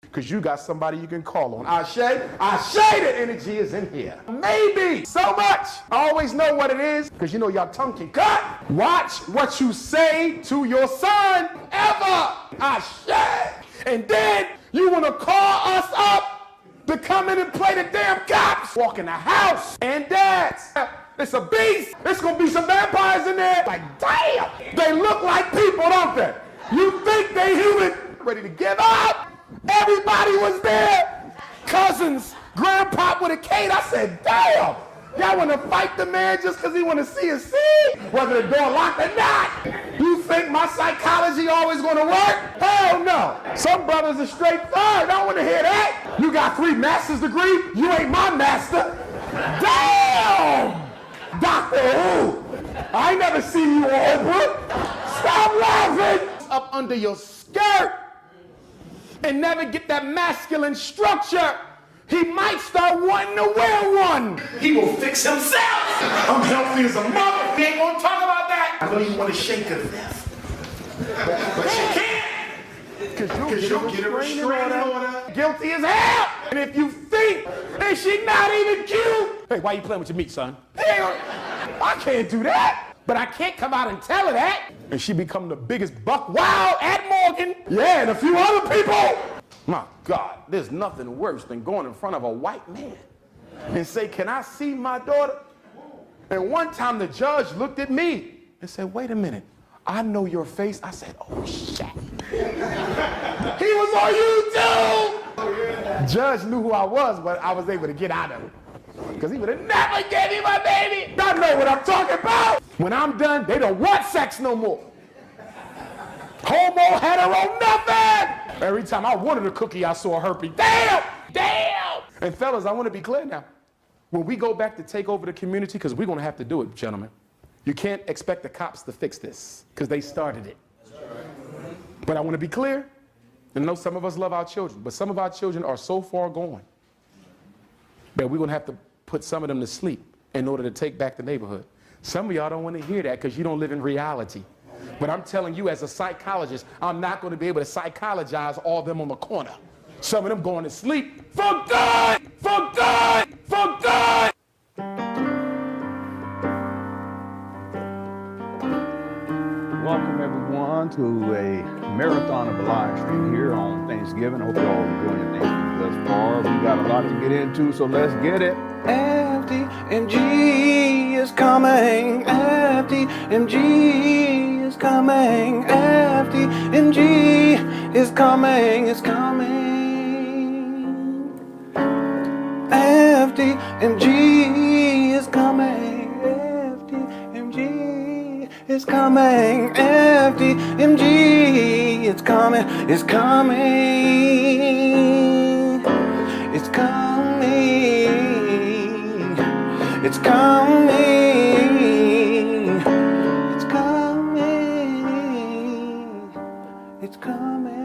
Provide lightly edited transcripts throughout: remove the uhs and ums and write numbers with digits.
because you got somebody you can call on. Ashe, the energy is in here. Maybe so much. I always know what it is, because you know your tongue can cut. Watch what you say to your son ever. Ashe. And then you want to call us up to come in and play the damn cops. Walk in the house and dance. It's a beast. It's going to be some vampires in there. Like, damn. They look like people, don't they? You think they human. Ready to give up. Everybody was there. Cousins, grandpa with a cane. I said, damn. Y'all want to fight the man just because he want to see his seed? Whether the door locked or not. You think my psychology always going to work? Hell no. Some brothers are straight third. I don't want to hear that. You got 3 master's degree. You ain't my master. Damn. Doctor Who. I ain't never seen you on Oprah. Stop laughing. Up under your skirt and never get that masculine structure. He might start wanting to wear one. He will fix himself. I'm healthy as a mother. We ain't gonna talk about that. I don't even want to shake her to death. But she can't. Because you'll get a restraining order. Guilty as hell. And if you think that she's not even cute. Hey, why you playing with your meat, son? I can't do that. But I can't come out and tell her that. And she become the biggest buck wild at Morgan. Yeah, and a few other people. My God, there's nothing worse than going in front of a white man and say, can I see my daughter? And one time the judge looked at me and said, wait a minute, I know your face. I said, oh shit. He was on YouTube. Judge knew who I was, but I was able to get out of it. Because he would have never gave me my baby. I know what I'm talking about. When I'm done, they don't want sex no more. Homo, hetero, nothing. Every time I wanted a cookie, I saw a herpes. Damn! Damn! And fellas, I want to be clear now. When we go back to take over the community, because we're going to have to do it, gentlemen, you can't expect the cops to fix this, because they started it. But I want to be clear, and I know some of us love our children, but some of our children are so far gone that we're going to have to put some of them to sleep in order to take back the neighborhood. Some of y'all don't want to hear that because you don't live in reality. But I'm telling you, as a psychologist, I'm not going to be able to psychologize all of them on the corner. Some of them going to sleep for good, for good, for good. Welcome everyone to a marathon of a live stream here on Thanksgiving. I hope you're all enjoying your Thanksgiving thus far. We got a lot to get into, so let's get it. FDMG is coming. FDMG is coming. FDMG is coming. It's coming. FDMG is coming. FDMG is coming. FDMG, it's coming. It's coming. It's coming. It's coming. It's coming. It's coming.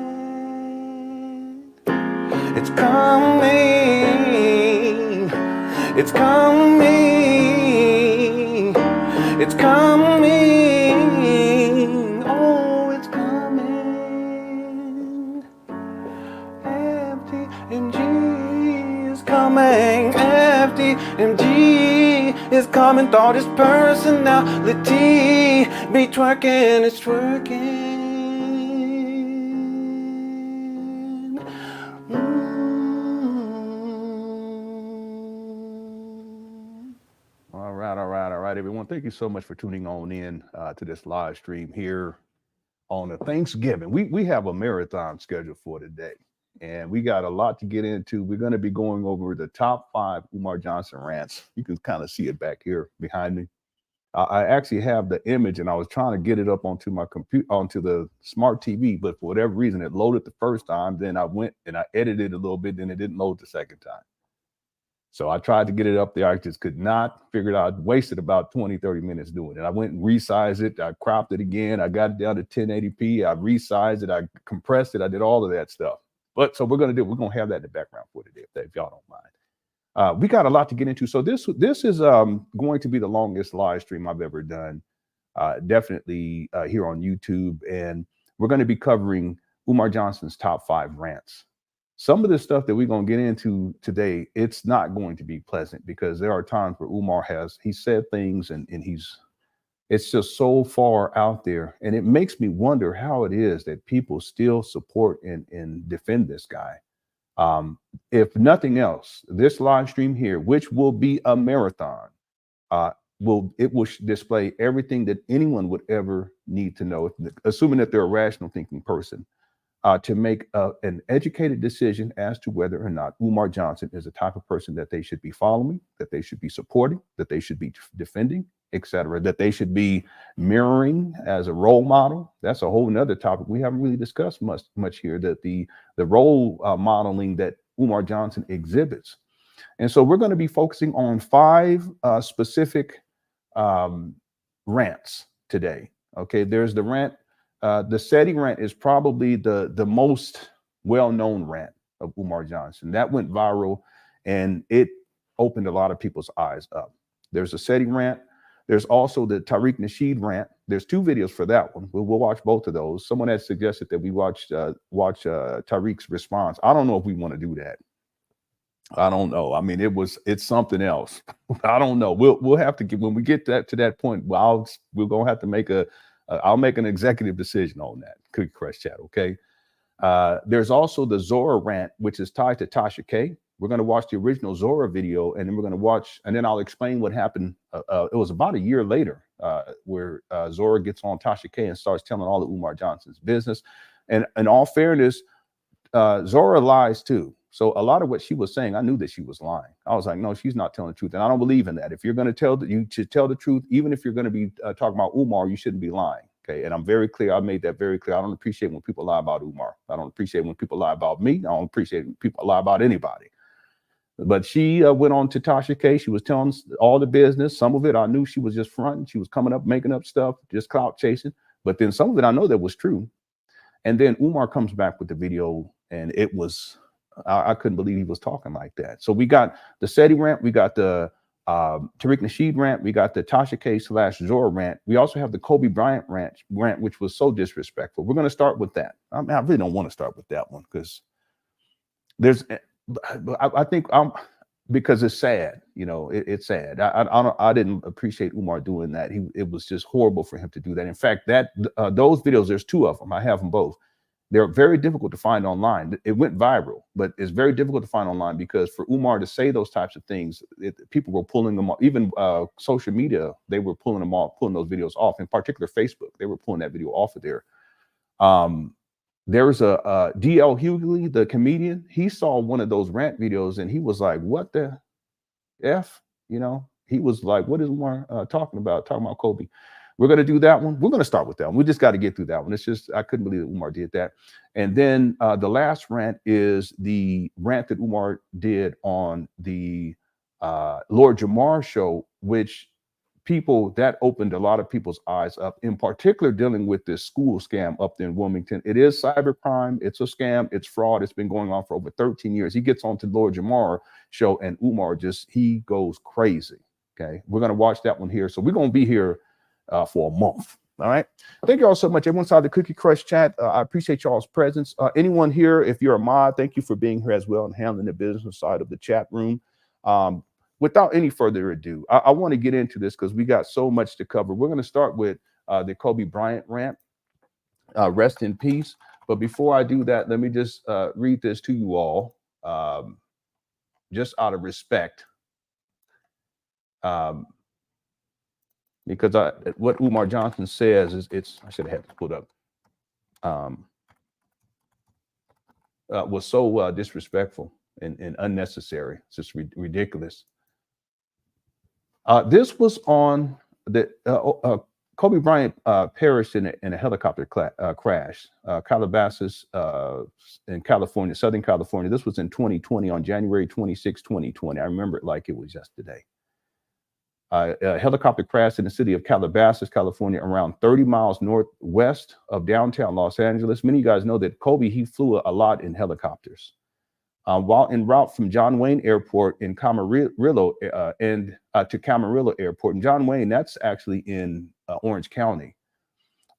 It's coming. It's coming. It's coming. Oh, it's coming. FDMG is coming. FDMG is coming. Thought his personality be twerking. It's twerking. All right, everyone. Thank you so much for tuning on in to this live stream here on a Thanksgiving. We have a marathon scheduled for today, and we got a lot to get into. We're going to be going over the top 5 Umar Johnson rants. You can kind of see it back here behind me. I actually have the image, and I was trying to get it up onto my computer, onto the smart TV, but for whatever reason, it loaded the first time. Then I went and I edited it a little bit, then it didn't load the second time. So I tried to get it up there. I just could not figure it out. I wasted about 20, 30 minutes doing it. I went and resized it. I cropped it again. I got it down to 1080p. I resized it. I compressed it. I did all of that stuff. But so we're going to have that in the background for today, if y'all don't mind. We got a lot to get into. So this is going to be the longest live stream I've ever done, definitely here on YouTube. And we're going to be covering Umar Johnson's top 5 rants. some of the stuff that we're going to get into today, it's not going to be pleasant, because there are times where Umar he said things and it's just so far out there. And it makes me wonder how it is that people still support and defend this guy. If nothing else, this live stream here, which will be a marathon, will display everything that anyone would ever need to know, assuming that they're a rational thinking person, to make an educated decision as to whether or not Umar Johnson is the type of person that they should be following, that they should be supporting, that they should be defending, etc., that they should be mirroring as a role model. That's a whole nother topic we haven't really discussed much here, that the role modeling that Umar Johnson exhibits. And so we're going to be focusing on 5 specific rants today. Okay, there's the rant. The SETI rant is probably the most well-known rant of Umar Johnson. That went viral and it opened a lot of people's eyes up. There's a SETI rant. There's also the Tariq Nasheed rant. There's 2 videos for that one. We'll watch both of those. Someone had suggested that we watch Tariq's response. I don't know if we want to do that. I don't know. I mean, it's something else. I don't know. We'll have to get, when we get to that point, we're gonna have to make I'll make an executive decision on that. Cookie Crush Chat, okay? There's also the Zora rant, which is tied to Tasha K. We're going to watch the original Zora video, and then we're going to watch, and then I'll explain what happened. It was about a year later where Zora gets on Tasha K and starts telling all of Umar Johnson's business. And in all fairness, Zora lies too. So a lot of what she was saying, I knew that she was lying. I was like, no, she's not telling the truth. And I don't believe in that. If you're going to you should tell the truth. Even if you're going to be talking about Umar, you shouldn't be lying. Okay. And I'm very clear. I made that very clear. I don't appreciate when people lie about Umar. I don't appreciate when people lie about me. I don't appreciate when people lie about anybody. But she went on to Tasha K. She was telling all the business. Some of it I knew she was just fronting. She was coming up, making up stuff, just clout chasing. But then some of it I know that was true. And then Umar comes back with the video, and it was, I couldn't believe he was talking like that. So we got the SETI rant, we got the Tariq Nasheed rant, we got the Tasha K / Zora rant. We also have the Kobe Bryant rant, which was so disrespectful. We're going to start with that. I really don't want to start with that one because I think because it's sad, you know, it's sad. I didn't appreciate Umar doing that. It was just horrible for him to do that. In fact, those videos, there's 2 of them. I have them both. They're very difficult to find online. It went viral, but it's very difficult to find online because for Umar to say those types of things, people were pulling them off. Even social media, they were pulling them off, pulling those videos off. In particular, Facebook, they were pulling that video off of there. There's a D.L. Hughley, the comedian. He saw one of those rant videos and he was like, "What the F?" You know, he was like, "What is Umar talking about? Talking about Kobe." We're going to do that one. We're going to start with that one. We just got to get through that one. It's just, I couldn't believe that Umar did that. And then the last rant is the rant that Umar did on the Lord Jamar show, which that opened a lot of people's eyes up, in particular dealing with this school scam up there in Wilmington. It is cybercrime. It's a scam. It's fraud. It's been going on for over 13 years. He gets on to Lord Jamar show and Umar he goes crazy. Okay. We're going to watch that one here. So we're going to be here for a month. All right. Thank you all so much. Everyone inside the Cookie Crush chat. I appreciate y'all's presence. Anyone here, if you're a mod, thank you for being here as well and handling the business side of the chat room. Without any further ado, I want to get into this because we got so much to cover. We're going to start with the Kobe Bryant rant. Rest in peace. But before I do that, let me just read this to you all, just out of respect. Because what Umar Johnson says is, I should have had to put up, was so disrespectful and unnecessary. It's just ridiculous. This was on the Kobe Bryant perished in a helicopter crash, Calabasas in California, Southern California. This was in 2020 on January 26, 2020. I remember it like it was yesterday. A helicopter crashed in the city of Calabasas, California, around 30 miles northwest of downtown Los Angeles. Many of you guys know that Kobe, he flew a lot in helicopters. While en route from John Wayne Airport in Camarillo to Camarillo Airport. And John Wayne, that's actually in Orange County.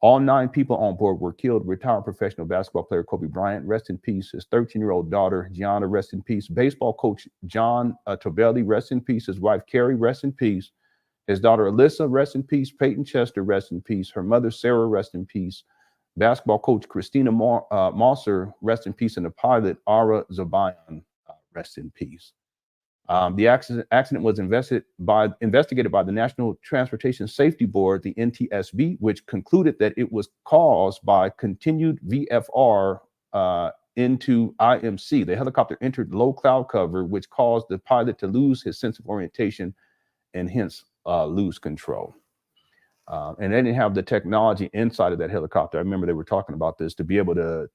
All 9 people on board were killed. Retired professional basketball player Kobe Bryant, rest in peace. His 13-year-old daughter, Gianna, rest in peace. Baseball coach John Tovelli, rest in peace. His wife, Carrie, rest in peace. His daughter, Alyssa, rest in peace. Peyton Chester, rest in peace. Her mother, Sarah, rest in peace. Basketball coach Christina Mosser, rest in peace. And the pilot, Ara Zabayan, rest in peace. The accident was investigated by the National Transportation Safety Board, the NTSB, which concluded that it was caused by continued VFR into IMC. The helicopter entered low cloud cover, which caused the pilot to lose his sense of orientation and hence lose control. And they didn't have the technology inside of that helicopter. I remember they were talking about this to be able to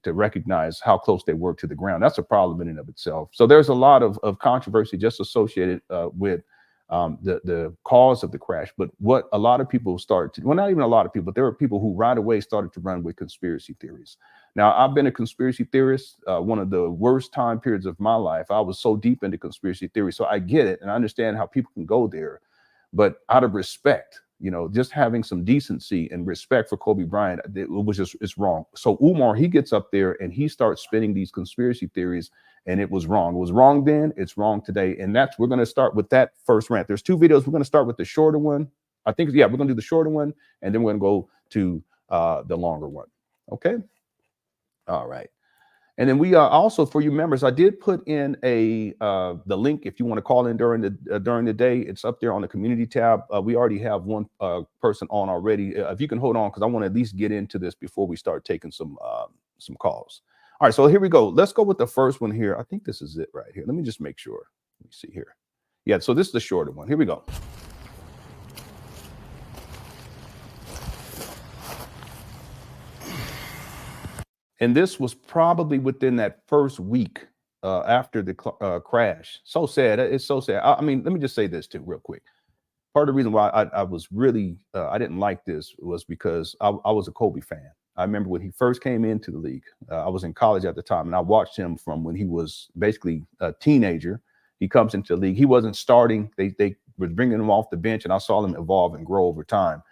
recognize how close they were to the ground. That's a problem in and of itself. So there's a lot of controversy just associated with the cause of the crash. But what a lot of people started to, well, not even a lot of people, but there were people who right away started to run with conspiracy theories. Now, I've been a conspiracy theorist. One of the worst time periods of my life, I was so deep into conspiracy theory. So I get it and I understand how people can go there. But out of respect, you know, just having some decency and respect for Kobe Bryant, it was just, it's wrong. So Umar, he gets up there and he starts spinning these conspiracy theories, and it was wrong. It was wrong then, it's wrong today. And that's, we're going to start with that first rant. There's 2 videos. We're going to start with the shorter one. I think, yeah, we're going to do the shorter one, and then we're going to go to the longer one. Okay. All right. And then we also, for you members, I did put in the link if you want to call in during the day. It's up there on the community tab. We already have one person on already. If you can hold on, because I want to at least get into this before we start taking some calls. All right, so here we go. Let's go with the first one here. I think this is it right here. Let me just make sure. Let me see here. Yeah, so this is the shorter one. Here we go. And this was probably within that first week after the crash. So sad. It's so sad. I mean, let me just say this too real quick. Part of the reason why I was really, I didn't like this was because I was a Kobe fan. I remember when he first came into the league. I was in college at the time, and I watched him from when he was basically a teenager. He comes into the league. He wasn't starting. They were bringing him off the bench, and I saw him evolve and grow over time.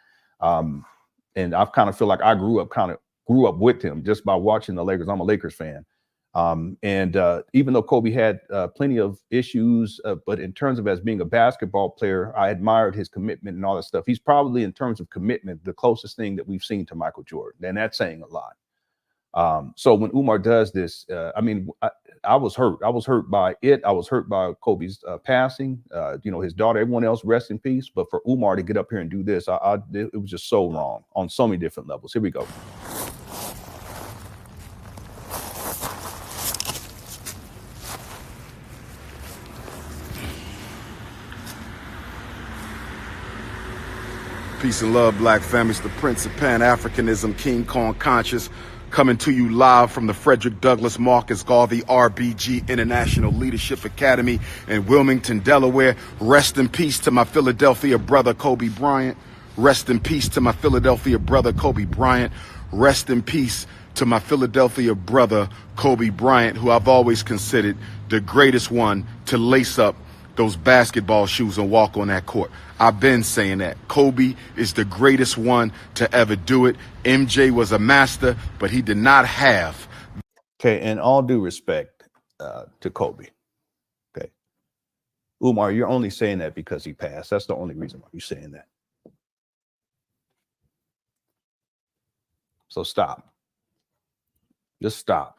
And I kind of feel like I grew up with him just by watching the Lakers. I'm a Lakers fan. Even though Kobe had plenty of issues, but in terms of as being a basketball player, I admired his commitment and all that stuff. He's probably, in terms of commitment, the closest thing that we've seen to Michael Jordan. And that's saying a lot. So when Umar does this, I mean, I was hurt. I was hurt by it. I was hurt by Kobe's passing. You know, his daughter, everyone else, rest in peace. But for Umar to get up here and do this, it was just so wrong on so many different levels. Here we go. Peace and love, black families. The Prince of Pan Africanism, King Kong Conscious, coming to you live from the Frederick Douglass Marcus Garvey RBG International Leadership Academy in Wilmington, Delaware. Rest in peace to my Philadelphia brother, Kobe Bryant. Rest in peace to my Philadelphia brother, Kobe Bryant. Rest in peace to my Philadelphia brother, Kobe Bryant, who I've always considered the greatest one to lace up those basketball shoes and walk on that court. I've been saying that. Kobe is the greatest one to ever do it. MJ was a master, but he did not have. Okay, and all due respect to Kobe. Okay. Umar, you're only saying that because he passed. That's the only reason why you're saying that. So stop. Just stop.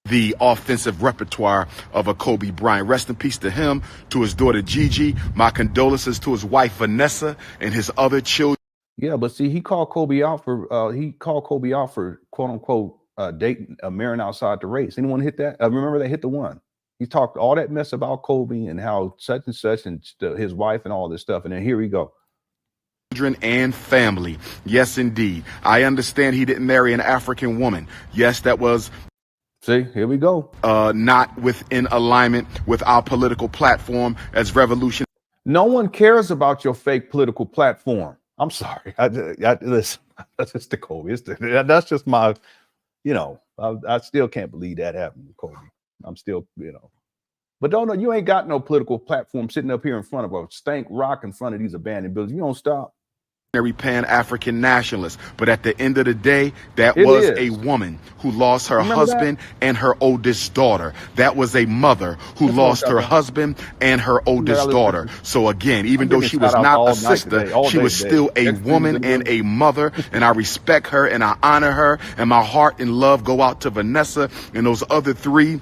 The offensive repertoire of a Kobe Bryant. Rest in peace to him, to his daughter Gigi. My condolences to his wife Vanessa and his other children. Yeah, but see, he called Kobe out for quote unquote dating, marrying outside the race. Anyone hit that? Remember they hit the one. He talked all that mess about Kobe and how such and such and his wife and all this stuff, and then here we go. Children and family. Yes, indeed. I understand he didn't marry an African woman. Yes, that was. See, here we go. Not within alignment with our political platform as revolution. No one cares about your fake political platform. I'm sorry. Listen, that's just the Kobe. That's just my, you know, I still can't believe that happened to Kobe. I'm still, you know. But don't know, you ain't got no political platform sitting up here in front of a stank rock in front of these abandoned buildings. You don't stop. Pan African nationalist, but at the end of the day, that It was is. a woman who lost her Remember husband and her oldest daughter. That was a mother who Listen, lost her brother. husband and her oldest listen. daughter. So again, even I'm though giving she was shout-outs not all a night sister, today, all she day was today. still a Next woman season, and a mother, and I respect her and I honor her, and my heart and love go out to Vanessa and those other three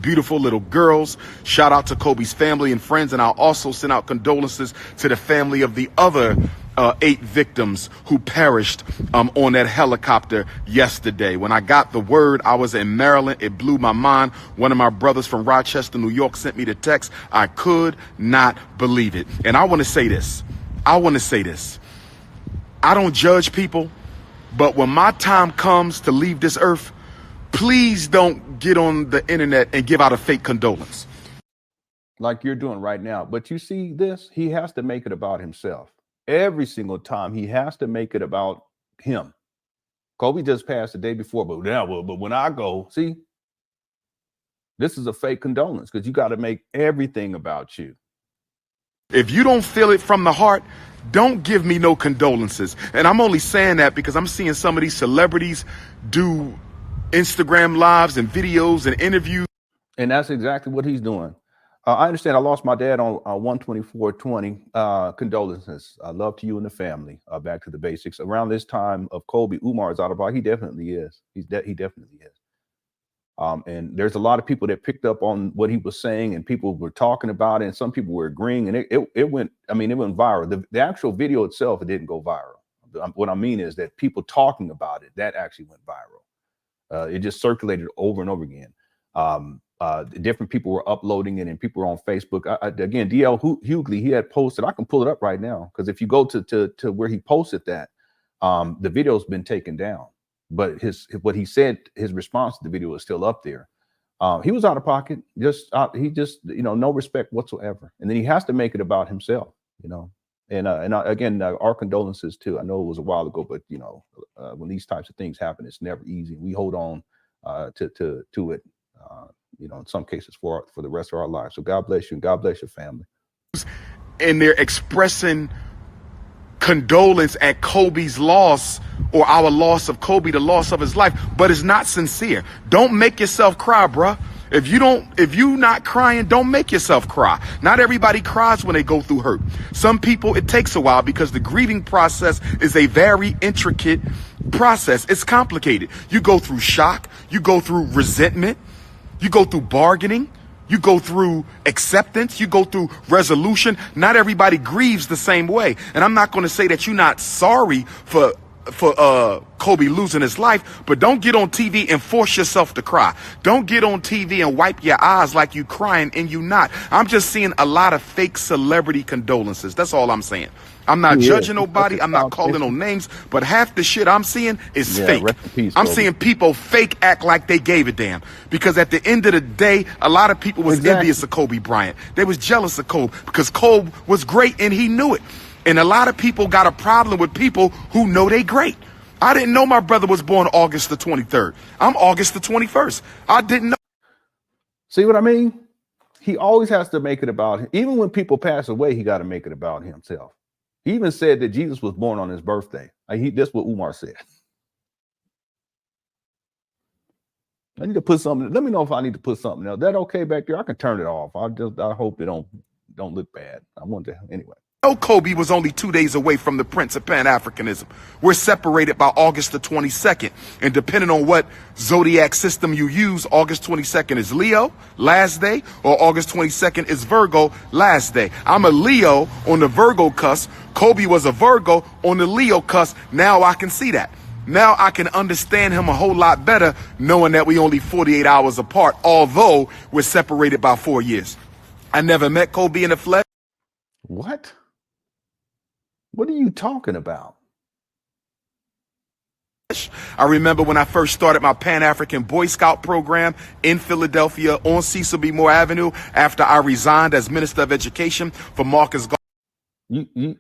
beautiful little girls. Shout out to Kobe's family and friends, and I'll also send out condolences to the family of the other 8 victims who perished on that helicopter yesterday. When I got the word, I was in Maryland. It blew my mind. One of my brothers from Rochester, New York sent me the text. I could not believe it. And I want to say this. I don't judge people, but when my time comes to leave this earth, please don't get on the internet and give out a fake condolence. Like you're doing right now. But you see this, he has to make it about himself. Every single time he has to make it about him. Kobe just passed the day before, but when I go, see, this is a fake condolence because you got to make everything about you. If you don't feel it from the heart, don't give me no condolences. And I'm only saying that because I'm seeing some of these celebrities do Instagram lives and videos and interviews. And that's exactly what he's doing. I understand I lost my dad on 1/24/20. Condolences. Love to you and the family. Back to the basics. Around this time of Kobe, Umar is out of body. He definitely is. He definitely is. And there's a lot of people that picked up on what he was saying, and people were talking about it, and some people were agreeing, and it went. I mean, it went viral. The actual video itself, it didn't go viral. What I mean is that people talking about it, that actually went viral. It just circulated over and over again. Different people were uploading it, and people were on Facebook. Again, DL Hughley, he had posted. I can pull it up right now because if you go to where he posted that, the video's been taken down. But what he said, his response to the video is still up there. He was out of pocket. He just no respect whatsoever. And then he has to make it about himself, And again, our condolences too. I know it was a while ago, but when these types of things happen, it's never easy. We hold on to it. In some cases for the rest of our lives. So God bless you and God bless your family. And they're expressing condolence at Kobe's loss or our loss of Kobe, the loss of his life, but it's not sincere. Don't make yourself cry, bruh. If you not crying, don't make yourself cry. Not everybody cries when they go through hurt. Some people, it takes a while because the grieving process is a very intricate process. It's complicated. You go through shock, you go through resentment, you go through bargaining, you go through acceptance, you go through resolution. Not everybody grieves the same way. And I'm not going to say that you're not sorry for Kobe losing his life, but don't get on TV and force yourself to cry. Don't get on TV and wipe your eyes like you crying and you not. I'm just seeing a lot of fake celebrity condolences. That's all I'm saying. I'm not judging nobody. I'm not calling no names, but half the shit I'm seeing is fake. I'm seeing people fake act like they gave a damn. Because at the end of the day, a lot of people was envious of Kobe Bryant. They was jealous of Kobe because Kobe was great and he knew it. And a lot of people got a problem with people who know they great. I didn't know my brother was born August the 23rd. I'm August the 21st. I didn't know. See what I mean? He always has to make it about him. Even when people pass away, he got to make it about himself. He even said that Jesus was born on his birthday. That's what Umar said. I need to put something. Let me know if I need to put something else. That okay back there? I can turn it off. I hope it don't look bad. I want to anyway. Kobe was only 2 days away from the Prince of Pan Africanism. We're separated by August the 22nd. And depending on what zodiac system you use, August 22nd is Leo, last day, or August 22nd is Virgo, last day. I'm a Leo on the Virgo cusp. Kobe was a Virgo on the Leo cusp. Now I can see that. Now I can understand him a whole lot better knowing that we only 48 hours apart, although we're separated by 4 years. I never met Kobe in the flesh. What? What are you talking about? I remember when I first started my Pan-African Boy Scout program in Philadelphia on Cecil B. Moore Avenue after I resigned as Minister of Education for Marcus Garvey.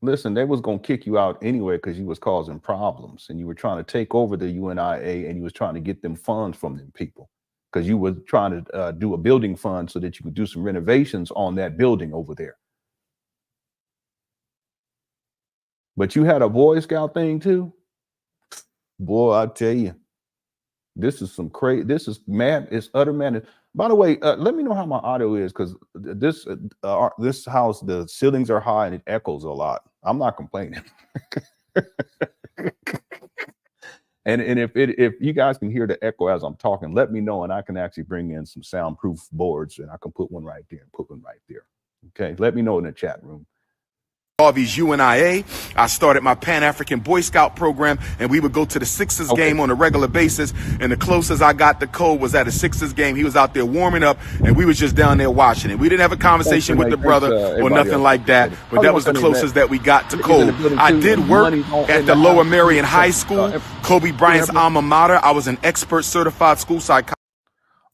Listen, they was going to kick you out anyway because you was causing problems and you were trying to take over the UNIA and you was trying to get them funds from them people because you were trying to do a building fund so that you could do some renovations on that building over there. But you had a Boy Scout thing too? Boy, I tell you, this is some crazy. This is mad. It's utter madness. By the way, let me know how my audio is, because this house, the ceilings are high and it echoes a lot. I'm not complaining. and if you guys can hear the echo as I'm talking, let me know, and I can actually bring in some soundproof boards, and I can put one right there and put one right there. Okay, let me know in the chat room. Harvey's UNIA. I started my Pan African Boy Scout program, and we would go to the Sixers game on a regular basis. And the closest I got to Cole was at a Sixers game. He was out there warming up, and we was just down there watching it. We didn't have a conversation with the brother or nothing like that, but that was the closest that we got to Cole. I did work at the Lower Merion High School, Kobe Bryant's alma mater. I was an expert certified school psychologist.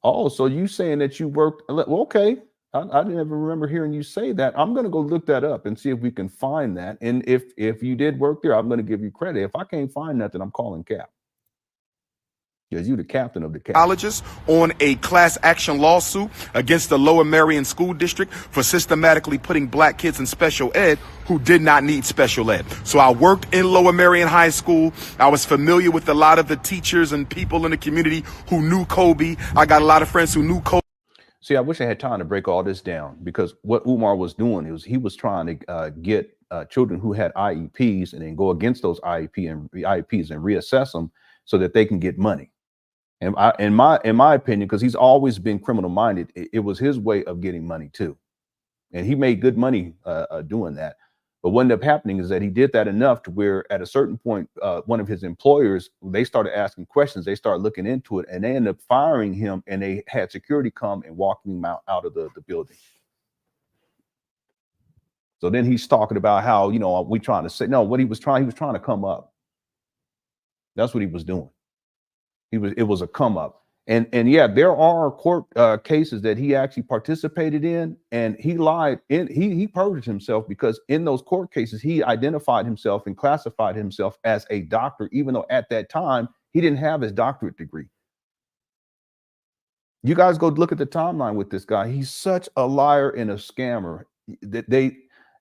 Oh, so you saying that you worked? Well, okay. I didn't ever remember hearing you say that. I'm going to go look that up and see if we can find that. And if you did work there, I'm going to give you credit. If I can't find nothing, I'm calling Cap. Because you're the captain of the colleges on a class action lawsuit against the Lower Merion School District for systematically putting black kids in special ed who did not need special ed. So I worked in Lower Merion High School. I was familiar with a lot of the teachers and people in the community who knew Kobe. I got a lot of friends who knew Kobe. See, I wish I had time to break all this down, because what Umar was doing is he was trying to get children who had IEPs and then go against those IEPs and reassess them so that they can get money. And in my opinion, because he's always been criminal minded, it was his way of getting money too, and he made good money doing that. But what ended up happening is that he did that enough to where at a certain point, one of his employers, they started asking questions, they started looking into it, and they ended up firing him, and they had security come and walking him out of the building. So then he's talking about how, you know, we trying to say, no, what he was trying to come up. That's what he was doing. It was a come up. And yeah, there are court cases that he actually participated in, and he lied. He perjured himself, because in those court cases, he identified himself and classified himself as a doctor, even though at that time he didn't have his doctorate degree. You guys go look at the timeline with this guy. He's such a liar and a scammer that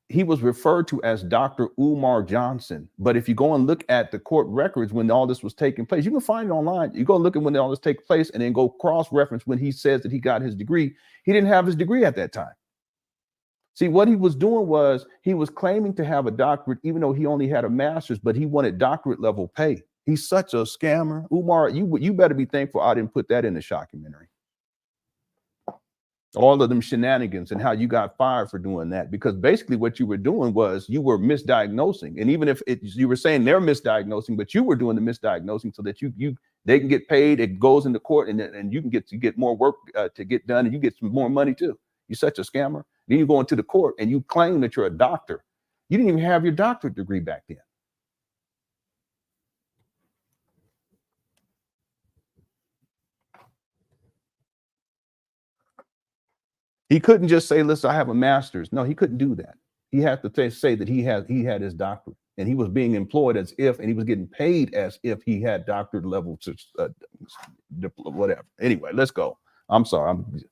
he was referred to as Dr. Umar Johnson. But if you go and look at the court records when all this was taking place, you can find it online. You go look at when all this takes place and then go cross-reference when he says that he got his degree. He didn't have his degree at that time. See, what he was doing was he was claiming to have a doctorate, even though he only had a master's, but he wanted doctorate level pay. He's such a scammer. Umar, you better be thankful I didn't put that in the documentary. All of them shenanigans and how you got fired for doing that, because basically what you were doing was you were misdiagnosing. And even if you were saying they're misdiagnosing, but you were doing the misdiagnosing so that they can get paid. It goes into court, and you can get more work to get done, and you get some more money too. You're such a scammer. Then you go into the court and you claim that you're a doctor. You didn't even have your doctorate degree back then. He couldn't just say, listen, I have a master's. No, he couldn't do that. He had to say that he had his doctorate, and he was being employed as if, and he was getting paid as if he had doctorate level whatever. Anyway, let's go. I'm sorry. I'm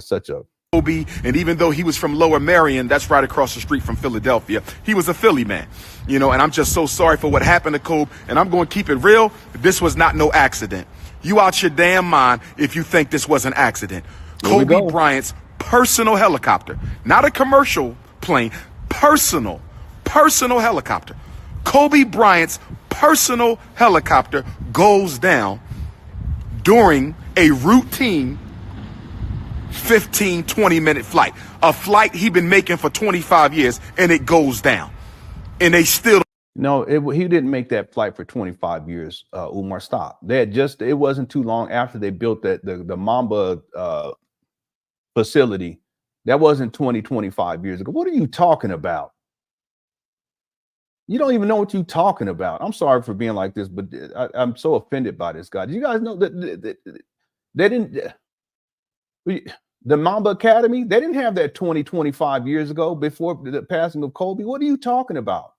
such a Kobe, and even though he was from Lower Merion, that's right across the street from Philadelphia, he was a Philly man, you know, and I'm just so sorry for what happened to Kobe, and I'm going to keep it real. This was not no accident. You out your damn mind if you think this was an accident. Kobe Bryant's personal helicopter, not a commercial plane, personal helicopter. Kobe Bryant's personal helicopter goes down during a routine 15, 20-minute flight, a flight he'd been making for 25 years, and it goes down. And they still... No, he didn't make that flight for 25 years, Umar. Stop. It wasn't too long after they built the Mamba facility. That wasn't 25 years ago. What are you talking about? You don't even know what you're talking about. I'm sorry for being like this, but I'm so offended by this guy. Do you guys know that they didn't... The Mamba Academy, they didn't have that 25 years ago before the passing of Kobe. What are you talking about?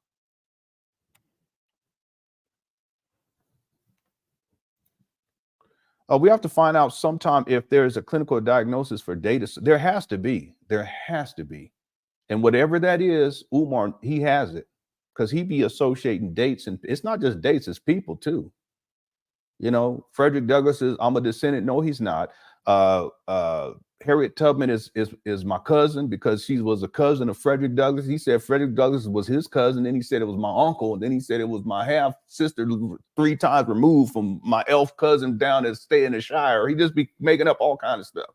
We have to find out sometime if there's a clinical diagnosis for data. There has to be. And whatever that is, Umar, he has it. because he be associating dates, and it's not just dates, it's people too. You know, Frederick Douglass is, I'm a descendant. No, he's not. Harriet Tubman is my cousin because she was a cousin of Frederick Douglass. He said Frederick Douglass was his cousin. Then he said it was my uncle. And then he said it was my half sister 3 times removed from my elf cousin down that stay in the Shire. He just be making up all kinds of stuff.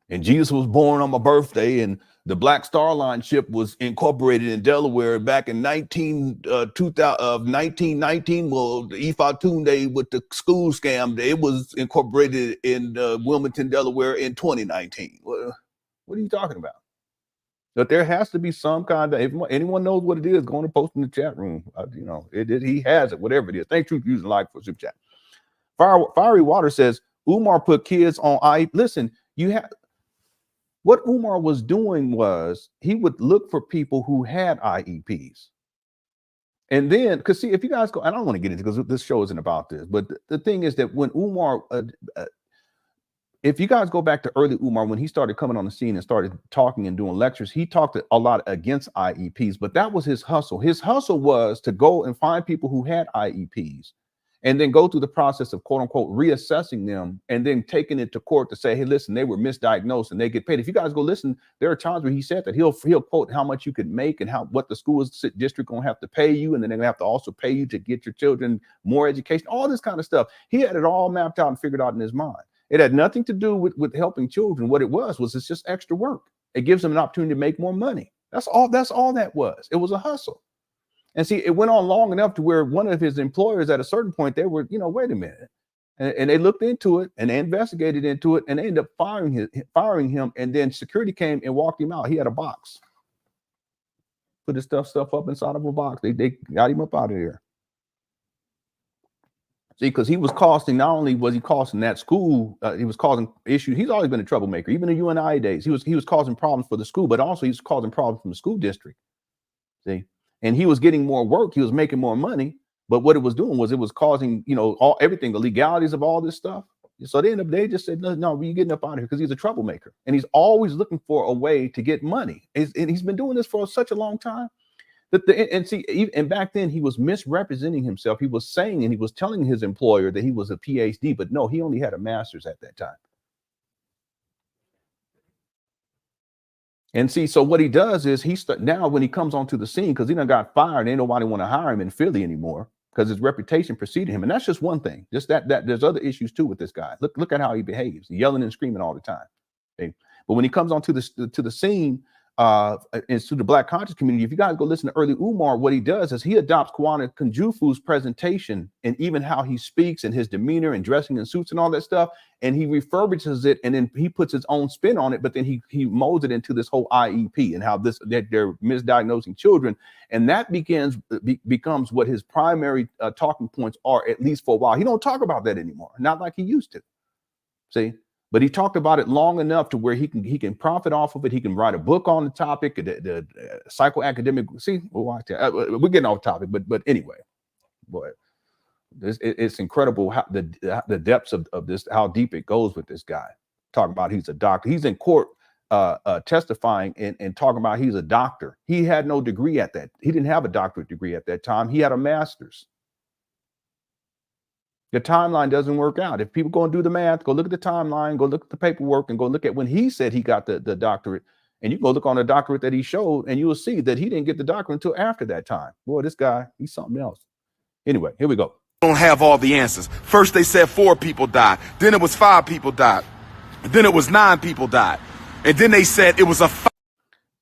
And Jesus was born on my birthday, and the Black Star Line ship was incorporated in Delaware back in 1919. Well, the Ifatunde with the school scam, it was incorporated in Wilmington, Delaware in 2019. What are you talking about? But there has to be some kind of, if anyone knows what it is, go on and post in the chat room. You know, he has it, whatever it is. Thank you for using like for super chat. Fiery Water says, Umar put kids on Listen, you have, what Umar was doing was he would look for people who had IEPs. And then, because see, if you guys go, and I don't want to get into, because this show isn't about this, but the thing is that when Umar, if you guys go back to early Umar, when he started coming on the scene and started talking and doing lectures, he talked a lot against IEPs, but that was his hustle. His hustle was to go and find people who had IEPs and then go through the process of quote unquote reassessing them and then taking it to court to say, hey, listen, they were misdiagnosed and they get paid. If you guys go listen, there are times where he said that he'll quote how much you could make and what the school district gonna have to pay you, and then they're gonna have to also pay you to get your children more education, all this kind of stuff. He had it all mapped out and figured out in his mind. It had nothing to do with helping children. What it was it's just extra work. It gives them an opportunity to make more money. That's all that was. It was a hustle. And see, it went on long enough to where one of his employers at a certain point, they were, wait a minute. And they looked into it and they investigated into it and they ended up firing him. And then security came and walked him out. He had a box. Put his stuff up inside of a box. They got him up out of there. See, because he was costing, not only was he costing that school, he was causing issues. He's always been a troublemaker. Even in UNI days, he was causing problems for the school, but also he was causing problems from the school district. See? And he was getting more work. He was making more money. But what it was doing was it was causing, everything, the legalities of all this stuff. So they just said, no, you're getting up out of here, because he's a troublemaker. And he's always looking for a way to get money. And he's been doing this for such a long time. And back then he was misrepresenting himself. He was saying, and he was telling his employer that he was a PhD, but no, he only had a master's at that time. And see, so what he does is now when he comes onto the scene, because he done got fired, ain't nobody want to hire him in Philly anymore because his reputation preceded him. And that's just one thing. Just that there's other issues too with this guy. Look at how he behaves, yelling and screaming all the time. Okay? But when he comes onto the scene, into the Black conscious community, if you guys go listen to early Umar, what he does is he adopts Kwana Kunjufu's presentation and even how he speaks and his demeanor and dressing in suits and all that stuff, and he refurbishes it, and then he puts his own spin on it, but then he molds it into this whole IEP and how that they're misdiagnosing children, and that becomes what his primary talking points are, at least for a while. He don't talk about that anymore, not like he used to. See? But he talked about it long enough to where he can profit off of it. He can write a book on the topic, the psychoacademic. See, we're getting off topic, but anyway, boy, it's incredible how the depths of this, how deep it goes with this guy. Talking about he's a doctor. He's in court testifying and talking about he's a doctor. He had no degree at that. He didn't have a doctorate degree at that time. He had a master's. The timeline doesn't work out. If people go and do the math, go look at the timeline, go look at the paperwork, and go look at when he said he got the doctorate. And you go look on the doctorate that he showed, and you will see that he didn't get the doctorate until after that time. Boy, this guy, he's something else. Anyway, here we go. Don't have all the answers. First, they said 4 people died. Then it was 5 people died. Then it was 9 people died. And then they said it was a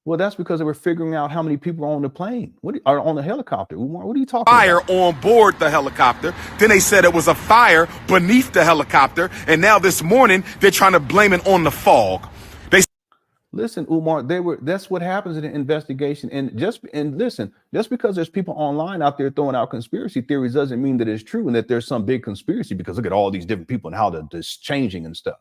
Well, that's because they were figuring out how many people are on the plane. Are on the helicopter? What are you talking fire about? On board the helicopter. Then they said it was a fire beneath the helicopter. And now this morning, they're trying to blame it on the fog. Listen, Umar, that's what happens in an investigation. And listen, just because there's people online out there throwing out conspiracy theories doesn't mean that it's true and that there's some big conspiracy, because look at all these different people and how this changing and stuff.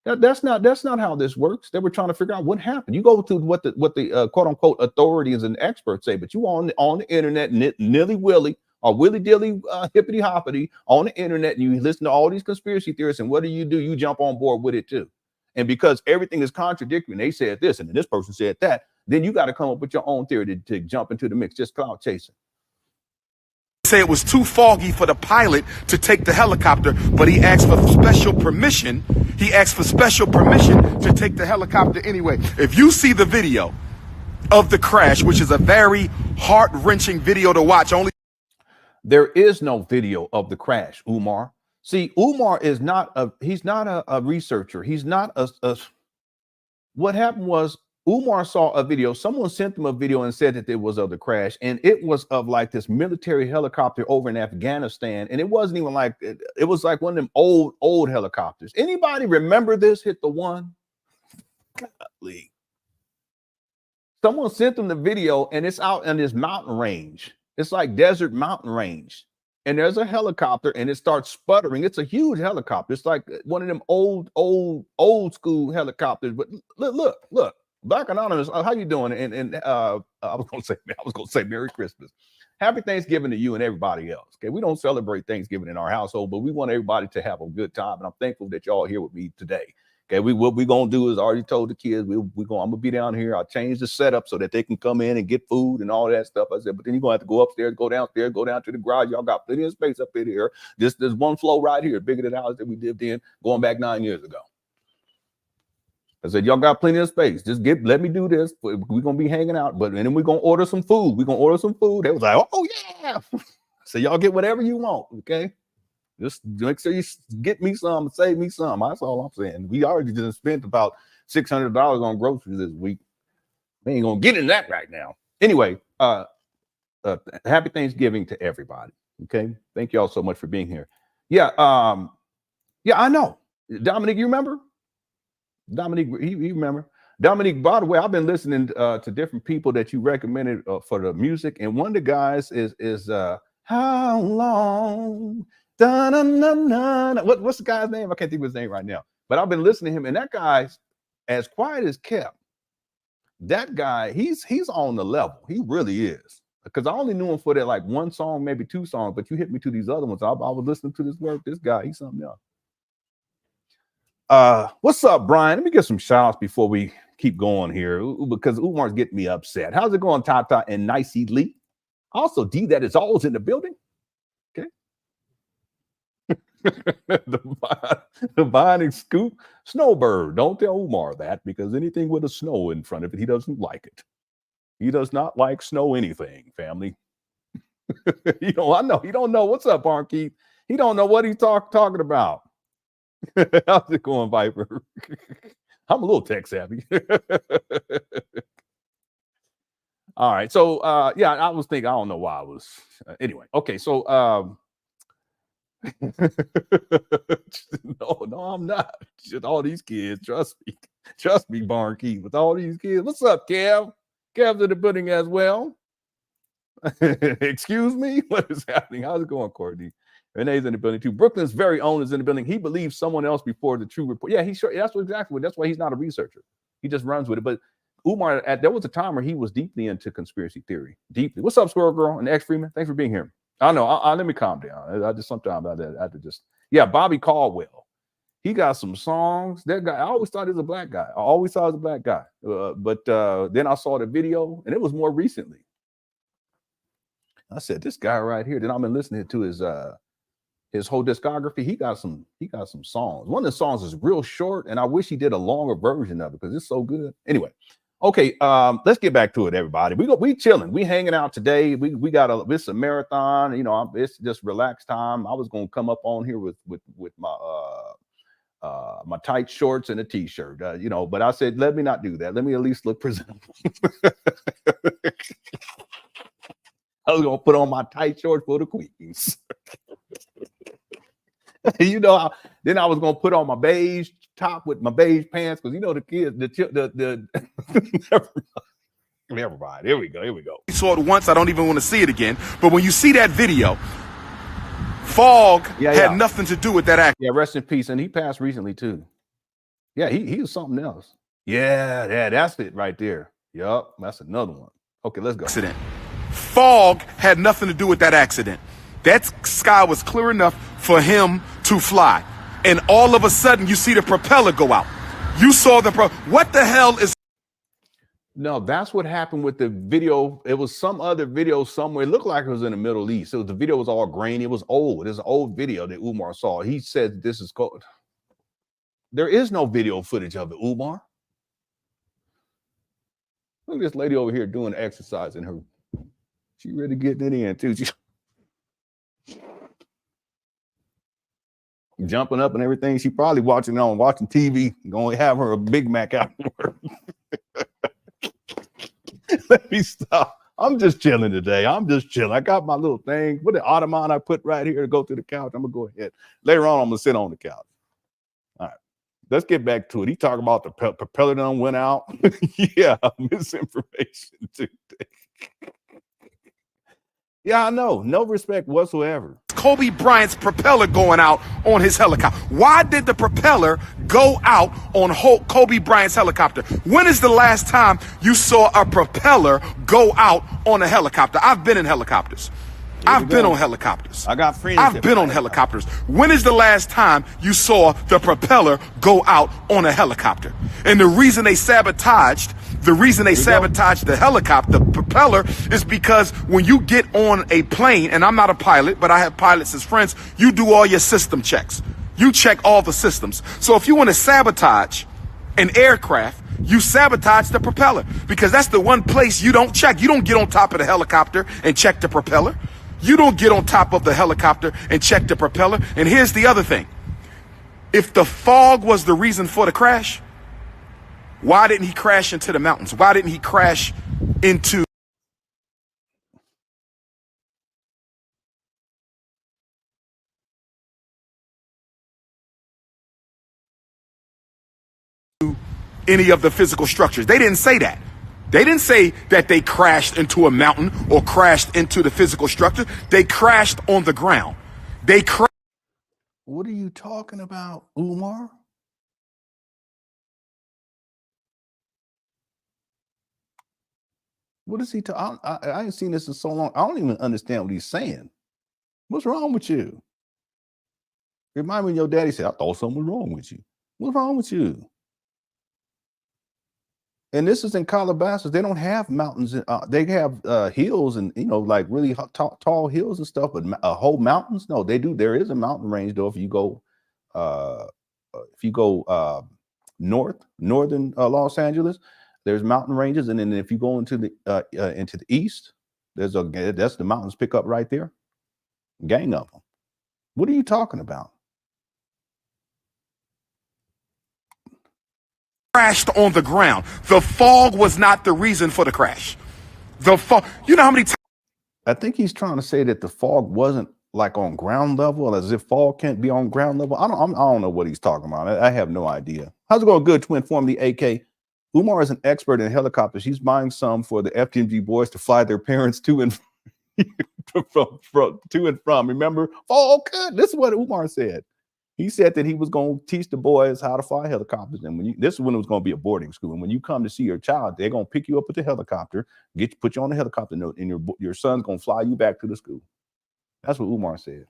That's not how this works. They were trying to figure out what happened. You go to what the quote unquote authorities and experts say, but you on the internet nilly-willy or willy-dilly hippity-hoppity on the internet, and you listen to all these conspiracy theorists, and what do? You jump on board with it too. And because everything is contradictory, and they said this and then this person said that, then you got to come up with your own theory to jump into the mix. Just cloud chasing. Say it was too foggy for the pilot to take the helicopter, but he asked for special permission. He asked for special permission to take the helicopter anyway. If you see the video of the crash, which is a very heart-wrenching video to watch, there is no video of the crash, Umar. See, Umar is not he's not a researcher. He's not what happened was Umar saw a video. Someone sent him a video and said that it was of the crash, and it was of like this military helicopter over in Afghanistan. And it wasn't even like it was like one of them old helicopters. Anybody remember this? Hit the one. Golly. Someone sent them the video, and it's out in this mountain range. It's like desert mountain range. And there's a helicopter, and it starts sputtering. It's a huge helicopter. It's like one of them old school helicopters. But look. Black Anonymous, how you doing? And I was gonna say Merry Christmas, Happy Thanksgiving to you and everybody else. Okay, we don't celebrate Thanksgiving in our household, but we want everybody to have a good time, and I'm thankful that y'all here with me today. Okay, what we gonna do is I already told the kids I'm gonna be down here. I'll change the setup so that they can come in and get food and all that stuff. I said, but then you're gonna have to go upstairs, go downstairs, go down to the garage. Y'all got plenty of space up in here. There's one floor right here, bigger than the house that we lived in going back 9 years ago. I said, y'all got plenty of space. Just let me do this. We're going to be hanging out, and then we're going to order some food. We're going to order some food. They was like, oh, yeah. So y'all get whatever you want, okay? Just make sure you get me some and save me some. That's all I'm saying. We already just spent about $600 on groceries this week. We ain't going to get in that right now. Anyway, happy Thanksgiving to everybody, okay? Thank y'all so much for being here. Yeah, I know. Dominic, you remember? Dominique, you remember? Dominique, by the way, I've been listening to different people that you recommended for the music, and one of the guys is How Long? What's the guy's name? I can't think of his name right now. But I've been listening to him, and that guy's as quiet as kept. That guy, he's on the level. He really is. Because I only knew him for that like one song, maybe two songs, but you hit me to these other ones. I was listening to this work. This guy, he's something else. What's up, Brian? Let me get some shout outs before we keep going here because Umar's getting me upset. How's it going, Tata and Nicey Lee? Also, D, that is always in the building. Okay. the Vine Scoop. Snowbird. Don't tell Umar that because anything with a snow in front of it, he doesn't like it. He does not like snow anything, family. I know. He don't know. What's up, Barnkeith? He don't know what he's talking about. How's it going, Viper? I'm a little tech savvy. All right. So, I was thinking, I don't know why I was. Anyway. Okay. So, no, I'm not. Just all these kids. Trust me, Barnkeith. With all these kids. What's up, Kev? Kev's in the building as well. Excuse me? What is happening? How's it going, Courtney? Renee's in the building too. Brooklyn's very own is in the building. He believes someone else before the true report. Yeah, he's sure. That's why he's not a researcher. He just runs with it. But Umar, there was a time where he was deeply into conspiracy theory. Deeply. What's up, Squirrel Girl and X Freeman? Thanks for being here. I know. Let me calm down. I just sometimes I have to just. Yeah, Bobby Caldwell. He got some songs. That guy. I always thought he was a black guy. But then I saw the video, and it was more recently. I said, this guy right here. Then I've been listening to his whole discography. He got some songs. One of the songs is real short, and I wish he did a longer version of it because it's so good. Anyway, okay, let's get back to it, everybody. We chilling. We hanging out today. It's a marathon. It's just relaxed time. I was gonna come up on here with my my tight shorts and a t-shirt, but I said, let me not do that. Let me at least look presentable. I was gonna put on my tight shorts for the queens. Then I was gonna put on my beige top with my beige pants because the kids, never mind. Here we go. I saw it once. I don't even want to see it again. But when you see that video, fog had nothing to do with that act. Yeah, rest in peace. And he passed recently too. Yeah, he was something else. Yeah, that's it right there. Yup, that's another one. Okay, let's go. Accident. Fog had nothing to do with that accident. That sky was clear enough for him to fly. And all of a sudden, you see the propeller go out. You saw what the hell is... No, that's what happened with the video. It was some other video somewhere. It looked like it was in the Middle East. So the video was all grainy. It was old. It's an old video that Umar saw. He said this is called. There is no video footage of it, Umar. Look at this lady over here doing exercise in her. She really getting it in too. She's jumping up and everything. She probably watching TV. Gonna have her a Big Mac afterward. Let me stop. I'm just chilling today. I'm just chilling. I got my little thing. What the ottoman I put right here to go to the couch. I'm gonna go ahead. Later on, I'm gonna sit on the couch. All right. Let's get back to it. He talked about the propeller done went out. Yeah, misinformation today. Yeah, I know. No respect whatsoever. Kobe Bryant's propeller going out on his helicopter. Why did the propeller go out on Kobe Bryant's helicopter? When is the last time you saw a propeller go out on a helicopter? I've been in helicopters. I've been on helicopters. I got friends. I've been on helicopters. When is the last time you saw the propeller go out on a helicopter? And the reason they sabotaged the helicopter, the propeller, is because when you get on a plane, and I'm not a pilot, but I have pilots as friends, you do all your system checks. You check all the systems. So if you want to sabotage an aircraft, you sabotage the propeller, because that's the one place you don't check. You don't get on top of the helicopter and check the propeller. You don't get on top of the helicopter and check the propeller. And here's the other thing. If the fog was the reason for the crash, why didn't he crash into the mountains? Why didn't he crash into any of the physical structures? They didn't say that. They didn't say that they crashed into a mountain or crashed into the physical structure. They crashed on the ground. What are you talking about, Umar? What is he talking? I ain't seen this in so long. I don't even understand what he's saying. What's wrong with you? Remind me of your daddy said, I thought something was wrong with you. What's wrong with you? And this is in Calabasas. They don't have mountains. They have hills and, like really tall hills and stuff, but whole mountains? No, they do. There is a mountain range, though, if you go northern Los Angeles, there's mountain ranges. And then if you go into the east, that's the mountains pick up right there. Gang of them. What are you talking about? Crashed on the ground. The fog was not the reason for the crash. The fog, you know how many times? I think he's trying to say that the fog wasn't like on ground level, as if fog can't be on ground level. I don't know what he's talking about. I have no idea. How's it going? Good to inform the a.k.a. Umar is an expert in helicopters. He's buying some for the FDMG boys to fly their parents to and from. Remember, fog good. This is what Umar said. He said that he was going to teach the boys how to fly helicopters. And this is when it was going to be a boarding school. And when you come to see your child, they're going to pick you up with the helicopter, put you on the helicopter note, and your son's going to fly you back to the school. That's what Umar said.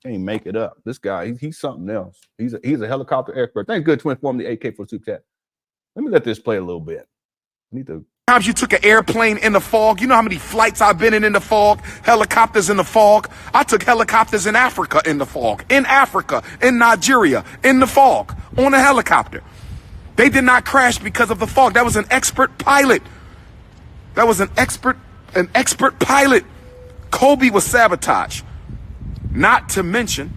Can't make it up. This guy, he's something else. He's a helicopter expert. Thanks, good to inform the AK for Super Chat. Let me let this play a little bit. I need to. Times you took an airplane in the fog. You know how many flights I've been in the fog, helicopters in the fog. I took helicopters in Africa in the fog, in Africa, in Nigeria, in the fog, on a helicopter. They did not crash because of the fog. That was an expert pilot. That was an expert pilot. Kobe was sabotaged. Not to mention,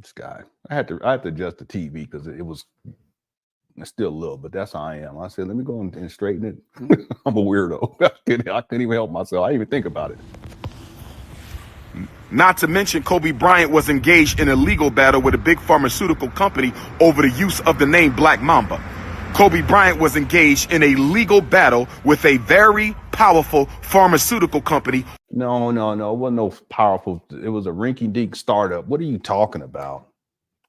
this guy. I had to adjust the TV because it's still low, but that's how I am. I said, let me go and straighten it. I'm a weirdo. I couldn't even help myself. I didn't even think about it. Not to mention, Kobe Bryant was engaged in a legal battle with a big pharmaceutical company over the use of the name Black Mamba. Kobe Bryant was engaged in a legal battle with a very powerful pharmaceutical company. No. It wasn't no powerful. It was a rinky-dink startup. What are you talking about?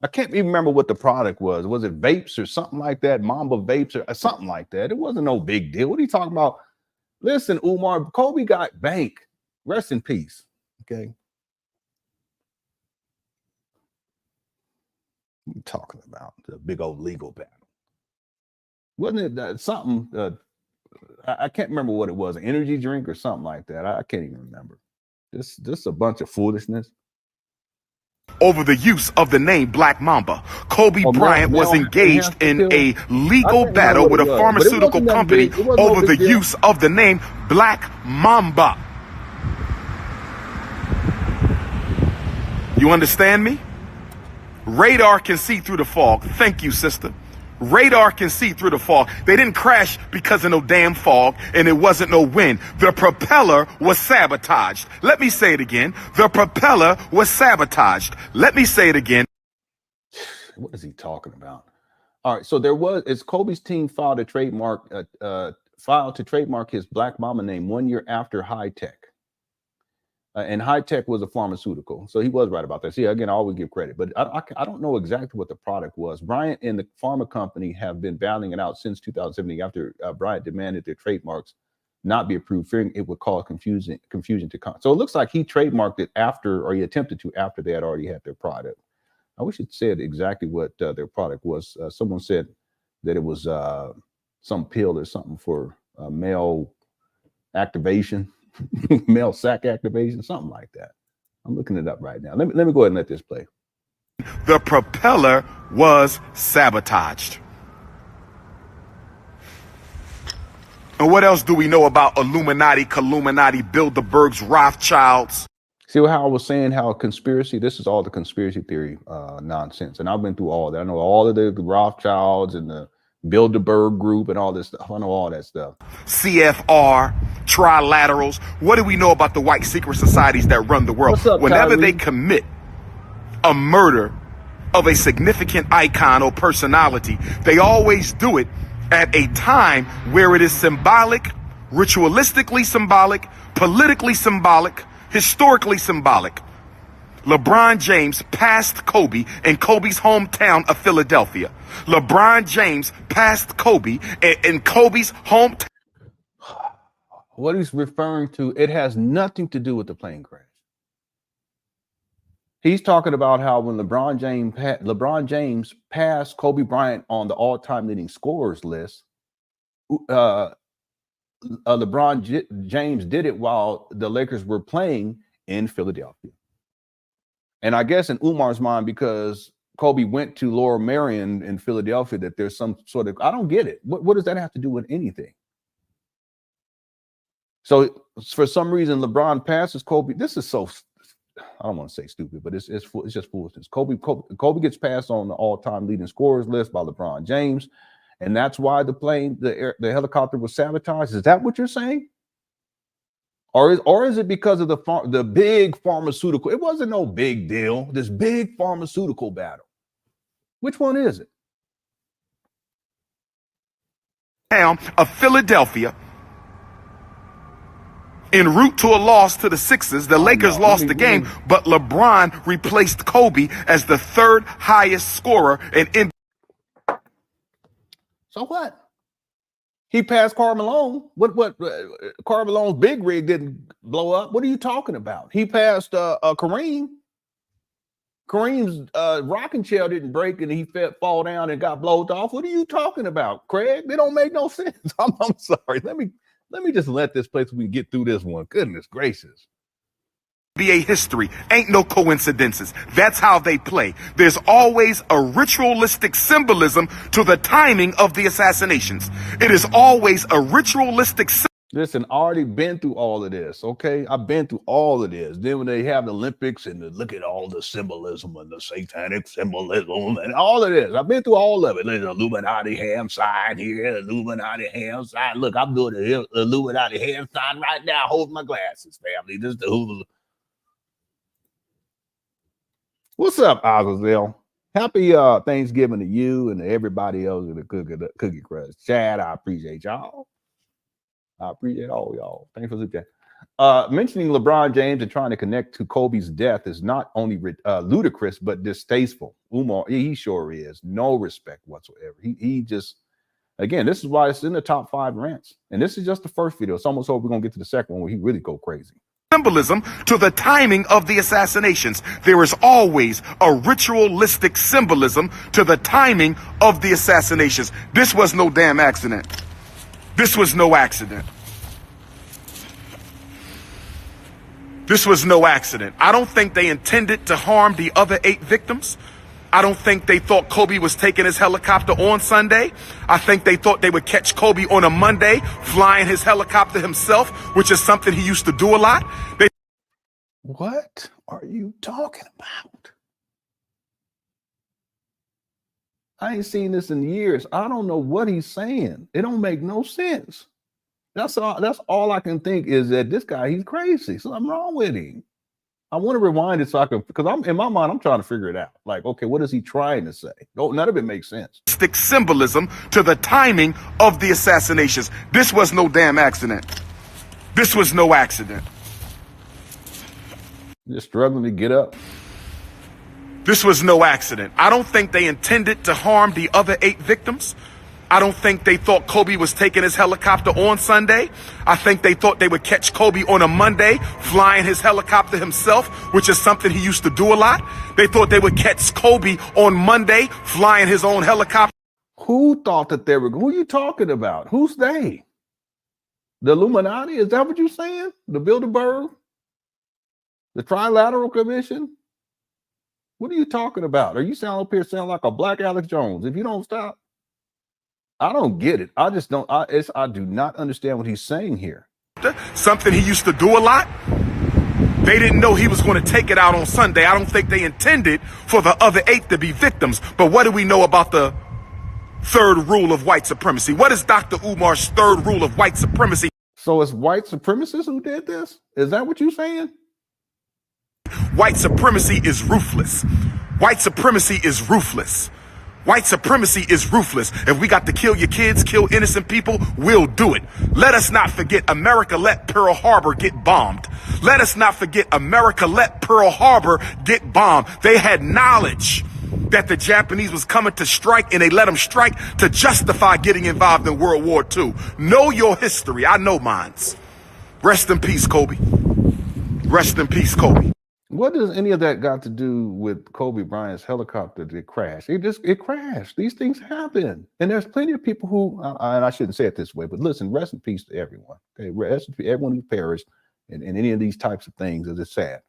I can't even remember what the product was. Was it vapes or something like that? Mamba vapes or something like that. It wasn't no big deal. What are you talking about? Listen, Umar, Kobe got bank. Rest in peace. Okay. What are you talking about? The big old legal battle. Wasn't it something? I can't remember what it was, an energy drink or something like that. I can't even remember. Just a bunch of foolishness. Over the use of the name Black Mamba, Kobe Bryant was engaged in a legal battle with a pharmaceutical company over the use of the name Black Mamba. You understand me? Radar can see through the fog. Thank you, sister. Radar can see through the fog. They didn't crash because of no damn fog, and it wasn't no wind. The propeller was sabotaged. Let me say it again. The propeller was sabotaged. Let me say it again. What is he talking about? All right, so it's Kobe's team filed to trademark his Black Mamba name 1 year after High Tech. And High Tech was a pharmaceutical. So he was right about that. See, again, I always give credit, but I don't know exactly what the product was. Bryant and the pharma company have been battling it out since 2017 after Bryant demanded their trademarks not be approved, fearing it would cause confusion to come. So it looks like he trademarked it after, or he attempted to after they had already had their product. I wish it said exactly what their product was. Someone said that it was some pill or something for male activation. Male sac activation, something like that. I'm looking it up right now. Let me go ahead and let this play. The propeller was sabotaged. And what else do we know about Illuminati, Bilderbergs, Rothschilds? See how I was saying how conspiracy, this is all the conspiracy theory nonsense. And I've been through all that. I know all of the Rothschilds and the Bilderberg group and all this stuff. I know all that stuff. CFR, trilaterals. What do we know about the white secret societies that run the world? What's up, Whenever Tyree? they commit a murder of a significant icon or personality, they always do it at a time where it is symbolic, ritualistically symbolic, politically symbolic, historically symbolic. LeBron James passed Kobe in Kobe's hometown of Philadelphia. LeBron James passed Kobe in Kobe's hometown. What he's referring to, it has nothing to do with the plane crash. He's talking about how when LeBron James passed Kobe Bryant on the all-time leading scorers list, LeBron James did it while the Lakers were playing in Philadelphia. And I guess in Umar's mind, because Kobe went to Lower Merion in Philadelphia, that there's some sort of, I don't get it. What does that have to do with anything? So for some reason, LeBron passes Kobe. This is so, I don't want to say stupid, but it's just foolishness. Kobe gets passed on the all-time leading scorers list by LeBron James. And that's why the helicopter was sabotaged. Is that what you're saying? Or is it because of the big pharmaceutical? It wasn't no big deal. This big pharmaceutical battle. Which one is it? Town of Philadelphia. En route to a loss to the Sixers, the Lakers lost the game, but LeBron replaced Kobe as the third highest scorer in. So what? He passed Karl Malone. What? Karl Malone's big rig didn't blow up. What are you talking about? He passed Kareem. Kareem's rocking chair didn't break and he fall down and got blowed off. What are you talking about, Craig? They don't make no sense. I'm sorry. Let me just let this place, we can get through this one. Goodness gracious. NBA history ain't no coincidences. That's how they play. There's always a ritualistic symbolism to the timing of the assassinations. It is always a ritualistic Listen, I already been through all of this, okay? I've been through all of this. Then when they have the Olympics and look at all the symbolism and the satanic symbolism and all of this. I've been through all of it. There's an Illuminati ham sign here, Illuminati ham sign. Look, I'm doing the Illuminati ham sign right now. Hold my glasses, family. This is the Hulu. What's up, Azazel? Happy Thanksgiving to you and to everybody else in the Cookie Crush chat. I appreciate y'all. I appreciate all y'all. Thanks for that. Mentioning LeBron James and trying to connect to Kobe's death is not only ludicrous, but distasteful. Umar, he sure is. No respect whatsoever. He just, again, this is why it's in the top 5 rants. And this is just the first video. It's almost over. We're going to get to the second one where he really go crazy. symbolism to the timing of the assassinations. There is always a ritualistic symbolism to the timing of the assassinations. This was no damn accident. This was no accident. This was no accident. I don't think they intended to harm the other 8 victims. I don't think they thought Kobe was taking his helicopter on Sunday. I think they thought they would catch Kobe on a Monday, flying his helicopter himself, which is something he used to do a lot. What are you talking about? I ain't seen this in years. I don't know what he's saying. It don't make no sense. That's all I can think is that this guy, he's crazy. Something wrong with him. I want to rewind it so I can, because I'm in my mind, I'm trying to figure it out. Like, okay, what is he trying to say? No, none of it makes sense. Symbolism to the timing of the assassinations. This was no damn accident. This was no accident. Just struggling to get up. This was no accident. I don't think they intended to harm the other 8 victims. I don't think they thought Kobe was taking his helicopter on Sunday. I think they thought they would catch Kobe on a Monday, flying his helicopter himself, which is something he used to do a lot. They thought they would catch Kobe on Monday, flying his own helicopter. Who thought that they were? Who are you talking about? Who's they? The Illuminati? Is that what you're saying? The Bilderberg? The Trilateral Commission? What are you talking about? Are you sound up here sound like a black Alex Jones? If you don't stop. I don't get it. I just don't. I do not understand what he's saying here. Something he used to do a lot. They didn't know he was going to take it out on Sunday. I don't think they intended for the other 8 to be victims. But what do we know about the 3rd rule of white supremacy? What is Dr. Umar's 3rd rule of white supremacy? So it's white supremacists who did this? Is that what you're saying? White supremacy is ruthless. White supremacy is ruthless. White supremacy is ruthless. If we got to kill your kids, kill innocent people, we'll do it. Let us not forget America let Pearl Harbor get bombed. Let us not forget America let Pearl Harbor get bombed. They had knowledge that the Japanese was coming to strike, and they let them strike to justify getting involved in World War II. Know your history. I know mine's. Rest in peace, Kobe. Rest in peace, Kobe. What does any of that got to do with Kobe Bryant's helicopter that crashed? It crashed. These things happen. And there's plenty of people who, and I shouldn't say it this way, but listen, rest in peace to everyone. Okay, rest in peace, everyone who perished in any of these types of things, as it's sad.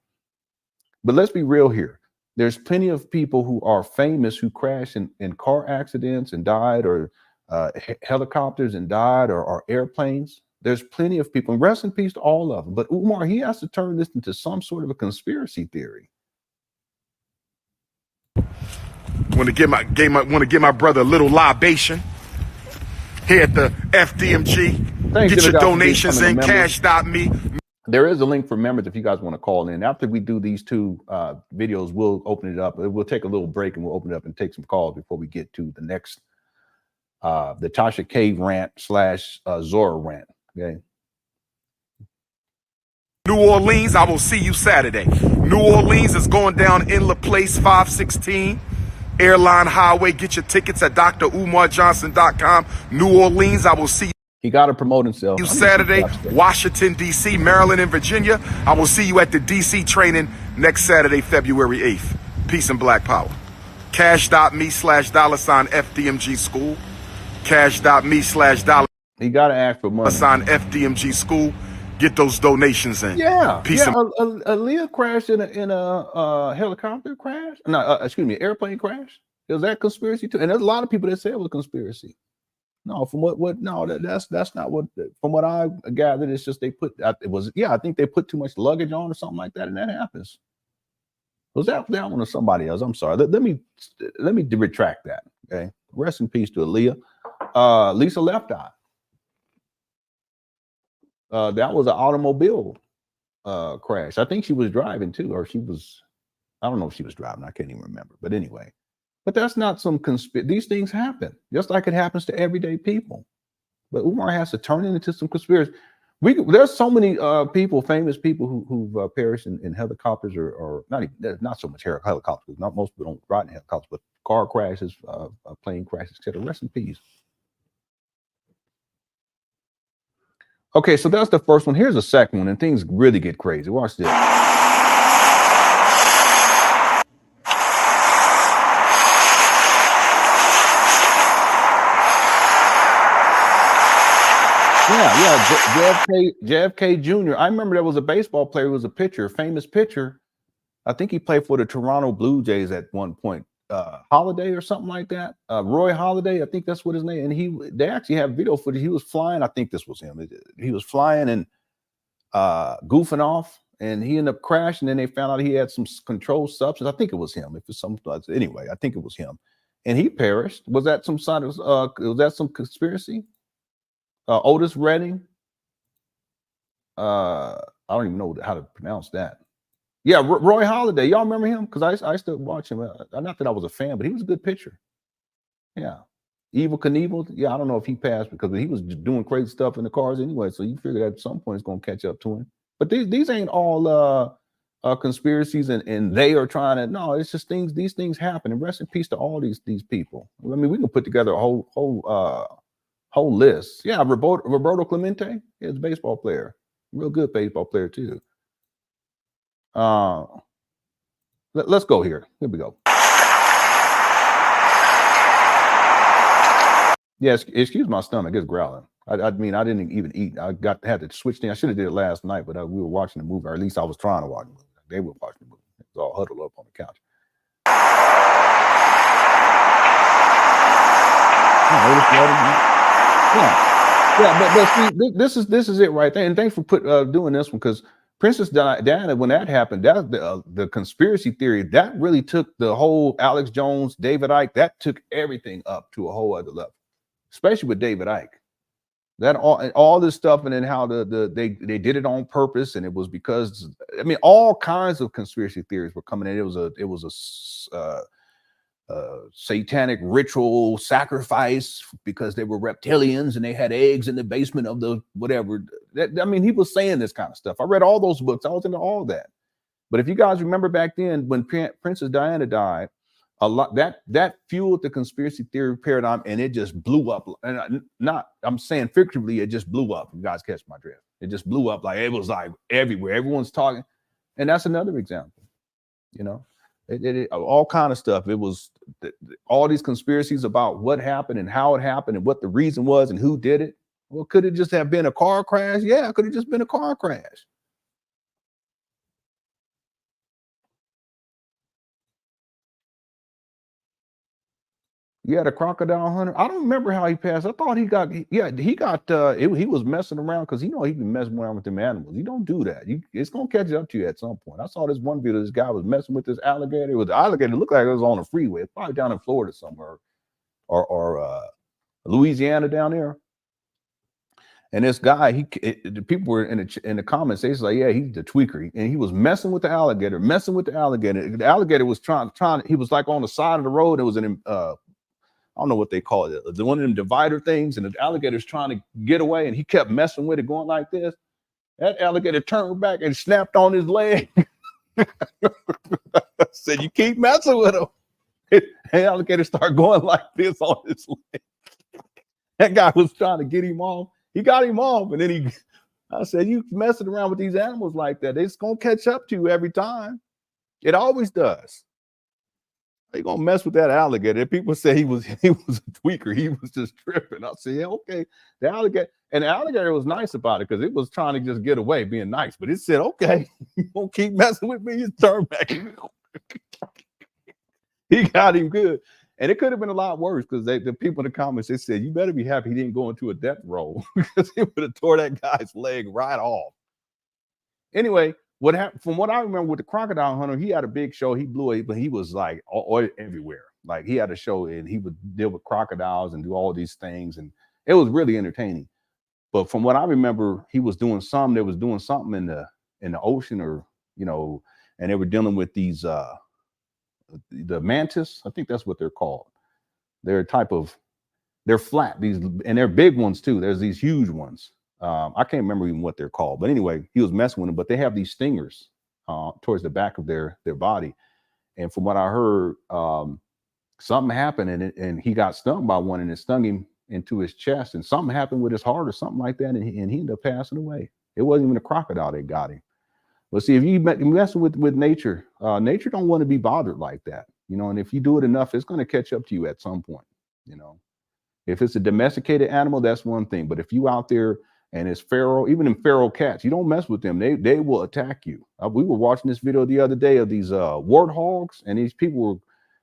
But let's be real here. There's plenty of people who are famous who crashed in car accidents and died, or helicopters and died, or airplanes. There's plenty of people, and rest in peace to all of them. But Umar, he has to turn this into some sort of a conspiracy theory. Want to give my brother a little libation here at the FDMG. Thanks, get your donations in, cash.me. There is a link for members if you guys want to call in. After we do these 2 videos, we'll open it up. We'll take a little break and we'll open it up and take some calls before we get to the next, the Tasha K rant / Zora rant. Okay. New Orleans, I will see you Saturday. New Orleans is going down in La Place 516 Airline Highway. Get your tickets at drumarjohnson.com. New Orleans, I will see you. He got to promote himself. You Saturday, Washington, D.C., Maryland, and Virginia. I will see you at the D.C. training next Saturday, February 8th. Peace and Black Power. Cash.me/$FDMG school. Cash.me/$. He got to ask for money. Sign FDMG school. Get those donations in. Yeah. Peace. Aaliyah crashed in a helicopter crash. No, excuse me, airplane crash. Is that conspiracy too? And there's a lot of people that say it was a conspiracy. No, from what? No, that's not what. From what I gathered, it's just they put. It was. Yeah, I think they put too much luggage on or something like that, and that happens. Was that one or somebody else? I'm sorry. Let me retract that. Okay. Rest in peace to Aaliyah. Lisa Left Eye. That was an automobile crash. I think she was driving too, or she was, I don't know if she was driving. I can't even remember. But anyway, but that's not some conspiracy. These things happen, just like it happens to everyday people. But Umar has to turn it into some conspiracy. There's so many people, famous people who've perished in helicopters, or not even, there's not so much helicopters. Not most people don't ride in helicopters, but car crashes, plane crashes, etc. Rest in peace. Okay, so that's the first one. Here's the second one, and things really get crazy. Watch this. JFK Jr. I remember there was a baseball player who was a pitcher, famous pitcher. I think he played for the Toronto Blue Jays at one point. Holiday or something like that. Roy Holiday, I think that's what his name. And they actually have video footage. He was flying. I think this was him. He was flying and goofing off, and he ended up crashing. And they found out he had some controlled substance. I think it was him. If it's some anyway, I think it was him. And he perished. Was that some side of was that some conspiracy? Otis Redding. I don't even know how to pronounce that. Yeah, Roy Holiday. Y'all remember him? Because I used to watch him. Not that I was a fan, but he was a good pitcher. Yeah. Evil Knievel. Yeah, I don't know if he passed because he was doing crazy stuff in the cars anyway. So you figure at some point it's going to catch up to him. But these ain't all conspiracies and they are trying to. No, it's just things. These things happen. And rest in peace to all these people. I mean, we can put together a whole list. Yeah, Roberto Clemente is a baseball player. Real good baseball player too. Let's go here. Here we go. Yes, excuse my stomach. It's growling. I mean, I didn't even eat. I had to switch things. I should have did it last night, but we were watching the movie, or at least I was trying to watch the movie. They were watching the movie. It was all huddled up on the couch. Yeah, but see, this is it right there. And thanks for doing this one, because Princess Diana, when that happened, that the conspiracy theory that really took the whole Alex Jones, David Icke, that took everything up to a whole other level, especially with David Icke. That all this stuff, and then how they did it on purpose, and it was because, I mean, all kinds of conspiracy theories were coming in. It was a satanic ritual sacrifice because they were reptilians and they had eggs in the basement of the whatever. I mean, he was saying this kind of stuff. I read all those books. I was into all that. But if you guys remember back then when Princess Diana died, a lot that fueled the conspiracy theory paradigm, and it just blew up. And I'm saying figuratively, it just blew up. You guys catch my drift? It just blew up. Like, it was like everywhere. Everyone's talking, and that's another example. You know, all kind of stuff. It was all these conspiracies about what happened and how it happened and what the reason was and who did it. Well, could it just have been a car crash? Yeah, it could have just been a car crash. Yeah, the crocodile hunter. I don't remember how he passed. I thought he got he was messing around, because he'd been messing around with them animals. You don't do that. It's gonna catch up to you at some point. I saw this one video. This guy was messing with this alligator. The alligator looked like it was on a freeway. It's probably down in Florida somewhere, or Louisiana down there. And this guy, the people were in the comments. They was like, yeah, he's the tweaker, and he was messing with the alligator. The alligator was trying. He was like on the side of the road. It was an I don't know what they call it, the one of them divider things, and the alligator's trying to get away, and he kept messing with it, going like this. That alligator turned back and snapped on his leg. Said, you keep messing with him. The alligator started going like this on his leg. That guy was trying to get him off. He got him off, and then I said, you messing around with these animals like that, it's gonna catch up to you every time. It always does. They gonna mess with that alligator. People say he was a tweaker. He was just tripping. I said, yeah, okay. The alligator was nice about it, because it was trying to just get away, being nice. But it said, okay, you won't keep messing with me. You turn back. He got him good. And it could have been a lot worse, because the people in the comments, they said, you better be happy he didn't go into a death roll, because he would have tore that guy's leg right off. Anyway, what happened, from what I remember with the crocodile hunter, he had a big show. He blew it, but he was like all everywhere. Like, he had a show, and he would deal with crocodiles and do all these things, and it was really entertaining. But from what I remember, he was doing something. They was doing something in the ocean, or and they were dealing with these the mantis. I think that's what they're called. They're flat, and they're big ones too. There's these huge ones. I can't remember even what they're called, but anyway, he was messing with them. But they have these stingers towards the back of their body, and from what I heard, something happened, and he got stung by one, and it stung him into his chest, and something happened with his heart or something like that, and he ended up passing away. It wasn't even a crocodile that got him. But see, if you mess with nature, nature don't want to be bothered like that, you know. And if you do it enough, it's going to catch up to you at some point, you know. If it's a domesticated animal, that's one thing. But if you out there and it's feral, even in feral cats, you don't mess with them. They will attack you. We were watching this video the other day of these warthogs, and these people were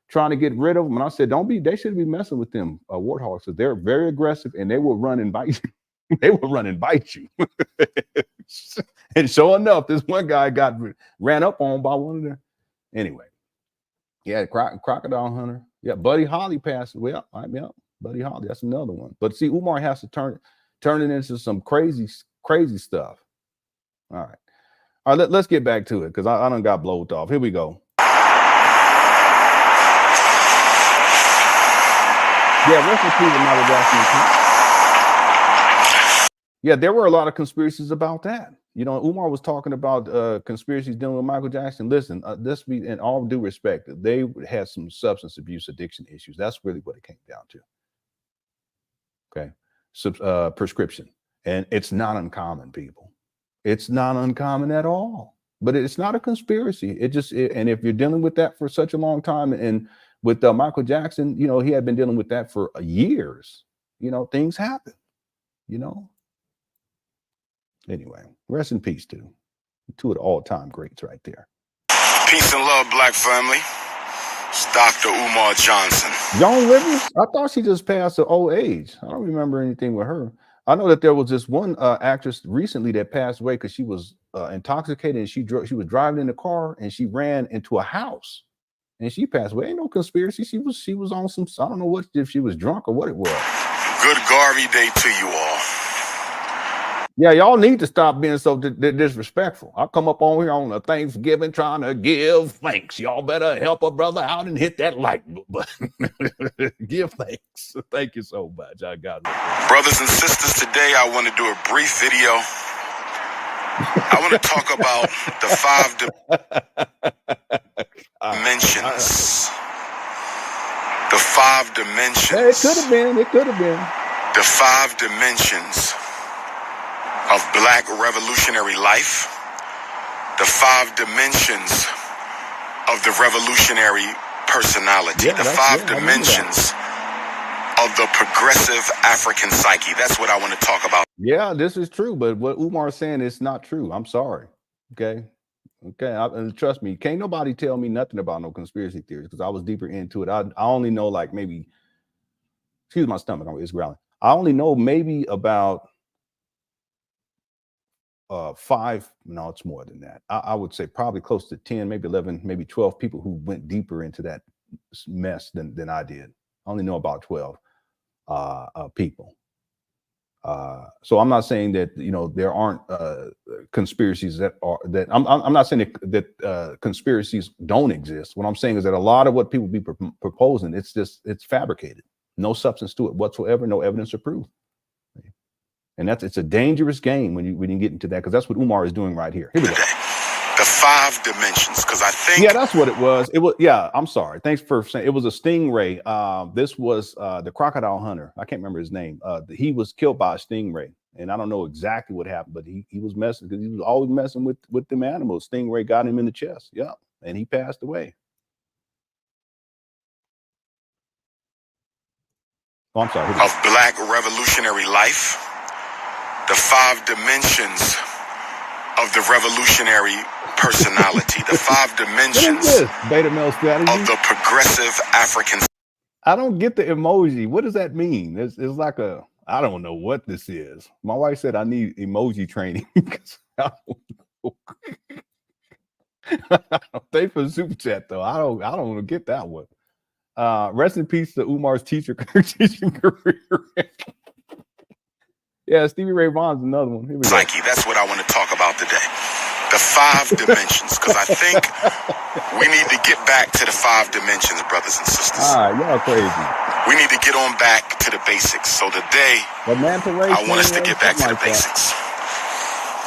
trying to get rid of them. And I said, they shouldn't be messing with them warthogs, because they're very aggressive and they will run and bite you. They will run and bite you. And sure enough, this one guy ran up on by one of them. Anyway, yeah, crocodile hunter. Yeah, Buddy Holly passed away. Yeah, Buddy Holly, that's another one. But see, Umar has to turn it into some crazy stuff. All right, let's get back to it, because I done got blowed off. Here we go. Yeah, rest in peace, Umar Johnson. Yeah, there were a lot of conspiracies about that. You know, Umar was talking about conspiracies dealing with Michael Jackson. Listen, this be in all due respect, they had some substance abuse addiction issues. That's really what it came down to. Okay, so prescription, and it's not uncommon, people. It's not uncommon at all. But it's not a conspiracy. And if you're dealing with that for such a long time, and with Michael Jackson, you know, he had been dealing with that for years. You know, things happen. You know. Anyway, rest in peace to two of the all-time greats right there. Peace and love, black family. It's Dr. Umar Johnson. Joan Rivers? I thought she just passed at old age. I don't remember anything with her. I know that there was this one actress recently that passed away because she was intoxicated, and she was driving in the car and she ran into a house and she passed away. Ain't no conspiracy. She was on some, I don't know what, if she was drunk or what it was. Good Garvey Day to you all. Yeah, y'all need to stop being so disrespectful. I come up on here on a Thanksgiving trying to give thanks. Y'all better help a brother out and hit that like button. Give thanks. Thank you so much. I got it. Brothers and sisters, today I want to do a brief video. I want to talk about the 5 dimensions. The 5 dimensions. Yeah, it could have been. It could have been. The 5 dimensions of black revolutionary life, the 5 dimensions of the revolutionary personality, the 5 dimensions of the progressive African psyche. That's what I want to talk about. Yeah, this is true, but what Umar is saying is not true. I'm sorry. Okay. And trust me, can't nobody tell me nothing about no conspiracy theories, because I was deeper into it. I only know, like, maybe, excuse my stomach, it's growling. I only know maybe about 5, no, it's more than that. I would say probably close to 10, maybe 11, maybe 12 people who went deeper into that mess than I did. I only know about 12 people. So I'm not saying that, you know, there aren't conspiracies I'm not saying that conspiracies don't exist. What I'm saying is that a lot of what people be proposing, it's fabricated. No substance to it whatsoever, no evidence or proof. And it's a dangerous game when you get into that, because that's what Umar is doing right here. Here we go. The 5 dimensions, because I think, yeah, that's what it was. It was, yeah. I'm sorry. Thanks for saying. It was a stingray. This was the crocodile hunter. I can't remember his name. He was killed by a stingray, and I don't know exactly what happened, but he was messing, because he was always messing with them animals. Stingray got him in the chest. Yeah, and he passed away. Oh, I'm sorry. Of black revolutionary life. The 5 dimensions of the revolutionary personality, the 5 dimensions beta male strategy of the progressive African. I don't get the emoji. What does that mean? It's like I don't know what this is. My wife said I need emoji training. I don't know. Thanks for the super chat though. I don't get that one. Rest in peace to Umar's teaching career. Yeah, Stevie Ray Vaughan's another one. Here we go. Psyche, that's what I want to talk about today. The 5 dimensions, because I think we need to get back to the 5 dimensions, brothers and sisters. All right, y'all crazy. We need to get on back to the basics. So today, I want us to get back to the basics.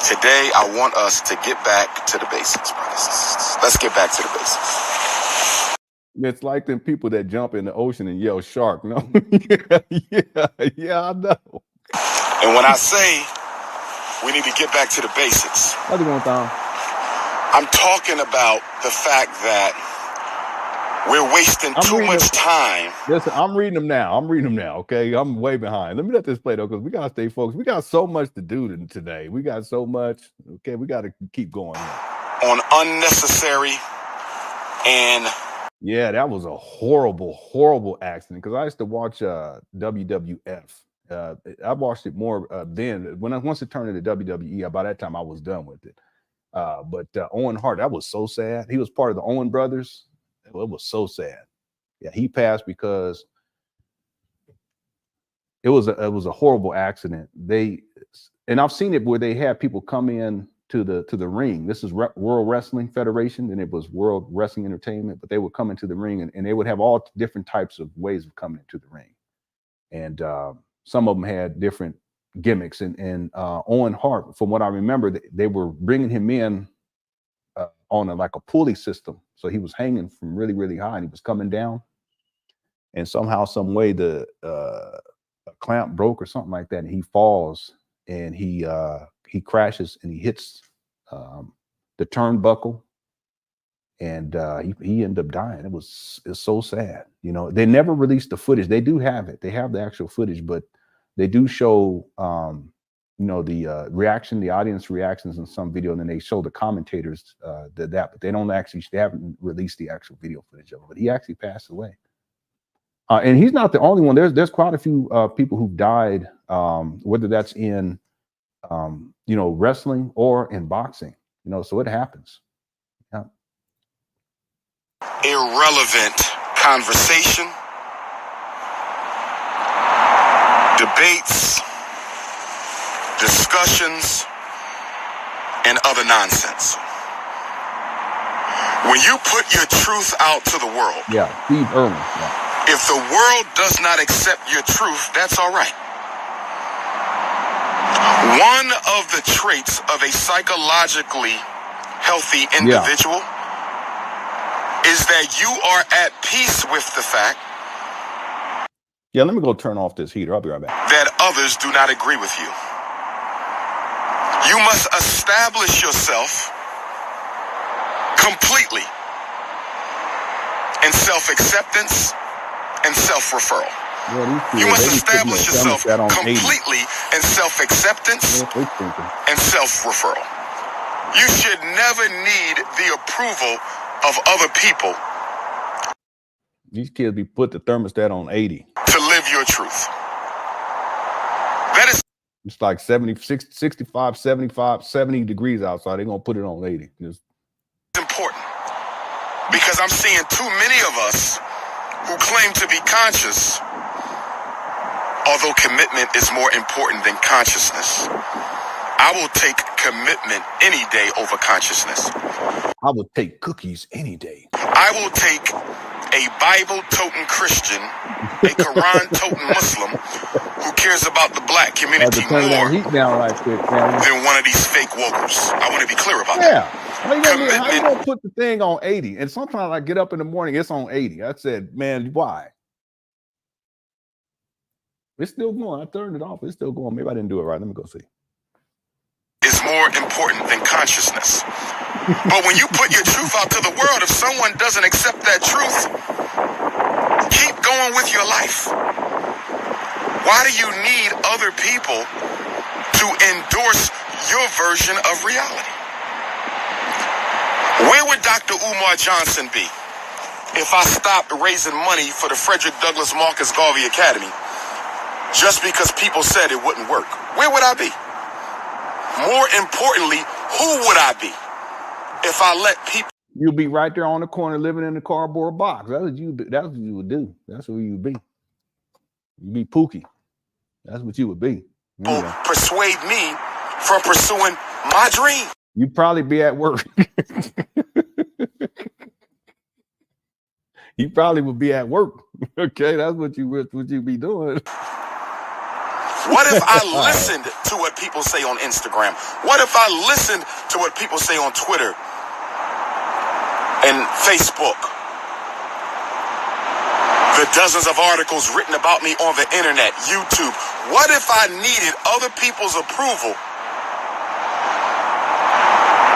Today, I want us to get back to the basics, brothers and sisters. Let's get back to the basics. It's like them people that jump in the ocean and yell shark. No, yeah, I know. And when I say we need to get back to the basics, How's it going, Tom? I'm talking about the fact that we're wasting too much time. Listen, I'm reading them now. Okay, I'm way behind. Let me let this play though, because we gotta stay focused. We got so much to do today. We got so much. Okay, we got to keep going here. On unnecessary and yeah, that was a horrible accident. Because I used to watch WWF. I watched it more then. Once it turned into WWE, by that time I was done with it. But Owen Hart, that was so sad. He was part of the Owen brothers. It was so sad. Yeah, he passed because it was a horrible accident. And I've seen it where they had people come in to the ring. This is World Wrestling Federation, and it was World Wrestling Entertainment. But they would come into the ring, and they would have all different types of ways of coming into the ring. And some of them had different gimmicks. And Owen Hart, from what I remember, they were bringing him in on a pulley system. So he was hanging from really, really high, and he was coming down. And somehow, some way, the clamp broke or something like that, and he falls, and he crashes, and he hits the turnbuckle, and he ended up dying. It's so sad. You know, they never released the footage. They do have it. They have the actual footage, but they do show the reaction, the audience reactions in some video, and then they show the commentators but they haven't released the actual video footage of it. But he actually passed away. And he's not the only one. There's quite a few people who've died, whether that's in wrestling or in boxing. So it happens. Yeah. Irrelevant conversation, debates, discussions, and other nonsense. When you put your truth out to the world, Steve Irwin. Yeah. If the world does not accept your truth, that's all right. One of the traits of a psychologically healthy individual is that you are at peace with the fact. Yeah, let me go turn off this heater. I'll be right back. That others do not agree with you. You must establish yourself completely in self-acceptance and self-referral. You must establish yourself completely in self-acceptance and self-referral. You should never need the approval of other people. These kids be put the thermostat on 80. To live your truth. That is. It's like 65, 75, 70 degrees outside. They're going to put it on 80. It's important. Because I'm seeing too many of us who claim to be conscious, although commitment is more important than consciousness. I will take commitment any day over consciousness. I will take cookies any day. I will take a Bible-toting Christian, a Quran-toting Muslim who cares about the black community more than one of these fake wokers. I want to be clear about that. How you gonna put the thing on 80? And sometimes I get up in the morning, it's on 80. I said, man, why? It's still going. I turned it off. It's still going. Maybe I didn't do it right. Let me go see. Is more important than consciousness. But when you put your truth out to the world, if someone doesn't accept that truth, keep going with your life. Why do you need other people to endorse your version of reality? Where would Dr. Umar Johnson be if I stopped raising money for the Frederick Douglass Marcus Garvey Academy just because people said it wouldn't work? Where would I be? More importantly, who would I be if I let people? You'll be right there on the corner living in a cardboard box. That's what you would do. That's who you'd be. You'd be Pookie. That's what you would be. Persuade me from pursuing my dream. You'd probably be at work. You probably would be at work. Okay, that's what you be doing. What if I listened to what people say on Instagram? What if I listened to what people say on Twitter and Facebook The dozens of articles written about me on the internet, YouTube. What if I needed other people's approval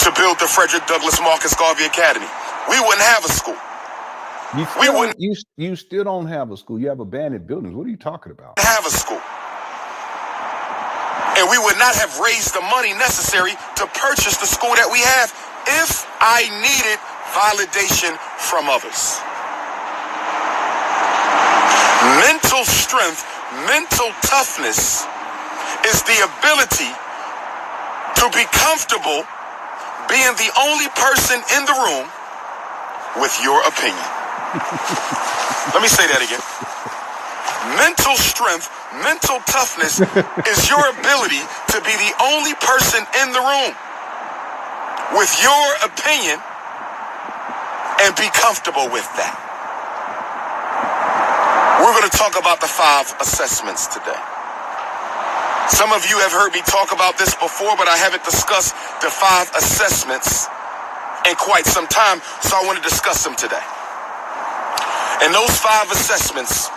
to build the Frederick Douglass Marcus Garvey Academy? We wouldn't have a school. You still don't have a school. You have abandoned buildings. What are you talking about? Have a school. And we would not have raised the money necessary to purchase the school that we have if I needed validation from others. Mental strength, mental toughness is the ability to be comfortable being the only person in the room with your opinion. Let me say that again. Mental strength, mental toughness is your ability to be the only person in the room with your opinion and be comfortable with that. We're going to talk about the 5 assessments today. Some of you have heard me talk about this before, but I haven't discussed the 5 assessments in quite some time, so I want to discuss them today. And those 5 assessments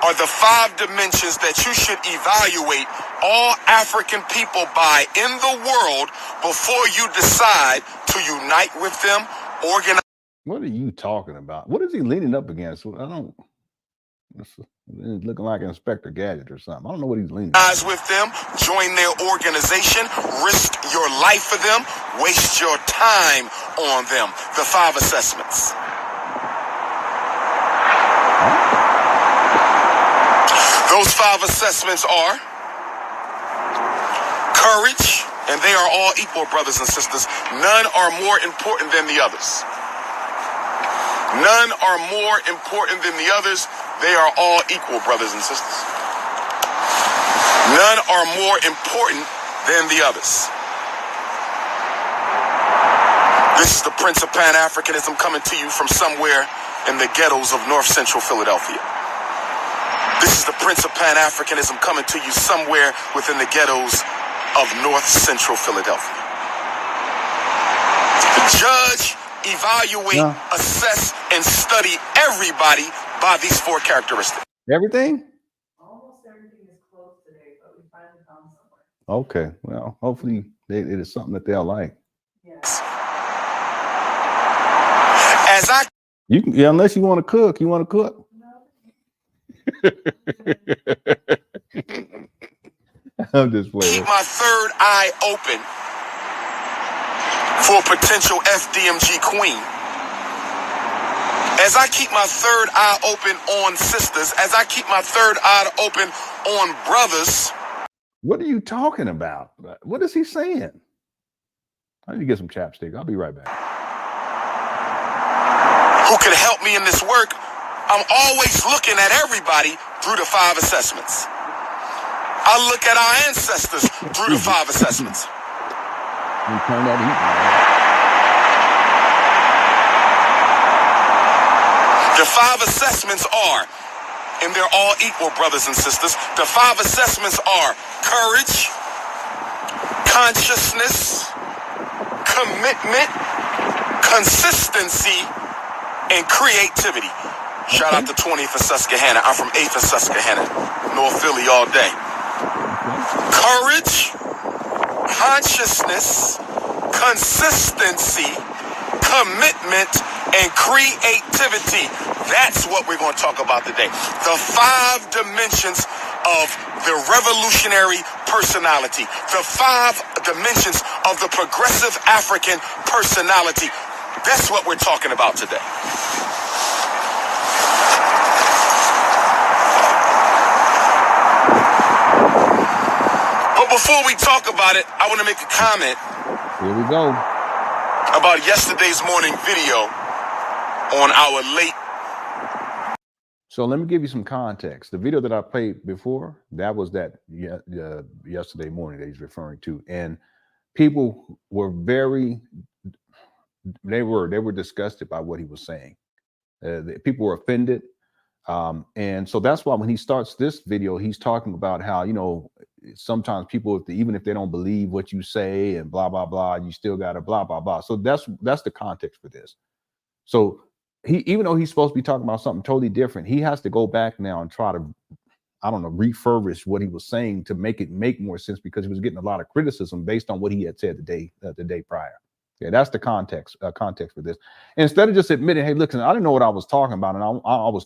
are the 5 dimensions that you should evaluate all African people by in the world before you decide to unite with them, organize. What are you talking about? What is he leaning up against? I don't. It's looking like Inspector Gadget or something. I don't know what he's leaning with them, join their organization, risk your life for them, waste your time on them. The 5 assessments. Those 5 assessments are courage, and they are all equal, brothers and sisters. None are more important than the others. None are more important than the others. They are all equal, brothers and sisters. None are more important than the others. This is the Prince of Pan Africanism coming to you from somewhere in the ghettos of North Central Philadelphia. This is the Prince of Pan Africanism coming to you somewhere within the ghettos of North Central Philadelphia. Judge, evaluate, assess, and study everybody by these 4 characteristics. Everything? Almost everything is closed today, but we finally found somewhere. Okay. Well, hopefully it is something that they'll like. Yes. As I unless you want to cook, No. I'm just playing. keep my third eye open for a potential FDMG queen. As I keep my third eye open on sisters, as I keep my third eye open on brothers. What are you talking about? What is he saying? I need to get some chapstick. I'll be right back. Who can help me in this work? I'm always looking at everybody through the 5 assessments. I look at our ancestors through the 5 assessments. You turn that heat The 5 assessments are, and they're all equal, brothers and sisters. The 5 assessments are courage, consciousness, commitment, consistency, and creativity. Shout out to 20th and Susquehanna. I'm from 8th and Susquehanna, North Philly all day. Courage, consciousness, consistency, commitment, and creativity. That's what we're going to talk about today. The 5 dimensions of the revolutionary personality. The 5 dimensions of the progressive African personality. That's what we're talking about today. But before we talk about it, I want to make a comment. Here we go. About yesterday's morning video on our late. So let me give you some context. The video that I played before, that was that yesterday morning that he's referring to. And people were they were disgusted by what he was saying. People were offended. And so that's why when he starts this video, he's talking about how, sometimes people, even if they don't believe what you say and blah, blah, blah, you still got to blah, blah, blah. So that's the context for this. So even though he's supposed to be talking about something totally different, he has to go back now and try to, I don't know, refurbish what he was saying to make it make more sense, because he was getting a lot of criticism based on what he had said the day prior. Yeah, that's the context for this. And instead of just admitting, hey, listen, I didn't know what I was talking about, and I was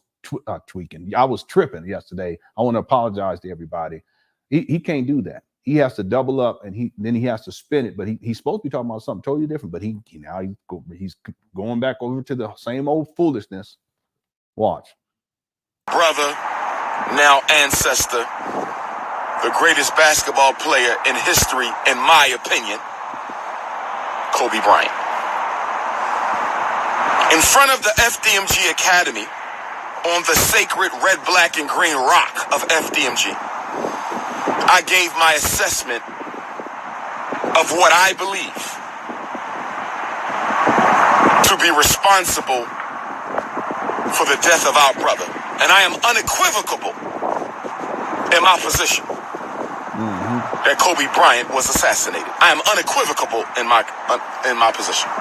tweaking. I was tripping yesterday. I want to apologize to everybody. He can't do that. He has to double up, and then he has to spin it. But he's supposed to be talking about something totally different. But he's going back over to the same old foolishness. Watch. Brother, now ancestor, the greatest basketball player in history, in my opinion, Kobe Bryant. In front of the FDMG Academy, on the sacred red, black, and green rock of FDMG, I gave my assessment of what I believe to be responsible for the death of our brother. And I am unequivocal in my position that Kobe Bryant was assassinated. I am unequivocal in my position.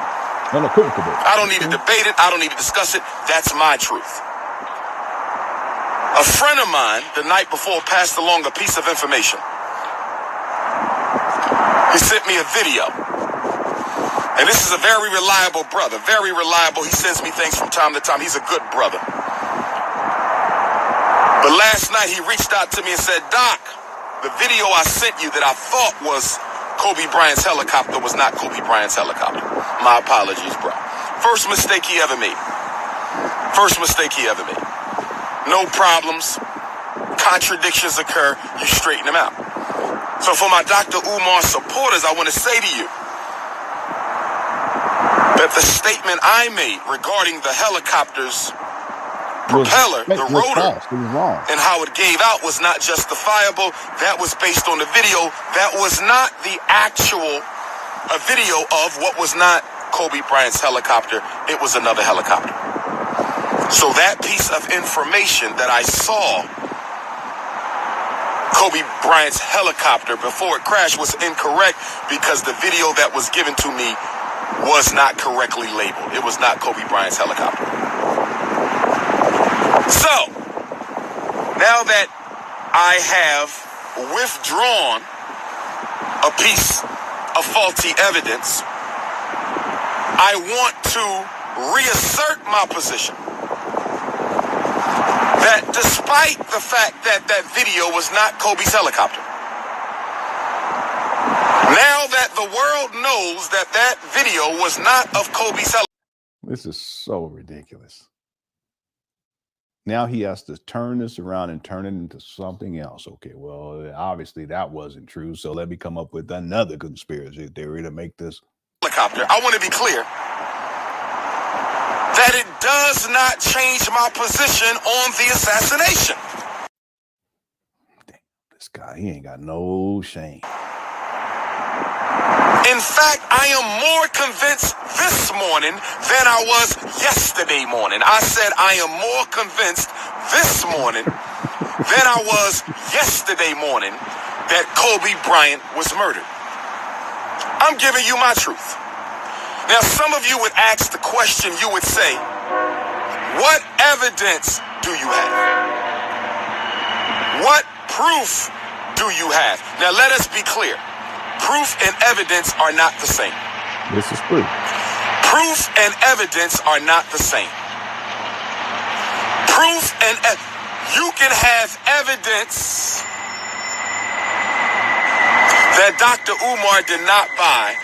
Unequivocal. I don't need to debate it. I don't need to discuss it. That's my truth. A friend of mine the night before passed along a piece of information. He sent me a video. And this is a very reliable brother. Very reliable. He sends me things from time to time. He's a good brother. But last night he reached out to me and said, Doc, the video I sent you that I thought was Kobe Bryant's helicopter was not Kobe Bryant's helicopter. My apologies, bro. First mistake he ever made. First mistake he ever made. No problems. Contradictions occur. You straighten them out. So for my Dr. Umar supporters, I want to say to you that the statement I made regarding the helicopter's propeller, the rotor, and how it gave out was not justifiable. That was based on the video. That was not the actual video of what was not Kobe Bryant's helicopter. It was another helicopter. So that piece of information that I saw, Kobe Bryant's helicopter before it crashed, was incorrect because the video that was given to me was not correctly labeled. It was not Kobe Bryant's helicopter. So, now that I have withdrawn a piece of faulty evidence, I want to reassert my position that despite the fact that that video was not Kobe's helicopter, now that the world knows that that video was not of Kobe's helicopter. This is so ridiculous. Now he has to turn this around and turn it into something else. Okay, well, obviously that wasn't true, so let me come up with another conspiracy theory to make this helicopter. I want to be clear that it does not change my position on the assassination. Damn, this guy, he ain't got no shame. In fact, I am more convinced this morning than I was yesterday morning. I said I am more convinced this morning than I was yesterday morning that Kobe Bryant was murdered. I'm giving you my truth. Now, some of you would ask the question, you would say, what evidence do you have? What proof do you have? Now, let us be clear. Proof and evidence are not the same. This is proof. Proof and evidence are not the same. Proof and you can have evidence that Dr. Umar did not buy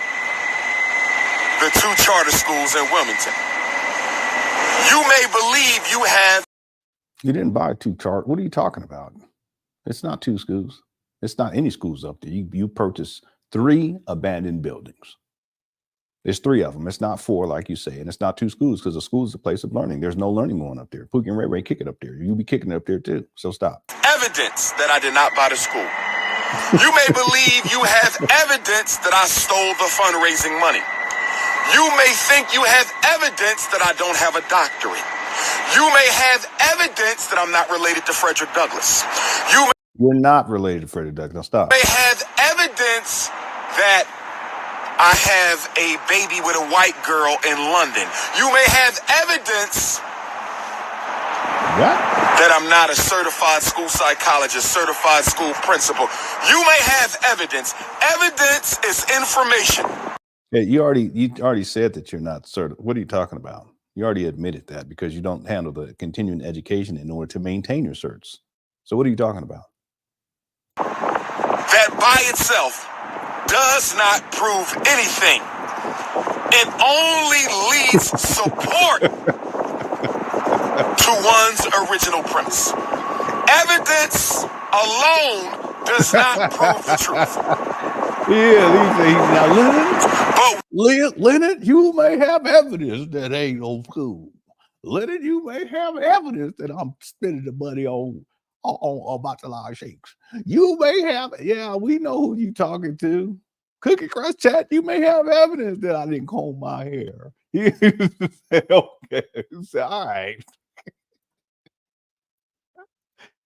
the 2 charter schools in Wilmington. You may believe you have. You didn't buy 2 charter. What are you talking about? It's not 2 schools. It's not any schools up there. You purchased 3 abandoned buildings. There's 3 of them. It's not 4, like you say. And it's not 2 schools, because a school is a place of learning. There's no learning going up there. Pookie and Ray kick it up there. You'll be kicking it up there too. So stop. Evidence that I did not buy the school. You may believe you have evidence that I stole the fundraising money. You may think you have evidence that I don't have a doctorate. You may have evidence that I'm not related to Frederick Douglass. You're not related to Frederick Douglass. Now stop. You may have evidence that I have a baby with a white girl in London. You may have evidence that I'm not a certified school psychologist, certified school principal. You may have evidence. Evidence is information. Yeah, you already said that you're not certified. What are you talking about? You already admitted that because you don't handle the continuing education in order to maintain your certs. So what are you talking about? That by itself does not prove anything. It only leads support to one's original premise. Evidence alone does not prove the truth. Yeah, now Leonard, you may have evidence that ain't no school. Leonard, you may have evidence that I'm spending the money on Batala shakes. You may have, yeah, we know who you talking to. Cookie Crust Chat, you may have evidence that I didn't comb my hair. Okay, so, all right.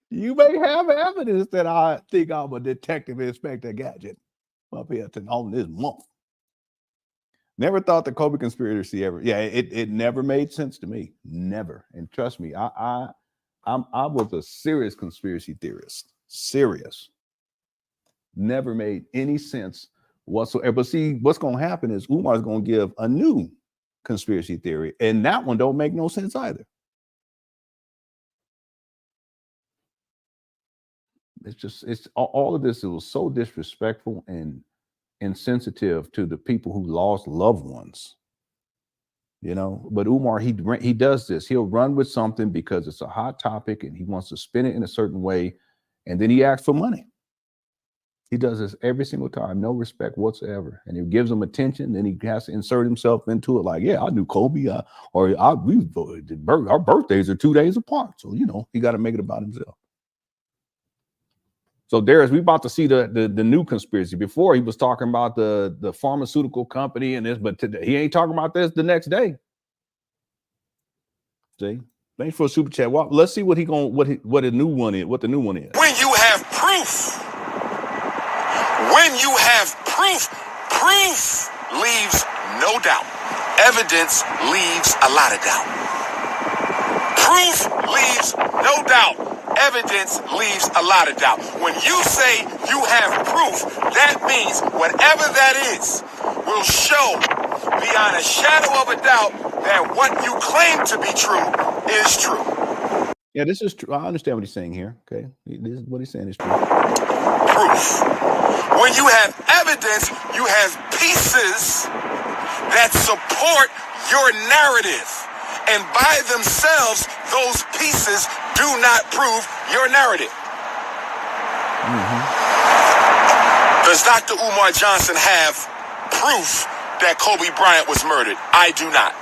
You may have evidence that I think I'm a detective Inspector Gadget up here on this month. Never thought the Kobe conspiracy ever. Yeah, it never made sense to me. Never. And trust me, I was a serious conspiracy theorist. Serious. Never made any sense whatsoever. But see, what's going to happen is Umar's going to give a new conspiracy theory, and that one don't make no sense either. It's all of this. It was so disrespectful and insensitive to the people who lost loved ones, you know. But Umar, he does this. He'll run with something because it's a hot topic and he wants to spin it in a certain way, and then he asks for money. He does this every single time, no respect whatsoever, and he gives them attention. Then he has to insert himself into it, like, yeah, I knew Kobe, our birthdays are 2 days apart, so you know he got to make it about himself. So Darius, we about to see the new conspiracy. Before he was talking about the pharmaceutical company and this, but today he ain't talking about this the next day. See, thanks for a super chat. Well, let's see what the new one is. What the new one is. When you have proof, proof leaves no doubt. Evidence leaves a lot of doubt. Proof leaves no doubt. Evidence leaves a lot of doubt. When you say you have proof, that means whatever that is will show beyond a shadow of a doubt that what you claim to be true is true. Yeah, this is true. I understand what he's saying here. Okay, this is what he's saying is true. Proof. When you have evidence, you have pieces that support your narrative. And by themselves, those pieces do not prove your narrative. Does Dr. Umar Johnson have proof that Kobe Bryant was murdered? I do not.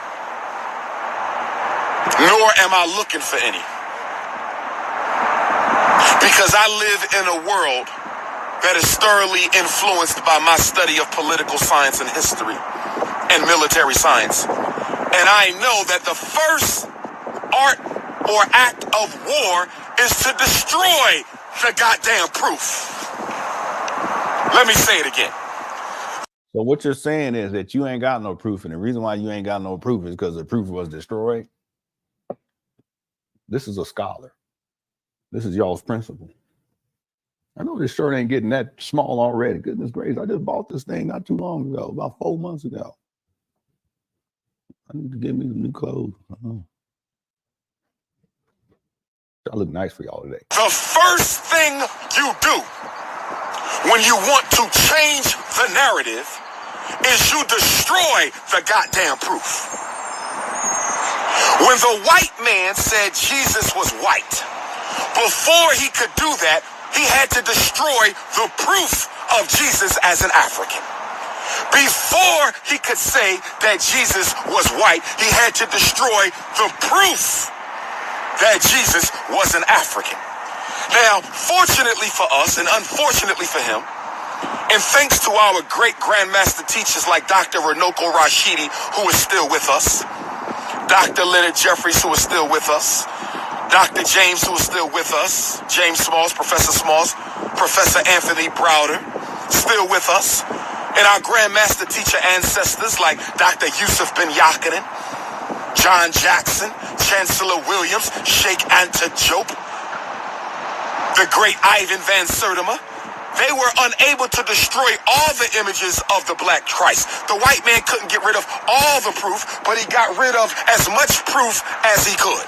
Nor am I looking for any. Because I live in a world that is thoroughly influenced by my study of political science and history and military science. And I know that the first art or act of war is to destroy the goddamn proof. Let me say it again. So what you're saying is that you ain't got no proof, and the reason why you ain't got no proof is because the proof was destroyed. This is a scholar. This is y'all's principle. I know this shirt ain't getting that small already. Goodness gracious, I just bought this thing not too long ago, about 4 months ago. I need to get me some new clothes. I look nice for y'all today. The first thing you do when you want to change the narrative is you destroy the goddamn proof. When the white man said Jesus was white, before he could do that, he had to destroy the proof of Jesus as an African. Before he could say that Jesus was white, he had to destroy the proof that Jesus was an African. Now, fortunately for us and unfortunately for him, and thanks to our great grandmaster teachers like Dr. Renoko Rashidi, who is still with us, Dr. Leonard Jeffries, who is still with us, Dr. James, who is still with us, James Smalls, Professor Anthony Browder, still with us, And our grandmaster teacher ancestors like Dr. Yusuf bin Yakinen, John Jackson, Chancellor Williams, Sheikh Anta Diop, the great Ivan Van Sertima, they were unable to destroy all the images of the Black Christ. The white man couldn't get rid of all the proof, but he got rid of as much proof as he could.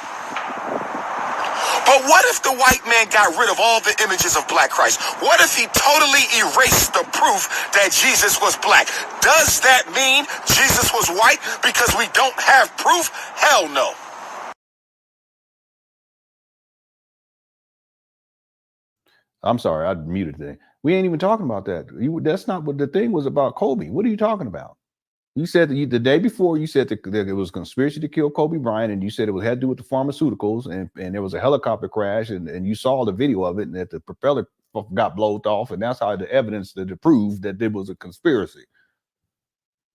But what if the white man got rid of all the images of Black Christ? What if he totally erased the proof that Jesus was black? Does that mean Jesus was white because we don't have proof? Hell no. I'm sorry, I muted that. We ain't even talking about that. That's not what the thing was about. Kobe. What are you talking about? You said that the day before you said that it was a conspiracy to kill Kobe Bryant, and you said it had to do with the pharmaceuticals, and there was a helicopter crash, and you saw the video of it, and that the propeller got blown off, and that's how the evidence that proved that there was a conspiracy.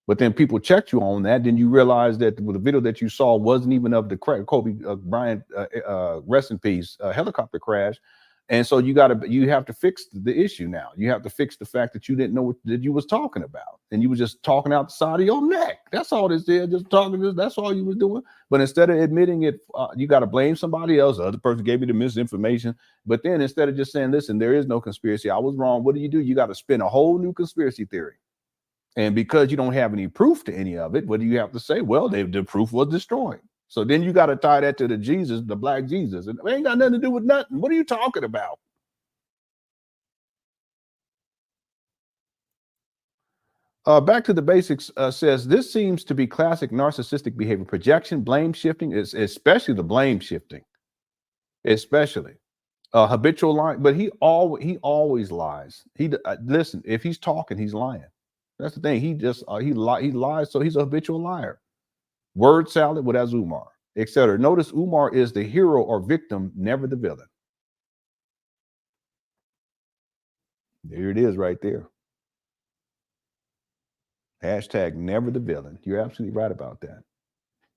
But then people checked you on that, then you realized that the video that you saw wasn't even of the Kobe Bryant rest in peace helicopter crash. And so you have to fix the issue now. You have to fix the fact that you didn't know what that you was talking about, and you were just talking out the side of your neck. That's all this is, just talking. That's all you was doing. But instead of admitting it, you got to blame somebody else. The other person gave you the misinformation. But then instead of just saying, "Listen, there is no conspiracy. I was wrong." What do? You got to spin a whole new conspiracy theory. And because you don't have any proof to any of it, what do you have to say? Well, the proof was destroyed. So then you got to tie that to the Jesus, the black Jesus. And it ain't got nothing to do with nothing. What are you talking about? Back to the basics says, this seems to be classic narcissistic behavior. Projection, blame shifting, especially the blame shifting. Especially. Habitual lying. But he always lies. Listen, if he's talking, he's lying. That's the thing. He lies, so he's a habitual liar. Word salad, well, that's Umar, etc. Notice Umar is the hero or victim, never the villain. There it is right there. Hashtag never the villain. You're absolutely right about that.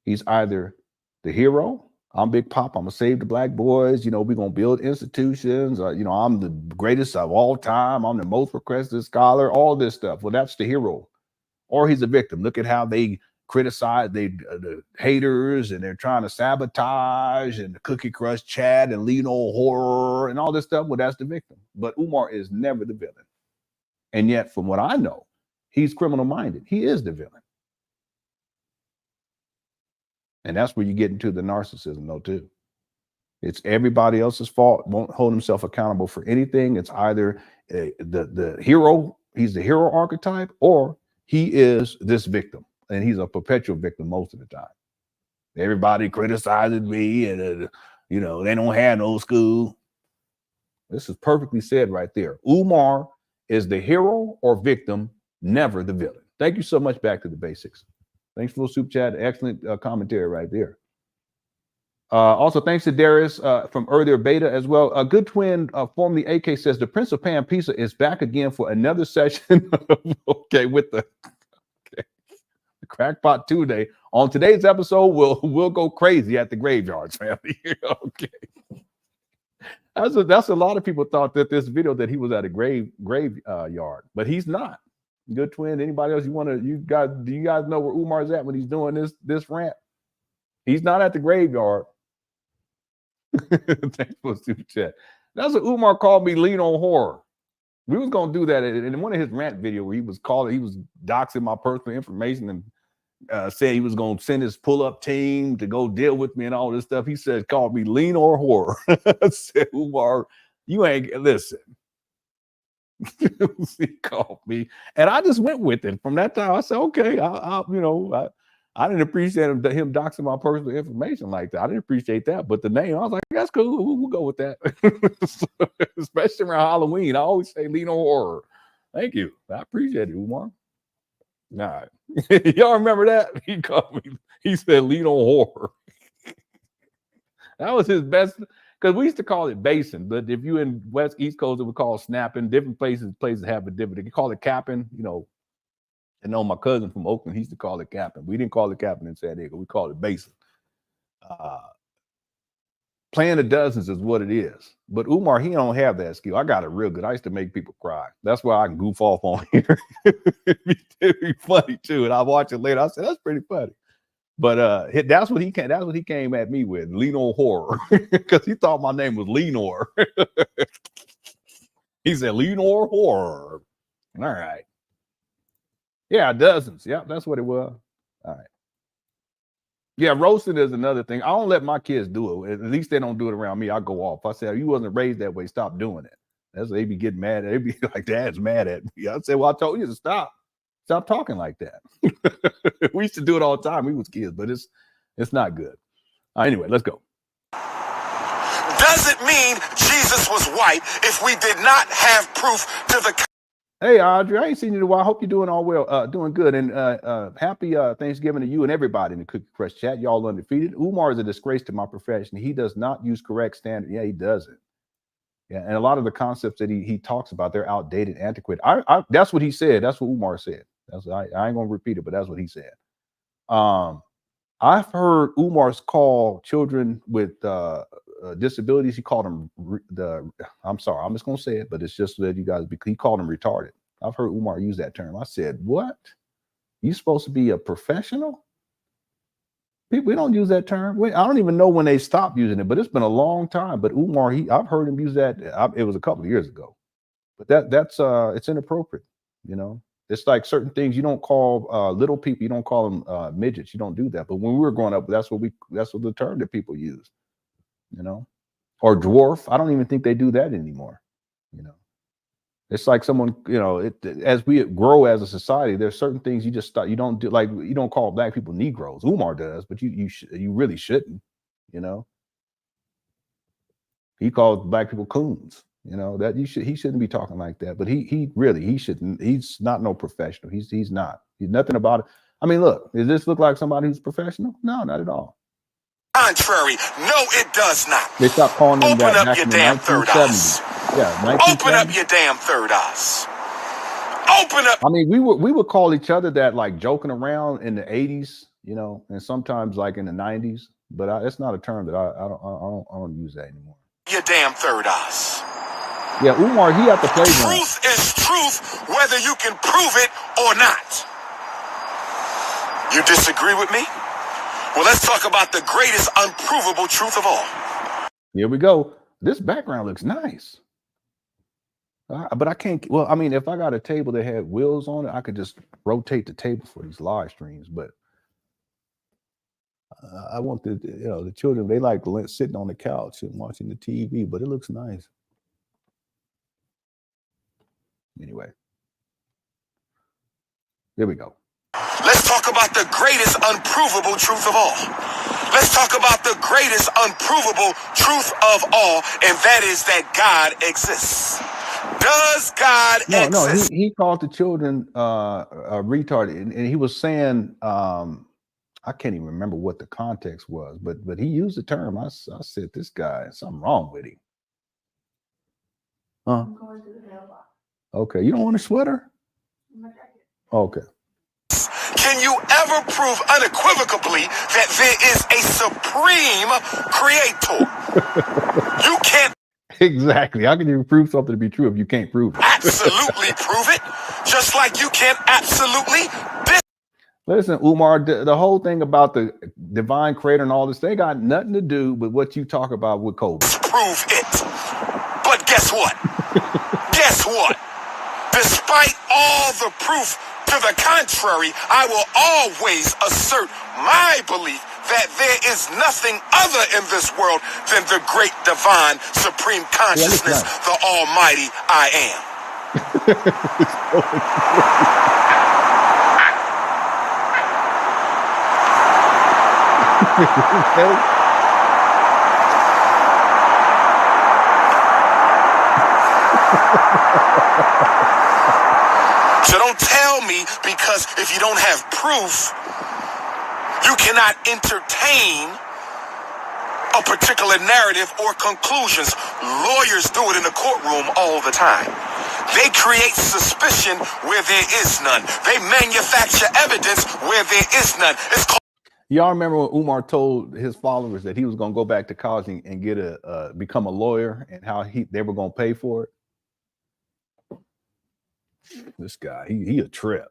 He's either the hero, I'm Big Pop, I'm gonna save the black boys, we're gonna build institutions, I'm the greatest of all time, I'm the most requested scholar, all this stuff. Well, that's the hero. Or he's a victim. Look at how they criticize the haters, and they're trying to sabotage, and the Cookie Crush chat and LenonHonor and all this stuff. Well, that's the victim. But Umar is never the villain. And yet, from what I know, he's criminal minded. He is the villain. And that's where you get into the narcissism, though, too. It's everybody else's fault. Won't hold himself accountable for anything. It's either the hero, he's the hero archetype, or he is this victim. And he's a perpetual victim most of the time. Everybody criticizes me, and they don't have no school. This is perfectly said right there. Umar is the hero or victim, never the villain. Thank you so much. Back to the basics. Thanks for the super chat. Excellent commentary right there. Also, thanks to Darius from earlier beta as well. A good twin, formerly a.k.a. says the Prince of Pan Pizza is back again for another session. Okay, with the Crackpot Tuesday. On today's episode, we'll go crazy at the graveyards, family. Okay. That's a lot of people thought that this video that he was at a graveyard, but he's not. Good twin. Anybody else do you guys know where Umar's at when he's doing this rant? He's not at the graveyard. Thanks for the super chat. That's what Umar called me, LenonHonor. We was gonna do that in one of his rant video where he was doxing my personal information and said he was gonna send his pull-up team to go deal with me and all this stuff. He said, called me LenonHonor. I said, Umar, you ain't listen. He called me, and I just went with it. From that time, I said, okay, I didn't appreciate him doxing my personal information like that. I didn't appreciate that, but the name, I was like, that's cool. We'll go with that. Especially around Halloween, I always say LenonHonor. Thank you. I appreciate it, Umar. Nah, y'all remember that? He called me. He said LenonHonor. That was his best, because we used to call it basing, but if you in East Coast, it would call snapping. Different places have a different. You call it capping. I know my cousin from Oakland, he used to call it capping. We didn't call it capping in San Diego. We called it basing. Playing the dozens is what it is. But Umar, he don't have that skill. I got it real good. I used to make people cry. That's why I can goof off on here. It'd be funny too. And I watch it later. I said, that's pretty funny. But that's what he came at me with, LenonHonor, because he thought my name was Lenor. He said LenonHonor. All right. Yeah, dozens. Yeah, that's what it was. All right. Yeah, roasting is another thing. I don't let my kids do it. At least they don't do it around me. I go off. I say, you wasn't raised that way. Stop doing it. That's they be getting mad. They be like, Dad's mad at me. I say, well, I told you to stop. Stop talking like that. We used to do it all the time. We was kids, but it's not good. Anyway, let's go. Does it mean Jesus was white if we did not have proof to the... Hey, Audrey, I ain't seen you in a while. I hope you're doing all well, doing good. And happy Thanksgiving to you and everybody in the Cookie Crush chat. Y'all undefeated. Umar is a disgrace to my profession. He does not use correct standard. Yeah, he doesn't. Yeah, and a lot of the concepts that he talks about, they're outdated, antiquated. That's what he said. That's what Umar said. I ain't gonna repeat it, but that's what he said. I've heard Umar's call children with disabilities. He called them I'm sorry, I'm just gonna say it, but it's just so that you guys, he called them retarded. I've heard Umar use that term. I said, what? You supposed to be a professional? People, we don't use that term. I don't even know when they stopped using it, but it's been a long time. But Umar, I've heard him use that. It was a couple of years ago, but that's it's inappropriate. You know, it's like certain things you don't call little people. You don't call them midgets. You don't do that. But when we were growing up, that's what the term that people use. You know, or dwarf. I don't even think they do that anymore. You know, it's like someone, you know, as we grow as a society, there's certain things you just you don't do. Like you don't call black people Negroes. Umar does, but you really shouldn't. You know, he calls black people coons. You know, that he shouldn't be talking like that. But he shouldn't. He's not no professional. He's not. He's nothing about it. I mean, look, does this look like somebody who's professional? No, not at all. Contrary, no, it does not. They stopped calling them that back in the 1970s. Yeah, open up your damn third eyes. Open up. I mean, we would call each other that, like joking around in the 80s, you know, and sometimes like in the 90s. But it's not a term that I don't use that anymore. Your damn third eyes. Yeah, Umar, he at the playground. Truth is truth, whether you can prove it or not. You disagree with me? Well, let's talk about the greatest unprovable truth of all. Here we go. This background looks nice. But I can't, well, I mean, if I got a table that had wheels on it, I could just rotate the table for these live streams. But I want the children, they like sitting on the couch and watching the TV, but it looks nice. Anyway, here we go. Let's talk about the greatest unprovable truth of all. Let's talk about the greatest unprovable truth of all, and that is that God exists. Does God exist? No, he called the children retarded, and he was saying, I can't even remember what the context was, but he used the term. I said, this guy, something wrong with him. I'm going to the mailbox. Okay, you don't want a sweater? Okay. Can you ever prove unequivocally that there is a supreme creator? You can't. Exactly. How can you prove something to be true if you can't prove it? Absolutely prove it, just like you can't absolutely. Listen, Umar, the whole thing about the divine creator and all this, they got nothing to do with what you talk about with COVID. Prove it. But guess what? Guess what? Despite all the proof to the contrary, I will always assert my belief that there is nothing other in this world than the great divine supreme consciousness, the almighty I am. So don't tell me, because if you don't have proof, you cannot entertain a particular narrative or conclusions. Lawyers do it in the courtroom all the time. They create suspicion where there is none. They manufacture evidence where there is none. It's called Y'all remember when Umar told his followers that he was going to go back to college and get become a lawyer, and how they were going to pay for it? This guy, he a trip.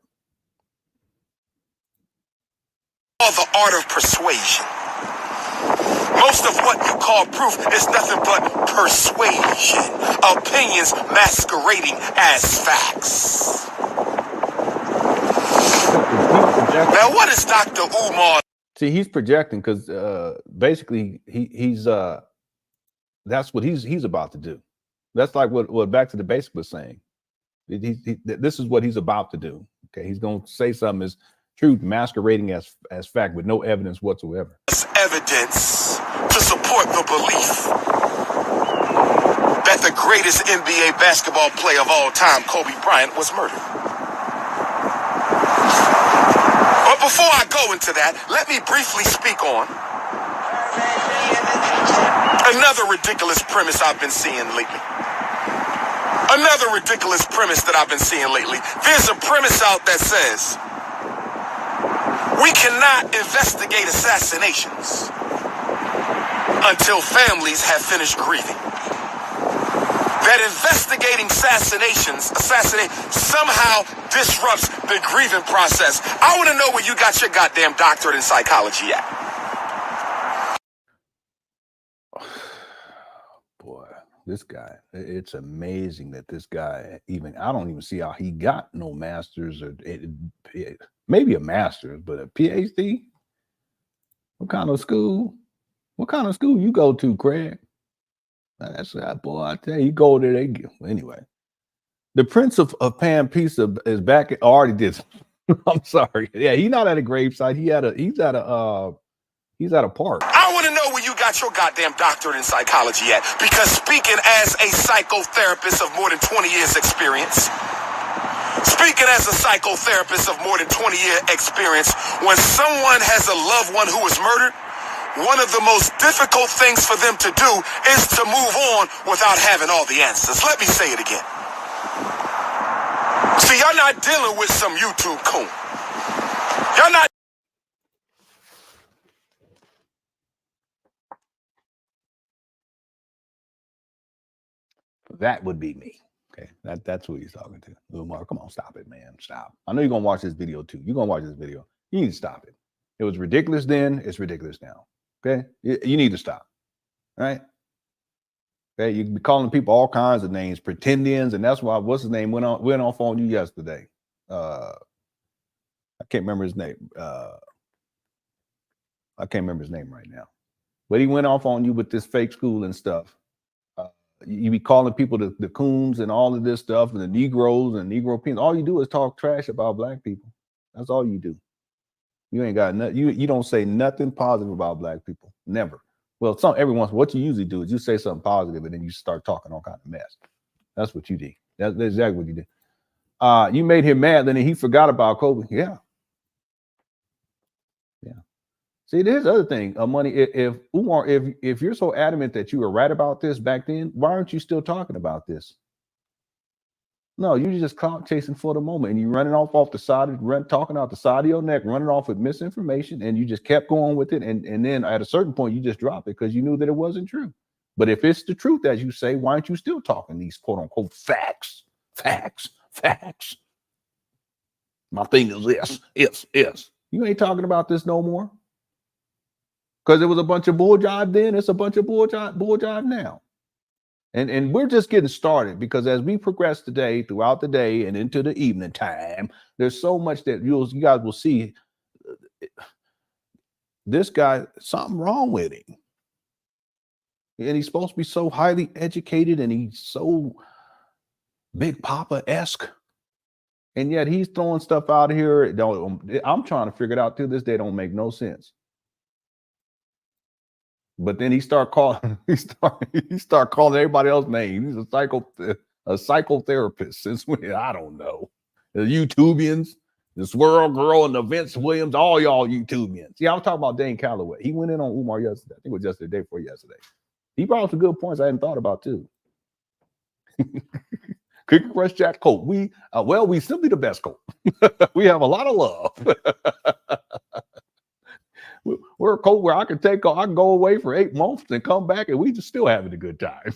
The art of persuasion. Most of what you call proof is nothing but persuasion. Opinions masquerading as facts. Now, what is Dr. Umar? See, he's projecting because basically he's that's what he's about to do. That's like what Back to the Basics was saying. This is what he's about to do. Okay, he's going to say something as truth masquerading as fact with no evidence whatsoever. Evidence to support the belief that the greatest NBA basketball player of all time, Kobe Bryant, was murdered. But before I go into that, let me briefly speak on another ridiculous premise I've been seeing lately. Another ridiculous premise that I've been seeing lately. There's a premise out that says we cannot investigate assassinations until families have finished grieving. That investigating assassinations somehow disrupts the grieving process. I want to know where you got your goddamn doctorate in psychology at. Boy, this guy, it's amazing that this guy I don't even see how he got no master's or maybe a master's, but a PhD? What kind of school? What kind of school you go to, Craig? That's that boy. I tell you, go there. Anyway, the Prince of Pan Pizza is back. Already did. I'm sorry. Yeah, he's not at a gravesite. He's at a park. I want to know where you got your goddamn doctorate in psychology at, because speaking as a psychotherapist of more than 20 years experience, when someone has a loved one who was murdered, one of the most difficult things for them to do is to move on without having all the answers. Let me say it again. See, y'all not dealing with some YouTube coon. Y'all not. That would be me. Okay, that's who he's talking to. Umar, come on, stop it, man. Stop. I know you're going to watch this video too. You're going to watch this video. You need to stop it. It was ridiculous then. It's ridiculous now. Okay, you need to stop. All right. Okay, you can be calling people all kinds of names, pretendians, and that's why what's his name went off on you yesterday. I can't remember his name. I can't remember his name right now, but he went off on you with this fake school and stuff. You be calling people the coons and all of this stuff, and the Negroes and Negro peons. All you do is talk trash about black people. That's all you do. You ain't got nothing. You don't say nothing positive about black people. Never. Well, every once what you usually do is you say something positive and then you start talking all kind of mess. That's what you did. That's exactly what you did. You made him mad, then he forgot about Kobe. Yeah. Yeah. See, there's the other thing. Money. If Umar, if you're so adamant that you were right about this back then, why aren't you still talking about this? No, you're just clout chasing for the moment, and you running off the side, talking out the side of your neck, running off with misinformation, and you just kept going with it, and then at a certain point you just drop it because you knew that it wasn't true. But if it's the truth, as you say, why aren't you still talking these quote unquote facts? My thing is this. You ain't talking about this no more because it was a bunch of bull jive then. It's a bunch of bull jive now. And we're just getting started, because as we progress today, throughout the day and into the evening time, there's so much that you guys will see. This guy, something wrong with him. And he's supposed to be so highly educated and he's so Big Papa-esque. And yet he's throwing stuff out here. I'm trying to figure it out to this day. Don't make no sense. But then he start calling everybody else names. He's a psychotherapist. Since when? I don't know. The YouTubians, the Swirl Girl, and the Vince Williams, all y'all YouTubians. See, I was talking about Dane Calloway. He went in on Umar yesterday. I think it was just the day before yesterday. He brought up some good points I hadn't thought about too. Cricket Crush Jack Colt. We simply the best Colt. We have a lot of love. we're a cult where I can go away for 8 months and come back and we just still having a good time.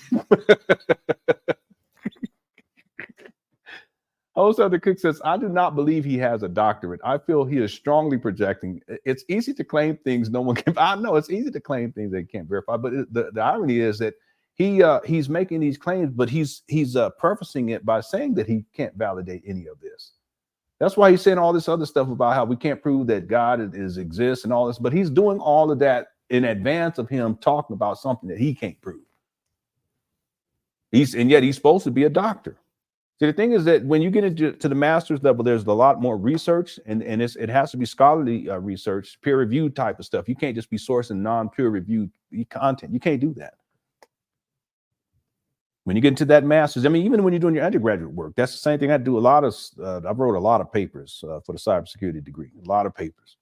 Also, the Cook says, I do not believe he has a doctorate. I feel he is strongly projecting. It's easy to claim things no one can. I know it's easy to claim things they can't verify, but the irony is that he's making these claims, but he's prefacing it by saying that he can't validate any of this. That's why he's saying all this other stuff about how we can't prove that God exists and all this, but he's doing all of that in advance of him talking about something that he can't prove. And yet he's supposed to be a doctor. See, the thing is that when you get into the master's level, there's a lot more research, and it has to be scholarly research, peer-reviewed type of stuff. You can't just be sourcing non-peer-reviewed content. You can't do that. When you get into that master's, I mean, even when you're doing your undergraduate work, that's the same thing. I do a lot of, I wrote a lot of papers for the cybersecurity degree, a lot of papers.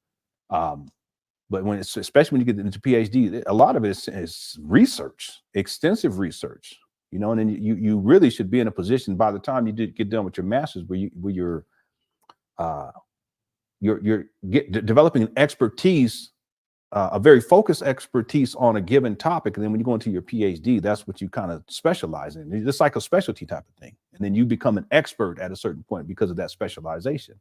But especially when you get into PhD, a lot of it is research, extensive research, you know, and then you really should be in a position by the time you get done with your master's where you're developing an expertise, a very focused expertise on a given topic. And then when you go into your PhD, that's what you kind of specialize in. It's like a specialty type of thing. And then you become an expert at a certain point because of that specialization.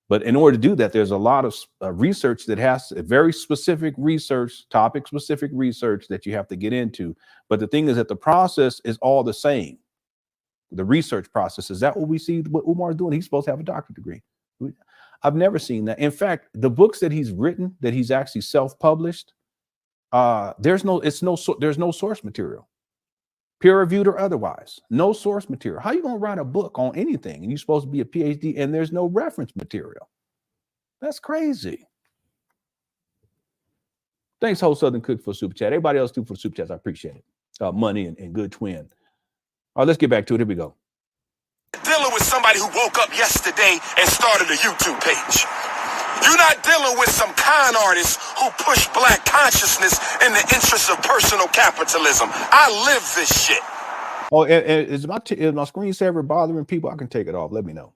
But in order to do that, there's a lot of research that has a very specific research, topic-specific research that you have to get into. But the thing is that the process is all the same. The research process, is that what we see what Umar is doing? He's supposed to have a doctorate degree. I've never seen that. In fact, the books that he's written, that he's actually self-published, there's no source material, peer-reviewed or otherwise. No source material. How are you going to write a book on anything and you're supposed to be a PhD and there's no reference material? That's crazy. Thanks, Whole Southern Cook, for super chat. Everybody else too for super chats. I appreciate it. Money and good twin. All right, let's get back to it. Here we go. Dealing with somebody who woke up yesterday and started a YouTube page. You're not dealing with some con artists who push black consciousness in the interest of personal capitalism. I live this shit. Oh, is my screensaver bothering people? I can take it off. Let me know.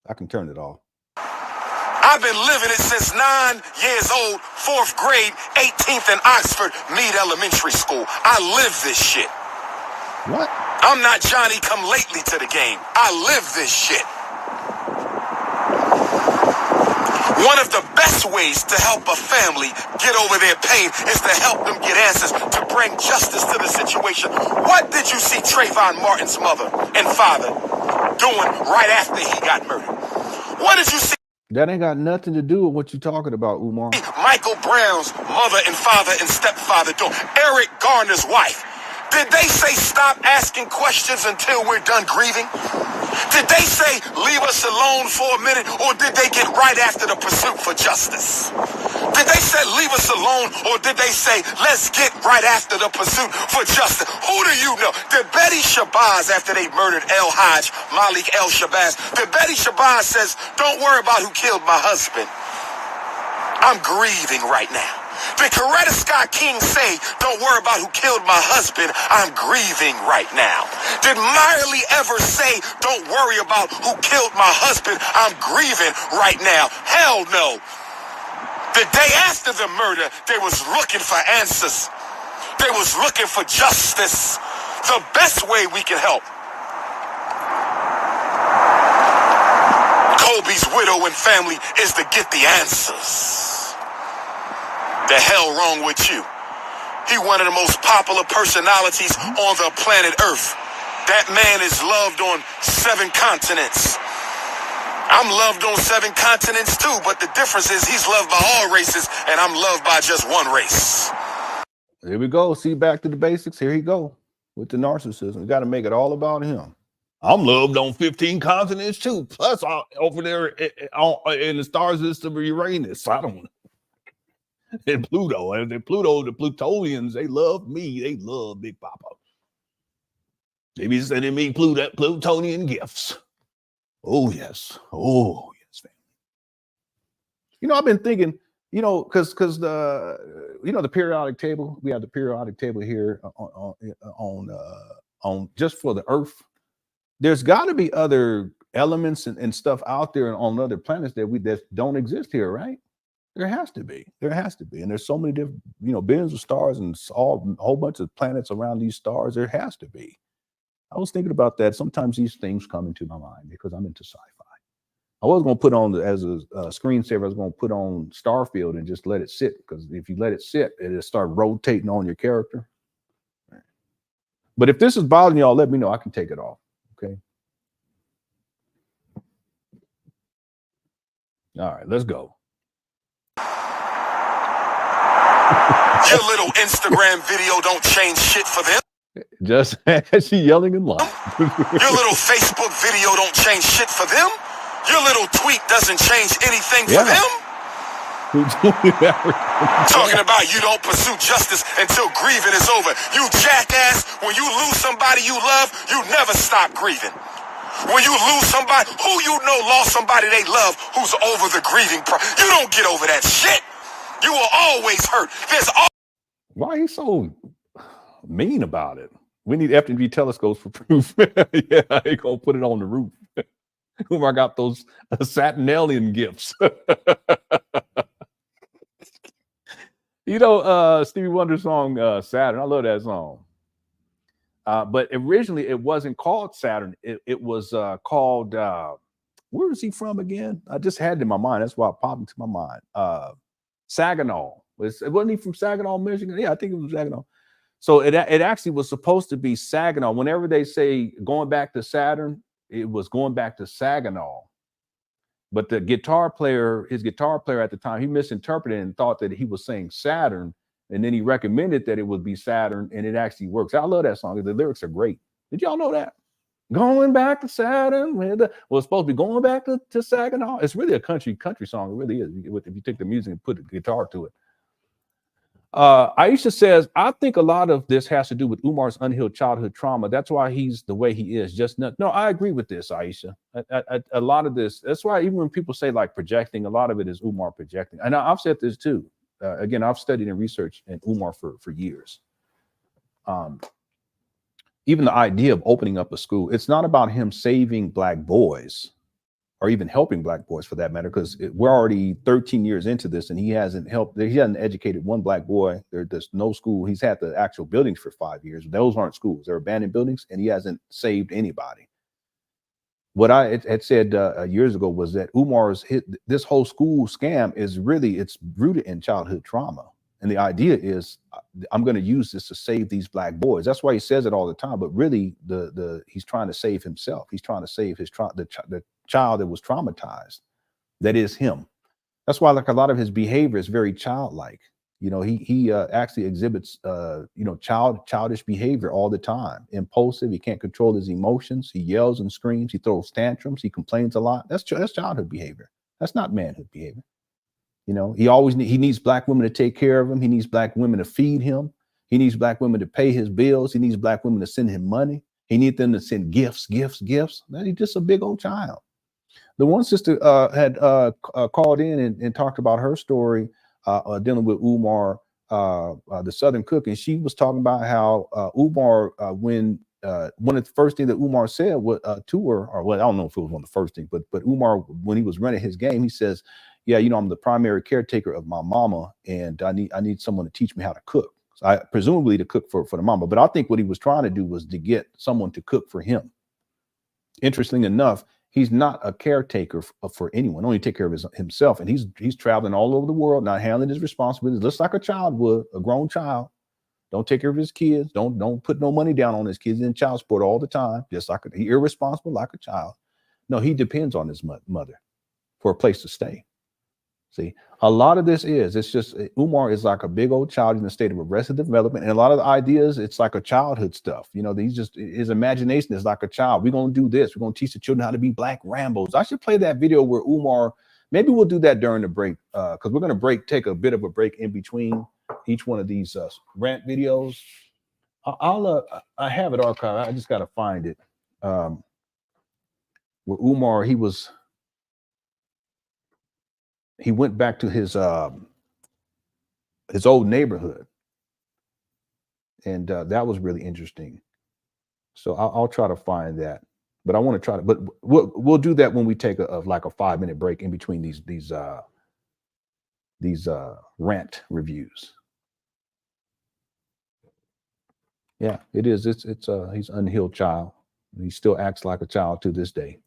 I can turn it off. I've been living it since 9 years old, 4th grade, 18th in Oxford, Meade Elementary School. I live this shit. What? I'm not Johnny come lately to the game. I live this shit. One of the best ways to help a family get over their pain is to help them get answers, to bring justice to the situation. What did you see Trayvon Martin's mother and father doing right after he got murdered? What did you see? That ain't got nothing to do with what you're talking about, Umar. Michael Brown's mother and father and stepfather doing? Eric Garner's wife. Did they say stop asking questions until we're done grieving? Did they say leave us alone for a minute, or did they get right after the pursuit for justice? Did they say leave us alone, or did they say let's get right after the pursuit for justice? Who do you know? Did Betty Shabazz, after they murdered El Hajj, Malik El Shabazz, did Betty Shabazz says, don't worry about who killed my husband. I'm grieving right now. Did Coretta Scott King say, don't worry about who killed my husband, I'm grieving right now? Did Miley ever say, don't worry about who killed my husband, I'm grieving right now? Hell no. The day after the murder, they was looking for answers. They was looking for justice. The best way we can help Kobe's widow and family is to get the answers. The hell wrong with you? He one of the most popular personalities on the planet Earth. That man is loved on 7 continents. I'm loved on 7 continents too, but the difference is he's loved by all races and I'm loved by just one race. Here we go. See, back to the basics. Here he go with the narcissism. You got to make it all about him. I'm loved on 15 continents too. Plus over there in the star system of Uranus. I don't know. And Pluto, the Plutonians, they love me. They love Big Papa. They be sending me Plutonian gifts. Oh yes, family. You know, I've been thinking, you know, because the periodic table. We have the periodic table here on just for the Earth. There's got to be other elements and stuff out there on other planets that don't exist here, right? There has to be. There has to be. And there's so many different, billions of stars and a whole bunch of planets around these stars. There has to be. I was thinking about that. Sometimes these things come into my mind because I'm into sci-fi. I was going to put on, as a screensaver, I was going to put on Starfield and just let it sit, because if you let it sit, it'll start rotating on your character. But if this is bothering y'all, let me know. I can take it off. Okay. All right, let's go. Your little Instagram video don't change shit for them. Just as she yelling in line. Your little Facebook video don't change shit for them. Your little tweet doesn't change anything for them. Talking about you don't pursue justice until grieving is over. You jackass, when you lose somebody you love, you never stop grieving. When you lose somebody who you know lost somebody they love who's over the grieving process, you don't get over that shit. You will always hurt. Why are you so mean about it? We need FDMG telescopes for proof. Yeah, I gonna put it on the roof. Umar got those Saturnalian gifts. Stevie Wonder's song Saturn. I love that song. But originally it wasn't called Saturn. It was called, where is he from again? I just had it in my mind. That's why it popped into my mind. Saginaw. Wasn't he from Saginaw, Michigan? Yeah, I think it was Saginaw. So it actually was supposed to be Saginaw. Whenever they say going back to Saturn, it was going back to Saginaw. But the his guitar player at the time, he misinterpreted and thought that he was saying Saturn. And then he recommended that it would be Saturn, and it actually works. I love that song. The lyrics are great. Did y'all know that? Going back to Saturn. Well, it's supposed to be going back to Saginaw. It's really a country song. It really is. If you take the music and put the guitar to it. Aisha says, I think a lot of this has to do with Umar's unhealed childhood trauma. That's why he's the way he is. No, I agree with this, Aisha. A lot of this, that's why even when people say like projecting, a lot of it is Umar projecting. And I've said this too. Again, I've studied and researched in Umar for years. Even the idea of opening up a school, it's not about him saving Black boys or even helping Black boys for that matter, because we're already 13 years into this and he hasn't educated one Black boy. There's no school. He's had the actual buildings for 5 years. Those aren't schools. They're abandoned buildings, and he hasn't saved anybody. What I had said years ago was that this whole school scam it's rooted in childhood trauma. And the idea is, I'm going to use this to save these Black boys. That's why he says it all the time. But really, he's trying to save himself. He's trying to save the child that was traumatized. That is him. That's why, like, a lot of his behavior is very childlike. He actually exhibits childish behavior all the time. Impulsive. He can't control his emotions. He yells and screams. He throws tantrums. He complains a lot. That's childhood behavior. That's not manhood behavior. He needs Black women to take care of him. He needs Black women to feed him. He needs Black women to pay his bills. He needs Black women to send him money. He needs them to send gifts. He's just a big old child. The one sister had called in and talked about her story dealing with Umar, the Southern cook, and she was talking about how Umar, when one of the first things that Umar said to her, or well, I don't know if it was one of the first things, but Umar, when he was running his game, he says, "Yeah, I'm the primary caretaker of my mama, and I need someone to teach me how to cook." So presumably to cook for the mama, but I think what he was trying to do was to get someone to cook for him. Interesting enough, he's not a caretaker for anyone, only take care of himself. And he's traveling all over the world, not handling his responsibilities, just like a child would, a grown child. Don't take care of his kids. Don't put no money down on his kids in child support all the time, just like he irresponsible like a child. No, he depends on his mother for a place to stay. See, a lot of this it's just Umar is like a big old child in a state of arrested development. And a lot of the ideas, it's like a childhood stuff. His imagination is like a child. We're going to do this. We're going to teach the children how to be Black Rambos. I should play that video where Umar, maybe we'll do that during the break because we're going to take a bit of a break in between each one of these rant videos. I have it archived. I just got to find it. Where Umar, he went back to his old neighborhood, and that was really interesting. So I'll try to find that, but I want to try to. But we'll do that when we take a 5-minute break in between these rant reviews. Yeah, it is. It's he's an unhealed child. He still acts like a child to this day.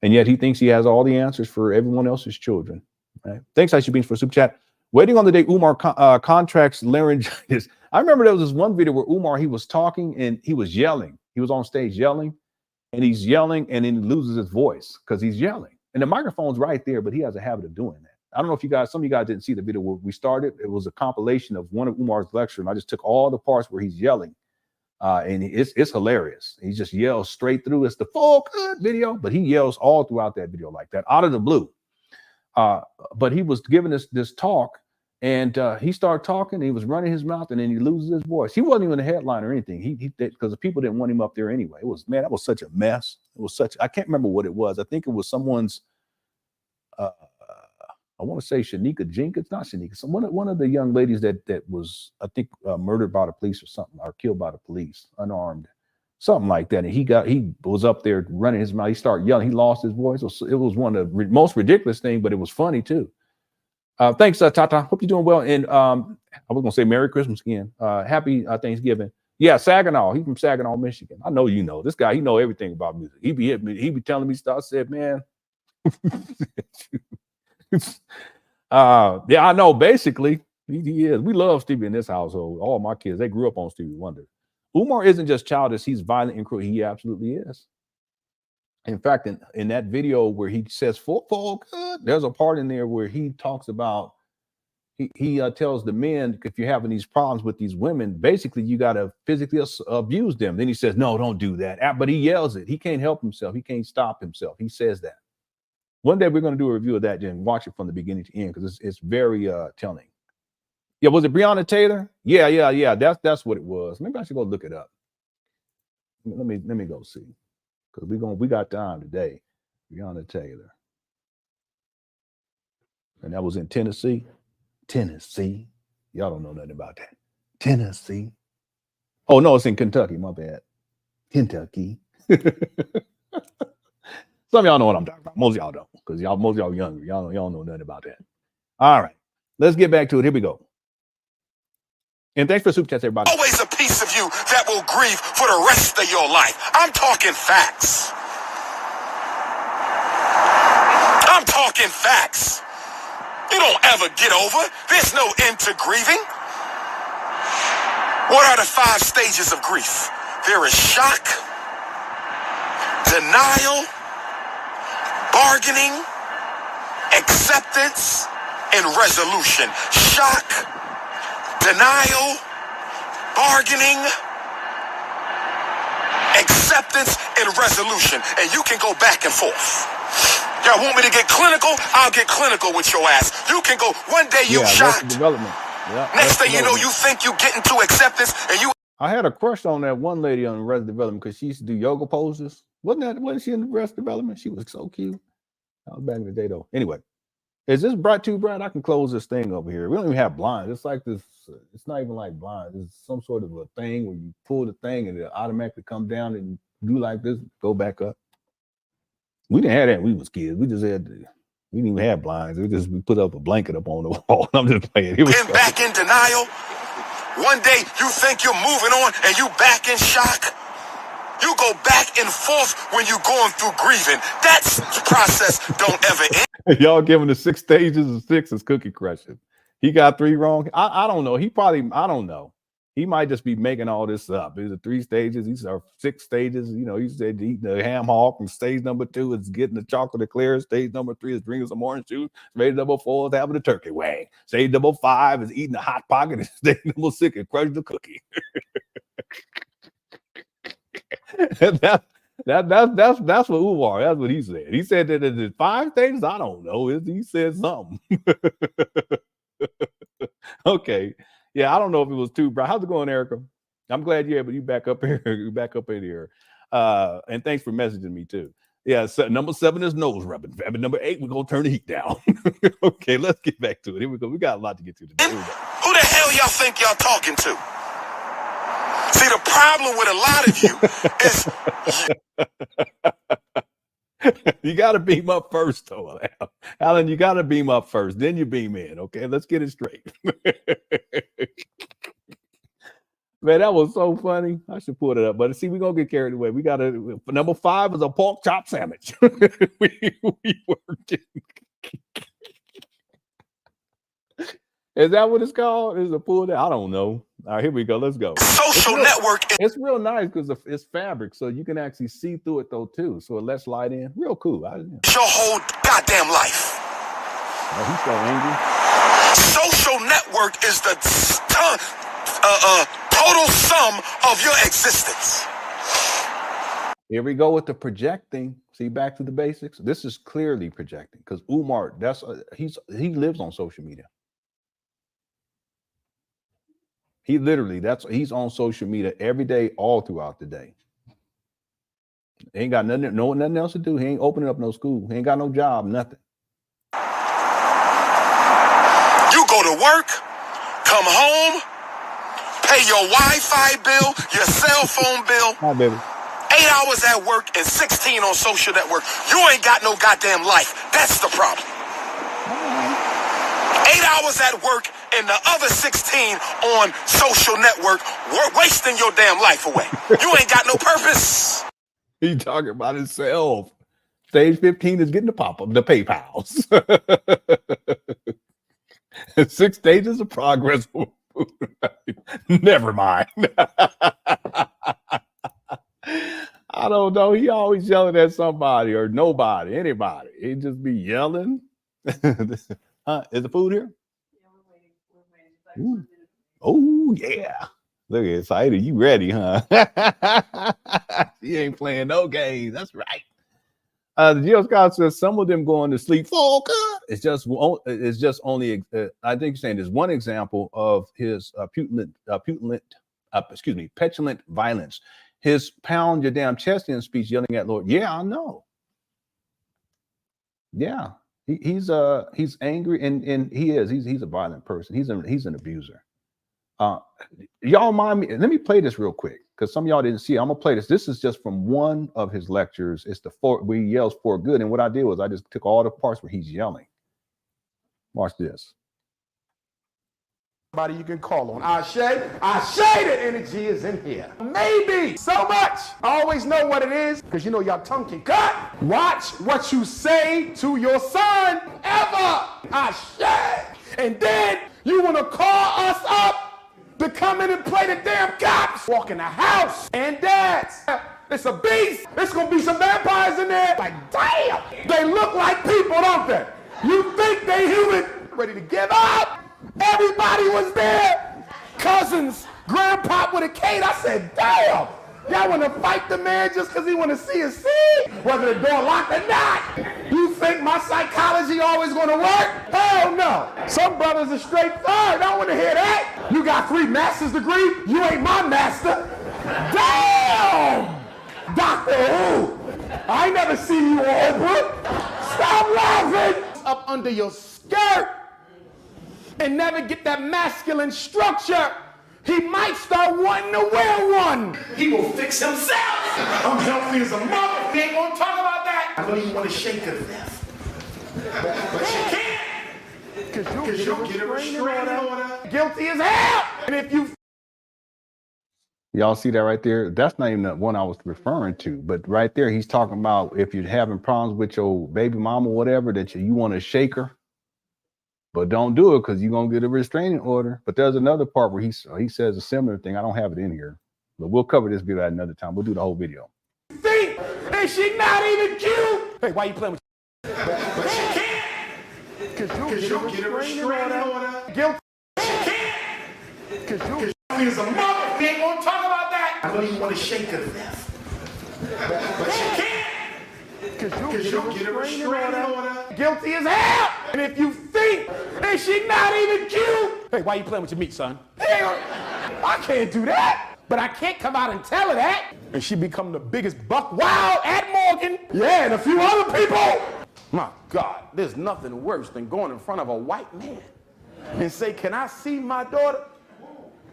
And yet he thinks he has all the answers for everyone else's children. Right? Thanks, IC Beans, for super chat. Waiting on the day Umar contracts laryngitis. I remember there was this one video where Umar, he was talking and he was yelling. He was on stage yelling, and he's yelling and then he loses his voice because he's yelling. And the microphone's right there, but he has a habit of doing that. I don't know if you guys, some of you guys didn't see the video where we started. It was a compilation of one of Umar's lectures, and I just took all the parts where he's yelling. And it's hilarious. He just yells straight through. It's the full video, but he yells all throughout that video like that, out of the blue. But he was giving this talk, and he started talking. He was running his mouth, and then he loses his voice. He wasn't even a headline or anything. He because the people didn't want him up there anyway. It was, man, that was such a mess. It was such. I can't remember what it was. I think it was someone's. I want to say Shanika Jenkins, not Shanika. One of the young ladies that was, I think, murdered by the police or something, or killed by the police, unarmed, something like that. And he was up there running his mouth. He started yelling. He lost his voice. It was one of the most ridiculous things, but it was funny too. Thanks, Tata. Hope you're doing well. And I was gonna say Merry Christmas again. Happy Thanksgiving. Yeah, Saginaw. He's from Saginaw, Michigan. I know you know this guy. He know everything about music. He be hitting me. He be telling me stuff. I said, man. Yeah, I know. Basically, he is. We love Stevie in this household. All my kids, they grew up on Stevie Wonder. Umar isn't just childish; he's violent and cruel. He absolutely is. In fact, in that video where he says "full good," there's a part in there where he talks about he tells the men, if you're having these problems with these women, basically you got to physically abuse them. Then he says, "No, don't do that." But he yells it. He can't help himself. He can't stop himself. He says that. One day we're going to do a review of that and watch it from the beginning to end because it's very telling. Yeah, was it Breonna Taylor? Yeah. That's what it was. Maybe I should go look it up. Let me go see because we got time today. Breonna Taylor, and that was in Tennessee. Tennessee, y'all don't know nothing about that. Tennessee. Oh no, it's in Kentucky. My bad. Kentucky. Some of y'all know what I'm talking about. Most of y'all don't, because most of y'all younger. Y'all know nothing about that. All right, let's get back to it. Here we go. And thanks for super chats, everybody. Always a piece of you that will grieve for the rest of your life. I'm talking facts. I'm talking facts. You don't ever get over. There's no end to grieving. What are the 5 stages of grief? There is shock, denial, bargaining, acceptance, and resolution. Shock, denial, bargaining, acceptance, and resolution. And you can go back and forth. Y'all want me to get clinical? I'll get clinical with your ass. You can go, one day you shocked. Next thing you know, you think you get into acceptance and you. I had a crush on that one lady on Arrested Development because she used to do yoga poses. Wasn't she in Arrested Development? She was so cute. That was back in the day though. Anyway, is this bright too bright? I can close this thing over here. We don't even have blinds. It's like this. It's not even like blinds. It's some sort of a thing where you pull the thing and it automatically come down and do like this, go back up. We didn't have that when we was kids. We just had we didn't even have blinds. We put up a blanket up on the wall. I'm just playing. Here we go. Back in denial. One day you think you're moving on and you back in shock. You go back and forth when you're going through grieving. That's the process. Don't ever end. Y'all giving the 6 stages of 6 is cookie crushing. He got 3 wrong. I don't know. I don't know. He might just be making all this up. These are 3 stages. These are 6 stages. You know, he said eating the ham hock, and stage number 2 is getting the chocolate eclair. Stage number 3 is drinking some orange juice. Stage number 4 is having a turkey wing. Stage number 5 is eating a hot pocket. And stage number 6 is crushing the cookie. That's what Umar. That's what he said. He said that in 5 stages. I don't know. He said something. Okay. Yeah, I don't know if it was too bright. How's it going, Erica? I'm glad you're able. You back up here. You back up in here. And thanks for messaging me too. Yeah, so number 7 is nose rubbing. Number 8, we're gonna turn the heat down. Okay, let's get back to it. Here we go. We got a lot to get to today. Who the hell y'all think y'all talking to? See, the problem with a lot of you is You got to beam up first, though, Alan. You got to beam up first, then you beam in. Okay, let's get it straight. Man, that was so funny. I should put it up, but see, we're gonna get carried away. We got to. Number 5 is a pork chop sandwich. we working. Is that what it's called? Is it a pull down? I don't know. All right, here we go. Let's go. Social network. It's real nice because it's fabric, so you can actually see through it though too. So it lets light in. Real cool. Your whole goddamn life. Oh, he's so angry. Social network is the total sum of your existence. Here we go with the projecting. See, back to the basics. This is clearly projecting because Umar, he lives on social media. He literally, he's on social media every day, all throughout the day. He ain't got nothing else to do. He ain't opening up no school. He ain't got no job, nothing. You go to work, come home, pay your Wi-Fi bill, your cell phone bill. Hi, baby. 8 hours at work and 16 on social network. You ain't got no goddamn life. That's the problem. 8 hours at work and the other 16 on social network. We're wasting your damn life away. You ain't got no purpose. He talking about himself. Stage 15 is getting the pop-up, the PayPals. 6 stages of progress. Never mind. I don't know. He always yelling at somebody or nobody, anybody. He just be yelling. Is the food here? Ooh. Oh, yeah. Look at Saida. You ready, huh? He ain't playing no games. That's right. The Geo Scott says some of them going to sleep. It's just only, I think you're saying there's one example of his petulant violence. His pound your damn chest in speech yelling at Lord. Yeah, I know. Yeah. He's angry and he's a violent person. He's an abuser. Y'all mind me? Let me play this real quick because some of y'all didn't see it. I'm gonna play this. This is just from one of his lectures. It's where he yells for good. And what I did was I just took all the parts where he's yelling. Watch this. Somebody you can call on. I say the energy is in here. Maybe so much. I always know what it is because you know y'all tongue can cut. Watch what you say to your son ever. I say. And then you want to call us up to come in and play the damn cops. Walk in the house and dance. It's a beast. There's going to be some vampires in there. Like, damn. They look like people, don't they? You think they human. Ready to give up. Everybody was there. Cousins, grandpa with a cane. I said, damn. Y'all want to fight the man just because he want to see a scene? Whether the door locked or not. You think my psychology always going to work? Hell no. Some brothers are straight third. I don't want to hear that. You got 3 master's degree. You ain't my master. Damn. Doctor Who. I ain't never seen you on Oprah. Stop laughing. Up under your skirt. And never get that masculine structure, he might start wanting to wear one. He will fix himself. I'm healthy as a mother. We ain't gonna talk about that. I don't even want to shake her left. But you can't. Because you'll get a restraining order. Guilty as hell. And if you... Y'all see that right there? That's not even the one I was referring to. But right there, he's talking about if you're having problems with your baby mama or whatever, that you want to shake her. But don't do it because you're going to get a restraining order. But there's another part where he says a similar thing. I don't have it in here. But we'll cover this video at another time. We'll do the whole video. Think, and she not even cute. Hey, why you playing with But she can't. Because you'll get a restraining order. Guilty. She can't. Because you'll as a mother. We ain't going to talk about that. I don't even want to shake her left. But she can't. Because you'll get a restraining order. Guilty as hell. And if you think that she not even cute. Hey, why you playing with your meat, son? Hell, I can't do that. But I can't come out and tell her that. And she become the biggest buck wild at Morgan. Yeah, and a few other people. My God, there's nothing worse than going in front of a white man and say, can I see my daughter?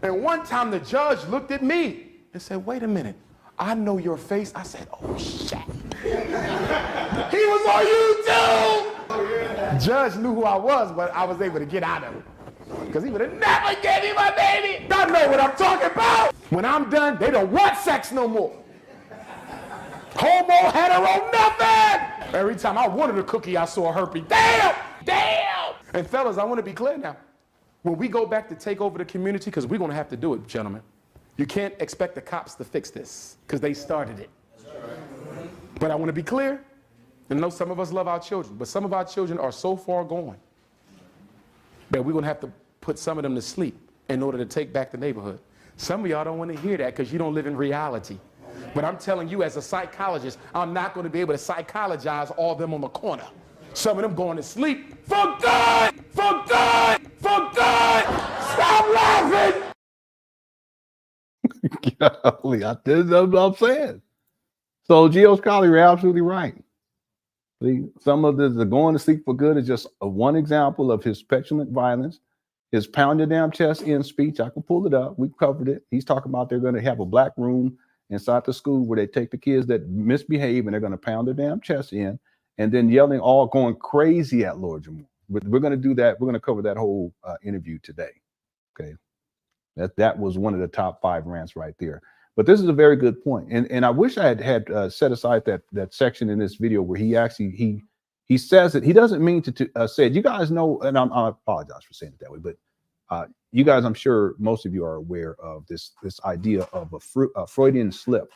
And one time the judge looked at me and said, wait a minute. I know your face. I said, oh, shit. He was on YouTube. Judge knew who I was, but I was able to get out of it. Because he would have never gave me my baby. I know what I'm talking about. When I'm done, they don't want sex no more. Homo, hetero, nothing. Every time I wanted a cookie, I saw a herpes. Damn! Damn! And fellas, I want to be clear now. When we go back to take over the community, because we're going to have to do it, gentlemen, you can't expect the cops to fix this, because they started it. But I want to be clear, and I know some of us love our children, but some of our children are so far gone that we're going to have to put some of them to sleep in order to take back the neighborhood. Some of y'all don't want to hear that because you don't live in reality. But I'm telling you, as a psychologist, I'm not going to be able to psychologize all of them on the corner. Some of them going to sleep for good, for good, for good. Stop laughing. Golly, that's what I'm saying. So Geo Scholar, you're absolutely right. See, some of the going to sleep for good is just one example of his petulant violence. His pound your damn chest in speech. I can pull it up. We covered it. He's talking about they're going to have a black room inside the school where they take the kids that misbehave and they're going to pound their damn chest in and then yelling, all going crazy at Lord Jamar. We're going to do that. We're going to cover that whole interview today. Okay. That was one of the top 5 rants right there. But this is a very good point. And I wish I had set aside that section in this video where he actually, he says it. He doesn't mean to say it. You guys know, and I apologize for saying it that way, but you guys, I'm sure most of you are aware of this idea of a Freudian slip.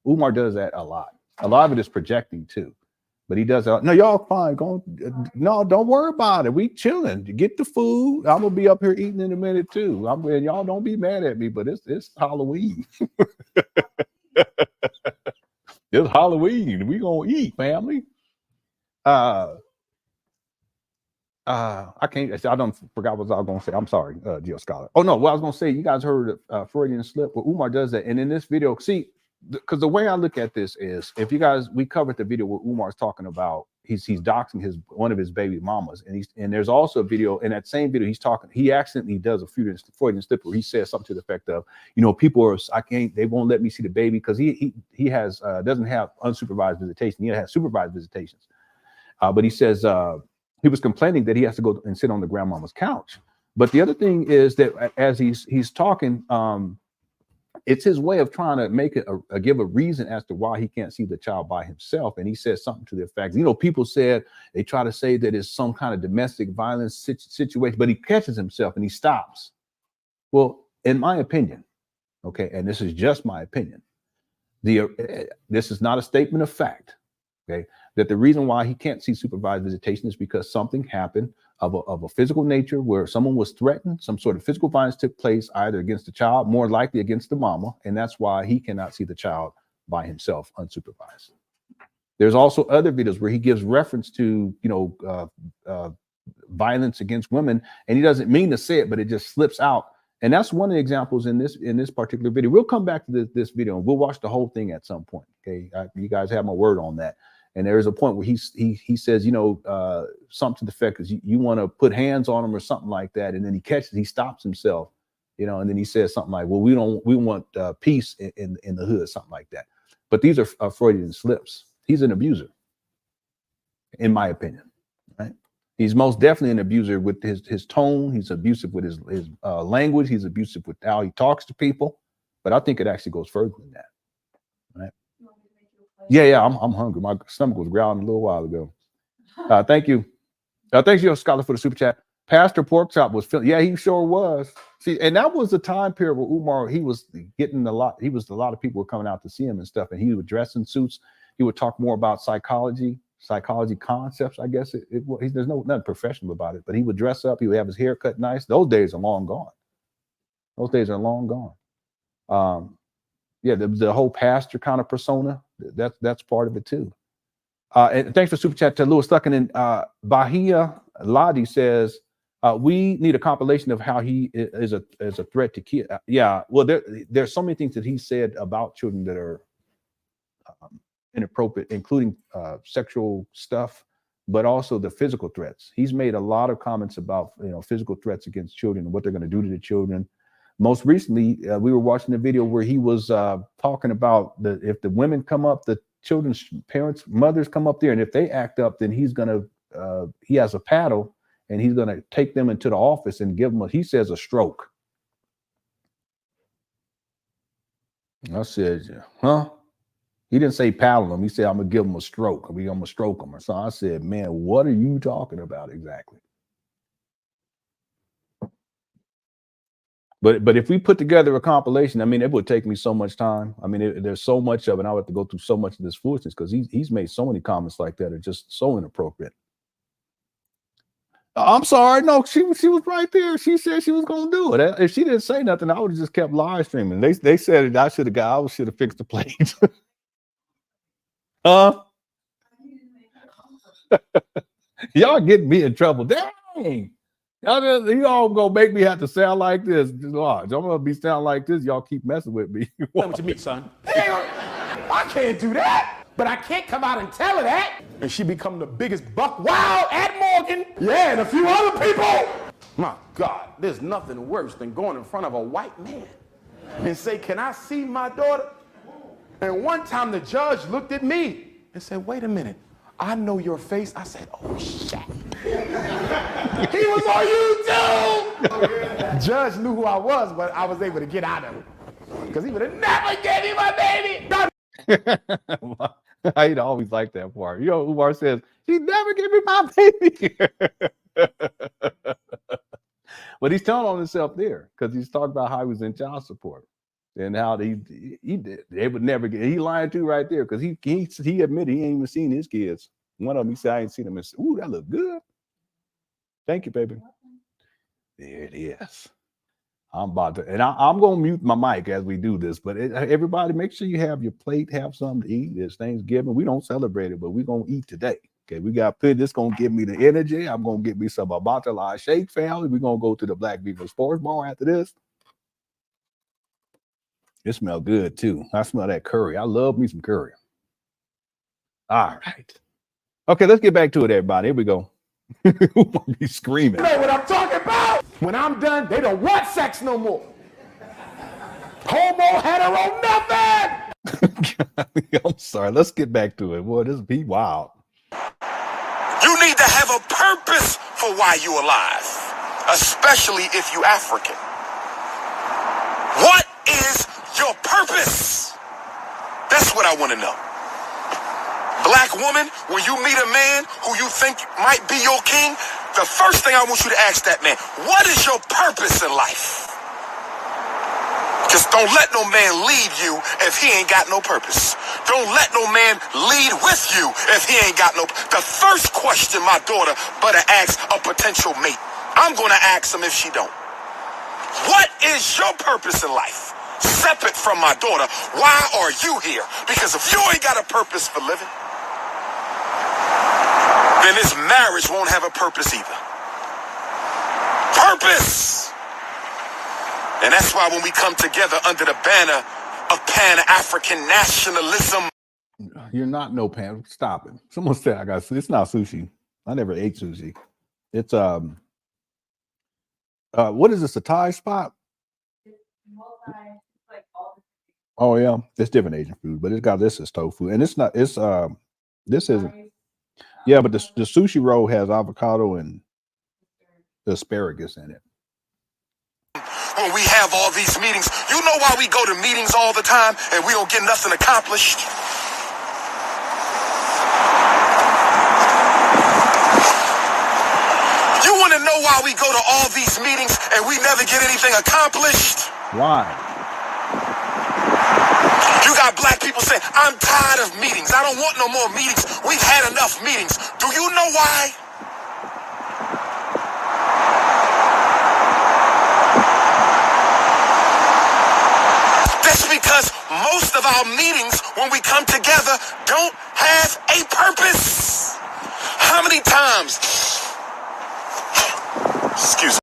Umar does that a lot. A lot of it is projecting too, but he does that. No, y'all fine. No, don't worry about it. We chilling. Get the food. I'm gonna be up here eating in a minute too. And y'all don't be mad at me, but it's Halloween. It's Halloween. We gonna eat, family. I don't forgot what I was gonna say. I'm sorry, Geo Scholar. Oh no, what I was gonna say, you guys heard Freudian slip. Well, Umar does that, and in this video, see, because the way I look at this is, if you guys, we covered the video where Umar's talking about he's doxing one of his baby mamas, and there's also a video in that same video he accidentally does a Freudian slip where he says something to the effect of, people are, they won't let me see the baby because he has doesn't have unsupervised visitation. He has supervised visitations, but he says he was complaining that he has to go and sit on the grandmama's couch. But the other thing is that as he's talking, it's his way of trying to make it give a reason as to why he can't see the child by himself. And he says something to the effect, people said, they try to say that it's some kind of domestic violence situation, but he catches himself and he stops. Well, in my opinion, okay, and this is just my opinion, this is not a statement of fact, okay, that the reason why he can't see supervised visitation is because something happened of a physical nature where someone was threatened, some sort of physical violence took place either against the child, more likely against the mama, and that's why he cannot see the child by himself unsupervised. There's also other videos where he gives reference to, violence against women, and he doesn't mean to say it, but it just slips out. And that's one of the examples in this particular video. We'll come back to this video and we'll watch the whole thing at some point. Okay, you guys have my word on that. And there is a point where he says, something to the effect is you want to put hands on him or something like that. And then he stops himself, and then he says something like, well, we want peace in the hood, something like that. But these are Freudian slips. He's an abuser, in my opinion, right? He's most definitely an abuser with his tone. He's abusive with his language. He's abusive with how he talks to people. But I think it actually goes further than that, right? Yeah, I'm hungry. My stomach was growling a little while ago. Thank you. Thanks, Scholar, for the super chat. Pastor Porkchop was feeling, yeah, he sure was. See, and that was the time period where Umar, he was getting a lot of people were coming out to see him and stuff, and he would dress in suits. He would talk more about psychology concepts, I guess. There's nothing professional about it, but he would dress up. He would have his hair cut nice. Those days are long gone. Those days are long gone. Yeah, the whole pastor kind of persona, that's part of it too. And thanks for super chat to Louis Stucken. And Bahia Ladi says, we need a compilation of how he is a threat to kids. Yeah, well, there's so many things that he said about children that are inappropriate, including sexual stuff, but also the physical threats. He's made a lot of comments about physical threats against children and what they're going to do to the children. Most recently, we were watching a video where he was talking about if the women come up, the children's parents, mothers come up there, and if they act up, then he's gonna he has a paddle, and he's gonna take them into the office and give them he says a stroke. I said, huh? He didn't say paddle him. He said, I'm gonna give him a stroke. I'm gonna stroke him. So I said, man, what are you talking about exactly? But if we put together a compilation, I mean, it would take me so much time. I mean, there's so much of it. I would have to go through so much of this foolishness because he's made so many comments like that are just so inappropriate. I'm sorry. No, she was right there. She said she was going to do it. If she didn't say nothing, I would have just kept live streaming. They said I should have fixed the plate. Y'all getting me in trouble. Dang. You all gonna make me have to sound like this. Watch, I'm gonna be sound like this. Y'all keep messing with me. What you mean, son? I can't do that. But I can't come out and tell her that. And she become the biggest buck wild at Morgan. Yeah, and a few other people. My God, there's nothing worse than going in front of a white man and say, can I see my daughter? And one time the judge looked at me and said, wait a minute. I know your face. I said, oh, shit. He was on YouTube. Judge knew who I was, but I was able to get out of it. Because he would have never gave me my baby. I'd always like that part. You know, Umar says, he never gave me my baby. But he's telling on himself there because he's talking about how he was in child support and how they would never get. He lying too right there because he admitted he ain't even seen his kids. One of them, he said, I ain't seen them. And said, ooh, that look good. Thank you, baby. There it is. I'm about to, and I'm going to mute my mic as we do this, but everybody make sure you have your plate, have something to eat. It's Thanksgiving. We don't celebrate it, but we're going to eat today. Okay, we got food. This going to give me the energy. I'm going to get me some Abdullah Shake family. We're going to go to the Black Beaver Sports Bar after this. It smells good too. I smell that curry. I love me some curry. All right. Okay, let's get back to it, everybody. Here we go. Who might be screaming? You know what I'm talking about? When I'm done, they don't want sex no more. Homo, hetero, nothing. I'm sorry. Let's get back to it. Boy, this be wild. You need to have a purpose for why you alive, especially if you African. What is your purpose? That's what I want to know. Black woman, when you meet a man who you think might be your king, the first thing I want you to ask that man, what is your purpose in life? Just don't let no man lead you if he ain't got no purpose. Don't let no man lead with you if he ain't got no. The first question my daughter better ask a potential mate, I'm going to ask him if she don't. What is your purpose in life? Separate from my daughter, why are you here? Because if you ain't got a purpose for living, then this marriage won't have a purpose either. Purpose! And that's why when we come together under the banner of Pan African nationalism. You're not no pan. Stop it. Someone said it's not sushi. I never ate sushi. It's what is this, a Thai spot? Oh yeah, it's different Asian food, but it's got this is tofu, and it's not. It's this isn't. Yeah, but the sushi roll has avocado and asparagus in it. When we have all these meetings, you know why we go to meetings all the time and we don't get nothing accomplished? You want to know why we go to all these meetings and we never get anything accomplished? Why? You got black people saying, I'm tired of meetings. I don't want no more meetings. We've had enough meetings. Do you know why? That's because most of our meetings, when we come together, don't have a purpose. How many times? Excuse me.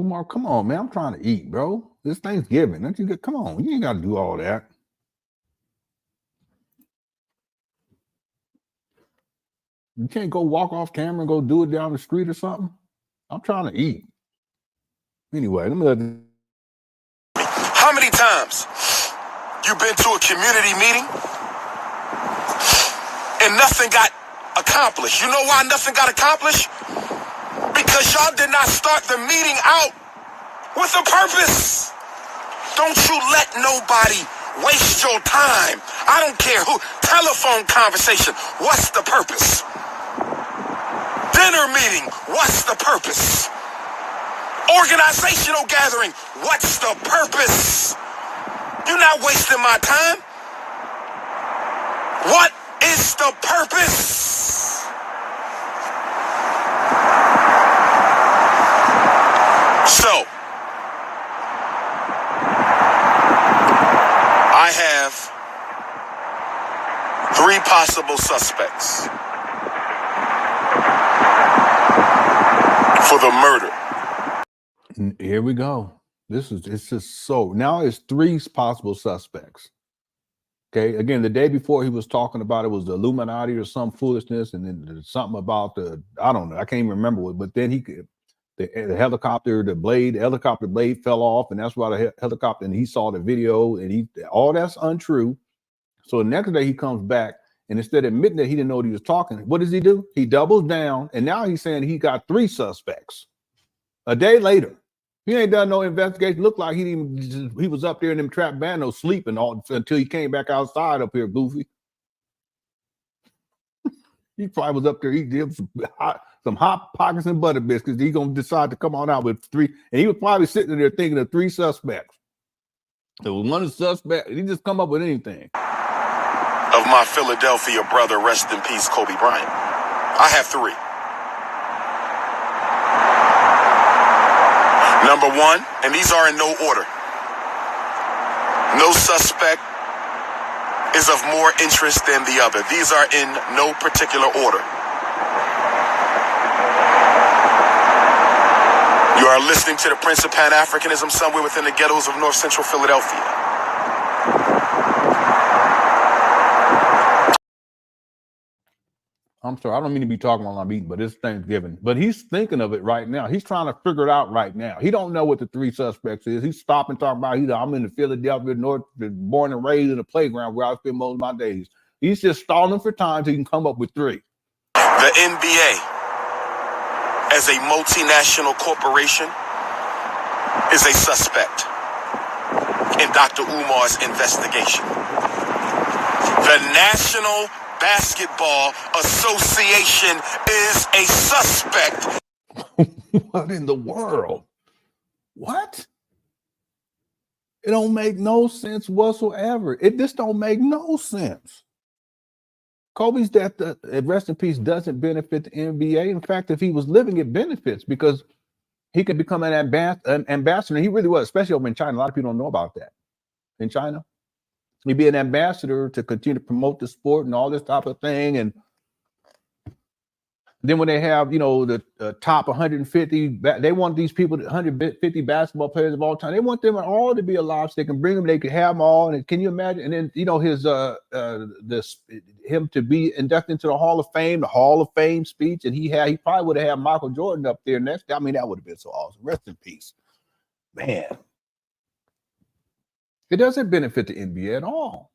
Umar, come on, man. I'm trying to eat, bro. It's Thanksgiving. Don't you come on. You ain't got to do all that. You can't go walk off camera and go do it down the street or something. I'm trying to eat. Anyway, let me How many times you been to a community meeting and nothing got accomplished. You know why nothing got accomplished? Because y'all did not start the meeting out with a purpose. Don't you let nobody waste your time. I don't care who. Telephone conversation, what's the purpose? Dinner meeting, what's the purpose? Organizational gathering, what's the purpose? You're not wasting my time. What is the purpose? So, I have 3 possible suspects for the murder. Here we go. It's just so now it's 3 possible suspects. Okay, again, the day before he was talking about it was the Illuminati or some foolishness, and then there's something about I don't know, I can't even remember what, but then the helicopter blade fell off, and that's why the helicopter, and he saw the video, and all that's untrue. So the next day he comes back, and instead of admitting that he didn't know what he was talking, what does he do? He doubles down, and now he's saying he got 3 suspects. A day later, he ain't done no investigation. Looked like he was up there in them trap bandos sleeping until he came back outside up here, goofy. He probably was up there. He did some hot pockets and butter biscuits. He's gonna decide to come on out with 3, and he was probably sitting there thinking of 3 suspects. There was one suspect. He just come up with anything. Of my Philadelphia brother, rest in peace, Kobe Bryant. I have 3. Number 1, and these are in no order. No suspect is of more interest than the other. These are in no particular order. You are listening to the Prince of Pan Africanism somewhere within the ghettos of North Central Philadelphia. I'm sorry, I don't mean to be talking while I'm eating, but it's Thanksgiving. But he's thinking of it right now. He's trying to figure it out right now. He don't know what the 3 suspects is. He's stopping talking about I'm in the Philadelphia North, born and raised in a playground where I spend most of my days. He's just stalling for time so he can come up with 3. The NBA, as a multinational corporation, is a suspect in Dr. Umar's investigation. The National Basketball Association is a suspect. What in the world? What? It don't make no sense whatsoever. It just don't make no sense. Kobe's death, rest in peace, doesn't benefit the NBA. In fact, if he was living, it benefits because he could become an ambassador. He really was, especially over in China. A lot of people don't know about that. In China, he'd be an ambassador to continue to promote the sport and all this type of thing. And then when they have, the top 150, they want these people, 150 basketball players of all time. They want them all to be alive so they can bring them. They could have them all. And can you imagine? And then, him to be inducted into the Hall of Fame speech. And he probably would have had Michael Jordan up there next. I mean, that would have been so awesome. Rest in peace, man. It doesn't benefit the NBA at all.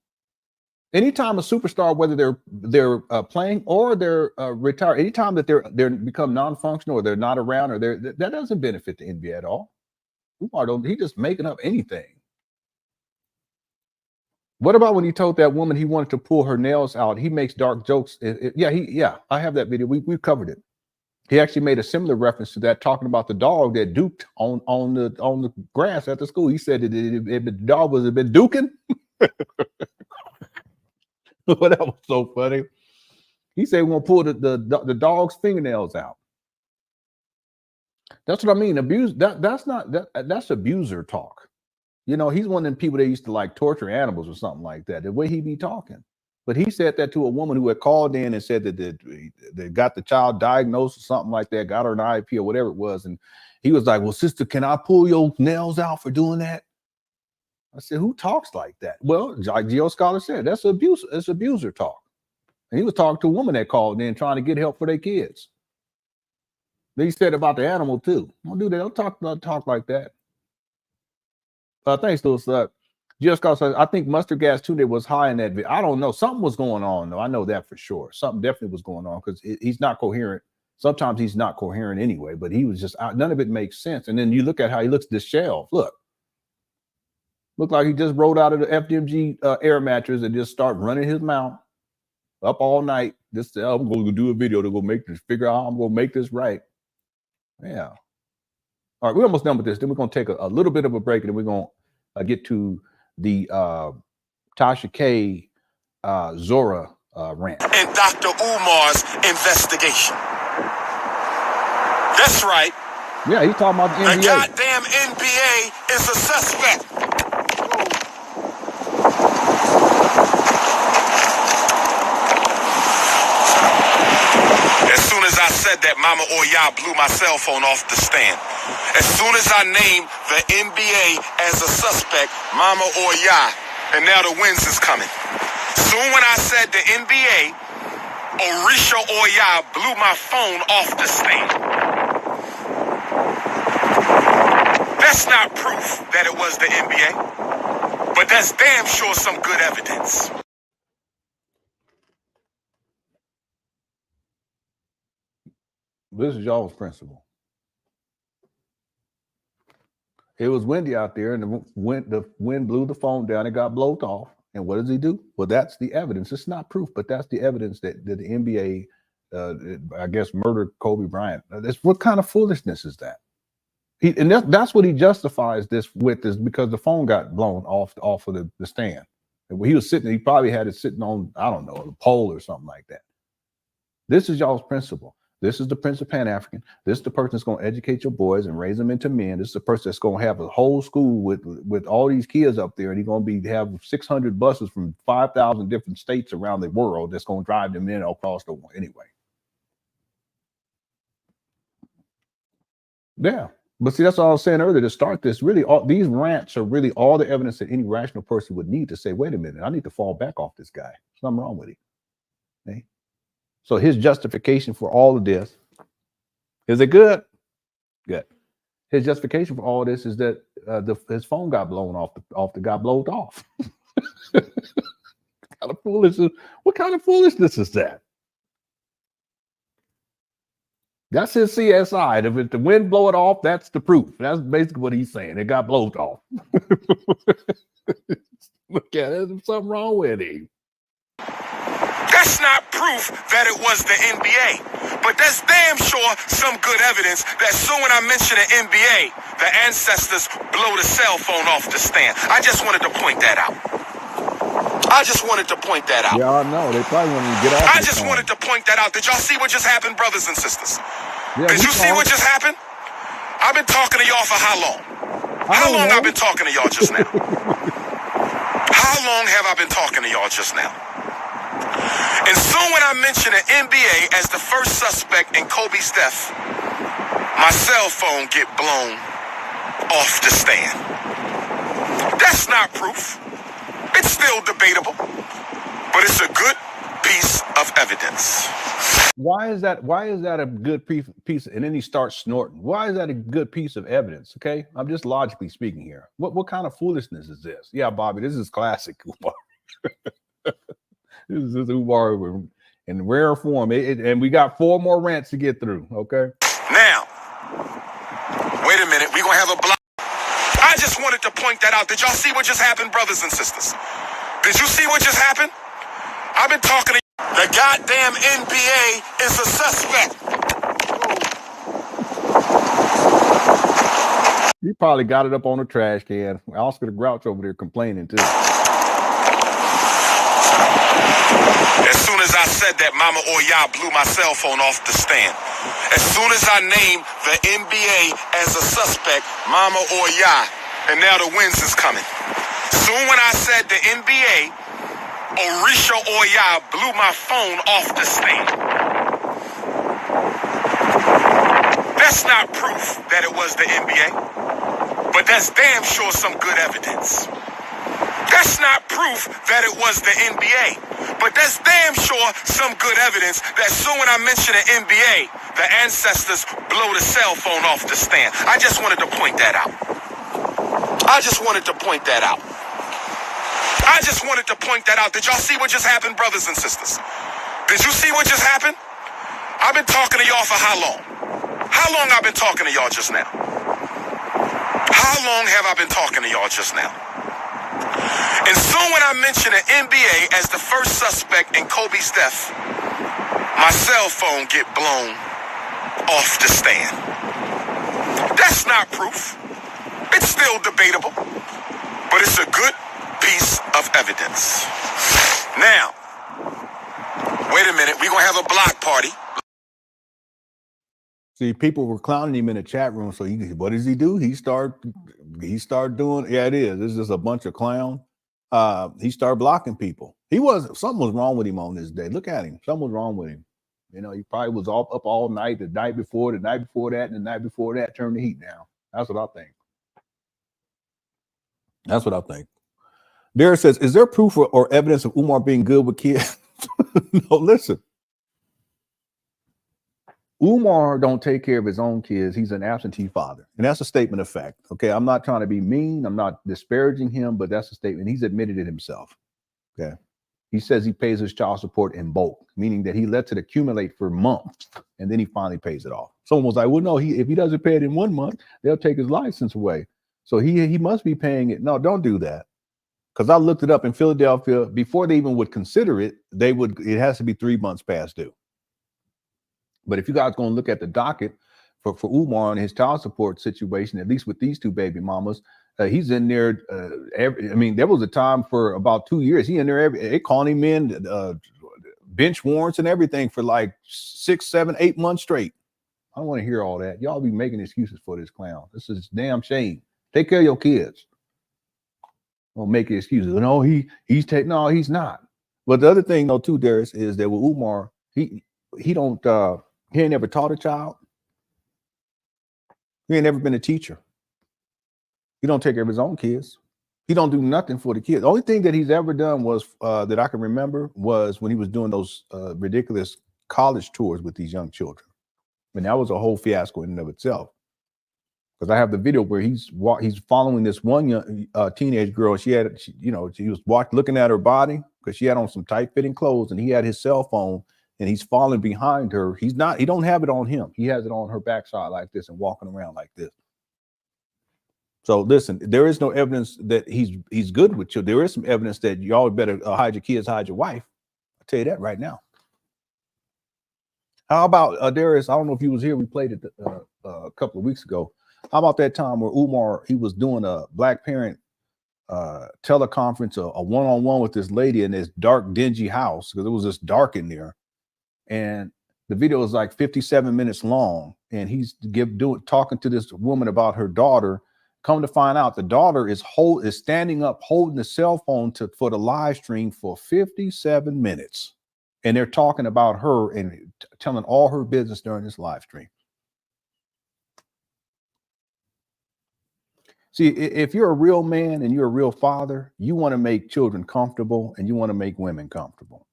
Anytime a superstar, whether they're playing or they're retired, anytime that they're become non-functional or they're not around or that doesn't benefit the NBA at all. He's just making up anything. What about when he told that woman he wanted to pull her nails out? He makes dark jokes. I have that video. We covered it. He actually made a similar reference to that, talking about the dog that duked on the grass at the school. He said that if the dog had been duking. Well, that was so funny. He said we're gonna pull the dog's fingernails out. That's what I mean. That's abuser talk. He's one of them people that used to like torture animals or something like that. The way he be talking. But he said that to a woman who had called in and said that they got the child diagnosed or something like that, got her an IEP or whatever it was. And he was like, well, sister, can I pull your nails out for doing that? I said, who talks like that? Well, like Geo Scholar said, that's abuse. It's abuser talk. And he was talking to a woman that called in trying to get help for their kids. He said about the animal too. Don't do that. Don't talk like that. Thanks, Louis. Just because I think mustard gas too, there was high in that video. I don't know. Something was going on, though. I know that for sure. Something definitely was going on because he's not coherent. Sometimes he's not coherent anyway, but he was just none of it makes sense. And then you look at how he looks disheveled. Look like he just rolled out of the FDMG air mattress and just start running his mouth up all night. Just I'm going to do a video to go figure out how I'm going to make this right. Yeah. All right, we're almost done with this. Then we're going to take a little bit of a break, and then we're going to get to the Tasha K. Zora rant. And Dr. Umar's investigation. That's right. Yeah, he's talking about the NBA. The goddamn NBA is a suspect. As soon as I said that, Mama Oya blew my cell phone off the stand. As soon as I named the NBA as a suspect, Mama Oya, and now the wins is coming. Soon when I said the NBA, Orisha Oya blew my phone off the stand. That's not proof that it was the NBA, but that's damn sure some good evidence. This is y'all's principle. It was windy out there, and the wind blew the phone down. It got blown off. And what does he do? Well, that's the evidence. It's not proof, but that's the evidence that the NBA, I guess, murdered Kobe Bryant. What kind of foolishness is that? That's what he justifies this with, is because the phone got blown off of the stand. And when he was sitting, he probably had it sitting on, I don't know, a pole or something like that. This is y'all's principle. This is the Prince of Pan African. This is the person that's going to educate your boys and raise them into men. This is the person that's going to have a whole school with all these kids up there, and he's going to have 600 buses from 5,000 different states around the world that's going to drive them in across the world anyway. Yeah. But see, that's all I was saying earlier to start this. Really, these rants are really all the evidence that any rational person would need to say, wait a minute, I need to fall back off this guy. Something wrong with him. Okay? So his justification for all of this, is it good? Good. His justification for all of this is that his phone got blown off. Got blown off. What kind of foolishness is that? That's his CSI. If the wind blow it off, that's the proof. That's basically what he's saying. It got blown off. Look at it. There's something wrong with him. That's not proof that it was the NBA, but that's damn sure some good evidence that soon when I mention the NBA, the ancestors blow the cell phone off the stand. I just wanted to point that out. Yeah, I know. They probably wanted to get out. I just wanted to point that out. Did y'all see what just happened, brothers and sisters? Yeah, did you see what just happened? I've been talking to y'all for how long? How long I've been talking to y'all just now? How long have I been talking to y'all just now? And soon when I mention the NBA as the first suspect in Kobe's death, my cell phone get blown off the stand. That's not proof. It's still debatable, but it's a good piece of evidence. Why is that a good piece? And then he starts snorting. Why is that a good piece of evidence? Okay, I'm just logically speaking here. What kind of foolishness is this? Yeah, Bobby, this is classic Umar. This is Umar in rare form, and we got 4 more rants to get through. Okay. Now, wait a minute. We're gonna have a block. I just wanted to point that out. Did y'all see what just happened, brothers and sisters? Did you see what just happened? I've been talking to the goddamn NBA is a suspect. He probably got it up on the trash can. Oscar the Grouch over there complaining too. As soon as I said that, Mama Oya blew my cell phone off the stand. As soon as I named the NBA as a suspect, Mama Oya, and now the wins is coming. Soon when I said the NBA, Orisha Oya blew my phone off the stand. That's not proof that it was the NBA, but that's damn sure some good evidence. That's not proof that it was the NBA, but that's damn sure some good evidence that soon when I mention the NBA, the ancestors blow the cell phone off the stand. I just wanted to point that out. I just wanted to point that out. Did y'all see what just happened, brothers and sisters? Did you see what just happened? I've been talking to y'all for how long? How long I've been talking to y'all just now? How long have I been talking to y'all just now? And soon when I mention the NBA as the first suspect in Kobe's death, my cell phone get blown off the stand. That's not proof. It's still debatable, but it's a good piece of evidence. Now, wait a minute, we're gonna have a block party. See, people were clowning him in the chat room. So what does he do? He start doing, yeah, it is. This is just a bunch of clown. He started blocking people. Something was wrong with him on this day. Look at him. Something was wrong with him. You know, he probably was up all night, the night before that, and the night before that, turned the heat down. That's what I think. That's what I think. Derek says, is there proof or evidence of Umar being good with kids? No, listen. Umar don't take care of his own kids. He's an absentee father. And that's a statement of fact. Okay, I'm not trying to be mean. I'm not disparaging him, but that's a statement. He's admitted it himself. Okay. He says he pays his child support in bulk, meaning that he lets it accumulate for months and then he finally pays it off. Someone was like, well, no, if he doesn't pay it in 1 month, they'll take his license away. So he must be paying it. No, don't do that. Because I looked it up in Philadelphia. Before they even would consider it, it has to be 3 months past due. But if you guys going to look at the docket for Umar and his child support situation, at least with these two baby mamas, he's in there. There was a time for about 2 years. He in there they calling him in bench warrants and everything for like 6, 7, 8 months straight. I don't want to hear all that. Y'all be making excuses for this clown. This is damn shame. Take care of your kids. Don't make excuses. No, no, he's not. But the other thing though too, Darius, is that with Umar, he ain't never taught a child. He ain't never been a teacher. He don't take care of his own kids. He don't do nothing for the kids. The only thing that he's ever done was that I can remember was when he was doing those ridiculous college tours with these young children. And that was a whole fiasco in and of itself. Because I have the video where he's following this one young teenage girl. She was looking at her body because she had on some tight fitting clothes, and he had his cell phone. And he's following behind her. He don't have it on him. He has it on her backside like this and walking around like this. So listen, there is no evidence that he's good with you. There is some evidence that y'all better hide your kids, hide your wife. I'll tell you that right now. How about Darius? I don't know if you was here. We played it a couple of weeks ago. How about that time where Umar, he was doing a Black parent teleconference, a one-on-one with this lady in this dark, dingy house, because it was just dark in there. And the video is like 57 minutes long, and he's talking to this woman about her daughter. Come to find out, the daughter is standing up, holding the cell phone for the live stream for 57 minutes, and they're talking about her and telling all her business during this live stream. See, if you're a real man and you're a real father, you want to make children comfortable and you want to make women comfortable.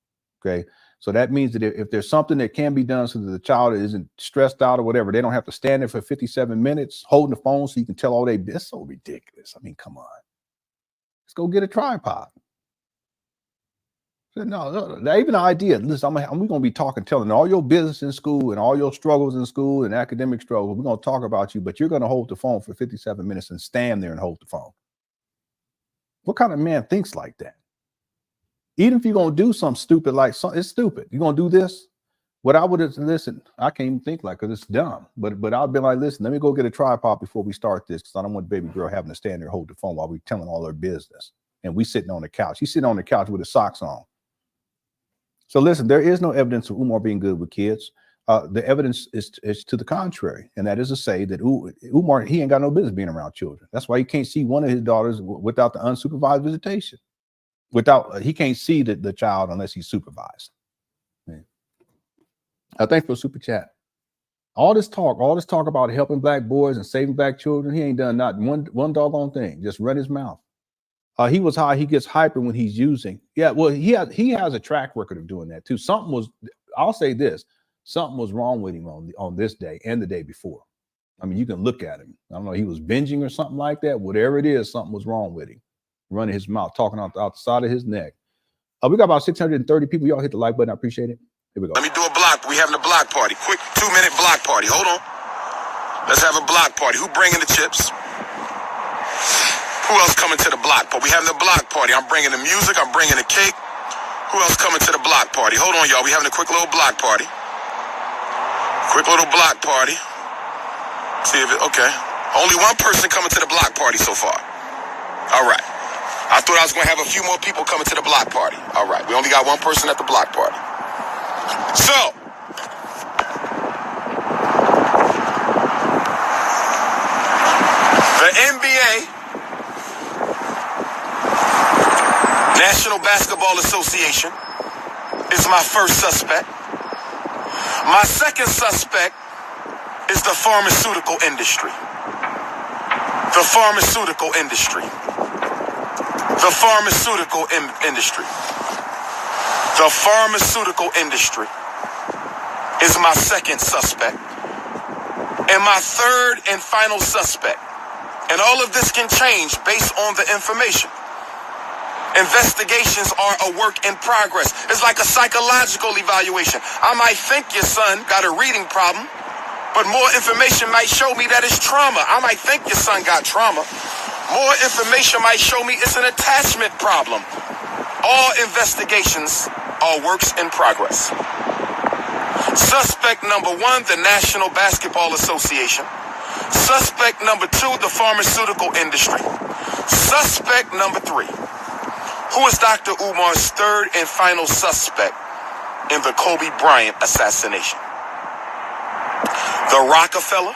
Okay. So that means that if there's something that can be done so that the child isn't stressed out or whatever, they don't have to stand there for 57 minutes holding the phone so you can tell all they business. It's so ridiculous. I mean, come on. Let's go get a tripod. So no, even the idea, listen, we're going to be telling all your business in school and all your struggles in school and academic struggles. We're going to talk about you, but you're going to hold the phone for 57 minutes and stand there and hold the phone. What kind of man thinks like that? Even if you're going to do something stupid, it's stupid. You're going to do this. What I would have, listen, I can't even think like, because it's dumb. But I've been like, listen, let me go get a tripod before we start this, because I don't want baby girl having to stand there, hold the phone while we're telling all her business. And we sitting on the couch. He's sitting on the couch with his socks on. So listen, there is no evidence of Umar being good with kids. The evidence is to the contrary. And that is to say that Umar, he ain't got no business being around children. That's why he can't see one of his daughters without the unsupervised visitation. He can't see the child unless he's supervised. I thank for super chat. All this talk about helping Black boys and saving Black children, he ain't done not one doggone thing. Just run his mouth. He gets hyper when he's using. Yeah, well, he has a track record of doing that too. I'll say this, something was wrong with him on this day and the day before. I mean, you can look at him. I don't know, he was binging or something like that. Whatever it is, something was wrong with him. running his mouth, talking out the side of his neck. We got about 630 people. Y'all hit the like button. I appreciate it. Here we go. Let me do a block. We having a block party. Quick 2-minute block party. Hold on. Let's have a block party. Who bringing the chips? Who else coming to the block party? We having a block party. I'm bringing the music. I'm bringing the cake. Who else coming to the block party? Hold on, y'all. We having a quick little block party. Quick little block party. See if it, okay. Only one person coming to the block party so far. All right. I thought I was going to have a few more people coming to the block party. All right. We only got one person at the block party. So, the NBA, National Basketball Association, is my first suspect. My second suspect is the pharmaceutical industry. The pharmaceutical industry. The pharmaceutical industry. The pharmaceutical industry is my second suspect. And my third and final suspect, and all of this can change based on the information. Investigations are a work in progress. It's like a psychological evaluation. I might think your son got a reading problem, but more information might show me that it's trauma. I might think your son got trauma. More information might show me it's an attachment problem. All investigations are works in progress. Suspect number 1, the National Basketball Association. Suspect number 2, the pharmaceutical industry. Suspect number 3, who is Dr. Umar's third and final suspect in the Kobe Bryant assassination? The Rockefeller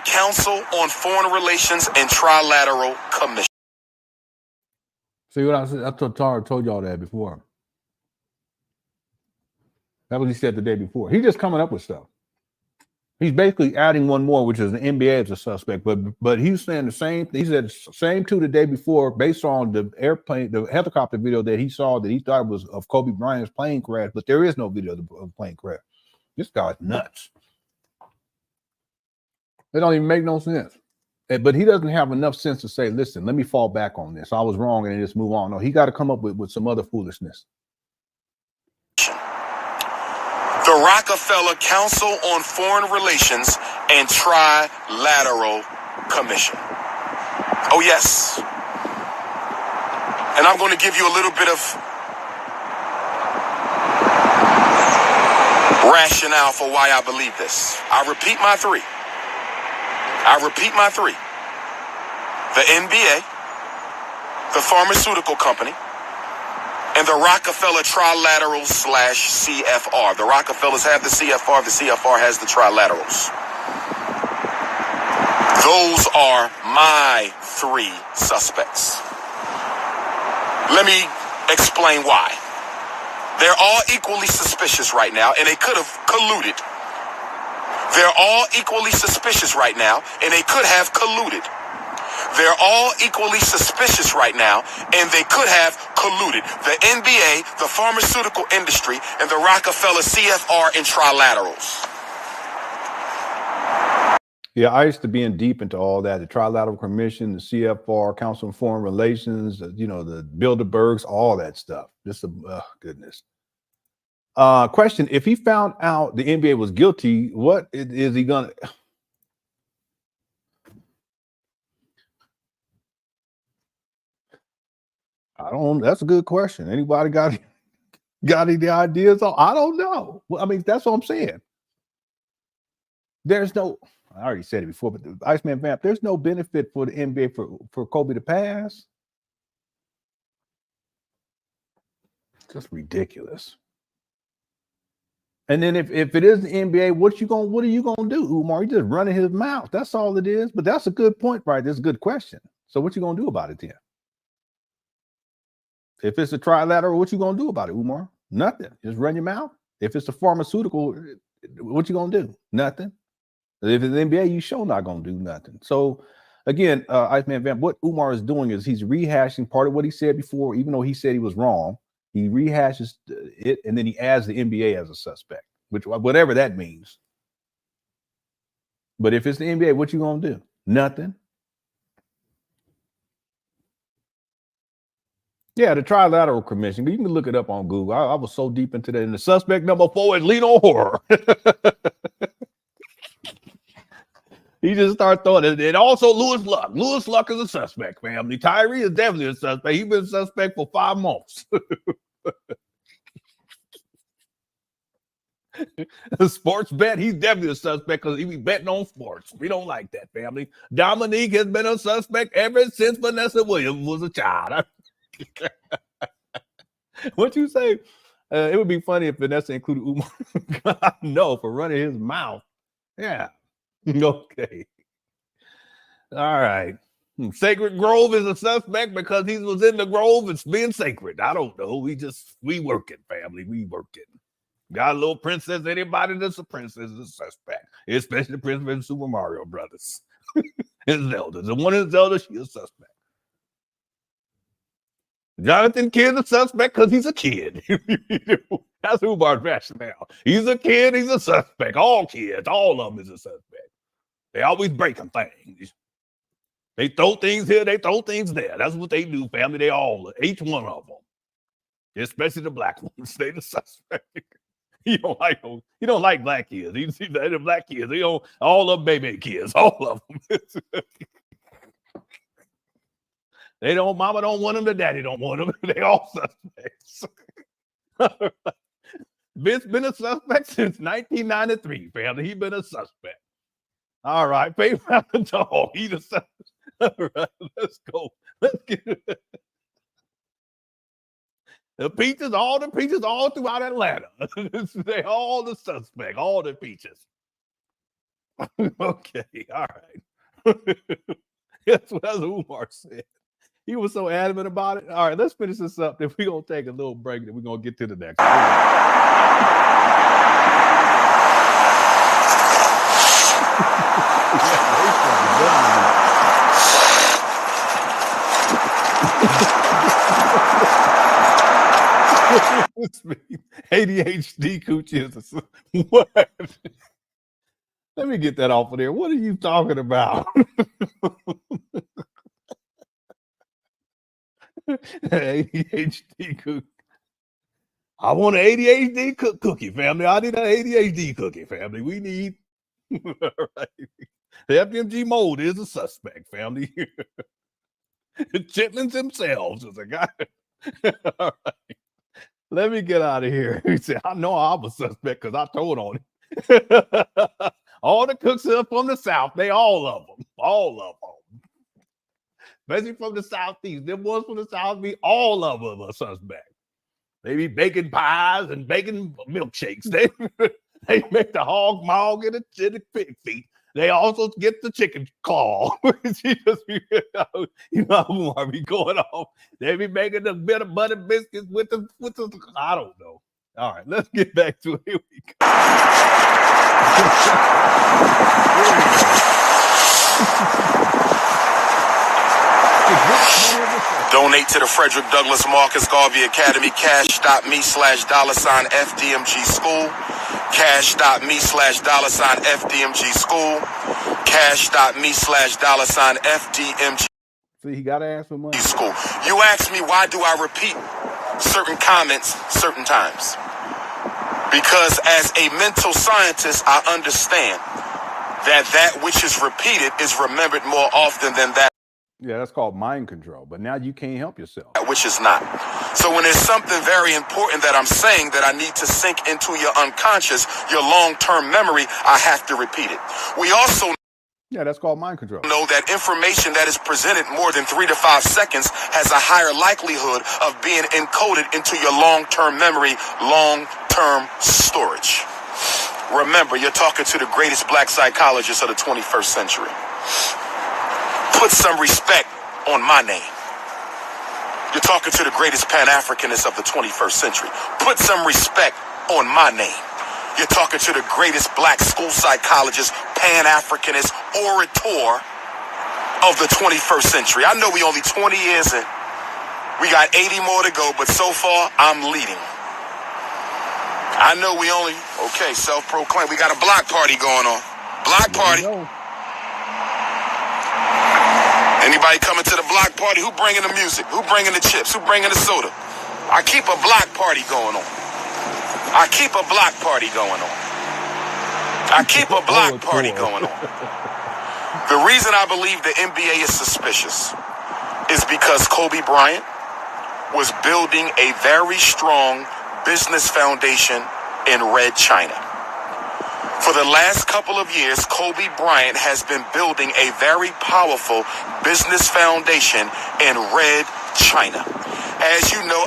Council on Foreign Relations and Trilateral Commission. See what I said? I told y'all that before. That was what he said the day before. He's just coming up with stuff. He's basically adding one more, which is the NBA as a suspect. But he's saying the same thing. He said same two the day before, based on the helicopter video that he saw that he thought was of Kobe Bryant's plane crash, but there is no video of the plane crash. This guy's nuts. It don't even make no sense. But he doesn't have enough sense to say, listen, let me fall back on this. I was wrong and just move on. No, he got to come up with some other foolishness. The Rockefeller Council on Foreign Relations and Trilateral Commission. Oh, yes. And I'm going to give you a little bit of rationale for why I believe this. I repeat my three. The NBA, the pharmaceutical company, and the Rockefeller Trilateral / CFR. The Rockefellers have the CFR. The CFR has the Trilaterals. Those are my 3 suspects. Let me explain why. They're all equally suspicious right now, and they could have colluded. They're all equally suspicious right now, and they could have colluded. They're all equally suspicious right now, and they could have colluded. The NBA, the pharmaceutical industry, and the Rockefeller CFR and Trilaterals. Yeah, I used to be in deep into all that. The Trilateral Commission, the CFR, Council on Foreign Relations, the Bilderbergs, all that stuff. Just goodness. Question: if he found out the NBA was guilty, what is he gonna? I don't. That's a good question. Anybody got any ideas? I don't know. Well, I mean, that's what I'm saying. There's no. I already said it before, but the Iceman Vamp. There's no benefit for the NBA for Kobe to pass. Just ridiculous. And then if it is the NBA, what are you gonna do, Umar? You just running his mouth. That's all it is. But that's a good point, right? That's a good question. So what you gonna do about it then? If it's a trilateral, what you gonna do about it, Umar? Nothing. Just run your mouth. If it's a pharmaceutical, what you gonna do? Nothing. If it's the NBA, you sure not gonna do nothing. So again, Iceman Vamp, what Umar is doing is he's rehashing part of what he said before, even though he said he was wrong. He rehashes it, and then he adds the NBA as a suspect, which whatever that means. But if it's the NBA, what you gonna do? Nothing. Yeah, the Trilateral Commission. You can look it up on Google. I was so deep into that. And the suspect number 4 is LenonHonor. He just started throwing it. And also Lewis Luck. Lewis Luck is a suspect, family. Tyree is definitely a suspect. He's been a suspect for 5 months. A sports bet, he's definitely a suspect because he be betting on sports. We don't like that, family. Dominique has been a suspect ever since Vanessa Williams was a child. What you say? It would be funny if Vanessa included Umar. No, for running his mouth. Yeah. Okay. All right. Sacred Grove is a suspect because he was in the grove. It's being sacred. I don't know. We working, family. We working. Got a little princess. Anybody that's a princess is a suspect, especially the princess in Super Mario Brothers. And Zelda. The one in Zelda, she's a suspect. Jonathan Kidd's a suspect because he's a kid. That's Umar's rationale. He's a kid, he's a suspect. All kids, all of them is a suspect. They always breaking things. They throw things here, they throw things there. That's what they do, family. They all, each one of them. Especially the black ones. They the suspect. You don't like black kids. You see the black kids. They don't, all of them baby kids. All of them. They don't, mama don't want them, the daddy don't want them. They all suspects. Vince been a suspect since 1993, family. He been a suspect. All right, pay around the dog. He's a suspect. All right, let's go. Let's get it. The peaches, all the peaches all throughout Atlanta. They all the suspect, all the peaches. Okay, all right. That's what Umar said. He was so adamant about it. All right, let's finish this up. Then we're going to take a little break. Then we're going to get to the next ADHD coochie. What? Let me get that off of there. What are you talking about? ADHD cookie. I want an ADHD cookie, family. I need an ADHD cookie, family. We need. All right. The FDMG mold is a suspect, family. The chitlins themselves is a guy. All right. Let me get out of here. He said, I know I'm a suspect because I told on him. All the cooks are from the South. They all of them. All of them. Especially from the Southeast. Them ones from the South, all of them are suspect. They be baking pies and baking milkshakes. They make the hog maw get the pig feet. They also get the chicken claw. She just be, you know, Umar be going off. They be making the bit of butter biscuits with the, I don't know. All right, let's get back to it. Here we go. Donate to the Frederick Douglass Marcus Garvey Academy. Cash.me/$FDMG school. Cash.me/$FDMG school. Cash.me/$FDMG. See, he got to ask for money. School. You ask me, why do I repeat certain comments certain times? Because as a mental scientist, I understand that which is repeated is remembered more often than that. Yeah, that's called mind control. But now you can't help yourself. Which is not. So when there's something very important that I'm saying that I need to sink into your unconscious, your long-term memory, I have to repeat it. We also that's called mind control. Know that information that is presented more than 3 to 5 seconds has a higher likelihood of being encoded into your long-term memory, long-term storage. Remember, you're talking to the greatest black psychologist of the 21st century. Put some respect on my name. You're talking to the greatest Pan Africanist of the 21st century. Put some respect on my name. You're talking to the greatest black school psychologist, Pan Africanist, orator of the 21st century. I know we only 20 years in. We got 80 more to go, but so far, I'm leading. I know we only, self-proclaimed. We got a block party going on. Block party. Anybody coming to the block party? Who bringing the music? Who bringing the chips? Who bringing the soda? I keep a block party going on. I keep a block party going on. I keep a block party going on. The reason I believe the NBA is suspicious is because Kobe Bryant was building a very strong business foundation in Red China. For the last couple of years, Kobe Bryant has been building a very powerful business foundation in Red China. As you know,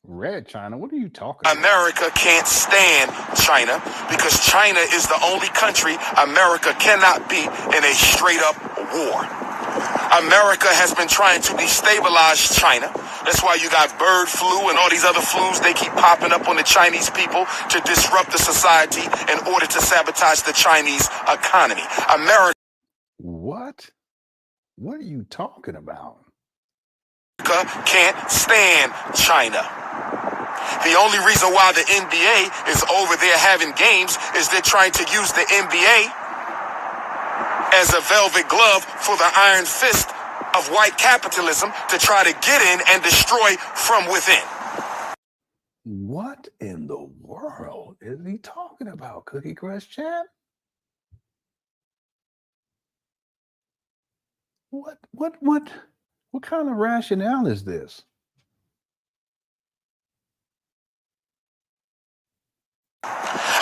Red China? What are you talking about? America can't stand China because China is the only country America cannot be in a straight-up war. America has been trying to destabilize China. That's why you got bird flu and all these other flus. They keep popping up on the Chinese people to disrupt the society in order to sabotage the Chinese economy. America. What? What are you talking about? Can't stand China. The only reason why the NBA is over there having games is they're trying to use the NBA as a velvet glove for the iron fist of white capitalism to try to get in and destroy from within. What in the world is he talking about, Cookie Crush Champ? What kind of rationale is this?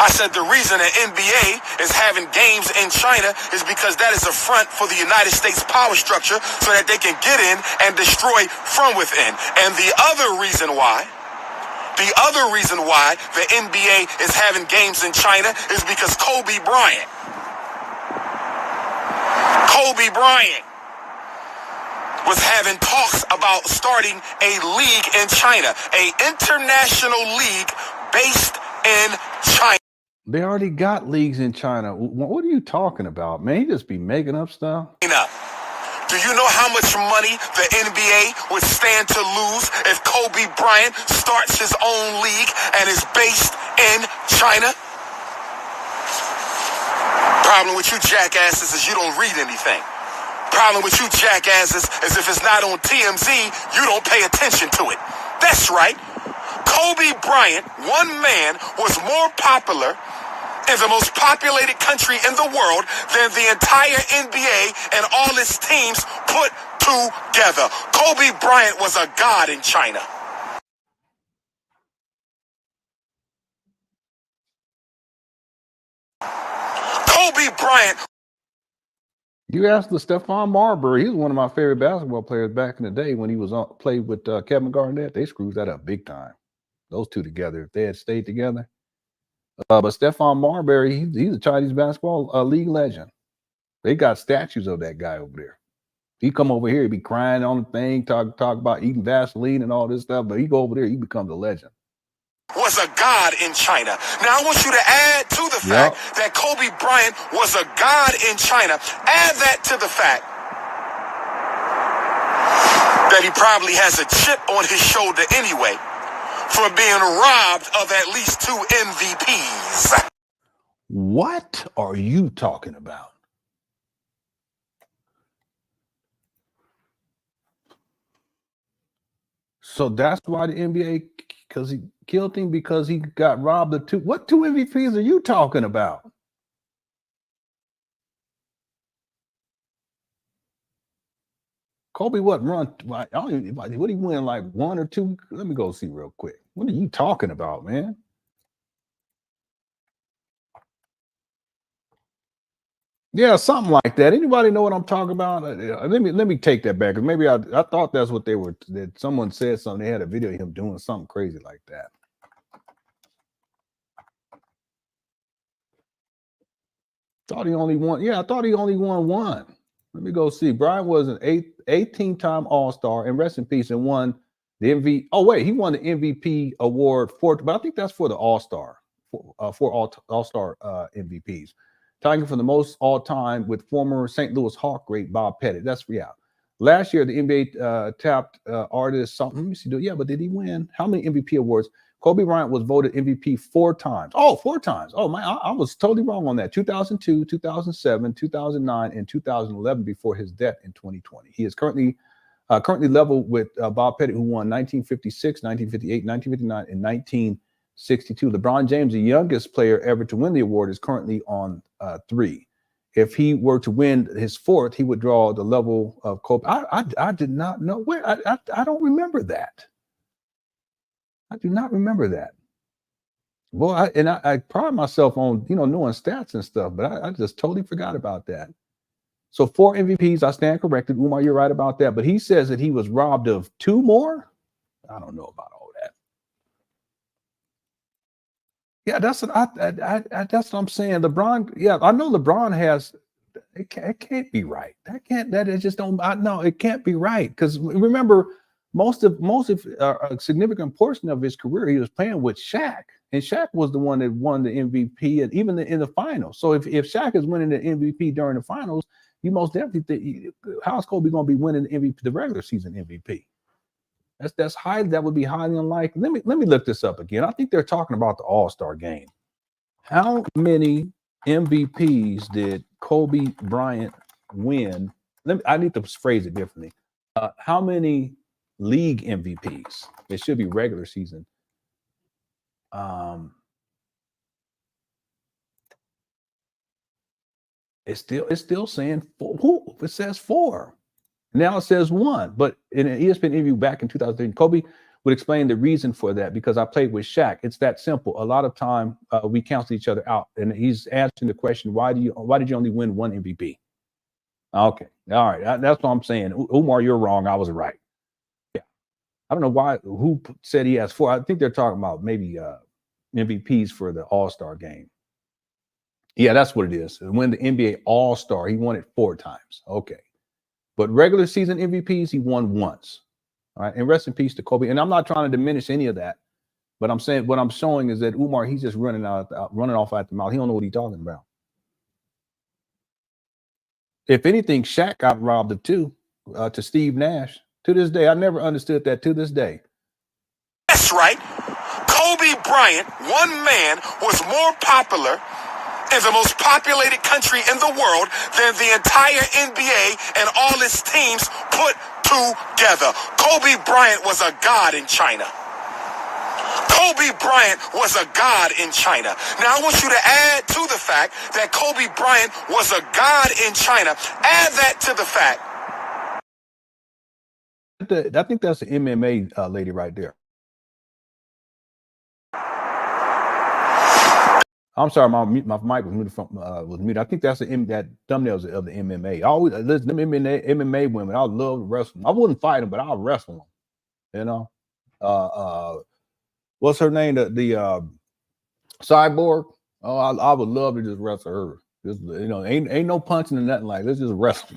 I said the reason the NBA is having games in China is because that is a front for the United States power structure so that they can get in and destroy from within. And the other reason why the NBA is having games in China is because Kobe Bryant was having talks about starting a league in China, an international league based in China. They already got leagues in China. What are you talking about, man? He just be making up stuff. Do you know how much money the NBA would stand to lose if Kobe Bryant starts his own league and is based in China? Problem with you jackasses is you don't read anything. Problem with you jackasses is if it's not on TMZ, you don't pay attention to it. That's right. Kobe Bryant, one man, was more popular in the most populated country in the world than the entire NBA and all its teams put together. Kobe Bryant was a god in China. Kobe Bryant. You asked the Stephon Marbury. He was one of my favorite basketball players back in the day when he was played with Kevin Garnett. They screwed that up big time. Those two together, if they had stayed together. But Stephon Marbury, he's a Chinese basketball league legend. They got statues of that guy over there. He come over here, he be crying on the thing, talk about eating Vaseline and all this stuff. But he go over there, he becomes a legend. Was a god in China. Now I want you to add to the fact that Kobe Bryant was a god in China. Add that to the fact that he probably has a chip on his shoulder anyway for being robbed of at least 2 MVPs. What are you talking about? So that's why the NBA, because he killed him because he got robbed of 2. What 2 MVPs are you talking about? Kobe what run? I don't even, what he win, like 1 or 2? Let me go see real quick. What are you talking about, man? Yeah, something like that. Anybody know what I'm talking about? Let me take that back. Maybe I thought that's what they were. That someone said something. They had a video of him doing something crazy like that. Thought he only won. Yeah, I thought he only won 1. Let me go see. Bryant was an 18-time All-Star, and rest in peace, and won the MVP. Oh wait, he won the MVP award but I think that's for the All-Star, for All-Star MVPs. Tying for the most all-time with former St. Louis Hawk great Bob Pettit. That's last year the NBA tapped artist something. Let me see. Yeah, but did he win? How many MVP awards? Kobe Bryant was voted MVP 4 times. Oh, 4 times. Oh, I was totally wrong on that. 2002, 2007, 2009, and 2011 before his death in 2020. He is currently level with Bob Pettit, who won 1956, 1958, 1959, and 1962. LeBron James, the youngest player ever to win the award, is currently on 3. If he were to win his 4th, he would draw the level of Kobe. I did not know where. I don't remember that. I do not remember that. Well, I pride myself on, knowing stats and stuff, but I just totally forgot about that. So 4 MVPs, I stand corrected. Umar, you're right about that. But he says that he was robbed of 2 more. I don't know about all that. Yeah, that's what that's what I'm saying. LeBron, yeah, I know LeBron has. It can't be right. That is just don't. No, it can't be right, because remember, most of a significant portion of his career he was playing with Shaq, and Shaq was the one that won the MVP, and even in the finals. So if Shaq is winning the MVP during the finals, you most definitely think, how's Kobe going to be winning the MVP, the regular season MVP? That would be highly unlikely. Let me look this up again. I think they're talking about the All-Star game. How many MVPs did Kobe Bryant win? I need to phrase it differently. How many league MVPs? It should be regular season. It's still saying 4. Who? It says 4. Now it says 1. But in an ESPN interview back in 2013, Kobe would explain the reason for that, because I played with Shaq. It's that simple. A lot of time we cancel each other out, and he's answering the question, why did you only win 1 MVP? Okay, all right, that's what I'm saying. Umar, you're wrong. I was right. Yeah, I don't know who said he has 4. I think they're talking about maybe MVPs for the All-Star game. Yeah, that's what it is. When the NBA All-Star, he won it 4 times. Okay. But regular season MVPs, he won once. All right. And rest in peace to Kobe. And I'm not trying to diminish any of that. But I'm saying what I'm showing is that Umar, he's just running off at the mouth. He don't know what he's talking about. If anything, Shaq got robbed of 2 to Steve Nash. To this day, I never understood that to this day. That's right. Kobe Bryant, one man, was more popular in the most populated country in the world than the entire NBA and all its teams put together. Kobe Bryant was a god in China. Kobe Bryant was a god in China. Now, I want you to add to the fact that Kobe Bryant was a god in China. Add that to the fact. I think that's the MMA lady right there. I'm sorry, my mic was muted. I think that's that thumbnails of the MMA. I always listen to MMA women. I love wrestling. I wouldn't fight them, but I'll wrestle them. What's her name? The Cyborg. Oh, I would love to just wrestle her. Just, ain't no punching or nothing like. Let's just wrestle.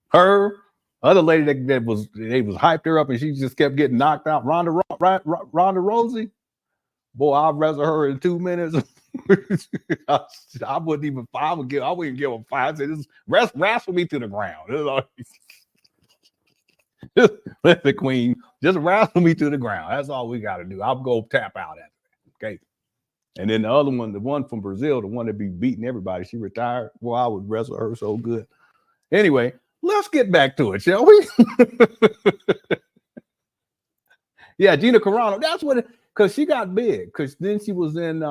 Her, other lady that was hyped her up and she just kept getting knocked out. Ronda Rousey. Boy, I'll wrestle her in 2 minutes. I wouldn't give her 5. I said, just wrestle me to the ground. Let the queen just wrestle me to the ground. That's all we got to do. I'll go tap out at it. Okay. And then the other one, the one from Brazil, the one that be beating everybody, she retired. Boy, I would wrestle her so good. Anyway, let's get back to it, shall we? Yeah, Gina Carano. That's what because she got big. Because then she was in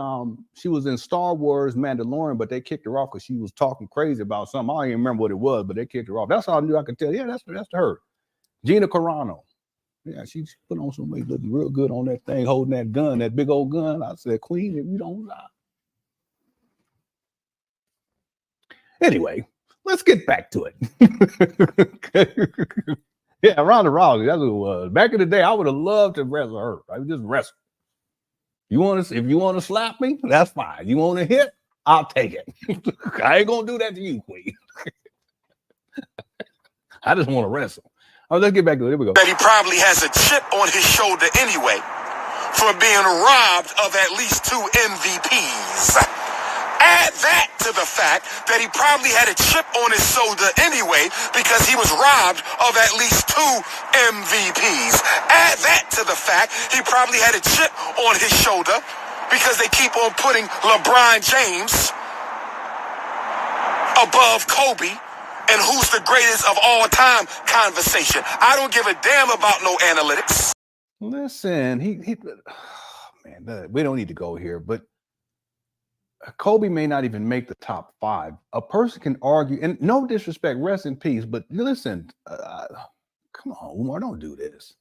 Star Wars Mandalorian, but they kicked her off because she was talking crazy about something. I don't even remember what it was, but they kicked her off. That's all I knew. I could tell. Yeah, that's her. Gina Carano. Yeah, she put on some weight, looking real good on that thing, holding that gun, that big old gun. I said, Queen, if you don't lie. Anyway, let's get back to it. Yeah, Ronda Rousey, that's what it was. Back in the day, I would have loved to wrestle her. I would just wrestle. If you want to slap me, that's fine. You want to hit, I'll take it. I ain't gonna do that to you, Queen. I just want to wrestle. Oh, let's get back to it. Here we go. That he probably has a chip on his shoulder anyway for being robbed of at least 2 MVPs. Add that to the fact that he probably had a chip on his shoulder anyway because he was robbed of at least 2 MVPs. Add that to the fact he probably had a chip on his shoulder because they keep on putting LeBron James above Kobe and who's the greatest of all time conversation. I don't give a damn about no analytics. Listen, man, we don't need to go here, but Kobe may not even make the top 5. A person can argue, and no disrespect, rest in peace, but listen, come on, Umar, don't do this.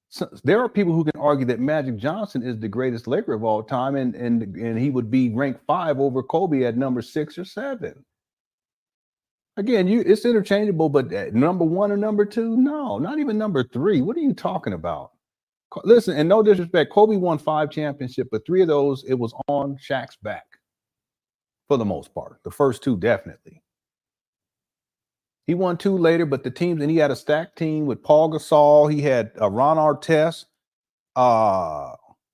So, there are people who can argue that Magic Johnson is the greatest Laker of all time, and he would be ranked 5 over Kobe at number 6 or 7. Again, it's interchangeable, but number 1 or number 2, no, not even number 3. What are you talking about? Listen, and no disrespect, Kobe won 5 championships, but 3 of those, it was on Shaq's back for the most part. The first 2, definitely. He won 2 later, but the teams, and he had a stacked team with Paul Gasol. He had Ron Artest,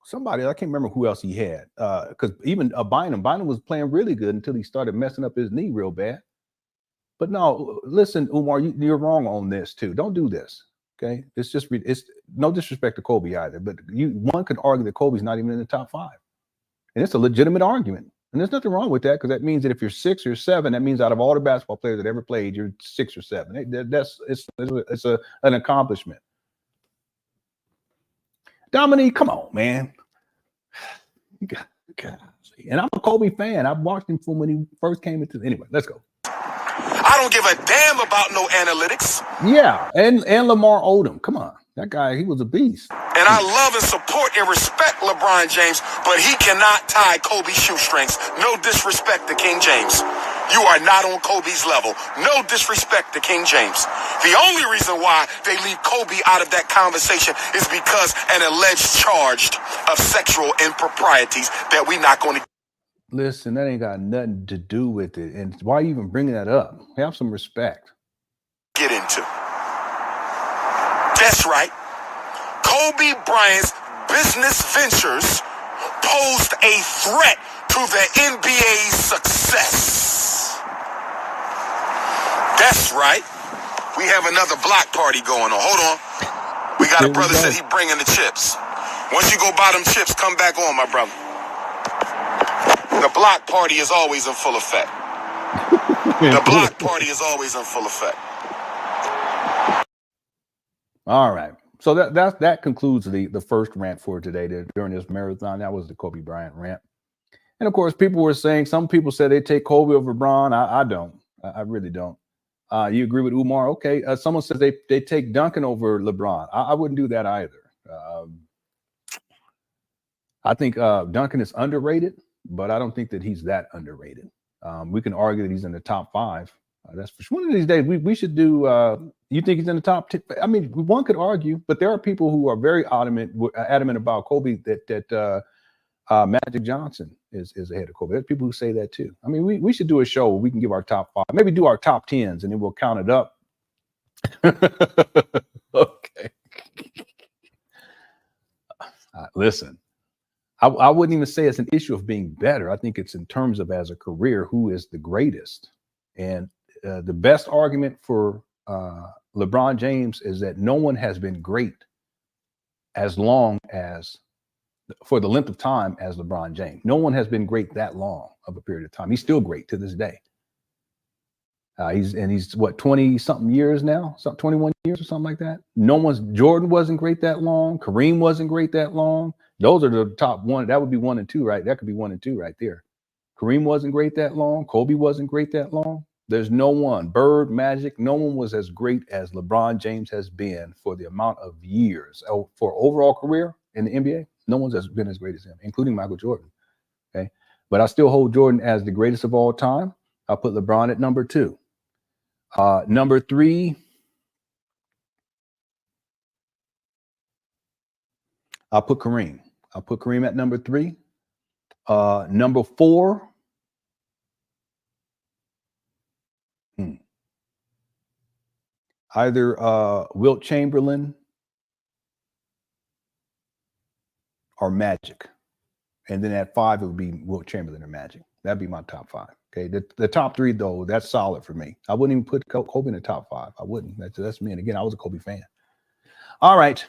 somebody, I can't remember who else he had, because even Bynum was playing really good until he started messing up his knee real bad. But no, listen, Umar, you're wrong on this too. Don't do this. Okay, it's no disrespect to Kobe either, but one could argue that Kobe's not even in the top 5, and it's a legitimate argument, and there's nothing wrong with that because that means that if you're 6 or 7, that means out of all the basketball players that ever played, you're 6 or 7. It's an accomplishment. Dominique, come on, man. God. And I'm a Kobe fan. I've watched him from when he first came into. Anyway, let's go. I don't give a damn about no analytics. Yeah, and Lamar Odom. Come on. That guy, he was a beast. And I love and support and respect LeBron James, but he cannot tie Kobe's shoestrings. No disrespect to King James. You are not on Kobe's level. No disrespect to King James. The only reason why they leave Kobe out of that conversation is because an alleged charge of sexual improprieties that we're not going to. Listen, that ain't got nothing to do with it. And why are you even bringing that up? Have some respect. Get into. That's right. Kobe Bryant's business ventures posed a threat to the NBA's success. That's right. We have another block party going on. Hold on. We got a brother said he bringing the chips. Once you go buy them chips, come back on, my brother. The block party is always in full effect. The block party is always in full effect. All right. So that concludes the first rant for today during this marathon. That was the Kobe Bryant rant. And of course, people were saying, some people said they take Kobe over Bron. I don't. I really don't. You agree with Umar? Okay. Someone says they take Duncan over LeBron. I wouldn't do that either. I think Duncan is underrated, but I don't think that he's that underrated. We can argue that he's in the top 5. That's for sure. One of these days, we should do. You think he's in the top 10? I mean, one could argue, but there are people who are very adamant about Kobe that Magic Johnson is ahead of Kobe. There's people who say that too. I mean, we should do a show where we can give our top 5, maybe do our top 10s, and then we'll count it up. Okay. Listen. I wouldn't even say it's an issue of being better. I think it's in terms of as a career, who is the greatest. And the best argument for LeBron James is that no one has been great as long as, for the length of time as LeBron James. No one has been great that long of a period of time. He's still great to this day. He's what, 20 something years now, 21 years or something like that. Jordan wasn't great that long. Kareem wasn't great that long. Those are the top 1. That would be 1 and 2, right? That could be 1 and 2 right there. Kareem wasn't great that long. Kobe wasn't great that long. There's no one. Bird, Magic, no one was as great as LeBron James has been for the amount of years. For overall career in the NBA, no one's been as great as him, including Michael Jordan. Okay, but I still hold Jordan as the greatest of all time. I'll put LeBron at number 2. Number 3. I'll put Kareem. I'll put Kareem at number 3. Number 4. Either Wilt Chamberlain or Magic. And then at 5, it would be Wilt Chamberlain or Magic. That'd be my top 5. Okay, the top 3 though, that's solid for me. I wouldn't even put Kobe in the top 5. I wouldn't. That's me. And again, I was a Kobe fan. All right.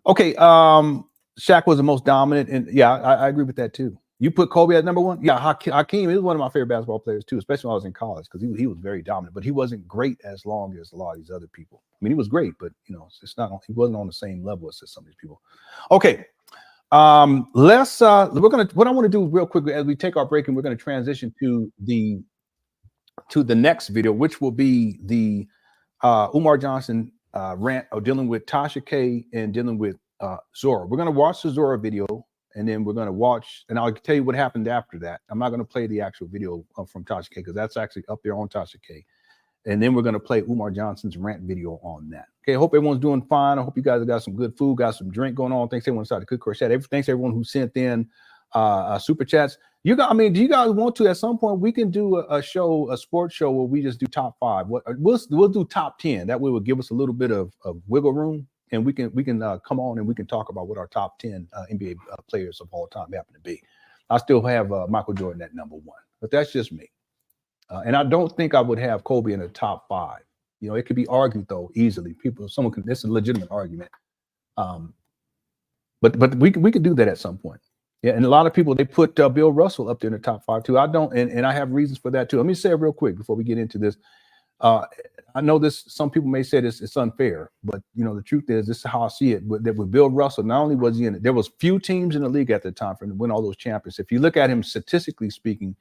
Okay. Shaq was the most dominant, and yeah, I agree with that too. You put Kobe at number 1. Yeah, Hakeem is one of my favorite basketball players too, especially when I was in college, because he was very dominant, but he wasn't great as long as a lot of these other people. I mean, he was great, but you know, he wasn't on the same level as some of these people. Okay. What I want to do real quickly as we take our break, and we're going to transition to the next video, which will be the Umar Johnson rant of dealing with Tasha K and dealing with Zora. We're going to watch the Zora video, and then we're going to watch, and I'll tell you what happened after that. I'm not going to play the actual video from Tasha K because that's actually up there on Tasha K. And then we're going to play Umar Johnson's rant video on that. Okay, I hope everyone's doing fine. I hope you guys have got some good food, got some drink going on. Thanks everyone started to cook or chat. Thanks everyone who sent in super chats. Do you guys want to at some point we can do a sports show where we just do top 5? We'll do top 10. That way will give us a little bit of wiggle room, and we can come on and we can talk about what our top 10 NBA players of all time happen to be. I still have Michael Jordan at number 1, but that's just me. And I don't think I would have Kobe in the top 5. You know, it could be argued though easily. It's a legitimate argument. But we could do that at some point. Yeah, and a lot of people, they put Bill Russell up there in the top 5 too. I don't, and I have reasons for that too. Let me say it real quick before we get into this. I know this. Some people may say it's unfair, but you know the truth is, this is how I see it. That with Bill Russell, not only was he in it, there was few teams in the league at the time for him to win all those championships. If you look at him statistically speaking,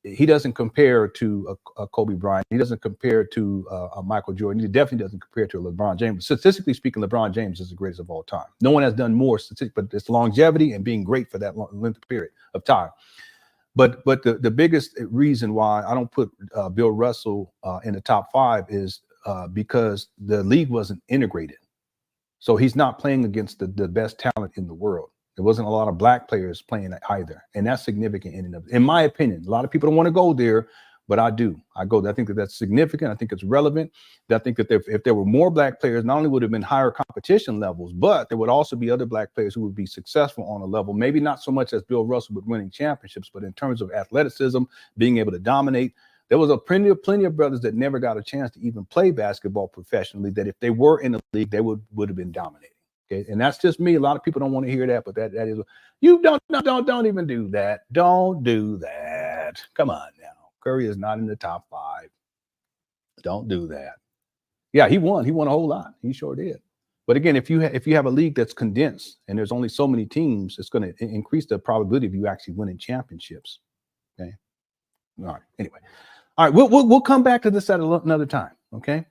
he doesn't compare to a Kobe Bryant. He doesn't compare to a Michael Jordan. He definitely doesn't compare to a LeBron James. Statistically speaking, LeBron James is the greatest of all time. No one has done more statistically, but it's longevity and being great for that length period of time. But the biggest reason why I don't put Bill Russell in the top 5 is because the league wasn't integrated. So he's not playing against the best talent in the world. There wasn't a lot of black players playing either. And that's significant in my opinion. A lot of people don't want to go there, but I do. I go there. I think that's significant. I think it's relevant. I think that if there were more black players, not only would it have been higher competition levels, but there would also be other black players who would be successful on a level, maybe not so much as Bill Russell with winning championships, but in terms of athleticism, being able to dominate. There was plenty of brothers that never got a chance to even play basketball professionally, that if they were in the league, they would have been dominating. Okay, and that's just me. A lot of people don't want to hear that, but that is, you don't even do that. Don't do that. Come on now. Curry is not in the top 5. Don't do that. Yeah, he won. He won a whole lot. He sure did. But again, if you have a league that's condensed and there's only so many teams, it's going to increase the probability of you actually winning championships. Okay. All right. Anyway. All right. We'll come back to this at another time. Okay.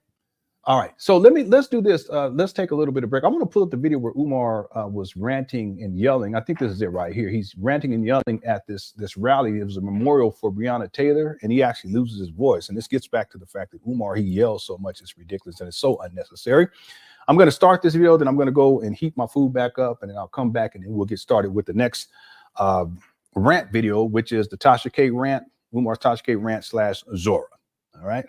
All right, so let's do this. Let's take a little bit of break. I'm going to pull up the video where Umar was ranting and yelling. I think this is it right here. He's ranting and yelling at this rally. It was a memorial for Breonna Taylor, and he actually loses his voice. And this gets back to the fact that Umar, he yells so much, it's ridiculous and it's so unnecessary. I'm going to start this video, then I'm going to go and heat my food back up, and then I'll come back and then we'll get started with the next rant video, which is the Tasha K rant, Umar's Tasha K rant / Zora. All right.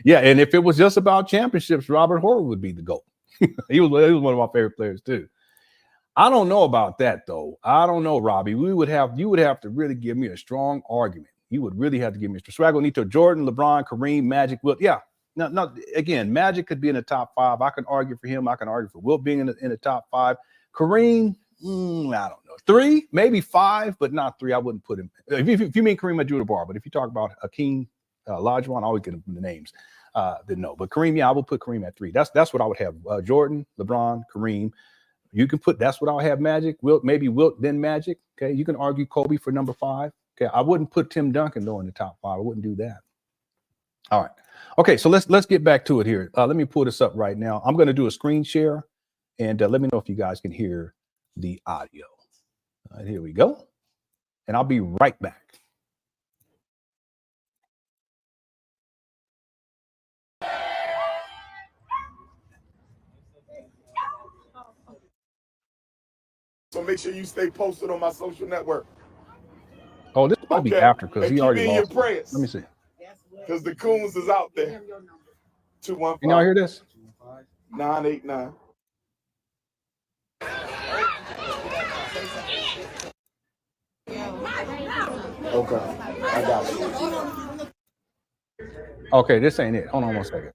Yeah. And if it was just about championships, Robert Horry would be the GOAT. he was one of my favorite players too. I don't know about that though. I don't know, Robbie. You would have to really give me a strong argument. You would really have to give me a Swaggle, Nito, Jordan, LeBron, Kareem, Magic, Wilt. Yeah. No, again, Magic could be in the top 5. I can argue for him. I can argue for Wilt being in the top 5. Kareem, I don't know. 3, maybe 5, but not 3. I wouldn't put him. If you mean Kareem Abdul-Jabbar, but if you talk about Hakeem Olajuwon, I always get them the names. Then no, but Kareem, yeah, I would put Kareem at 3. That's what I would have. Jordan, LeBron, Kareem. You can put. That's what I would have. Magic, Wilt, maybe Wilt, then Magic. Okay, you can argue Kobe for number 5. Okay, I wouldn't put Tim Duncan though in the top 5. I wouldn't do that. All right. Okay, so let's get back to it here. Let me pull this up right now. I'm going to do a screen share, and let me know if you guys can hear the audio. All right, here we go, and I'll be right back. So make sure you stay posted on my social network. Oh, this might be after because he already lost. Your prayers. Let me see. Because the Coons is out there. 215. Can y'all hear this? 989. Okay, I got you. Okay, this ain't it. Hold on 1 second.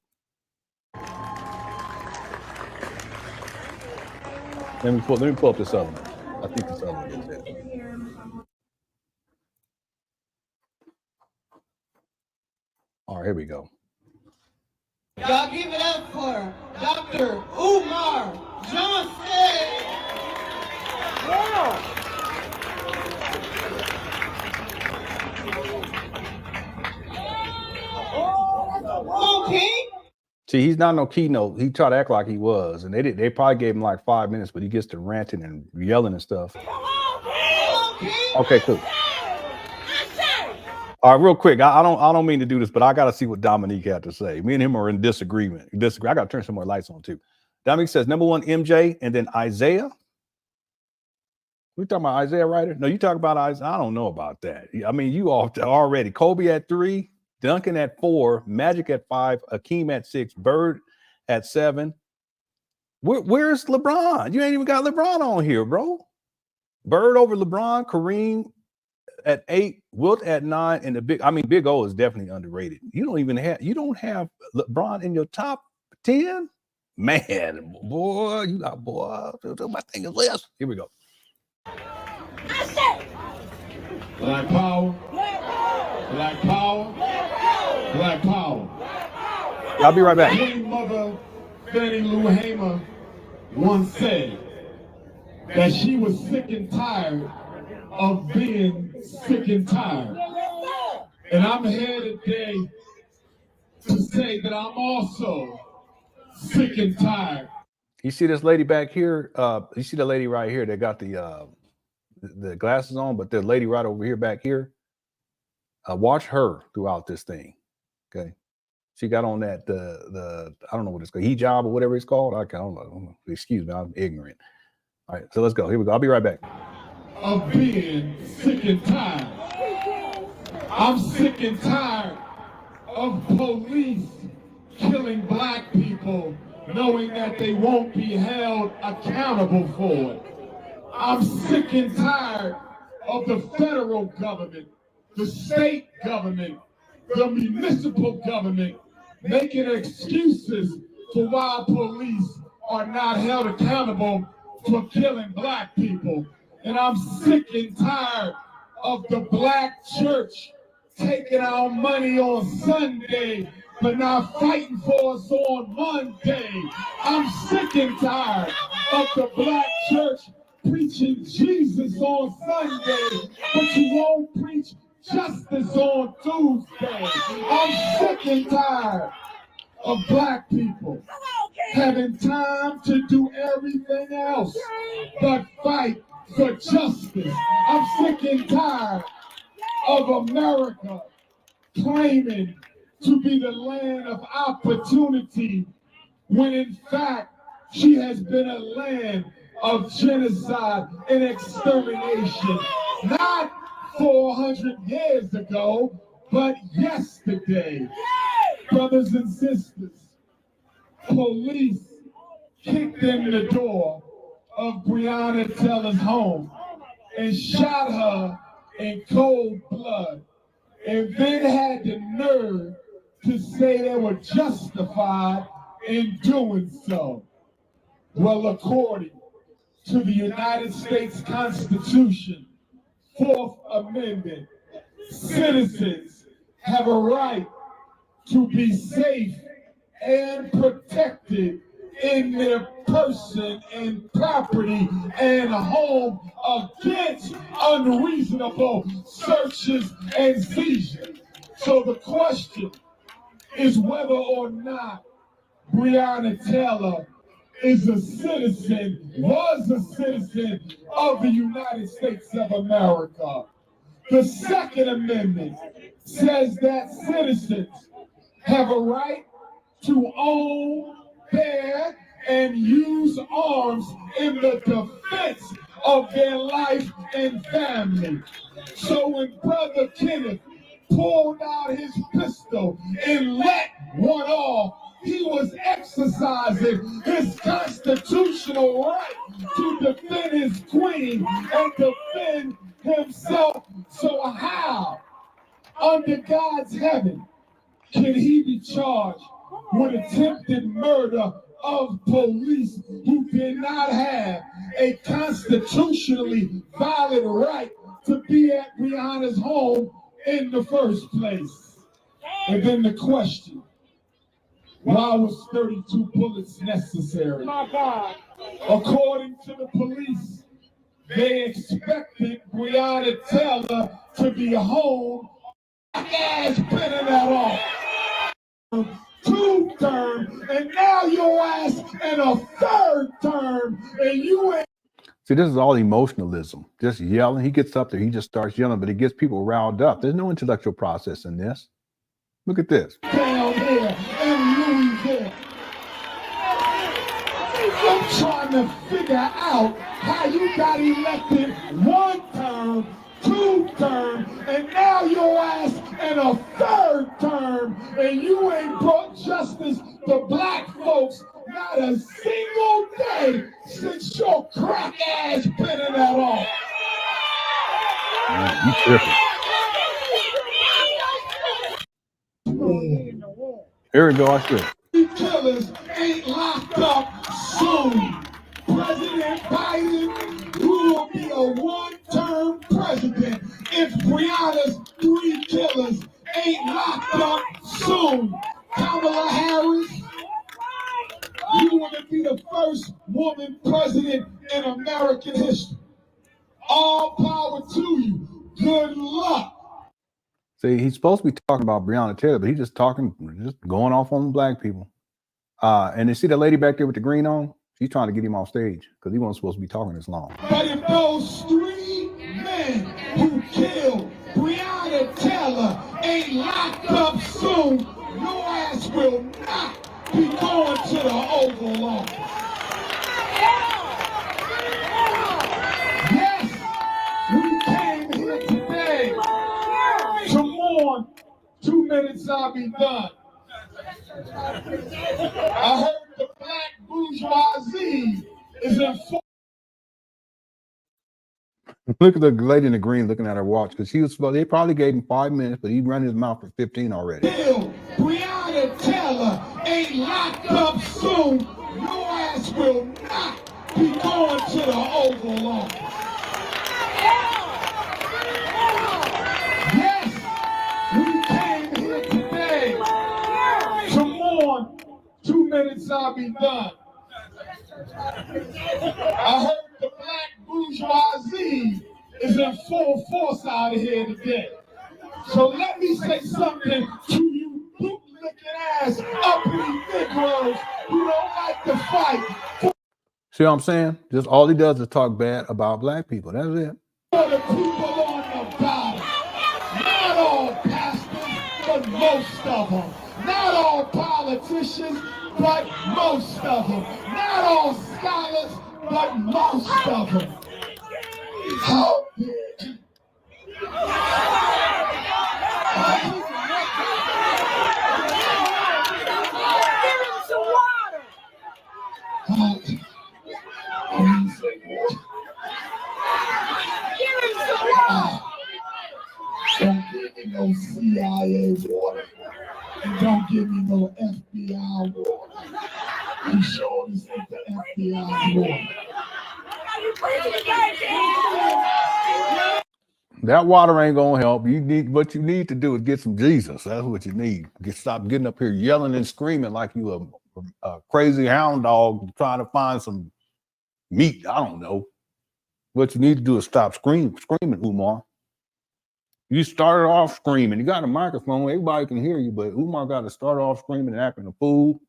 Let me pull up this other one. I think this other one is it. All right, here we go. Y'all give it up for Dr. Umar Johnson. Yeah. Okay. See, he's not no keynote. He tried to act like he was, and they probably gave him like 5 minutes, but he gets to ranting and yelling and stuff. Okay, cool. All right, real quick. I don't mean to do this, but I got to see what Dominique had to say. Me and him are in disagreement. I got to turn some more lights on too. Dominique says number 1 MJ, and then Isaiah. We talking about Isaiah Ryder? No, you talk about Isaiah. I don't know about that. I mean, you all already. Kobe at 3. Duncan at 4, Magic at 5, Akeem at 6, Bird at 7. Where's LeBron? You ain't even got LeBron on here, bro. Bird over LeBron, Kareem at 8, Wilt at 9, and Big O is definitely underrated. You don't have LeBron in your top 10? Man, boy, my thing is less. Here we go. Black power. Black power. Black power. I'll be right back. Queen Mother Fannie Lou Hamer once said that she was sick and tired of being sick and tired. And I'm here today to say that I'm also sick and tired. You see this lady back here? You see the lady right here that got the glasses on, but the lady right over here back here. Watch her throughout this thing. Okay. She got on that the I don't know what it's called, hijab or whatever it's called. I don't know. Excuse me, I'm ignorant. All right, so let's go. Here we go. I'll be right back. Of being sick and tired. I'm sick and tired of police killing black people, knowing that they won't be held accountable for it. I'm sick and tired of the federal government, the state government, the municipal government making excuses for why police are not held accountable for killing black people. And I'm sick and tired of the black church taking our money on Sunday, but not fighting for us on Monday. I'm sick and tired of the black church preaching Jesus on Sunday, but you won't preach justice on Tuesday. I'm sick and tired of black people having time to do everything else but fight for justice. I'm sick and tired of America claiming to be the land of opportunity when in fact she has been a land of genocide and extermination. Not 400 years ago, but yesterday. Brothers and sisters, police kicked in the door of Breonna Taylor's home and shot her in cold blood, and then had the nerve to say they were justified in doing so. Well, according to the United States Constitution, 4th Amendment, citizens have a right to be safe and protected in their person and property and home against unreasonable searches and seizures. So the question is whether or not Breonna Taylor was a citizen of the United States of America. The Second Amendment says that citizens have a right to own, bear, and use arms in the defense of their life and family. So when Brother Kenneth pulled out his pistol and let one off, he was exercising his constitutional right to defend his queen and defend himself So how, under God's heaven, can he be charged with attempted murder of police who did not have a constitutionally valid right to be at Breonna's home in the first place? And then the question, why was 32 bullets necessary? My God. According to the police, they expected Breonna Taylor to be home, ass pinning that off. 2 term, and now your ass in a 3rd term, and you ain't. See, this is all emotionalism. Just yelling. He gets up there, he just starts yelling, but he gets people riled up. There's no intellectual process in this. Look at this. Down here in Louisville. I'm trying to figure out how you got elected 1 term, 2 term, and now your ass in a 3rd term, and you ain't brought justice to black folks not a single day since your crack ass pinning that off. Man, you tripping. Here we go, I should. Killers ain't locked up soon. President Biden, who will be a 1-term president if Breonna's 3 killers ain't locked up soon. Kamala Harris, you want to be the first woman president in American history. All power to you. Good luck. See, he's supposed to be talking about Breonna Taylor, but he's just talking, just going off on black people. And you see that lady back there with the green on? She's trying to get him off stage because he wasn't supposed to be talking this long. But if those 3 men who killed Breonna Taylor ain't locked up soon, your ass will not be going to the Oval Office. Yes, we came here today to mourn. 2 minutes, I'll be done. I heard the black bourgeoisie is in full. Look at the lady in the green looking at her watch because she was supposed. They probably gave him 5 minutes, but he ran his mouth for 15 already. Breonna Taylor ain't locked up soon. Your ass will not be going to the Oval Office. Yes, we came here today to mourn. 2 minutes, I'll be done. I heard the black bourgeoisie is in full force out of here today. So let me say something to you bootlicking ass uppity Negroes who don't like to fight. See what I'm saying? Just all he does is talk bad about black people. That's it. For the people on the bottom. Not all pastors, but most of them. Not all politicians, but most of them. Not all scholars, but most of them. How dare you? Don't give me no CIA water. And don't give me no FBI water. You sure this ain't the FBI water. That water ain't gonna help. You need what you need to do is get some Jesus. That's what you need. Stop getting up here yelling and screaming like you a crazy hound dog trying to find some meat. I don't know. What you need to do is stop screaming, Umar. You started off screaming. You got a microphone. Everybody can hear you, but Umar got to start off screaming and acting a fool.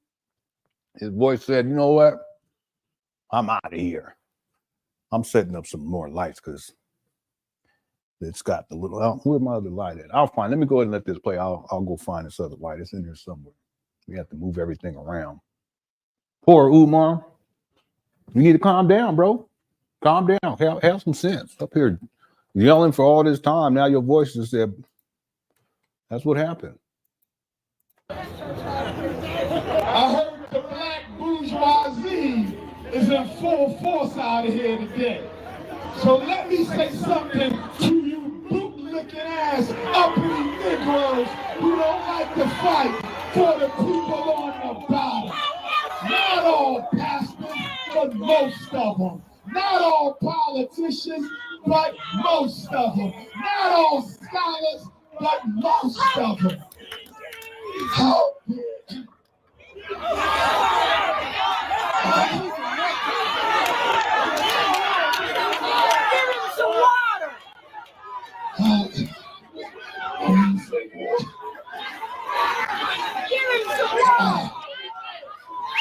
His voice said, you know what? I'm out of here. I'm setting up some more lights because it's got the little, where's my other light at? I'll find, let me go ahead and let this play. I'll go find this other light. It's in here somewhere. We have to move everything around. Poor Umar. You need to calm down, bro. Calm down. Have some sense. Up here yelling for all this time. Now your voice just said, that's what happened. I heard the black bourgeoisie is in full force out of here today. So let me say something to you bootlicking kicking ass, uppity Negroes who don't like to fight for the people on the bottom. Not all pastors, but most of them. Not all politicians, but most of them. Not all scholars, but most of them. How dare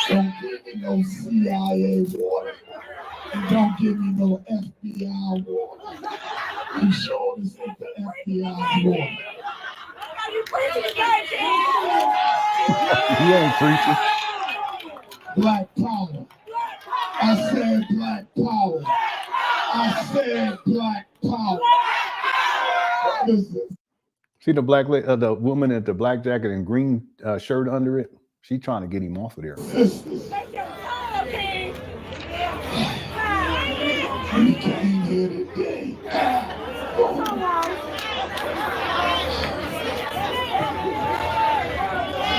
Don't give me no CIA water. And don't give me no FBI water. You sure this ain't the FBI water? He ain't preaching. Black power. I said black power. I said black power. Listen. See the black the woman in the black jacket and green shirt under it? She's trying to get him off of there. We came here today.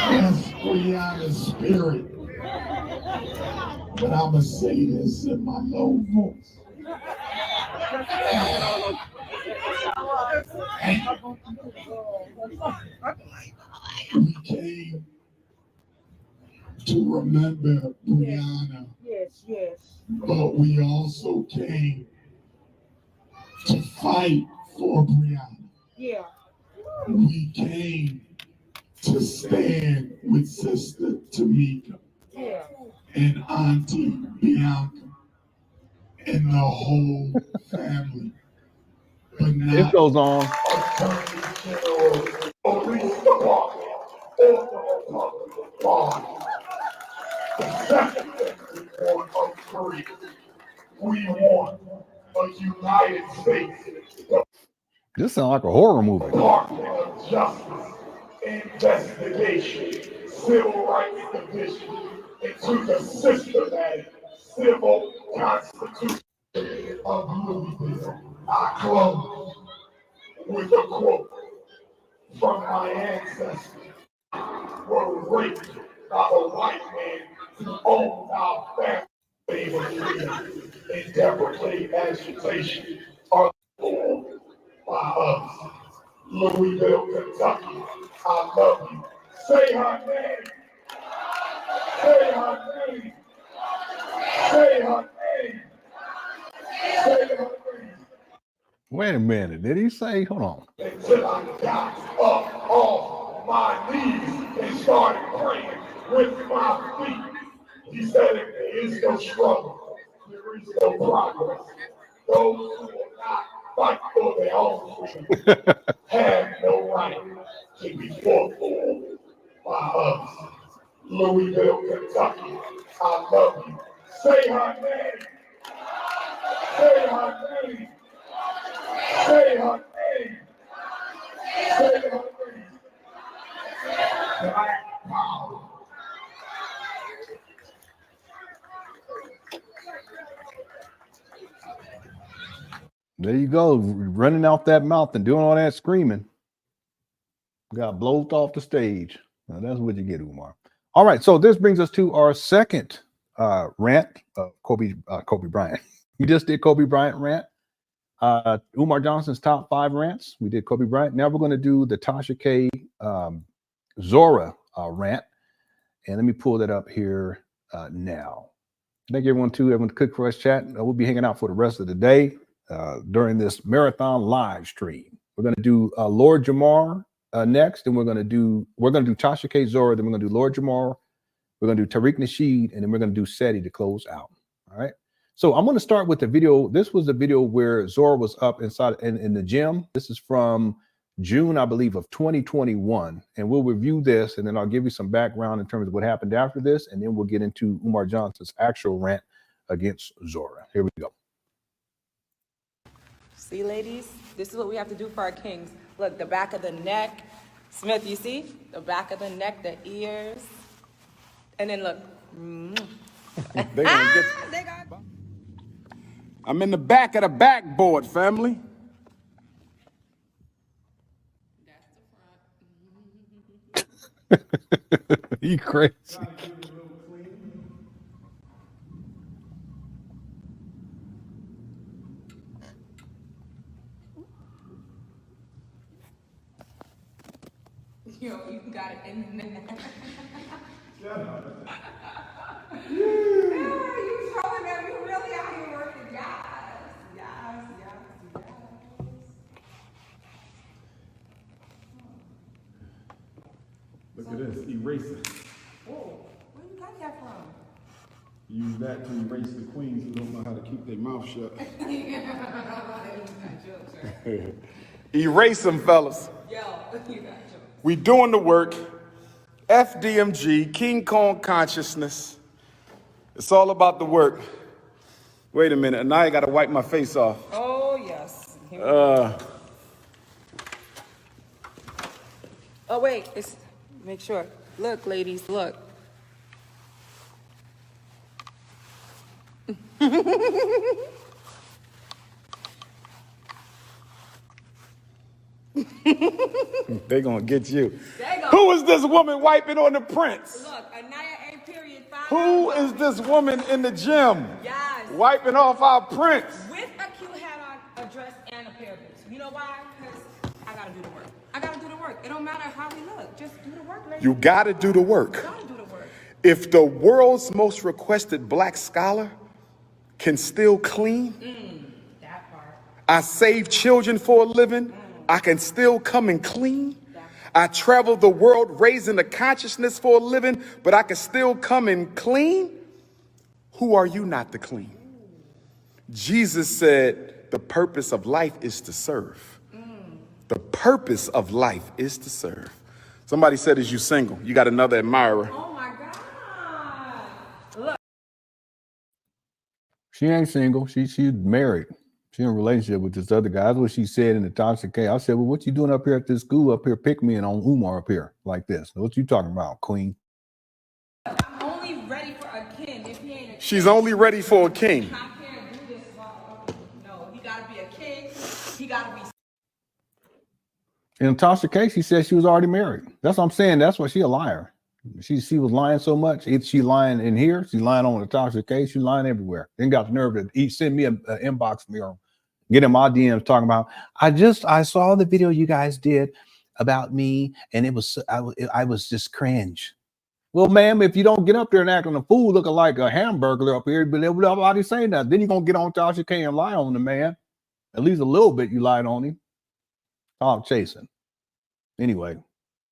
That's Brianna's spirit. But I'ma say this in my low voice. We came to remember Brianna. Yes, yes. But we also came to fight for Brianna. Yeah. We came to stand with Sister Tamika and Auntie Bianca and the whole family. But not It goes on. Attorney General, Police Department, or the Republican Party. The second thing we want of three, we want a United States This sounds like a horror movie. Department of Justice investigation, civil rights division into the systematic civil constitution of Louisville. I close with a quote from my ancestors were raped by a white man who owned our family. They were free and deprecate agitation are formed by us. Louisville, Kentucky, I love you. Say her name. Say her name. Say her name. Say her name. Wait a minute. Did he say? Hold on. Until I got up off my knees and started praying with my feet. He said, if there is no struggle, there is no progress. Those who will not fight for their own freedom have no right to be fought for by us. Louisville, Kentucky, I love you. Say her name. Say her name. Say her name. Say her name. Black power. There you go, running out that mouth and doing all that screaming. Got blown off the stage. Now that's what you get, Umar. All right, so this brings us to our second rant of Kobe Bryant. We just did Kobe Bryant rant. Umar Johnson's top 5 rants. We did Kobe Bryant. Now we're going to do the Tasha K. Zora rant. And let me pull that up here now. Thank you, everyone, too. Everyone, click for us chat. We'll be hanging out for the rest of the day during this marathon live stream. We're going to do Lord Jamar next, and we're going to do Tasha K. Zora, then we're going to do Lord Jamar, we're going to do Tariq Nasheed, and then we're going to do Seti to close out. All right. So I'm going to start with the video. This was the video where Zora was up inside in the gym. This is from June, I believe, of 2021. And we'll review this, and then I'll give you some background in terms of what happened after this, and then we'll get into Umar Johnson's actual rant against Zora. Here we go. See, ladies, this is what we have to do for our kings. Look, the back of the neck. Smith, you see? The back of the neck, the ears. And then look. They gonna get... I'm in the back of the backboard, family. You crazy. Yo, you got it in there. You showing them you really out here working. Yes. Look at this, eraser. Oh, where you got that from? Use that to erase the queens who don't know how to keep their mouth shut. Erase them, fellas. Yo, you got jokes. We doing the work. FDMG, King Kong consciousness. It's all about the work. Wait a minute, now I gotta wipe my face off. Oh, yes. Here we go. Oh, wait, make sure. Look, ladies, look. They gonna get you. Who is this woman wiping on the prints? Look, Anaya A. period 5. Who is this woman in the gym Yes. wiping off our prints? With a cute hat on, a dress, and a pair of boots. You know why? Because I gotta do the work. It don't matter how we look. Just do the work, ladies. You gotta do the work. Gotta do the work. If the world's most requested black scholar can still clean, That part. I save children for a living, I can still come and clean. I travel the world raising the consciousness for a living, but I can still come and clean. Who are you not to clean? Jesus said the purpose of life is to serve. The purpose of life is to serve. Somebody said, is you single? You got another admirer. Oh my God. Look. She ain't single. She's married. She in a relationship with this other guy. That's what she said in the Toxic K. I said, well, what you doing up here at this school up here? Pick me and on Umar up here like this. What you talking about, queen? I'm only ready for a king. If he ain't a king, She's only ready for a king. I can't do this. No, he gotta be a king. He gotta be. In Tasha K, she said she was already married. That's what I'm saying. That's why she a liar. She was lying so much. She lying in here. She lying on the Tasha K. She lying everywhere. Then got the nerve to send me an inbox me or get in my DMs talking about, I saw the video you guys did about me and it was, I was just cringe. Well, ma'am, if you don't get up there and act on a fool looking like a hamburger up here, but nobody saying that, then you're going to get on Tasha K and lie on the man. At least a little bit you lied on him. I'm chasing. Anyway,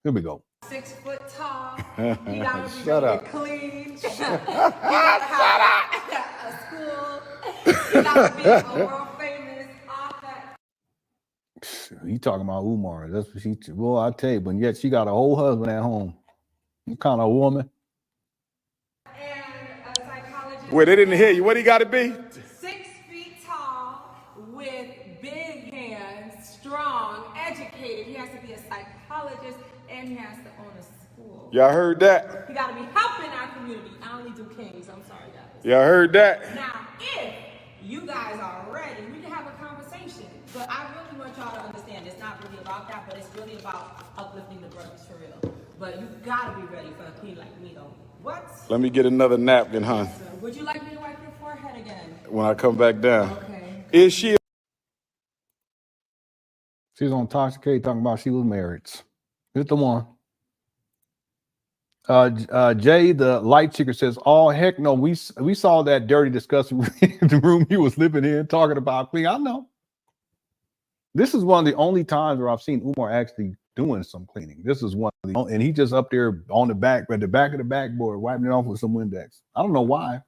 here we go. 6 foot tall. You gotta be Shut up. clean. You gotta have a school. You gotta be a world famous author. You talking about Umar? That's what she. Well, I tell you, but yet she got a whole husband at home. What kind of woman? And a psychologist. Wait, they didn't hear you. What do you got to be? 6 feet tall with big hands, strong, educated. He has to be a psychologist and he has to own a school. Y'all heard that? He got to be helping our community. I only do kings. I'm sorry, guys. Y'all heard that? Now, if you guys are ready, we can have a conversation. But I really want y'all to understand it's not really about that, but it's really about uplifting the brothers for real. But you got to be ready for a queen like me, though. What? Let me get another napkin, hon, Would you like me to wipe your forehead again? when I come back down. Okay. Is she? She's on Tasha K talking about she was married. It's the one. Jay, the light seeker, says, oh, heck no. We saw that dirty, disgusting the room he was living in talking about clean. I know. This is one of the only times where I've seen Umar actually doing some cleaning. This is one of the, and he just up there on the back, at the back of the backboard, wiping it off with some Windex. I don't know why.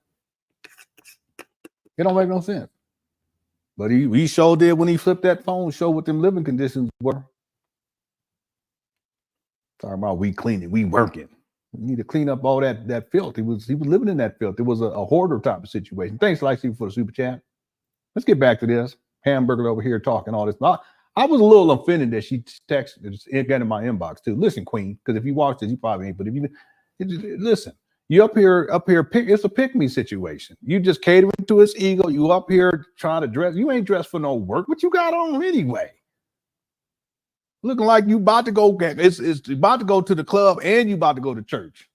It don't make no sense. But he sure did when he flipped that phone, show what them living conditions were. Talking about we cleaning, we working. We need to clean up all that filth. He was living in that filth. It was a hoarder type of situation. Thanks, Lexi, for the super chat. Let's get back to this. Hamburger over here talking all this. I was a little offended that she texted it got in my inbox too. Listen, Queen, because if you watch this, you probably ain't. But if you listen, you up here, it's a pick me situation. You just catering to his ego. You up here trying to dress. You ain't dressed for no work. What you got on anyway? Looking like you about to go. It's about to go to the club and you about to go to church.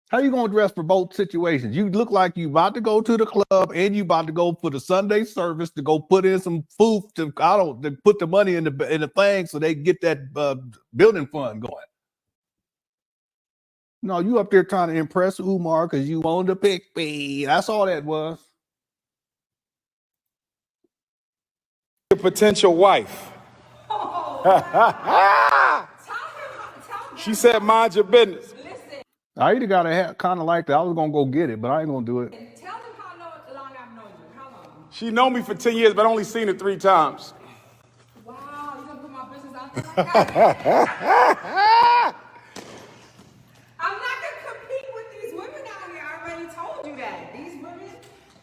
How you gonna dress for both situations? You look like you about to go to the club and you about to go for the Sunday service to go put in some food to put the money in the thing so they get that building fund going. No, you up there trying to impress Umar because you wanted to pick me. That's all that was. Your potential wife. She said, mind your business. I either got to have kind of like that. I was going to go get it, but I ain't going to do it. Tell them how long I've known you. How long? She known me for 10 years, but I only seen her 3 times. Wow, you gonna put my business out there like that? I'm not gonna compete with these women out here. I already told you that. These women,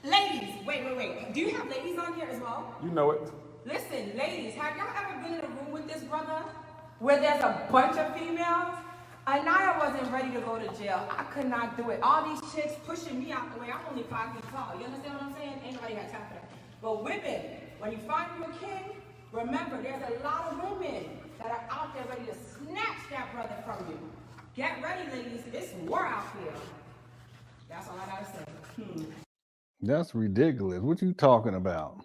ladies, wait. Do you have ladies on here as well? You know it. Listen, ladies, have y'all ever been in a room with this brother where there's a bunch of females? Anaya wasn't ready to go to jail. I could not do it. All these chicks pushing me out the way. I'm only 5 feet tall. You understand what I'm saying? Ain't nobody got time for that. But women, when you find you a king, remember there's a lot of women that are out there ready to snatch that brother from you. Get ready, ladies. It's war out here. That's all I gotta say. That's ridiculous. What you talking about?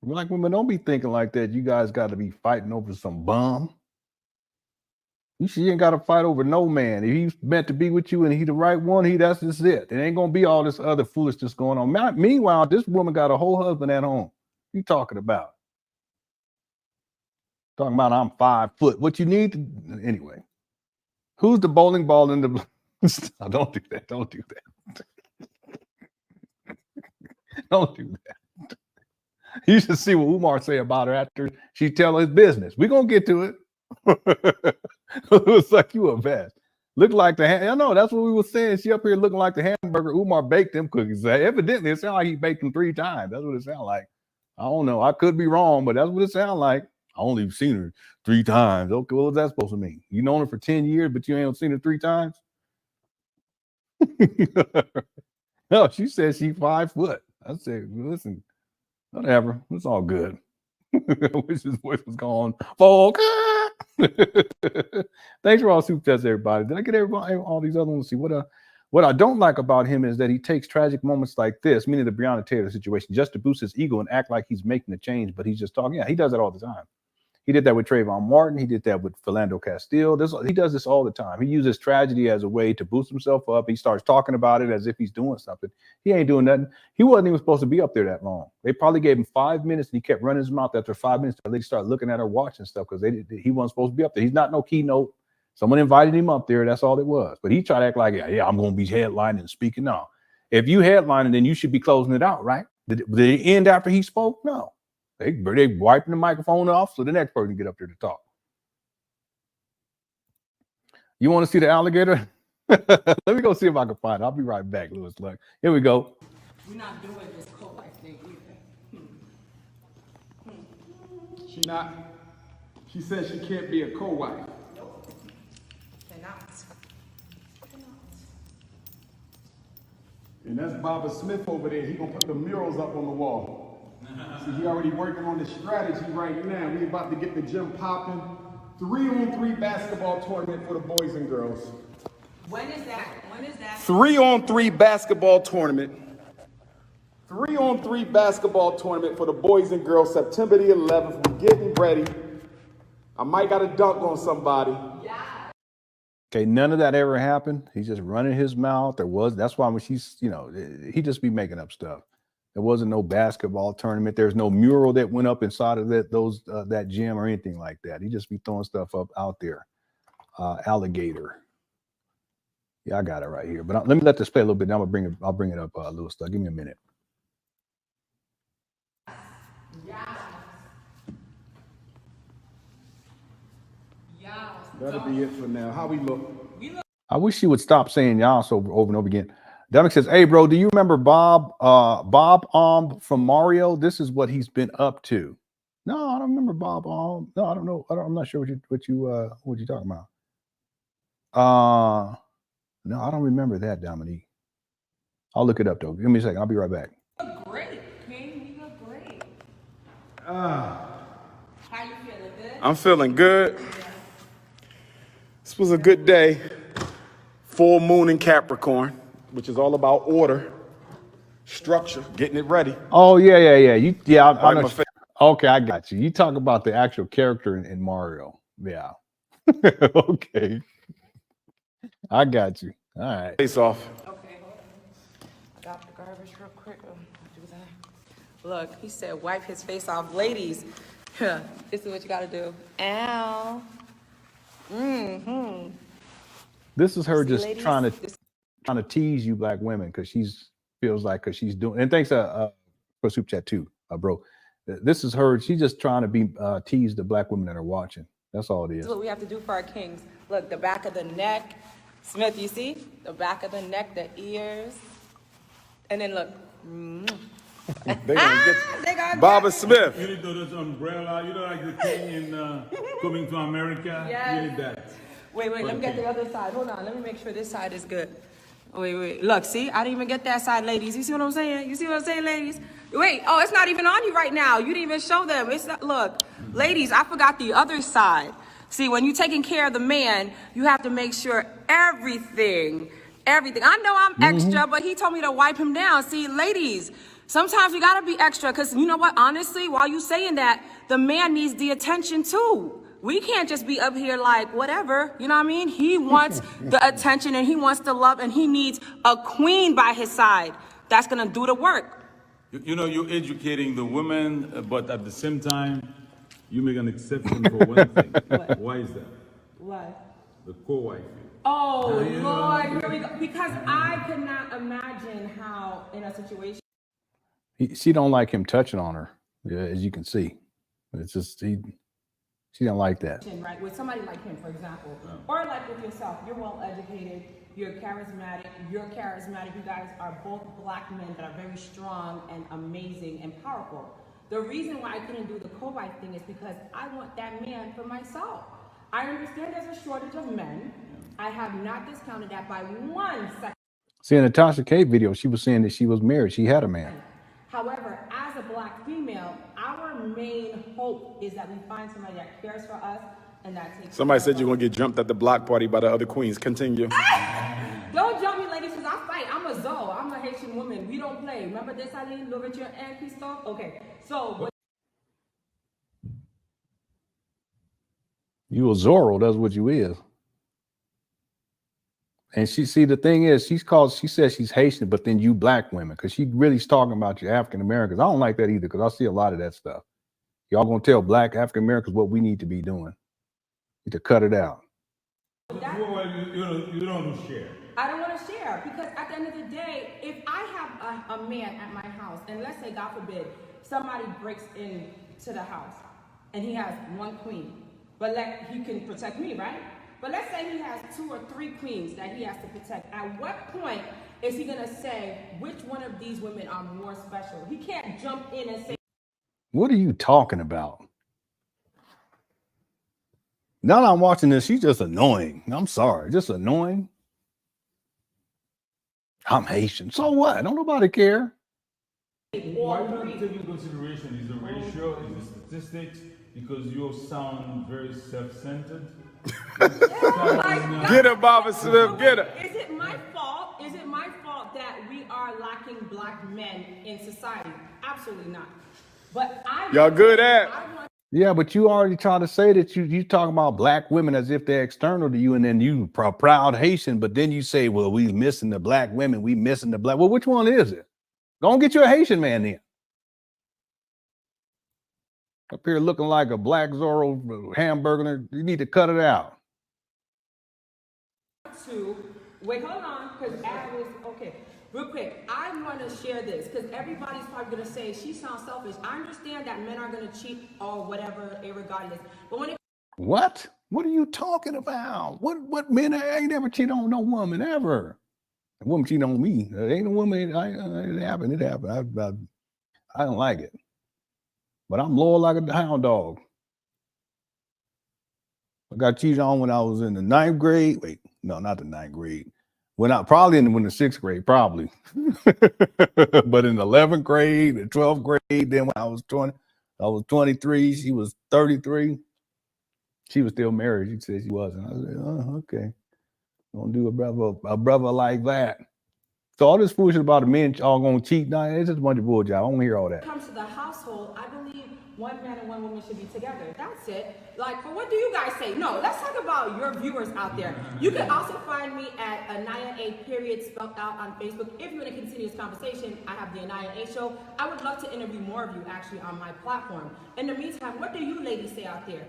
Like, women, don't be thinking like that. You guys got to be fighting over some bum. She ain't got to fight over no man. If he's meant to be with you and he the right one, that's just it. It ain't going to be all this other foolishness going on. Meanwhile, this woman got a whole husband at home. What you talking about? Talking about I'm 5 foot. What you need to, anyway. Who's the bowling ball in the, no, don't do that. Don't do that. Don't do that. You should see what Umar say about her after she tell his business. We're going to get to it. It was like you a mess. Look like I know that's what we were saying. She up here looking like the hamburger. Umar baked them cookies. Evidently, it sounds like he baked them 3 times. That's what it sounds like. I don't know. I could be wrong, but that's what it sounds like. I only seen her 3 times. Okay, what was that supposed to mean? You known her for 10 years, but you ain't seen her 3 times? No, she said she's 5 foot. I said, listen, whatever. It's all good. Wish his voice was gone. Thanks for all super chats, everybody. Did I get everybody all these other ones? See what I don't like about him is that he takes tragic moments like this, meaning the Breonna Taylor situation, just to boost his ego and act like he's making a change, but he's just talking. Yeah, he does that all the time. He did that with Trayvon Martin. He did that with Philando Castile. He does this all the time. He uses tragedy as a way to boost himself up. He starts talking about it as if he's doing something. He ain't doing nothing. He wasn't even supposed to be up there that long. They probably gave him 5 minutes, and he kept running his mouth. After 5 minutes, they started looking at her watch and stuff because he wasn't supposed to be up there. He's not no keynote. Someone invited him up there. That's all it was. But he tried to act like, yeah, I'm going to be headlining and speaking. No. If you headlining, then you should be closing it out, right? Did it end after he spoke? No. They wiping the microphone off so the next person can get up there to talk. You want to see the alligator? Let me go see if I can find it. I'll be right back, Louis Luck. Here we go. We're not doing this co-life thing either. She said she can't be a co-wife. Nope. Cannot. And that's Baba Smith over there. He gonna put the murals up on the wall. See, he already working on the strategy right now. We about to get the gym popping. 3-on-3 basketball tournament for the boys and girls. When is that? 3-on-3 basketball tournament. 3-on-3 basketball tournament for the boys and girls, September the 11th. We're getting ready. I might got a dunk on somebody. Yeah. Okay, none of that ever happened. He's just running his mouth. That's why when she's, he just be making up stuff. There wasn't no basketball tournament. There's no mural that went up inside of that gym or anything like that. He just be throwing stuff up out there. Alligator. Yeah, I got it right here. But let me let this play a little bit. Now I'll bring it up, Louis. Give me a minute. That'll be it for now. How we look? I wish she would stop saying y'all so over and over again. Dominic says, hey, bro, do you remember Bob from Mario? This is what he's been up to. No, I don't remember Bob. No, I don't know. I'm not sure what you talking about. No, I don't remember that, Dominique. I'll look it up though. Give me a second. I'll be right back. You look great, King. You look great. Ah. How you feel? I'm feeling good. This was a good day. Full moon in Capricorn, which is all about order, structure, getting it ready. Oh yeah. I know. my face. Okay, I got you. You talk about the actual character in Mario. Yeah. Okay. I got you. All right. Face off. Okay. I got the garbage real quick. Do that. Look, he said wipe his face off. Ladies, this is what you gotta do. Ow. This is her just ladies, trying to tease you black women because she's doing, and thanks for super chat too, bro. This is her. She's just trying to be tease the black women that are watching. That's all it is. This is what we have to do for our kings. Look, the back of the neck. Smith, you see? The back of the neck, the ears. And then look. They gonna get They got Baba Smith. You need those umbrella, you know, like the thing in Coming to America? Yes. You need that. Wait, let me get the other side. Hold on, let me make sure this side is good. Wait. Look, see? I didn't even get that side, ladies. You see what I'm saying? You see what I'm saying, ladies? Wait, oh, it's not even on you right now. You didn't even show them. It's not, look, ladies, I forgot the other side. See, when you're taking care of the man, you have to make sure everything. I know I'm extra, but he told me to wipe him down. See, ladies, sometimes you gotta be extra, because you know what, honestly, while you saying that, the man needs the attention too. We can't just be up here like whatever, you know what I mean? He wants the attention and he wants the love and he needs a queen by his side that's gonna do the work. You know, you're educating the women, but at the same time, you make an exception for one thing. What? Why is that? What? The co-wife. Oh, Lord, here we go. Because I could not imagine how in a situation. She don't like him touching on her, as you can see. It's just she don't like that. Right, with somebody like him, for example, or like with yourself, you're well educated, you're charismatic. You guys are both black men that are very strong and amazing and powerful. The reason why I couldn't do the co-wife thing is because I want that man for myself. I understand there's a shortage of men. I have not discounted that by 1 second. See, in the Tasha K video, she was saying that she was married. She had a man. However, as a black female, our main hope is that we find somebody that cares for us and that takes Somebody said you're gonna get jumped at the block party by the other queens. Continue. Don't jump me, ladies, because I fight. I'm a Zoe. I'm a Haitian woman. We don't play. Remember Desaline, Louverture, and Christophe? Okay, so... You a Zorro, that's what you is. And the thing is, she says she's Haitian, but then you black women, because she really's talking about you African Americans. I don't like that either, because I see a lot of that stuff. Y'all gonna tell black African Americans what we need to be doing. Need to cut it out. You don't want to share. I don't want to share, because at the end of the day, if I have a man at my house, and let's say, God forbid, somebody breaks into the house, and he has one queen, but he can protect me, right? But let's say he has 2 or 3 queens that he has to protect. At what point is he gonna say which one of these women are more special? He can't jump in and say, what are you talking about? Now that I'm watching this, she's just annoying. I'm sorry, just annoying. I'm Haitian. So what? Don't nobody care. Why not take into consideration is the ratio, is the statistics, because you sound very self-centered. Get her, Baba Smith, get her. Is it my fault? Is it my fault that we are lacking black men in society? Absolutely not. But y'all good at? Yeah, but you already tried to say that you talking about black women as if they're external to you, and then you proud Haitian, but then you say, well, we missing the black women, we missing the black. Well, which one is it? Go and get you a Haitian man then. Up here looking like a black Zorro hamburger, you need to cut it out. Wait, hold on, because okay, real quick, I want to share this, because everybody's probably going to say, she sounds selfish. I understand that men are going to cheat or whatever, irregardless, but when it... What? What are you talking about? What men? I ain't never cheated on no woman, ever. A woman cheating on me. It ain't a woman, it happened, I don't like it. But I'm loyal like a hound dog. I got cheated on when I was in the 9th grade. Wait, no, not the 9th grade. When the 6th grade, probably. But in the 11th grade, the 12th grade, then when I was 20, I was 23, she was 33. She was still married. She said she wasn't. I said, oh, okay. Don't do a brother like that. So all this foolishness about the men all gonna cheat, nah, it's just a bunch of bullshit. I don't hear all that. When it comes to the household, I believe one man and one woman should be together. That's it. Like, for what do you guys say? No, let's talk about your viewers out there. You can also find me at Anaya A period spelled out on Facebook. If you want to continue this conversation, I have the Anaya A show. I would love to interview more of you actually on my platform. In the meantime, what do you ladies say out there?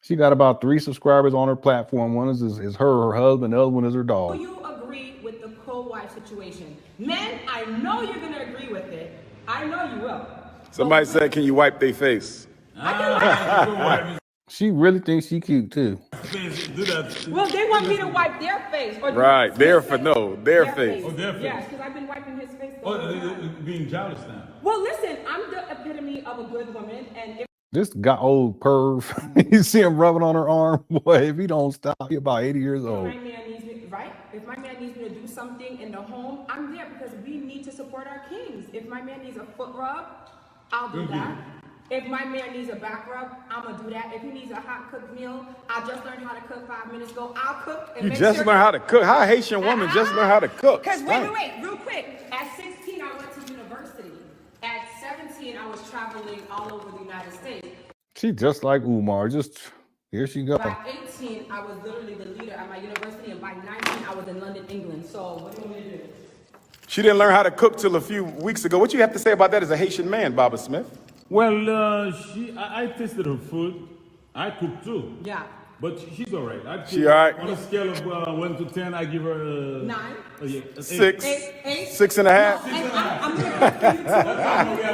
She got about 3 subscribers on her platform. One is her husband, the other one is her dog. Do you agree with the co-wife situation? Men, I know you're going to agree with it. I know you will. Somebody said, can you wipe their face? She really thinks she cute too. Well, they want me to wipe their face. Or Right, their face. Oh, their face. Yes, because I've been wiping his face. Being jealous now. Well, listen, I'm the epitome of a good woman, and if This guy, old perv, you see him rubbing on her arm. Boy, if he don't stop, he about 80 years old. my man needs me, right? If my man needs me to do something in the home, I'm there because we need to support our kings. If my man needs a foot rub, I'll do that. If my man needs a back rub, I'm gonna do that. If he needs a hot cooked meal, I just learned how to cook 5 minutes ago. I'll cook. And You just learned how to cook. How a Haitian woman just learned how to cook? Because wait, real quick. At 16, I went to university. At 17, I was traveling all over the United States. She just like Umar. Just here she go. By 18, I was literally the leader at my university, and by 19, I was in London, England. So what do you want me to do? She didn't learn how to cook till a few weeks ago. What you have to say about that as a Haitian man, Baba Smith? Well, I tasted her food. I cooked too. Yeah. But she's all right. She all right? On a scale of 1 to 10, I give her a 9. Oh, yeah, 6. Eight. 6.5. I'm going to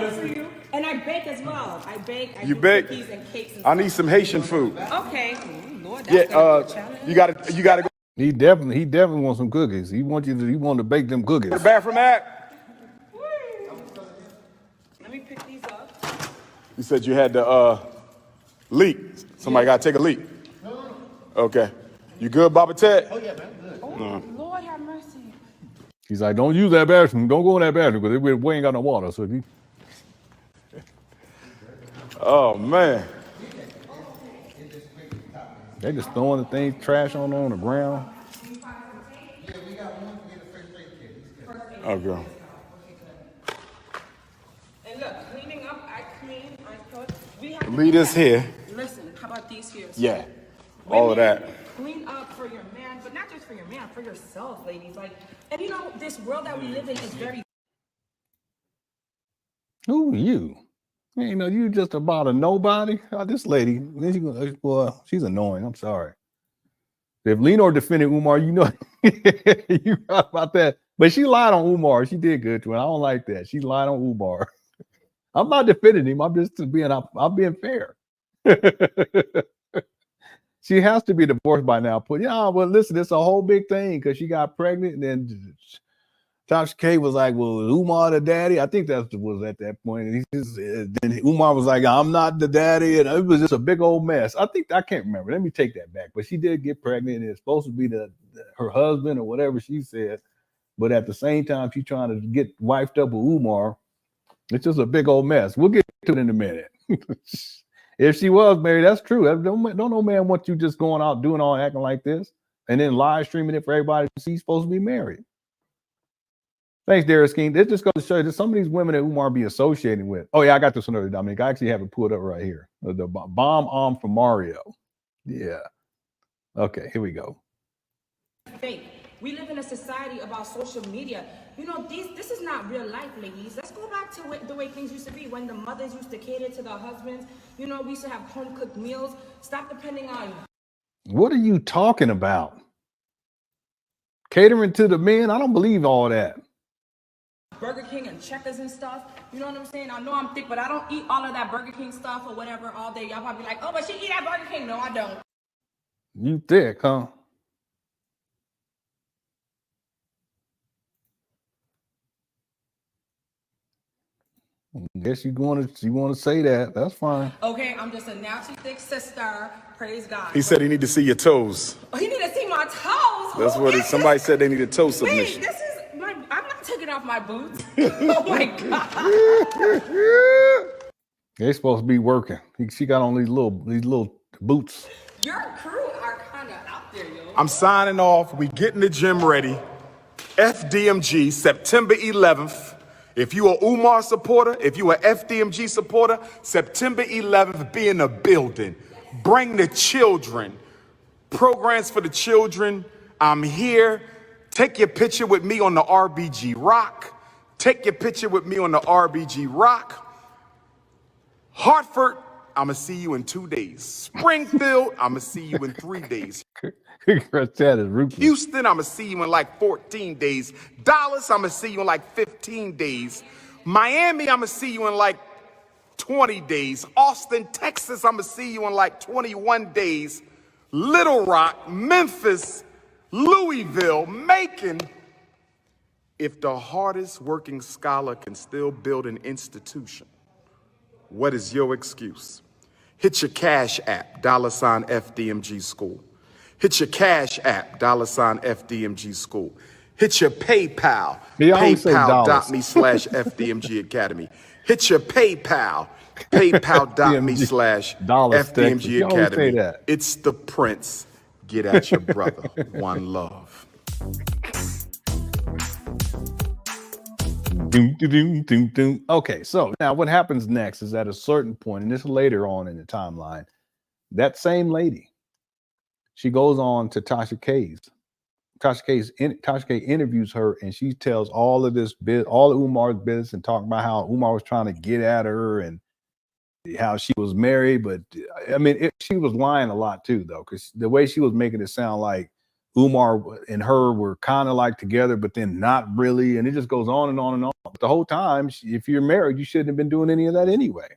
cook for you. And I bake as well. I bake. You do bake? cookies and cakes and I need some Haitian food. Okay. Lord, that's Yeah, gonna be a challenge. you gotta go to He definitely wants some cookies. He wants to bake them cookies. the bathroom at. Let me pick these up. You said you had to leak. Somebody gotta take a leak. Okay. You good, Baba Ted? Oh, yeah, man. Good. Oh, Lord have mercy. He's like, don't use that bathroom. Don't go in that bathroom because we ain't got no water. So if you... Oh, man. They just throwing the things, trash on the ground. Oh, girl. And look, cleaning up, I clean, I cook. We have to Lead do us that. here. Listen, how about these here? Yeah. All of that. Clean up for your man, but not just for your man, for yourself, ladies. Like, and you know, this world that we live in is very. Who are you? You know, you just about a nobody. This lady, well, she's annoying. I'm sorry. If Lenon defended Umar, you know, you right about that. But she lied on Umar. She did good to him. I don't like that. She lied on Umar. I'm not defending him. I'm being fair. She has to be divorced by now. But yeah, well, listen, it's a whole big thing because she got pregnant and then Tasha K was like, well, Umar the daddy? I think that was at that point. And then Umar was like, I'm not the daddy. And it was just a big old mess. I can't remember. Let me take that back. But she did get pregnant and it's supposed to be her husband or whatever she said. But at the same time, she's trying to get wifed up with Umar. It's just a big old mess. We'll get to it in a minute. If she was married, that's true. Don't no man want you just going out doing all acting like this and then live streaming it for everybody to see he's supposed to be married. Thanks, Darius King. This just goes to show you that some of these women that Umar be associating with. Oh, yeah, I got this another Dominic. I actually have it pulled up right here. The bomb arm from Mario. Yeah. Okay, here we go. Fake. We live in a society about social media. You know, this is not real life, ladies. Let's go back to the way things used to be when the mothers used to cater to their husbands. You know, we used to have home-cooked meals. Stop depending on... What are you talking about? Catering to the men? I don't believe all that. Burger King and Checkers and stuff. You know what I'm saying? I know I'm thick, but I don't eat all of that Burger King stuff or whatever all day. Y'all probably like, oh, but she eat that Burger King. No, I don't. You thick, huh? I guess you want to say that. That's fine. Okay, I'm just a naturally thick sister. Praise God. He said he need to see your toes. Oh, he need to see my toes. That's what somebody said they needed toe submission. Wait, this is I'm not taking off my boots. Oh my God. They're supposed to be working. She got on these little boots. Your crew are kind of out there, yo. I'm signing off. We getting the gym ready. FDMG, September 11th. If you are Umar supporter, if you are FDMG supporter, September 11th, be in the building. Bring the children. Programs for the children. I'm here. Take your picture with me on the RBG Rock. Take your picture with me on the RBG Rock. Hartford, I'm going to see you in 2 days. Springfield, I'm going to see you in 3 days. Houston, I'm going to see you in like 14 days. Dallas, I'm going to see you in like 15 days. Miami, I'm going to see you in like 20 days. Austin, Texas, I'm going to see you in like 21 days. Little Rock, Memphis, Louisville, Macon. If the hardest working scholar can still build an institution, what is your excuse? Hit your Cash App, $FDMG School. Hit your Cash App, $FDMG School. Hit your PayPal, paypal.me/FDMG Academy. Hit your PayPal, paypal.me/FDMG Academy. It's the Prince. Get at your brother. One love. Okay, so now what happens next is at a certain point, and this is later on in the timeline, that same lady, she goes on to Tasha K's. Tasha K interviews her, and she tells all of this bit, all of Umar's business, and talking about how Umar was trying to get at her and how she was married. But I mean, she was lying a lot too, though, because the way she was making it sound like Umar and her were kind of like together, but then not really. And it just goes on and on and on. But the whole time, if you're married, you shouldn't have been doing any of that anyway.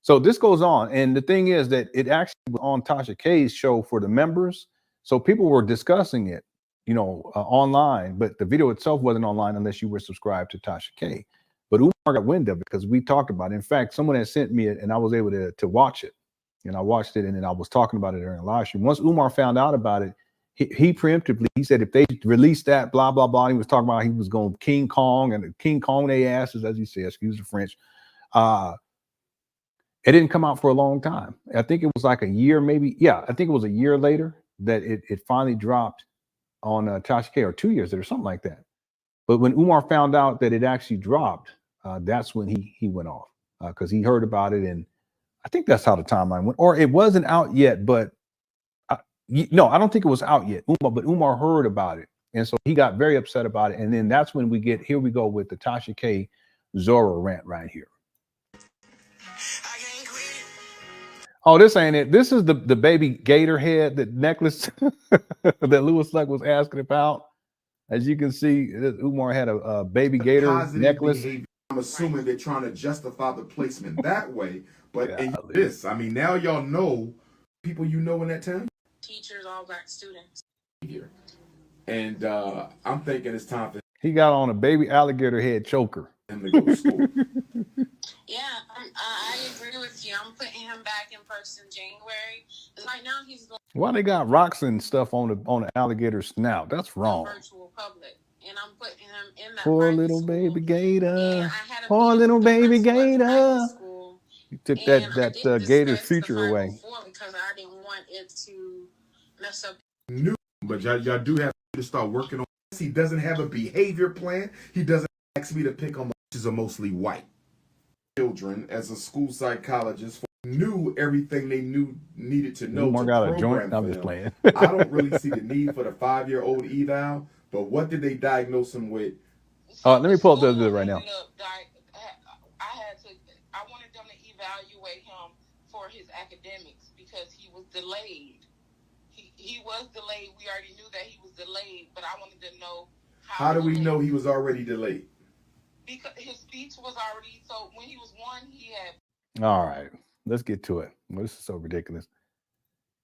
So this goes on. And the thing is that it actually was on Tasha K's show for the members. So people were discussing it, you know, online, but the video itself wasn't online unless you were subscribed to Tasha K. But Umar got wind of it because we talked about it. In fact, someone had sent me it and I was able to watch it. And I watched it and then I was talking about it during the live stream. Once Umar found out about it, he preemptively, he said if they released that, blah, blah, blah, he was talking about he was going King Kong and King Kong they asses, as he said, excuse the French. It didn't come out for a long time. I think it was like a year, maybe. Yeah, I think it was a year later that it finally dropped on Tasha K, or 2 years later, something like that. But when Umar found out that it actually dropped, that's when he went off because he heard about it. And I think that's how the timeline went. Or it wasn't out yet, but no, I don't think it was out yet. But Umar heard about it. And so he got very upset about it. And then that's when we get, here we go with the Tasha K Zora rant right here. Oh, this ain't it. This is the baby gator head, that necklace that Lewis Luck was asking about. As you can see, Umar had a baby gator necklace. Behavior. I'm assuming they're trying to justify the placement that way. But in this, I mean, now y'all know people you know in that town. Teachers, all black students. And I'm thinking it's time for he got on a baby alligator head choker. him to go to school. Yeah, I agree with you. I'm putting him back in person January. Right now he's going. Why they got rocks and stuff on the alligator snout? That's wrong. Virtual public, and I'm putting him in that. Poor little baby gator. Poor little baby gator. You took that gator's future away. Because I didn't want it to mess up. New, but y'all do have to start working on this. He doesn't have a behavior plan. He doesn't ask me to pick on which are mostly white children. As a school psychologist, knew everything they needed to know. Umar got a joint. I'm just playing. I don't really see the need for the 5-year-old eval. But what did they diagnose him with? Let me pull up the other right now. I wanted them to evaluate him for his academics because he was delayed. He was delayed. We already knew that he was delayed, but I wanted to know how do we know he was already delayed? Because his speech was already, so when he was 1, he had. All right, let's get to it. Well, this is so ridiculous.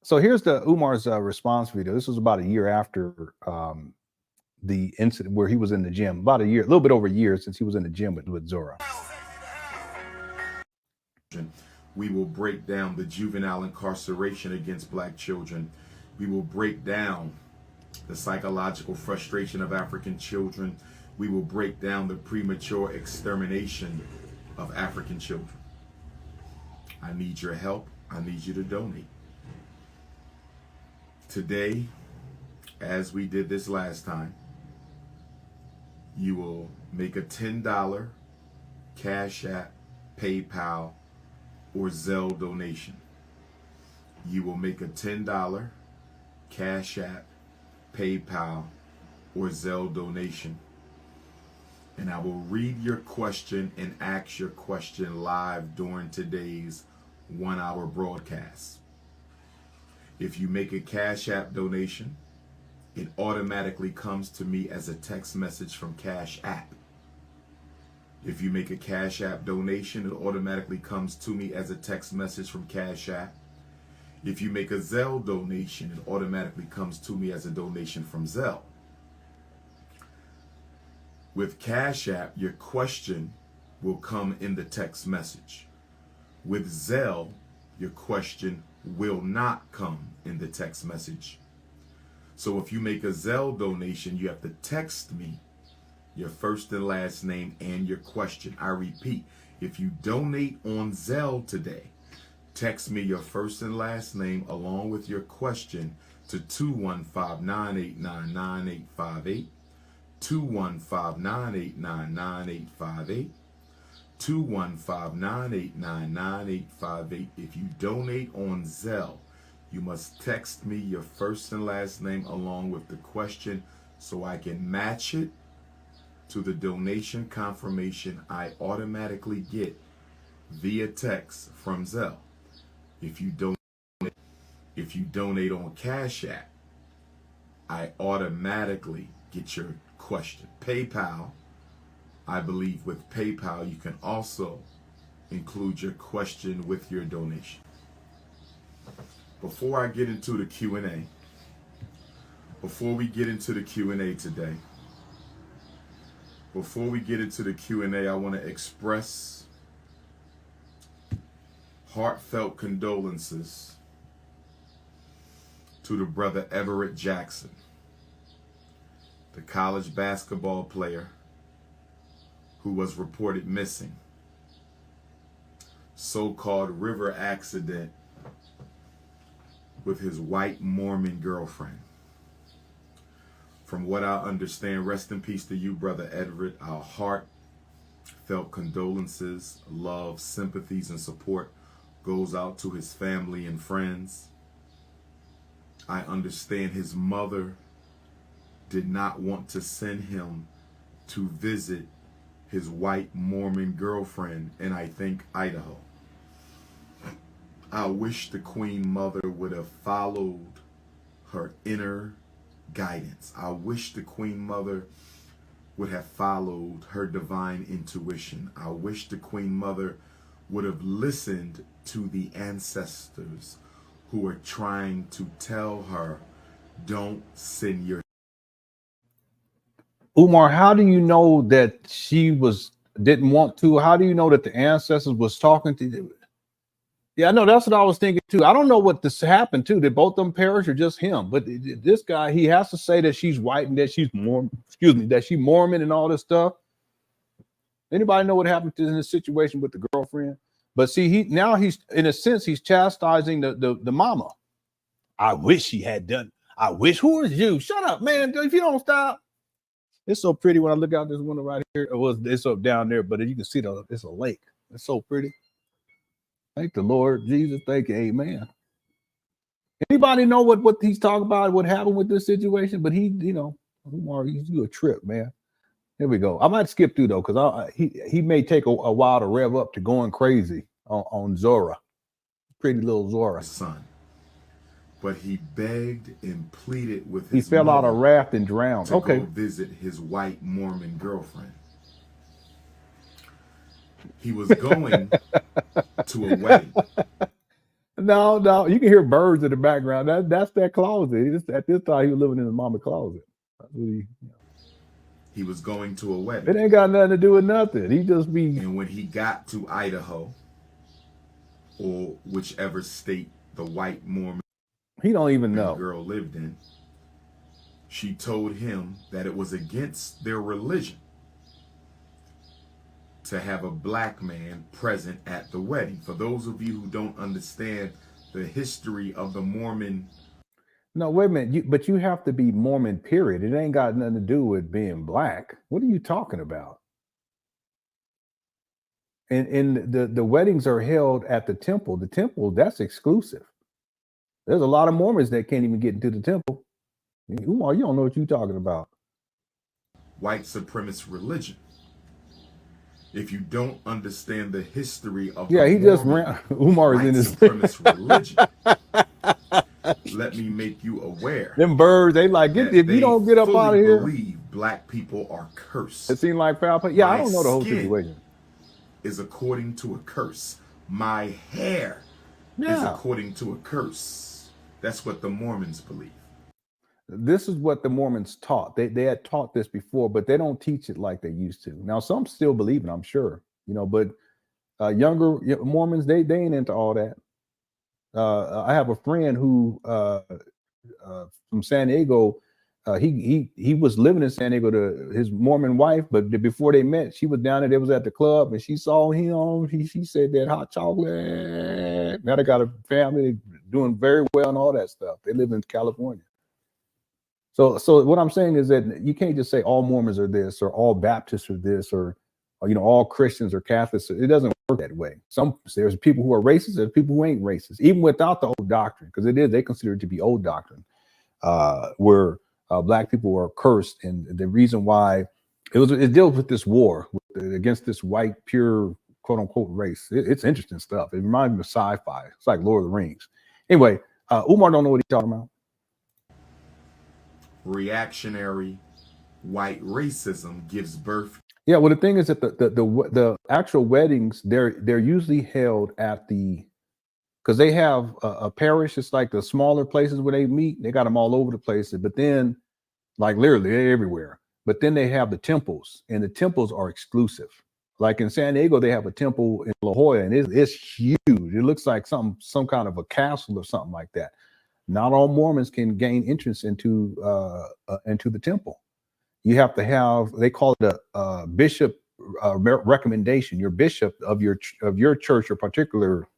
So here's the Umar's response video. This was about a year after the incident where he was in the gym. About a year, a little bit over a year since he was in the gym with Zora. We will break down the juvenile incarceration against black children. We will break down the psychological frustration of African children. We will break down the premature extermination of African children. I need your help. I need you to donate. Today, as we did this last time, you will make a $10 Cash App, PayPal, or Zelle donation. You will make a $10 Cash App, PayPal, or Zelle donation. And I will read your question and ask your question live during today's 1-hour broadcast. If you make a Cash App donation, it automatically comes to me as a text message from Cash App. If you make a Cash App donation, it automatically comes to me as a text message from Cash App. If you make a Zelle donation, it automatically comes to me as a donation from Zelle. With Cash App, your question will come in the text message. With Zelle, your question will not come in the text message. So if you make a Zelle donation, you have to text me your first and last name and your question. I repeat, if you donate on Zelle today, text me your first and last name along with your question to 215-989-9858, 215-989-9858, 215-989-9858. If you donate on Zelle, you must text me your first and last name along with the question so I can match it to the donation confirmation I automatically get via text from Zelle. If you donate on Cash App, I automatically get your question. PayPal, I believe with PayPal, you can also include your question with your donation. Before I get into the Q&A, before we get into the Q&A today, I want to express heartfelt condolences to the brother Everett Jackson, the college basketball player who was reported missing. So-called river accident with his white Mormon girlfriend. From what I understand, rest in peace to you, brother Everett. Our heartfelt condolences, love, sympathies, and support goes out to his family and friends. I understand his mother did not want to send him to visit his white Mormon girlfriend in, I think, Idaho. I wish the Queen Mother would have followed her inner guidance. I wish the Queen Mother would have followed her divine intuition. I wish the Queen Mother would have listened to the ancestors who are trying to tell her, don't send your... Umar, how do you know that she didn't want to? How do you know that the ancestors was talking to you? Yeah, I know, that's what I was thinking too. I don't know what this happened to. Did both of them perish or just him? But this guy, he has to say that she's white and that she's Mormon, that she's Mormon and all this stuff. Anybody know what happened in this situation with the girlfriend? But see, he's in a sense, he's chastising the mama. I wish he had done. I wish. Who is you? Shut up, man. If you don't stop. It's so pretty when I look out this window right here. It's up down there, but you can see it's a lake. It's so pretty. Thank the Lord Jesus. Thank you. Amen. Anybody know what he's talking about? What happened with this situation? But Umar, you a trip, man. Here we go. I might skip through though, because he may take a while to rev up to going crazy on Zora, pretty little Zora son. But he begged and pleaded with his fell out of raft and drowned. To go visit his white Mormon girlfriend. He was going to a wedding. No, you can hear birds in the background. That's that closet. At this time, he was living in his mama's closet. That's what he was going to a wedding. It ain't got nothing to do with nothing. He just be. And when he got to Idaho, or whichever state the white Mormon he don't even know girl lived in, she told him that it was against their religion to have a black man present at the wedding. For those of you who don't understand the history of the Mormon. No, wait a minute. But you have to be Mormon, period. It ain't got nothing to do with being black. What are you talking about? And the weddings are held at the temple. The temple, that's exclusive. There's a lot of Mormons that can't even get into the temple. Umar, you don't know what you're talking about. White supremacist religion. If you don't understand the history of he just ran. Umar is in his supremacist religion. Let me make you aware. Them birds, they like, if you don't get up out of here. Believe black people are cursed. It seemed like foul play. Yeah, I don't know the whole situation. Is according to a curse. My hair is according to a curse. That's what the Mormons believe. This is what the Mormons taught. They had taught this before, but they don't teach it like they used to. Now, some still believe it, I'm sure, but younger Mormons, they ain't into all that. I have a friend who from San Diego. He was living in San Diego to his Mormon wife, but before they met, she was down there. They was at the club, and she saw him. She said that hot chocolate. Now they got a family doing very well and all that stuff. They live in California. So what I'm saying is that you can't just say all Mormons are this or all Baptists are this or all Christians or Catholics. It doesn't work that way. There's people who are racist. There's people who ain't racist, even without the old doctrine, because they consider it to be old doctrine, where black people were cursed, and the reason why it deals with this war against this white pure quote unquote race. It's interesting stuff. It reminds me of sci-fi. It's like Lord of the Rings. Anyway, Umar don't know what he's talking about. Reactionary white racism gives birth. Yeah, well, the thing is that the actual weddings, they're usually held at because they have a parish. It's like the smaller places where they meet. They got them all over the place, but then like literally they're everywhere. But then they have the temples, and the temples are exclusive. Like in San Diego, they have a temple in La Jolla, and it's huge. It looks like some kind of a castle or something like that. Not all Mormons can gain entrance into the temple. You have to have, they call it a bishop recommendation. Your bishop of your church or particular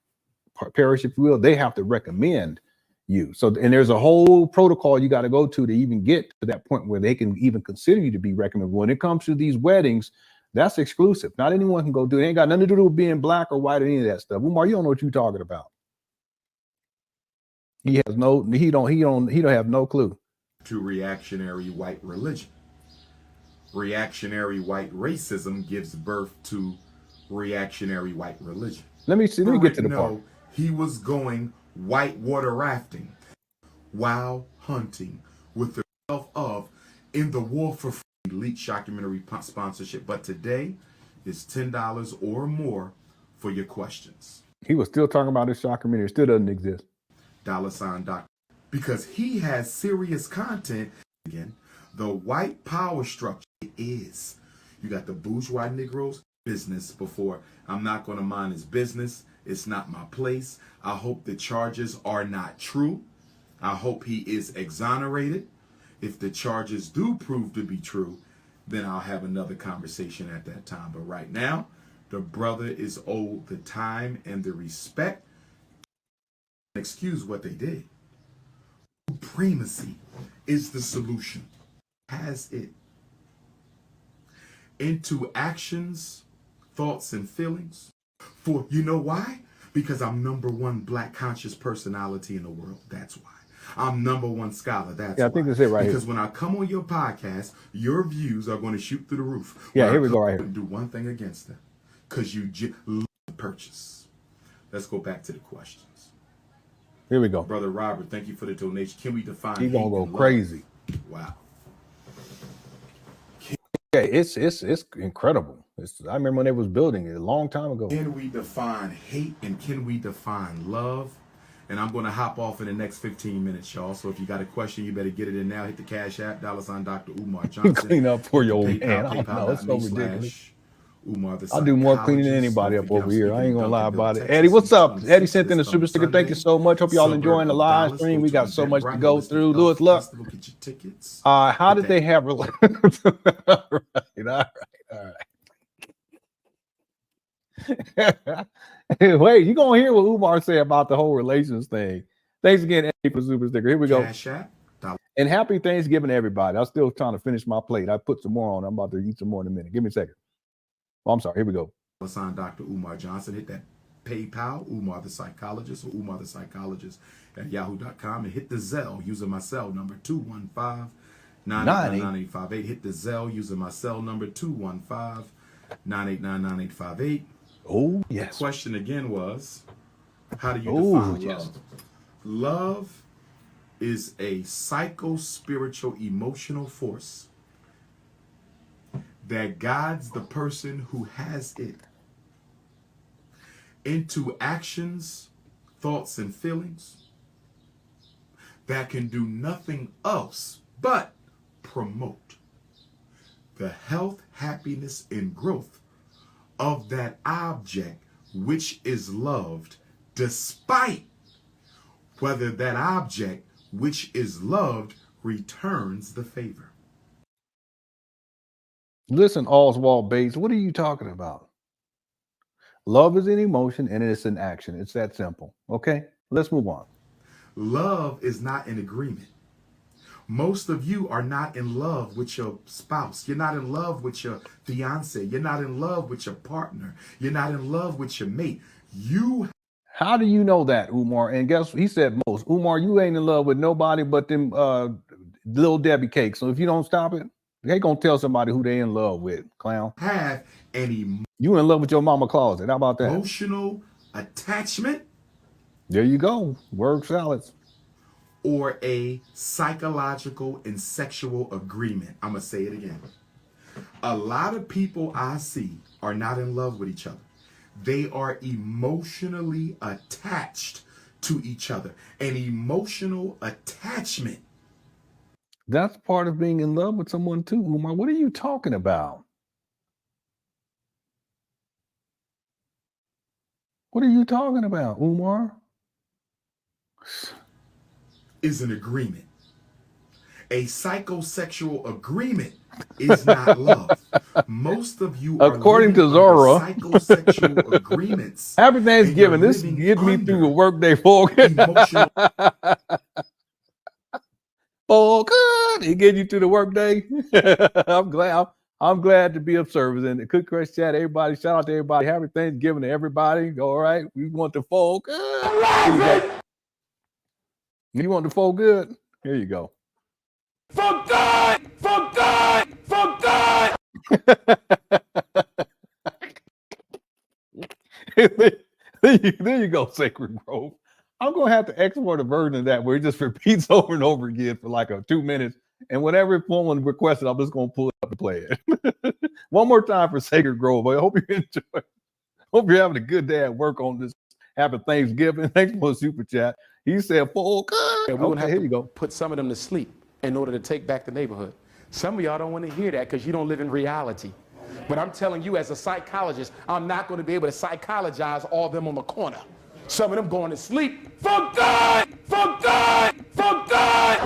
parish, if you will, they have to recommend you. So, and there's a whole protocol you got to go to even get to that point where they can even consider you to be recommended. When it comes to these weddings, that's exclusive. Not anyone can go do it. It ain't got nothing to do with being black or white or any of that stuff. Umar, you don't know what you're talking about. He don't have no clue. To reactionary white religion. Reactionary white racism gives birth to reactionary white religion. Let me get to the part. He was going whitewater rafting while hunting with the self of In the War for Free elite documentary sponsorship. But today is $10 or more for your questions. He was still talking about this documentary. It still doesn't exist. $Doc, because he has serious content. Again, the white power structure is, you got the bourgeois Negroes business before. I'm not going to mind his business. It's not my place. I hope the charges are not true. I hope he is exonerated. If the charges do prove to be true, then I'll have another conversation at that time. But right now, the brother is owed the time and the respect. Excuse what they did. Supremacy is the solution. Has it into actions, thoughts, and feelings. For you know why? Because I'm #1 black conscious personality in the world. That's why. I'm #1 scholar. That's I think that's it right because here. When I come on your podcast, your views are going to shoot through the roof. Yeah, here we go right here. Do one thing against them, because you purchase. Let's go back to the questions. Here we go. Brother Robert, thank you for the donation. Can we define? He's gonna go crazy. Wow. Yeah, it's incredible. I remember when they was building it a long time ago. Can we define hate and can we define love? And I'm going to hop off in the next 15 minutes, y'all. So if you got a question, you better get it in now. Hit the Cash App, $ Dr. Umar Johnson. Clean up for your old man. I don't know. It's so ridiculous. Umar, I'll do more cleaning than anybody up over here. I ain't gonna lie about it. Eddie, what's up? Eddie sent in a super sticker. Thank you so much. Hope y'all enjoying the live stream. We got so much to go through. Lewis, look. How did they have? All right. Wait, you gonna hear what Umar say about the whole relations thing? Thanks again, Eddie, for the super sticker. Here we go. CashApp. And happy Thanksgiving to everybody. I'm still trying to finish my plate. I put some more on. I'm about to eat some more in a minute. Give me a second. Oh, I'm sorry. Here we go. Sign Dr. Umar Johnson. Hit that PayPal, Umar the Psychologist, or Umar the Psychologist at yahoo.com, and hit the Zelle using my cell number 215-989-9858. Hit the Zelle using my cell number 215-989-9858. Oh, yes. The question again was, how do you define love? Yes. Love is a psycho-spiritual emotional force that guides the person who has it into actions, thoughts, and feelings that can do nothing else but promote the health, happiness, and growth of that object which is loved, despite whether that object which is loved returns the favor. Listen, Oswald Bates, what are you talking about? Love is an emotion and it's an action. It's that simple. Okay, let's move on. Love is not an agreement. Most of you are not in love with your spouse. You're not in love with your fiance. You're not in love with your partner. You're not in love with your mate. How do you know that, Umar? And guess what? He said most. Umar, you ain't in love with nobody but them little Debbie cakes. So if you don't stop it, they gonna tell somebody who they in love with, clown. Have an You in love with your mama closet. How about that? emotional attachment There you go. Word salads. or a psychological and sexual agreement. I'm going to say it again. A lot of people I see are not in love with each other. They are emotionally attached to each other. An emotional attachment. That's part of being in love with someone too, Umar. What are you talking about? What are you talking about, Umar? Is an agreement. A psychosexual agreement is not love. Most of you are according to living Zora, under psychosexual agreements. Happy Thanksgiving. This living gets me through the under workday, folks. emotional. Folks, it gets you through the workday. I'm glad to be of service. And the Cook Crush Chat, everybody, shout out to everybody. Happy Thanksgiving to everybody. All right. We want the folk. You want the folk good? Here you go. For God! For God! For God! There you go, Sacred Grove. I'm going to have to export a version of that where it just repeats over and over again for like 2 minutes. And whenever someone requested, I'm just going to pull it up and play it. One more time for Sacred Grove. I hope you enjoy. Hope you're having a good day at work on this. Happy Thanksgiving. Thanks for the super chat. He said, "Folk." And we're gonna have here to you go. put some of them to sleep in order to take back the neighborhood. Some of y'all don't want to hear that because you don't live in reality. But I'm telling you, as a psychologist, I'm not going to be able to psychologize all of them on the corner. Some of them going to sleep. For God! For God! For God!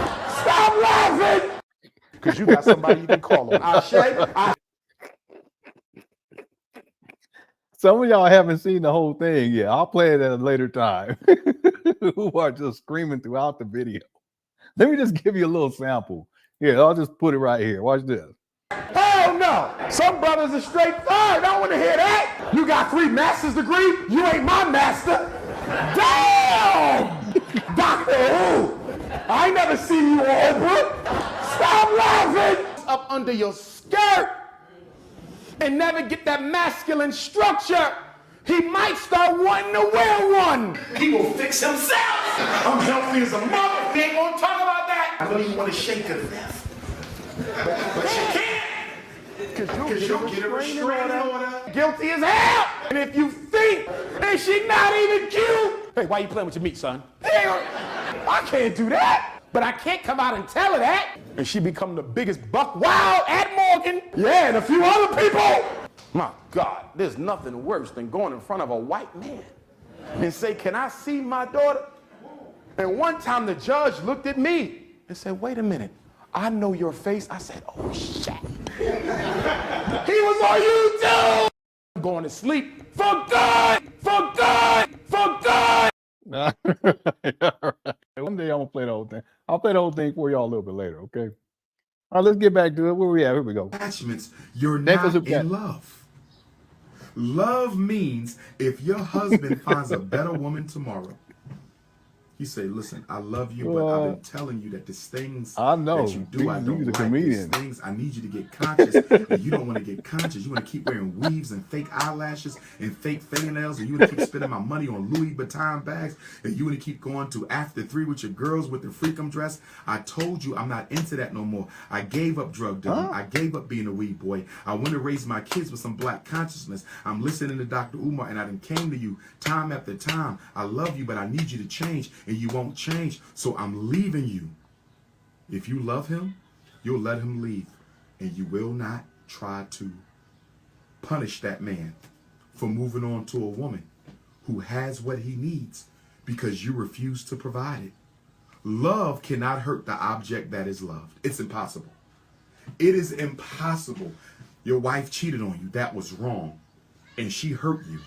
Stop laughing! Because you got somebody you can call on. Some of y'all haven't seen the whole thing yet. I'll play it at a later time. Who are just screaming throughout the video. Let me just give you a little sample. Here, I'll just put it right here. Watch this. Hell no! Some brothers are straight third. I don't want to hear that. You got 3 master's degree. You ain't my master. Damn! Doctor Who? I ain't never seen you on Oprah. Stop laughing! Up under your skirt and never get that masculine structure. He might start wanting to wear one. He will fix himself. I'm healthy as a mother. We ain't gonna talk about that. I don't even want to shake her to death. But you can't. Because you'll get a restraining order. Guilty as hell. And if you think that she's not even cute. Hey, why you playing with your meat, son? I can't do that. But I can't come out and tell her that. And she become the biggest buck wild at Morgan. Yeah, and a few other people. My God, there's nothing worse than going in front of a white man and say, "Can I see my daughter?" And one time the judge looked at me and said, "Wait a minute, I know your face." I said, "Oh, shit." He was on YouTube. I'm going to sleep. For God! For God! For God! All right. One day I'm gonna play the whole thing. I'll play the whole thing for y'all a little bit later, okay? All right, let's get back to it. Where we at? Here we go. Attachments, you're not in love. Love means if your husband finds a better woman tomorrow, you say, listen, I love you, but I've been telling you that there's things I know that you do I don't like. There's things I need you to get conscious. And you don't want to get conscious. You want to keep wearing weaves and fake eyelashes and fake fingernails, and you want to keep spending my money on Louis Vuitton bags, and you want to keep going to after 3 with your girls with the freakum dress. I told you I'm not into that no more. I gave up drug dealing. I gave up being a weed boy. I want to raise my kids with some black consciousness. I'm listening to Dr. Umar, and I done came to you time after time. I love you, but I need you to change, and you won't change. So I'm leaving you. If you love him, you'll let him leave, and you will not try to punish that man for moving on to a woman who has what he needs because you refuse to provide it. Love cannot hurt the object that is loved. It's impossible. It is impossible. Your wife cheated on you. That was wrong, and she hurt you.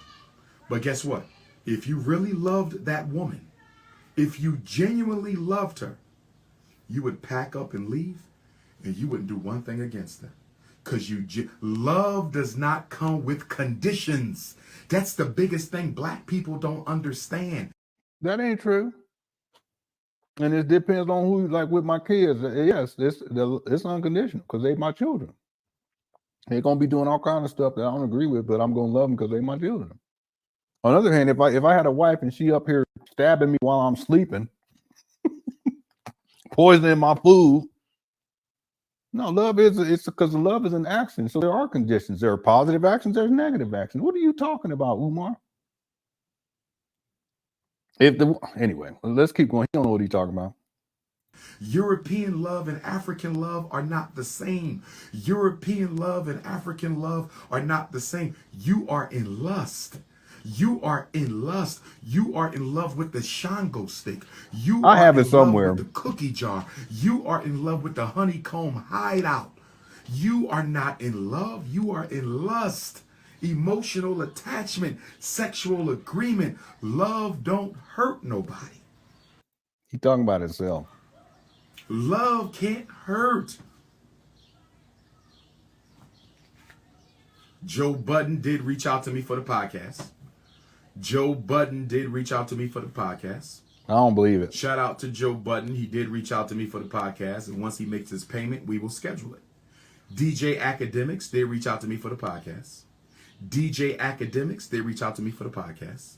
But guess what? If you really loved that woman, if you genuinely loved her, you would pack up and leave, and you wouldn't do one thing against her. Because love does not come with conditions. That's the biggest thing black people don't understand. That ain't true. And it depends on who, like with my kids. Yes, it's unconditional because they my children. They're going to be doing all kinds of stuff that I don't agree with, but I'm going to love them because they're my children. On the other hand, if I had a wife and she up here stabbing me while I'm sleeping, poisoning my food, no, it's because love is an action. So there are conditions. There are positive actions. There's negative actions. What are you talking about, Umar? Anyway, let's keep going. He don't know what he's talking about. European love and African love are not the same. European love and African love are not the same. You are in lust. You are in lust. You are in love with the Shango stick. I have it somewhere. With the cookie jar. You are in love with the honeycomb hideout. You are not in love. You are in lust. Emotional attachment, sexual agreement. Love don't hurt nobody. He's talking about himself. Love can't hurt. Joe Budden did reach out to me for the podcast. Joe Budden did reach out to me for the podcast. I don't believe it. Shout out to Joe Budden. He did reach out to me for the podcast. And once he makes his payment, we will schedule it. DJ Academics, they reach out to me for the podcast. DJ Academics, they reach out to me for the podcast.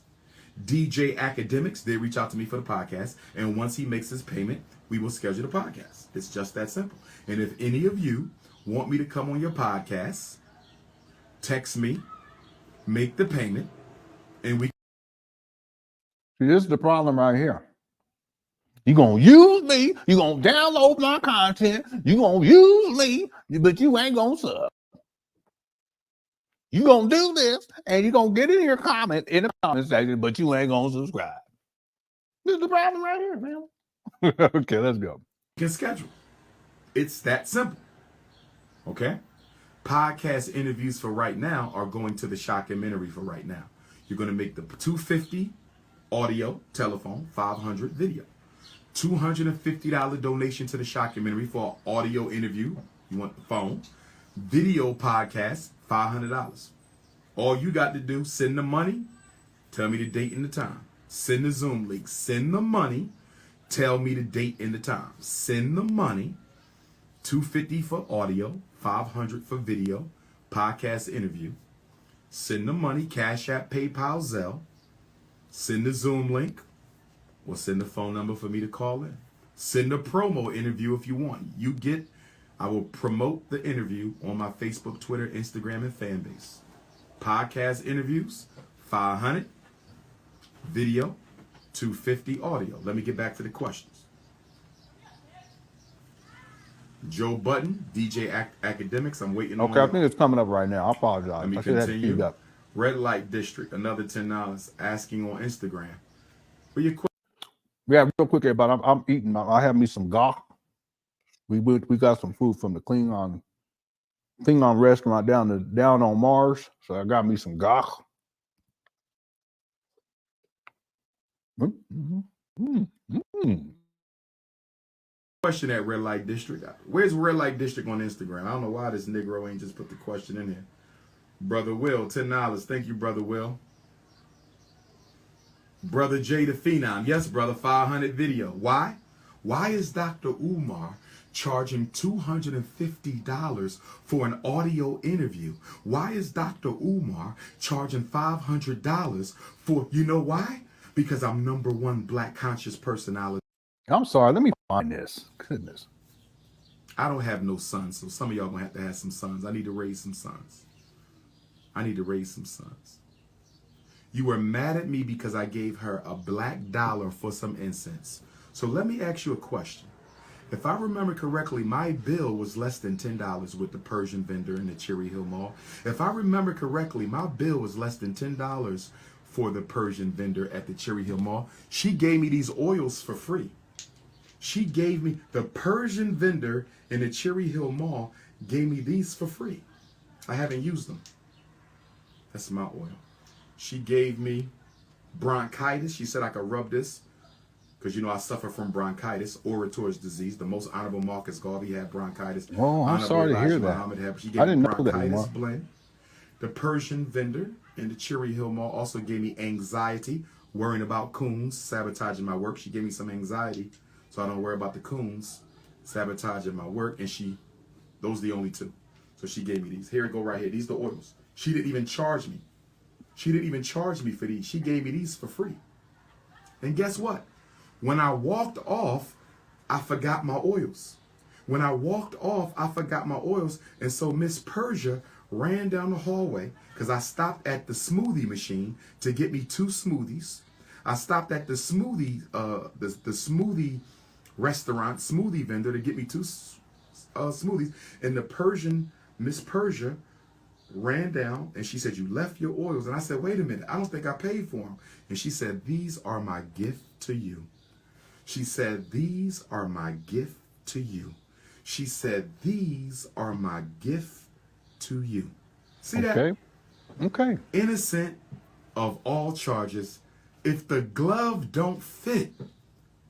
DJ Academics, they reach out to me for the podcast. And once he makes his payment, we will schedule the podcast. It's just that simple. And if any of you want me to come on your podcast, text me, make the payment, and we. See, this is the problem right here. You're going to use me. You're going to download my content. You're going to use me, but you ain't going to sub. You're going to do this, and you're going to get in your comment in the comment section, but you ain't going to subscribe. This is the problem right here, man. Okay, let's go. You can schedule. It's that simple. Okay? Podcast interviews for right now are going to the Shockumentary for right now. You're going to make the $250 audio, telephone, $500 video. $250 donation to the Shockumentary for an audio interview. You want the phone. Video podcast, $500. All you got to do, send the money, tell me the date and the time. Send the Zoom link. Send the money, tell me the date and the time. Send the money, $250 for audio, $500 for video, podcast interview. Send the money, CashApp, PayPal, Zelle. Send the Zoom link, or send the phone number for me to call in. Send a promo interview if you want. I will promote the interview on my Facebook, Twitter, Instagram, and fan base. Podcast interviews, $500. Video, $250 audio. Let me get back to the questions. Joe Budden, DJ Academics, I'm waiting on. Okay, I think it's coming up right now. I apologize. Let me continue. Red Light District, another $10 asking on Instagram. For your question. Yeah, real quick, everybody. I'm eating. I have me some gach. We got some food from the Klingon restaurant down on Mars. So I got me some gach. Question at Red Light District. Where's Red Light District on Instagram? I don't know why this Negro ain't just put the question in here. Brother Will, $10. Thank you, Brother Will. Brother Jay the Phenom. Yes, brother, 500 video. Why? Why is Dr. Umar charging $250 for an audio interview? Why is Dr. Umar charging $500 for, you know why? Because I'm #1 black conscious personality. I'm sorry. Let me find this. Goodness. I don't have no sons, so some of y'all gonna have to have some sons. I need to raise some sons. I need to raise some sons. You were mad at me because I gave her a black dollar for some incense. So let me ask you a question. If I remember correctly, my bill was less than $10 with the Persian vendor in the Cherry Hill Mall. If I remember correctly, my bill was less than $10 for the Persian vendor at the Cherry Hill Mall. She gave me these oils for free. She gave me, the Persian vendor in the Cherry Hill Mall gave me these for free. I haven't used them. That's my oil. She gave me bronchitis. She said I could rub this because, you know, I suffer from bronchitis, Orator's disease. The most honorable Marcus Garvey had bronchitis. Oh, I'm sorry to hear that. She gave me bronchitis blend. The Persian vendor in the Cherry Hill Mall also gave me anxiety, worrying about coons sabotaging my work. She gave me some anxiety so I don't worry about the coons sabotaging my work. And those are the only two. So she gave me these. Here it go right here. These are the oils. She didn't even charge me. She didn't even charge me for these. She gave me these for free. And guess what? When I walked off, I forgot my oils. When I walked off, I forgot my oils. And so Miss Persia ran down the hallway because I stopped at the smoothie machine to get me 2 smoothies. I stopped at the smoothie, the smoothie restaurant, smoothie vendor to get me 2 smoothies. And the Miss Persia ran down and she said, "You left your oils." And I said, "Wait a minute, I don't think I paid for them." And she said, "These are my gift to you." She said, "These are my gift to you." She said, "These are my gift to you." See that? Okay. Okay. Innocent of all charges. If the glove don't fit,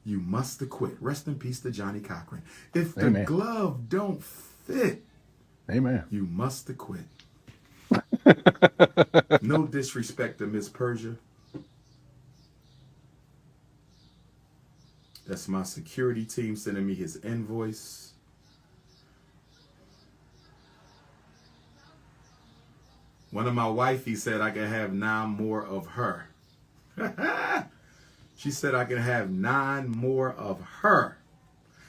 you must acquit. Rest in peace to Johnny Cochran. If the Amen. glove don't fit, Amen. you must acquit. No disrespect to Miss Persia. That's my security team sending me his invoice. One of my wifey said I can have 9 more of her. She said I can have 9 more of her.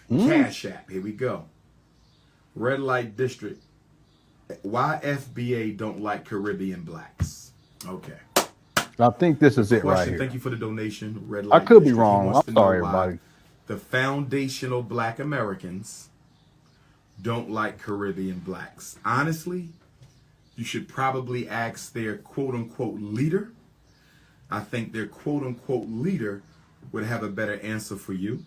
Cash App. Here we go. Red Light District. Why FBA don't like Caribbean blacks? Okay. I think this is it right here. Thank you for the donation. Red Light I could be District. He wrong. wants I'm to know sorry, why everybody. The foundational black Americans don't like Caribbean blacks. Honestly, you should probably ask their quote-unquote leader. I think their quote-unquote leader would have a better answer for you.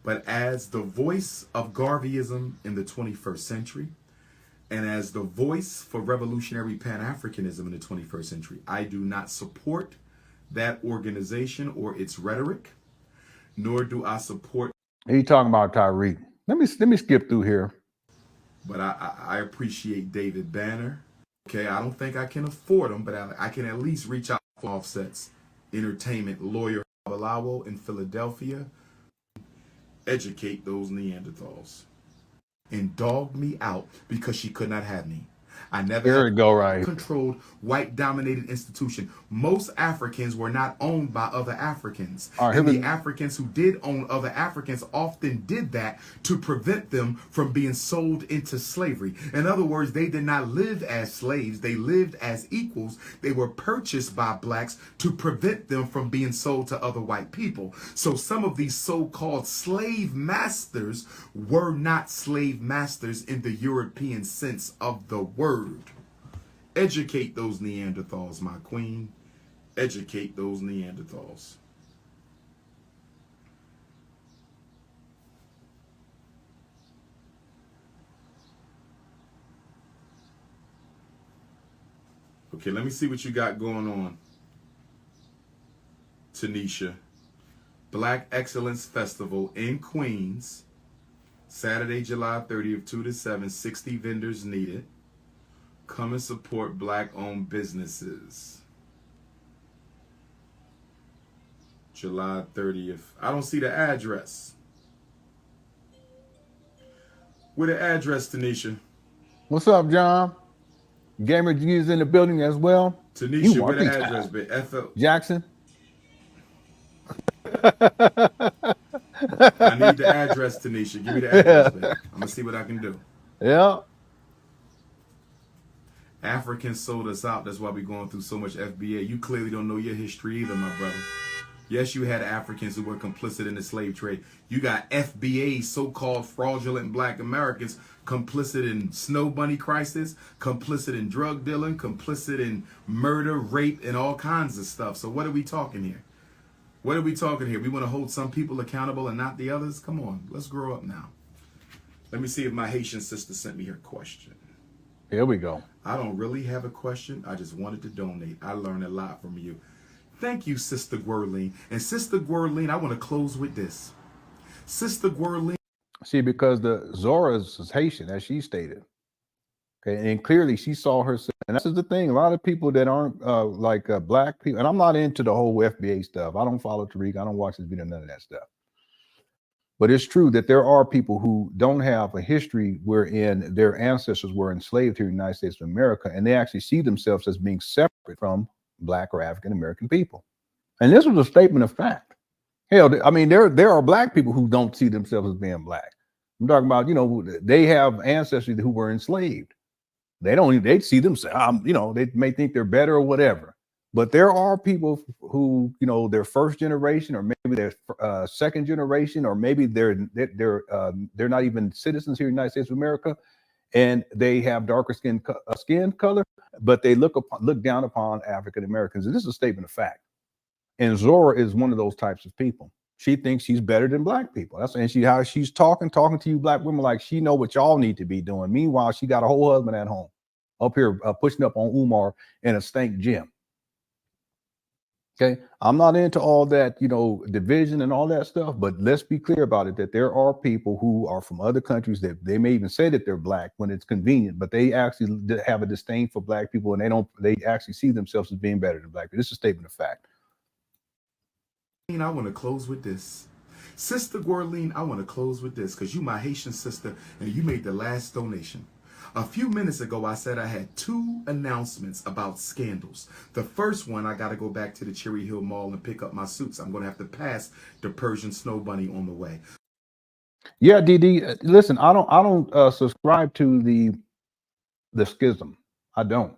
But as the voice of Garveyism in the 21st century, and as the voice for revolutionary Pan Africanism in the 21st century, I do not support that organization or its rhetoric, nor do I support. Are you talking about Tyreek? Let me skip through here. But I appreciate David Banner. Okay, I don't think I can afford them, but I can at least reach out for Offset's entertainment lawyer Babalawo in Philadelphia. Educate those Neanderthals. And dogged me out because she could not have me. I never controlled white-dominated institution. Most Africans were not owned by other Africans. And the Africans who did own other Africans often did that to prevent them from being sold into slavery. In other words, they did not live as slaves. They lived as equals. They were purchased by blacks to prevent them from being sold to other white people. So some of these so-called slave masters were not slave masters in the European sense of the word. Educate those Neanderthals, my queen. Educate those Neanderthals. Okay, let me see what you got going on. Tanisha. Black Excellence Festival in Queens Saturday, July 30th, 2 to 7, 60 vendors needed. Come and support black-owned businesses. July 30th. I don't see the address. Where the address, Tanisha? What's up, John? Gamer G is in the building as well. Tanisha, where the address be? FL Jackson. I need the address, Tanisha. Give me the address, baby. I'm gonna see what I can do. Yeah. Africans sold us out. That's why we're going through so much FBA. You clearly don't know your history either, my brother. Yes, you had Africans who were complicit in the slave trade. You got FBA, so-called fraudulent black Americans, complicit in Snow Bunny crisis, complicit in drug dealing, complicit in murder, rape, and all kinds of stuff. So what are we talking here? What are we talking here? We want to hold some people accountable and not the others? Come on, let's grow up now. Let me see if my Haitian sister sent me her question. Here we go. I don't really have a question. I just wanted to donate. I learned a lot from you. Thank you, Sister Guerline. And Sister Guerline, I want to close with this. Sister Guerline. See, because the Zora is Haitian, as she stated. Okay, and clearly she saw herself. And that's the thing. A lot of people that aren't black people, and I'm not into the whole FBA stuff. I don't follow Tariq. I don't watch this video, none of that stuff. But it's true that there are people who don't have a history wherein their ancestors were enslaved here in the United States of America, and they actually see themselves as being separate from black or African American people. And this was a statement of fact. Hell, I mean, there are black people who don't see themselves as being black. I'm talking about, you know, they have ancestors who were enslaved. They see themselves, you know, they may think they're better or whatever. But there are people who, you know, they're first generation, or maybe they're second generation, or maybe they're not even citizens here in the United States of America, and they have darker skin color, but they look down upon African Americans. And this is a statement of fact. And Zora is one of those types of people. She thinks she's better than black people. How she's talking to you black women like she know what y'all need to be doing. Meanwhile, she got a whole husband at home, up here pushing up on Umar in a stank gym. Okay, I'm not into all that, you know, division and all that stuff, but let's be clear about it, that there are people who are from other countries that they may even say that they're black when it's convenient, but they actually have a disdain for black people, and they actually see themselves as being better than black people. This is a statement of fact. I want to close with this. Sister Guerline, I want to close with this because you my Haitian sister and you made the last donation. A few minutes ago, I said I had 2 announcements about scandals. The first one, I got to go back to the Cherry Hill Mall and pick up my suits. I'm going to have to pass the Persian Snow Bunny on the way. Yeah, DD, listen, I don't subscribe to the schism. I don't.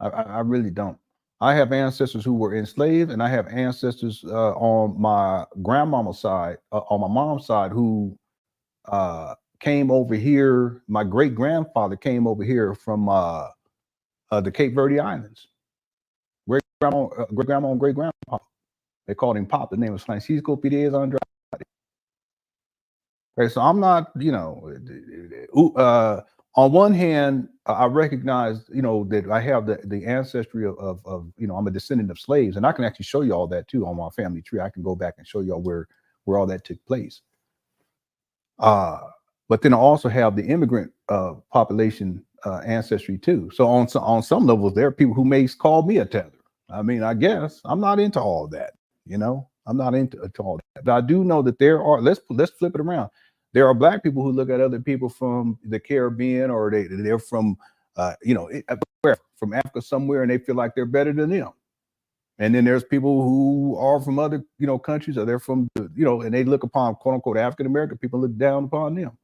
I really don't. I have ancestors who were enslaved, and I have ancestors on my grandmama's side, on my mom's side, who came over here. My great grandfather came over here from the Cape Verde Islands. Great grandma and great grandpa. They called him Pop. The name was Francisco Pires Andrade. Okay, so I'm not, you know, on one hand, I recognize, you know, that I have the ancestry of, you know, I'm a descendant of slaves, and I can actually show you all that too on my family tree. I can go back and show you all where all that took place. But then I also have the immigrant population ancestry too. So on some levels, there are people who may call me a tether. I mean, I guess I'm not into all that, you know, I'm not into all that. But I do know that there are, let's flip it around. There are black people who look at other people from the Caribbean, or they're from, you know, from Africa somewhere, and they feel like they're better than them. And then there's people who are from other, you know, countries, or they're from, you know, and they look upon quote unquote African American people, look down upon them.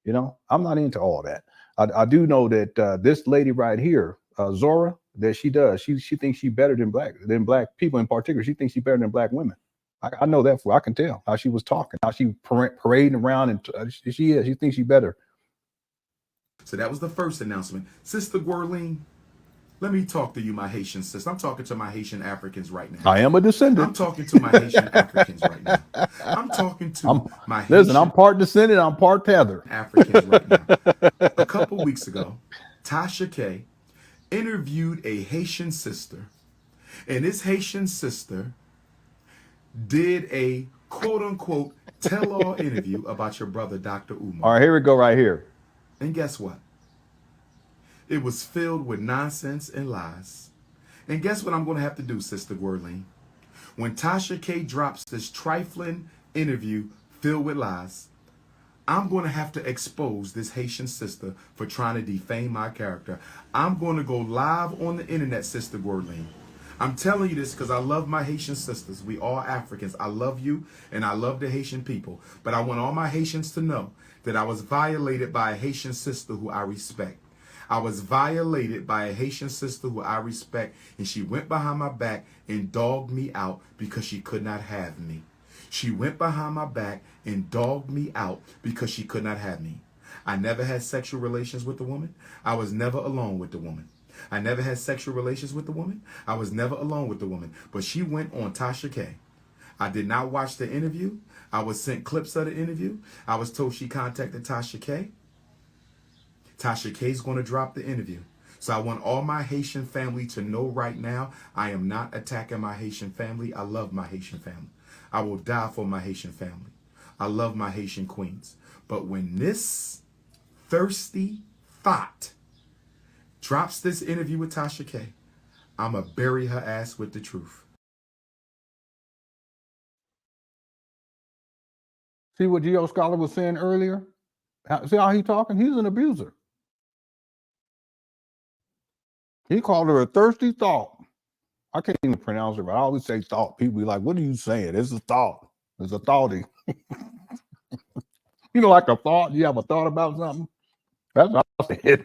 You know, I'm not into all that. I do know that this lady right here, Zora, that she thinks she's better than black people in particular. She thinks she's better than black women. I know that I can tell how she was talking, how she parading around, and she thinks she's better. So that was the first announcement. Sister Guerline, let me talk to you, my Haitian sister. I'm talking to my Haitian Africans right now. I am a descendant. I'm talking to my Haitian Africans right now. I'm talking to my Haitian. Listen, I'm part descendant, I'm part tether. Africans right now. A couple weeks ago, Tasha K interviewed a Haitian sister, and this Haitian sister did a quote unquote tell-all interview about your brother, Dr. Umar. All right, here we go right here. And guess what? It was filled with nonsense and lies. And guess what I'm going to have to do, Sister Gwirleen? When Tasha K drops this trifling interview filled with lies, I'm going to have to expose this Haitian sister for trying to defame my character. I'm going to go live on the internet, Sister Gwirleen. I'm telling you this because I love my Haitian sisters. We all Africans. I love you and I love the Haitian people. But I want all my Haitians to know that I was violated by a Haitian sister who I respect. I was violated by a Haitian sister who I respect, and she went behind my back and dogged me out because she could not have me. She went behind my back and dogged me out because she could not have me. I never had sexual relations with the woman. I was never alone with the woman. I never had sexual relations with the woman. I was never alone with the woman. But she went on Tasha K. I did not watch the interview. I was sent clips of the interview. I was told she contacted Tasha K. Tasha K is going to drop the interview. So I want all my Haitian family to know right now, I am not attacking my Haitian family. I love my Haitian family. I will die for my Haitian family. I love my Haitian queens. But when this thirsty thought drops this interview with Tasha K, I'm going to bury her ass with the truth. See what Geo Scholar was saying earlier? See how he talking? He's an abuser. He called her a thirsty thought. I can't even pronounce it, but I always say thought. People be like, what are you saying? It's a thought. It's a thoughty. You know, like a thought? You have a thought about something? That's what I said.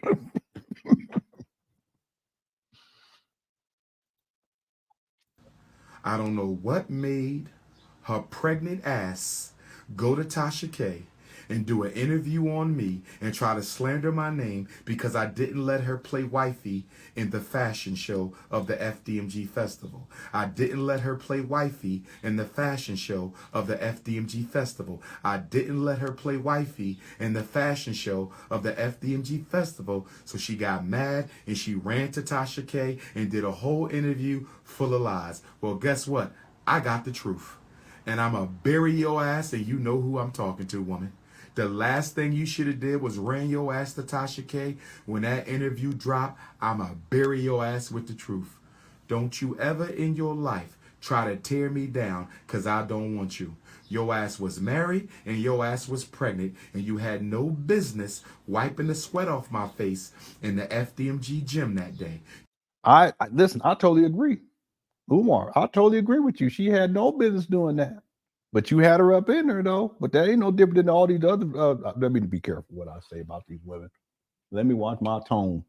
I don't know what made her pregnant ass go to Tasha K and do an interview on me and try to slander my name because I didn't let her play wifey in the fashion show of the FDMG festival. I didn't let her play wifey in the fashion show of the FDMG festival. I didn't let her play wifey in the fashion show of the FDMG festival. So she got mad and she ran to Tasha K and did a whole interview full of lies. Well, guess what? I got the truth. And I'm going to bury your ass, and you know who I'm talking to, woman. The last thing you should have did was ran your ass to Tasha K. When that interview dropped, I'm going to bury your ass with the truth. Don't you ever in your life try to tear me down because I don't want you. Your ass was married and your ass was pregnant, and you had no business wiping the sweat off my face in the FDMG gym that day. Listen, I totally agree. Umar, I totally agree with you. She had no business doing that. But you had her up in there, though. But that ain't no different than all these other. Let me be careful what I say about these women. Let me watch my tone.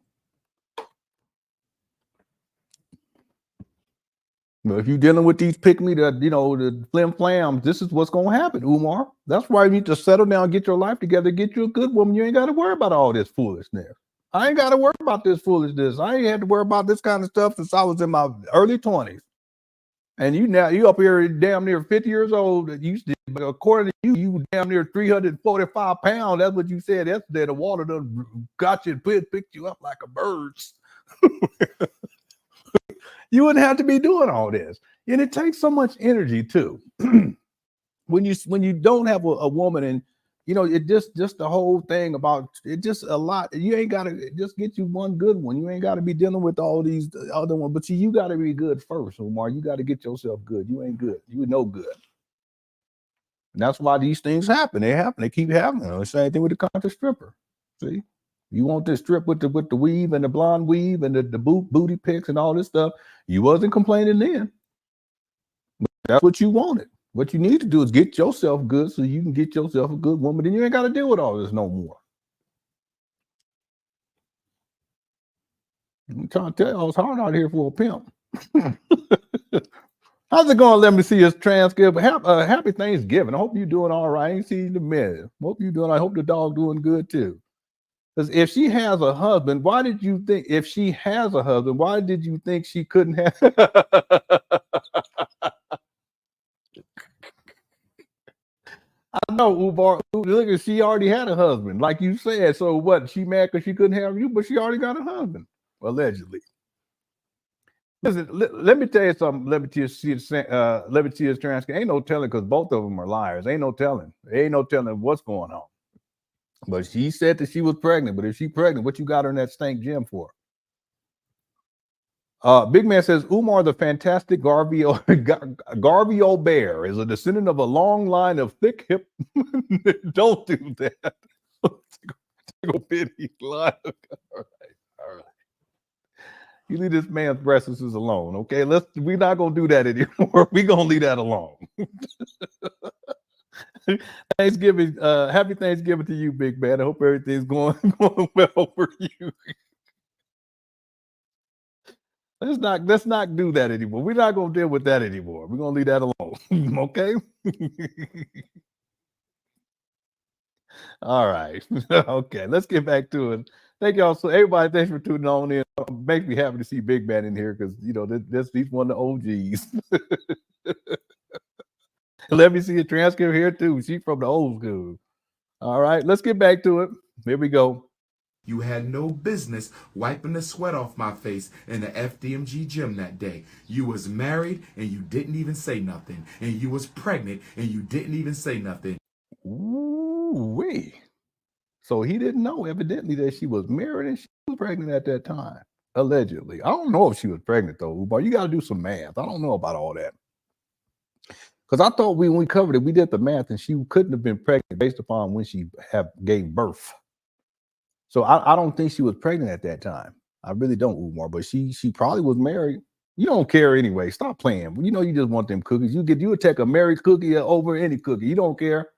But if you're dealing with these pick-me, the flim-flams, this is what's going to happen, Umar. That's why you need to settle down, get your life together, get you a good woman. You ain't got to worry about all this foolishness. I ain't got to worry about this foolishness. I ain't had to worry about this kind of stuff since I was in my early 20s. And you up here damn near 50 years old. According to you damn near 345 pounds. That's what you said yesterday. The water done got you and picked you up like a bird. You wouldn't have to be doing all this. And it takes so much energy too. when you don't have a woman, and it just the whole thing about it, just a lot. You ain't got to just get you one good one. You ain't got to be dealing with all these other ones. But see, you got to be good first, Umar. You got to get yourself good. You ain't good. You no good. And that's why these things happen. They happen. They keep happening. The same thing with the country stripper. See, you want this strip with the weave and the blonde weave and the booty pics and all this stuff. You wasn't complaining then. But that's what you wanted. What you need to do is get yourself good so you can get yourself a good woman. Then you ain't got to deal with all this no more. I'm trying to tell you, it's hard out here for a pimp. How's it going? Let me see his transcript. Happy Thanksgiving. I hope you're doing all right. I ain't seen you in a minute. Hope you're doing. I hope the dog doing good too. Because if she has a husband, why did you think? If she has a husband, why did you think she couldn't have? I know, Umar. Look, she already had a husband, like you said. So what? She mad because she couldn't have you, but she already got a husband, allegedly. Listen, let me tell you something. Let me tell you transcript. Ain't no telling because both of them are liars. Ain't no telling. Ain't no telling what's going on. But she said that she was pregnant. But if she's pregnant, what you got her in that stank gym for? Big Man says Umar the fantastic Garvio Bear is a descendant of a long line of thick hip. Don't do that. All right. You leave this man's breasts alone, okay? We're not gonna do that anymore. We're gonna leave that alone. Thanksgiving, happy Thanksgiving to you, Big Man. I hope everything's going well for you. Let's not do that anymore. We're not gonna deal with that anymore. We're gonna leave that alone. Okay. All right. Okay, let's get back to it. Thank y'all. So everybody, thanks for tuning on in. Makes me happy to see Big Man in here because he's one of the OGs. Let me see a transcript here too. She's from the old school. All right, let's get back to it. Here we go. You had no business wiping the sweat off my face in the FDMG gym that day. You was married and you didn't even say nothing. And you was pregnant and you didn't even say nothing. Ooh-wee. So he didn't know, evidently, that she was married and she was pregnant at that time, allegedly. I don't know if she was pregnant, though, but you got to do some math. I don't know about all that. Because I thought when we covered it, we did the math, and she couldn't have been pregnant based upon when she gave birth. So I don't think she was pregnant at that time. I really don't, Umar, but she probably was married. You don't care anyway. Stop playing. You just want them cookies. You would take a married cookie over any cookie. You don't care.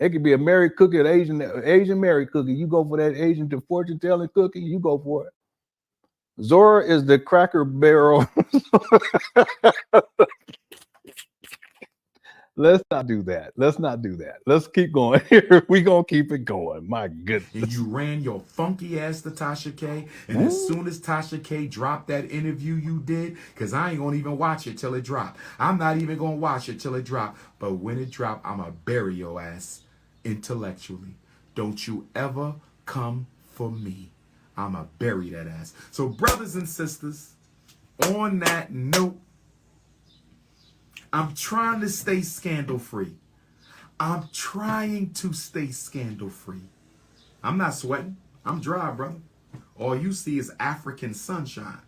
It could be a married cookie, an Asian married cookie. You go for that Asian fortune telling cookie. You go for it. Zora is the Cracker Barrel. Let's not do that. Let's keep going here. We're going to keep it going. My goodness. And you ran your funky ass to Tasha K. And as soon as Tasha K dropped that interview you did, because I ain't going to even watch it till it dropped. I'm not even going to watch it till it dropped. But when it dropped, I'm going to bury your ass intellectually. Don't you ever come for me. I'm going to bury that ass. So brothers and sisters, on that note, I'm trying to stay scandal-free. I'm trying to stay scandal-free. I'm not sweating. I'm dry, brother. All you see is African sunshine.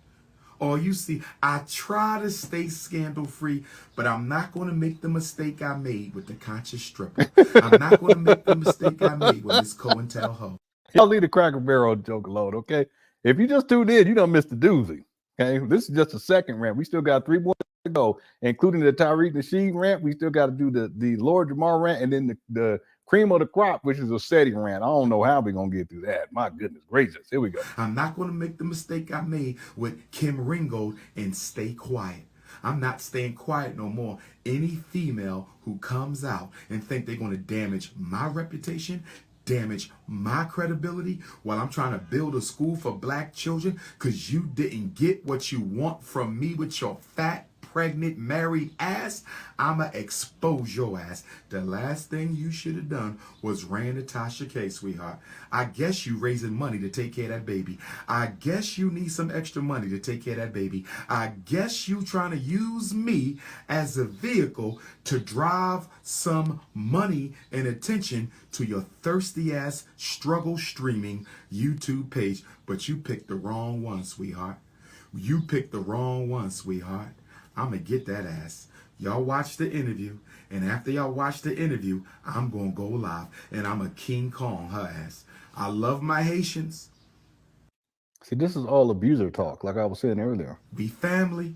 All you see, I try to stay scandal-free, but I'm not going to make the mistake I made with the conscious stripper. I'm not going to make the mistake I made with Miss COINTELHO. Y'all leave the Cracker Barrel joke alone, okay? If you just tuned in, you done missed the doozy. Okay, this is just a second rant. We still got 3 more to go, including the Tariq Nasheed rant. We still got to do the Lord Jamar rant, and then the cream of the crop, which is a setting rant. I don't know how we're going to get through that. My goodness gracious. Here we go. I'm not going to make the mistake I made with Kim Ringgold and stay quiet. I'm not staying quiet no more. Any female who comes out and think they're going to damage my reputation, damage my credibility while I'm trying to build a school for black children because you didn't get what you want from me with your fat, pregnant, married ass, I'ma expose your ass. The last thing you should have done was ran to Tasha K, sweetheart. I guess you raising money to take care of that baby. I guess you need some extra money to take care of that baby. I guess you trying to use me as a vehicle to drive some money and attention to your thirsty ass struggle streaming YouTube page. But you picked the wrong one, sweetheart. You picked the wrong one, sweetheart. I'm going to get that ass. Y'all watch the interview, and after y'all watch the interview, I'm going to go live, and I'm a King Kong her ass. I love my Haitians. See, this is all abuser talk, like I was saying earlier. We family.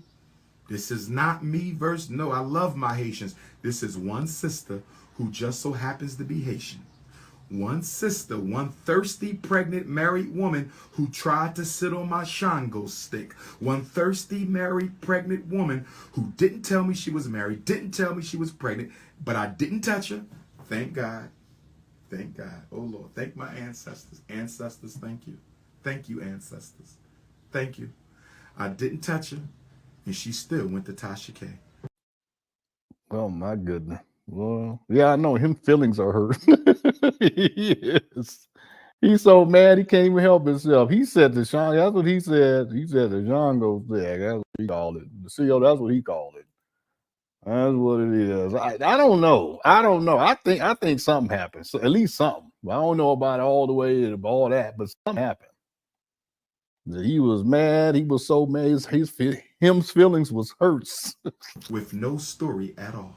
This is not me versus, no, I love my Haitians. This is one sister who just so happens to be Haitian. One sister, one thirsty, pregnant, married woman who tried to sit on my Shango stick. One thirsty, married, pregnant woman who didn't tell me she was married, didn't tell me she was pregnant, but I didn't touch her. Thank God. Thank God. Oh, Lord. Thank my ancestors. Ancestors, thank you. Thank you, ancestors. Thank you. I didn't touch her, and she still went to Tasha K. Oh, my goodness. Well, yeah, I know him feelings are hurt. Yes. He's so mad he can't even help himself. He said to Sean, that's what he said. He said to Sean goes there. That's what he called it. The CEO, that's what he called it. That's what it is. I don't know. I think something happened. So at least something. I don't know about it all the way to all that, but something happened. He was mad. He was so mad. His feelings was hurts. With no story at all.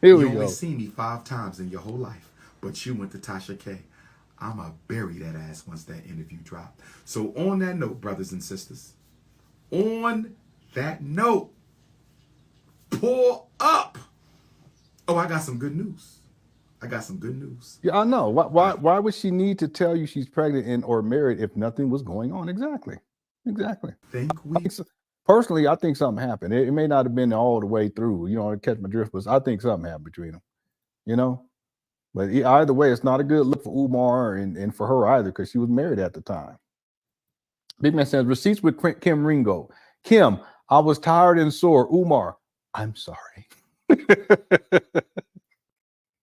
Here we You only go. seen me 5 times in your whole life, but you went to Tasha K. I'ma bury that ass once that interview dropped. So on that note, brothers and sisters, on that note, pull up. Oh, I got some good news. Yeah, I know. Why would she need to tell you she's pregnant or married if nothing was going on? Exactly. Personally, I think something happened. It may not have been all the way through, to catch my drift, but I think something happened between them, But either way, it's not a good look for Umar and for her either, because she was married at the time. Big Man says, receipts with Kim Ringo. Kim, I was tired and sore. Umar, I'm sorry.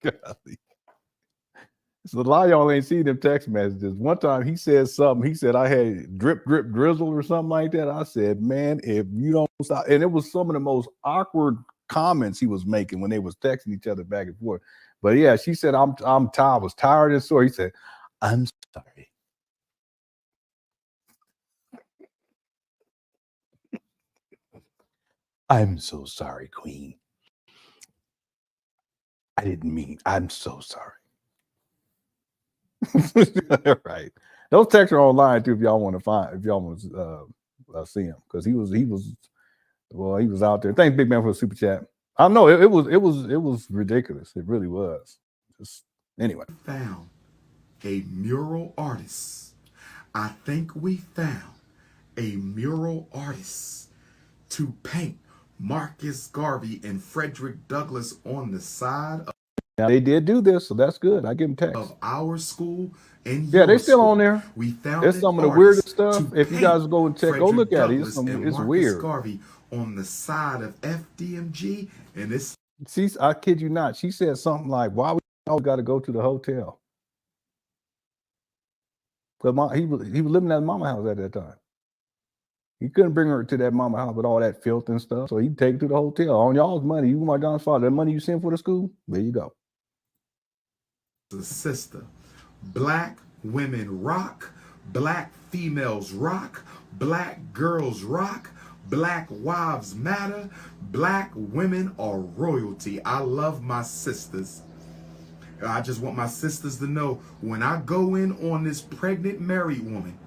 Golly. So a lot of y'all ain't seen them text messages. One time he said something. He said I had drip, drip, drizzle or something like that. I said, man, if you don't stop. And it was some of the most awkward comments he was making when they was texting each other back and forth. But yeah, she said, I'm tired. I was tired and sore. He said, I'm sorry. I'm so sorry, Queen. I didn't mean, I'm so sorry. Right. Those texts are online too if y'all want to see him, because he was out there. Thanks, Big Man, for the super chat. I know it was ridiculous. It really was. Just anyway. Found a mural artist. I think we found a mural artist to paint Marcus Garvey and Frederick Douglass on the side of Now, they did do this, so that's good. I give them text. Of our school and yeah, they're still on there. We found it's some of the weirdest stuff. If you guys go and check, go look at it. It's weird. Garvey on the side of FDMG, and this. See, I kid you not. She said something like, "Why we all got to go to the hotel?" Because he was living at his mama house at that time. He couldn't bring her to that mama house with all that filth and stuff, so he'd take her to the hotel on y'all's money. You, my John's father, that money you send for the school, there you go. The sister. Black women rock, black females rock, black girls rock, black wives matter, black women are royalty. I love my sisters. I just want my sisters to know, when I go in on this pregnant married woman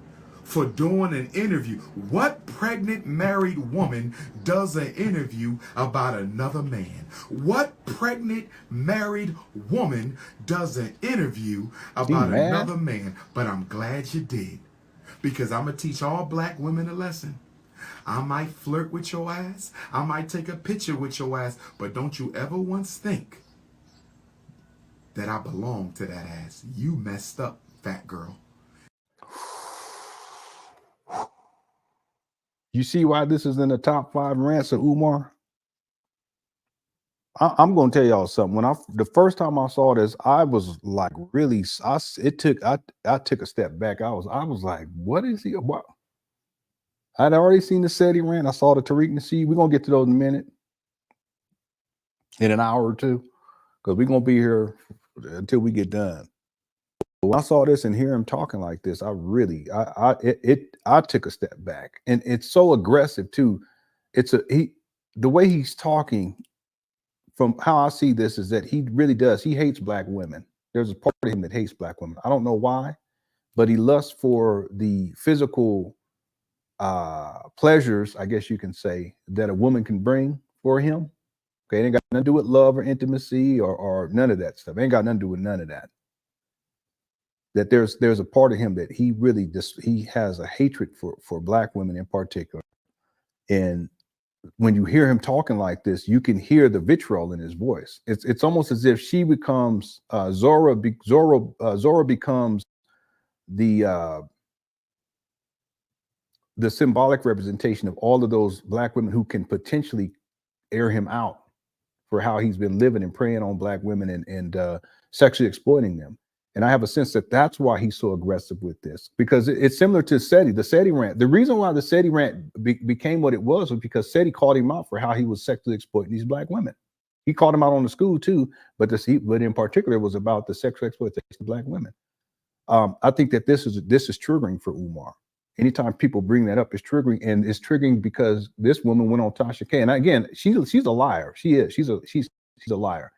for doing an interview, what pregnant married woman does an interview about another man? What pregnant married woman does an interview about another man? But I'm glad you did, because I'm going to teach all black women a lesson. I might flirt with your ass. I might take a picture with your ass, but don't you ever once think that I belong to that ass. You messed up, fat girl. You see why this is in the top 5 rants of Umar? I'm going to tell y'all something. The first time I saw this, I was like, really, I took a step back. I was like, what is he about? I'd already seen the SETI rant. I saw the Tariq Nasheed. We're going to get to those in a minute, in an hour or two, because we're going to be here until we get done. When I saw this and hear him talking like this, I took a step back, and it's so aggressive too. The way he's talking, from how I see this, is that he really does. He hates black women. There's a part of him that hates black women. I don't know why, but he lusts for the physical pleasures, I guess you can say, that a woman can bring for him. Okay, it ain't got nothing to do with love or intimacy or none of that stuff. It ain't got nothing to do with none of that. That there's a part of him that he really he has a hatred for black women in particular. And when you hear him talking like this, you can hear the vitriol in his voice. It's almost as if she becomes Zora becomes the symbolic representation of all of those black women who can potentially air him out for how he's been living and preying on black women and sexually exploiting them. And I have a sense that that's why he's so aggressive with this, because it's similar to SETI, the SETI rant. The reason why the SETI rant became what it was because SETI called him out for how he was sexually exploiting these black women. He called him out on the school too, but in particular, it was about the sexual exploitation of black women. I think that this is triggering for Umar. Anytime people bring that up, it's triggering, and it's triggering because this woman went on Tasha K. And again, she's a liar. She is. She's a liar.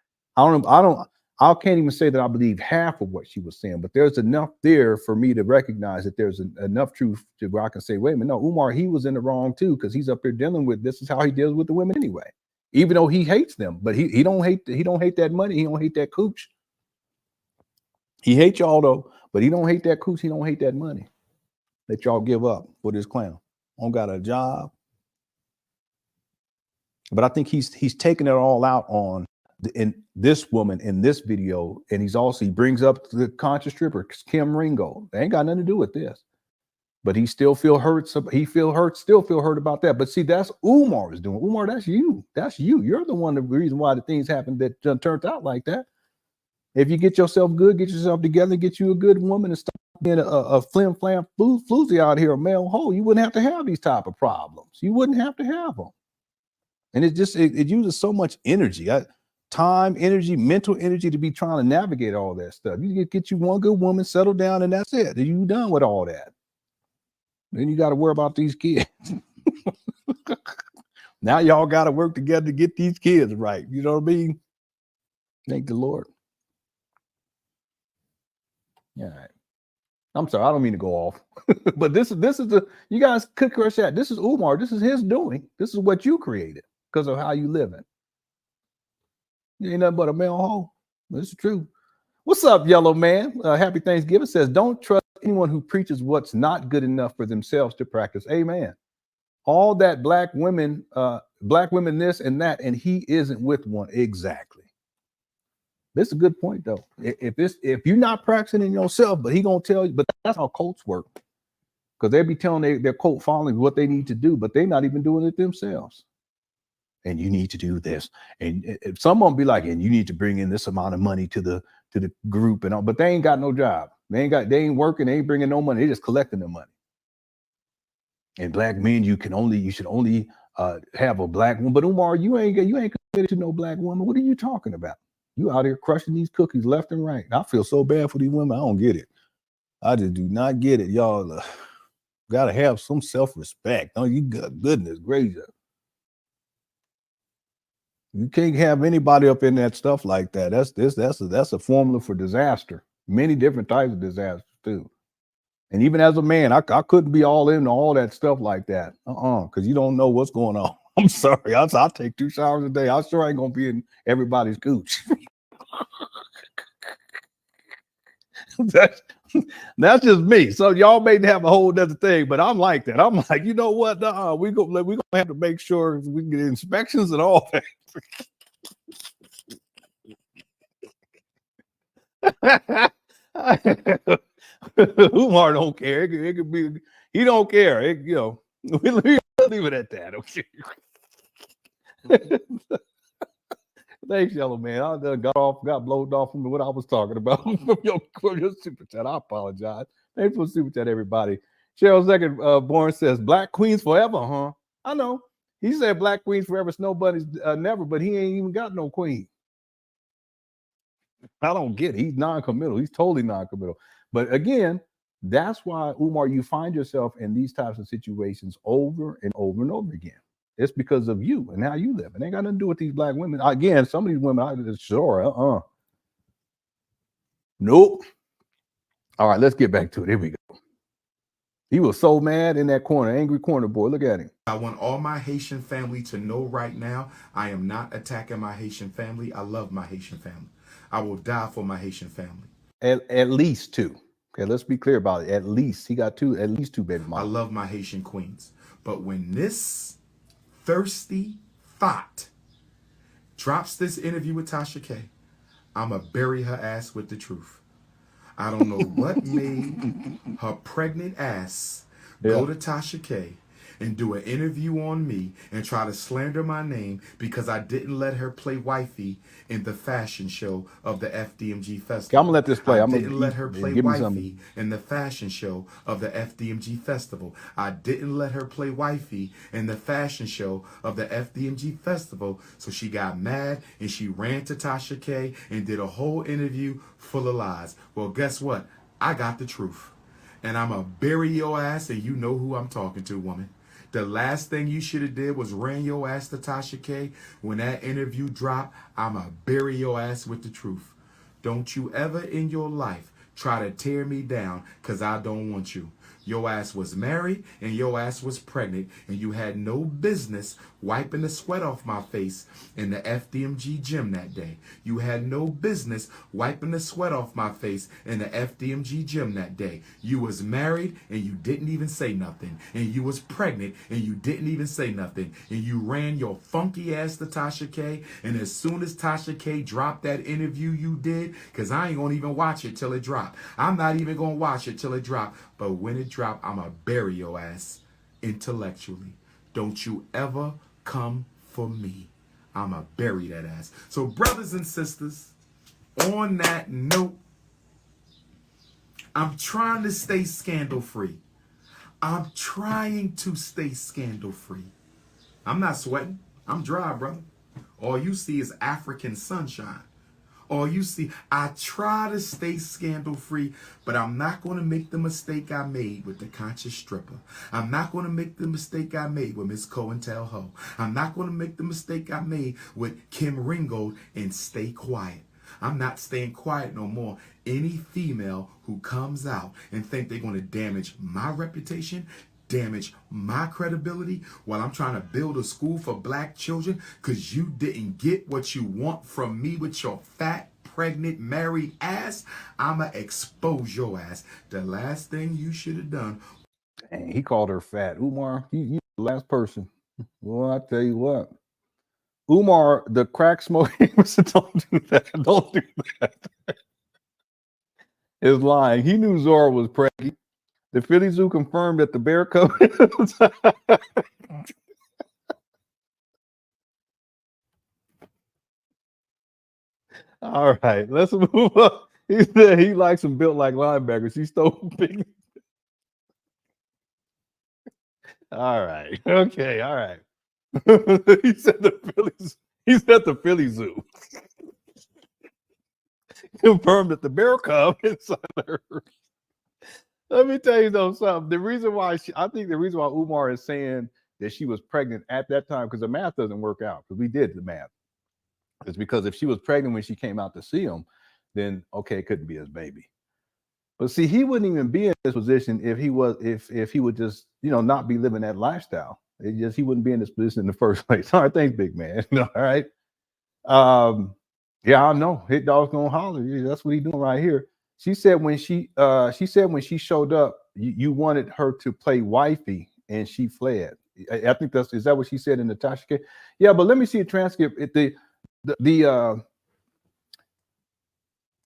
I can't even say that I believe half of what she was saying, but there's enough there for me to recognize that there's enough truth to where I can say, wait a minute, no, Umar, he was in the wrong too, because he's up there dealing with this is how he deals with the women anyway. Even though he hates them, but he don't hate that money, he don't hate that cooch. He hates y'all though, but he don't hate that cooch, he don't hate that money that y'all give up for this clown. Don't got a job. But I think he's taking it all out on in this woman in this video, and he brings up the conscious stripper Kim Ringo. They ain't got nothing to do with this, but he still feel hurt. Still feel hurt about that. But see, that's Umar is doing. Umar, that's you. You're the one. The reason why the things happened that turned out like that. If you get yourself good, get yourself together, get you a good woman, and stop being a flim flam floozy out here, a male hoe, you wouldn't have to have these type of problems. You wouldn't have to have them. And it uses so much energy. Time, energy, mental energy to be trying to navigate all that stuff. You get you one good woman, settle down, and that's it. You done with all that. Then you got to worry about these kids. Now y'all got to work together to get these kids right. You know what I mean? Thank the Lord. All right. I'm sorry, I don't mean to go off. But this is you guys could crush that. This is Umar. This is his doing. This is what you created because of how you living. You ain't nothing but a male hoe. This is true. What's up, yellow man? Happy Thanksgiving. Says, don't trust anyone who preaches what's not good enough for themselves to practice. Amen. All that black women this and that, and he isn't with one. Exactly. This is a good point, though. If you're not practicing in yourself, but he gonna tell you, but that's how cults work. Because they be telling their cult followers what they need to do, but they're not even doing it themselves. And you need to do this, and if someone be like, and you need to bring in this amount of money to the group and all, but they ain't got no job. They ain't working. They ain't bringing no money. They just collecting the money. And black men, you should only have a black woman. But Umar, you ain't committed to no black woman. What are you talking about? You out here crushing these cookies left and right. I feel so bad for these women. I don't get it. I just do not get it. Y'all got to have some self-respect. Oh, you got goodness gracious. You can't have anybody up in that stuff like that. That's a formula for disaster. Many different types of disasters too. And even as a man, I couldn't be all in all that stuff like that. Because you don't know what's going on. I'm sorry. I'll take 2 showers a day. I sure ain't gonna be in everybody's cooch. That's just me. So y'all may have a whole other thing, but I'm like that. I'm like, you know what? We're gonna have to make sure we can get inspections and all that. Umar don't care. It could be. He don't care. We leave it at that. Okay. Thanks, yellow man. I done got blowed off from what I was talking about from your super chat. I apologize. Thanks for super chat, everybody. Cheryl Second Born says, "Black queens forever, huh?" I know. He said black queens forever, snow bunnies never, but he ain't even got no queen. I don't get it. He's non-committal. He's totally non-committal. But again, that's why, Umar, you find yourself in these types of situations over and over and over again. It's because of you and how you live. It ain't got nothing to do with these black women. Again, some of these women, I just sure, nope. All right, let's get back to it. Here we go. He was so mad in that corner, angry corner boy. Look at him. I want all my Haitian family to know right now, I am not attacking my Haitian family. I love my Haitian family. I will die for my Haitian family. At least 2. Okay, let's be clear about it. At least he got 2, at least 2 baby mamas. I love my Haitian queens. But when this thirsty thought drops this interview with Tasha K, I'ma bury her ass with the truth. I don't know what made her pregnant ass go to Tasha K and do an interview on me and try to slander my name because I didn't let her play wifey in the fashion show of the FDMG festival. Okay, I'm gonna let this play. I didn't let her play give me wifey something. in the fashion show of the FDMG festival. I didn't let her play wifey in the fashion show of the FDMG festival. So she got mad and she ran to Tasha K and did a whole interview full of lies. Well, guess what? I got the truth. And I'ma bury your ass, and you know who I'm talking to, woman. The last thing you should have did was ran your ass to Tasha K. When that interview dropped, I'ma bury your ass with the truth. Don't you ever in your life try to tear me down, because I don't want you. Your ass was married and your ass was pregnant, and you had no business wiping the sweat off my face in the FDMG gym that day. You had no business wiping the sweat off my face in the FDMG gym that day. You was married and you didn't even say nothing. And you was pregnant and you didn't even say nothing. And you ran your funky ass to Tasha K. And as soon as Tasha K dropped that interview you did, because I ain't gonna even watch it till it dropped. I'm not even gonna watch it till it dropped. But when it dropped, I'ma bury your ass intellectually. Don't you ever come for me. I'ma bury that ass. So brothers and sisters, on that note, I'm trying to stay scandal free. I'm trying to stay scandal free. I'm not sweating. I'm dry, brother. All you see is African sunshine. All you see, I try to stay scandal free, but I'm not going to make the mistake I made with the conscious stripper. I'm not going to make the mistake I made with Miss COINTELHO. I'm not going to make the mistake I made with Kim Ringgold and stay quiet. I'm not staying quiet no more. Any female who comes out and think they're going to damage my reputation, damage my credibility while I'm trying to build a school for black children because you didn't get what you want from me with your fat, pregnant, married ass, I'ma expose your ass. The last thing you should have done. Dang, he called her fat. Umar, you the last person. Well, I tell you what. Umar, the crack smoking, don't do that. Don't do that. Is lying. He knew Zora was pregnant. The Philly Zoo confirmed that the bear cub. All right, let's move up. He said he likes them built like linebackers. He stole big. All right. Okay. All right. He said the Phillies. He said the Philly Zoo confirmed that the bear cub inside her. Let me tell you though something. The reason why I think the reason why Umar is saying that she was pregnant at that time, because the math doesn't work out, because we did the math. It's because if she was pregnant when she came out to see him, then okay, it couldn't be his baby. But see, he wouldn't even be in this position if he was if he would just, you know, not be living that lifestyle. It just, he wouldn't be in this position in the first place. All right, thanks, big man. All right. Yeah, I know. Hit dog's gonna holler. Yeah, that's what he's doing right here. She said when she showed up, you wanted her to play wifey and she fled. I think is that what she said in the Tasha K? Yeah, but let me see a transcript. The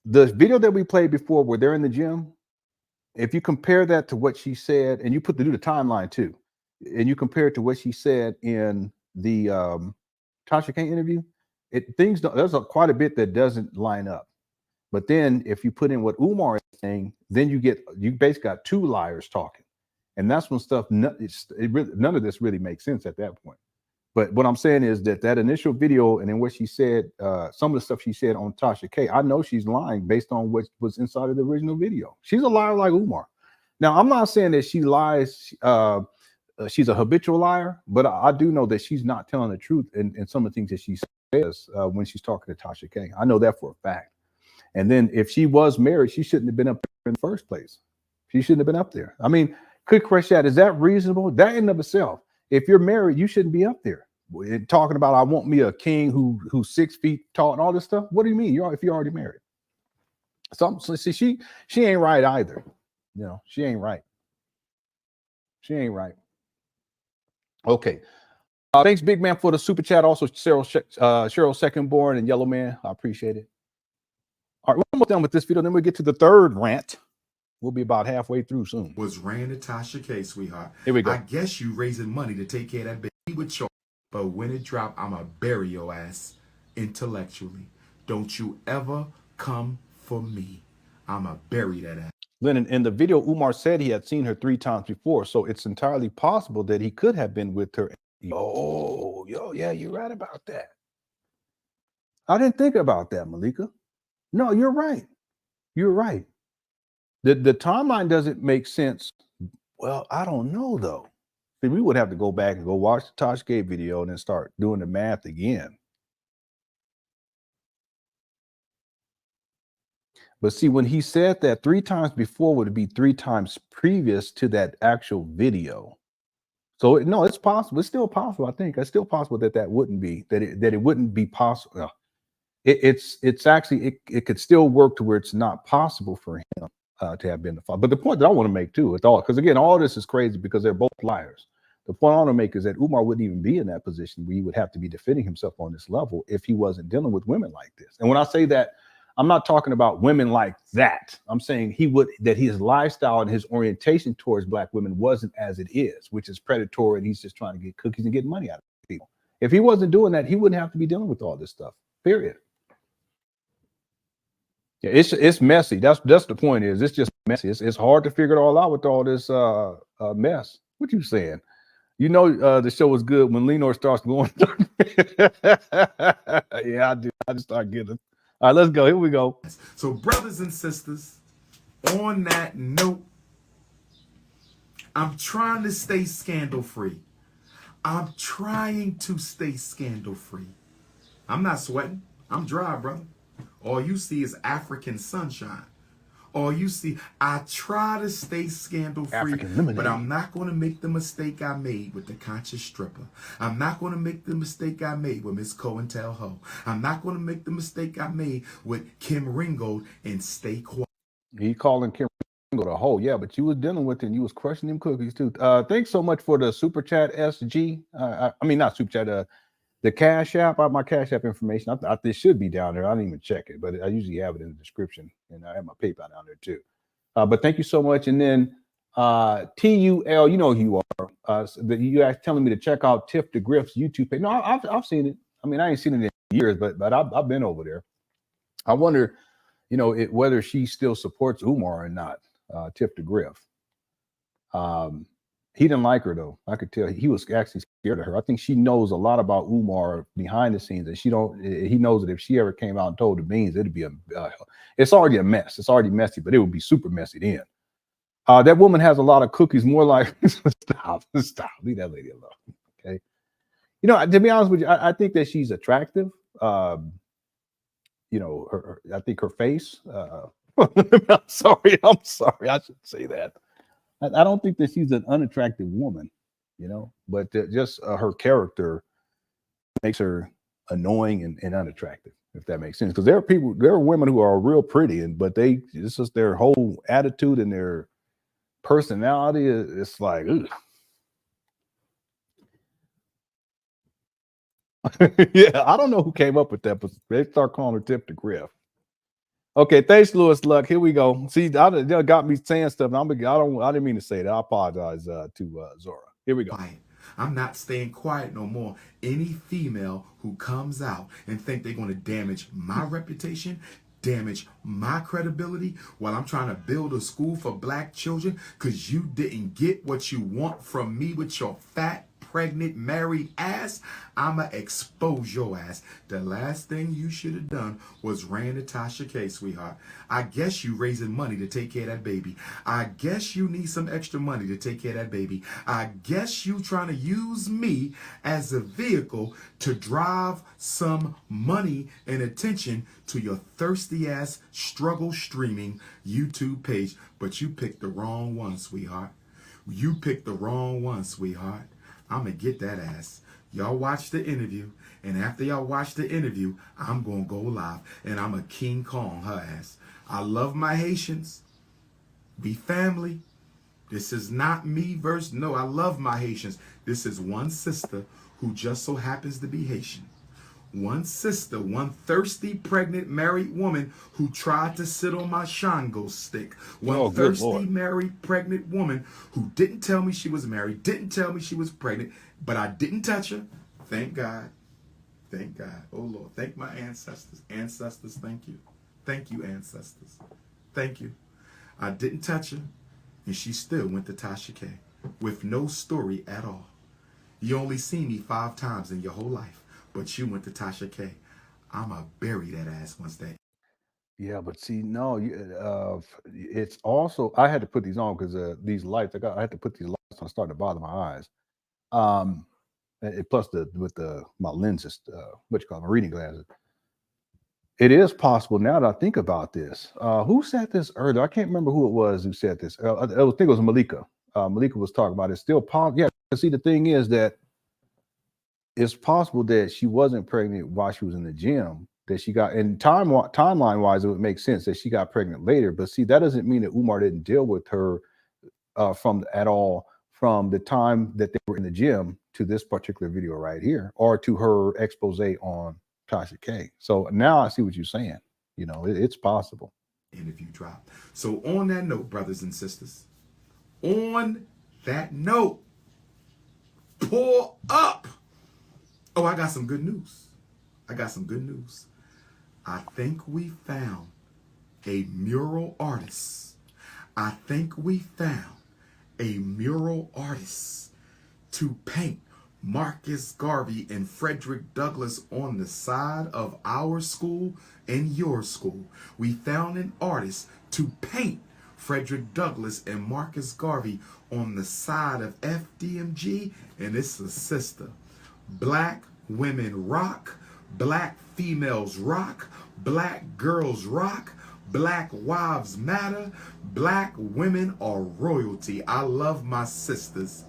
video that we played before where they're in the gym, if you compare that to what she said, and you do the timeline too, and you compare it to what she said in the Tasha K interview, there's quite a bit that doesn't line up. But then if you put in what Umar is saying, then you basically got two liars talking. And that's when none of this really makes sense at that point. But what I'm saying is that initial video and then what she said, some of the stuff she said on Tasha K, I know she's lying based on what was inside of the original video. She's a liar like Umar. Now, I'm not saying that she lies, she's a habitual liar, but I do know that she's not telling the truth in some of the things that she says when she's talking to Tasha K. I know that for a fact. And then if she was married, she shouldn't have been up there in the first place. She shouldn't have been up there. I mean, quick question, is that reasonable? That in and of itself, if you're married, you shouldn't be up there. Talking about, I want me a king who's 6 feet tall and all this stuff. What do you mean? If you're already married? So see, she ain't right either. You know, she ain't right. She ain't right. Okay. Thanks, big man, for the super chat. Also, Cheryl Second Born and Yellow Man. I appreciate it. All right, we're almost done with this video. Then we'll get to the third rant. We'll be about halfway through soon. Was ran Natasha K, sweetheart. Here we go. I guess you raising money to take care of that baby with your, but when it drop, I'ma bury your ass intellectually. Don't you ever come for me. I'ma bury that ass. Lenon, in the video, Umar said he had seen her 3 times before, so it's entirely possible that he could have been with her. Oh, yeah, you're right about that. I didn't think about that, Malika. No, you're right. You're right. The timeline doesn't make sense. Well, I don't know, though. See, we would have to go back and go watch the Tosh Gate video and then start doing the math again. But see, when he said that 3 times before would be 3 times previous to that actual video. So no, it's possible. It's still possible. I think it's still possible that that wouldn't be that it wouldn't be possible. No. It's actually it could still work to where it's not possible for him to have been the father. But the point that I want to make too, it's all because again, all this is crazy because they're both liars. The point I want to make is that Umar wouldn't even be in that position where he would have to be defending himself on this level if he wasn't dealing with women like this. And when I say that, I'm not talking about women like that. I'm saying that his lifestyle and his orientation towards black women wasn't as it is, which is predatory, and he's just trying to get cookies and get money out of people. If he wasn't doing that, he wouldn't have to be dealing with all this stuff. Period. Yeah, it's messy. That's the point. Is it's just messy. It's hard to figure it all out with all this mess. What you saying? You know, the show was good when Lenon starts going. Yeah, I do. I just start getting. All right, let's go. Here we go. So, brothers and sisters, on that note, I'm trying to stay scandal-free. I'm trying to stay scandal-free. I'm not sweating. I'm dry, brother. All you see is African sunshine. All you see, I try to stay scandal-free, but I'm not going to make the mistake I made with the conscious stripper. I'm not going to make the mistake I made with Miss COINTELHO. I'm not going to make the mistake I made with Kim Ringgold and stay quiet. He calling Kim Ringgold a hoe, yeah, but you was dealing with it and you was crushing them cookies too. Thanks so much for the super chat, SG. I mean, not super chat, the Cash App. My Cash App information. This should be down there. I didn't even check it, but I usually have it in the description, and I have my PayPal down there too. But thank you so much. And then TUL, you know who you are. You guys telling me to check out Tiff DeGriff's YouTube page. No, I've seen it. I mean, I ain't seen it in years, but I've been over there. I wonder, you know, whether she still supports Umar or not. Tiff DeGriff. He didn't like her though. I could tell he was actually scared of her. I think she knows a lot about Umar behind the scenes, and he knows that if she ever came out and told the beans, it'd be it's already a mess. It's already messy, but it would be super messy then. That woman has a lot of cookies, more like stop, leave that lady alone. Okay. You know, to be honest with you, I think that she's attractive. You know, I think her face. I'm sorry, I should say that. I don't think that she's an unattractive woman, you know, but just her character makes her annoying and unattractive, if that makes sense. Because there are women who are real pretty, but it's just their whole attitude and their personality. It's like, ugh. Yeah, I don't know who came up with that, but they start calling her Tiff DeGriff. Okay, thanks, Louis Luck. Here we go. See, they got me saying stuff. I didn't mean to say that. I apologize to Zora. Here we go. I'm not staying quiet no more. Any female who comes out and think they're going to damage my reputation, damage my credibility while I'm trying to build a school for black children because you didn't get what you want from me with your fat, pregnant, married ass, I'ma expose your ass. The last thing you should have done was ran Natasha K, sweetheart. I guess you raising money to take care of that baby. I guess you need some extra money to take care of that baby. I guess you trying to use me as a vehicle to drive some money and attention to your thirsty ass struggle streaming YouTube page. But you picked the wrong one, sweetheart. You picked the wrong one, sweetheart. I'm going to get that ass. Y'all watch the interview, and after y'all watch the interview, I'm going to go live, and I'm a King Kong her ass. I love my Haitians. Be family. This is not me versus I love my Haitians. This is one sister who just so happens to be Haitian, One sister, one thirsty, pregnant, married woman who tried to sit on my Shango stick. One thirsty, married, pregnant woman who didn't tell me she was married, didn't tell me she was pregnant, but I didn't touch her. Thank God. Thank God. Oh, Lord. Thank my ancestors. Ancestors, thank you. Thank you, ancestors. Thank you. I didn't touch her, and she still went to Tasha K with no story at all. You only seen me 5 times in your whole life, but you went to Tasha K. I'ma bury that ass once that. Yeah, but see, no, it's also, I had to put these on because these lights, I had to put these lights on, starting to bother my eyes. Plus my lenses, what you call my reading glasses. It is possible now that I think about this. Who said this earlier? I can't remember who it was who said this. I think it was Malika. Malika was talking about it. Still possible. Yeah. See, the thing is that it's possible that she wasn't pregnant while she was in the gym. That she got, and timeline wise, it would make sense that she got pregnant later. But see, that doesn't mean that Umar didn't deal with her from the time that they were in the gym to this particular video right here, or to her expose on Tasha K. So now I see what you're saying. You know, it's possible. Interview drop. So on that note, brothers and sisters, on that note, pull up. Oh, I got some good news. I got some good news. I think we found a mural artist. I think we found a mural artist to paint Marcus Garvey and Frederick Douglass on the side of our school and your school. We found an artist to paint Frederick Douglass and Marcus Garvey on the side of FDMG, and it's a sister. Black women rock, black females rock, black girls rock, black wives matter, black women are royalty. I love my sisters.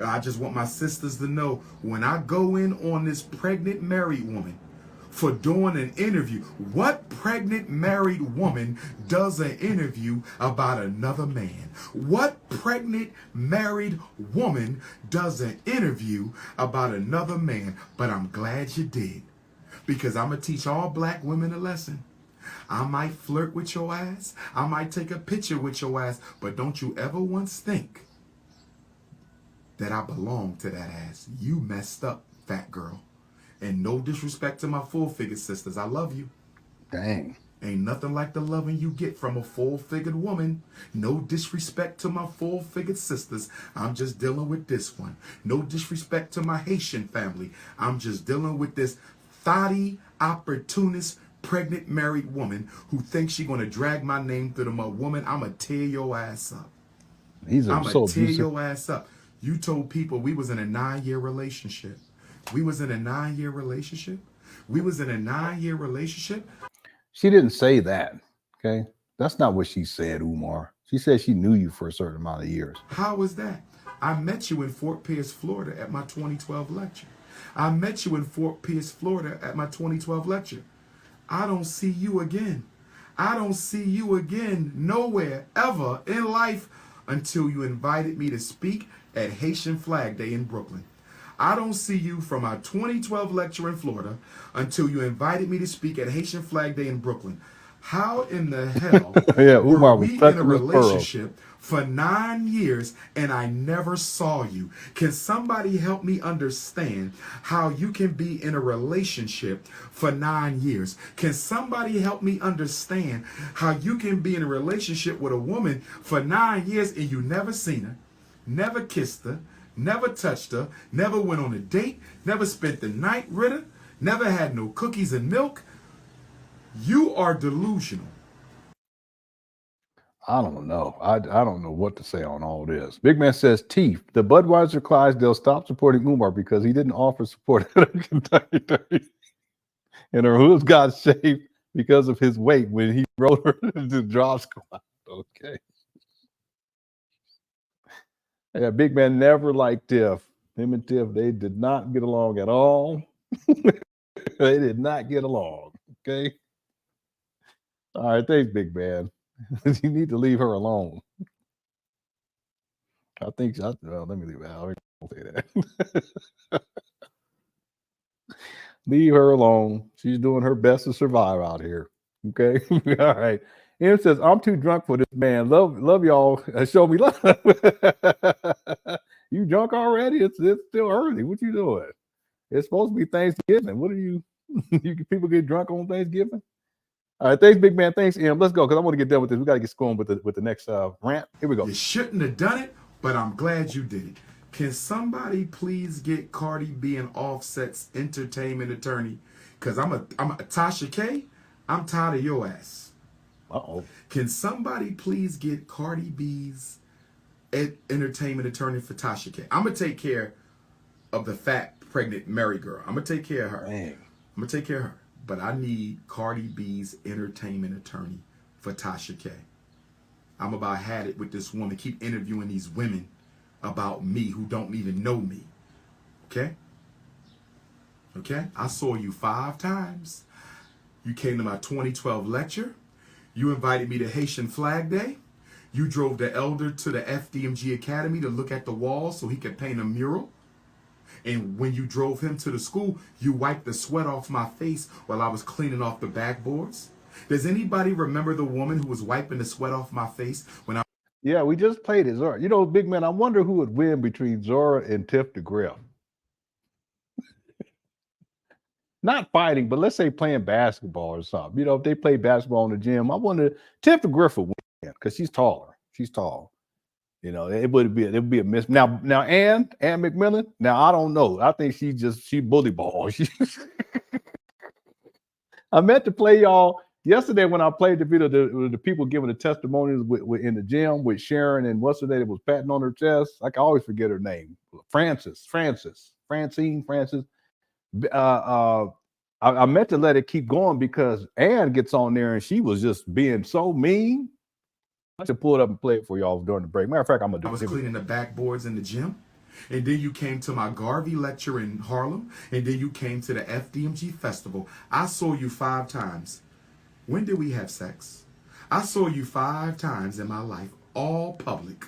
I just want my sisters to know, when I go in on this pregnant married woman for doing an interview, what pregnant married woman does an interview about another man? What pregnant married woman does an interview about another man? But I'm glad you did, because I'm going to teach all black women a lesson. I might flirt with your ass. I might take a picture with your ass, but don't you ever once think that I belong to that ass. You messed up, fat girl. And no disrespect to my full-figured sisters. I love you. Dang. Ain't nothing like the loving you get from a full-figured woman. No disrespect to my full-figured sisters. I'm just dealing with this one. No disrespect to my Haitian family. I'm just dealing with this thotty, opportunist, pregnant married woman who thinks she's going to drag my name through the mud. Woman, I'm going to tear your ass up. I'm going to tear your ass up. You told people we was in a 9-year relationship. We was in a 9-year relationship. We was in a 9-year relationship. She didn't say that, okay? That's not what she said, Umar. She said she knew you for a certain amount of years. How was that? I met you in Fort Pierce, Florida at my 2012 lecture. I met you in Fort Pierce, Florida at my 2012 lecture. I don't see you again. I don't see you again nowhere ever in life until you invited me to speak at Haitian Flag Day in Brooklyn. I don't see you from our 2012 lecture in Florida until you invited me to speak at Haitian Flag Day in Brooklyn. How in the hell were we in a relationship for 9 years and I never saw you? Can somebody help me understand how you can be in a relationship for 9 years? Can somebody help me understand how you can be in a relationship with a woman for 9 years and you never seen her, never kissed her, never touched her, never went on a date, never spent the night with her, never had no cookies and milk? You are delusional. I don't know. I don't know what to say on all this. Big Man says, Teeth, the Budweiser Clydesdale stopped supporting Umar because he didn't offer support at a Kentucky Derby. And her hooves got shaved because of his weight when he rode her to the drop squad. Okay. Yeah, Big Man never liked Tiff. Him and Tiff, they did not get along at all. They did not get along. Okay. All right, thanks, Big Man. You need to leave her alone. I think, well, let me leave it out. I won't say that. Leave her alone. She's doing her best to survive out here. Okay. All right. M says, I'm too drunk for this, man. Love y'all. Show me love. You drunk already? It's still early. What you doing? It's supposed to be Thanksgiving. What are you? People get drunk on Thanksgiving? All right, thanks, big man. Thanks, Em. Let's go because I want to get done with this. We got to get going with the next rant. Here we go. You shouldn't have done it, but I'm glad you did it. Can somebody please get Cardi B and Offset's entertainment attorney? Because I'm a Tasha K. I'm tired of your ass. Uh-oh. Can somebody please get Cardi B's entertainment attorney for Tasha K? I'm gonna take care of the fat, pregnant Mary girl. I'm gonna take care of her. Dang. I'm gonna take care of her. But I need Cardi B's entertainment attorney for Tasha K. I'm about had it with this woman. Keep interviewing these women about me who don't even know me. Okay? Okay? I saw you 5 times. You came to my 2012 lecture. You invited me to Haitian Flag Day. You drove the elder to the FDMG Academy to look at the walls so he could paint a mural. And when you drove him to the school, you wiped the sweat off my face while I was cleaning off the backboards. Does anybody remember the woman who was wiping the sweat off my face when I... Yeah, we just played it, Zora. You know, big man, I wonder who would win between Zora and Tiff DeGriff. Not fighting, but let's say playing basketball or something. You know, if they play basketball in the gym, I wonder Tiff DeGriff would win because she's taller. She's tall. You know, it would be a miss. Now Ann McMillan. Now I don't know. I think she bully ball. I meant to play y'all yesterday when I played the video. The people giving the testimonies in the gym with Sharon and what's her name that was patting on her chest. I can always forget her name. Francine. I meant to let it keep going because Ann gets on there and she was just being so mean. I should pull it up and play it for y'all during the break. Matter of fact, I'm gonna do it. I was cleaning the backboards in the gym. And then you came to my Garvey lecture in Harlem. And then you came to the FDMG festival. I saw you 5 times. When did we have sex? I saw you 5 times in my life, all public.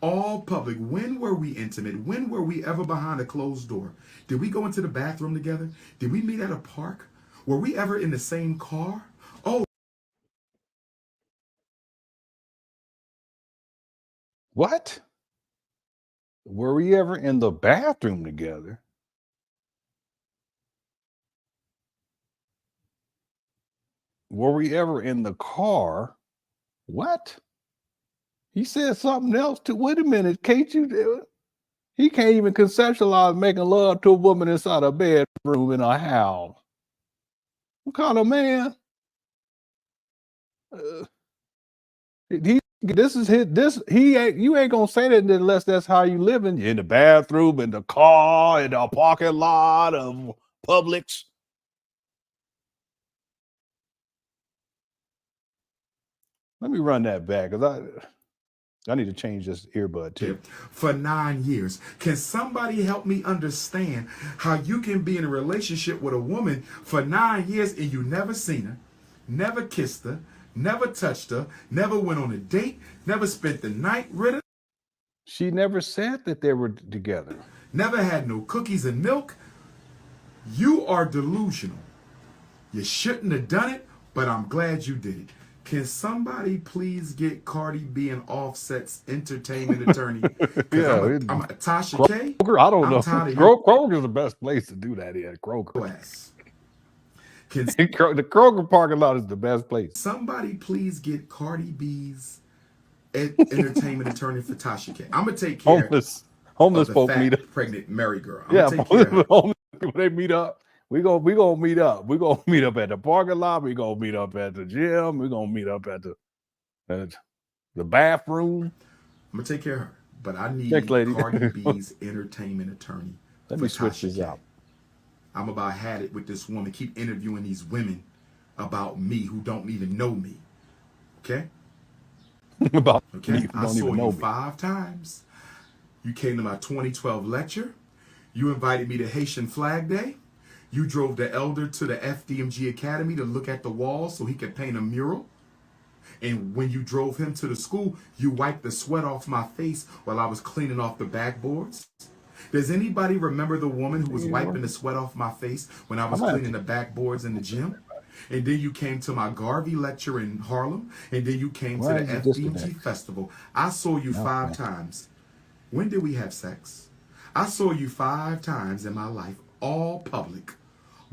All public. When were we intimate? When were we ever behind a closed door? Did we go into the bathroom together? Did we meet at a park? Were we ever in the same car? Oh. What? Were we ever in the bathroom together? Were we ever in the car? What? He said something else too. Wait a minute, can't you do it? He can't even conceptualize making love to a woman inside a bedroom in a house. What kind of man? You ain't gonna say that unless that's how you living. In the bathroom, in the car, in the parking lot of Publix. Let me run that back because I need to change this earbud too. For 9 years. Can somebody help me understand how you can be in a relationship with a woman for 9 years and you never seen her, never kissed her, never touched her, never went on a date, never spent the night with her? She never said that they were together. Never had no cookies and milk? You are delusional. You shouldn't have done it, but I'm glad you did it. Can somebody please get Cardi B and Offset's entertainment attorney? Yeah, I'm Tasha K. Kroger, I don't know. Kroger's the best place to do that in. Kroger. The Kroger parking lot is the best place. Somebody please get Cardi B's entertainment attorney for Tasha K. I'm gonna take care homeless of folk the meet up. pregnant Mary girl. Homeless people, they meet up. We gonna meet up. We're gonna meet up at the parking lot. We're gonna meet up at the gym. We're gonna meet up at the bathroom. I'm gonna take care of her. But I need Cardi B's entertainment attorney. Let me switch this out. I'm about had it with this woman. Keep interviewing these women about me who don't even know me. Okay? I saw you 5 times. You came to my 2012 lecture. You invited me to Haitian Flag Day. You drove the elder to the FDMG Academy to look at the walls so he could paint a mural. And when you drove him to the school, you wiped the sweat off my face while I was cleaning off the backboards. Does anybody remember the woman who was wiping the sweat off my face when I was cleaning the backboards in the gym? And then you came to my Garvey lecture in Harlem. And then you came to the FDMG festival. I saw you 5 times. When did we have sex? I saw you 5 times in my life, all public.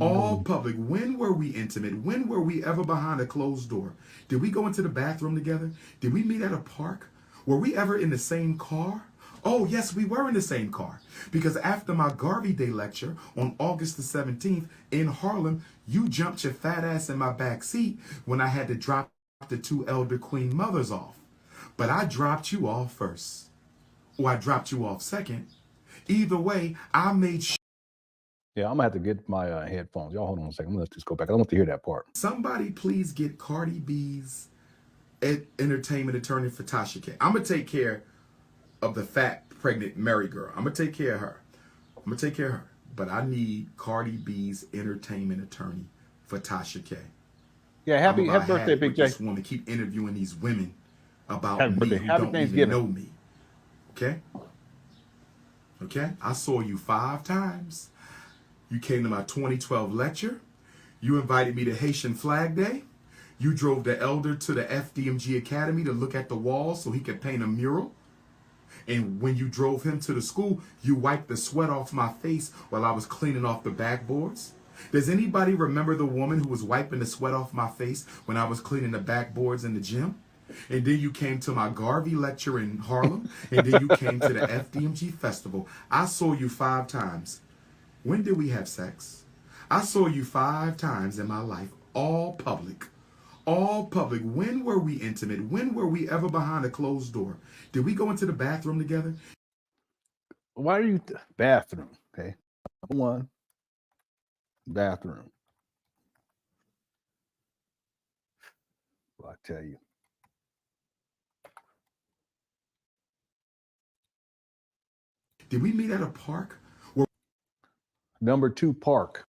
All public. When were we intimate? When were we ever behind a closed door? Did we go into the bathroom together? Did we meet at a park? Were we ever in the same car? Oh, yes, we were in the same car. Because after my Garvey Day lecture on August the 17th in Harlem, you jumped your fat ass in my back seat when I had to drop the 2 elder queen mothers off. But I dropped you off first. Or I dropped you off second. Either way, I made sure. Yeah, I'm gonna have to get my headphones. Y'all hold on a second. Let's just go back. I want to hear that part. Somebody please get Cardi B's entertainment attorney for Tasha K. I'm gonna take care of the fat, pregnant Mary girl. I'm gonna take care of her. But I need Cardi B's entertainment attorney for Tasha K. Yeah, happy birthday, Big J. This woman keep interviewing these women about happy me birthday. who Happy don't Thanksgiving. even know me. Okay? I saw you 5 times. You came to my 2012 lecture. You invited me to Haitian Flag Day. You drove the elder to the FDMG Academy to look at the walls so he could paint a mural. And when you drove him to the school, you wiped the sweat off my face while I was cleaning off the backboards. Does anybody remember the woman who was wiping the sweat off my face when I was cleaning the backboards in the gym? And then you came to my Garvey lecture in Harlem. And then you came to the FDMG festival. I saw you 5 times. When did we have sex? I saw you 5 times in my life, all public. All public. When were we intimate? When were we ever behind a closed door? Did we go into the bathroom together? Why are you bathroom? Okay, number 1, bathroom. Well, I tell you. Did we meet at a park? Number 2, park.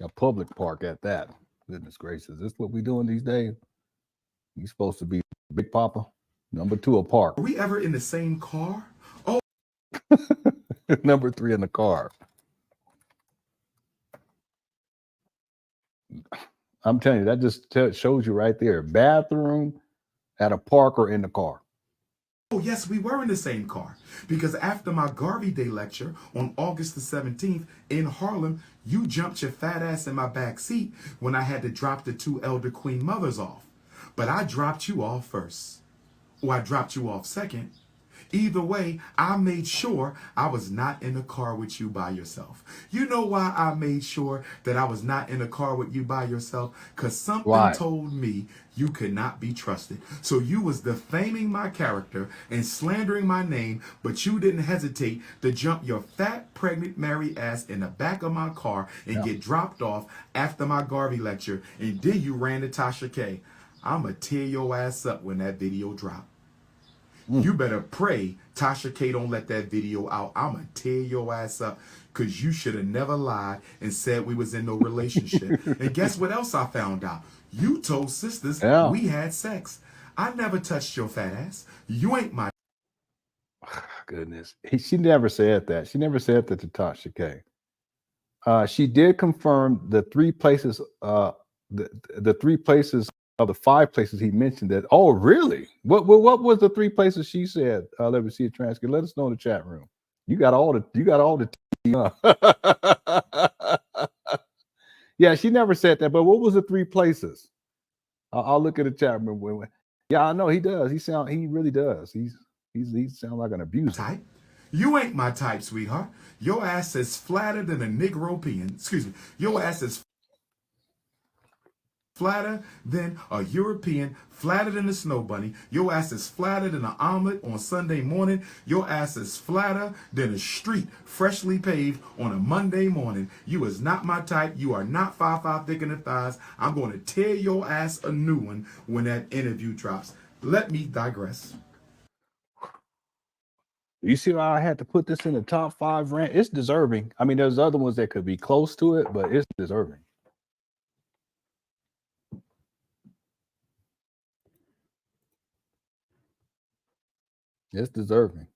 A public park at that. Goodness gracious, is this what we doing these days? You supposed to be Big Papa? Number 2, a park. Were we ever in the same car? Oh. Number 3, in the car. I'm telling you, that just shows you right there. Bathroom, at a park, or in the car. Oh, yes, we were in the same car. Because after my Garvey Day lecture on August the 17th in Harlem, you jumped your fat ass in my back seat when I had to drop the 2 elder queen mothers off. But I dropped you off first. Or I dropped you off second. Either way, I made sure I was not in a car with you by yourself. You know why I made sure that I was not in a car with you by yourself? Because something told me you could not be trusted. So you was defaming my character and slandering my name, but you didn't hesitate to jump your fat, pregnant, married ass in the back of my car and get dropped off after my Garvey lecture. And then you ran to Tasha K. I'ma tear your ass up when that video dropped. You better pray Tasha K don't let that video out. I'ma tear your ass up, because you should have never lied and said we was in no relationship. And guess what else I found out? You told sisters we had sex. I never touched your fat ass. You ain't my... Goodness. She never said that. She never said that to Tasha K. She did confirm the 3 places, the 3 places of the 5 places he mentioned that. Oh, really? What was the 3 places she said? Let me see a transcript. Let us know in the chat room. You got all the Yeah, she never said that, but what was the 3 places? I'll look at the chat room. Yeah, I know he does. He really does. He sounds like an abuser. Type? You ain't my type, sweetheart. Your ass is flatter than a Negropean. Excuse me. Your ass is flatter than a European, flatter than a snow bunny. Your ass is flatter than an omelet on Sunday morning. Your ass is flatter than a street freshly paved on a Monday morning. You is not my type. You are not 5'5" thick in the thighs. I'm going to tear your ass a new one when that interview drops. Let me digress. You see why I had to put this in the top 5 rant? It's deserving. I mean, there's other ones that could be close to it, but it's deserving. It's deserving.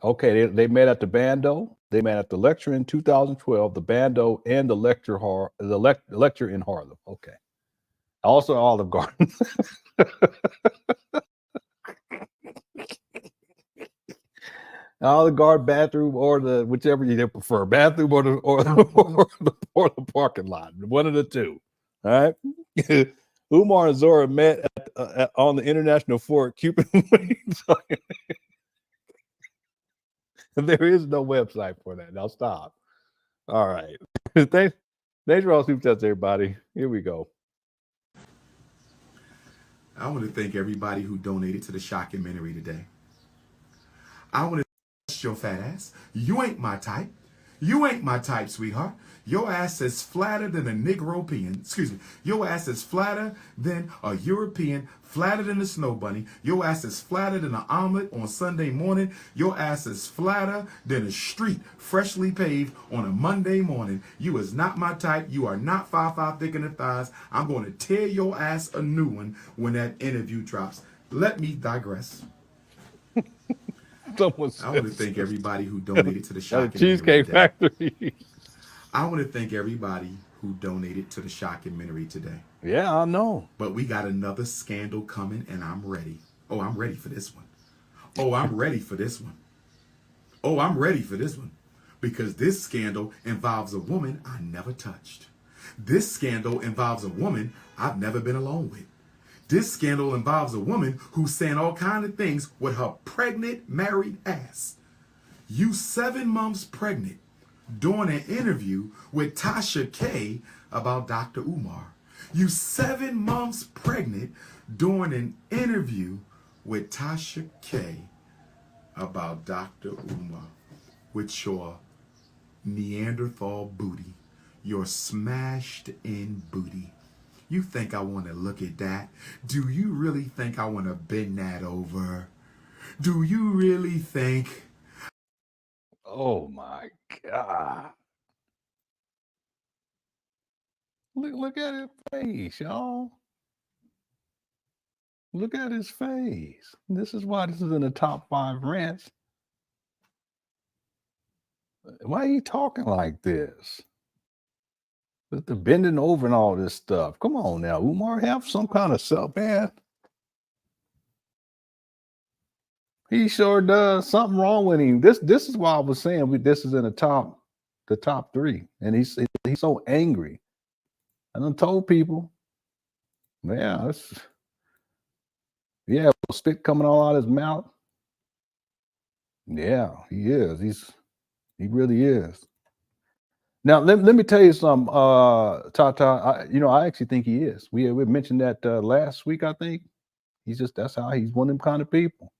Okay, they met at the Bando. They met at the lecture in 2012, the Bando, and the lecture in Harlem. Okay. Also Olive Garden. Olive Garden bathroom, or the whichever you prefer, bathroom or the parking lot, one of the two. All right. Umar and Zora met on the International Fort Cupid. There is no website for that. Now stop. All right. Thanks for all super chats, everybody. Here we go. I want to thank everybody who donated to the shockumentary today. I want to your fat ass. You ain't my type. You ain't my type, sweetheart. Your ass is flatter than a Negropean. Excuse me. Your ass is flatter than a European, flatter than a snow bunny. Your ass is flatter than an omelet on Sunday morning. Your ass is flatter than a street freshly paved on a Monday morning. You is not my type. You are not 5'5" thick in the thighs. I'm going to tear your ass a new one when that interview drops. Let me digress. I want to thank everybody who donated to the Cheesecake Factory. I want to thank everybody who donated to the shockumentary today. Yeah, I know. But we got another scandal coming, and I'm ready. Oh, I'm ready for this one. Oh, I'm ready for this one. Oh, I'm ready for this one. Because this scandal involves a woman I never touched. This scandal involves a woman I've never been alone with. This scandal involves a woman who's saying all kinds of things with her pregnant, married ass. You 7 months pregnant during an interview with Tasha K about Dr. Umar. You 7 months pregnant during an interview with Tasha K about Dr. Umar with your Neanderthal booty, your smashed in booty. You think I want to look at that? Do you really think I want to bend that over? Do you really think? Oh my God. Look at his face, y'all. Look at his face. This is why this is in the top 5 rants. Why are you talking like this? With the bending over and all this stuff. Come on now, Umar, have some kind of self, man. He sure does. Something wrong with him. This is why I was saying this is in the top 3. And he's so angry. I done told people. Yeah, spit coming all out of his mouth. Yeah, he is. He really is. Now, let me tell you something, Tata. I actually think he is. We mentioned that last week, I think. That's how he's one of them kind of people.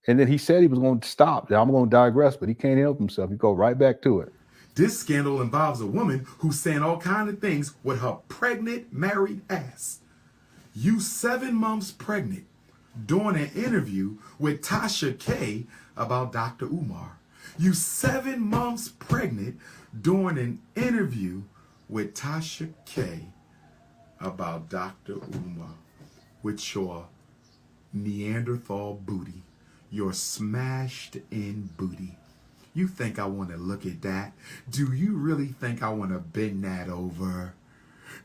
And then he said he was going to stop. Now I'm going to digress, but he can't help himself. He go right back to it. This scandal involves a woman who's saying all kinds of things with her pregnant, married ass. You 7 months pregnant during an interview with Tasha K about Dr. Umar. You 7 months pregnant during an interview with Tasha K about Dr. Umar with your Neanderthal booty, your smashed in booty. You think I want to look at that? Do you really think I want to bend that over?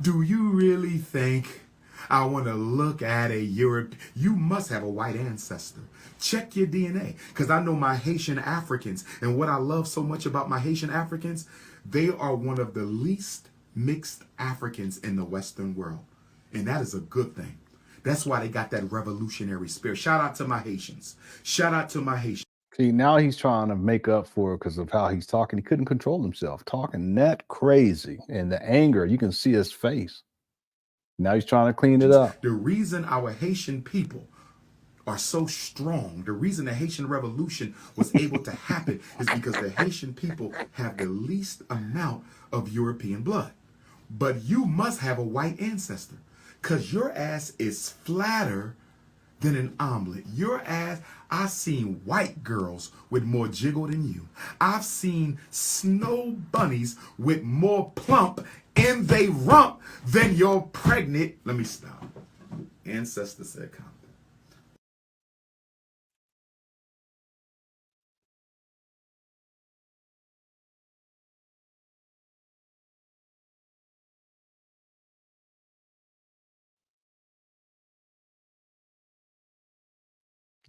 Do you really think I want to look at a Europe? You must have a white ancestor. Check your DNA, because I know my Haitian Africans, and what I love so much about my Haitian Africans, they are one of the least mixed Africans in the Western world. And that is a good thing. That's why they got that revolutionary spirit. Shout out to my Haitians. Shout out to my Haitians. See, now he's trying to make up for it because of how he's talking. He couldn't control himself, talking that crazy. And the anger, you can see his face. Now he's trying to clean it up. The reason our Haitian people are so strong, the reason the Haitian Revolution was able to happen is because the Haitian people have the least amount of European blood. But you must have a white ancestor, because your ass is flatter than an omelet. Your ass, I've seen white girls with more jiggle than you. I've seen snow bunnies with more plump in they rump than your pregnant. Let me stop. Ancestor said comment.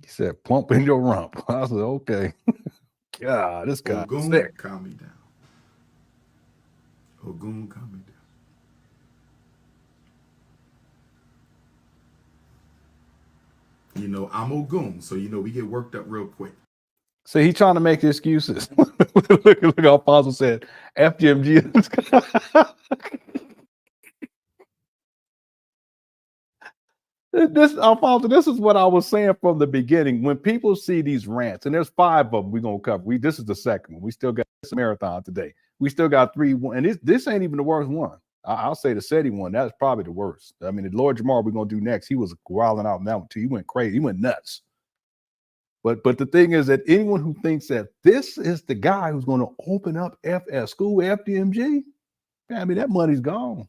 He said, "Plump in your rump." I said, "Okay." God, this guy Ogun, sick. calm me down. Ogun, calm me down. You know, I'm Ogun, so you know we get worked up real quick. See, he trying to make excuses. look, Alfonso said, FDMG. Alfonso, this is what I was saying from the beginning. When people see these rants, and there's 5 of them we're going to cover. This is the second one. We still got this marathon today. We still got 3. And this ain't even the worst one. I'll say the SETI one. That's probably the worst. I mean, the Lord Jamar we're going to do next. He was wilding out in that one too. He went crazy. He went nuts. But the thing is that anyone who thinks that this is the guy who's going to open up school with FDMG, I mean, that money's gone.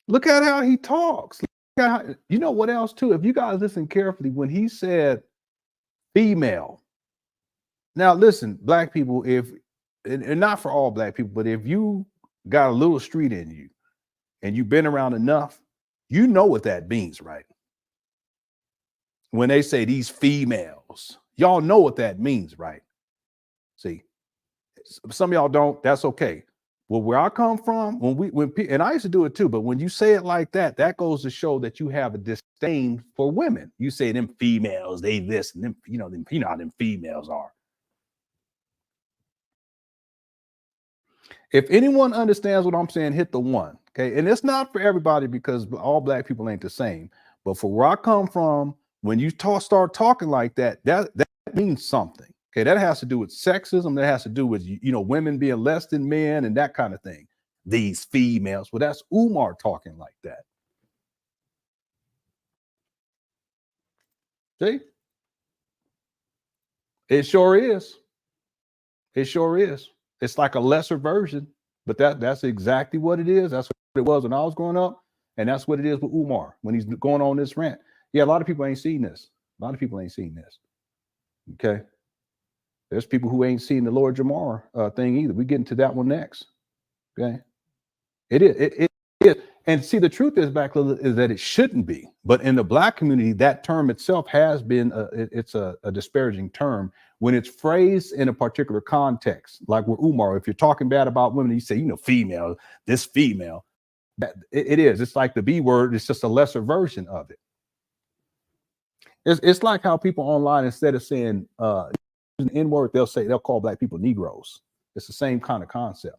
Look at how he talks. Look at how, you know what else too? If you guys listen carefully, when he said female, now listen, black people, and not for all black people, but if you got a little street in you and you've been around enough, you know what that means, right? When they say these females, y'all know what that means, right? See, some of y'all don't, that's okay. Well, where I come from, and I used to do it too, but when you say it like that, that goes to show that you have a disdain for women. You say them females, they this, and them, you know how them females are. If anyone understands what I'm saying, hit the 1. Okay. And it's not for everybody because all black people ain't the same. But for where I come from, when you start talking like that, that means something. Okay, that has to do with sexism. That has to do with, you know, women being less than men and that kind of thing. These females. Well, that's Umar talking like that. See? It sure is. It sure is. It's like a lesser version, but that's exactly what it is. That's what it was when I was growing up, and that's what it is with Umar when he's going on this rant. Yeah, a lot of people ain't seen this. A lot of people ain't seen this. Okay. There's people who ain't seen the Lord Jamar thing either. We get into that one next. Okay. It is. And see, the truth is, is that it shouldn't be. But in the black community, that term itself has been, it's a disparaging term when it's phrased in a particular context. Like with Umar, if you're talking bad about women, you say, you know, female, this female. It is. It's like the B word. It's just a lesser version of it. It's like how people online, instead of saying an N-word, they'll call black people Negroes. It's the same kind of concept.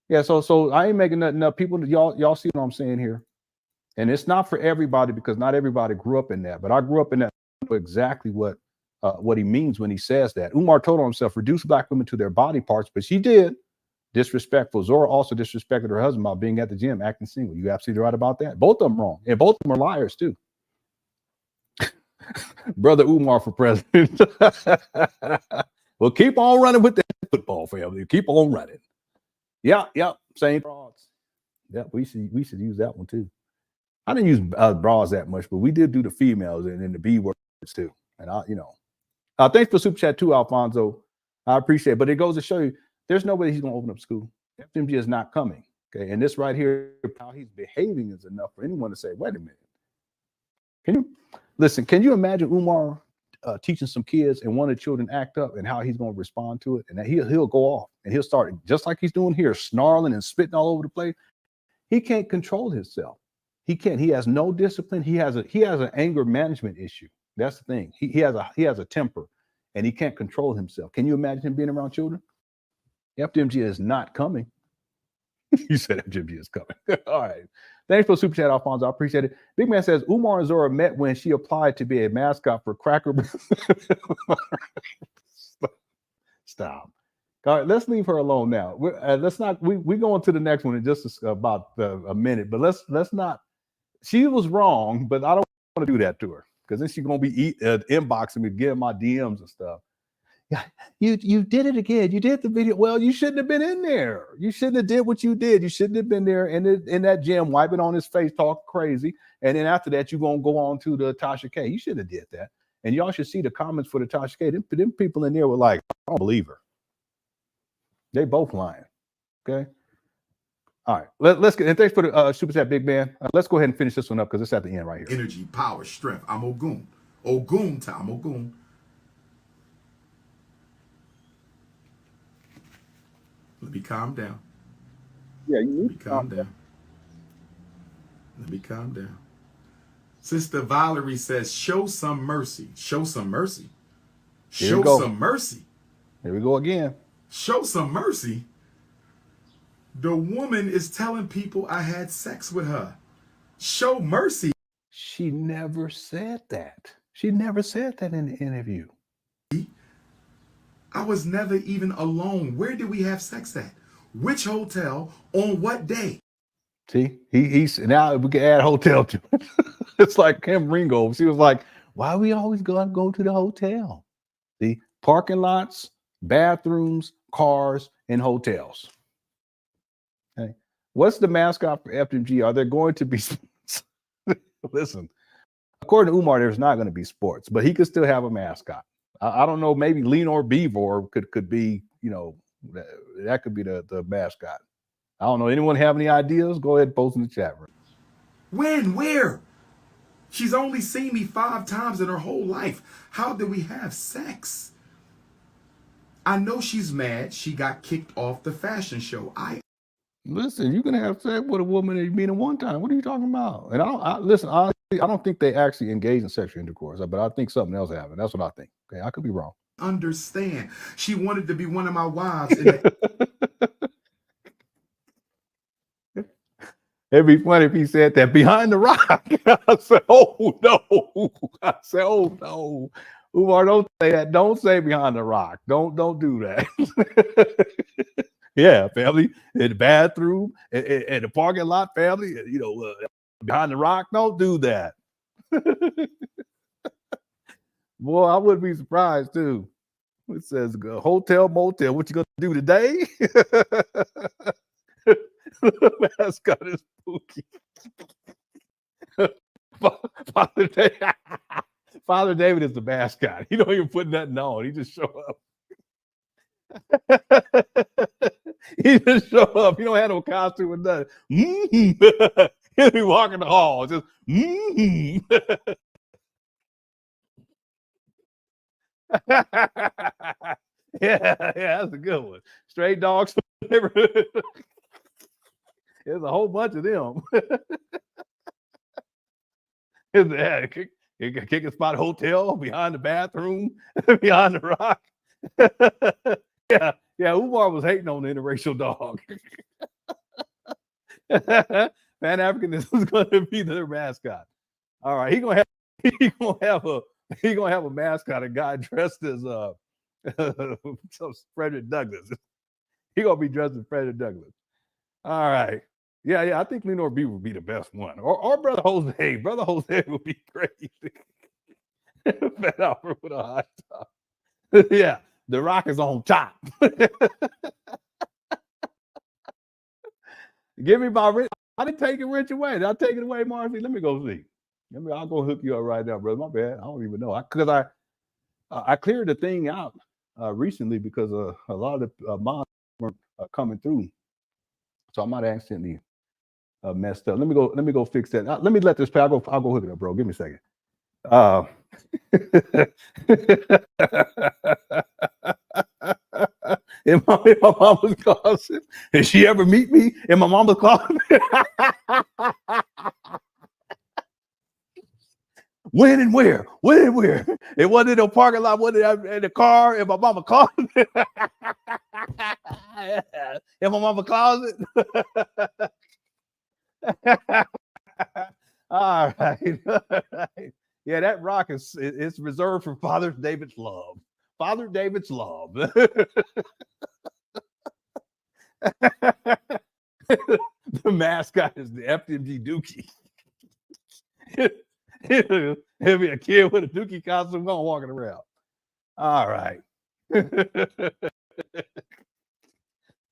Yeah, so I ain't making nothing up. People, y'all see what I'm saying here? And it's not for everybody because not everybody grew up in that. But I grew up in that. Exactly what he means when he says that. Umar told himself, reduce black women to their body parts, but she did. Disrespectful. Zora also disrespected her husband about being at the gym, acting single. You absolutely right about that. Both of them wrong. And both of them are liars too. Brother Umar for president. Well, keep on running with that football family. Keep on running. Yeah, same frauds. Yeah, we should use that one too. I didn't use bras that much, but we did do the females and then the B words too. And thanks for super chat too, Alfonso. I appreciate it. But it goes to show you, there's no way he's going to open up school. FDMG is not coming. Okay, and this right here, how he's behaving is enough for anyone to say, wait a minute. Can you imagine Umar teaching some kids and one of the children act up and how he's going to respond to it? And that he'll go off and he'll start, just like he's doing here, snarling and spitting all over the place. He can't control himself. He can't. He has no discipline. He has an anger management issue. That's the thing. He has a temper and he can't control himself. Can you imagine him being around children? FDMG is not coming. You said FDMG is coming. All right. Thanks for the super chat, Alfonso. I appreciate it. Big Man says Umar and Zora met when she applied to be a mascot for Cracker. Stop. All right, let's leave her alone now. We're going to the next one in just about a minute, but let's not. She was wrong, but I don't want to do that to her because then she's gonna be inboxing me, getting my DMs and stuff. Yeah, you did it again. You did the video. Well, you shouldn't have been in there. You shouldn't have did what you did. You shouldn't have been there in that gym, wiping on his face, talking crazy. And then after that, you're gonna go on to the Tasha K. You shouldn't have did that. And y'all should see the comments for the Tasha K. Them people in there were like, I don't believe her. They both lying. Okay. All right. Let's get, and thanks for the super chat, Big Man. Let's go ahead and finish this one up because it's at the end right here. Energy, power, strength. I'm Ogun. Ogun time, Ogun. Let me calm down. Yeah, you Let need me to calm down. Let me calm down. Sister Valerie says, show some mercy. Show some mercy. Here we Show go. some mercy. Here we go again. Show some mercy. The woman is telling people I had sex with her. Show mercy. She never said that. She never said that in the interview. I was never even alone. Where did we have sex at? Which hotel? On what day? See, he's now we can add hotel to it. It's like Kim Ringo. She was like, why we always gonna go to the hotel? See, parking lots, bathrooms, cars, and hotels. Okay. What's the mascot for FDMG? Are there going to be listen, according to Umar, there's not going to be sports, but he could still have a mascot. I don't know, maybe Lenon Beaver could be, you know, that could be the mascot. I don't know. Anyone have any ideas? Go ahead and post in the chat room. When? Where? She's only seen me 5 times in her whole life. How did we have sex? I know she's mad. She got kicked off the fashion show. Listen, you can have sex with a woman that you meet in one time. What are you talking about? And listen, honestly, I don't think they actually engage in sexual intercourse, but I think something else happened. That's what I think. Okay, I could be wrong. Understand. She wanted to be one of my wives. It'd be funny if he said that behind the rock. I said, oh no. I said, oh no. Umar, don't say that. Don't say behind the rock. Don't do that. Yeah, family, in the bathroom, in the parking lot, family, you know, behind the rock. Don't do that. Boy, I wouldn't be surprised too. It says hotel, motel. What you gonna do today? The mascot is spooky. Father David is the mascot. He don't even put nothing on. He just show up. He just show up. He don't have no costume or nothing. He'll be walking the hall. Just yeah, that's a good one. Stray dogs. There's a whole bunch of them. Kicking spot hotel behind the bathroom, behind the rock. Yeah, Umar was hating on the interracial dog. Pan Africanism is going to be their mascot. All right, he's gonna have a mascot, a guy dressed as Frederick Douglass. He's gonna be dressed as Frederick Douglass. All right. Yeah, I think Lenon B would be the best one. Or Brother Jose. Brother Jose would be great. Fat Albert with a hot top. Yeah, the rock is on top. Give me my wrench. I didn't take your wrench away. Did I take it away, Marcy? Let me go see. I'll go hook you up right now, brother. My bad. I don't even know. Because I cleared the thing out recently because a lot of the mods weren't coming through. So I might have accidentally messed up. Let me go fix that. Let me let this pass. I'll go hook it up, bro. Give me a second. In my mama's closet. Did she ever meet me in my mama's closet? When and where? When and where? It wasn't in the parking lot. Wasn't in the car in my mama's closet. In my mama's closet. All right. Yeah, that rock it's reserved for Father David's love. Father David's love. The mascot is the FDMG Dookie. He'll be a kid with a Dookie costume on walking around. All right.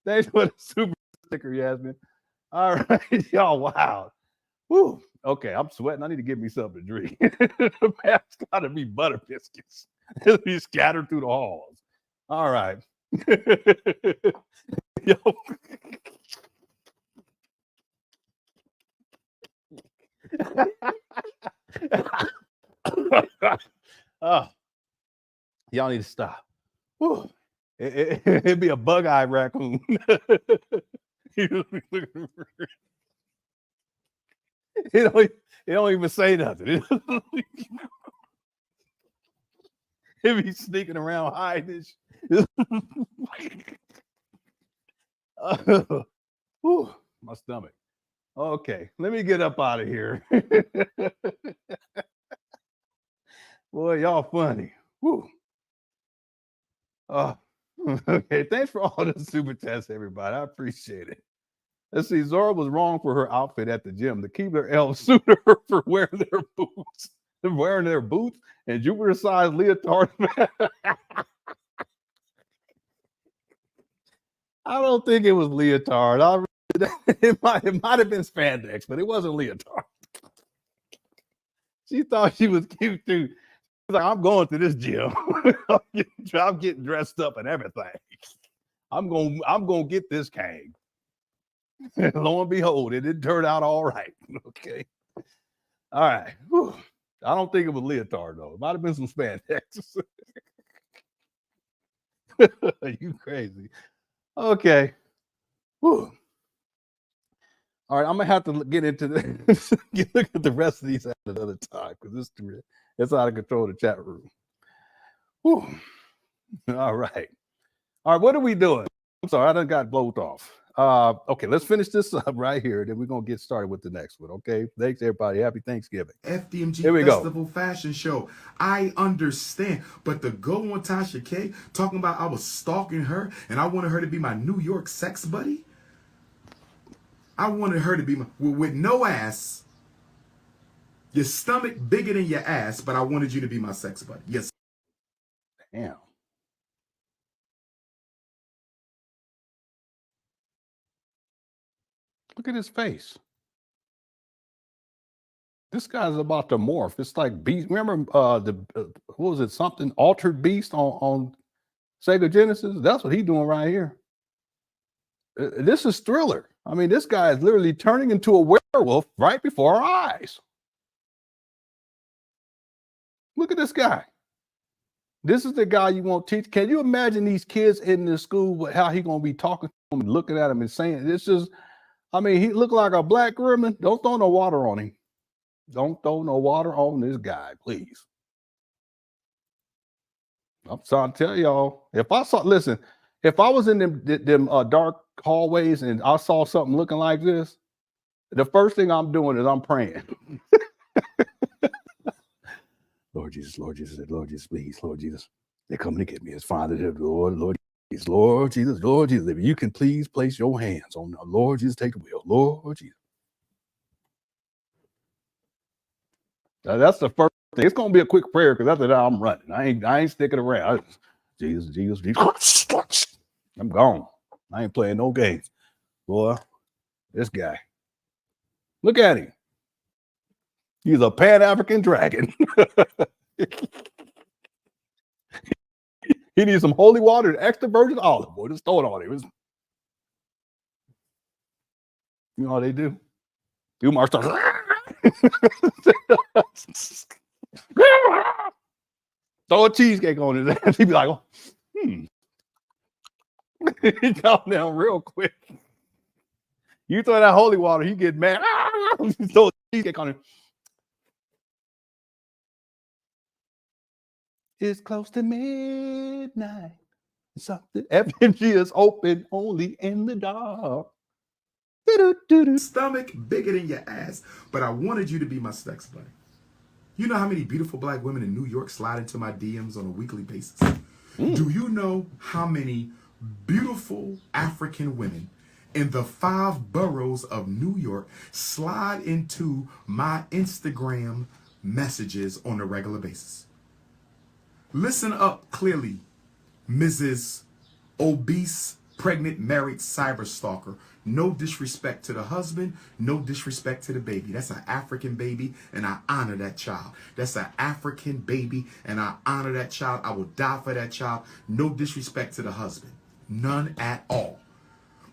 Thanks for the super sticker, Yasmin. All right, y'all. Wow. Woo. Okay, I'm sweating. I need to get me something to drink. The mask gotta be butter biscuits. It'll be scattered through the halls. All right. Yo. Oh, y'all need to stop. Whew. It'd be a bug-eyed raccoon. It don't even say nothing. It be sneaking around hiding. Whew, my stomach. Okay, let me get up out of here. Boy, y'all funny. Whew. Okay, thanks for all the super chats, everybody. I appreciate it. Let's see, Zora was wrong for her outfit at the gym. The Keebler elves sued her for wearing their boots, and Jupiter-sized leotards. I don't think it was leotard. It might have been spandex, but it wasn't leotard. She thought she was cute too. She's like, I'm going to this gym. I'm getting dressed up and everything. I'm gonna get this cane. Lo and behold, it did turn out all right. Okay. All right. Whew. I don't think it was leotard though. It might have been some spandex. You crazy. Okay. Whew. All right, I'm gonna have to get into look at the rest of these at another time because it's out of control, the chat room. Whew. All right. What are we doing? I'm sorry, I done got blowed off. Okay, let's finish this up right here. Then we're gonna get started with the next one. Okay. Thanks, everybody. Happy Thanksgiving. FDMG Here we Festival go. Fashion Show. I understand, but the go on Tasha K talking about I was stalking her and I wanted her to be my New York sex buddy. I wanted her to be with no ass, your stomach bigger than your ass, but I wanted you to be my sex buddy. Yes. Damn. Look at his face. This guy's about to morph. It's like Beast. Remember what was it? Something Altered Beast on Sega Genesis? That's what he's doing right here. This is Thriller. I mean, this guy is literally turning into a werewolf right before our eyes. Look at this guy. This is the guy you want to teach. Can you imagine these kids in this school, how he going to be talking to them and looking at him and saying, this is, I mean, he looked like a black gremlin. Don't throw no water on him. Don't throw no water on this guy, please. I'm trying to tell y'all, if I was in them dark hallways and I saw something looking like this, the first thing I'm doing is I'm praying. Lord Jesus, Lord Jesus, Lord Jesus, please, Lord Jesus. They're coming to get me. It's Father, Lord Jesus, Lord Jesus, Lord Jesus. If you can please place your hands on them. Lord Jesus, take the wheel. Lord Jesus. Now, that's the first thing. It's gonna be a quick prayer because after that I'm running. I ain't sticking around. Jesus, Jesus, Jesus. I'm gone. I ain't playing no games. Boy, this guy. Look at him. He's a Pan African dragon. He needs some holy water and extra virgin olive oil. Just throw it on him. You know how they do? Umar starts. Throw a cheesecake on his ass. He'd be like, He calm down real quick. You throw that holy water, he get mad. Throw a cheesecake on him. It's close to midnight. Something FMG is open only in the dark. Stomach bigger than your ass, but I wanted you to be my sex buddy. You know how many beautiful black women in New York slide into my DMs on a weekly basis? Do you know how many beautiful African women in the 5 boroughs of New York slide into my Instagram messages on a regular basis? Listen up clearly, Mrs. Obese, pregnant, married cyber stalker. No disrespect to the husband, no disrespect to the baby. That's an African baby, and I honor that child. That's an African baby, and I honor that child. I will die for that child. No disrespect to the husband. None at all.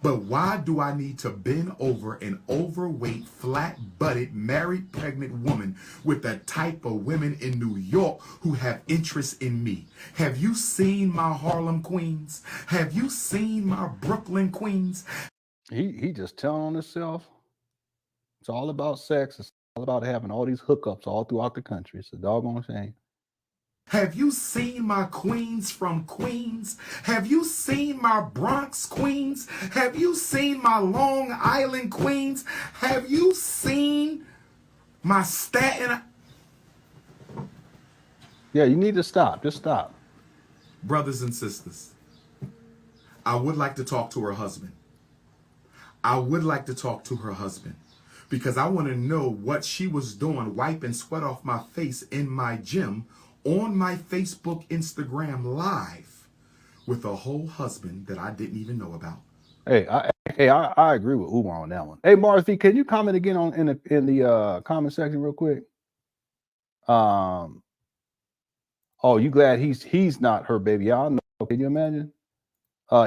But why do I need to bend over an overweight, flat-butted, married, pregnant woman with the type of women in New York who have interest in me? Have you seen my Harlem queens? Have you seen my Brooklyn queens? He just telling on himself. It's all about sex. It's all about having all these hookups all throughout the country. It's a doggone shame. Have you seen my queens from Queens? Have you seen my Bronx queens? Have you seen my Long Island queens? Have you seen my Staten? Yeah, you need to stop. Just stop. Brothers and sisters, I would like to talk to her husband. I would like to talk to her husband because I want to know what she was doing wiping sweat off my face in my gym on my Facebook, Instagram live with a whole husband that I didn't even know about. Hey, I agree with Umar on that one. Hey, Marthy, can you comment again on in the comment section real quick? Oh, you glad he's not her baby? Y'all know. Can you imagine?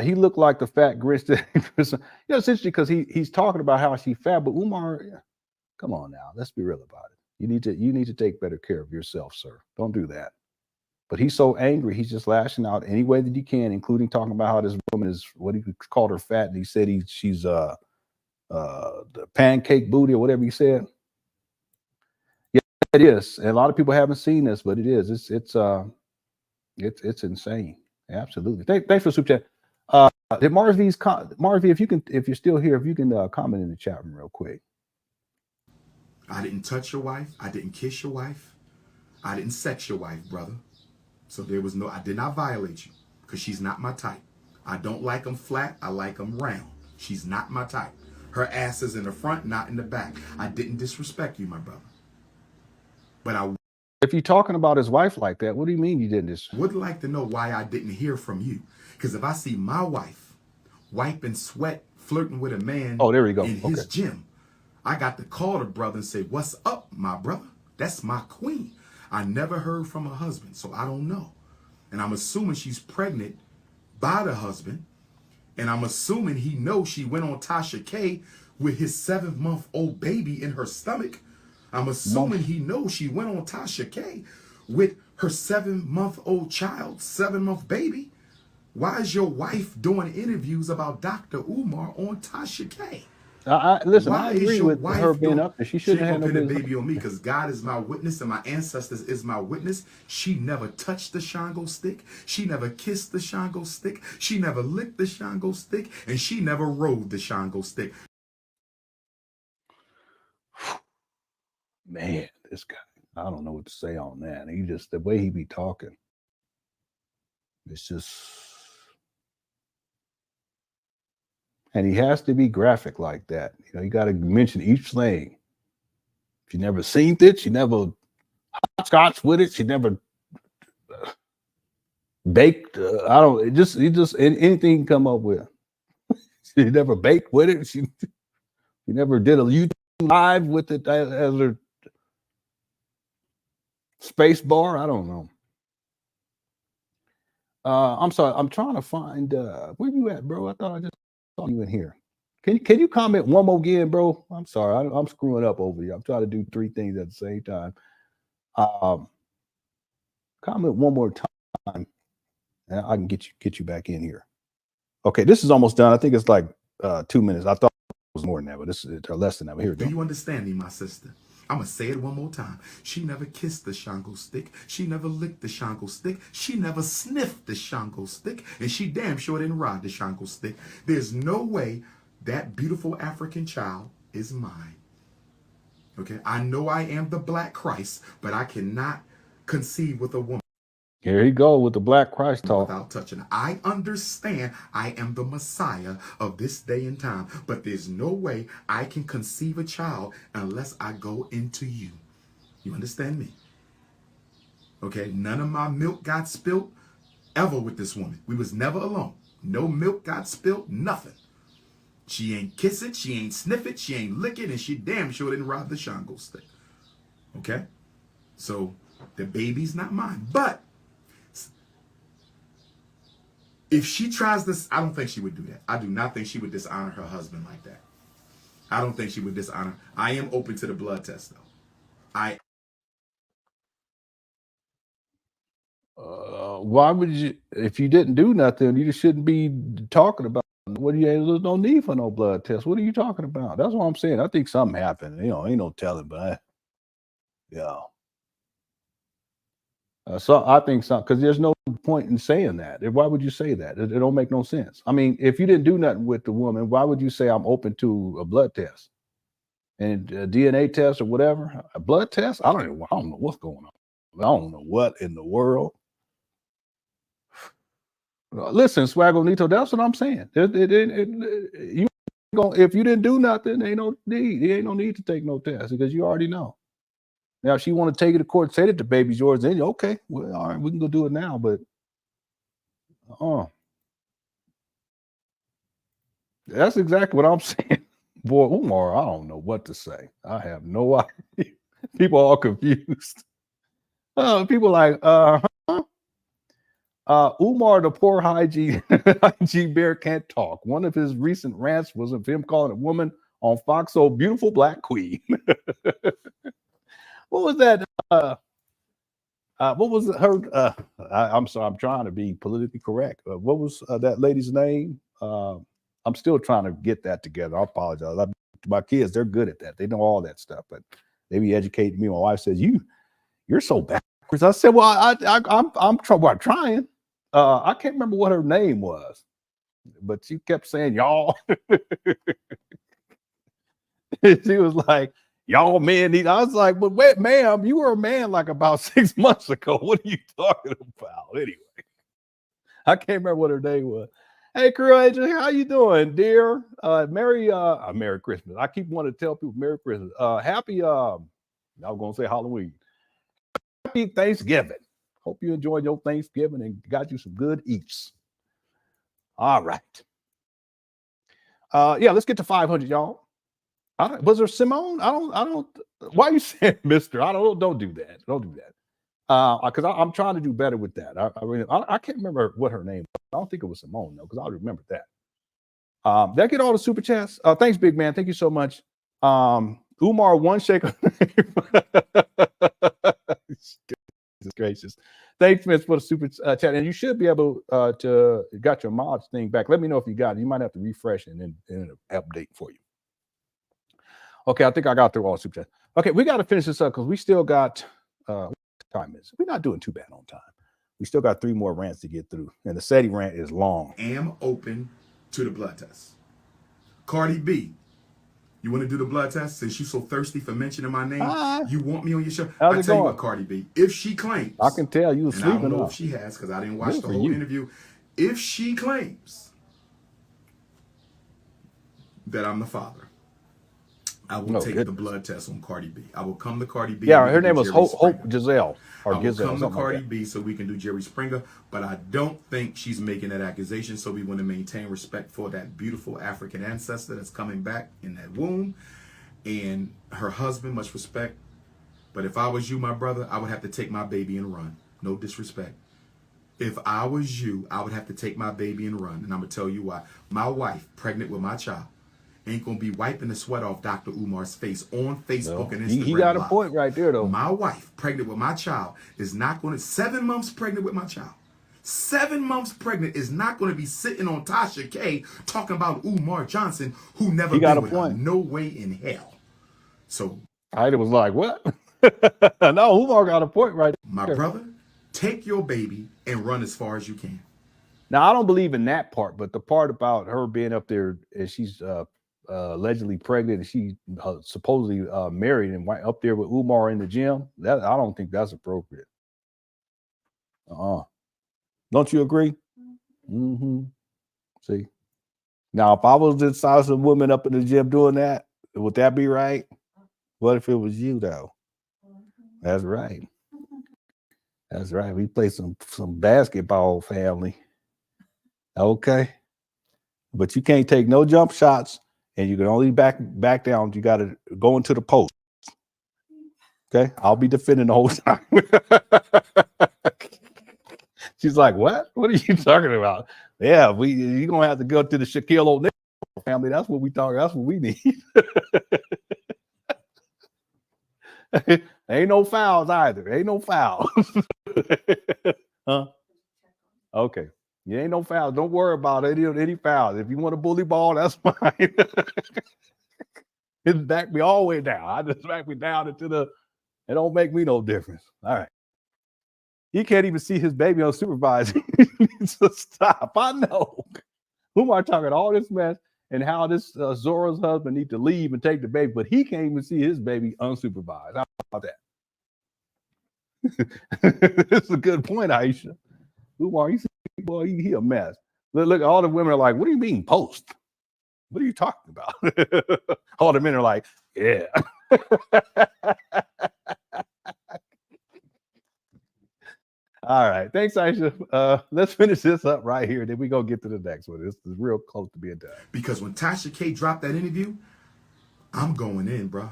He looked like the fat Grinch. It's interesting because he's talking about how she fat, but Umar, come on now, let's be real about it. You need to take better care of yourself, sir. Don't do that. But he's so angry, he's just lashing out any way that he can, including talking about how this woman is what he called her fat, and he said she's the pancake booty or whatever he said. Yeah, it is. And a lot of people haven't seen this, but it is. It's insane. Absolutely. Thanks for the super chat. Did Marvy, if you're still here, if you can comment in the chat room real quick. I didn't touch your wife. I didn't kiss your wife. I didn't sex your wife, brother. So I did not violate you because she's not my type. I don't like them flat. I like them round. She's not my type. Her ass is in the front, not in the back. I didn't disrespect you, my brother. But if you're talking about his wife like that, what do you mean you didn't disrespect? Would like to know why I didn't hear from you. Because if I see my wife wiping sweat, flirting with a man there we go. in his gym, I got to call the brother and say, "What's up, my brother? That's my queen." I never heard from her husband, so I don't know. And I'm assuming she's pregnant by the husband. And I'm assuming he knows she went on Tasha K with his 7-month-old baby in her stomach. I'm assuming he knows she went on Tasha K with her 7-month-old child, 7-month baby. Why is your wife doing interviews about Dr. Umar on Tasha K? Listen, I agree with her being up there. She shouldn't have no business. Baby on me because God is my witness and my ancestors is my witness. She never touched the Shango stick. She never kissed the Shango stick. She never licked the Shango stick. And she never rode the Shango stick. Man, this guy, I don't know what to say on that. He just, the way he be talking, it's just, and he has to be graphic like that. You know, you got to mention each thing. She never seen it. She never hopscotch with it. She never baked. Anything you can come up with. She never baked with it. She never did a YouTube live with it as her space bar. I don't know. I'm sorry. I'm trying to find where you at, bro? I thought I just saw you in here. Can you comment one more again, bro? I'm sorry. I'm screwing up over you. I'm trying to do 3 things at the same time. Comment one more time, and I can get you back in here. Okay, this is almost done. I think it's like 2 minutes. I thought it was more than that, but this is less than that. But here we go. Do you understand me, my sister? I'm going to say it one more time. She never kissed the Shango stick. She never licked the Shango stick. She never sniffed the Shango stick. And she damn sure didn't ride the Shango stick. There's no way that beautiful African child is mine. Okay? I know I am the Black Christ, but I cannot conceive with a woman. Here you go with the Black Christ talk. Without touching. I understand I am the Messiah of this day and time, but there's no way I can conceive a child unless I go into you. You understand me? Okay, none of my milk got spilt ever with this woman. We was never alone. No milk got spilt, nothing. She ain't kiss it, she ain't sniff it, she ain't lick it, and she damn sure didn't rob the Shango stick. Okay? So the baby's not mine, but If she tries this, I don't think she would do that. I do not think she would dishonor her husband like that. I don't think she would dishonor. I am open to the blood test, though. Why would you, if you didn't do nothing, you just shouldn't be talking about what there's no need for no blood test. What are you talking about? That's what I'm saying. I think something happened. You know, ain't no telling, but yeah. So I think something, because there's no point in saying that. Why would you say that? It don't make no sense. I mean, if you didn't do nothing with the woman, why would you say I'm open to a blood test and a DNA test or whatever? A blood test? I don't know what's going on. I don't know what in the world. Listen, Swaggonito, that's what I'm saying. You if you didn't do nothing, there ain't no need to take no test because you already know. Now, if she want to take it to court, say that the baby's yours, then okay, well, all right, we can go do it now. But that's exactly what I'm saying. Boy, Umar, I don't know what to say. I have no idea. People are all confused. People like, Umar, the poor hygiene bear can't talk. One of his recent rants was of him calling a woman on Fox, "Oh, beautiful black queen." What was that? What was her? I'm sorry, I'm trying to be politically correct. What was that lady's name? I'm still trying to get that together. I apologize. My kids, they're good at that. They know all that stuff, but they be educating me. My wife says, "You're so backwards." I said, "Well, I'm trying." I can't remember what her name was, but she kept saying y'all. She was like, "Y'all men need." I was like, "But wait, ma'am, you were a man like about 6 months ago. What are you talking about?" Anyway, I can't remember what her name was. Hey, Crew Agent, how you doing, dear? Merry Christmas. I keep wanting to tell people Merry Christmas. Happy, I was gonna say Halloween. Happy Thanksgiving. Hope you enjoyed your Thanksgiving and got you some good eats. All right. Yeah, let's get to 500, y'all. Was there Simone? I don't. Why are you saying Mister? Don't do that. Don't do that. Because I'm trying to do better with that. I can't remember what her name was. I don't think it was Simone, though, because I remember that. Did I get all the super chats? Thanks, big man. Thank you so much. Umar, one shaker. Jesus gracious. Thanks, Miss, for the super chat. And you should be able to got your mods thing back. Let me know if you got it. You might have to refresh and then update for you. Okay, I think I got through all super chats. Okay, we got to finish this up because we still got time is. We're not doing too bad on time. We still got 3 more rants to get through, and the SETI rant is long. Am open to the blood test. Cardi B, you want to do the blood test since you're so thirsty for mentioning my name? You want me on your show? I tell you what, Cardi B, if she claims, I can tell you, and I don't know if she has because I didn't watch the whole interview. If she claims that I'm the father, I will take the blood test on Cardi B. I will come to Cardi B. Yeah, her name was Hope Giselle. I will come to Cardi B so we can do Jerry Springer, but I don't think she's making that accusation, so we want to maintain respect for that beautiful African ancestor that's coming back in that womb, and her husband, much respect. But if I was you, my brother, I would have to take my baby and run. No disrespect. If I was you, I would have to take my baby and run, and I'm going to tell you why. My wife, pregnant with my child, ain't gonna be wiping the sweat off Dr. Umar's face on Facebook and Instagram. He got a point right there, though. My wife, pregnant with my child, is not going to, 7 months pregnant with my child. 7 months pregnant is not going to be sitting on Tasha K talking about Umar Johnson, who never been with her. No way in hell. So I was like, what? No, Umar got a point right there. My brother, take your baby and run as far as you can. Now, I don't believe in that part, but the part about her being up there and she's allegedly pregnant and she supposedly married and went up there with Umar in the gym, that I don't think that's appropriate. Don't you agree? See, now if I was this size of woman up in the gym doing that, would that be right? What if it was you though? That's right. That's right. We play some basketball, family. Okay, but you can't take no jump shots. And you can only back down. You got to go into the post. Okay, I'll be defending the whole time. She's like, what? What are you talking about? Yeah, you're gonna have to go to the Shaquille O'Neal family. That's what we talk. That's what we need. Ain't no fouls either. Ain't no fouls. Huh? Okay. You ain't no fouls. Don't worry about any fouls. If you want a bully ball, that's fine. It back me all the way down. I just back me down into the. It don't make me no difference. All right. He can't even see his baby unsupervised. He needs to stop. I know. Umar talking all this mess and how this Zora's husband needs to leave and take the baby, but he can't even see his baby unsupervised. How about that? This is a good point, Aisha. Umar, you see, boy, he a mess. Look, all the women are like, what do you mean post? What are you talking about? All the men are like, yeah. All right. Thanks, Aisha. Let's finish this up right here. Then we go get to the next one. This is real close to being done. Because when Tasha K dropped that interview, I'm going in, bro.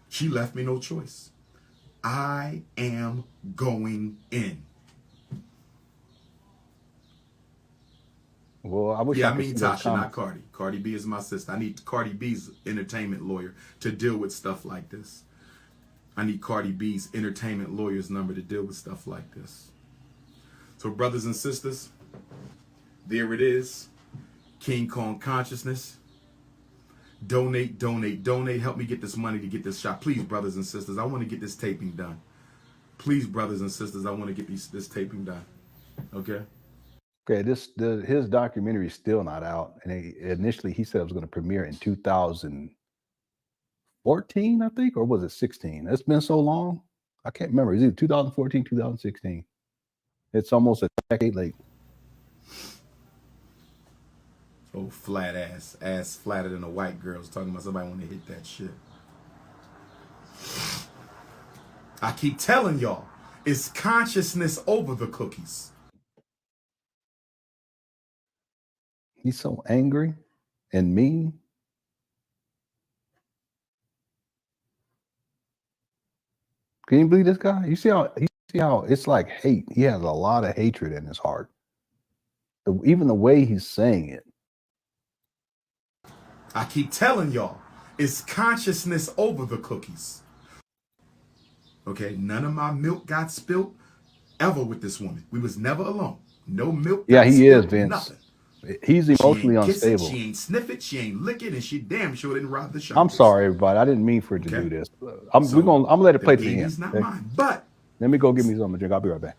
She left me no choice. I am going in. Well, I wish I mean Tasha, not Cardi. Cardi B is my sister. I need Cardi B's entertainment lawyer to deal with stuff like this. I need Cardi B's entertainment lawyer's number to deal with stuff like this. So brothers and sisters, there it is. King Kong consciousness. Donate, donate, donate. Help me get this money to get this shot. Please, brothers and sisters, I want to get this taping done. Please, brothers and sisters, I want to get this taping done. Okay? Okay, his documentary is still not out. And initially he said it was going to premiere in 2014, I think, or was it 16? It's been so long. I can't remember. Is it 2014, 2016? It's almost a decade late. Oh, flat ass. Ass flatter than a white girl's talking about somebody want to hit that shit. I keep telling y'all, it's consciousness over the cookies. He's so angry and mean. Can you believe this guy? You see how it's like hate. He has a lot of hatred in his heart. Even the way he's saying it. I keep telling y'all, it's consciousness over the cookies. Okay, none of my milk got spilled ever with this woman. We was never alone. No milk. Yeah, he is, spilled, Vince. Nothing. He's emotionally unstable. She ain't sniff it. She ain't lick it, and she damn sure didn't rob the shop. I'm sorry, everybody. I didn't mean for it to do this. I'm gonna let it play to the end. It's not mine. But let me go get me something to drink. I'll be right back.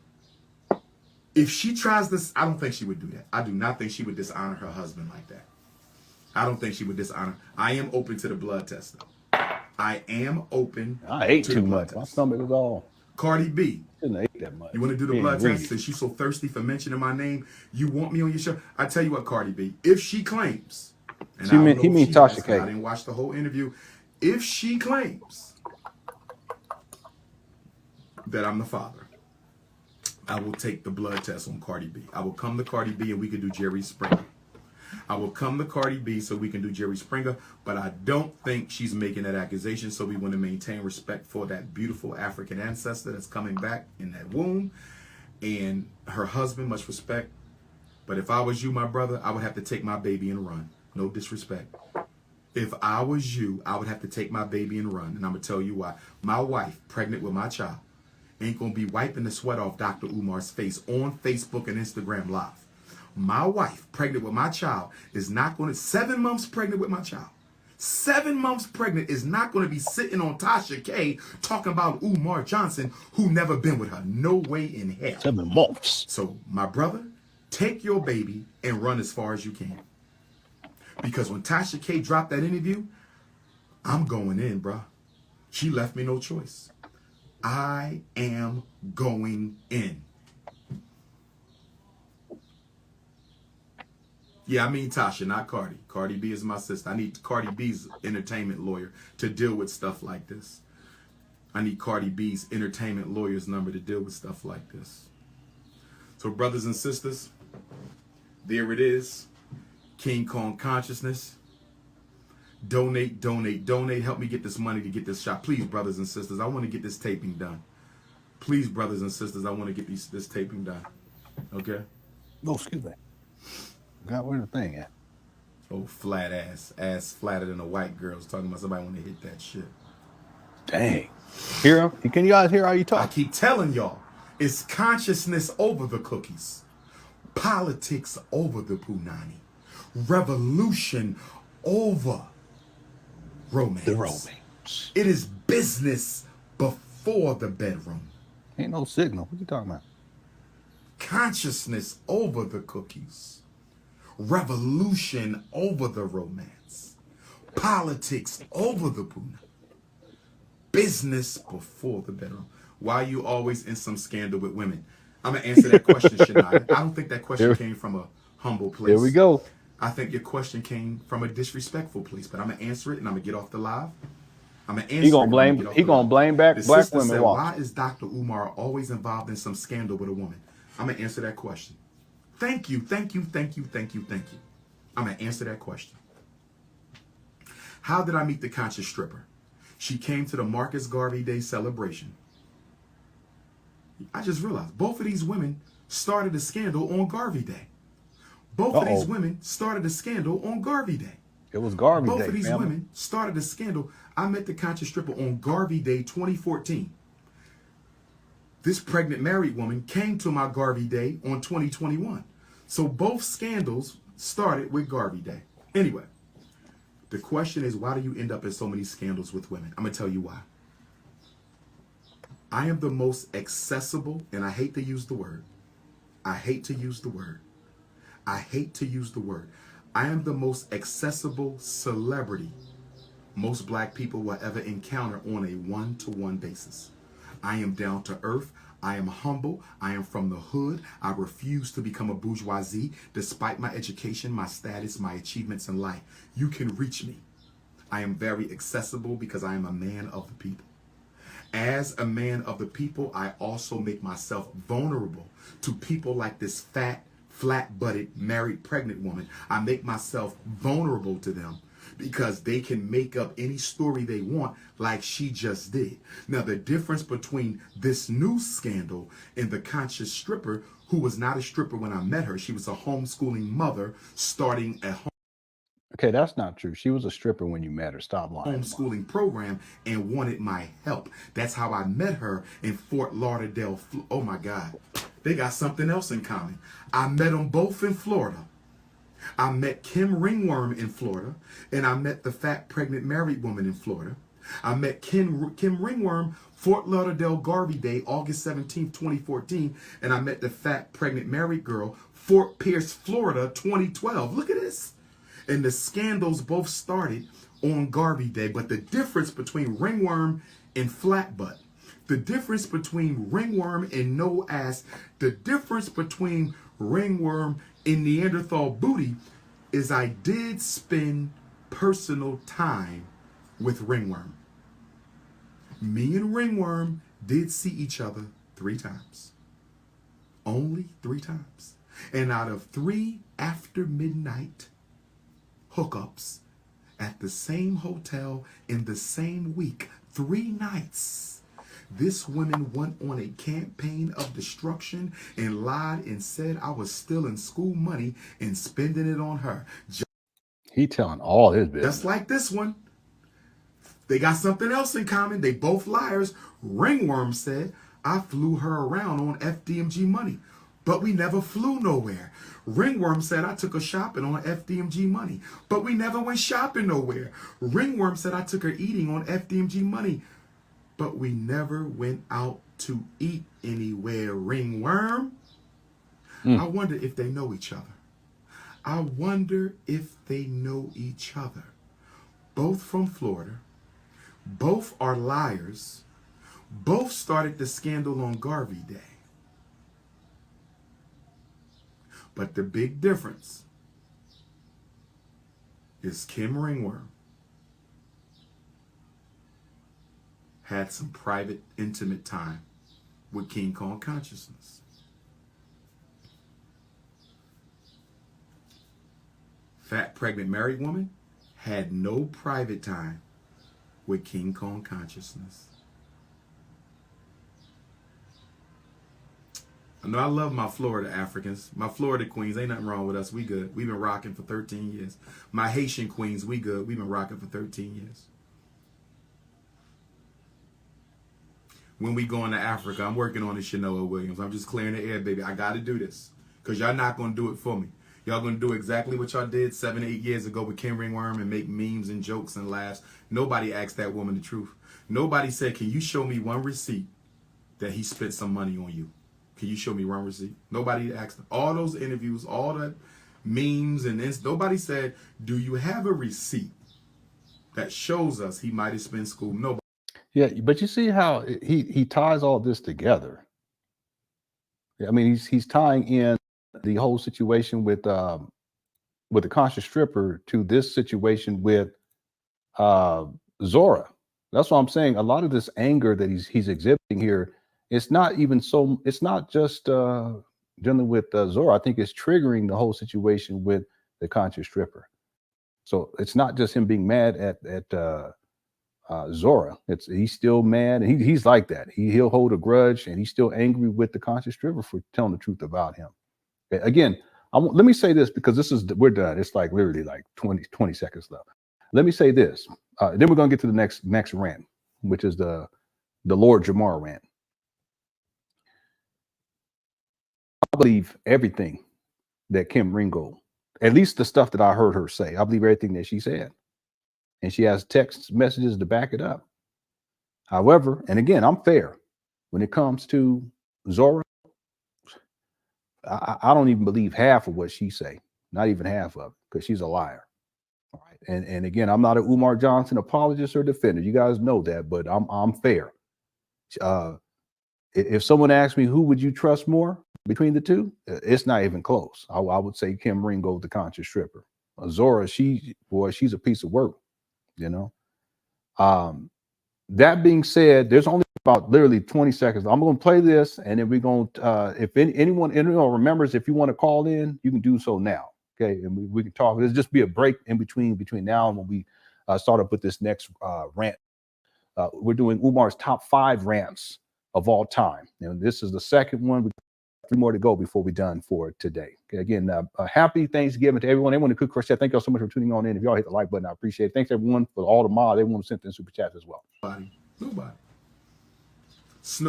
If she tries this, I don't think she would do that. I do not think she would dishonor her husband like that. I don't think she would dishonor. I am open to the blood test, though. I am open. I ate too much. My stomach was all. Cardi B. Shouldn't have ate that much. You want to do the blood test? Since she's so thirsty for mentioning my name, you want me on your show? I tell you what, Cardi B. If she claims, and he means Tasha K. I didn't watch the whole interview. If she claims that I'm the father, I will take the blood test on Cardi B. I will come to Cardi B and we can do Jerry Springer. I will come to Cardi B so we can do Jerry Springer, but I don't think she's making that accusation, so we want to maintain respect for that beautiful African ancestor that's coming back in that womb, and her husband, much respect. But if I was you, my brother, I would have to take my baby and run. No disrespect. If I was you, I would have to take my baby and run, and I'm going to tell you why. My wife, pregnant with my child, ain't going to be wiping the sweat off Dr. Umar's face on Facebook and Instagram Live. My wife, pregnant with my child, is not going to, 7 months pregnant with my child. 7 months pregnant is not going to be sitting on Tasha K talking about Umar Johnson, who never been with her. No way in hell. 7 months. So, my brother, take your baby and run as far as you can. Because when Tasha K dropped that interview, I'm going in, bro. She left me no choice. I am going in. Yeah, I mean Tasha, not Cardi. Cardi B is my sister. I need Cardi B's entertainment lawyer to deal with stuff like this. I need Cardi B's entertainment lawyer's number to deal with stuff like this. So brothers and sisters, there it is. King Kong consciousness. Donate, donate, donate. Help me get this money to get this shot. Please, brothers and sisters, I want to get this taping done. Please, brothers and sisters, I want to get this taping done. Okay? Oh, excuse me. God, where's the thing at? Oh, flat ass flatter than a white girl's talking about somebody when they hit that shit. Dang. Hear him? Can you guys hear how you I talk? keep telling y'all, it's consciousness over the cookies, politics over the punani, revolution over romance. The romance. It is business before the bedroom. Ain't no signal. What you talking about? Consciousness over the cookies, revolution over the romance, politics over the punani, business before the bedroom. Why are you always in some scandal with women? I'm going to answer that question, Shania. I don't think that question came from a humble place. Here we go. I think your question came from a disrespectful place, but I'm going to answer it and I'm going to get off the live. I'm going to answer He gonna it. blame. He gonna blame back The black sister women. said, Watch. why is Dr. Umar always involved in some scandal with a woman? I'm going to answer that question. Thank you, thank you, thank you, thank you, thank you. I'm going to answer that question. How did I meet the conscious stripper? She came to the Marcus Garvey Day celebration. I just realized both of these women started a scandal on Garvey Day. Both of these women started a scandal on Garvey Day. It was Garvey Day. Both of these family. women started a scandal. I met the conscious stripper on Garvey Day 2014. This pregnant married woman came to my Garvey Day on 2021. So both scandals started with Garvey Day. Anyway, the question is, why do you end up in so many scandals with women? I'm going to tell you why. I am the most accessible, and I hate to use the word. I hate to use the word. I hate to use the word. I am the most accessible celebrity most black people will ever encounter on a one-to-one basis. I am down to earth. I am humble. I am from the hood. I refuse to become a bourgeoisie despite my education, my status, my achievements in life. You can reach me. I am very accessible because I am a man of the people. As a man of the people, I also make myself vulnerable to people like this fat, flat-butted, married, pregnant woman. I make myself vulnerable to them because they can make up any story they want like she just did. Now, the difference between this new scandal and the conscious stripper, who was not a stripper when I met her, she was a homeschooling mother starting a Okay, that's not true. She was a stripper when you met her. Stop lying. homeschooling program and wanted my help. That's how I met her in Fort Lauderdale. Oh my God. They got something else in common. I met them both in Florida. I met Kim Ringworm in Florida, and I met the fat pregnant married woman in Florida. I met Kim Ringworm, Fort Lauderdale Garvey Day, August 17th, 2014, and I met the fat pregnant married girl, Fort Pierce, Florida, 2012. Look at this. And the scandals both started on Garvey Day, but the difference between ringworm and flatbutt, the difference between ringworm and no ass, the difference between ringworm and Neanderthal booty is I did spend personal time with ringworm. Me and ringworm did see each other 3 times. Only 3 times. And out of 3 after midnight hookups at the same hotel in the same week, 3 nights, this woman went on a campaign of destruction and lied and said I was stealing school money and spending it on her. He telling all his business. Just like this one. They got something else in common. They both liars. Ringworm said I flew her around on FDMG money, but we never flew nowhere. Ringworm said I took her shopping on FDMG money, but we never went shopping nowhere. Ringworm said I took her eating on FDMG money, but we never went out to eat anywhere. Ringworm. I wonder if they know each other. I wonder if they know each other. Both from Florida. Both are liars. Both started the scandal on Garvey Day. But the big difference is Kim Ringworm had some private, intimate time with King Kong Consciousness. Fat, pregnant, married woman had no private time with King Kong Consciousness. I know I love my Florida Africans. My Florida queens, ain't nothing wrong with us. We good. We've been rocking for 13 years. My Haitian queens, we good. We've been rocking for 13 years. When we go into Africa, I'm working on the Shanoa Williams. I'm just clearing the air, baby. I got to do this because y'all not going to do it for me. Y'all going to do exactly what y'all did 7 or 8 years ago with Kim Ringworm and make memes and jokes and laughs. Nobody asked that woman the truth. Nobody said, can you show me one receipt that he spent some money on you? Can you show me one receipt? Nobody asked. All those interviews, all that memes and nobody said, do you have a receipt that shows us he might have spent school? Nobody. Yeah, but you see how he ties all this together. I mean, he's tying in the whole situation with the conscious stripper to this situation with Zora. That's what I'm saying. A lot of this anger that he's exhibiting here, it's not just dealing with Zora. I think it's triggering the whole situation with the conscious stripper. So it's not just him being mad at Zora. He's still mad, and he's like that. He'll hold a grudge, and he's still angry with the conscious stripper for telling the truth about him. Again, let me say this because we're done. It's like literally like 20 seconds left. Let me say this. Then we're gonna get to the next rant, which is the Lord Jamar rant. I believe everything that Kim Ringo, at least the stuff that I heard her say. I believe everything that she said. And she has text messages to back it up. However, and again, I'm fair. When it comes to Zora, I don't even believe half of what she say. Not even half of it, because she's a liar. All right. And again, I'm not an Umar Johnson apologist or defender. You guys know that, but I'm fair. If someone asks me who would you trust more between the two, it's not even close. I would say Kim Ringo, the conscious stripper. Zora, she's a piece of work. You know, that being said, there's only about literally 20 seconds. I'm going to play this, and then we're going to, if anyone remembers, if you want to call in, you can do so now. Okay. And we can talk. There's just be a break in between now and when we start up with this next rant. We're doing Umar's top 5 rants of all time. And this is the second one. We got 3 more to go before we're done for today. Okay, again, happy Thanksgiving to everyone. Everyone in Cook Crochet, thank y'all so much for tuning on in. If y'all hit the like button, I appreciate it. Thanks everyone for all the mods. Everyone who sent in super chats as well. Nobody.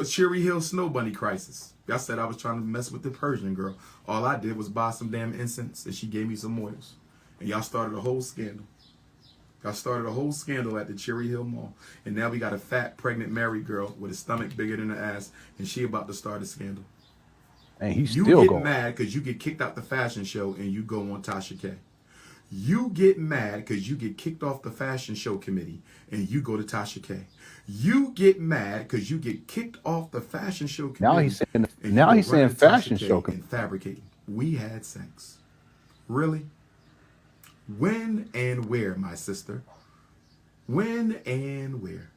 Cherry Hill Snow Bunny crisis. Y'all said I was trying to mess with the Persian girl. All I did was buy some damn incense, and she gave me some oils. And y'all started a whole scandal. Y'all started a whole scandal at the Cherry Hill Mall. And now we got a fat, pregnant, married girl with a stomach bigger than her ass, and she about to start a scandal. And he's you still get going. mad because you get kicked out the fashion show and you go on Tasha K. You get mad because you get kicked off the fashion show committee and you go to Tasha K. You get mad because you get kicked off the fashion show committee. Now he's saying fashion show and fabricating. We had sex. Really? When and where, my sister? When and where?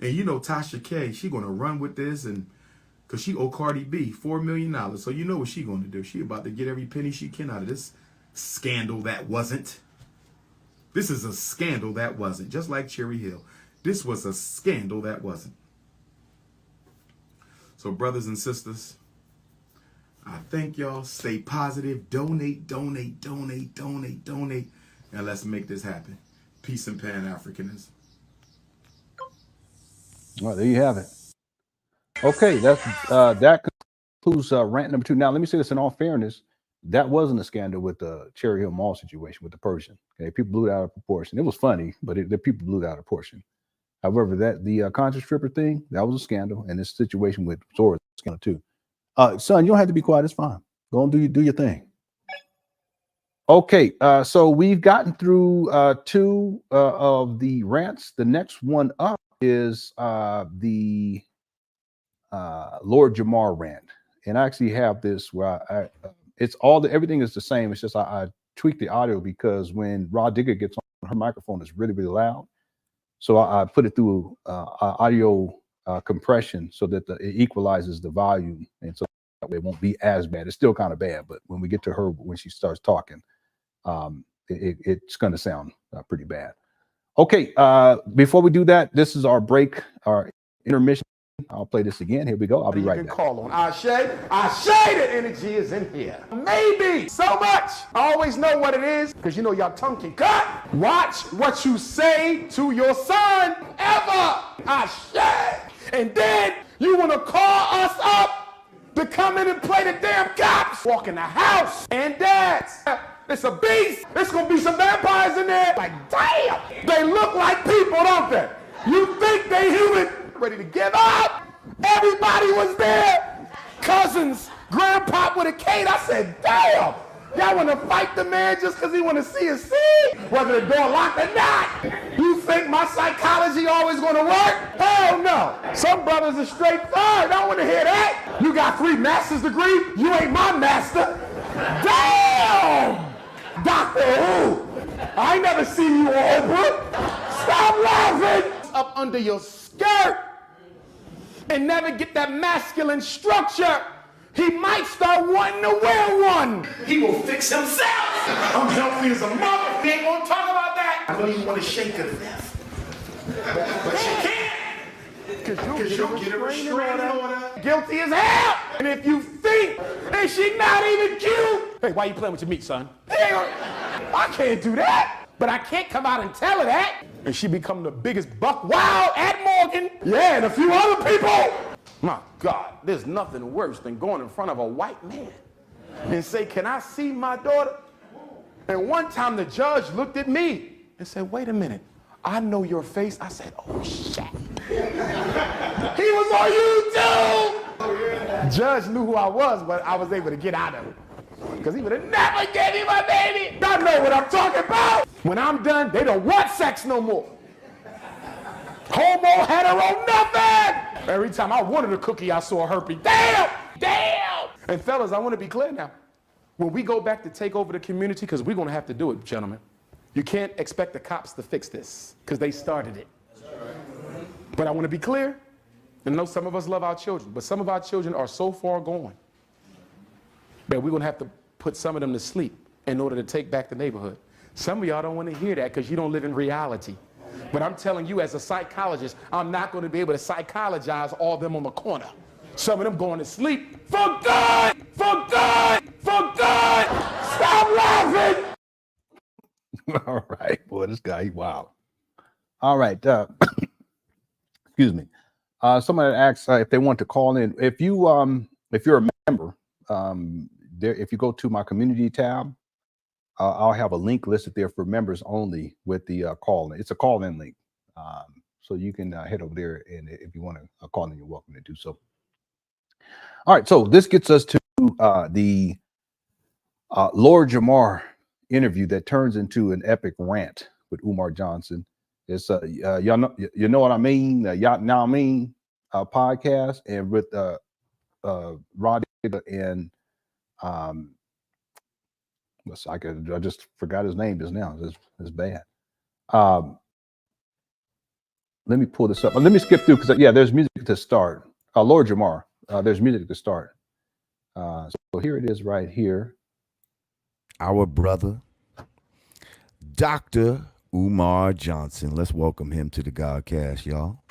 And you know Tasha K, she gonna run with this, and because she owe Cardi B $4 million. So you know what she gonna do. She about to get every penny she can out of this scandal that wasn't. This is a scandal that wasn't. Just like Cherry Hill. This was a scandal that wasn't. So brothers and sisters, I thank y'all. Stay positive. Donate, donate, donate, donate, donate. And let's make this happen. Peace and Pan Africanism. Well, there you have it. Okay, that concludes rant number 2. Now, let me say this in all fairness. That wasn't a scandal with the Cherry Hill Mall situation with the Persian. Okay, people blew it out of proportion. It was funny, but the people blew it out of proportion. However, the conscious stripper thing, that was a scandal, and this situation with Zora is a scandal too. Son, you don't have to be quiet. It's fine. Go and do your thing. Okay, so we've gotten through 2 of the rants. The next one up is the Lord Jamar rant, and I actually have this where everything is the same. It's just I tweaked the audio because when Rod Digger gets on, her microphone is really, really loud. So I put it through audio compression so that it equalizes the volume, and so that way it won't be as bad. It's still kind of bad, but when we get to her, when she starts talking, it's going to sound pretty bad. Okay, before we do that, this is our break, our intermission. I'll play this again. Here we go. I'll be right You can back. call on Ashe. The energy is in here. Maybe so much. I always know what it is because you know y'all tongue can cut. Watch what you say to your son ever. Ashe. And then you want to call us up to come in and play the damn cops. Walk in the house and dance. It's a beast. There's going to be some vampires in there. Like, damn. They look like people, don't they? You think they human. Ready to give up. Everybody was there. Cousins, grandpa with a cane. I said, damn. Y'all want to fight the man just because he want to see a scene? Whether the door locked or not. You think my psychology always going to work? Hell no. Some brothers are straight third. I don't want to hear that. You got 3 master's degree. You ain't my master. Damn. Doctor Who. I ain't never seen you on Oprah. Stop laughing. Up under your skirt and never get that masculine structure. He might start wanting to wear one. He will fix himself. I'm healthy as a mother. He ain't gonna talk about that. I know you want to shake her to death, but you can't. Because you'll get a restraining order. Guilty as hell. And if you think that she's not even cute, hey, why you playing with your meat, son? I can't do that. But I can't come out and tell her that. And she become the biggest buck wild at Morgan. Yeah, and a few other people. My God, there's nothing worse than going in front of a white man and say, can I see my daughter? And one time the judge looked at me and said, wait a minute, I know your face. I said, oh, shit. He was on YouTube. Judge knew who I was, but I was able to get out of it. Because he would have never gave me my baby. I know what I'm talking about. When I'm done, they don't want sex no more. Homo, hetero, nothing. Every time I wanted a cookie, I saw a herpes. Damn! Damn! And fellas, I want to be clear now. When we go back to take over the community, because we're going to have to do it, gentlemen, you can't expect the cops to fix this, because they started it. But I want to be clear, and I know some of us love our children, but some of our children are so far gone that we're going to have to put some of them to sleep in order to take back the neighborhood. Some of y'all don't want to hear that because you don't live in reality. But I'm telling you, as a psychologist, I'm not going to be able to psychologize all of them on the corner. Some of them going to sleep for good, for good, for good. Stop laughing. All right, boy, this guy, he wild. All right, excuse me. Somebody asked if they want to call in. If you're a member, if you go to my community tab, I'll have a link listed there for members only with the call. It's a call-in link, so you can head over there, and if you want to call in, you're welcome to do so. All right, so this gets us to the Lord Jamar interview that turns into an epic rant with Umar Johnson. It's y'all know, you know what I mean, y'all now I mean podcast, and with Rod and I just forgot his name just now. It's bad. Let me pull this up. Let me skip through because there's music to start. Lord Jamar, there's music to start. So here it is right here. Our brother, Dr. Umar Johnson. Let's welcome him to the Godcast, y'all.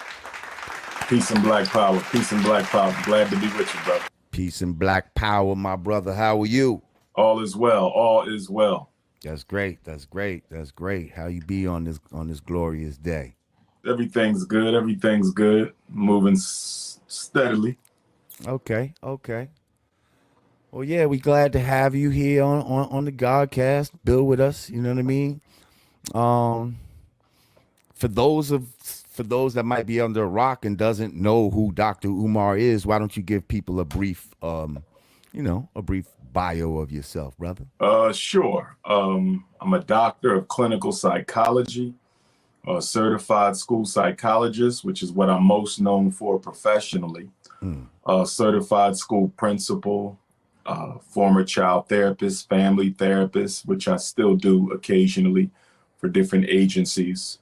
Peace and black power. Peace and black power. Glad to be with you, brother. Peace and black power, my brother. How are you? All is well. All is well. That's great. That's great. That's great. How you be on this glorious day? Everything's good. Everything's good. Moving steadily. Okay. Okay. Well, yeah, we glad to have you here on the Godcast. Build with us. You know what I mean? For those that might be under a rock and doesn't know who Dr. Umar is, why don't you give people a brief, a brief bio of yourself, brother? Sure. I'm a doctor of clinical psychology, a certified school psychologist, which is what I'm most known for professionally. Certified school principal, former child therapist, family therapist, which I still do occasionally for different agencies.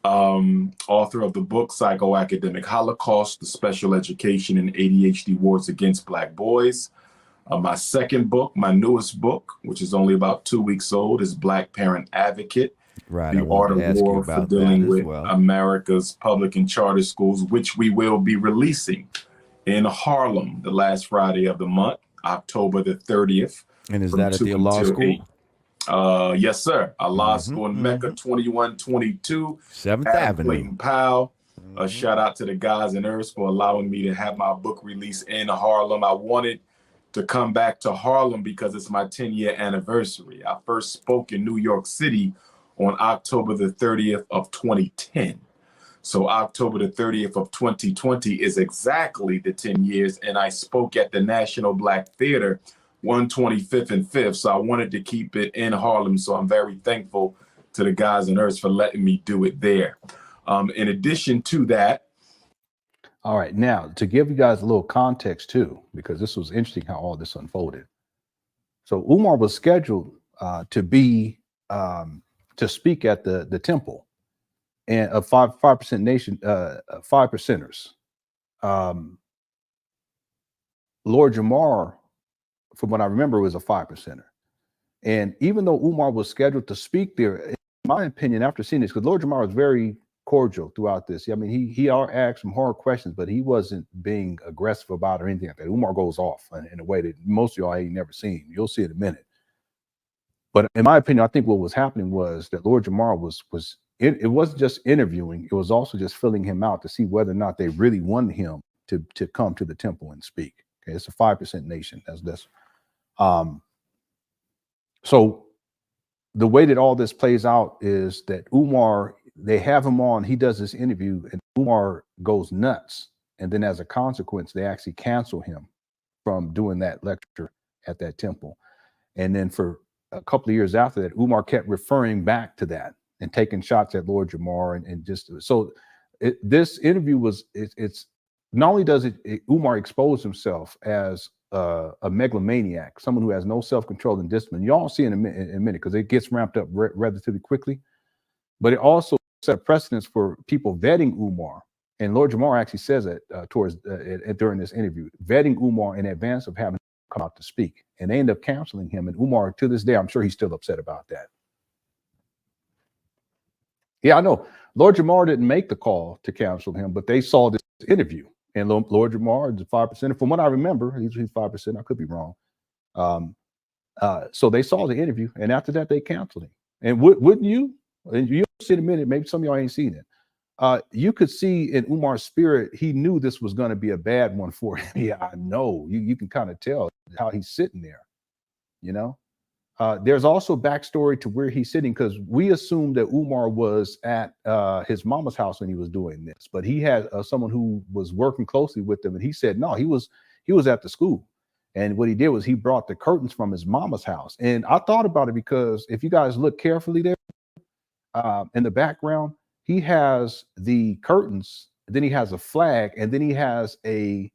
Author of the book Psychoacademic Holocaust, the Special Education and ADHD Wars Against Black Boys. My second book, my newest book, which is only about 2 weeks old, is Black Parent Advocate, Right. I The Art wanted of to ask you War for about that dealing as with well. America's public and charter schools, which we will be releasing in Harlem the last Friday of the month, October the 30th. And is from that at 2 the law until school? 8. Yes, sir. A law school in Mecca, 2122 7th at Avenue. Clayton Powell. A shout out to the guys in Earth for allowing me to have my book release in Harlem. I wanted to come back to Harlem because it's my 10-year anniversary. I first spoke in New York City on October the 30th of 2010. So October the 30th of 2020 is exactly the 10 years, and I spoke at the National Black Theater 125th and 5th. So I wanted to keep it in Harlem. So I'm very thankful to the guys in Earth for letting me do it there. In addition to that. All right. Now, to give you guys a little context too, because this was interesting how all this unfolded. So Umar was scheduled to speak at the temple and of 5% nation, 5%ers. Lord Jamar, from what I remember, was a 5%er. And even though Umar was scheduled to speak there, in my opinion, after seeing this, because Lord Jamar was very cordial throughout this. I mean, he asked some hard questions, but he wasn't being aggressive about it or anything like that. Umar goes off in a way that most of y'all ain't never seen. You'll see in a minute. But in my opinion, I think what was happening was that Lord Jamar it wasn't just interviewing, it was also just filling him out to see whether or not they really wanted him to come to the temple and speak. Okay, it's a 5% nation. That's so the way that all this plays out is that Umar, they have him on, he does this interview, and Umar goes nuts. And then as a consequence, they actually cancel him from doing that lecture at that temple. And then for a couple of years after that, Umar kept referring back to that and taking shots at Lord Jamar. And just so this interview it's not only does Umar expose himself as a megalomaniac, someone who has no self-control and discipline. Y'all see in a minute because it gets ramped up relatively quickly. But it also set a precedence for people vetting Umar. And Lord Jamar actually says it during this interview, vetting Umar in advance of having him come out to speak. And they end up canceling him. And Umar, to this day, I'm sure he's still upset about that. Yeah, I know. Lord Jamar didn't make the call to cancel him, but they saw this interview. And Lord Jamar is 5%. From what I remember, he's 5%. I could be wrong. So they saw the interview, and after that, they canceled him. And wouldn't you? And you'll see in a minute, maybe some of y'all ain't seen it. You could see in Umar's spirit, he knew this was going to be a bad one for him. Yeah, I know. You can kind of tell how he's sitting there, you know? There's also backstory to where he's sitting, because we assumed that Umar was at his mama's house when he was doing this, but he had someone who was working closely with him, and he said, no, he was at the school. And what he did was he brought the curtains from his mama's house. And I thought about it because if you guys look carefully there, in the background, he has the curtains, then he has a flag, and then he has a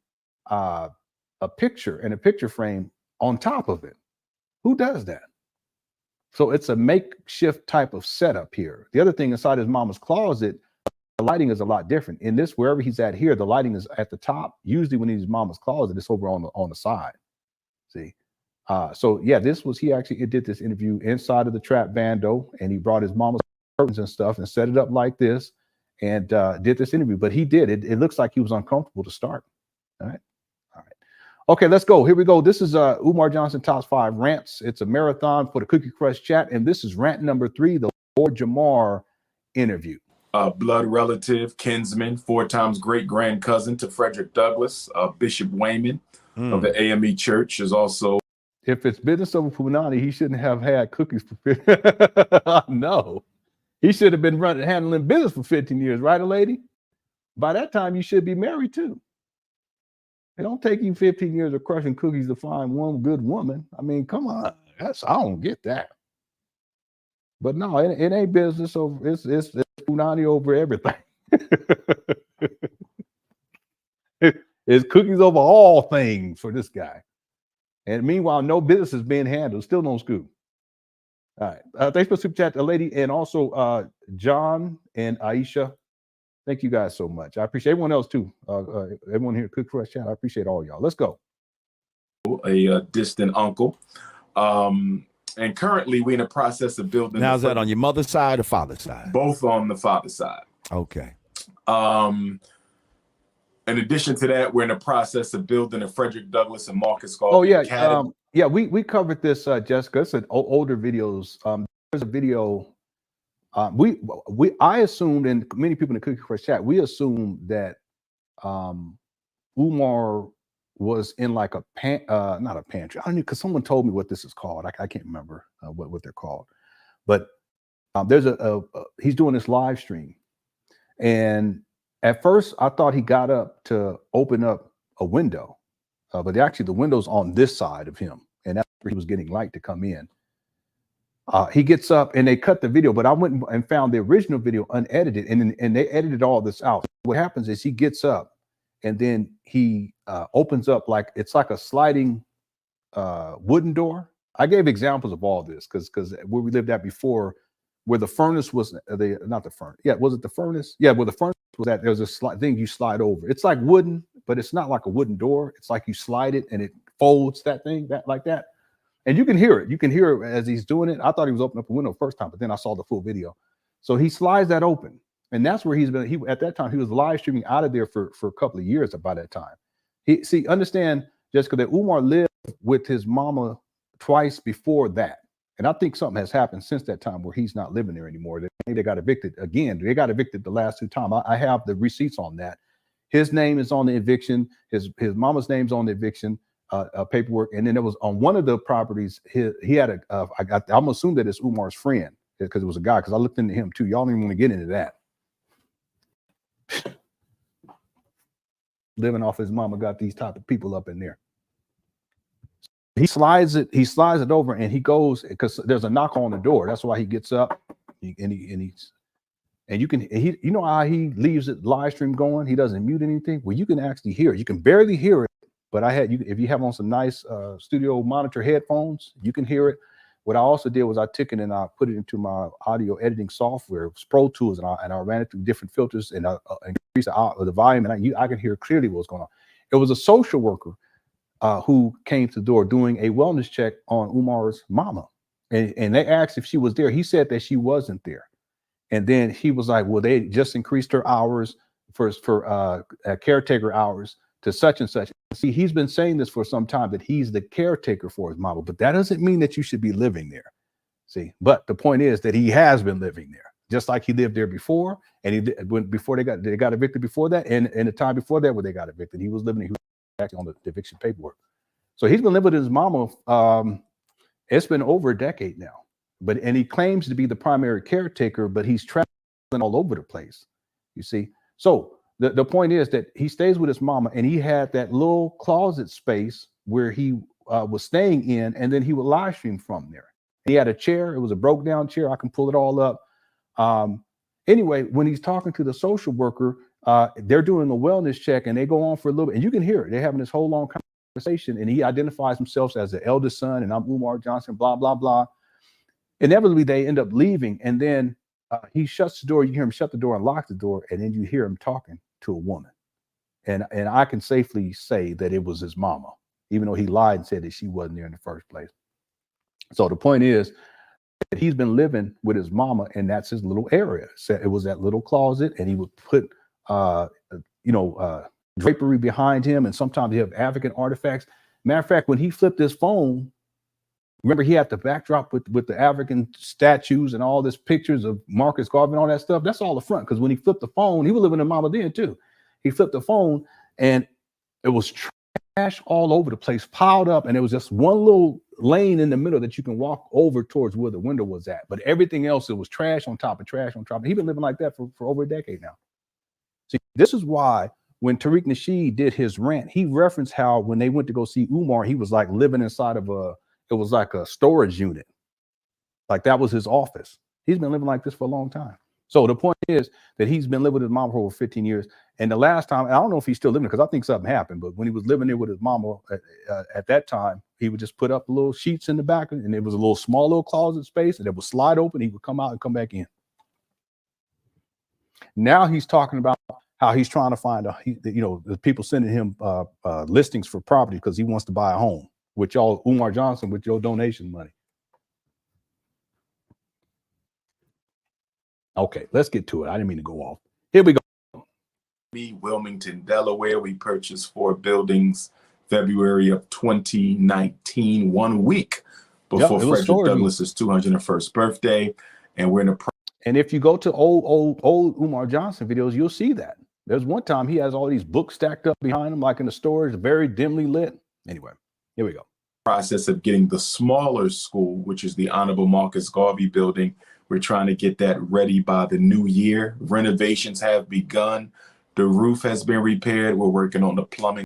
picture and a picture frame on top of it. Who does that? So it's a makeshift type of setup here. The other thing, inside his mama's closet, the lighting is a lot different. In this, wherever he's at here, the lighting is at the top. Usually when he's in his mama's closet, it's over on the side. See? So yeah, he actually did this interview inside of the trap bando, and he brought his mama's curtains and stuff and set it up like this and did this interview. But he did it looks like he was uncomfortable to start. All right. Okay, let's go. Here we go. This is Umar Johnson Tops 5 Rants. It's a marathon for the Cookie Crush chat, and this is rant number 3, the Lord Jamar interview. Blood relative, kinsman, 4 times great grand cousin to Frederick Douglass, Bishop Wayman of the AME Church is also. If it's business over Punani, he shouldn't have had cookies for no. He should have been handling business for 15 years, right, a lady? By that time, you should be married too. It don't take you 15 years of crushing cookies to find one good woman. I mean, come on. I don't get that. But no, it ain't business over. It's Punani over everything. It's cookies over all things for this guy. And meanwhile, no business is being handled. Still no scoop. All right. Thanks for super chat, a lady, and also John and Aisha. Thank you guys so much. I appreciate everyone else too. Everyone here, Cook Crush Chat. I appreciate all y'all. Let's go. A distant uncle. And currently, we're in the process of building. Now, is that on your mother's side or father's side? Both on the father's side. Okay. In addition to that, we're in the process of building a Frederick Douglass and Marcus Garvey Academy. We covered this, Jessica. It's an older videos. There's a video. I assumed, and many people in the Cookie Crush chat, we assumed that Umar was in like a not a pantry. I don't know, because someone told me what this is called. I can't remember what they're called. But there's he's doing this live stream, and at first I thought he got up to open up a window, but actually the window's on this side of him, and that's where he was getting light to come in. He gets up and they cut the video, but I went and found the original video unedited, and they edited all this out. What happens is he gets up and then he opens up like it's like a sliding wooden door. I gave examples of all this because where we lived at before, where the furnace was, not the furnace. Yeah, was it the furnace? Yeah, where the furnace was at, there's a thing you slide over. It's like wooden, but it's not like a wooden door. It's like you slide it and it folds that thing like that. And you can hear it. You can hear it as he's doing it. I thought he was opening up a window first time, but then I saw the full video. So he slides that open. And that's where he's been. At that time, he was live streaming out of there for a couple of years by that time. Understand, Jessica, that Umar lived with his mama twice before that. And I think something has happened since that time where he's not living there anymore. They got evicted again. They got evicted the last two times. I have the receipts on that. His name is on the eviction. His mama's name's on the eviction paperwork. And then there was on one of the properties, he had I'm assuming that it's Umar's friend because it was a guy, because I looked into him too. Y'all don't even want to get into that. Living off his mama, got these type of people up in there. He slides it over, and he goes, because there's a knock on the door. That's why he gets up, and you know how he leaves it live stream going. He doesn't mute anything. Well, you can actually hear it. You can barely hear it, but if you have on some nice studio monitor headphones, you can hear it. What I also did was I took it and I put it into my audio editing software, Pro Tools, and I ran it through different filters and I increased the volume, and I can hear clearly what's going on. It was a social worker who came to the door doing a wellness check on Umar's mama, and they asked if she was there. He said that she wasn't there, and then he was like, "Well, they just increased her hours for caretaker hours to such and such." See, he's been saying this for some time, that he's the caretaker for his mama, but that doesn't mean that you should be living there. See, but the point is that he has been living there, just like he lived there before, and before they got evicted before that, and the time before that where they got evicted, he was acting on the eviction paperwork. So he's been living with his mama. It's been over a decade now, and he claims to be the primary caretaker, but he's traveling all over the place. You see, so. The point is that he stays with his mama, and he had that little closet space where he was staying in, and then he would live stream from there. He had a chair. It was a broke down chair. I can pull it all up. Anyway, when he's talking to the social worker, they're doing a wellness check, and they go on for a little bit, and you can hear it. They're having this whole long conversation, and he identifies himself as the eldest son, and I'm Umar Johnson, blah, blah, blah. Inevitably, they end up leaving, and then he shuts the door. You hear him shut the door and lock the door, and then you hear him talking to a woman, and I can safely say that it was his mama, even though he lied and said that she wasn't there in the first place. So the point is that he's been living with his mama, and that's his little area. So it was that little closet, and he would put drapery behind him, and sometimes he have African artifacts. Matter of fact, when he flipped his phone, remember he had the backdrop with the African statues and all this pictures of Marcus Garvey and all that stuff. That's all the front, because when he flipped the phone, he was living in mama then too. He flipped the phone, and it was trash all over the place, piled up, and it was just one little lane in the middle that you can walk over towards where the window was at. But everything else, it was trash on top of trash on top. He's been living like that for over a decade now. See, this is why when Tariq Nasheed did his rant, he referenced how when they went to go see Umar, he was like living inside of it was like a storage unit. Like that was his office. He's been living like this for a long time. So the point is that he's been living with his mom for over 15 years. And the last time, I don't know if he's still living, because I think something happened, but when he was living there with his mama at that time, he would just put up little sheets in the back, and it was a small little closet space, and it would slide open. He would come out and come back in. Now he's talking about how he's trying to find the people sending him listings for property because he wants to buy a home with y'all, Umar Johnson, with your donation money. Okay, let's get to it. I didn't mean to go off. Here we go. Wilmington, Delaware. We purchased 4 buildings February of 2019, 1 week before Frederick Douglass's 201st birthday. And we're in a and if you go to old Umar Johnson videos, you'll see that. There's one time he has all these books stacked up behind him, like in the storage, very dimly lit. Anyway, here we go. Process of getting the smaller school, which is the Honorable Marcus Garvey building. We're trying to get that ready by the new year. Renovations have begun. The roof has been repaired. We're working on the plumbing.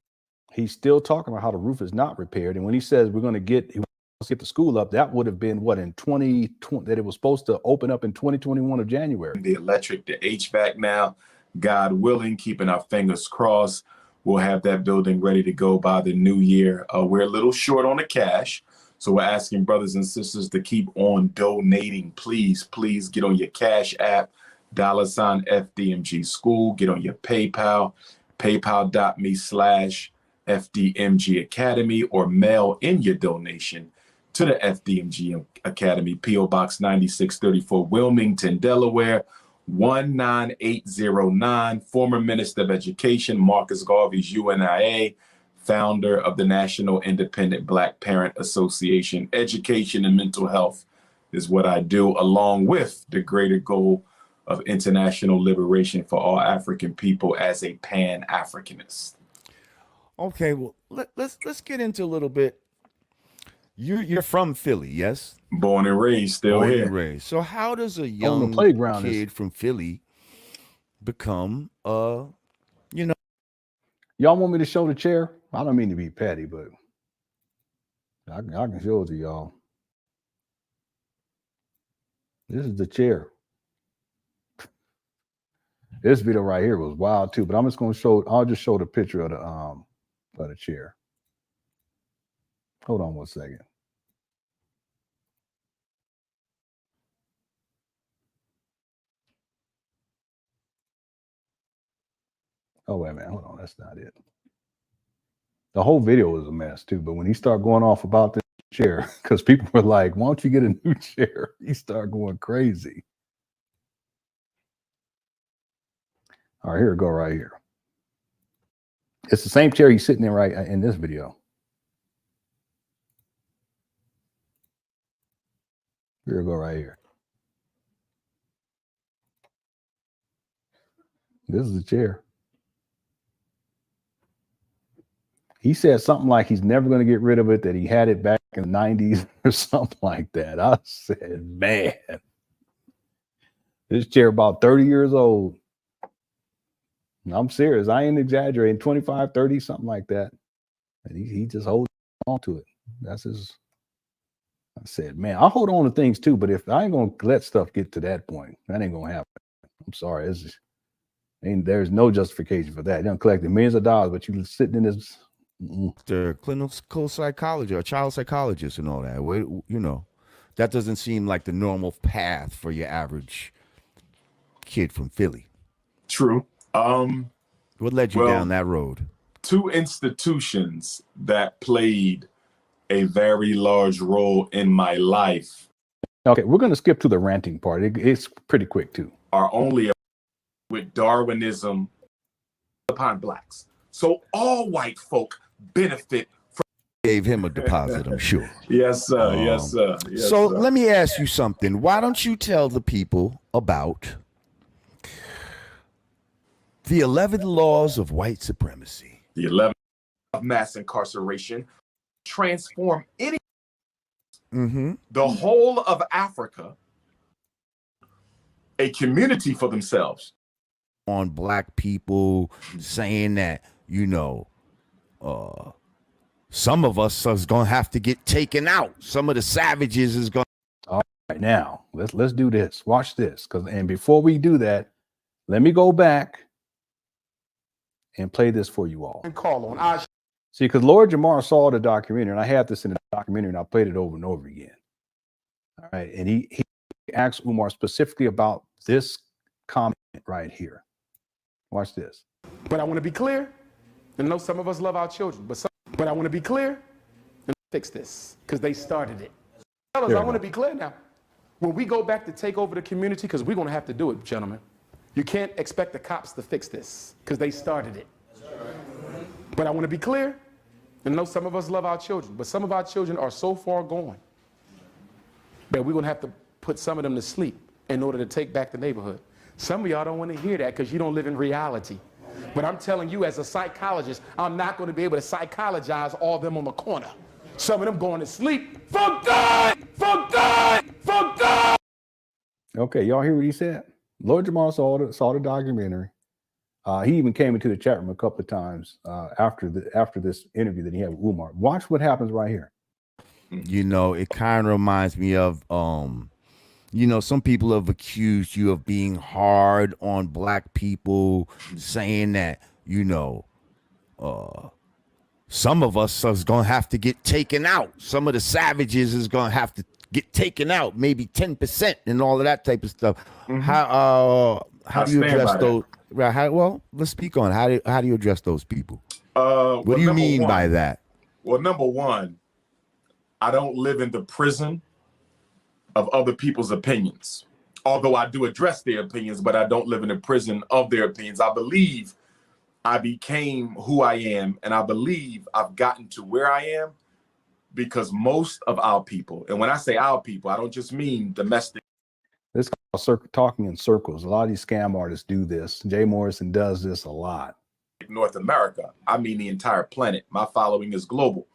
He's still talking about how the roof is not repaired. And when he says we're going to get the school up, that would have been what, in 2020, that it was supposed to open up in 2021 of January. The electric, the HVAC now, God willing, keeping our fingers crossed, we'll have that building ready to go by the new year. We're a little short on the cash. So we're asking brothers and sisters to keep on donating. Please, please get on your Cash App, $ FDMG School. Get on your PayPal, paypal.me/FDMG Academy, or mail in your donation to the FDMG Academy, P.O. Box 9634, Wilmington, Delaware, 19809. Former Minister of Education, Marcus Garvey's UNIA, founder of the National Independent Black Parent Association. Education and mental health is what I do, along with the greater goal of international liberation for all African people as a Pan Africanist. Okay, well, let's get into a little bit. You're from Philly, yes? Born and raised, still here. Born and raised. So how does a young kid from Philly become Y'all want me to show the chair? I don't mean to be petty, but I can show it to y'all. This is the chair. This video right here was wild too, but I'm just going to show. I'll just show the picture of the chair. Hold on 1 second. Oh wait a minute, hold on, that's not it. The whole video was a mess too, but when he started going off about this chair, because people were like, "Why don't you get a new chair?" He started going crazy. All right, here we go right here. It's the same chair he's sitting in right in this video. Here we go right here. This is the chair. He said something like he's never going to get rid of it, that he had it back in the 90s or something like that. I said, man, this chair about 30 years old. I'm serious. I ain't exaggerating. 25, 30, something like that. And he just holds on to it. That's his. I said, man, I'll hold on to things too, but if I ain't going to let stuff get to that point, that ain't going to happen. I'm sorry. There's no justification for that. You don't collect millions of dollars, but you sitting in this. The clinical psychologist or child psychologist and all that. That doesn't seem like the normal path for your average kid from Philly. True. What led you down that road? 2 institutions that played a very large role in my life. Okay, we're going to skip to the ranting part. It's pretty quick too. Are only with Darwinism upon blacks. So all white folk benefit from. Gave him a deposit, I'm sure. Yes, sir. Yes, sir. Yes, so sir. Let me ask you something. Why don't you tell the people about the 11 laws of white supremacy? The 11 of mass incarceration transform the whole of Africa, a community for themselves. On black people saying that, some of us is going to have to get taken out. Some of the savages is going. All right, now let's do this. Watch this, and before we do that, let me go back and play this for you all. And call on Ash. See, because Lord Jamar saw the documentary, and I had this in the documentary, and I played it over and over again. All right, and he asked Umar specifically about this comment right here. Watch this. But I want to be clear. I know some of us love our children, but I want to be clear and fix this because they started it. Fellas, I want to be clear now. When we go back to take over the community, because we're going to have to do it, gentlemen, you can't expect the cops to fix this because they started it. But I want to be clear. I know some of us love our children, but some of our children are so far gone that we're going to have to put some of them to sleep in order to take back the neighborhood. Some of y'all don't want to hear that because you don't live in reality. But I'm telling you, as a psychologist, I'm not going to be able to psychologize all of them on the corner. Some of them going to sleep for good, for good, for good. Okay, y'all hear what he said? Lord Jamar saw the documentary. He even came into the chat room a couple of times after this interview that he had with Umar. Watch what happens right here. You know, it kind of reminds me of, you know, some people have accused you of being hard on black people, saying that, you know, some of us is going to have to get taken out. Some of the savages is going to have to get taken out, maybe 10% and all of that type of stuff. How do you address those? Right, well, let's speak on how do you address those people? What do you mean by that? Well, number one, I don't live in the prison of other people's opinions. Although I do address their opinions, but I don't live in the prison of their opinions. I believe I became who I am, and I believe I've gotten to where I am because most of our people, and when I say our people, I don't just mean domestic. This is called talking in circles. A lot of these scam artists do this. Jay Morrison does this a lot. North America, I mean the entire planet. My following is global.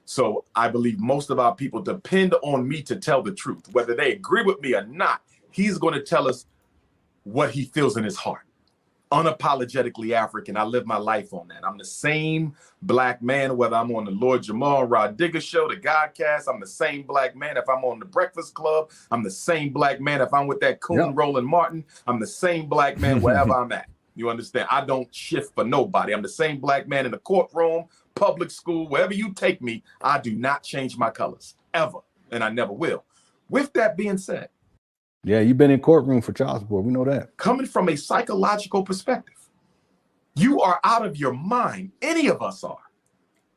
So I believe most of our people depend on me to tell the truth. Whether they agree with me or not, he's going to tell us what he feels in his heart. Unapologetically African. I live my life on that. I'm the same black man, whether I'm on the Lord Jamal Rod Digger show, the Godcast. I'm the same black man if I'm on the Breakfast Club. I'm the same black man if I'm with that coon Roland Martin. I'm the same black man wherever I'm at. You understand? I don't shift for nobody. I'm the same black man in the courtroom, public school, wherever you take me. I do not change my colors ever, and I never will. With that being said, yeah, you've been in courtroom for child support. We know that. Coming from a psychological perspective, you are out of your mind. Any of us are.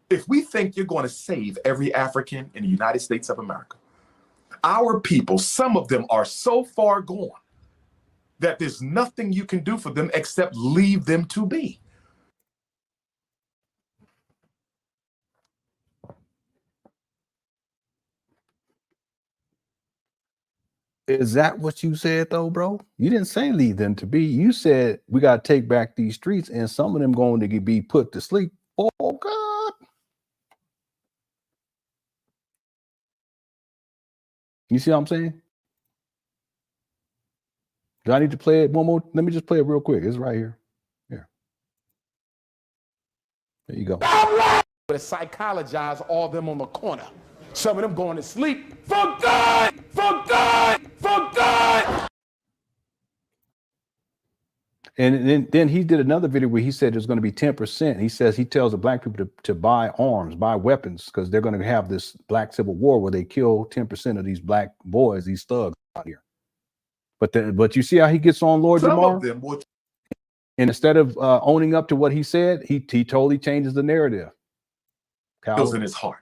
If we think you're going to save every African in the United States of America, our people, some of them are so far gone that there's nothing you can do for them except leave them to be. Is that what you said though, bro? You didn't say leave them to be. You said we got to take back these streets and some of them going to be put to sleep. Oh God. You see what I'm saying? Do I need to play it one more? Let me just play it real quick. It's right here. Here. There you go. To psychologize all of them on the corner. Some of them going to sleep for good, for good, for good. And then he did another video where he said there's going to be 10%. He says he tells the black people to buy arms, buy weapons, because they're going to have this black civil war where they kill 10% of these black boys, these thugs out here. But you see how he gets on Lord Jamar? And instead of owning up to what he said, he totally changes the narrative. Feels in his heart.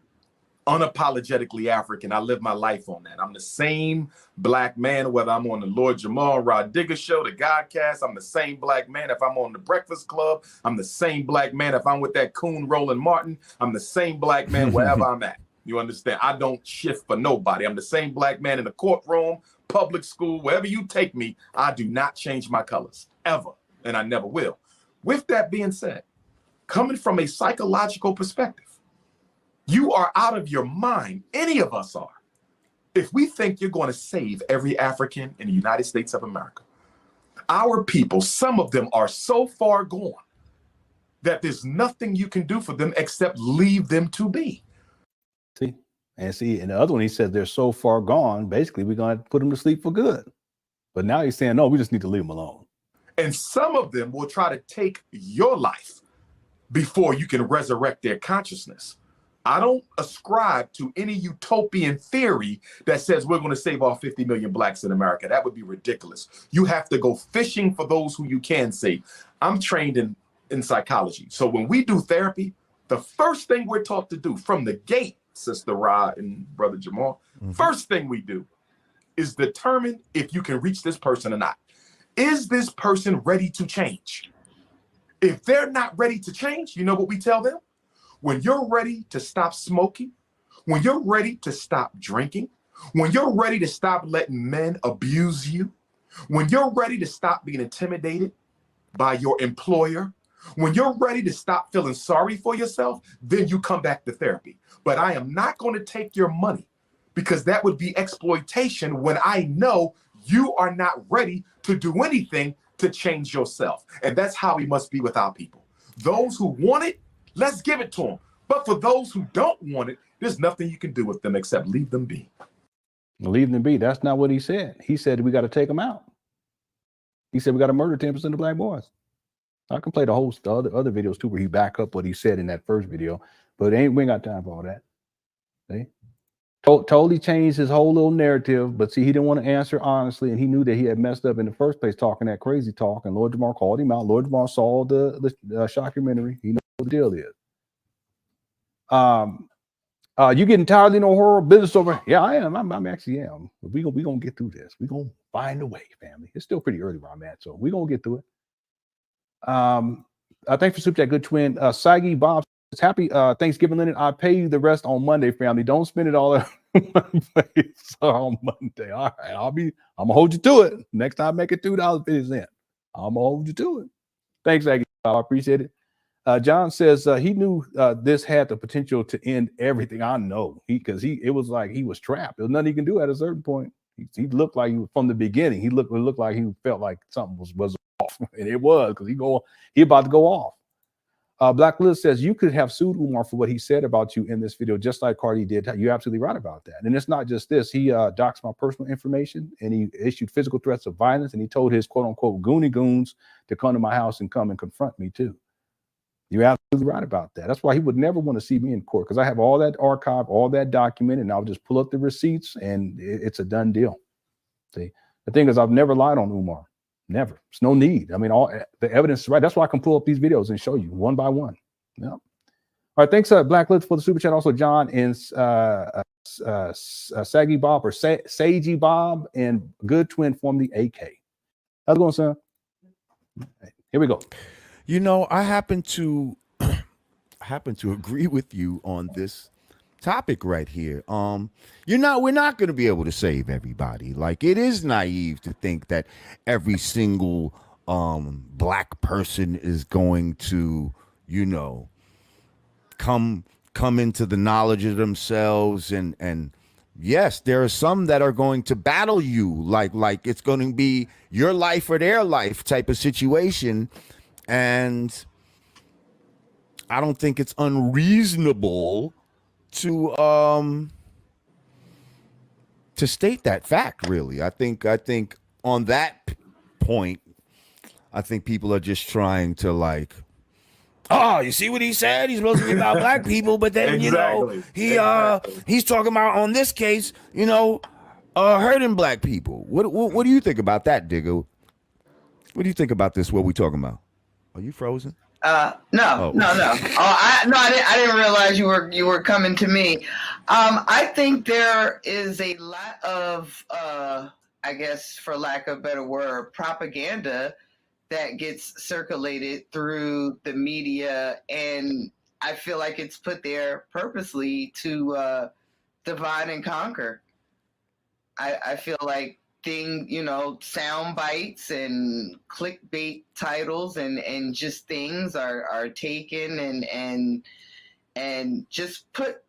Unapologetically African. I live my life on that. I'm the same black man, whether I'm on the Lord Jamal Rod Digger show, the Godcast. I'm the same black man if I'm on the Breakfast Club. I'm the same black man if I'm with that coon Roland Martin. I'm the same black man wherever I'm at. You understand? I don't shift for nobody. I'm the same black man in the courtroom, public school, wherever you take me. I do not change my colors ever, and I never will. With that being said, coming from a psychological perspective, you are out of your mind. Any of us are. If we think you're going to save every African in the United States of America, our people, some of them are so far gone that there's nothing you can do for them except leave them to be. See, and the other one, he said they're so far gone, basically we're going to put them to sleep for good. But now he's saying, no, we just need to leave them alone. And some of them will try to take your life before you can resurrect their consciousness. I don't ascribe to any utopian theory that says we're going to save all 50 million blacks in America. That would be ridiculous. You have to go fishing for those who you can save. I'm trained in psychology. So when we do therapy, the first thing we're taught to do from the gate, Sister Ra and Brother Jamal, first thing we do is determined if you can reach this person or not. Is this person ready to change? If they're not ready to change, you know what we tell them? When you're ready to stop smoking, when you're ready to stop drinking, when you're ready to stop letting men abuse you, when you're ready to stop being intimidated by your employer, when you're ready to stop feeling sorry for yourself, then you come back to therapy. But I am not going to take your money, because that would be exploitation when I know you are not ready to do anything to change yourself. And that's how we must be with our people. Those who want it, let's give it to them. But for those who don't want it, there's nothing you can do with them except leave them be. Leave them be. That's not what he said. He said we got to take them out. He said we got to murder 10% of black boys. I can play the whole other videos too, where he back up what he said in that first video, but we ain't got time for all that. See? Totally changed his whole little narrative, but see, he didn't want to answer honestly, and he knew that he had messed up in the first place talking that crazy talk, and Lord Jamar called him out. Lord Jamar saw the shockumentary. He knows what the deal is. You getting tired of no horror business over? Yeah, I am. I'm actually am. But we gonna get through this. We gonna find a way, family. It's still pretty early where I'm at, so we gonna get through it. Thanks for super chat, good twin. Sagi Bob says, happy Thanksgiving, Lenon. I'll pay you the rest on Monday, family. Don't spend it all on Monday. All right, I'm gonna hold you to it. Next time, make it $2.50. I'm gonna hold you to it. Thanks, Sagi Bob. I appreciate it. John says he knew this had the potential to end everything. I know because it was like he was trapped. There was nothing he can do at a certain point. He looked like he was from the beginning. He looked like he felt like something was off, and it was because he about to go off. Black Liz says you could have sued Umar for what he said about you in this video, just like Cardi did. You're absolutely right about that. And it's not just this. He doxed my personal information, and he issued physical threats of violence, and he told his quote unquote Goonie goons to come to my house and come and confront me too. You're absolutely right about that. That's why he would never want to see me in court, because I have all that archive, all that documented, and I'll just pull up the receipts and it's a done deal. See, the thing is, I've never lied on Umar. Never. It's no need. I mean, all the evidence is right. That's why I can pull up these videos and show you one by one. Yeah. All right. Thanks, Black Lids, for the super chat. Also, John and Saggy Bob or Sagey Bob and Good Twin form the AK. How's it going, son? Right, here we go. You know, I happen to agree with you on this topic right here. We're not going to be able to save everybody. Like, it is naive to think that every single black person is going to, you know, come into the knowledge of themselves, and yes, there are some that are going to battle you like it's going to be your life or their life type of situation. And I don't think it's unreasonable to state that fact, really. I think on that point, I think people are just trying to, like, oh, you see what he said? He's supposed to be about black people, but then exactly. You know, he's talking about, on this case, you know, hurting black people. What do you think about that, Digger? What do you think about this? What we talking about? Are you frozen? No. I didn't realize you were coming to me. I think there is a lot of, I guess, for lack of a better word, propaganda that gets circulated through the media, and I feel like it's put there purposely to divide and conquer. I feel like sound bites and clickbait titles and just things are taken and just put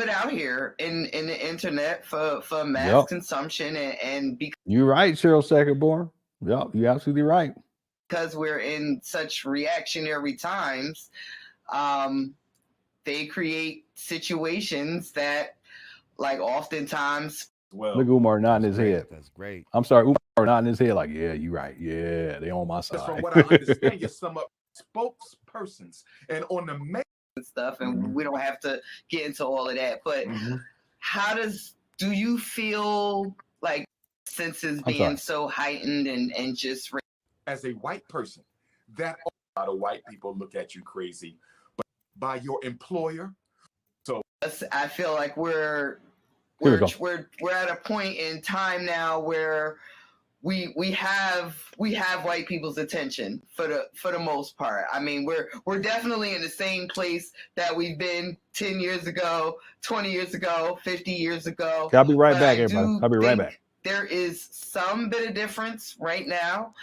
out here in the internet for mass consumption and because you're right, Cheryl Secondborn. Yep, you're absolutely right. Because we're in such reactionary times, they create situations that, like, oftentimes. Well, look at Umar nodding his head. That's great. I'm sorry, Umar nodding his head like, yeah, you're right. Yeah, they on my side. From what I understand, you're some spokespersons and on the main stuff, and we don't have to get into all of that. But how do you feel like senses being so heightened and just as a white person, that a lot of white people look at you crazy, but by your employer. So I feel like we're we're at a point in time now where we have white people's attention for the most part. I mean, we're definitely in the same place that we've been 10 years ago, 20 years ago, 50 years ago. I'll be right back, everybody. I'll be right back. There is some bit of difference right now.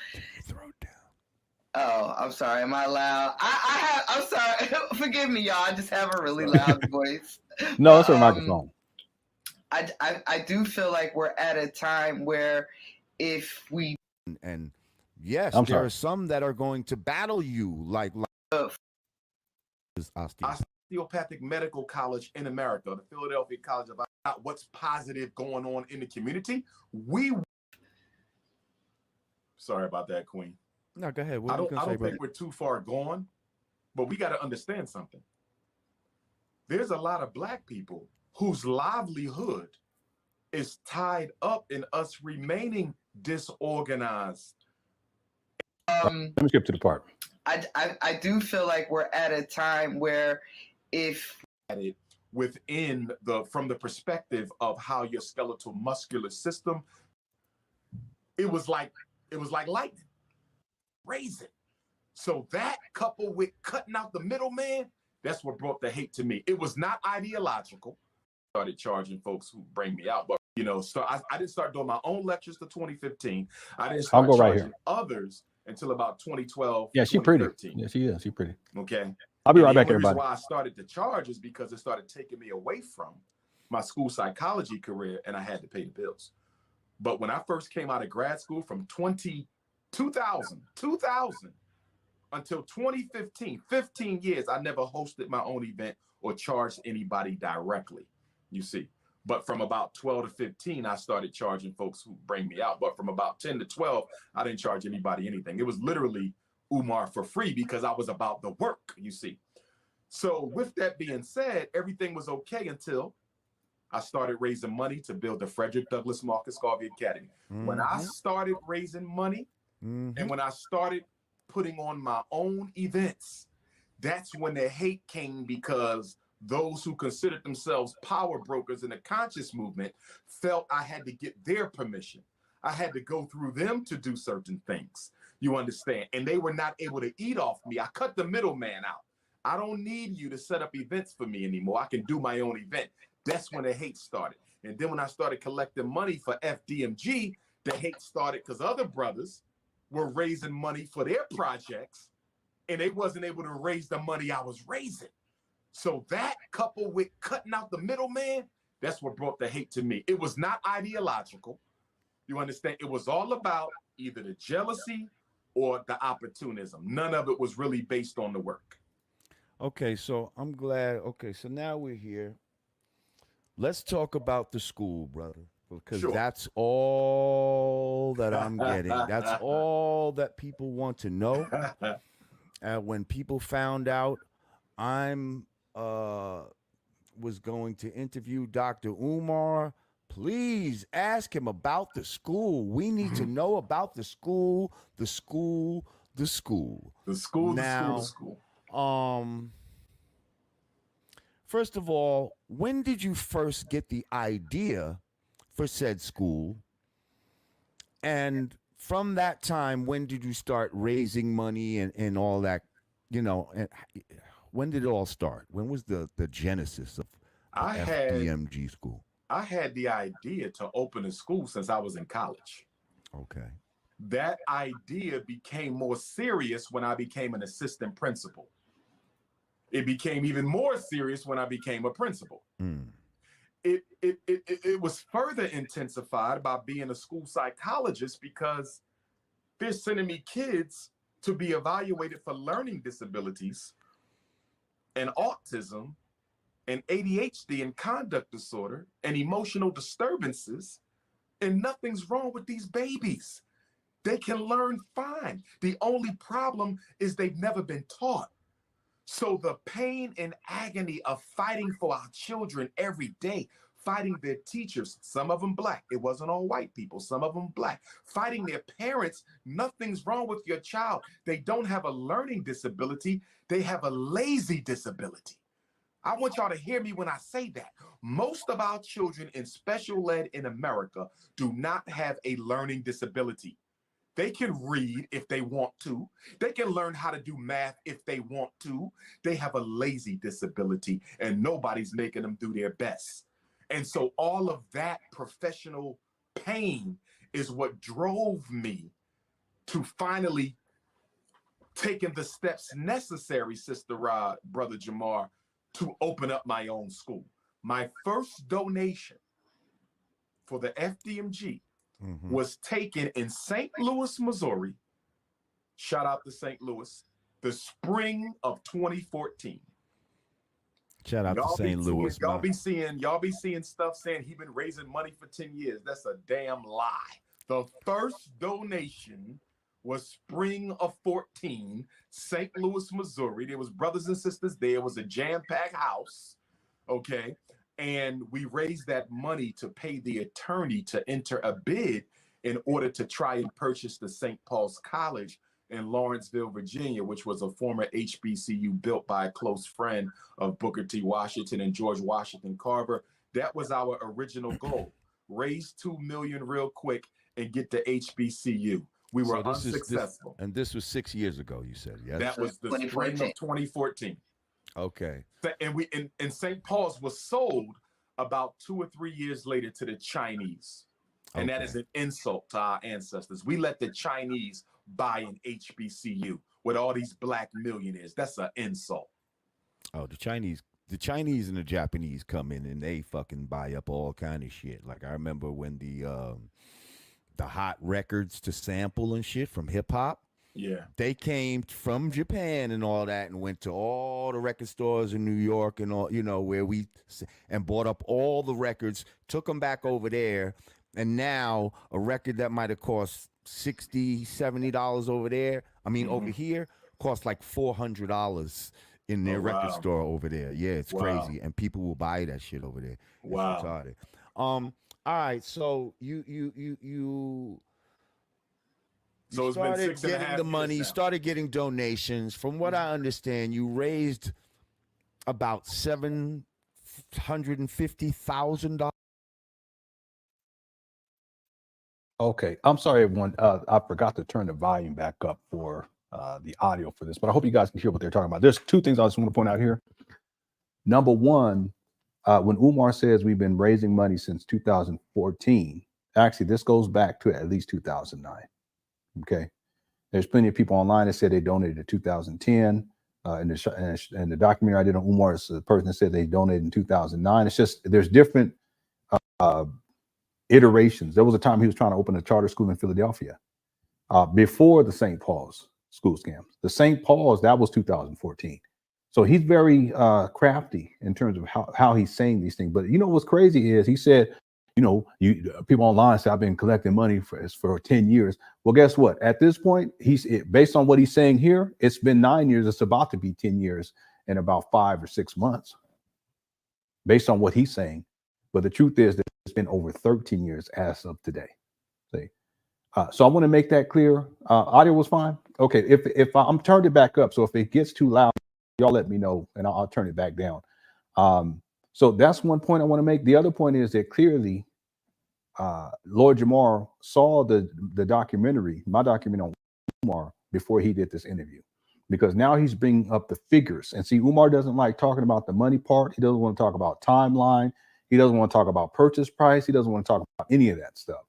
Oh, I'm sorry. Am I loud? I'm sorry. Forgive me, y'all. I just have a really loud voice. No, it's a microphone. I do feel like we're at a time where if we and yes, there are some that are going to battle you like Osteopathic Medical College in America, the Philadelphia College of what's positive going on in the community. Sorry about that, Queen. No, go ahead. I don't think we're too far gone, but we got to understand something. There's a lot of Black people whose livelihood is tied up in us remaining disorganized. Let me skip to the part. I do feel like we're at a time where if within from the perspective of how your skeletal muscular system, it was like lightning, raising. So that coupled with cutting out the middleman, that's what brought the hate to me. It was not ideological. Started charging folks who bring me out, but so I didn't start doing my own lectures till 2015. I didn't start charging others until about 2012. Yeah, she's pretty. Yeah, she is. She's pretty. Okay. I'll be right back, everybody. The reason why I started to charge is because it started taking me away from my school psychology career, and I had to pay the bills. But when I first came out of grad school from 2000 until 2015, 15 years, I never hosted my own event or charged anybody directly, you see. But from about 12 to 15, I started charging folks who bring me out. But from about 10 to 12, I didn't charge anybody anything. It was literally Umar for free because I was about the work, you see. So with that being said, everything was okay until I started raising money to build the Frederick Douglass Marcus Garvey Academy. When I started raising money and when I started putting on my own events, that's when the hate came, because those who considered themselves power brokers in the conscious movement felt I had to get their permission. I had to go through them to do certain things. You understand? And they were not able to eat off me. I cut the middleman out. I don't need you to set up events for me anymore. I can do my own event. That's when the hate started. And then when I started collecting money for FDMG, the hate started because other brothers were raising money for their projects and they wasn't able to raise the money I was raising. So that coupled with cutting out the middleman, that's what brought the hate to me. It was not ideological. You understand? It was all about either the jealousy or the opportunism. None of it was really based on the work. Okay, so I'm glad. Okay, so now we're here. Let's talk about the school, brother, because that's all that I'm getting. That's all that people want to know. When people found out I'm was going to interview Dr. Umar, please ask him about the school. We need to know about the school, the school, the school. The school, now, the school, the school. First of all, when did you first get the idea for said school? And from that time, when did you start raising money and all that, and when did it all start? When was the genesis of FDMG school? I had the idea to open a school since I was in college. Okay. That idea became more serious when I became an assistant principal. It became even more serious when I became a principal. It was further intensified by being a school psychologist, because they're sending me kids to be evaluated for learning disabilities and autism and ADHD and conduct disorder and emotional disturbances, and nothing's wrong with these babies. They can learn fine. The only problem is they've never been taught. So the pain and agony of fighting for our children every day, fighting their teachers, some of them Black, it wasn't all white people, some of them Black, fighting their parents, nothing's wrong with your child. They don't have a learning disability, they have a lazy disability. I want y'all to hear me when I say that. Most of our children in special ed in America do not have a learning disability. They can read if they want to. They can learn how to do math if they want to. They have a lazy disability, and nobody's making them do their best. And so all of that professional pain is what drove me to finally taking the steps necessary, Sister Rod, Brother Jamar, to open up my own school. My first donation for the FDMG was taken in St. Louis, Missouri. Shout out to St. Louis, the spring of 2014. Shout out to St. Louis. Y'all be seeing stuff saying he been raising money for 10 years. That's a damn lie. The first donation was spring of 14, St. Louis, Missouri. There was brothers and sisters there. It was a jam-packed house, okay? And we raised that money to pay the attorney to enter a bid in order to try and purchase the St. Paul's College in Lawrenceville, Virginia, which was a former HBCU built by a close friend of Booker T. Washington and George Washington Carver. That was our original goal. Raise $2 million real quick and get the HBCU. We were unsuccessful. And this was 6 years ago, you said, yes? That was the spring of 2014. Okay. And St. Paul's was sold about 2 or 3 years later to the Chinese. And that is an insult to our ancestors. We let the Chinese buy an HBCU with all these black millionaires. That's an insult. Oh, the Chinese and the Japanese come in and they fucking buy up all kind of shit. Like I remember when the hot records to sample and shit from hip hop. Yeah. They came from Japan and all that and went to all the record stores in New York and all, where and bought up all the records, took them back over there. And now a record that might have cost $60, $70 over there, over here, costs like $400 in their record store over there. Yeah, it's crazy. And people will buy that shit over there. It's retarded. All right, so you So it's started been 6.5 getting the money, years now. started getting donations. From what I understand, you raised about $750,000. Okay, I'm sorry, everyone. I forgot to turn the volume back up for the audio for this, but I hope you guys can hear what they're talking about. There's two things I just want to point out here. Number one, when Umar says we've been raising money since 2014, actually, this goes back to at least 2009. Okay, there's plenty of people online that said they donated in 2010. And the documentary I did on Umar is the person that said they donated in 2009. It's just there's different iterations. There was a time he was trying to open a charter school in Philadelphia before the St. Paul's school scams. The St. Paul's, that was 2014. So he's very crafty in terms of how he's saying these things. But what's crazy is he said, people online say I've been collecting money for 10 years. Well, guess what? At this point, based on what he's saying here, it's been 9 years. It's about to be 10 years in about 5 or 6 months, based on what he's saying. But the truth is that it's been over 13 years as of today. See, so I want to make that clear. Audio was fine. Okay, if I'm turned it back up, so if it gets too loud, y'all let me know and I'll turn it back down. So that's one point I want to make. The other point is that clearly Lord Jamar saw the documentary, my documentary on Umar, before he did this interview, because now he's bringing up the figures. And see, Umar doesn't like talking about the money part. He doesn't want to talk about timeline. He doesn't want to talk about purchase price. He doesn't want to talk about any of that stuff.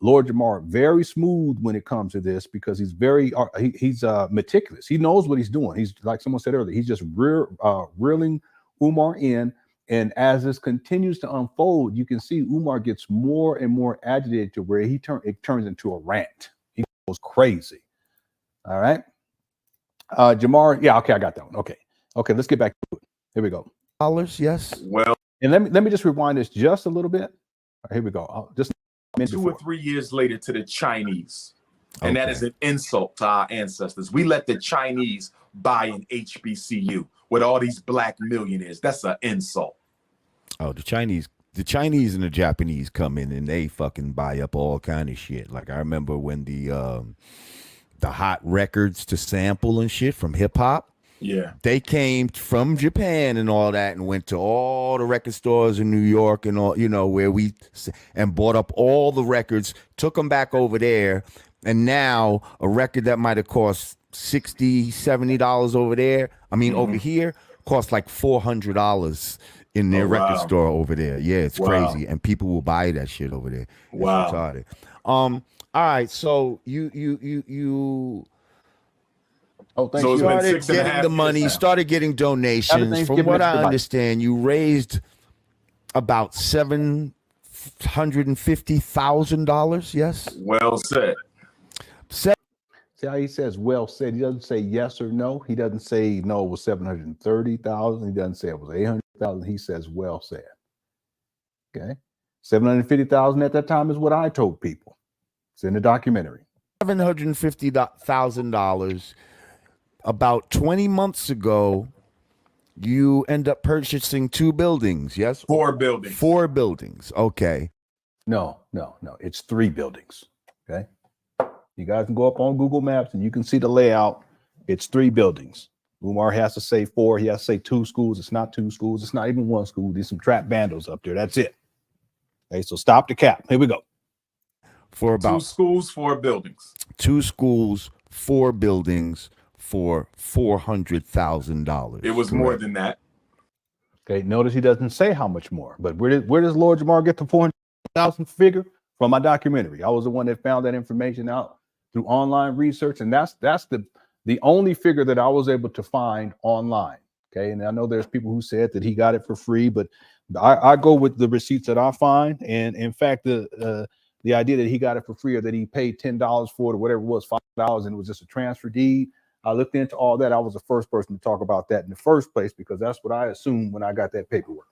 Lord Jamar, very smooth when it comes to this, because he's very he's meticulous. He knows what he's doing. He's, like someone said earlier, he's just reeling Umar in. And as this continues to unfold, you can see Umar gets more and more agitated to where it turns into a rant. He goes crazy. All right. Jamar, yeah, okay, I got that one. Okay, let's get back to it. Here we go. Yes. Well, and let me just rewind this just a little bit. All right, here we go. Just 2 or 3 years later to the Chinese. And that is an insult to our ancestors. We let the Chinese buy an HBCU with all these black millionaires. That's an insult. Oh, the Chinese and the Japanese come in and they fucking buy up all kind of shit. Like I remember when the hot records to sample and shit from hip hop. Yeah. They came from Japan and all that and went to all the record stores in New York and all, where and bought up all the records, took them back over there. And now a record that might have cost $60, $70 over there, over here, costs like $400 in their record store over there. Yeah, it's crazy. And people will buy that shit over there. It's retarded. All right, so you thank so you. started getting the money, you started getting donations. From what I understand, you raised about $750,000, yes? Well said. See how he says well said? He doesn't say yes or no. He doesn't say no, it was 730,000. He doesn't say it was 800,000. He says well said. Okay. 750,000 at that time is what I told people. It's in the documentary. $750,000. About 20 months ago, you end up purchasing 2 buildings, yes? 4 buildings. 4 buildings. Okay. No. It's 3 buildings. Okay. You guys can go up on Google Maps and you can see the layout. It's 3 buildings. Umar has to say 4. He has to say 2 schools. It's not 2 schools. It's not even 1 school. There's some trap bandos up there. That's it. Okay. So stop the cap. Here we go. For about 2 schools, 4 buildings. 2 schools, 4 buildings for $400,000. It was more than that. Okay, notice he doesn't say how much more, but where does Lord Jamar get the 400,000 figure? From my documentary. I was the one that found that information out through online research, and that's the only figure that I was able to find online. Okay, and I know there's people who said that he got it for free, but I go with the receipts that I find, and in fact, the idea that he got it for free or that he paid $10 for it or whatever it was, $5, and it was just a transfer deed. I looked into all that. I was the first person to talk about that in the first place because that's what I assumed when I got that paperwork.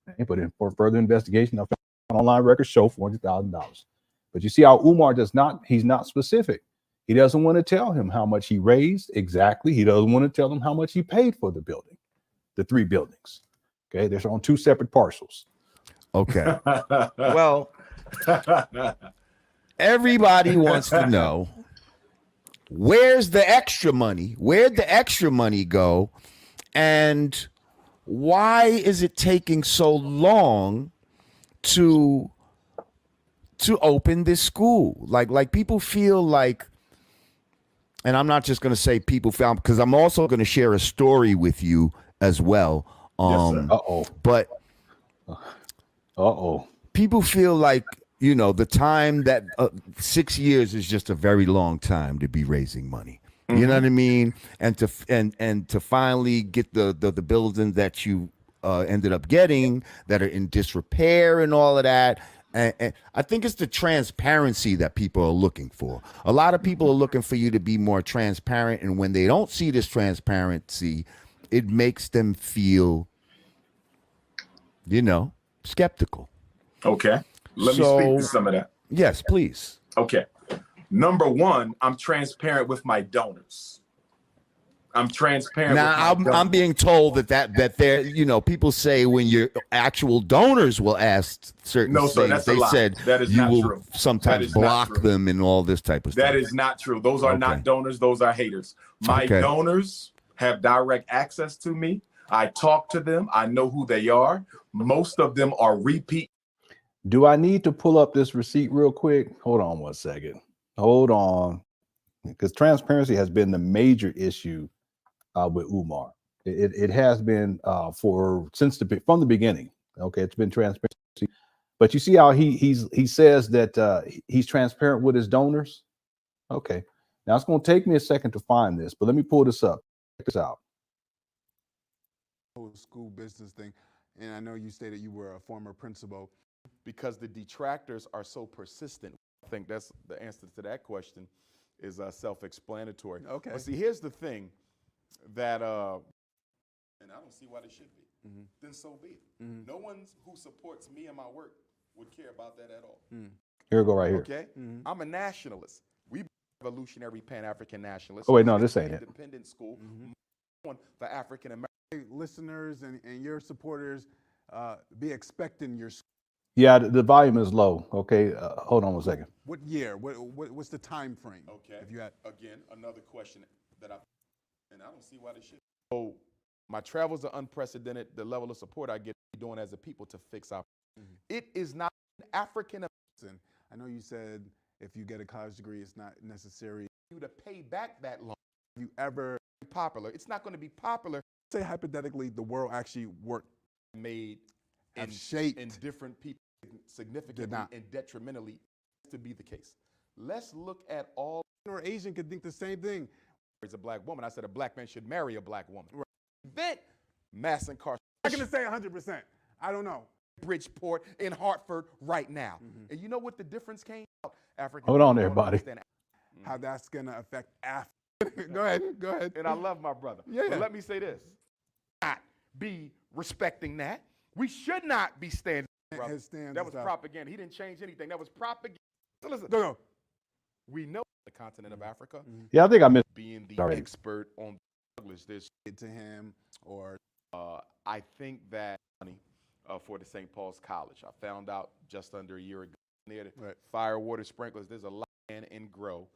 Okay, but for further investigation, I found online records show $400,000. But you see how Umar he's not specific. He doesn't want to tell him how much he raised exactly. He doesn't want to tell him how much he paid for the building, the 3 buildings. Okay, they're on 2 separate parcels. Okay. Well, everybody wants to know, where's the extra money? Where'd the extra money go? And why is it taking so long to open this school? Like people feel like, and I'm not just going to say people feel, because I'm also going to share a story with you as well. But people feel like, the time that 6 years is just a very long time to be raising money. You know what I mean? And to finally get the buildings that you ended up getting that are in disrepair and all of that. And I think it's the transparency that people are looking for. A lot of people are looking for you to be more transparent, and when they don't see this transparency, it makes them feel, skeptical. Okay. Let me speak to some of that. Yes, please. Okay. Number 1, I'm transparent with my donors. I'm transparent. Now I'm being told that there, people say when your actual donors will ask certain things, they said that is you will true. sometimes block them and all this type of stuff. That is not true. Those are not donors. Those are haters. My donors have direct access to me. I talk to them. I know who they are. Most of them are repeat. Do I need to pull up this receipt real quick? Hold on 1 second. Hold on. Because transparency has been the major issue with Umar. It has been from the beginning. Okay, it's been transparency. But you see how he says that he's transparent with his donors. Okay, now it's going to take me a second to find this, but let me pull this up. Check this out. Whole school business thing, and I know you stated you were a former principal. Because the detractors are so persistent, I think that's the answer to that question is self-explanatory. Okay. But see, here's the thing that, and I don't see why they should be. Then so be it. No one who supports me and my work would care about that at all. Here we go right here. Okay. I'm a nationalist. We evolutionary Pan-African nationalists. Oh wait, no, this ain't it. Independent school. The African American listeners and your supporters be expecting your school. Yeah, the volume is low. Okay, hold on 1 second. What year? What's the time frame? Okay. If you had again another question that I And I don't see why they should. So my travels are unprecedented. The level of support I get doing as a people to fix our. It is not African. I know you said if you get a college degree, it's not necessary You to pay back that loan. if you ever Popular. It's not going to be popular. say hypothetically the world actually worked Made have shaped in different people significantly not. and detrimentally to be the case. Let's look at all. or Asian could think the same thing. As a black woman, I said a black man should marry a black woman. Right. Prevent mass incarceration. I'm not gonna say 100%. I don't know. Bridgeport in Hartford right now. And you know what the difference came out? African. Hold on, everybody. How that's gonna affect Africa. Go ahead. And I love my brother. Yeah. But let me say this. Not be respecting that. We should not be standing. Brother. His stands That was up. propaganda. He didn't change anything. That was propaganda. So listen, No. we know the continent of Africa Yeah, I think I missed. being the Sorry. expert on English. There's To him or I think that money for the St. Paul's College. I found out just under a year ago near the Right. fire water sprinklers. There's a lot of land and grow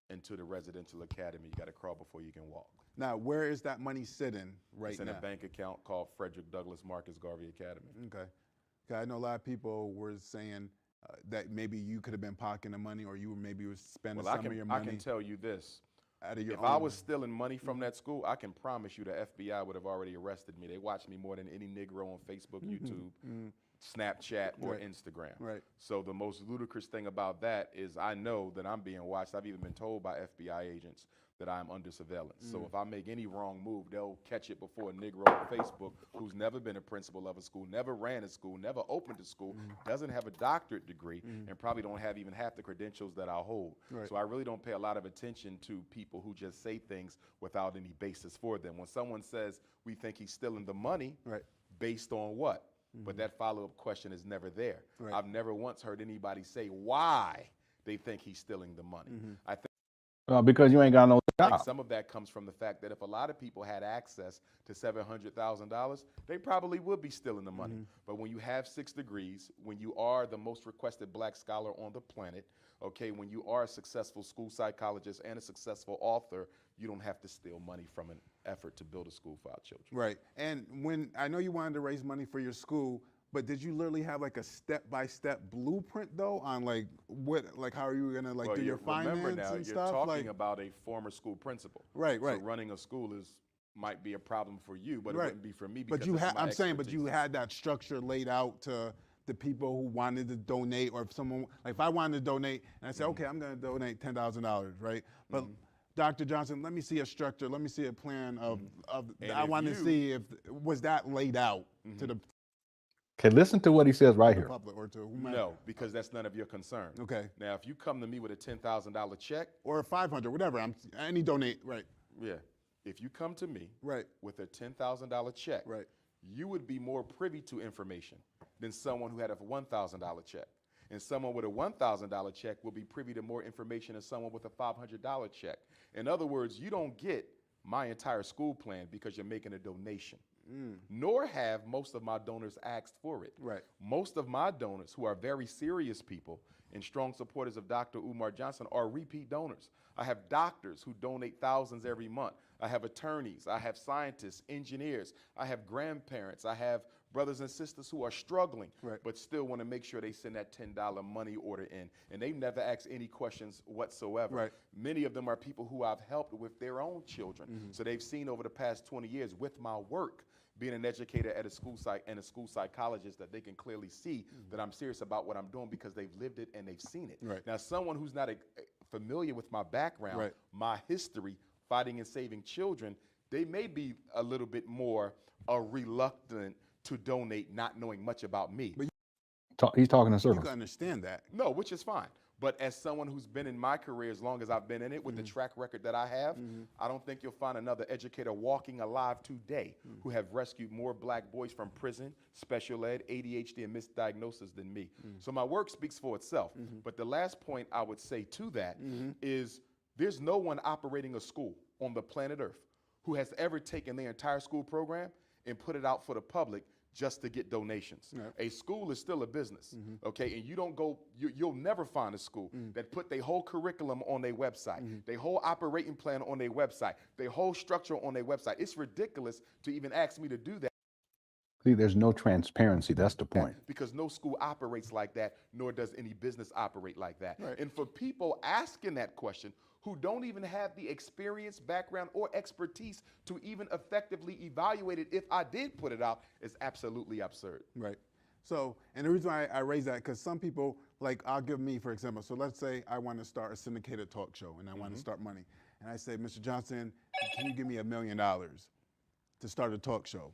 into the residential academy. You got to crawl before you can walk. now where is that money sitting right It's in now? a bank account called Frederick Douglass Marcus Garvey Academy. Okay. I know a lot of people were saying that maybe you could have been pocketing the money, or you maybe was spending Well, some of your I money can tell you this. out of your If own. I was stealing money from that school, I can promise you the FBI would have already arrested me. They watch me more than any Negro on Facebook, YouTube, Snapchat, or Right. Instagram. Right. So the most ludicrous thing about that is I know that I'm being watched. I've even been told by FBI agents that I'm under surveillance. So if I make any wrong move, they'll catch it before a Negro on Facebook who's never been a principal of a school, never ran a school, never opened a school, doesn't have a doctorate degree, and probably don't have even half the credentials that I hold. Right. So I really don't pay a lot of attention to people who just say things without any basis for them. When someone says we think he's stealing the money, Right. based on what? But that follow-up question is never there. Right. I've never once heard anybody say why they think he's stealing the money. I think Because you ain't got no job. some of that comes from the fact that if a lot of people had access to $700,000, they probably would be stealing the money. But when you have 6 degrees, when you are the most requested black scholar on the planet, okay, when you are a successful school psychologist and a successful author, you don't have to steal money from an effort to build a school for our children. Right. And when I know you wanted to raise money for your school, but did you literally have like a step-by-step blueprint though on like what, like how are you gonna like Well, do your finance remember now, and you're stuff? talking Like, about a former school principal. Right, So right. running a school might be a problem for you, but Right. it wouldn't be for me because but you it's had, my I'm saying, but expertise. you had that structure laid out to the people who wanted to donate, or if someone, like if I wanted to donate and I said, okay, I'm gonna donate $10,000, right? But Dr. Johnson, let me see a structure, let me see a plan of And I if want to you- see if, was that laid out to the Okay, listen to what he says right here. public or to whomever? No, because that's none of your concern. Okay. Now, if you come to me with a $10,000 check, Or 500, whatever, any donate, right, yeah, if you come to me right, with a $10,000 check, right. you would be more privy to information than someone who had a $1,000 check. And someone with a $1,000 check will be privy to more information than someone with a $500 check. In other words, you don't get my entire school plan because you're making a donation. Nor have most of my donors asked for it. Right. Most of my donors, who are very serious people and strong supporters of Dr. Umar Johnson, are repeat donors. I have doctors who donate thousands every month. I have attorneys, I have scientists, engineers, I have grandparents, I have brothers and sisters who are struggling, Right. but still want to make sure they send that $10 money order in. And they never ask any questions whatsoever. Right. Many of them are people who I've helped with their own children. So they've seen over the past 20 years with my work, being an educator at a school and a school psychologist, that they can clearly see that I'm serious about what I'm doing because they've lived it and they've seen it. Right. Now, someone who's not familiar with my background, Right. my history, fighting and saving children, they may be a little bit more reluctant to donate, not knowing much about me. But He's talking in you circles. can understand that. No, which is fine. But as someone who's been in my career as long as I've been in it, with the track record that I have, I don't think you'll find another educator walking alive today who have rescued more black boys from prison, special ed, ADHD, and misdiagnosis than me. So my work speaks for itself. But the last point I would say to that is there's no one operating a school on the planet Earth who has ever taken their entire school program and put it out for the public just to get donations. A school is still a business, okay? And you don't go, you'll never find a school that put their whole curriculum on their website, their whole operating plan on their website, their whole structure on their website. It's ridiculous to even ask me to do that. See, there's no transparency. That's the point. Because no school operates like that, nor does any business operate like that. And for people asking that question who don't even have the experience, background, or expertise to even effectively evaluate it if I did put it out, is absolutely absurd. Right. So, and the reason I raise that, because some people, like, I'll give me, for example, so let's say I want to start a syndicated talk show and I want to start money. And I say, Mr. Johnson, can you give me $1 million to start a talk show?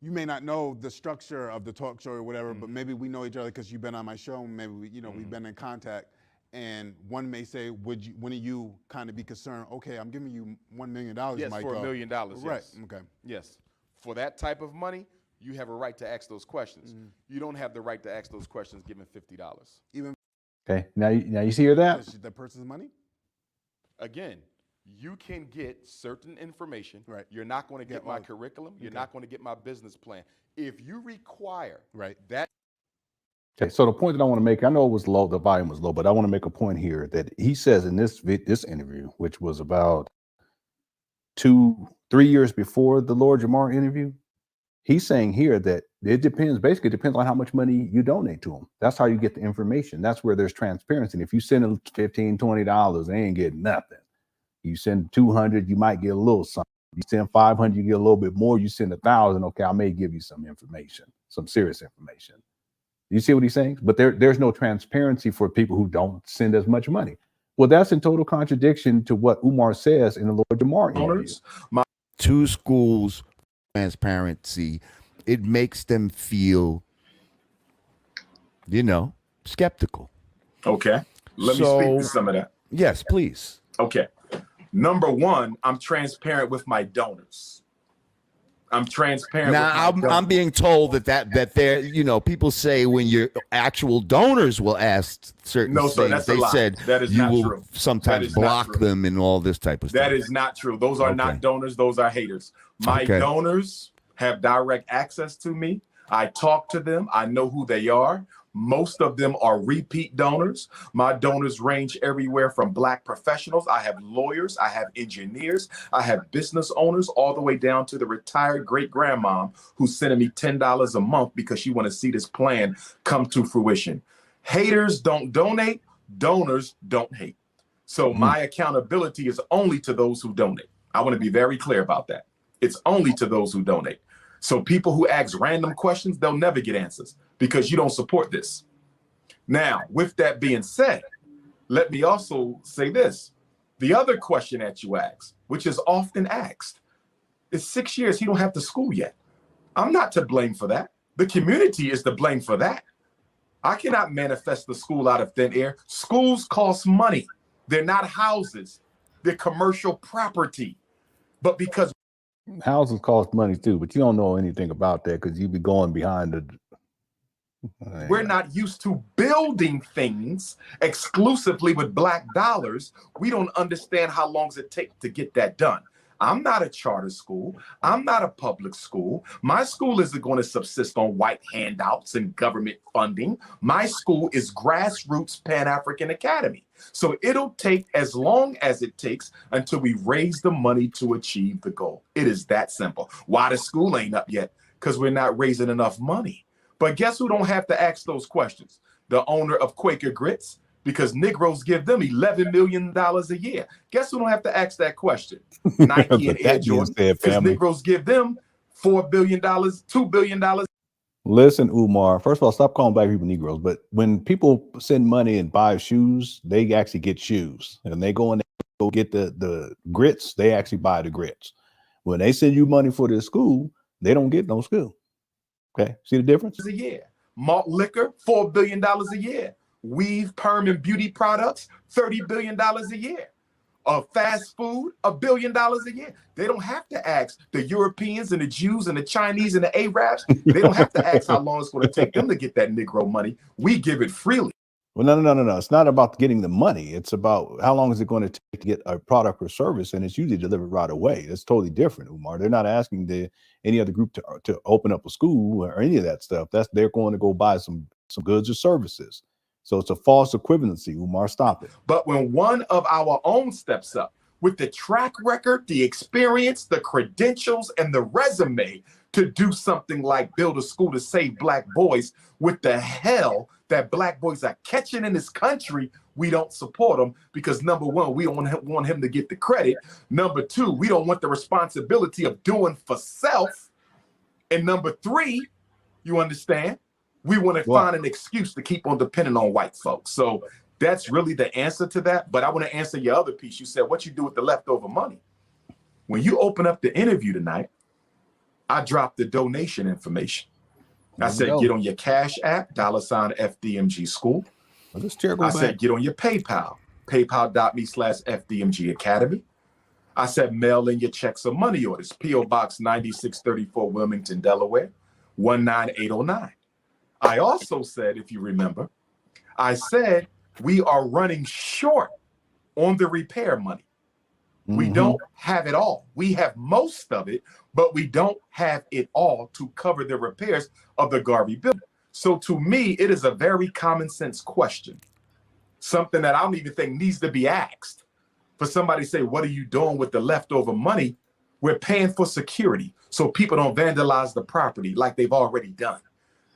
You may not know the structure of the talk show or whatever, but maybe we know each other because you've been on my show, and maybe we, we've been in contact. And one may say, wouldn't you kind of be concerned, okay, I'm giving you $1 million, yes, Mike. For $1 million, yes. Right, okay. Yes, for that type of money, you have a right to ask those questions. You don't have the right to ask those questions given $50. Even Okay, now you see that? That person's money? Again, you can get certain information. Right. You're not going to get my curriculum. You're not going to get my business plan. If you require that. Okay, so the point that I want to make, I know it was low, the volume was low, but I want to make a point here that he says in this interview, which was about 2-3 years before the Lord Jamar interview, he's saying here that it depends, basically depends on how much money you donate to him. That's how you get the information. That's where there's transparency. And if you send them $15, $20, they ain't getting nothing. You send 200, you might get a little something. You send 500, you get a little bit more. You send 1,000, okay, I may give you some information, some serious information. You see what he's saying? But there's no transparency for people who don't send as much money. Well, that's in total contradiction to what Umar says in the Lord Jamar interview. Two schools, transparency, it makes them feel, skeptical. Okay. Let me speak to some of that. Yes, please. Okay. Number one, I'm transparent with my donors. I'm transparent. Now, I'm being told that there, people say when your actual donors will ask certain things, that's they said that is you not will true. sometimes block them and all this type of stuff. That is not true. Those are not donors. Those are haters. My donors have direct access to me. I talk to them. I know who they are. Most of them are repeat donors. My donors range everywhere from Black professionals. I have lawyers, I have engineers, I have business owners, all the way down to the retired great-grandma who's sending me $10 a month because she want to see this plan come to fruition. Haters don't donate, donors don't hate. So my accountability is only to those who donate. I want to be very clear about that. It's only to those who donate. So people who ask random questions, they'll never get answers because you don't support this. Now, with that being said, let me also say this. The other question that you ask, which is often asked, is 6 years he don't have the school yet. I'm not to blame for that. The community is to blame for that. I cannot manifest the school out of thin air. Schools cost money. They're not houses. They're commercial property. But because houses cost money too, but you don't know anything about that because you be going behind the. We're not used to building things exclusively with Black dollars. We don't understand how long it takes to get that done. I'm not a charter school. I'm not a public school. My school isn't going to subsist on white handouts and government funding. My school is grassroots Pan African Academy. So it'll take as long as it takes until we raise the money to achieve the goal. It is that simple. Why the school ain't up yet? Because we're not raising enough money. But guess who don't have to ask those questions? The owner of Quaker Grits, because Negroes give them $11 million a year. Guess who don't have to ask that question? Nike and Air Jordan, because Negroes give them $4 billion, $2 billion. Listen, Umar, first of all, stop calling Black people Negroes. But when people send money and buy shoes, they actually get shoes. And they go and go get the grits, they actually buy the grits. When they send you money for this school, they don't get no school. Okay, see the difference? A year. Malt liquor, $4 billion a year. Weave, perm, and beauty products, $30 billion a year. Fast food, $1 billion a year. They don't have to ask the Europeans and the Jews and the Chinese and the Arabs. They don't have to ask how long it's going to take them to get that Negro money. We give it freely. Well, no. It's not about getting the money. It's about how long is it going to take to get a product or service, and it's usually delivered right away. It's totally different, Umar. They're not asking any other group to open up a school or any of that stuff. They're going to go buy some goods or services. So it's a false equivalency, Umar. Stop it. But when one of our own steps up with the track record, the experience, the credentials, and the resume to do something like build a school to save black boys with the hell that black boys are catching in this country, we don't support him because number one, we don't want him to get the credit. Number two, we don't want the responsibility of doing for self. And number three, you understand, we want to find an excuse to keep on depending on white folks. So that's really the answer to that. But I want to answer your other piece. You said, what you do with the leftover money? When you open up the interview tonight, I dropped the donation information. I said, get on your Cash App, $ FDMG School. I said, get on your PayPal, paypal.me/FDMG Academy. I said, mail in your checks or money orders, P.O. Box 9634, Wilmington, Delaware, 19809. I also said, if you remember, I said, we are running short on the repair money. We don't have it all. We have most of it, but we don't have it all to cover the repairs of the Garvey building. So to me, it is a very common sense question, something that I don't even think needs to be asked. For somebody to say, what are you doing with the leftover money? We're paying for security so people don't vandalize the property like they've already done.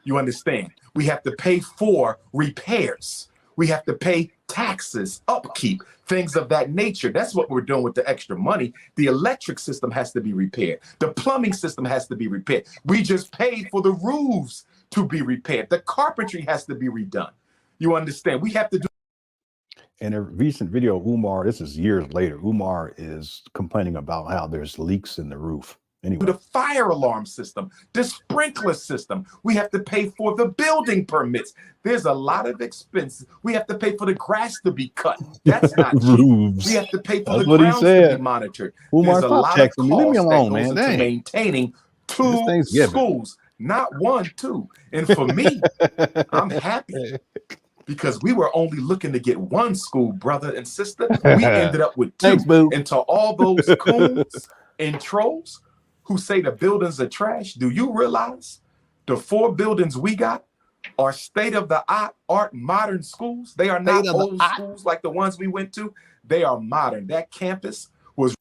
You understand? We have to pay for repairs. We have to pay taxes, upkeep, things of that nature. That's what we're doing with the extra money. The electric system has to be repaired. The plumbing system has to be repaired. We just paid for the roofs to be repaired. The carpentry has to be redone. You understand? We have to do. In a recent video, Umar, this is years later, Umar is complaining about how there's leaks in the roof. Anyway. The fire alarm system, the sprinkler system. We have to pay for the building permits. There's a lot of expenses. We have to pay for the grass to be cut. That's not cheap. We have to pay for the grounds to be monitored. Umar, There's a lot of costs leave me alone, that goes man. into maintaining 2 schools, not 1, 2. And for me, I'm happy because we were only looking to get 1 school, brother and sister. We ended up with 2. Thanks, boo. And to all those coons and trolls who say the buildings are trash, do you realize the 4 buildings we got are state-of-the-art modern schools? They are not old schools like the ones we went to. They are modern. That campus was.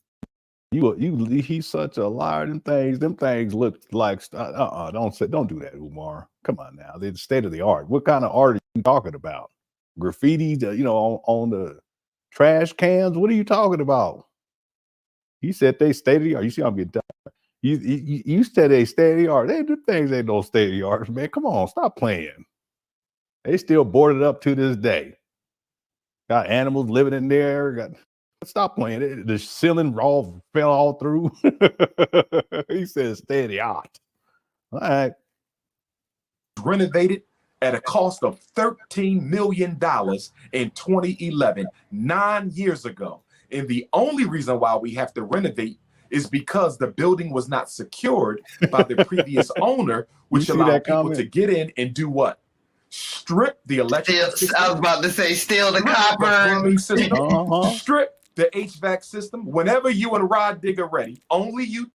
He's such a liar. Them things look like don't do that, Umar. Come on now. They're the state of the art. What kind of art are you talking about? Graffiti, on the trash cans? What are you talking about? He said they state of the art. You see, I'm getting done. You said they state of the art. The things ain't no state of the art, man. Come on, stop playing. They still boarded up to this day. Got animals living in there. Stop playing. The ceiling fell all through. He said state of the art. All right. Renovated at a cost of $13 million in 2011, 9 years ago. And the only reason why we have to renovate is because the building was not secured by the previous owner, which allowed people to get in and do what? Strip the electric system. I was about to say, steal the copper. Strip the HVAC system. Whenever you and Rod Dig are ready, only you.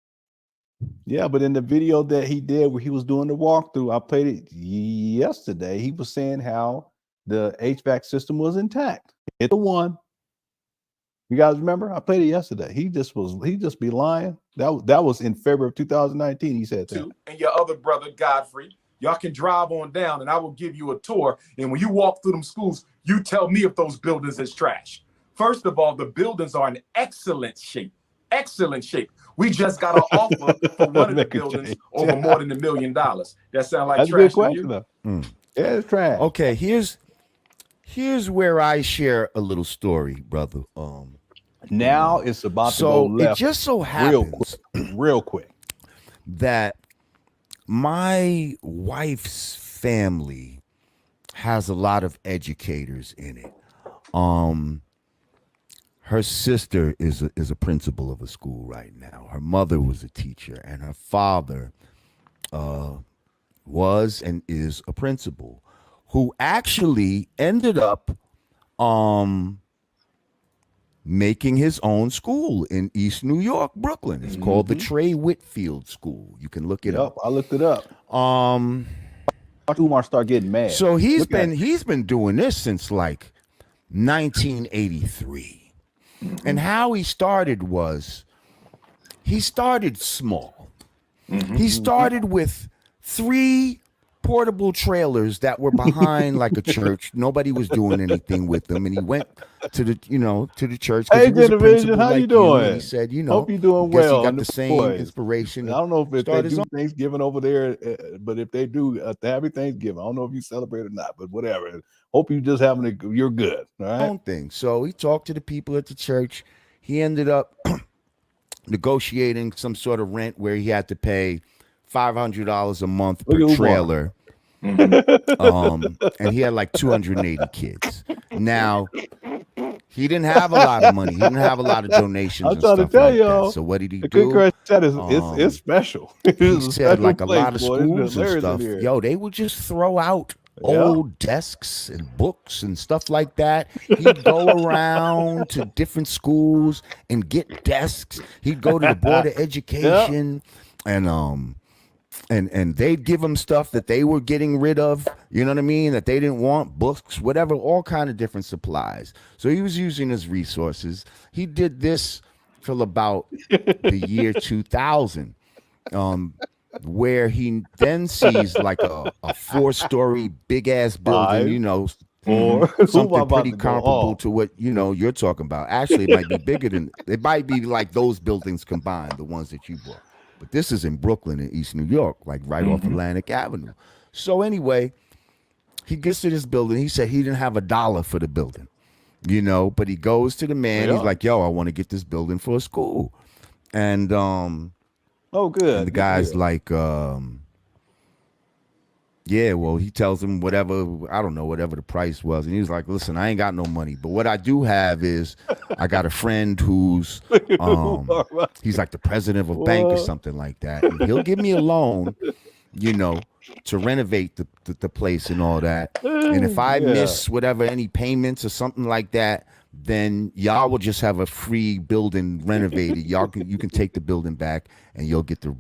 Yeah, but in the video that he did where he was doing the walkthrough, I played it yesterday. He was saying how the HVAC system was intact. It's the one. You guys remember? I played it yesterday. He just be lying. That was in February of 2019. He said that. And your other brother, Godfrey, y'all can drive on down and I will give you a tour. And when you walk through them schools, you tell me if those buildings is trash. First of all, the buildings are in excellent shape. Excellent shape. We just got an offer for one of the buildings over more than $1 million. That sound like That's trash a good question, to you? Yeah, it's trash. Okay, here's where I share a little story, brother. Now it's about to go left. It just so happens real quick that my wife's family has a lot of educators in it. Her sister is a principal of a school right now. Her mother was a teacher, and her father was and is a principal who actually ended up making his own school in East New York, Brooklyn. It's called the Trey Whitfield School. You can look it up. I looked it up. Umar start getting mad. So he's been doing this since like 1983. And how he started was he started small. He started with 3 portable trailers that were behind like a church. Nobody was doing anything with them, and he went to the church. Hey, Division, how you doing? He said, hope you're doing well. He got the same inspiration. I don't know if they do Thanksgiving over there, but if they do, happy Thanksgiving. I don't know if you celebrate or not, but whatever. Hope you just you're good. All right. Own thing. So he talked to the people at the church. He ended up negotiating some sort of rent where he had to pay $500 a month per trailer. And he had like 280 kids. Now, he didn't have a lot of money. He didn't have a lot of donations. I'm trying to tell y'all. So what did he do? It's special. He said like a lot of schools and stuff. Yo, they would just throw out old desks and books and stuff like that. He'd go around to different schools and get desks. He'd go to the Board of Education and they'd give him stuff that they were getting rid of, you know what I mean, that they didn't want, books, whatever, all kind of different supplies. So he was using his resources. He did this till about the year 2000, where he then sees like a 4-story big-ass building, something pretty comparable to what, you're talking about. Actually, it might be bigger than, it might be like those buildings combined, the ones that you bought. But this is in Brooklyn in East New York, like right off Atlantic Avenue. So anyway, he gets to this building. He said he didn't have $1 for the building, but he goes to the man. He's like, yo, I want to get this building for a school. And good. And the guy's like, yeah, well, he tells him whatever, I don't know, whatever the price was. And he was like, listen, I ain't got no money. But what I do have is I got a friend who's, he's like the president of a bank or something like that. And he'll give me a loan, to renovate the place and all that. And if I miss whatever, any payments or something like that, then y'all will just have a free building renovated. You can take the building back and you'll get the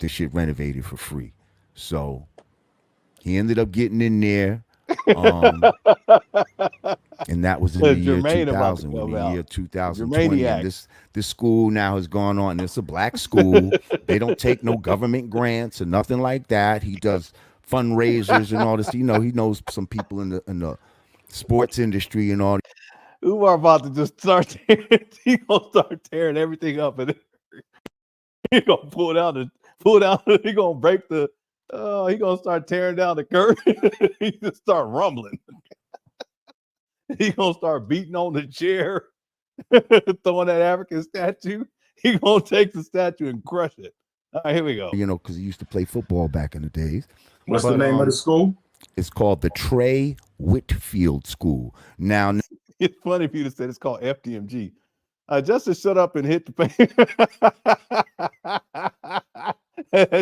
shit renovated for free. So he ended up getting in there, and that was in the year 2000. In the year 2020, and this school now has gone on. It's a black school. They don't take no government grants or nothing like that. He does fundraisers and all this. He knows some people in the sports industry and all. Umar about to just start. He gonna start tearing everything up, and he gonna pull down. He gonna break the. Oh, he gonna start tearing down the curtain. He just start rumbling. He gonna start beating on the chair, throwing that African statue. He gonna take the statue and crush it. All right, here we go. Because he used to play football back in the days. What's the name of the school? It's called the Trey Whitfield School. Now, it's funny for you to say it's called FDMG. Just to shut up and hit the pay.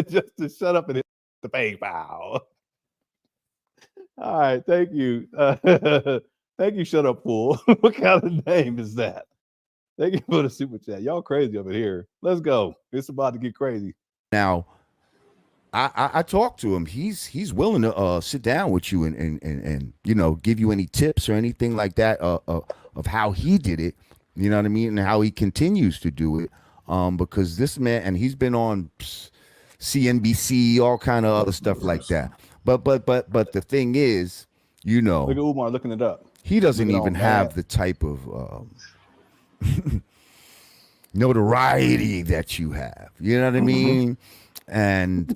Just to shut up and hit the PayPal. All right, thank you. Thank you, Shut Up Fool. What kind of name is that? Thank you for the super chat. Y'all crazy over here. Let's go. It's about to get crazy. Now, I talked to him. He's willing to sit down with you and give you any tips or anything like that of how he did it. You know what I mean? And how he continues to do it. Because this man, and he's been on CNBC, all kind of other stuff like that. But the thing is, look at Umar looking it up. He doesn't even have the type of notoriety that you have. You know what I mean? And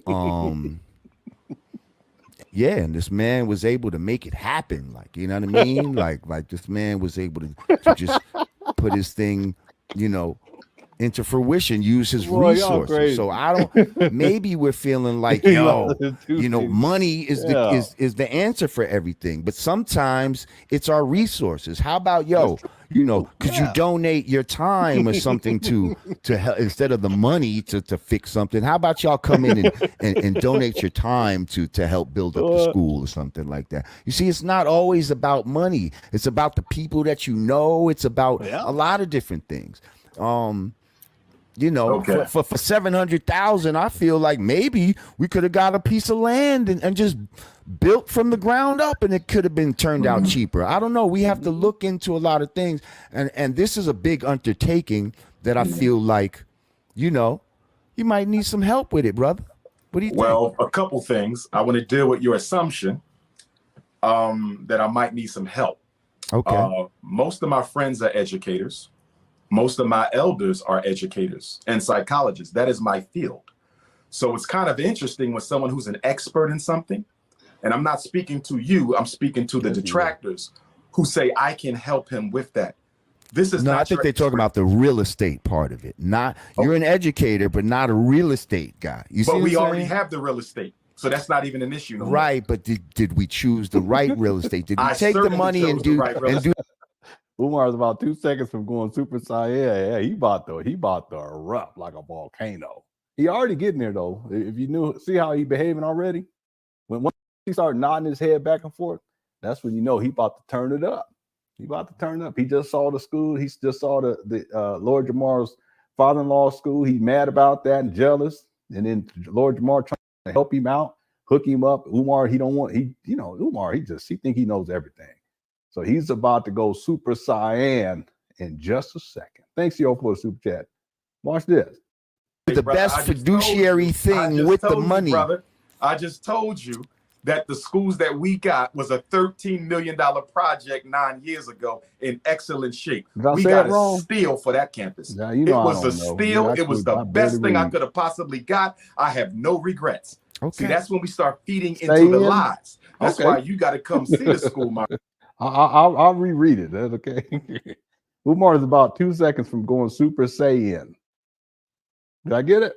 yeah, and this man was able to make it happen. Like, you know what I mean? like this man was able to just put his thing, into fruition, use his resources. So I don't. Maybe we're feeling like, money is the answer for everything. But sometimes it's our resources. How about you know, could you donate your time or something to help instead of the money to fix something? How about y'all come in and donate your time to help build up the school or something like that? You see, it's not always about money. It's about the people that you know. It's about a lot of different things. You know, for 700,000, I feel like maybe we could have got a piece of land and just built from the ground up, and it could have been turned out cheaper. I don't know. We have to look into a lot of things, and this is a big undertaking that I feel like, you know, you might need some help with it, brother. What do you think? Well, a couple things. I want to deal with your assumption that I might need some help. Okay. Most of my friends are educators. Most of my elders are educators and psychologists. That is my field. So it's kind of interesting when someone who's an expert in something, and I'm not speaking to you, I'm speaking to the detractors who say I can help him with that. This is I think they're talking about the real estate part of it. Not you're an educator, but not a real estate guy. You see, but we already have the real estate, so that's not even an issue. No right, but did we choose the right real estate? Did we take the money and do Umar's about 2 seconds from going Super Saiyan. Yeah, he bought to erupt like a volcano. He already getting there though. If you knew, see how he behaving already. Once he started nodding his head back and forth, that's when you know he about to turn it up. He about to turn up. He just saw the school. He just saw the Lord Jamar's father-in-law school. He's mad about that and jealous. And then Lord Jamar trying to help him out, hook him up. Umar, Umar, he think he knows everything. So he's about to go Super Saiyan in just a second. Thanks, yo, for the super chat. Watch this. The best fiduciary thing with the money. Brother, I just told you that the schools that we got was a $13 million project 9 years ago in excellent shape. We got a steal for that campus. Now, it was a steal. It was the best thing I could have possibly got. I have no regrets. Okay. See, that's when we start feeding into the lies. That's why you got to come see the school, Mark. I'll reread it. That's okay. Umar is about 2 seconds from going Super Saiyan. Did I get it?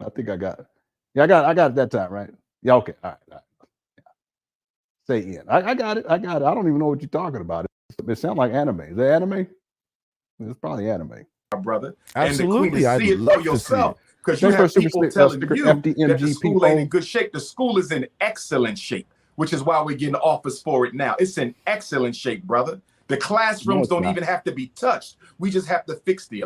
I think I got it. Yeah, I got it that time, right? Yeah, okay. All right. Yeah. Saiyan. I got it. I don't even know what you're talking about. It sounds like anime. Is that anime? It's probably anime. My brother. Absolutely. And the queen, see it for yourself. Because you have people telling you FDMG that the school ain't in good shape. The school is in excellent shape, which is why we're getting offers for it now. It's in excellent shape, brother. The classrooms don't even have to be touched. We just have to fix the.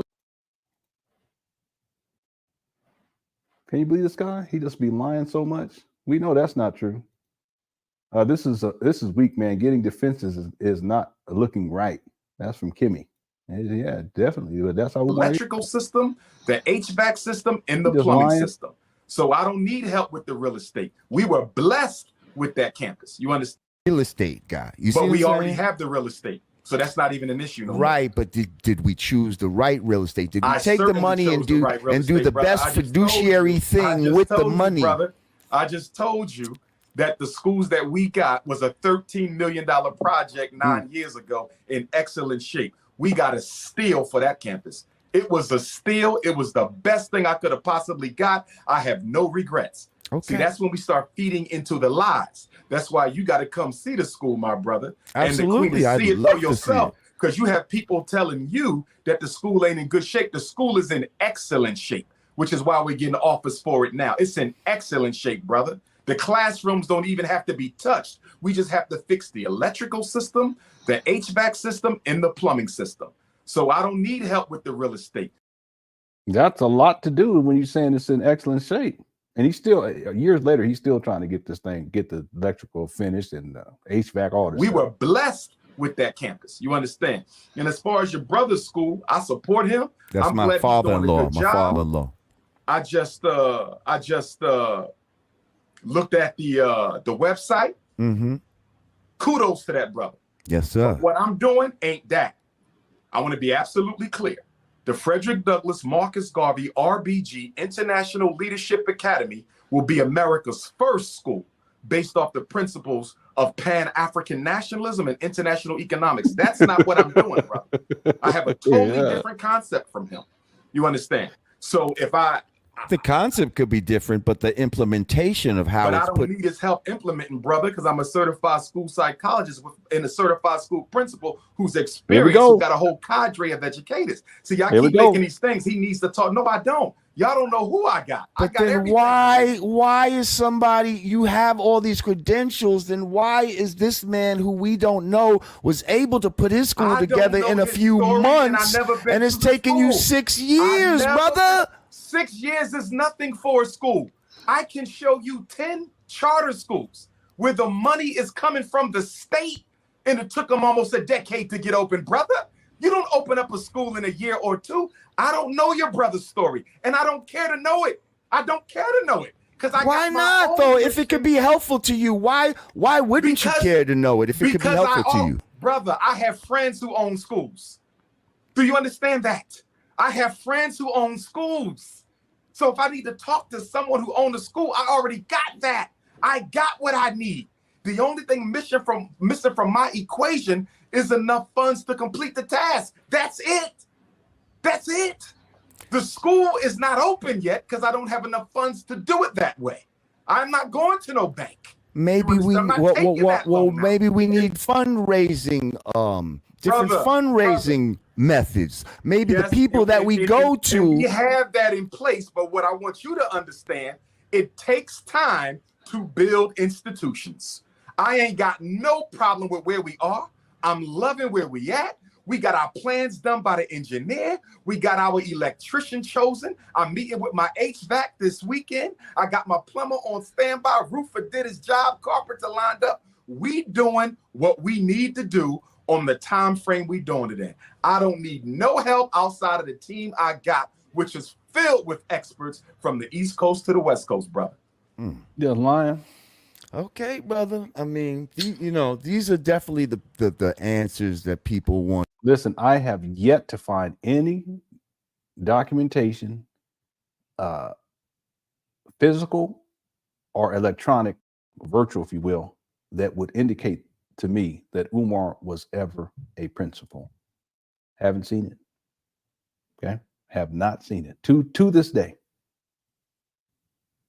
Can you believe this guy? He just be lying so much. We know that's not true. This is weak, man. Getting defenses is not looking right. That's from Kimmy. Yeah, definitely. But that's how we electrical system, the HVAC system, and the plumbing system. So I don't need help with the real estate. We were blessed with that campus. You understand? Real estate guy. But we already have the real estate. So that's not even an issue. No right, but did we choose the right real estate? Did we take the money and do the best fiduciary thing with the money? Brother, I just told you that the schools that we got was a $13 million project 9 years ago in excellent shape. We got a steal for that campus. It was a steal. It was the best thing I could have possibly got. I have no regrets. Okay. See, that's when we start feeding into the lies. That's why you got to come see the school, my brother. Absolutely. And see it for yourself. Because you have people telling you that the school ain't in good shape. The school is in excellent shape, which is why we're getting offers for it now. It's in excellent shape, brother. The classrooms don't even have to be touched. We just have to fix the electrical system, the HVAC system, and the plumbing system. So I don't need help with the real estate. That's a lot to do when you're saying it's in excellent shape. And he's still, years later, he's still trying to get this thing, get the electrical finished and HVAC, all this. We were blessed with that campus. You understand? And as far as your brother's school, I support him. That's my father-in-law. My father-in-law. I just looked at the website. Mm-hmm. Kudos to that brother. Yes, sir. But what I'm doing ain't that. I want to be absolutely clear. The Frederick Douglass Marcus Garvey RBG International Leadership Academy will be America's first school based off the principles of Pan African nationalism and international economics. That's not what I'm doing, brother. I have a totally different concept from him. You understand? So if I The concept could be different, but the implementation of how But I it's don't put. need his help implementing, brother, because I'm a certified school psychologist and a certified school principal who's experienced, who got a whole cadre of educators. See, y'all keep making these things. He needs to talk. No, I don't. Y'all don't know who I got. But I got then everything. why is somebody, you have all these credentials, then why is this man who we don't know was able to put his school together in a few months and it's taken you 6 years, brother? 6 years is nothing for a school. I can show you 10 charter schools where the money is coming from the state and it took them almost a decade to get open, brother. You don't open up a school in a year or two. I don't know your brother's story, and I don't care to know it. I don't care to know it. Why not, though? If it could be helpful to you, why wouldn't you care to know it if it could be helpful to you? Brother, I have friends who own schools. Do you understand that? I have friends who own schools. So if I need to talk to someone who owns a school, I already got that. I got what I need. The only thing missing from my equation is enough funds to complete the task. That's it. That's it. The school is not open yet because I don't have enough funds to do it that way. I'm not going to no bank. Maybe maybe we need fundraising, different fundraising methods. Maybe the people that we go to. We have that in place, but what I want you to understand, it takes time to build institutions. I ain't got no problem with where we are. I'm loving where we at. We got our plans done by the engineer. We got our electrician chosen. I'm meeting with my HVAC this weekend. I got my plumber on standby. Roofer did his job. Carpenter lined up. We doing what we need to do on the time frame we doing it in. I don't need no help outside of the team I got, which is filled with experts from the East Coast to the West Coast, brother. Just lying. Okay, brother. I mean, these are definitely the answers that people want. Listen, I have yet to find any documentation, physical or electronic, virtual, if you will, that would indicate to me that Umar was ever a principal. Haven't seen it. Okay, have not seen it to this day.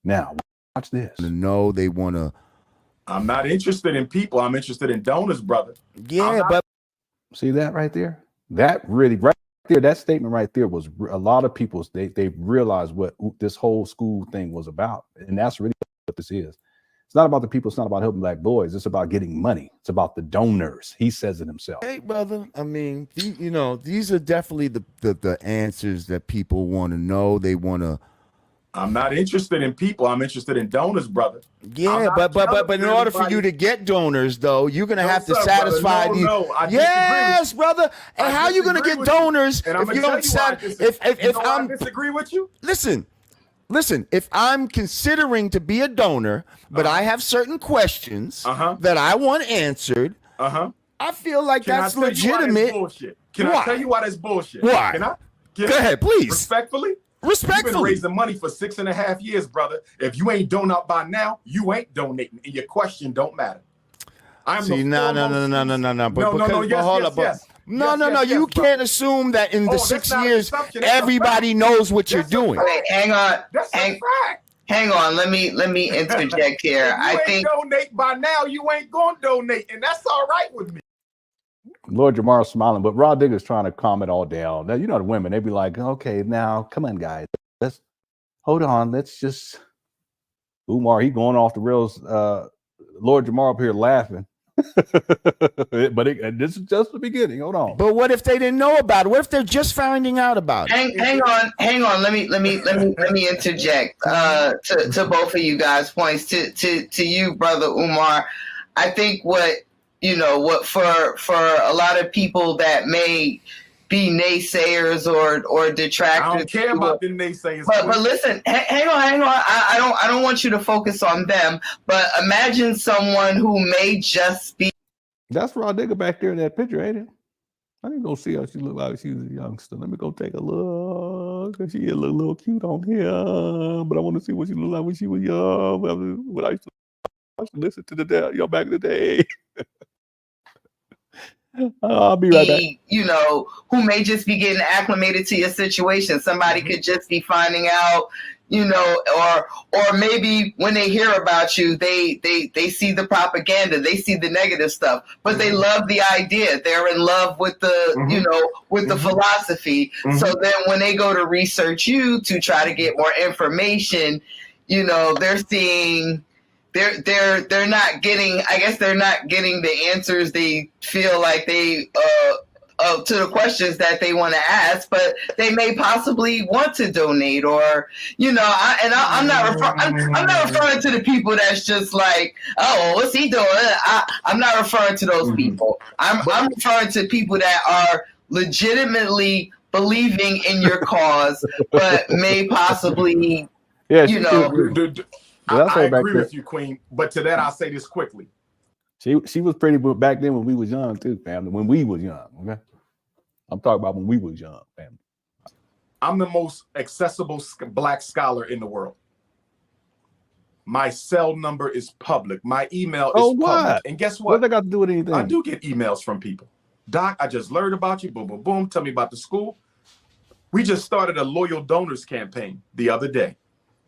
Now, watch this. No, they want to. I'm not interested in people. I'm interested in donors, brother. Yeah, but see that right there? That really right there, that statement right there was a lot of people, they realized what this whole school thing was about. And that's really what this is. It's not about the people. It's not about helping black boys. It's about getting money. It's about the donors. He says it himself. Hey, brother. I mean, these are definitely the answers that people want to know. They want to. I'm not interested in people. I'm interested in donors, brother. Yeah, but in order for you to get donors, though, you're gonna have to satisfy these. Yes, brother. And how are you gonna get donors if you don't satisfy? If I disagree with you, listen. If I'm considering to be a donor, but I have certain questions that I want answered, I feel like that's legitimate. Can I tell you why that's bullshit? Why? Can I? Go ahead, please. Respectfully. Respectfully. You've been raising money for 6.5 years, brother. If you ain't doing out by now, you ain't donating, and your question don't matter. I'm See, no. You can't assume that in the 6 years everybody knows what you're doing. Wait, hang on. Hang on. Let me interject here. I think donate by now, you ain't gonna donate, and that's all right with me. Lord Jamar smiling, but Rod Digger's trying to calm it all down. Now, the women, they'd be like, okay, now, come on, guys. Let's hold on. Let's just Umar, he going off the rails. Lord Jamar up here laughing. But this is just the beginning. Hold on. But what if they didn't know about it? What if they're just finding out about it? Hang on. Let me interject to both of you guys' points. To you, brother Umar, I think what for a lot of people that may be naysayers or detractors. I don't care about the naysayers. But listen, hang on. I don't want you to focus on them. But imagine someone who may just be. That's Rod Digger back there in that picture, ain't it? I didn't go see how she looked like she was a youngster. Let me go take a look. She a little cute on here, but I want to see what she looked like when she was young. When I used to listen to back in the day. I'll be right back. Who may just be getting acclimated to your situation. Somebody could just be finding out, you know, or maybe when they hear about you, they see the propaganda, they see the negative stuff, but they love the idea. They're in love with the, you know, with the philosophy. So then when they go to research you to try to get more information, you know, they're seeing they're not getting, I guess they're not getting the answers they feel like they to the questions that they want to ask, but they may possibly want to donate, or, you know, I'm not referring to the people that's just like, oh, what's he doing? I'm not referring to those people. I'm referring to people that are legitimately believing in your cause, but may possibly, you know. I agree with you, Queen. But to that, I'll say this quickly. She was pretty good back then when we was young too, family. When we was young, okay? I'm talking about when we was young, family. I'm the most accessible black scholar in the world. My cell number is public. My email is public. And guess what? What that got to do with anything? I do get emails from people. Doc, I just learned about you. Boom, boom, boom. Tell me about the school. We just started a loyal donors campaign the other day.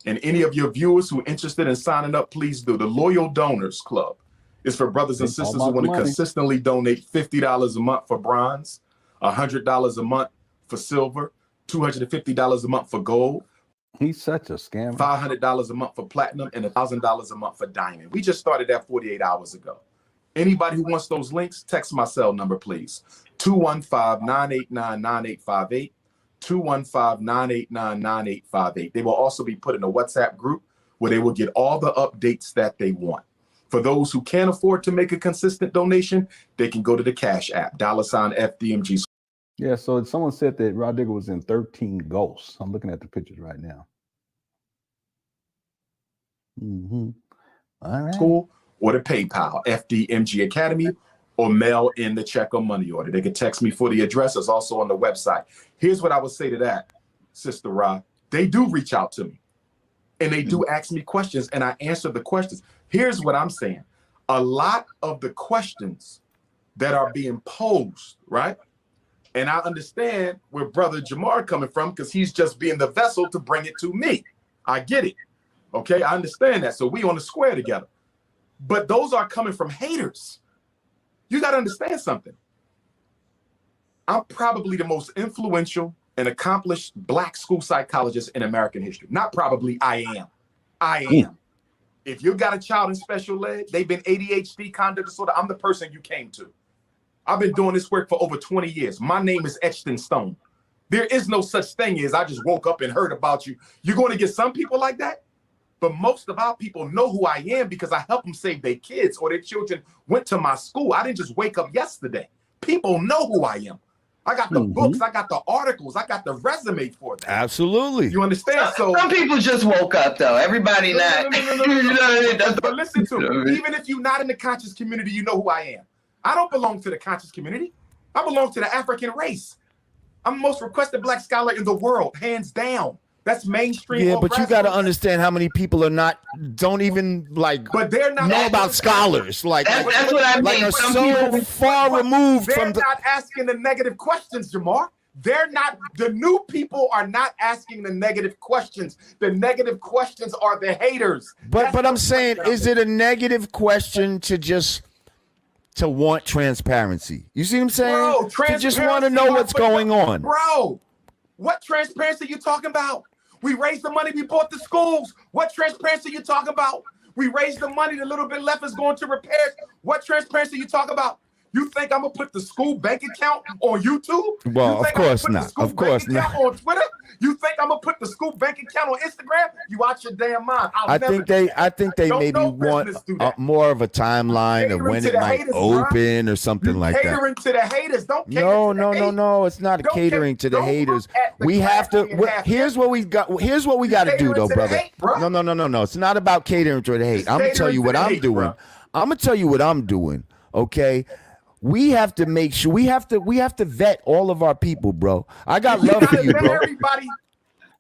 And any of your viewers who are interested in signing up, please do. The Loyal Donors Club is for brothers and sisters who want to consistently donate $50 a month for bronze, $100 a month for silver, $250 a month for gold. He's such a scammer. $500 a month for platinum, and $1,000 a month for diamond. We just started that 48 hours ago. Anybody who wants those links, text my cell number, please. 215-989-9858. 215-989-9858. They will also be put in a WhatsApp group where they will get all the updates that they want. For those who can't afford to make a consistent donation, they can go to the Cash App, $FDMG. Yeah, so someone said that Rod Digger was in 13 ghosts. I'm looking at the pictures right now. All right. School or the PayPal, FDMG Academy, or mail in the check or money order. They can text me for the address. It's also on the website. Here's what I would say to that, Sister Ra. They do reach out to me, and they do ask me questions, and I answer the questions. Here's what I'm saying. A lot of the questions that are being posed, right? And I understand where Brother Jamar coming from, because he's just being the vessel to bring it to me. I get it. Okay, I understand that. So we on the square together. But those are coming from haters. You got to understand something. I'm probably the most influential and accomplished black school psychologist in American history. Not probably, I am. I am. If you got a child in special ed, they've been ADHD, conduct disorder, I'm the person you came to. I've been doing this work for over 20 years. My name is etched in stone. There is no such thing as I just woke up and heard about you. You're going to get some people like that, but most of our people know who I am because I help them save their kids or their children went to my school. I didn't just wake up yesterday. People know who I am. I got the books, I got the articles, I got the resume for that. Absolutely. You understand? So some people just woke up though. Everybody not. But listen to me. Even if you're not in the conscious community, you know who I am. I don't belong to the conscious community. I belong to the African race. I'm the most requested black scholar in the world, hands down. That's mainstream. Yeah, but you got to understand how many people don't even but they're not know about scholars. That's what I mean. Like are so far removed from They're not asking the negative questions, Jamar. They're not. The new people are not asking the negative questions. The negative questions are the haters. But I'm saying, is it a negative question to want transparency? You see what I'm saying? Bro, to just want to know what's going on. Bro, what transparency are you talking about? We raised the money, we bought the schools. What transparency are you talking about? We raised the money, the little bit left is going to repairs. What transparency are you talking about? You think I'm gonna put the school bank account on YouTube? Well, of course not. Of course not. On Twitter? You think I'm gonna put the school bank account on Instagram? You out your damn mind. I think they maybe want more of a timeline of when it might open or something like that. Catering to the haters. Don't cater No. It's not catering to the haters. We have to. Here's what we got. Here's what we got to do, though, brother. No. It's not about catering to the hate. I'm gonna tell you what I'm doing. I'm gonna tell you what I'm doing. Okay. We have to make sure we have to vet all of our people, bro. I got love for you, bro. Everybody.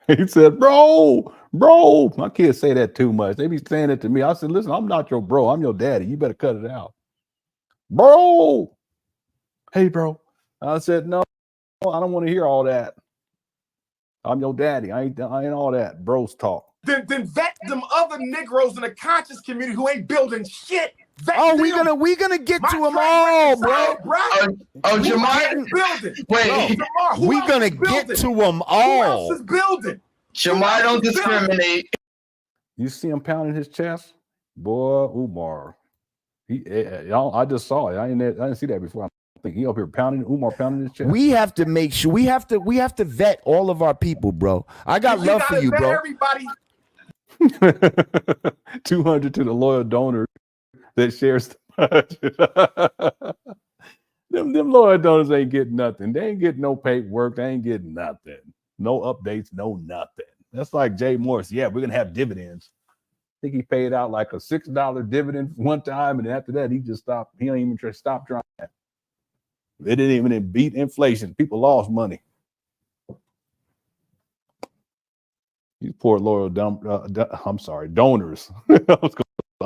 He said, bro. My kids say that too much. They be saying it to me. I said, listen, I'm not your bro. I'm your daddy. You better cut it out. Bro. Hey, bro. I said, no, I don't want to hear all that. I'm your daddy. I ain't all that bros talk. Then vet them other Negroes in the conscious community who ain't building shit. Vet Oh, them. we gonna get My to them track all, record bro. solid, bro. Jamar, building. wait. Jamar, who We else gonna is get building? to them Who all. else is building? Jamar don't discriminate. You see him pounding his chest, boy. Umar, I just saw it. I didn't see that before. I think he up here pounding. Umar pounding his chest. We have to make sure we have to vet all of our people, bro. I got love for you, vet bro. Everybody. 200 to the loyal donor that shares the budget. them loyal donors ain't getting nothing. They ain't getting no paperwork. They ain't getting nothing. No updates, no nothing. That's like Jay Morris. Yeah, we're gonna have dividends. I think he paid out like a $6 dividend one time, and after that, he just stopped. He don't even stop trying. They didn't even beat inflation. People lost money. These poor loyal donors. I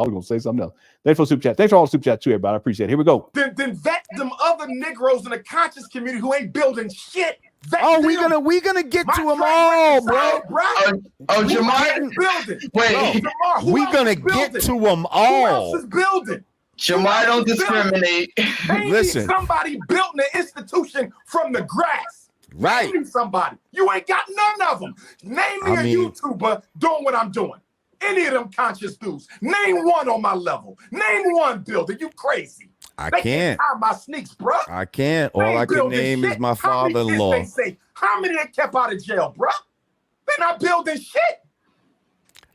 was gonna say something else. Thanks for super chat. Thanks for all the super chat too, everybody. I appreciate it. Here we go. Then vet them other Negroes in the conscious community who ain't building shit. Vet Oh, them. we gonna get My to them track all, record bro. solid, bro. Jamar, building. wait. Jamar, who We else gonna is get building? to them Who all. else is building? Jamar don't discriminate. They Listen. need somebody building an institution from the grass. Right. Name me somebody. You ain't got none of them. Name me a YouTuber doing what I'm doing. Any of them conscious dudes. Name one on my level. Name one builder. You crazy. I They can't. tie my sneaks, bro. I can't. They All ain't I can building name shit. is my How many kids father-in-law. They say? How many they kept out of jail, bro? They're not building shit.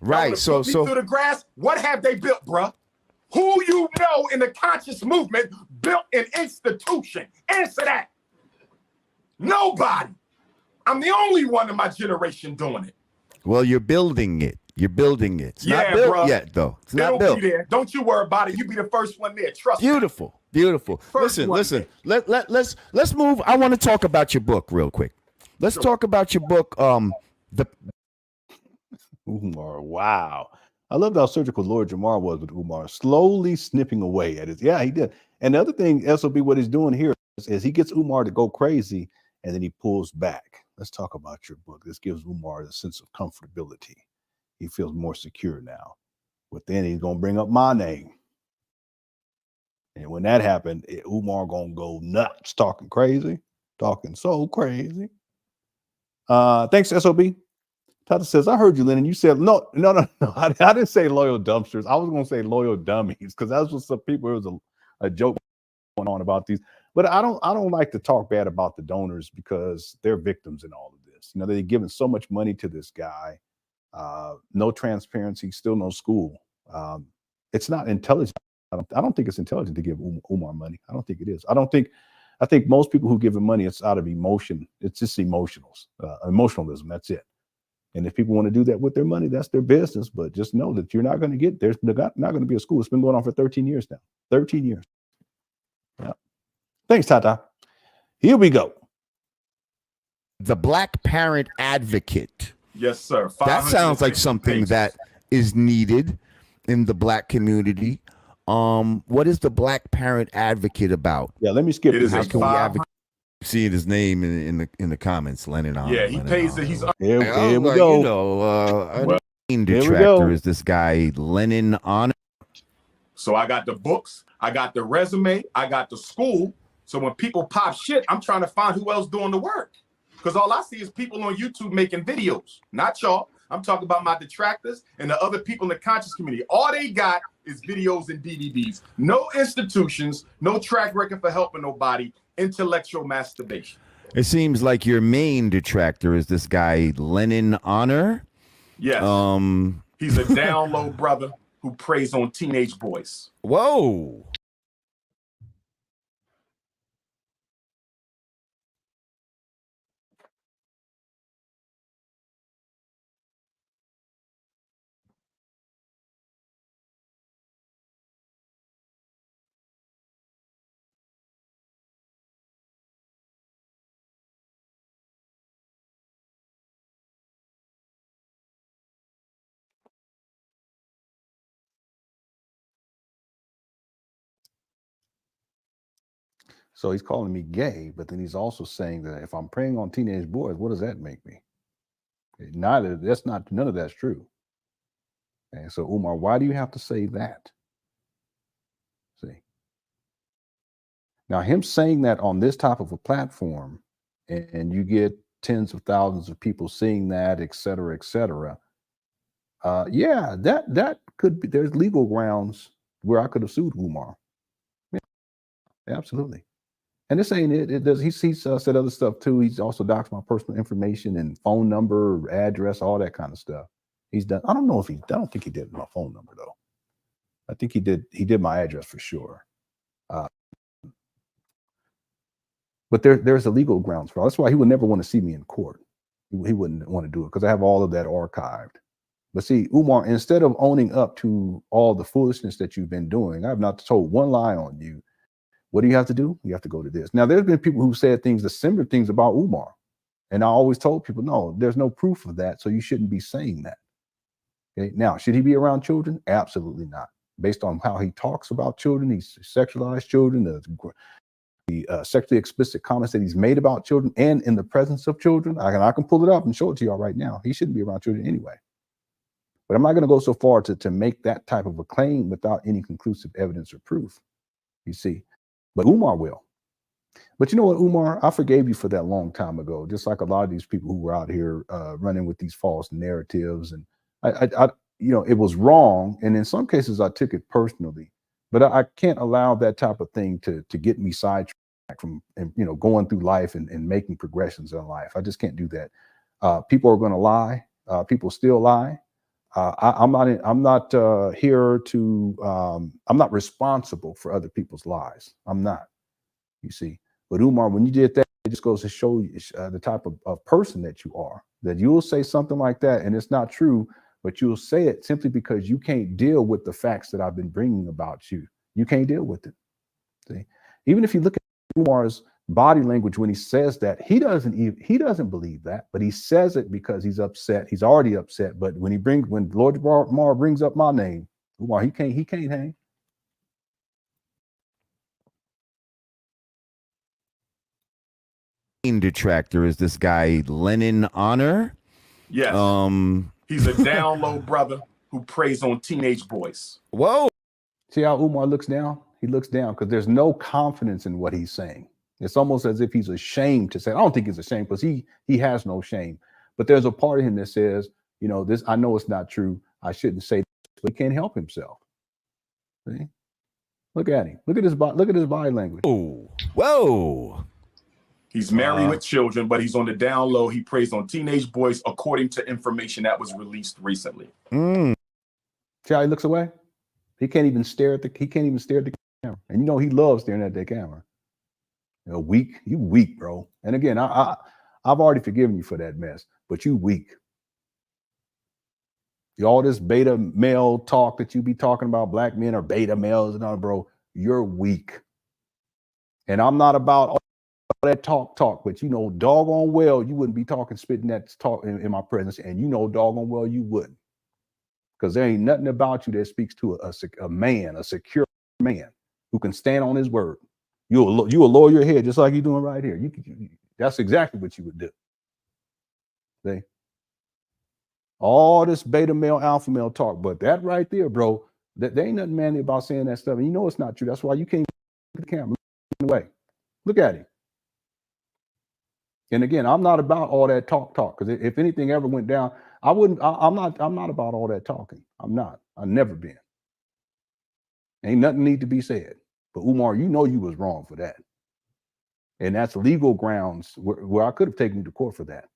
Right. So through the grass. What have they built, bro? Who you know in the conscious movement built an institution? Answer that. Nobody. I'm the only one in my generation doing it. well, you're building it. You're building it. It's not built bruh. yet, though. It's It'll not built. be there. Don't you worry about it. You be the first one there. Trust me. Beautiful. Beautiful. First one. Listen. Let's move. I want to talk about your book real quick. Let's talk about your book. Umar, wow. I loved how surgical Lord Jamar was with Umar, slowly snipping away at it. Yeah, he did. And the other thing, SOB, what he's doing here is he gets Umar to go crazy and then he pulls back. Let's talk about your book. This gives Umar a sense of comfortability. He feels more secure now. But then he's going to bring up my name. And when that happened, Umar going to go nuts, talking crazy, talking so crazy. Thanks, SOB. Tata says, I heard you, Lenon. You said, no. I didn't say loyal dumpsters. I was going to say loyal dummies because that's what some people, it was a joke going on about these. But I don't like to talk bad about the donors because they're victims in all of this. You know, they're giving so much money to this guy. No transparency, still no school. It's not intelligent. I don't think it's intelligent to give Umar money. I don't think it is. I think most people who give him money, it's out of emotion. It's just emotionalism. That's it. And if people want to do that with their money, that's their business. But just know that you're not going to get, there's not going to be a school. It's been going on for 13 years now. 13 years. Yeah. Thanks, Tata. Here we go. The Black Parent Advocate. Yes, sir. That sounds like something pages. that is needed in the Black community. What is the Black Parent Advocate about? Yeah, let me skip It this. is How a can we 500 advocate? See his name in the comments, LenonHonor. Yeah, he pays it. He's Here I we was go. You know, Well, main here we detractor go. is this guy LenonHonor. So I got the books, I got the resume, I got the school. So when people pop shit, I'm trying to find who else doing the work. Because all I see is people on YouTube making videos, not y'all. I'm talking about my detractors and the other people in the conscious community. All they got is videos and DVDs. No institutions, no track record for helping nobody, intellectual masturbation. It seems like your main detractor is this guy LenonHonor. Yes. He's a down low brother who preys on teenage boys. Whoa. So he's calling me gay, but then he's also saying that if I'm preying on teenage boys, what does that make me? None of that's true. Okay, so Umar, why do you have to say that? See, now him saying that on this type of a platform, and you get tens of thousands of people seeing that, et cetera, et cetera. Yeah, that could be. There's legal grounds where I could have sued Umar. Yeah, absolutely. And this ain't it. It does. He's said other stuff too. He's also doxed my personal information and phone number, address, all that kind of stuff. He's done. I don't know if he. I don't think he did my phone number though. I think he did. He did my address for sure. But there's a legal grounds for all. That's why he would never want to see me in court. He wouldn't want to do it because I have all of that archived. But see, Umar, instead of owning up to all the foolishness that you've been doing, I've not told one lie on you. What do you have to do? You have to go to this. Now, there's been people who said things, the similar things about Umar. And I always told people, no, there's no proof of that. So you shouldn't be saying that. Okay. Now, should he be around children? Absolutely not. Based on how he talks about children, he's sexualized children, the sexually explicit comments that he's made about children and in the presence of children. I can pull it up and show it to y'all right now. He shouldn't be around children anyway. But I'm not going to go so far to make that type of a claim without any conclusive evidence or proof, you see. But Umar will. But you know what, Umar, I forgave you for that long time ago, just like a lot of these people who were out here running with these false narratives. And I you know, it was wrong. And in some cases, I took it personally. But I can't allow that type of thing to get me sidetracked from, you know, going through life and making progressions in life. I just can't do that. People are going to lie. People still lie. I'm not here to. I'm not responsible for other people's lies. I'm not. You see, but Umar, when you did that, it just goes to show you the type of person that you are. That you'll say something like that, and it's not true, but you'll say it simply because you can't deal with the facts that I've been bringing about you. You can't deal with it. See, even if you look at Umar's body language when he says that, he doesn't believe that, but he says it because he's upset. He's already upset. But when Lord Umar brings up my name, Umar, he can't hang. Detractor is this guy LenonHonor. Yes. He's a down low brother who preys on teenage boys. Whoa. See how Umar looks down? He looks down because there's no confidence in what he's saying. It's almost as if he's ashamed to say. I don't think he's ashamed because he has no shame. But there's a part of him that says, you know, this, I know it's not true. I shouldn't say this, but he can't help himself. See? Look at him. Look at his body language. Oh, whoa. He's married with children, but he's on the down low. He preys on teenage boys, according to information that was released recently. See how he looks away? He can't even stare at the camera. And you know he loves staring at that camera. You know, you weak, bro. And again, I've already forgiven you for that mess, but you weak. All this beta male talk that you be talking about, black men are beta males and all, bro, you're weak. And I'm not about all that talk, but you know doggone well you wouldn't be spitting that talk in my presence, and you know doggone well you wouldn't. Because there ain't nothing about you that speaks to a man, a secure man who can stand on his word. You'll lower your head just like you're doing right here. That's exactly what you would do. See? All this beta male, alpha male talk, but that right there, bro, there ain't nothing manly about saying that stuff. And you know it's not true. That's why you can't look at the camera. Look away. Look at him. And again, I'm not about all that talk, because if anything ever went down, I'm not about all that talking. I'm not. I've never been. Ain't nothing need to be said. But Umar, you know you was wrong for that. And that's legal grounds where I could have taken you to court for that.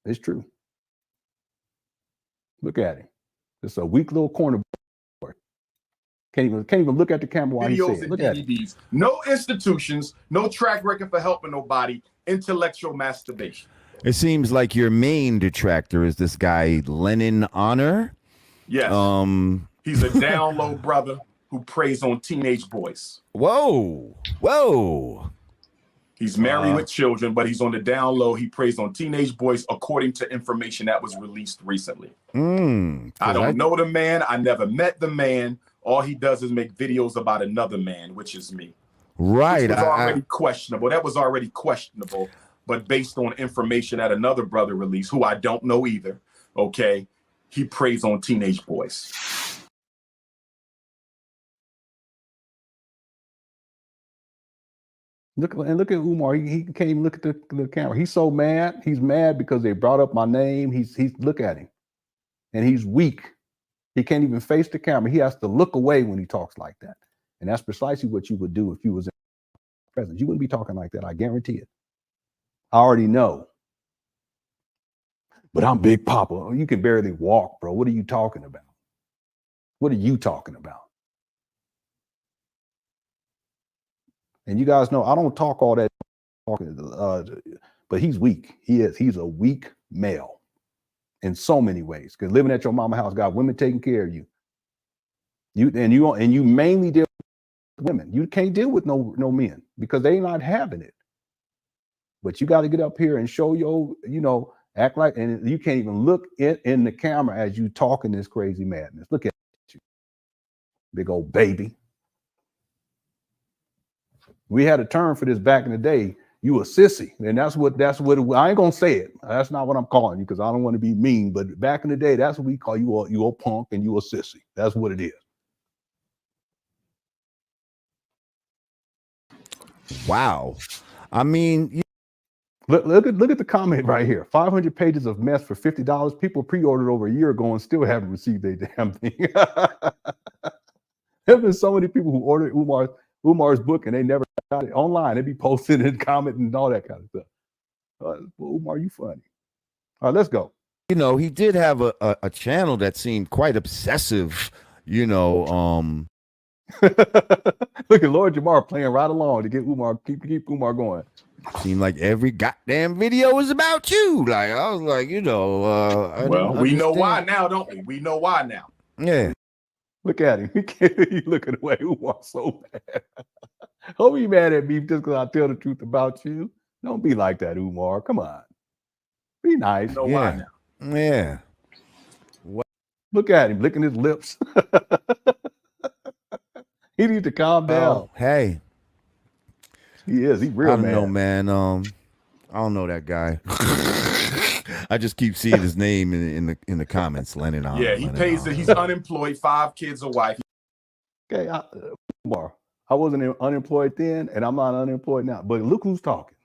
It's true. Look at him. It's a weak little corner boy. Can't even look at the camera while he says it. Look at him. No institutions, no track record for helping nobody, intellectual masturbation. It seems like your main detractor is this guy LenonHonor. Yes. He's a down low brother who preys on teenage boys. Whoa. He's married with children, but he's on the down low. He preys on teenage boys, according to information that was released recently. I don't know the man. I never met the man. All he does is make videos about another man, which is me. Right. Which was already questionable. That was already questionable. But based on information that another brother released, who I don't know either, okay, he preys on teenage boys. Look at Umar. He can't even look at the camera. He's so mad. He's mad because they brought up my name. He's look at him, and he's weak. He can't even face the camera. He has to look away when he talks like that. And that's precisely what you would do if you was in presence. You wouldn't be talking like that. I guarantee it. I already know. But I'm Big Papa. You can barely walk, bro. What are you talking about? What are you talking about? And you guys know I don't talk all that talking, but he's weak. He's a weak male in so many ways. Because living at your mama house, got women taking care of you. You mainly deal with women. You can't deal with no men because they not having it. But you got to get up here and show act like, and you can't even look in the camera as you talking this crazy madness. Look at you, big old baby. We had a term for this back in the day. You a sissy, and that's what I ain't gonna say it. That's not what I'm calling you because I don't want to be mean. But back in the day, that's what we call you. You a punk and you a sissy. That's what it is. Wow. I mean, look at the comment right here. 500 pages of mess for $50. People pre-ordered over a year ago and still haven't received a damn thing. There's been so many people who ordered Umar's book and they never got it online. They be posting and commenting and all that kind of stuff. Umar, you funny. All right, let's go. He did have a channel that seemed quite obsessive. Look at Lord Jamar playing right along to get Umar keep Umar going. Seemed like every goddamn video was about you. Like I was like, well, we know why now, don't we? We know why now. Yeah. Look at him. He's looking away. Umar's so mad. Don't be mad at me just because I tell the truth about you. Don't be like that, Umar. Come on. Be nice. You know why now. Yeah. Look at him licking his lips. He needs to calm down. Oh, hey. He is. He's real mad. I don't know, man. I don't know that guy. I just keep seeing his name in the comments. LenonHonor. Yeah, he pays it. He's unemployed, 5 kids, a wife. Okay, Umar, I wasn't unemployed then, and I'm not unemployed now. But look who's talking.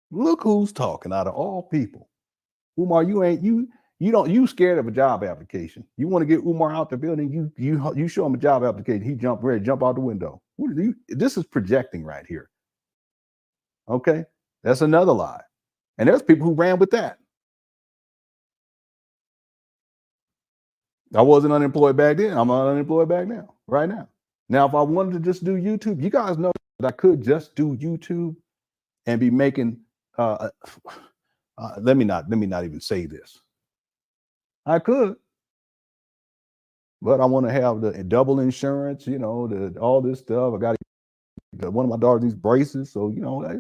Look who's talking out of all people. Umar, you scared of a job application. You want to get Umar out the building, you show him a job application, he ready to jump out the window. This is projecting right here. Okay, that's another lie. And there's people who ran with that. I wasn't unemployed back then. I'm not unemployed back now, right now. Now, if I wanted to just do YouTube, you guys know that I could just do YouTube and be making, let me not even say this. I could, but I want to have the double insurance, all this stuff. I got one of my daughters needs braces. So, I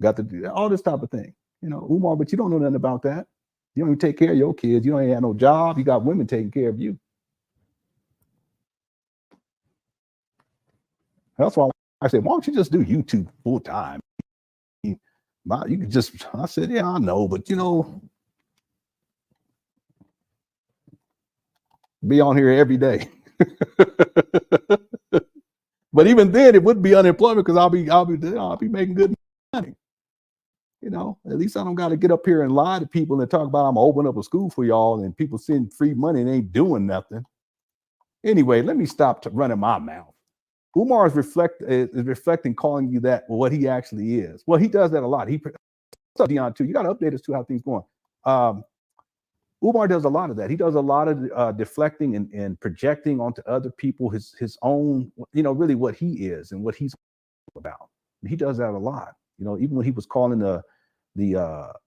got to do all this type of thing. Umar, but you don't know nothing about that. You don't even take care of your kids. You don't even have no job. You got women taking care of you. That's why I said, why don't you just do YouTube full time? You could just, I said, yeah, I know, but be on here every day. But even then, it wouldn't be unemployment because I'll be making good money. At least I don't got to get up here and lie to people and talk about I'm gonna open up a school for y'all and people send free money and ain't doing nothing. Anyway, let me stop running my mouth. Umar is reflecting, calling you that what he actually is. Well, he does that a lot. What's up, Dion, too? You got to update us to how things going. Umar does a lot of that. He does a lot of deflecting and projecting onto other people his own, really what he is and what he's about. He does that a lot. Even when he was calling the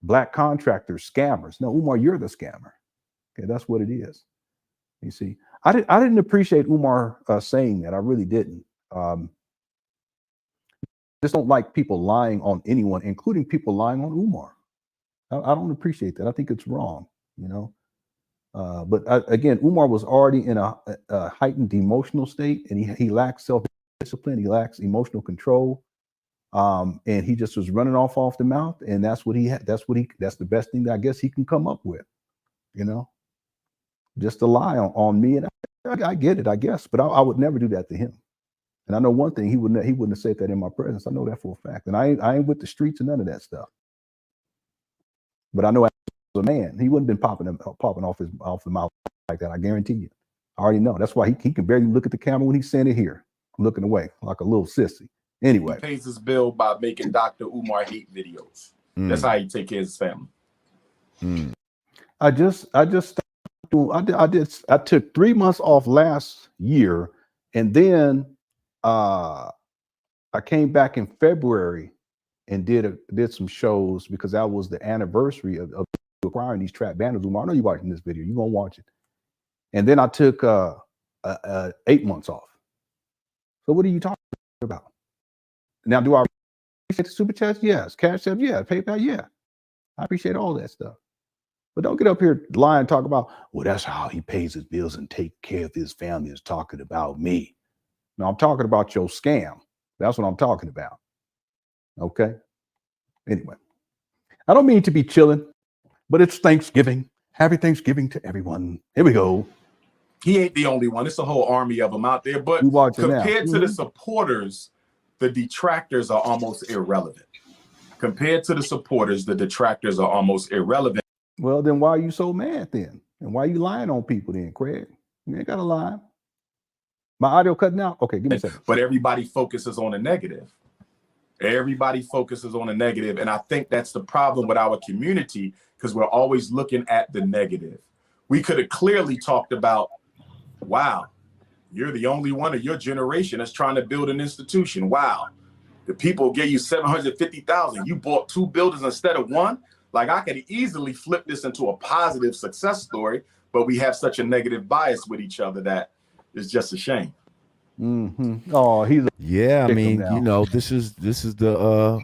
black contractors scammers. No, Umar, you're the scammer. Okay, that's what it is. You see, I didn't appreciate Umar saying that. I really didn't. Just don't like people lying on anyone, including people lying on Umar. I don't appreciate that. I think it's wrong. But again, Umar was already in a heightened emotional state, and he lacks self-discipline. He lacks emotional control. And he just was running off the mouth, and that's what he had. That's the best thing that I guess he can come up with, just to lie on me. And I get it, I guess, but I would never do that to him. And I know one thing, he wouldn't have said that in my presence. I know that for a fact. And I ain't with the streets and none of that stuff. But I know as a man, he wouldn't have been popping off the mouth like that. I guarantee you. I already know. That's why he can barely look at the camera when he's saying it here, looking away like a little sissy. Anyway, he pays his bill by making Dr. Umar hate videos. That's how he take care of his family. I took 3 months off last year, and then I came back in February and did some shows because that was the anniversary of acquiring these trap banners. Umar, I know you're watching this video. You're gonna watch it. And then I took 8 months off. So what are you talking about? Now, do I appreciate the super chats? Yes. CashApp? Yeah. PayPal? Yeah. I appreciate all that stuff. But don't get up here lying and talk about, well, that's how he pays his bills and take care of his family is talking about me. No, I'm talking about your scam. That's what I'm talking about. Okay? Anyway, I don't mean to be chilling, but it's Thanksgiving. Happy Thanksgiving to everyone. Here we go. He ain't the only one. It's a whole army of them out there. But compared to the supporters, the detractors are almost irrelevant. Compared to the supporters, the detractors are almost irrelevant. Well, then why are you so mad then? And why are you lying on people then, Craig? You ain't got to lie. My audio cutting out? Okay, give me a second. But everybody focuses on the negative. Everybody focuses on the negative. And I think that's the problem with our community because we're always looking at the negative. We could have clearly talked about, wow, you're the only one of your generation that's trying to build an institution. Wow. The people gave you $750,000. You bought 2 buildings instead of 1. Like I could easily flip this into a positive success story, but we have such a negative bias with each other that it's just a shame. Oh, I mean, you know, this is the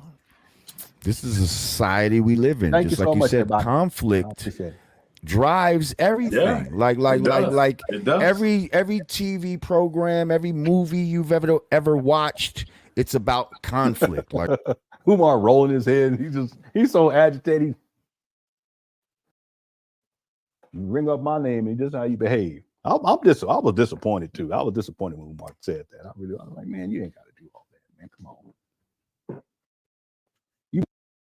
society we live in. Thank just you like so you much, said, everybody. conflict drives everything. Yeah, like it does. every TV program, every movie you've ever watched, it's about conflict. Like Umar rolling his head. He's so agitated. You ring up my name and just how you behave. I was disappointed too. I was disappointed when Umar said that. I was like, man, you ain't got to do all that, man. Come on. You got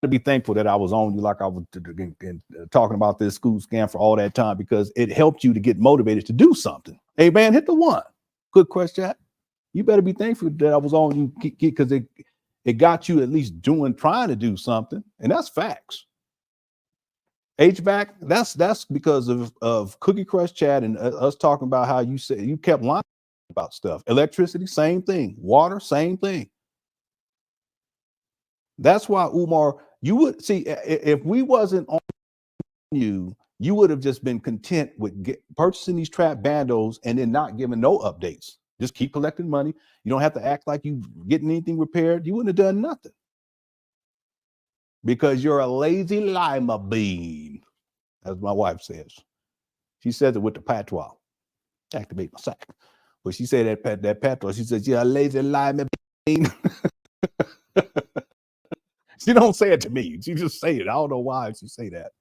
to be thankful that I was on you like I was talking about this school scam for all that time because it helped you to get motivated to do something. Hey, man, hit the 1. Good question. You better be thankful that I was on you because it got you at least trying to do something. And that's facts. HVAC, that's because of Cookie Crush chat and us talking about how you said you kept lying about stuff. Electricity, same thing. Water, same thing. That's why, Umar, you would see if we wasn't on you, you would have just been content with purchasing these trap bandos and then not giving no updates. Just keep collecting money. You don't have to act like you getting anything repaired. You wouldn't have done nothing. Because you're a lazy lima bean, as my wife says. She says it with the patois. Activate my sack. But she said that patois. She says, you're a lazy lima bean. She don't say it to me. She just say it. I don't know why she say that.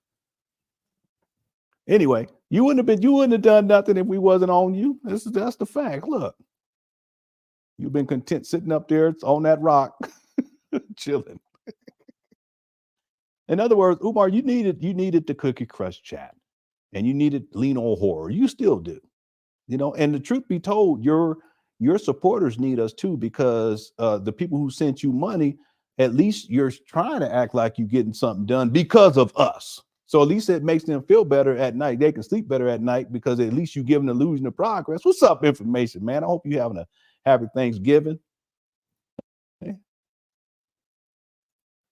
Anyway, you wouldn't have done nothing if we wasn't on you. That's the fact. Look, you've been content sitting up there on that rock, chilling. In other words, Umar, you needed the Cookie Crush chat, and you needed LenonHonor. You still do, you know. And the truth be told, your supporters need us too, because the people who sent you money, at least you're trying to act like you're getting something done because of us. So at least it makes them feel better at night. They can sleep better at night because at least you give an illusion of progress. What's up, information, man? I hope you're having a happy Thanksgiving. Okay.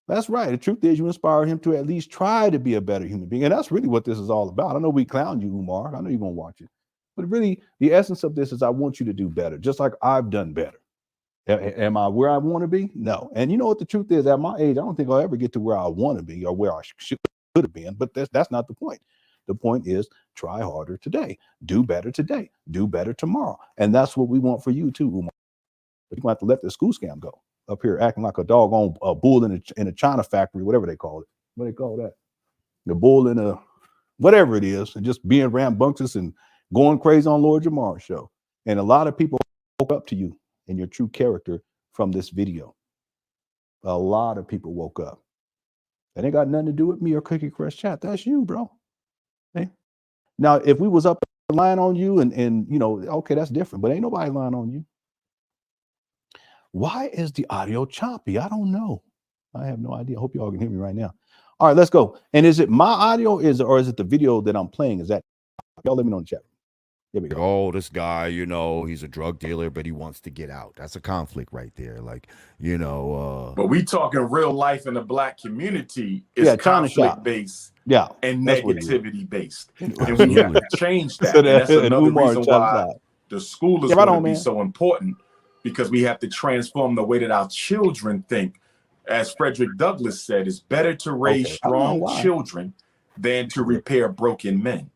That's right. The truth is you inspire him to at least try to be a better human being. And that's really what this is all about. I know we clown you, Umar. I know you're going to watch it. But really, the essence of this is I want you to do better, just like I've done better. Am I where I want to be? No. And you know what the truth is? At my age, I don't think I'll ever get to where I want to be or where I should have been. But that's not the point. The point is try harder today. Do better today. Do better tomorrow. And that's what we want for you too, Umar. But you're going to have to let the school scam go. Up here acting like a doggone bull in a China factory, whatever they call it. What do they call that? The bull in a whatever it is, and just being rambunctious and going crazy on Lord Jamar's show. And a lot of people woke up to you and your true character from this video. A lot of people woke up. That ain't got nothing to do with me or Cookie Crush Chat. That's you, bro. Okay? Now, if we was up lying on you and you know, okay, that's different, but ain't nobody lying on you. Why is the audio choppy? I don't know. I have no idea. I hope y'all can hear me right now. All right, let's go. And is it my audio or is it the video that I'm playing? Is that, y'all let me know in the chat. Here we go. Oh, this guy, you know, he's a drug dealer, but he wants to get out. That's a conflict right there. Like, you know. But we talking real life in the black community is conflict based and negativity based. And we have to change that. And that's another reason why the school is going to be so important, because we have to transform the way that our children think. As Frederick Douglass said, it's better to raise strong children than to repair broken men.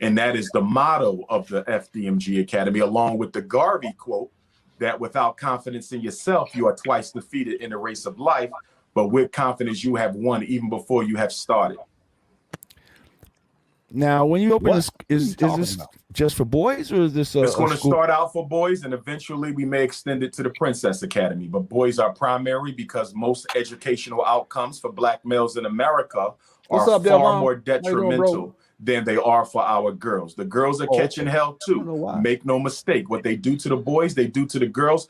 And that is the motto of the FDMG Academy, along with the Garvey quote that without confidence in yourself, you are twice defeated in the race of life, but with confidence, you have won even before you have started. Now, when you open this, is this just for boys, or is this it's going to start out for boys, and eventually we may extend it to the Princess Academy. But boys are primary because most educational outcomes for black males in America are far more detrimental than they are for our girls. The girls are catching hell too. Make no mistake. What they do to the boys, they do to the girls.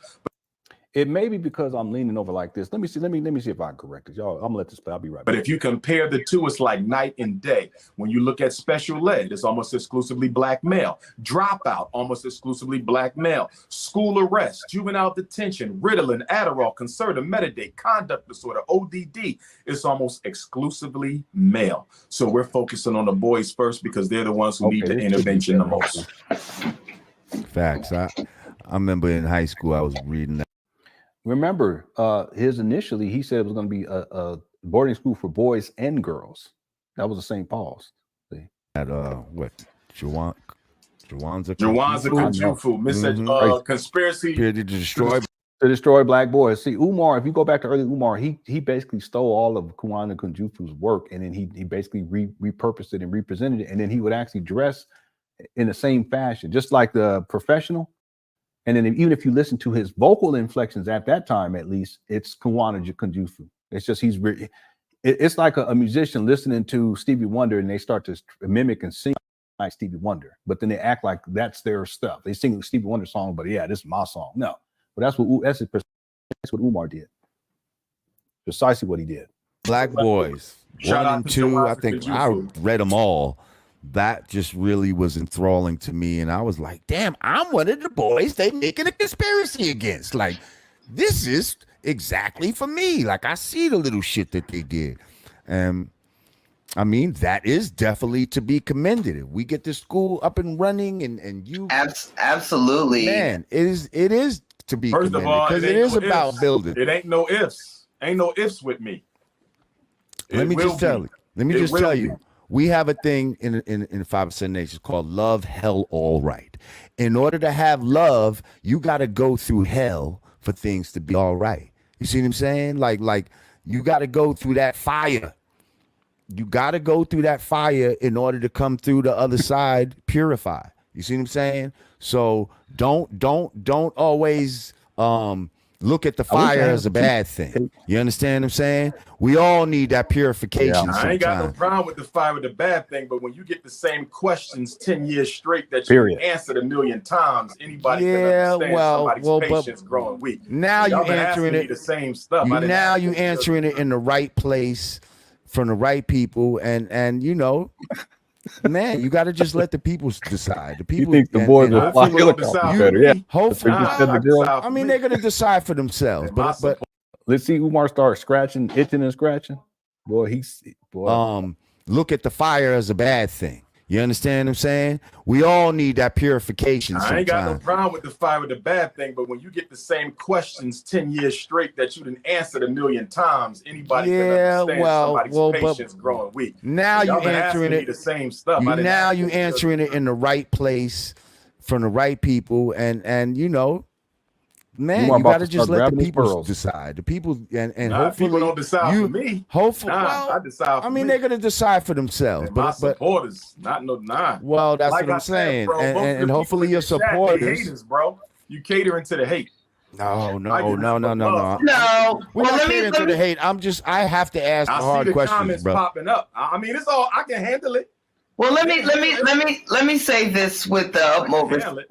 It may be because I'm leaning over like this. Let me see if I can correct it. Y'all, I'm gonna let this play. I'll be right back. But if you compare the two, it's like night and day. When you look at special ed, it's almost exclusively black male. Dropout, almost exclusively black male. School arrest, juvenile detention, Ritalin, Adderall, Concerta, Metadate, conduct disorder, ODD, it's almost exclusively male. So we're focusing on the boys first because they're the ones who need the intervention the most. Facts. I remember in high school I was reading that. Remember, initially he said it was going to be a boarding school for boys and girls. That was the St. Paul's. See? At what? Jawanza Kunjufu, conspiracy to destroy black boys. See, Umar, if you go back to early Umar, he basically stole all of Jawanza Kunjufu's work, and then he basically repurposed it and represented it, and then he would actually dress in the same fashion, just like the Professional. And then even if you listen to his vocal inflections at that time, at least, it's Jawanza Kunjufu. It's just it's like a musician listening to Stevie Wonder and they start to mimic and sing like Stevie Wonder, but then they act like that's their stuff. They sing the Stevie Wonder song, but yeah, this is my song. No, but that's what Umar did. Precisely what he did. Black Boys 1 and 2. I think I read them all. That just really was enthralling to me, and I was like, damn, I'm one of the boys they making a conspiracy against. Like, this is exactly for me. Like, I see the little shit that they did. I mean, that is definitely to be commended. If we get this school up and running and you absolutely, man, it is to be first commended, of all, because it is about building. It ain't no ifs. Ain't no ifs with me. Let me just tell you. We have a thing in 5% Nation called Love, Hell, All Right. In order to have love, you got to go through hell for things to be all right. You see what I'm saying? Like you got to go through that fire. You got to go through that fire in order to come through the other side purified. You see what I'm saying? So don't always look at the fire as a bad thing. You understand what I'm saying? We all need that purification. I ain't got no problem with the fire with the bad thing, but when you get the same questions 10 years straight that you answered 1,000,000 times, anybody can understand somebody's patience growing weak. Now you answering it the same stuff. Now you answering it in the right place from the right people, and you know. Man, you got to just let the people decide. The people. You think the boys will fly better? Yeah. Hopefully, I mean, they're gonna decide for themselves. But let's see Umar start scratching, itching and scratching. Boy, look at the fire as a bad thing. You understand what I'm saying? We all need that purification. I ain't got no problem with the fire with the bad thing, but when you get the same questions 10 years straight that you didn't answer 1,000,000 times, anybody can understand somebody's patience growing weak. Now you answering it the same stuff. Now you answering it in the right place from the right people, and you know. Man, you got to just let the people decide. The people and hopefully people don't decide for me. Hopefully, I decide. For they're gonna decide for themselves. And my supporters, not no nine. Well, that's like what I'm saying. And hopefully your supporters, haters, bro. You catering to the hate. No. No. We're Well, not let getting me into the hate. I have to ask the hard see the questions, comments bro. popping up. I mean, it's all I can handle it. Well, let me say this with the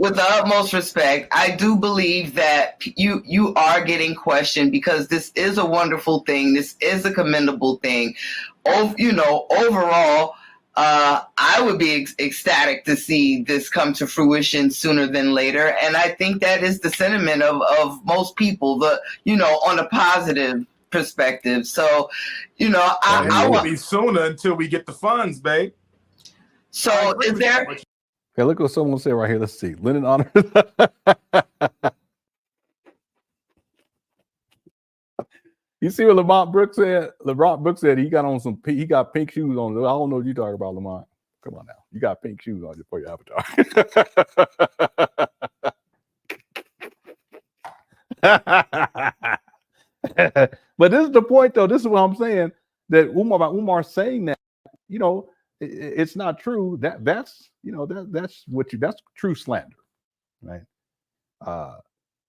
utmost respect. I do believe that you are getting questioned because this is a wonderful thing. This is a commendable thing. Overall, I would be ecstatic to see this come to fruition sooner than later, and I think that is the sentiment of most people. On a positive perspective. So, I will be sooner until we get the funds, babe. So is there? Okay, look what someone said right here. Let's see. LenonHonor. You see what Lamont Brooks said? LeBron Brooks said he got pink shoes on. I don't know what you're talking about, Lamont. Come on now. You got pink shoes on for your avatar. But this is the point, though. This is what I'm saying. That Umar saying that, it's not true. That's true slander, right?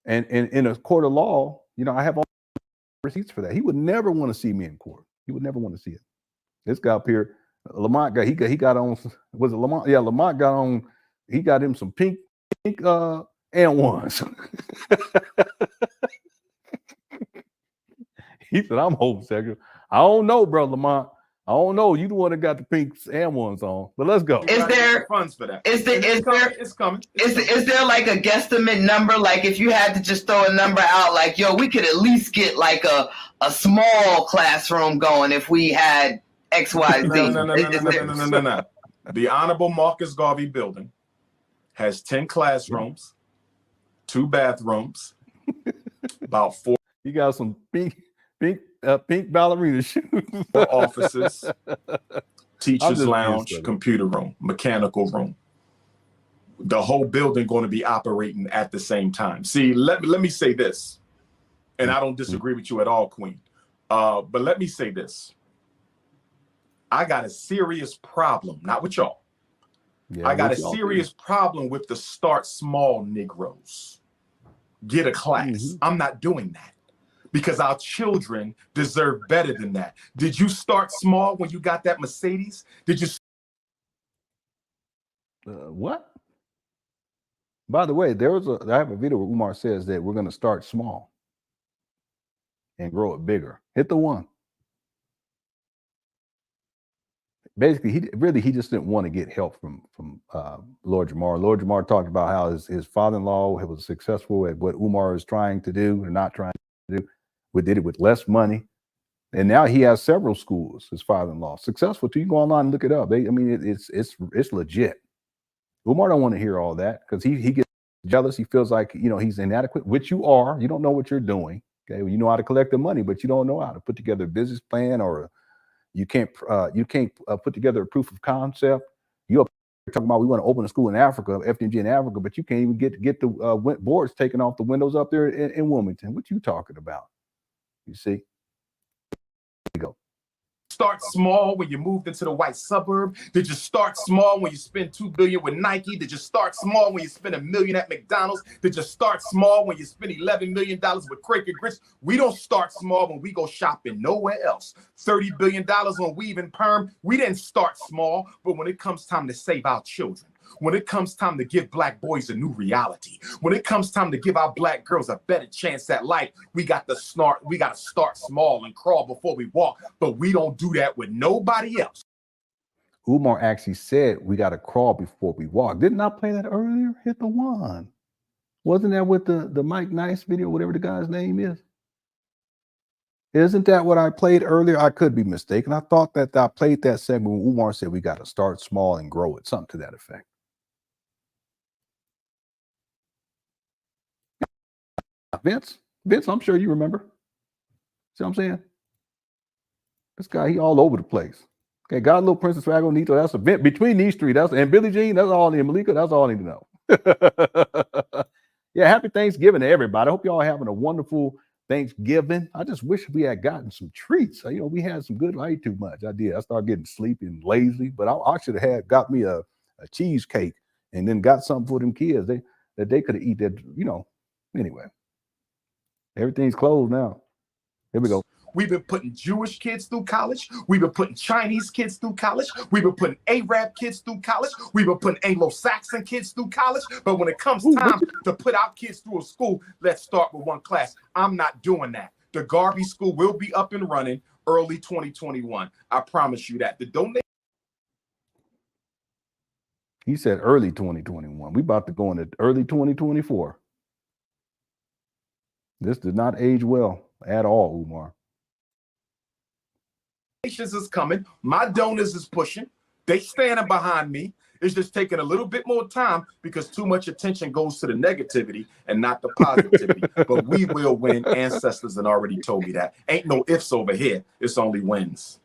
And in a court of law, I have all receipts for that. He would never want to see me in court. He would never want to see it. This guy up here, Lamont got on. Was it Lamont? Yeah, Lamont got on. He got him some pink and ones. He said, "I'm homosexual." I don't know, bro, Lamont. I don't know. You the one that got the pink and ones on, but let's go. Is there funds for that? It's coming. Is there like a guesstimate number? Like if you had to just throw a number out, like we could at least get like a small classroom going if we had XYZ. No. The Honorable Marcus Garvey building has 10 classrooms, 2 bathrooms, about 4. You got some pink ballerina shoes. 4 offices, teacher's lounge, computer room, mechanical room. The whole building going to be operating at the same time. See, let me say this, and I don't disagree with you at all, Queen. But let me say this. I got a serious problem, not with y'all. Yeah, I got a serious problem with the start small Negroes. Get a class. I'm not doing that. Because our children deserve better than that. Did you start small when you got that Mercedes? Did you? What? By the way, I have a video where Umar says that we're going to start small and grow it bigger. Hit the one. Basically, he just didn't want to get help from Lord Jamar. Lord Jamar talked about how his father-in-law was successful at what Umar is trying to do or not trying to do. We did it with less money, and now he has several schools. His father-in-law successful too. You go online and look it up. It's legit. Umar don't want to hear all that because he gets jealous. He feels like he's inadequate, which you are. You don't know what you're doing. Okay, well, you know how to collect the money, but you don't know how to put together a business plan, or you can't put together a proof of concept. You're talking about we want to open a school in Africa, FDMG in Africa, but you can't even get the boards taken off the windows up there in Wilmington. What you talking about? You see? There you go. Start small when you moved into the white suburb? Did you start small when you spend $2 billion with Nike? Did you start small when you spend $1 million at McDonald's? Did you start small when you spend $11 million with Quaker Grits? We don't start small when we go shopping nowhere else. $30 billion on weave and perm. We didn't start small, but when it comes time to save our children, when it comes time to give Black boys a new reality, when it comes time to give our Black girls a better chance at life, we got to start small and crawl before we walk, but we don't do that with nobody else. Umar actually said we got to crawl before we walk. Didn't I play that earlier? Hit the one. Wasn't that with the Mike Nice video, whatever the guy's name is? Isn't that what I played earlier? I could be mistaken. I thought that I played that segment when Umar said we got to start small and grow it, something to that effect. Vince, I'm sure you remember. See what I'm saying? This guy, he all over the place. Okay, got a little Princess Fago, Nito. That's a vent between these three. And Billie Jean. That's all I need. Malika. That's all I need to know. Yeah, happy Thanksgiving to everybody. I hope y'all having a wonderful Thanksgiving. I just wish we had gotten some treats. We had some good. I ate too much. I did. I started getting sleepy and lazy. But I should have got me a cheesecake and then got something for them kids. They could have eaten that. Anyway. Everything's closed now. Here we go. We've been putting Jewish kids through college. We've been putting Chinese kids through college. We've been putting Arab kids through college. We've been putting Anglo-Saxon kids through college. But when it comes time to put our kids through a school, let's start with one class. I'm not doing that. The Garvey School will be up and running early 2021. I promise you that. The donation. He said early 2021. We about to go into early 2024. This did not age well at all, Umar. Is coming. My donors is pushing. They standing behind me. It's just taking a little bit more time because too much attention goes to the negativity and not the positivity. But we will win. Ancestors had already told me that. Ain't no ifs over here. It's only wins.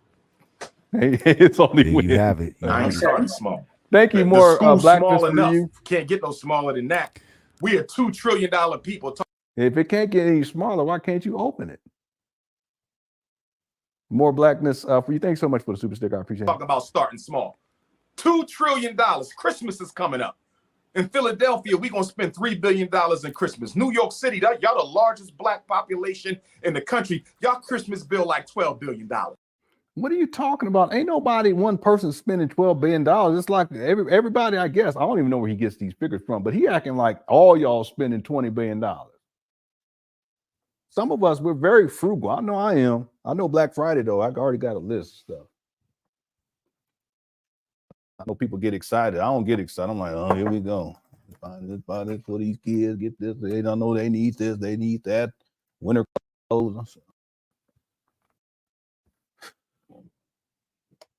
It's only wins. You have it. I ain't starting small. Thank you, more blackness for enough. you. Can't get no smaller than that. We are $2 trillion people. If it can't get any smaller, why can't you open it? More blackness for you. Thanks so much for the super sticker. I appreciate it. Talk about starting small. $2 trillion. Christmas is coming up. In Philadelphia, we're going to spend $3 billion in Christmas. New York City, y'all the largest black population in the country. Y'all Christmas bill like $12 billion. What are you talking about? Ain't nobody, one person spending $12 billion. It's like everybody, I guess. I don't even know where he gets these figures from, but he acting like all y'all spending $20 billion. Some of us, we're very frugal. I know I am. I know Black Friday, though. I already got a list of stuff. I know people get excited. I don't get excited. I'm like, oh, here we go. Buy this for these kids. Get this. They don't know they need this. They need that. Winter clothes.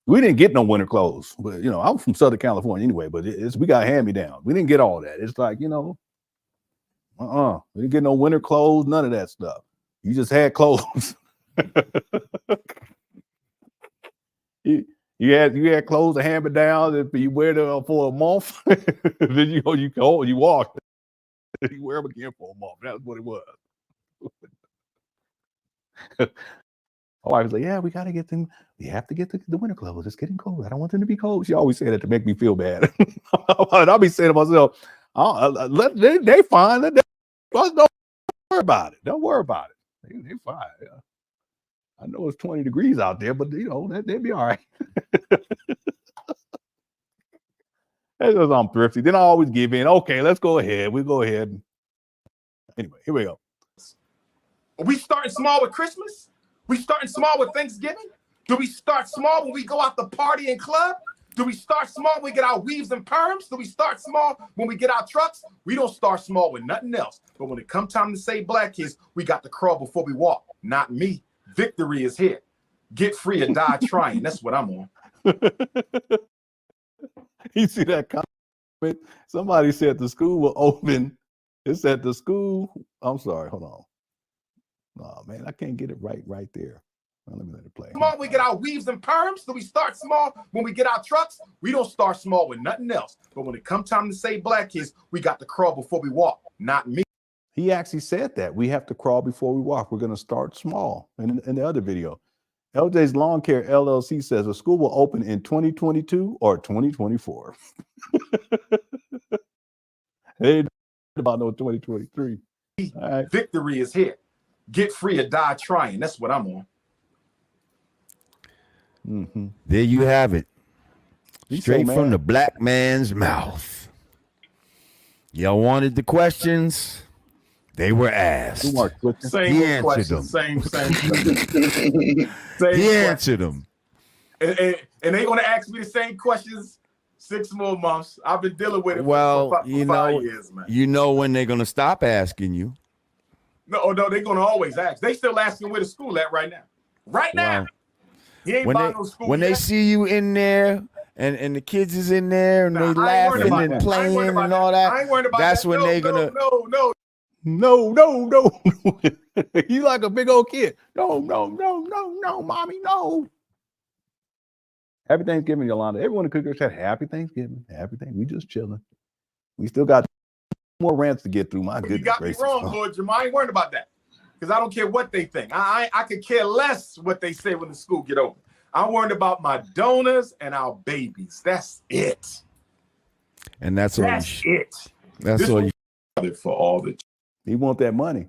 We didn't get no winter clothes. But, you know, I'm from Southern California anyway, but we got hand-me-down. We didn't get all that. It's like, you know, we didn't get no winter clothes, none of that stuff. You just had clothes. you had clothes to hand me down if you wear them for a month. Then you walk. You wear them again for a month. That's what it was. My wife was like, yeah, we gotta get them. We have to get the winter clothes. It's getting cold. I don't want them to be cold. She always said that to make me feel bad. I'll be saying to myself, they fine. Don't worry about it. Don't worry about it. They fine. Yeah. I know it's 20 degrees out there, but you know, they'd be all right. That's because I'm thrifty. Then I always give in. Okay, let's go ahead. We go ahead. Anyway, here we go. Are we starting small with Christmas? We starting small with Thanksgiving? Do we start small when we go out the party and club? Do we start small when we get our weaves and perms? Do we start small when we get our trucks? We don't start small with nothing else. But when it comes time to save black kids, we got to crawl before we walk. Not me. Victory is here. Get free or die trying. That's what I'm on. You see that comment? Somebody said the school will open. It said the school. I'm sorry. Hold on. Oh, man, I can't get it right there. Let me let it play. Small, we get our weaves and perms. Do we start small when we get our trucks? We don't start small with nothing else. But when it comes time to save black kids, we got to crawl before we walk. Not me. He actually said that. We have to crawl before we walk. We're going to start small. And in the other video, LJ's Lawn Care LLC says the school will open in 2022 or 2024. They ain't about no 2023. All right. Victory is here. Get free or die trying. That's what I'm on. Mm-hmm. There you have it. Straight from the black man's mouth. Y'all wanted the questions. They were asked. He answered them. Same. He answered them. And they're going to ask me the same questions 6 more months. I've been dealing with it for 5 years, man. You know when they're going to stop asking you. No, they're going to always ask. They still asking where the school at right now. Right now. He ain't buying no school when yet. they see you in there and the kids is in there and they laughing and playing and all that, I ain't worried about that's that. when they're going to. No. You like a big old kid. No, mommy, no. Happy Thanksgiving, Yolanda. Everyone in Cookers said happy Thanksgiving. We just chilling. We still got more rants to get through. My goodness. You got me wrong, Lord Jermaine. I ain't worried about that. Because I don't care what they think. I could care less what they say when the school get open. I'm worried about my donors and our babies. That's it. And that's it. That's all you for all the. He want that money.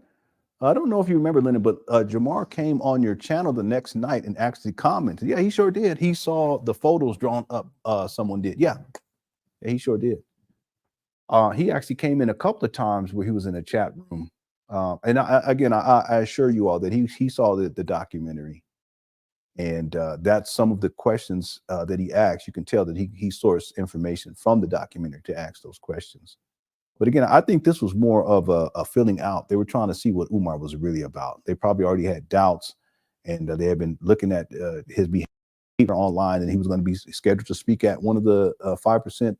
I don't know if you remember, Lenon, but Jamar came on your channel the next night and actually commented. Yeah, he sure did. He saw the photos drawn up. Someone did. Yeah, he sure did. He actually came in a couple of times where he was in a chat room. And I assure you all that he saw the documentary. And that's some of the questions that he asked. You can tell that he sourced information from the documentary to ask those questions. But again, I think this was more of a filling out. They were trying to see what Umar was really about. They probably already had doubts, and they had been looking at his behavior online, and he was going to be scheduled to speak at one of the 5%,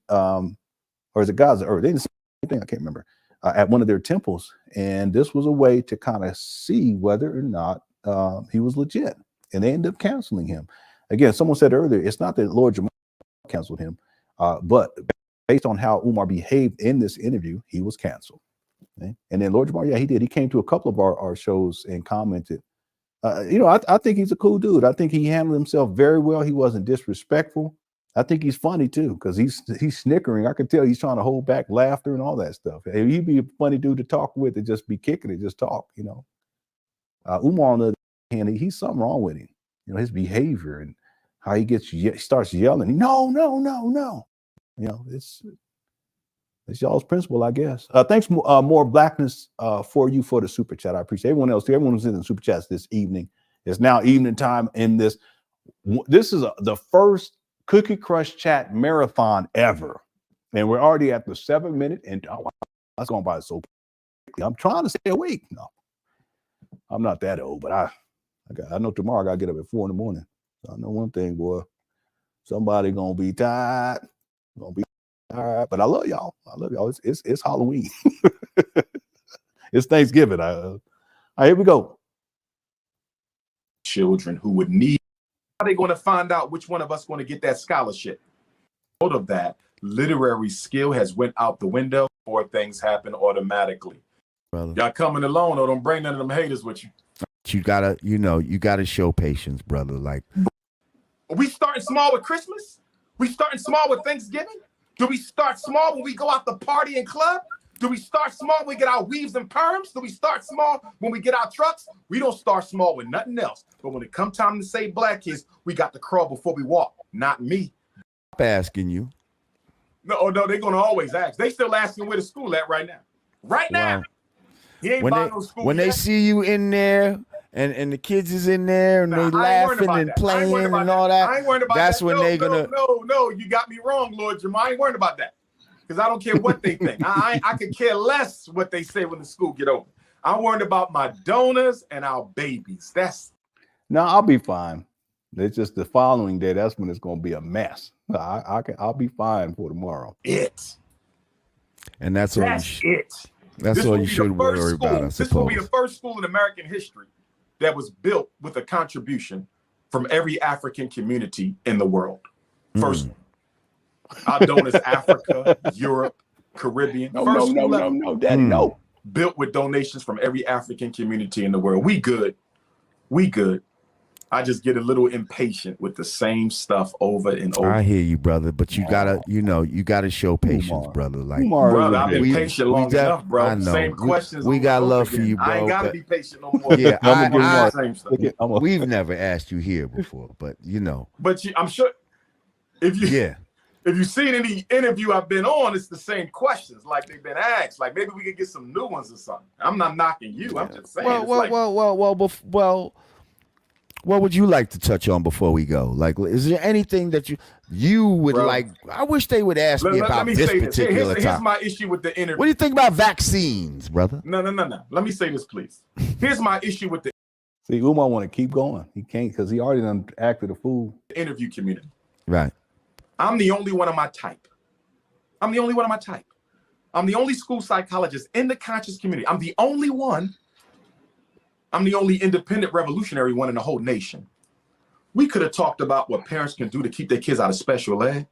or is it Gaza? Or they didn't say anything, I can't remember, at one of their temples. And this was a way to kind of see whether or not he was legit. And they ended up canceling him. Again, someone said earlier, it's not that Lord Jamal canceled him, but based on how Umar behaved in this interview, he was canceled. Okay? And then Lord Jamar, yeah, he did. He came to a couple of our shows and commented. I think he's a cool dude. I think he handled himself very well. He wasn't disrespectful. I think he's funny too, because he's snickering. I can tell he's trying to hold back laughter and all that stuff. He'd be a funny dude to talk with and just be kicking it, just talk, Umar, on the other hand, he's something wrong with him. His behavior and how he starts yelling. No. It's y'all's principle, I guess. Thanks, more blackness for you for the super chat. I appreciate everyone else. Everyone who's in the super chats this evening. It's now evening time in this. This is the first Cookie Crush chat marathon ever, and we're already at the 7-minute. And that's going by so quickly. I'm trying to stay awake. No, I'm not that old, but I know tomorrow I got to get up at 4 in the morning. So I know one thing, boy. Somebody gonna be tired. Gonna be tired. But I love y'all. It's Halloween. It's Thanksgiving. All right, here we go. Children who would need. How are they going to find out which one of us going to get that scholarship? Out of that, literary skill has went out the window, or things happen automatically. Brother. Y'all coming alone, or don't bring none of them haters with you. You gotta show patience, brother. Like, are we starting small with Christmas? We starting small with Thanksgiving? Do we start small when we go out the party and club? Do we start small when we get our weaves and perms? Do we start small when we get our trucks? We don't start small with nothing else. But when it comes time to say black kids, we got to crawl before we walk. Not me. I'm asking you. No, they're going to always ask. They still asking where the school at right now. Right now. Wow. He ain't buying no school when yet. they see you in there and the kids is in there and they laughing and playing and all that, I ain't worried about that's that. when they gonna. No, you got me wrong, Lord Jamal. I ain't worried about that. Because I don't care what they think. I could care less what they say when the school get over. I'm worried about my donors and our babies. No, I'll be fine. It's just the following day. That's when it's going to be a mess. I'll be fine for tomorrow. And that's all. That's all you should worry about. I suppose. This will be the first school in American history that was built with a contribution from every African community in the world. First one. Our donors, Africa, Europe, Caribbean. No, Daddy, no. Built with donations from every African community in the world. We good. I just get a little impatient with the same stuff over and over. I hear you, brother, but you gotta show patience, brother. Like, brother, I've been patient long enough, bro. I know. Same questions. We got love for you, bro. I ain't gotta be patient no more. Yeah, we've never asked you here before, but But I'm sure if you've seen any interview I've been on, it's the same questions like they've been asked. Like maybe we could get some new ones or something. I'm not knocking you. I'm just saying. Well. What would you like to touch on before we go? Like, is there anything that you would like? I wish they would ask me about this particular topic. Here's my issue with the interview. What do you think about vaccines, brother? No. Let me say this, please. Here's my issue with the. See, Umar want to keep going. He can't because he already done acted a fool. Interview community. Right. I'm the only one of my type. I'm the only school psychologist in the conscious community. I'm the only one. I'm the only independent revolutionary one in the whole nation. We could have talked about what parents can do to keep their kids out of special ed.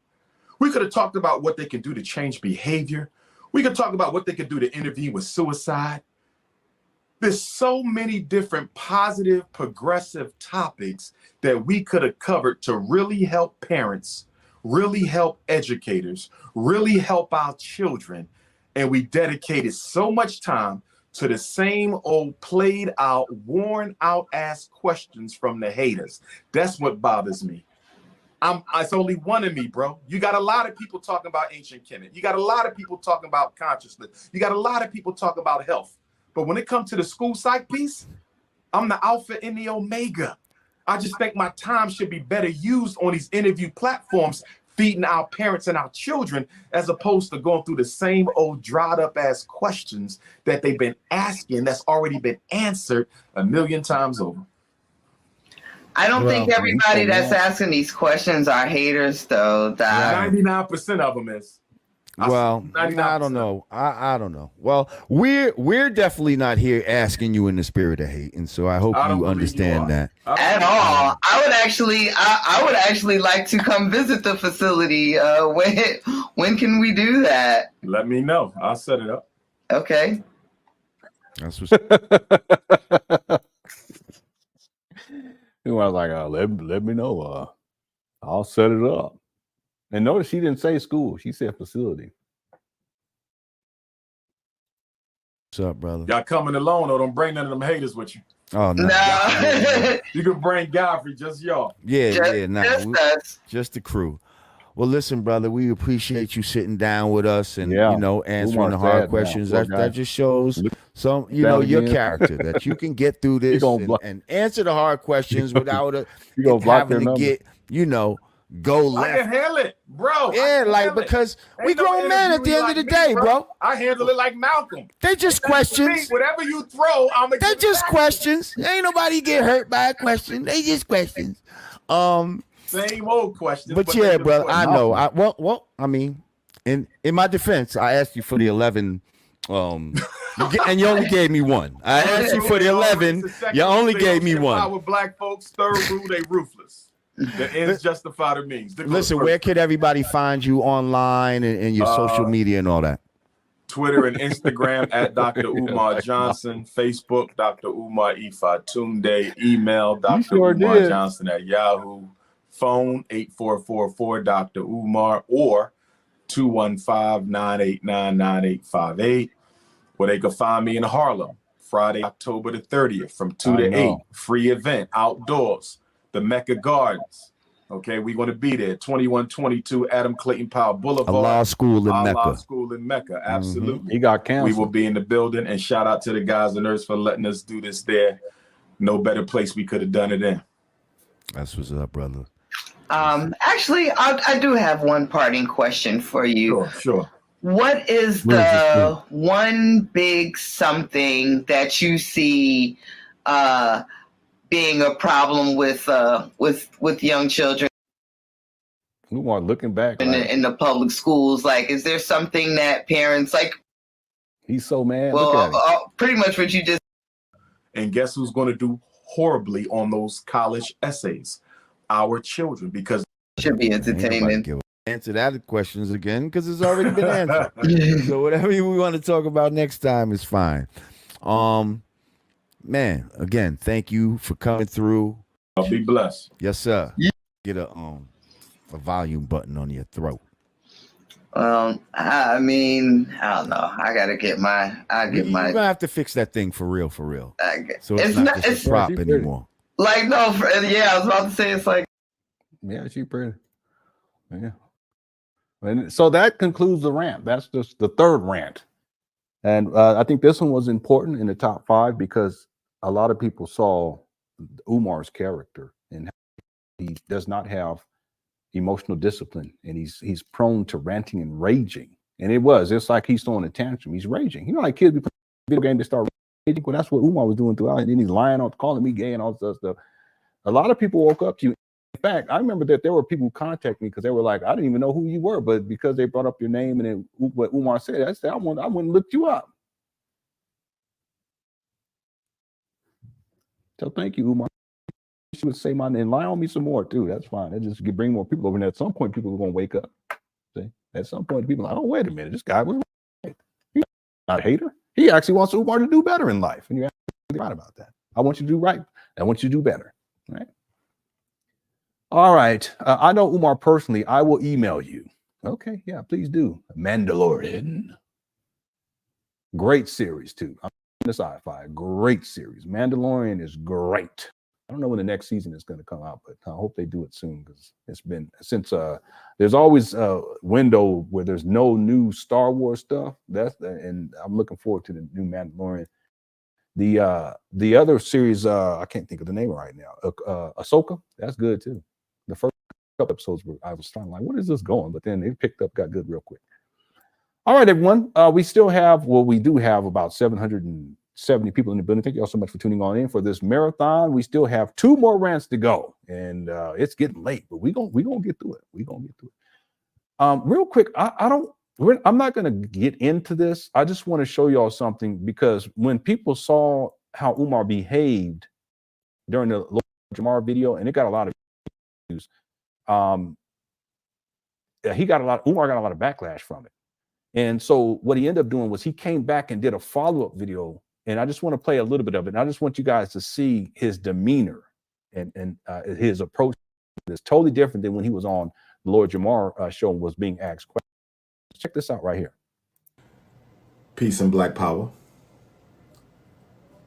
We could have talked about what they can do to change behavior. We could talk about what they could do to intervene with suicide. There's so many different positive, progressive topics that we could have covered to really help parents, really help educators, really help our children. And we dedicated so much time to the same old played out, worn out ass questions from the haters. That's what bothers me. It's only one of me, bro. You got a lot of people talking about ancient Kemet. You got a lot of people talking about consciousness. You got a lot of people talking about health. But when it comes to the school psych piece, I'm the alpha and the omega. I just think my time should be better used on these interview platforms, feeding our parents and our children, as opposed to going through the same old dried up ass questions that they've been asking that's already been answered a million times over. I don't think everybody that's asking these questions are haters, though. 99% of them is. Well, I don't know. I don't know. Well, we're definitely not here asking you in the spirit of hate, and so I hope you understand that. At all. I would actually like to come visit the facility. When can we do that? Let me know. I'll set it up. Okay. That's what's I was like, let me know. I'll set it up. And notice she didn't say school. She said facility. What's up, brother? Y'all coming alone, or don't bring none of them haters with you. Oh, no. You can bring Godfrey, just y'all. Just the crew. Well, listen, brother, we appreciate you sitting down with us and answering the hard questions. That just shows some, your character, that you can get through this and answer the hard questions without having to get, go left. I can handle it, bro. Yeah, because we grown men at the end of the day, bro. I handle it like Malcolm. They're just questions. Whatever you throw, they're just questions. Ain't nobody get hurt by a question. They just questions. Same old questions. But yeah, brother, I know. I mean, in my defense, I asked you for the 11. And you only gave me one. I asked you for the 11. You only gave me one. With black folks, third rule, they ruthless. The ends justify the means. Listen, where could everybody find you online and your social media and all that? Twitter and Instagram at Dr. Umar Johnson. Facebook, Dr. Umar Ifatunde. Email, Dr. Umar Johnson at Yahoo. Phone 8444 Dr. Umar or 215-989-9858. Where they can find me in Harlem, Friday, October the 30th from 2 to 8. Free event, outdoors, the Mecca Gardens. Okay, we're going to be there. 2122 Adam Clayton Powell Boulevard. Allah School in Mecca. Allah School in Mecca, absolutely. He got canceled. We will be in the building, and shout out to the guys and nurse for letting us do this there. No better place we could have done it in. That's what's up, brother. Actually, I do have one parting question for you. Sure. What is the one big something that you see being a problem with young children? We want looking back in the public schools. Like, is there something that parents like? He's so mad. Well, pretty much what you just. And guess who's going to do horribly on those college essays? Our children, because it should be entertainment. Answer that questions again because it's already been answered. So whatever we want to talk about next time is fine. Man, again, thank you for coming through. I'll be blessed. Yes, sir. Get a volume button on your throat. I mean, I don't know. I gotta get my. You're gonna have to fix that thing for real. So it's not just a prop anymore. Like, no, I was about to say, it's like. Yeah, she's pretty. Yeah. And so that concludes the rant. That's just the third rant. And I think this one was important in the top 5 because a lot of people saw Umar's character and he does not have emotional discipline and he's prone to ranting and raging. And it's like he's throwing a tantrum. He's raging. Like kids be playing video game, they start raging. Well, that's what Umar was doing throughout. And then he's lying out, calling me gay and all this stuff. A lot of people woke up to you. In fact, I remember that there were people who contacted me because they were like, I didn't even know who you were, but because they brought up your name and then what Umar said, I said, I went and looked you up. So thank you, Umar. She would say my name and lie on me some more too. That's fine. That just bring more people over. And at some point, people are going to wake up. See? At some point, people are like, oh, wait a minute, this guy was right. He's not a hater. He actually wants Umar to do better in life. And you're absolutely right about that. I want you to do right. I want you to do better. Right? All right. I know Umar personally. I will email you. Okay. Yeah, please do. Mandalorian. Great series, too. the sci-fi, great series. Mandalorian is great. I don't know when the next season is going to come out, but I hope they do it soon because it's been since there's always a window where there's no new Star Wars stuff. And I'm looking forward to the new Mandalorian. The other series, I can't think of the name right now. Ahsoka, that's good too. The first couple episodes I was trying like, what is this going? But then it picked up, got good real quick. All right, everyone. We still have, we do have about 770 people in the building. Thank you all so much for tuning on in for this marathon. We still have 2 more rants to go, and it's getting late, but we're gonna get through it. We're gonna get through it. Real quick, I'm not gonna get into this. I just want to show y'all something, because when people saw how Umar behaved during the Lord Jamar video, and it got a lot of views, Umar got a lot of backlash from it. And so what he ended up doing was he came back and did a follow-up video, and I just want to play a little bit of it. And I just want you guys to see his demeanor and his approach. It's totally different than when he was on the Lord Jamar show and was being asked questions. Check this out right here. Peace and Black Power.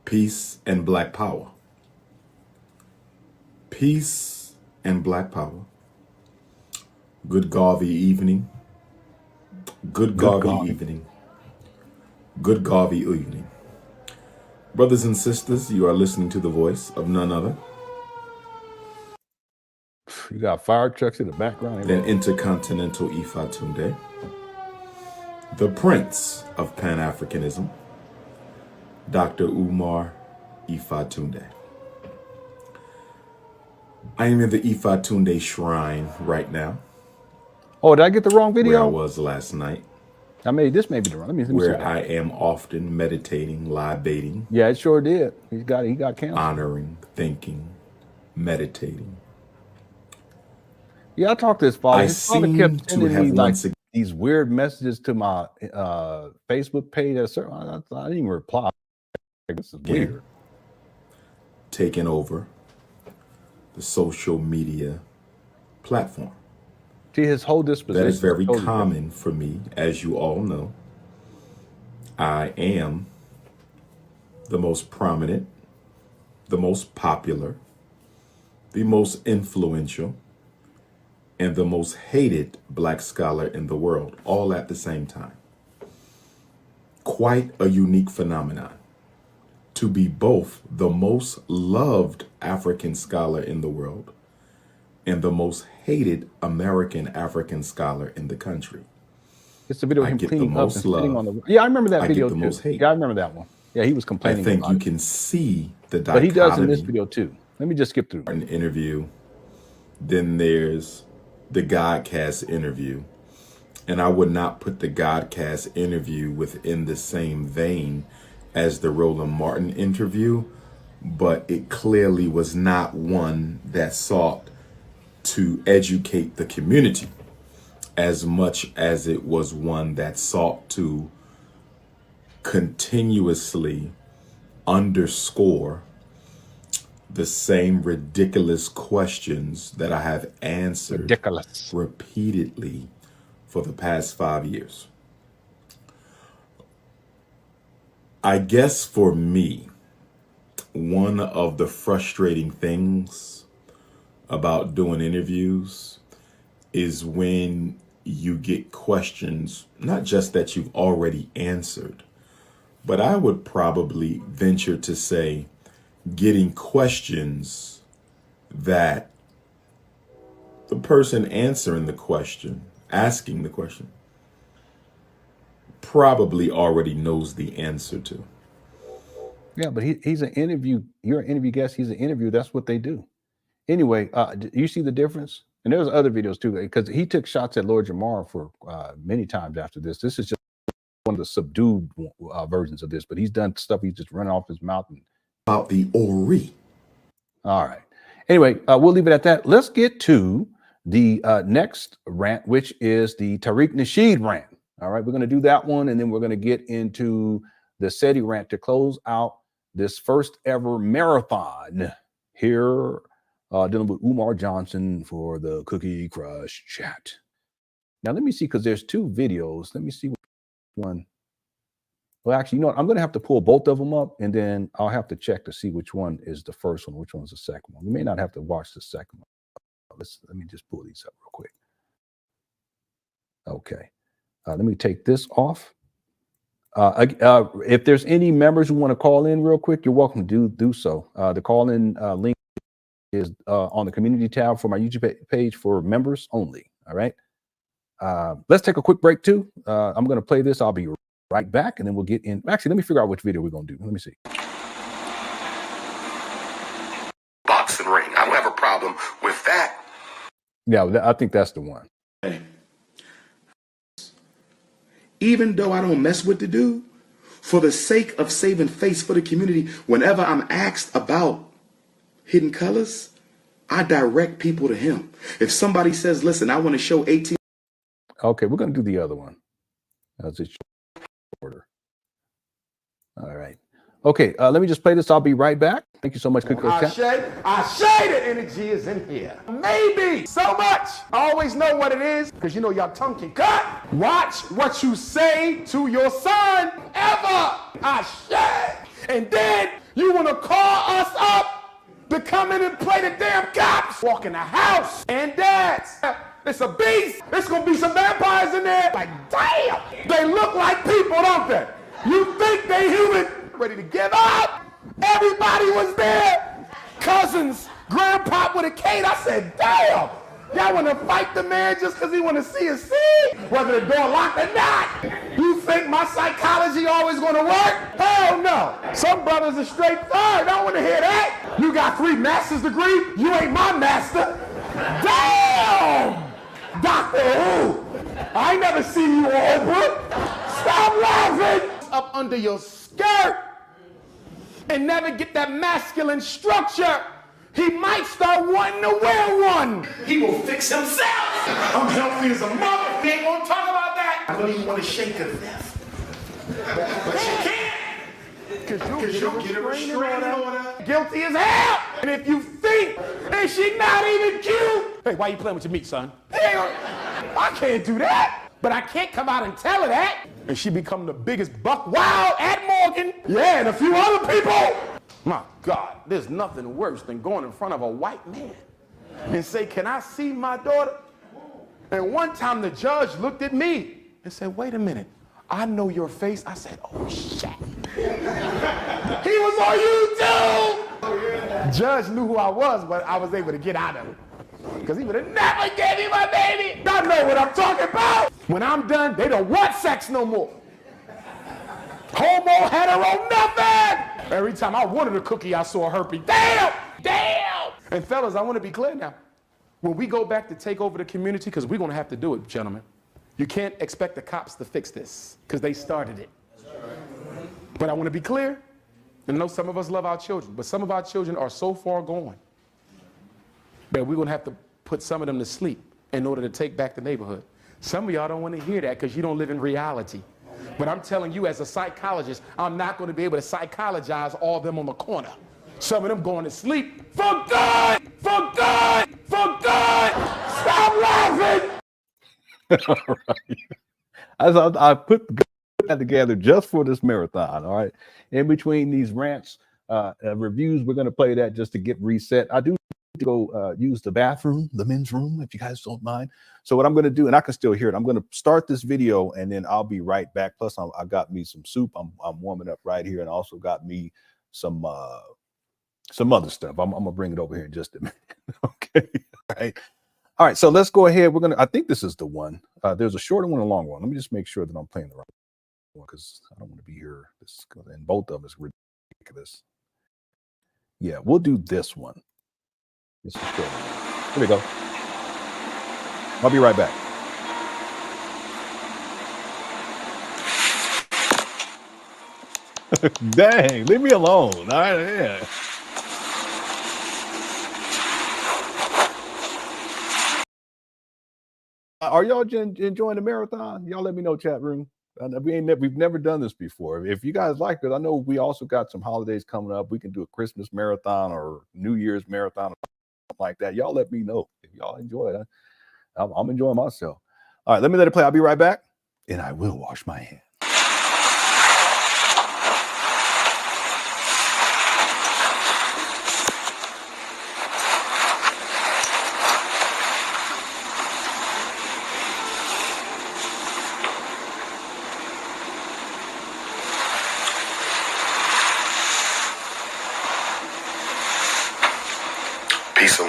Peace and Black Power. Peace and Black Power. Good Garvey evening. Good Garvey evening. Good Garvey evening. Brothers and sisters, you are listening to the voice of none other. You got fire trucks in the background. Than Intercontinental Ifa Tunde, the Prince of Pan Africanism, Dr. Umar Ifa Tunde. I am in the Ifa Tunde shrine right now. Oh, did I get the wrong video? Where I was last night. This may be the wrong. Let me where I am often meditating, libating. Yeah, it sure did. He got canceled. Honoring, thinking, meditating. Yeah, I talked to his father. His father kept sending me these weird messages to my Facebook page. I didn't even reply. This is weird. Taking over the social media platform. See, his whole disposition. That is very common for me, as you all know. I am the most prominent, the most popular, the most influential, and the most hated Black scholar in the world, all at the same time. Quite a unique phenomenon to be both the most loved African scholar in the world and the most hated American African scholar in the country. It's a video of him cleaning up and sitting on the. Yeah, I remember that video too. Yeah, I remember that one. Yeah, he was complaining. I think you can see the dichotomy. But he does in this video too. Let me just skip through. An interview. Then there's the Godcast interview. And I would not put the Godcast interview within the same vein as the Roland Martin interview, but it clearly was not one that sought to educate the community as much as it was one that sought to continuously underscore the same ridiculous questions that I have answered repeatedly for the past 5 years. I guess for me, one of the frustrating things about doing interviews is when you get questions, not just that you've already answered, but I would probably venture to say getting questions that the person answering the question, asking the question, probably already knows the answer to. Yeah, but he's an interview. You're an interview guest. He's an interview. That's what they do. Anyway, you see the difference? And there's other videos too, because he took shots at Lord Jamar for many times after this. This is just one of the subdued versions of this, but he's done stuff. He's just running off his mouth. About the Ori. All right. Anyway, we'll leave it at that. Let's get to the next rant, which is the Tariq Nasheed rant. All right, we're going to do that one, and then we're going to get into the SETI rant to close out this first ever marathon here, dealing with Umar Johnson for the Cookie Crush chat. Now, let me see, because there's 2 videos. Let me see which one. Well, actually, you know what? I'm going to have to pull both of them up, and then I'll have to check to see which one is the first one, which one's the second one. We may not have to watch the second one. Let me just pull these up real quick. Okay. Let me take this off. If there's any members who want to call in real quick, you're welcome to do so. The call-in link is on the community tab for my YouTube page for members only. All right. Let's take a quick break too. I'm going to play this. I'll be right back, and then we'll get in. Actually, let me figure out which video we're going to do. Let me see. Boxing ring. I don't have a problem with that. Yeah, I think that's the one. Even though I don't mess with the dude, for the sake of saving face for the community, whenever I'm asked about hidden colors, I direct people to him. If somebody says, listen, I want to show 18. Okay, we're going to do the other one. That's it. Order. All right. Okay, let me just play this. I'll be right back. Thank you so much. I say the energy is in here. Maybe so much. I always know what it is because you know y'all tongue can cut. Watch what you say to your son ever. I say. And then you want to call us up to come in and play the damn cops. Walk in the house and dance. It's a beast. There's going to be some vampires in there. Like, damn. They look like people, don't they? You think they human? Ready to give up. Everybody was there. Cousins, grandpa with a cane. I said, damn. Y'all want to fight the man just because he want to see a scene? Whether the door locked or not. You think my psychology always going to work? Hell no. Some brothers are straight third. I don't want to hear that. You got 3 master's degree. You ain't my master. Damn. Doctor Who. I ain't never seen you on Oprah. Stop laughing. Up under your skirt and never get that masculine structure. He might start wanting to wear one. He will fix himself. I'm healthy as a mother. We ain't gonna talk about that. I don't even want to shake her to death. But you can't. Because you'll get a restraining order. Guilty as hell. And if you think that she's not even cute. Hey, why you playing with your meat, son? I can't do that. But I can't come out and tell her that. And she become the biggest buck wild at Morgan. Yeah, and a few other people. My God, there's nothing worse than going in front of a white man and say, can I see my daughter? And one time the judge looked at me and said, wait a minute, I know your face. I said, oh, shit. He was on YouTube. Judge knew who I was, but I was able to get out of it. Because he would have never gave me my baby. I know what I'm talking about. When I'm done, they don't want sex no more. Homo, hetero, nothing. Every time I wanted a cookie, I saw a herpes. Damn! Damn! And fellas, I want to be clear now. When we go back to take over the community, because we're going to have to do it, gentlemen, you can't expect the cops to fix this, because they started it. But I want to be clear, and I know some of us love our children, but some of our children are so far gone that we're going to have to put some of them to sleep in order to take back the neighborhood. Some of y'all don't want to hear that because you don't live in reality. But I'm telling you, as a psychologist, I'm not going to be able to psychologize all of them on the corner. Some of them going to sleep for good, for good, for good. Stop laughing. All right. I put that together just for this marathon. All right. In between these rants, reviews, we're going to play that just to get reset. I do to go use the bathroom, the men's room, if you guys don't mind. So what I'm going to do, and I can still hear it, I'm going to start this video and then I'll be right back. Plus, I got me some soup. I'm warming up right here, and also got me some other stuff. I'm going to bring it over here in just a minute. Okay. All right. So let's go ahead. I think this is the one. There's a shorter one and a long one. Let me just make sure that I'm playing the right one, because I don't want to be here. And both of them is ridiculous. Yeah, we'll do this one. This is short. Here we go. I'll be right back. Dang, leave me alone. All right, yeah. Are y'all enjoying the marathon? Y'all let me know, chat room. We've never done this before. If you guys like it, I know we also got some holidays coming up. We can do a Christmas marathon or New Year's marathon or something like that. Y'all let me know if y'all enjoy it. I'm enjoying myself. All right, let me let it play. I'll be right back, and I will wash my hands.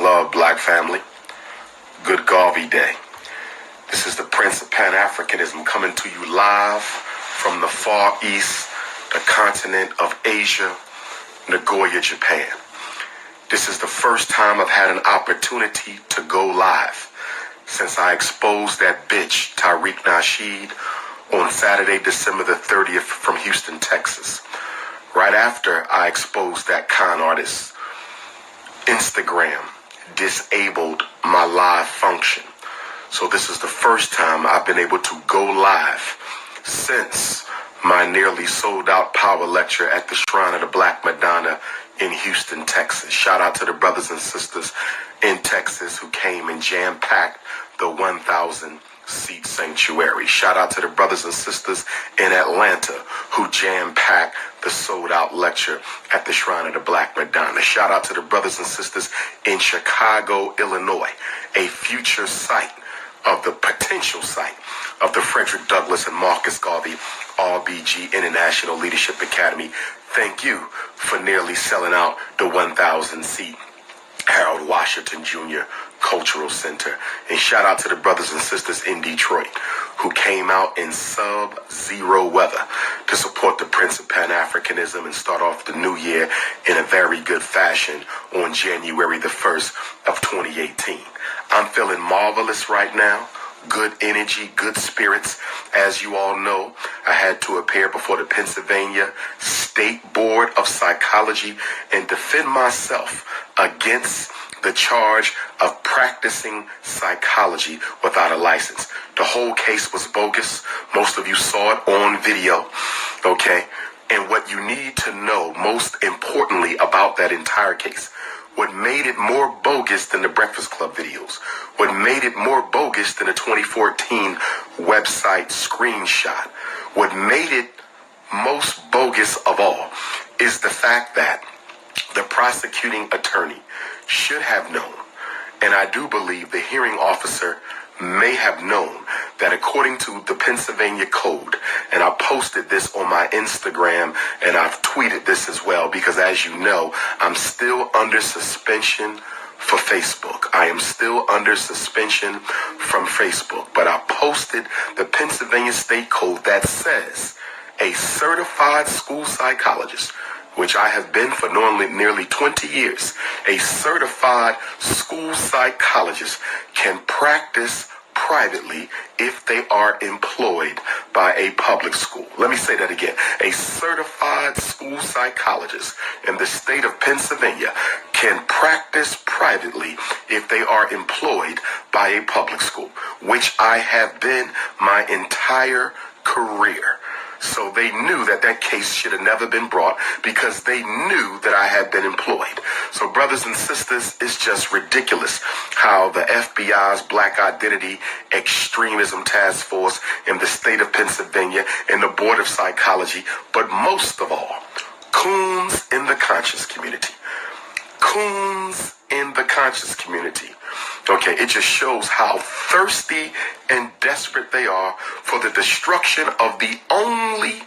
and love, black family. Good Garvey Day. This is the Prince of Pan Africanism coming to you live from the far east, the continent of Asia, Nagoya, Japan. This is the first time I've had an opportunity to go live since I exposed that bitch, Tariq Nasheed, on Saturday, December the 30th from Houston, Texas. Right after I exposed that con artist, Instagram disabled my live function. So this is the first time I've been able to go live since my nearly sold out power lecture at the Shrine of the Black Madonna in Houston, Texas. Shout out to the brothers and sisters in Texas who came and jam-packed the 1,000 seat sanctuary. Shout out to the brothers and sisters in Atlanta who jam-packed the sold-out lecture at the Shrine of the Black Madonna. Shout out to the brothers and sisters in Chicago, Illinois, a future site of the potential site of the Frederick Douglass and Marcus Garvey RBG International Leadership Academy. Thank you for nearly selling out the 1,000 seat Harold Washington Jr. Cultural Center. And shout out to the brothers and sisters in Detroit who came out in sub-zero weather to support the Prince of Pan-Africanism and start off the new year in a very good fashion on January the 1st of 2018. I'm feeling marvelous right now. Good energy, good spirits. As you all know, I had to appear before the Pennsylvania State Board of Psychology and defend myself against the charge of practicing psychology without a license. The whole case was bogus. Most of you saw it on video, okay? And what you need to know most importantly about that entire case, what made it more bogus than the Breakfast Club videos, what made it more bogus than the 2014 website screenshot, what made it most bogus of all is the fact that the prosecuting attorney should have known, and I do believe the hearing officer may have known, that according to the Pennsylvania Code, and I posted this on my Instagram and I've tweeted this as well because as you know, I'm still under suspension for Facebook. I am still under suspension from Facebook, but I posted the Pennsylvania State Code that says a certified school psychologist, which I have been for nearly 20 years, a certified school psychologist can practice privately if they are employed by a public school. Let me say that again. A certified school psychologist in the state of Pennsylvania can practice privately if they are employed by a public school, which I have been my entire career. So they knew that that case should have never been brought because they knew that I had been employed. So brothers and sisters, it's just ridiculous how the FBI's Black Identity Extremism Task Force in the state of Pennsylvania and the Board of Psychology, but most of all, coons in the conscious community. Coons in the conscious community. Okay, it just shows how thirsty and desperate they are for the destruction of the only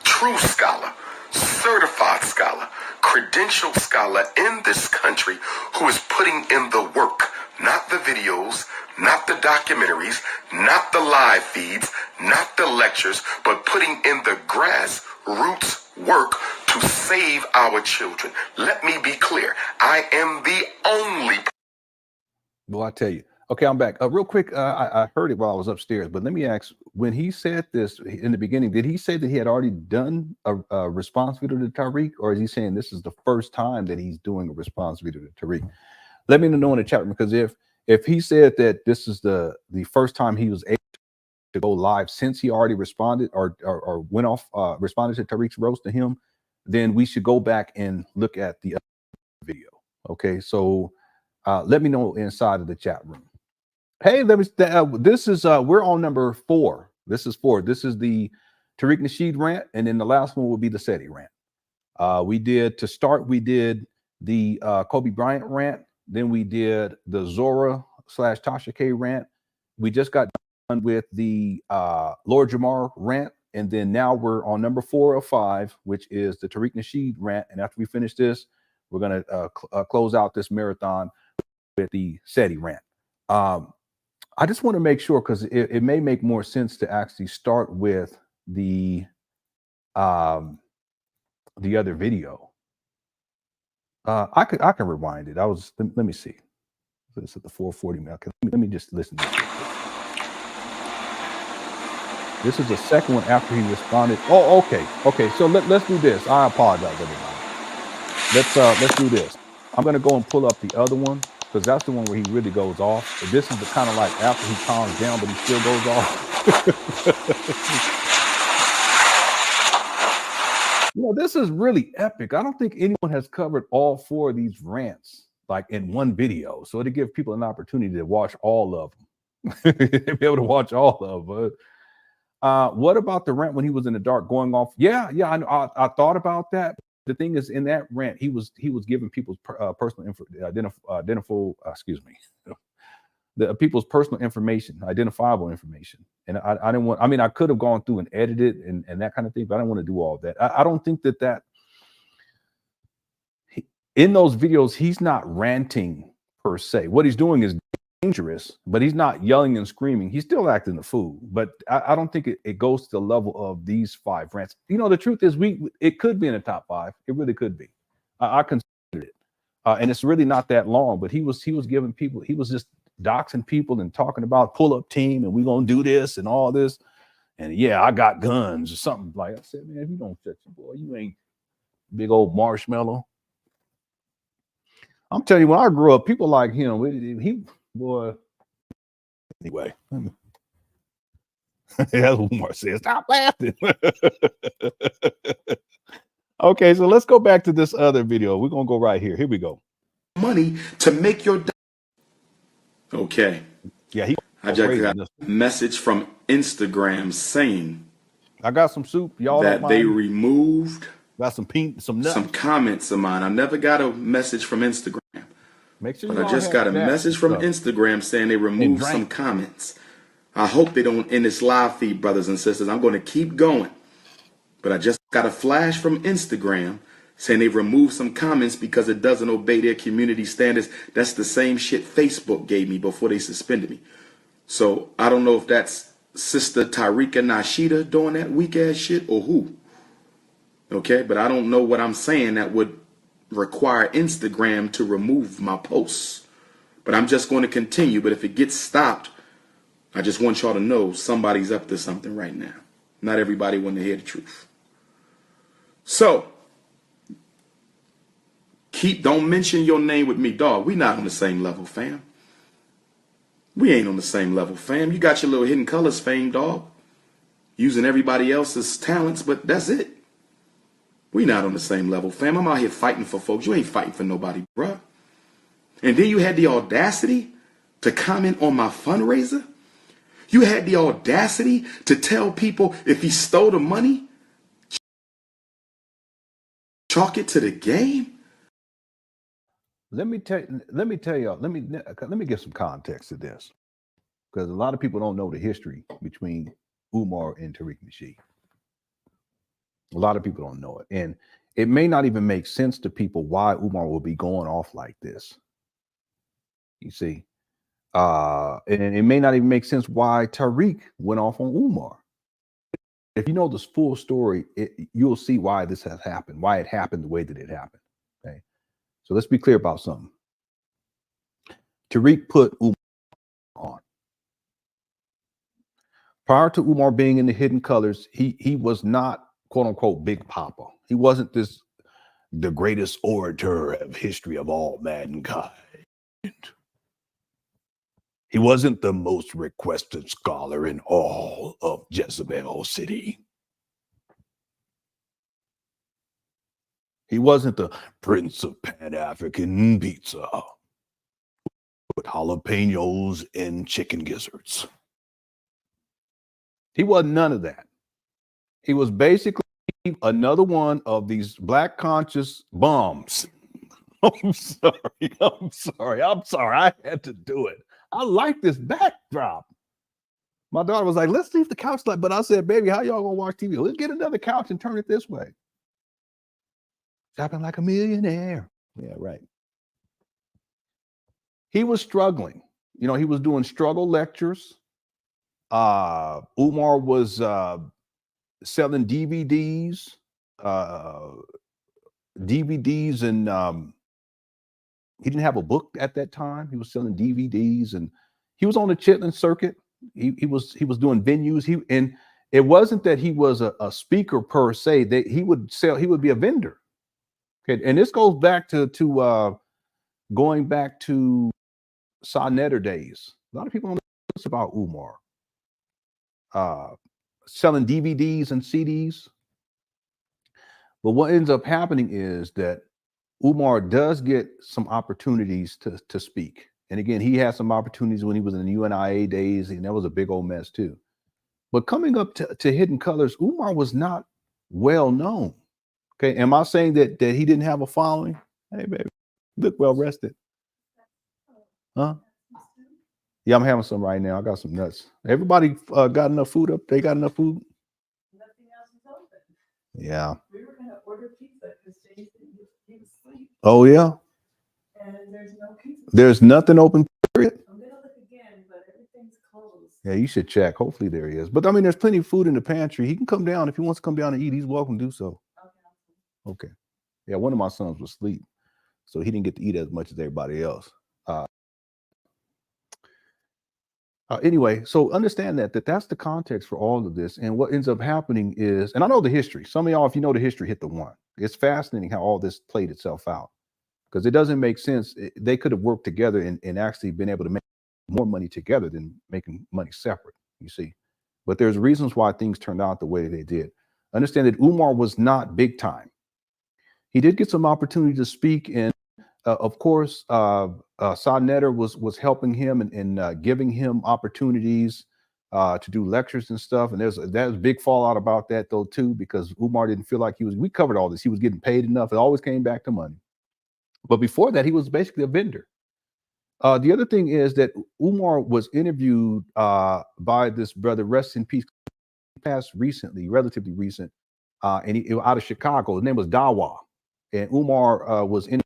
true scholar, certified scholar, credentialed scholar in this country who is putting in the work, not the videos, not the documentaries, not the live feeds, not the lectures, but putting in the grassroots work to save our children. Let me be clear. I am the only. Well, I tell you. Okay, I'm back. Real quick, I heard it while I was upstairs, but let me ask, when he said this in the beginning, did he say that he had already done a response video to Tariq, or is he saying this is the first time that he's doing a response video to Tariq? Let me know in the chat room, because if he said that this is the first time he was able to go live since he already responded or went off, responded to Tariq's roast to him, then we should go back and look at the other video. Okay, so let me know inside of the chat room. Hey, this is we're on number 4. This is 4. This is the Tariq Nasheed rant, and then the last one will be the SETI rant. We did the Kobe Bryant rant, then we did the Zora / Tasha K rant. We just got done with the Lord Jamar rant, and then now we're on number 4 of 5, which is the Tariq Nasheed rant. And after we finish this, we're gonna close out this marathon with the SETI rant. I just want to make sure, because it may make more sense to actually start with the other video. I can rewind it. Let me see. This is at the 440 minute. Let me just listen to this. This is the second one after he responded. Oh, okay. So let's do this. I apologize, everybody. Let's do this. I'm gonna go and pull up the other one, because that's the one where he really goes off. But this is the kind of like after he calms down, but he still goes off. You know, this is really epic. I don't think anyone has covered all 4 of these rants like in one video. So to give people an opportunity to watch all of them, be able to watch all of them. What about the rant when he was in the dark going off? Yeah, I thought about that. The thing is, in that rant, he was giving people's personal people's personal information, identifiable information. And I didn't want, I mean, I could have gone through and edited and that kind of thing, but I didn't want to do all that. I don't think that in those videos, he's not ranting per se. What he's doing is dangerous, but he's not yelling and screaming. He's still acting the fool, but I don't think it goes to the level of these 5 rants. You know, the truth is it could be in the top 5. It really could be. I considered it. And it's really not that long, but he was giving people, he was just doxing people and talking about pull-up team and we're going to do this and all this. And yeah, I got guns or something. Like I said, man, if you don't touch your boy, you ain't big old marshmallow. I'm telling you, when I grew up, people like him, boy. Anyway, that's what Umar said. Stop laughing. Okay, so let's go back to this other video. We're gonna go right here. Here we go. Money to make your. Okay. Yeah, I just got a message from Instagram saying I got some soup. Y'all that they removed got some nuts. Some comments of mine. I never got a message from Instagram. Make sure but I just got a message from Instagram saying they removed some comments. I hope they don't end this live feed, brothers and sisters. I'm going to keep going. But I just got a flash from Instagram saying they removed some comments because it doesn't obey their community standards. That's the same shit Facebook gave me before they suspended me. So I don't know if that's Sister Tarika Nashida doing that weak ass shit or who. Okay, but I don't know what I'm saying that would require Instagram to remove my posts. But I'm just going to continue. But if it gets stopped, I just want y'all to know somebody's up to something right now. Not everybody want to hear the truth. So don't mention your name with me, dog. We not on the same level, fam. We ain't on the same level, fam. You got your little Hidden Colors fame, dog. Using everybody else's talents, but that's it. We not on the same level, fam. I'm out here fighting for folks. You ain't fighting for nobody, bruh. And then you had the audacity to comment on my fundraiser. You had the audacity to tell people if he stole the money, chalk it to the game. Let me tell y'all. Let me give some context to this, because a lot of people don't know the history between Umar and Tariq Nasheed. A lot of people don't know it, and it may not even make sense to people why Umar will be going off like this. You see, and it may not even make sense why Tariq went off on Umar. If you know this full story, you'll see why this has happened, why it happened the way that it happened. Okay. So let's be clear about something. Tariq put Umar on. Prior to Umar being in the Hidden Colors, he was not, quote unquote, Big Papa. He wasn't the greatest orator of history of all mankind. He wasn't the most requested scholar in all of Jezebel City. He wasn't the Prince of Pan African Pizza with jalapenos and chicken gizzards. He wasn't none of that. He was basically another one of these black conscious bums. I'm sorry. I had to do it. I like this backdrop. My daughter was like, let's leave the couch like, but I said, baby, how y'all gonna watch TV? Let's get another couch and turn it this way. Shopping like a millionaire. Yeah, right. he was struggling. You know, he was doing struggle lectures. Umar was selling DVDs, and he didn't have a book at that time. He was selling DVDs, and he was on the Chitlin circuit. He was doing venues. And it wasn't that he was a speaker per se. That he would be a vendor. Okay, and this goes back to going back to Sonnetter days. A lot of people don't know this about Umar. Selling DVDs and CDs. But what ends up happening is that Umar does get some opportunities to speak. And again, he had some opportunities when he was in the UNIA days, and that was a big old mess too. But coming up to Hidden Colors, Umar was not well known. Okay, am I saying that he didn't have a following? Hey, baby, look well rested. Huh? Yeah, I'm having some right now. I got some nuts. Everybody got enough food up? They got enough food? Nothing else is open. Yeah. We were going to order pizza because Jason, he was asleep. Oh, yeah? And there's no pizza. There's nothing open, period? I'm going to look again, but everything's closed. Yeah, you should check. Hopefully there is. But I mean, there's plenty of food in the pantry. He can come down. If he wants to come down and eat, he's welcome to do so. Okay. Yeah, one of my sons was asleep, so he didn't get to eat as much as everybody else. Anyway, so understand that's the context for all of this. And what ends up happening is, and I know the history. Some of y'all, if you know the history, hit the one. It's fascinating how all this played itself out, because it doesn't make sense. They could have worked together and actually been able to make more money together than making money separate, you see. But there's reasons why things turned out the way they did. Understand that Umar was not big time. He did get some opportunity to speak, and of course, Sonnetter was helping him and giving him opportunities to do lectures and stuff. And there's a big fallout about that though too, because Umar didn't feel like we covered all this. He was getting paid enough. It always came back to money. But before that, he was basically a vendor. The other thing is that Umar was interviewed by this brother, rest in peace, passed recently, relatively recent, and he out of Chicago. His name was Dawa, and Umar was interviewed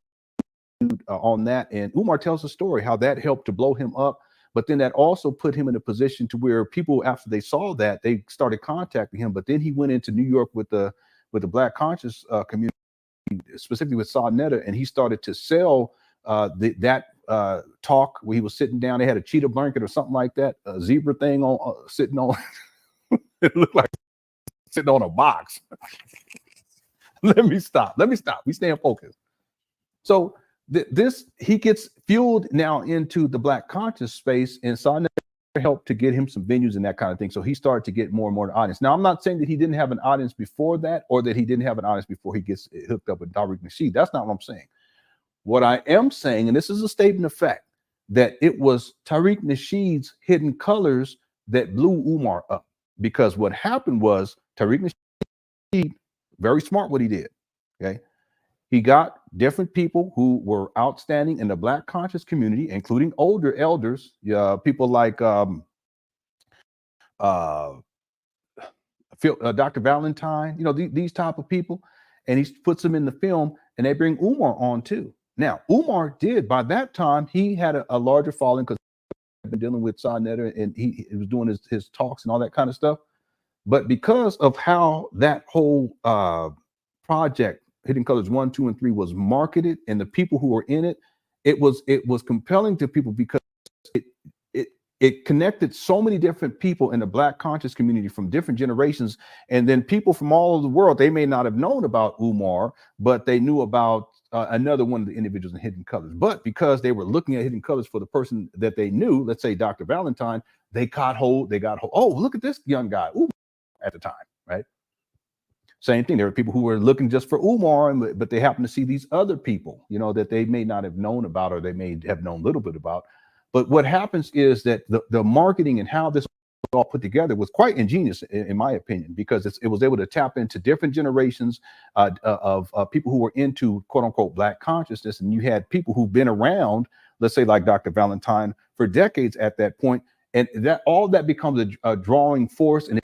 on that. And Umar tells a story how that helped to blow him up, but then that also put him in a position to where people, after they saw that, they started contacting him. But then he went into New York with the Black conscious community, specifically with Sonnetter, and he started to sell that talk where he was sitting down. They had a cheetah blanket or something like that, a zebra thing on sitting on. It looked like sitting on a box. Let me stop. We stay focused. So he gets fueled now into the Black conscious space, and Sonnetter helped to get him some venues and that kind of thing. So he started to get more and more an audience. Now, I'm not saying that he didn't have an audience before that, or that he didn't have an audience before he gets hooked up with Tariq Nasheed. That's not what I'm saying. What I am saying, and this is a statement of fact, that it was Tariq Nasheed's Hidden Colors that blew Umar up. Because what happened was Tariq Nasheed, very smart what he did, okay? He got different people who were outstanding in the Black conscious community, including older elders, people like Dr. Valentine, you know, these type of people, and he puts them in the film, and they bring Umar on too. Now, Umar did, by that time, he had a larger following because he'd been dealing with Sonnetter, and he was doing his talks and all that kind of stuff. But because of how that whole project, Hidden Colors 1, 2, and 3 was marketed, and the people who were in it, it was compelling to people because it connected so many different people in the Black conscious community from different generations, and then people from all over the world. They may not have known about Umar, but they knew about another one of the individuals in Hidden Colors. But because they were looking at Hidden Colors for the person that they knew, let's say Dr. Valentine, they got hold. Oh, look at this young guy, Umar, at the time, right? Same thing. There were people who were looking just for Umar, but they happened to see these other people, you know, that they may not have known about, or they may have known a little bit about. But what happens is that the marketing and how this was all put together was quite ingenious, in my opinion, because it was able to tap into different generations of people who were into quote unquote Black consciousness. And you had people who've been around, let's say like Dr. Valentine, for decades at that point. And that all that becomes a drawing force, and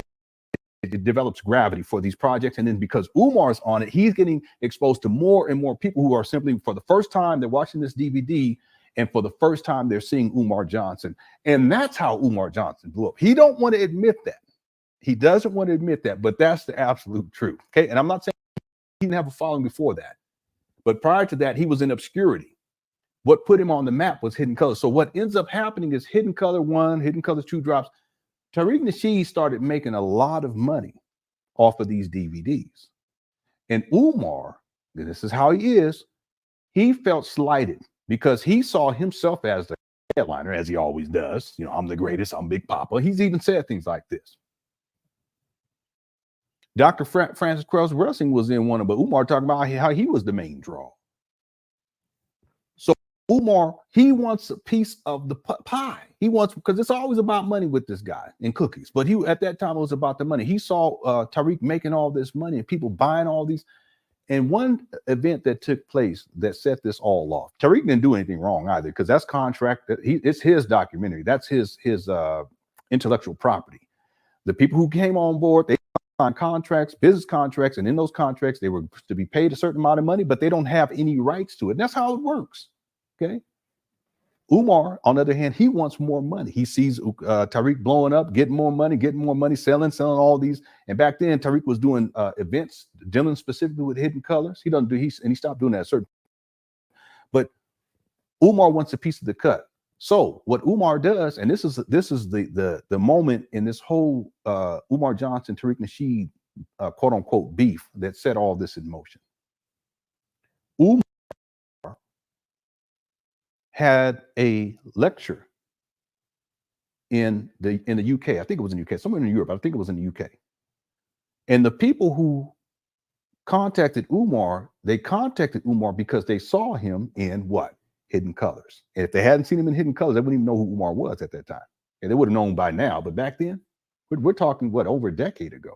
it develops gravity for these projects. And then because Umar's on it, he's getting exposed to more and more people who are simply, for the first time, they're watching this DVD, And for the first time, they're seeing Umar Johnson. And that's how Umar Johnson blew up. He don't want to admit that. He doesn't want to admit that, but that's the absolute truth. Okay. And I'm not saying he didn't have a following before that, but prior to that, he was in obscurity. What put him on the map was Hidden Colors. So what ends up happening is Hidden Color 1, Hidden Colors 2 drops. Tariq Nasheed started making a lot of money off of these DVDs. And Umar, this is how he is, he felt slighted because he saw himself as the headliner, as he always does. You know, I'm the greatest, I'm Big Papa. He's even said things like this. Dr. Francis Krause Wrestling was in one of, but Umar talking about how he was the main draw. So Umar, he wants a piece of the pie. He wants, because it's always about money with this guy and cookies. But he, at that time, it was about the money. He saw Tariq making all this money and people buying all these. And one event that took place that set this all off, Tariq didn't do anything wrong either, because that's contract. It's his documentary. That's his intellectual property. The people who came on board, they signed contracts, business contracts, and in those contracts, they were to be paid a certain amount of money, but they don't have any rights to it. And that's how it works. Okay. Umar, on the other hand, he wants more money. He sees Tariq blowing up, getting more money, selling all these. And back then, Tariq was doing events dealing specifically with Hidden Colors. He doesn't do, and he stopped doing that at certain. But Umar wants a piece of the cut. So what Umar does, and this is the moment in this whole Umar Johnson, Tariq Nasheed, quote unquote beef that set all this in motion. Umar had a lecture in the UK. I think it was in the UK, somewhere in Europe. I think it was in the UK. And the people who contacted Umar, they contacted Umar because they saw him in what? Hidden Colors. And if they hadn't seen him in Hidden Colors, they wouldn't even know who Umar was at that time. And they would have known by now. But back then, we're talking, what, over a decade ago.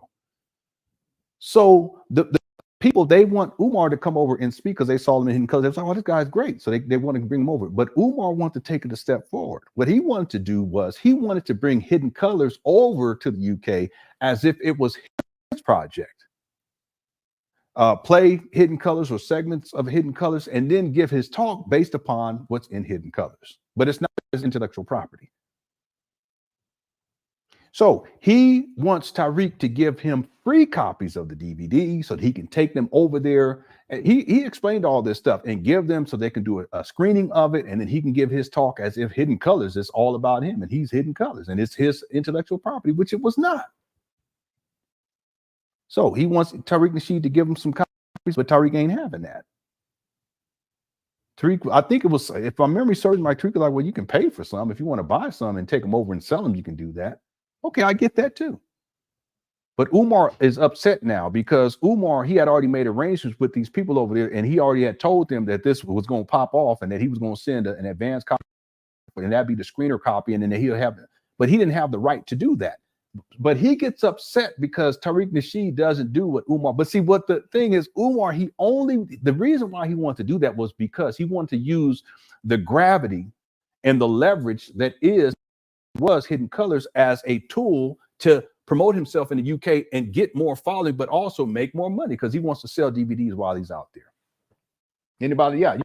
So the people, they want Umar to come over and speak because they saw him in Hidden Colors. They was like, oh, this guy's great. So they want to bring him over. But Umar wanted to take it a step forward. What he wanted to do was he wanted to bring Hidden Colors over to the UK as if it was his project. Play Hidden Colors or segments of Hidden Colors and then give his talk based upon what's in Hidden Colors. But it's not his intellectual property. So he wants Tariq to give him free copies of the DVD so that he can take them over there. And he explained all this stuff and give them so they can do a screening of it. And then he can give his talk as if Hidden Colors is all about him and he's Hidden Colors and it's his intellectual property, which it was not. So he wants Tariq Nasheed to give him some copies, but Tariq ain't having that. Tariq, I think it was, if my memory serves me, Tariq was like, well, you can pay for some. If you want to buy some and take them over and sell them, you can do that. Okay, I get that too. But Umar is upset now because Umar, he had already made arrangements with these people over there and he already had told them that this was going to pop off and that he was going to send an advanced copy and that'd be the screener copy and then he'll have it. But he didn't have the right to do that. But he gets upset because Tariq Nasheed doesn't do what Umar. But see, what the thing is, Umar, the reason why he wanted to do that was because he wanted to use the gravity and the leverage that was Hidden Colors as a tool to promote himself in the UK and get more following, but also make more money because he wants to sell DVDs while he's out there. Anybody? Yeah, you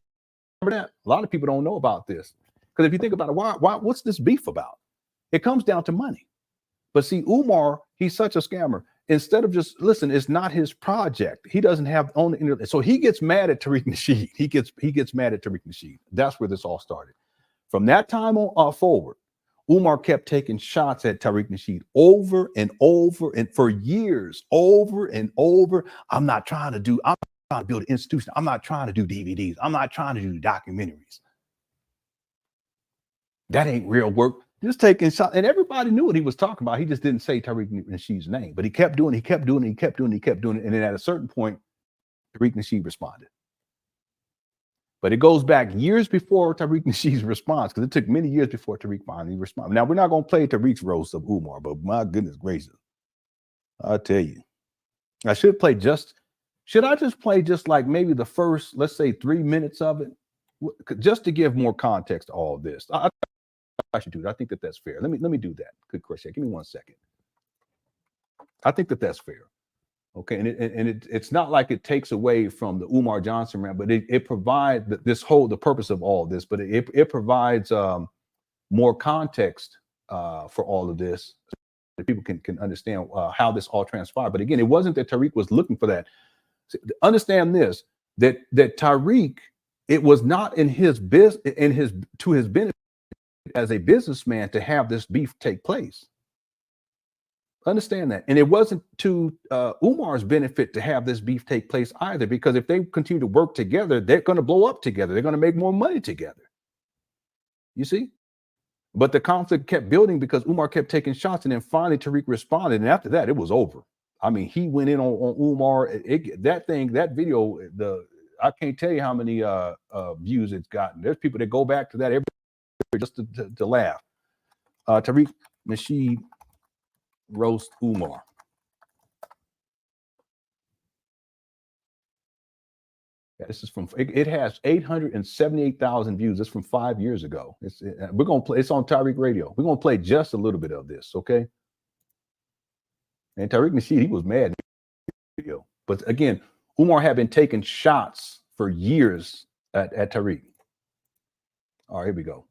remember that? A lot of people don't know about this because if you think about it, what's this beef about? It comes down to money. But see, Umar, he's such a scammer. Instead of just, listen, it's not his project. He doesn't have own internet. So he gets mad at Tariq Nasheed. He gets mad at Tariq Nasheed. That's where this all started. From that time on forward, Umar kept taking shots at Tariq Nasheed over and over and for years, over and over. I'm trying to build an institution. I'm not trying to do DVDs. I'm not trying to do documentaries. That ain't real work. Just taking shots, and everybody knew what he was talking about. He just didn't say Tariq Nasheed's name, but he kept doing it, and then at a certain point, Tariq Nasheed responded. But it goes back years before Tariq Nasheed's response, because it took many years before Tariq finally responded. Now, we're not going to play Tariq's roast of Umar, but my goodness gracious, I'll tell you. Should I just play just like maybe the first, let's say 3 minutes of it, just to give more context to all of this? I should do it. I think that's fair. Let me do that. Good question. Give me 1 second. I think that's fair. Okay, and it's not like it takes away from the Umar Johnson rant, but it provides the purpose of all this, but it provides more context for all of this, so that people can understand how this all transpired. But again, it wasn't that Tariq was looking for that. So, understand this, that Tariq, it was not in his to his benefit as a businessman to have this beef take place. Understand that. And it wasn't to Umar's benefit to have this beef take place either, because if they continue to work together, they're going to blow up together. They're going to make more money together. You see? But the conflict kept building because Umar kept taking shots, and then finally Tariq responded. And after that, it was over. I mean, he went in on Umar. That video, I can't tell you how many views it's gotten. There's people that go back to that every just to laugh. Tariq Nasheed roast Umar. Yeah, this is from it has 878,000 views. It's from 5 years ago. We're gonna play. It's on Tariq Radio. We're gonna play just a little bit of this, okay? And Tariq Nasheed, he was mad in the video, but again, Umar had been taking shots for years at Tariq. All right, here we go.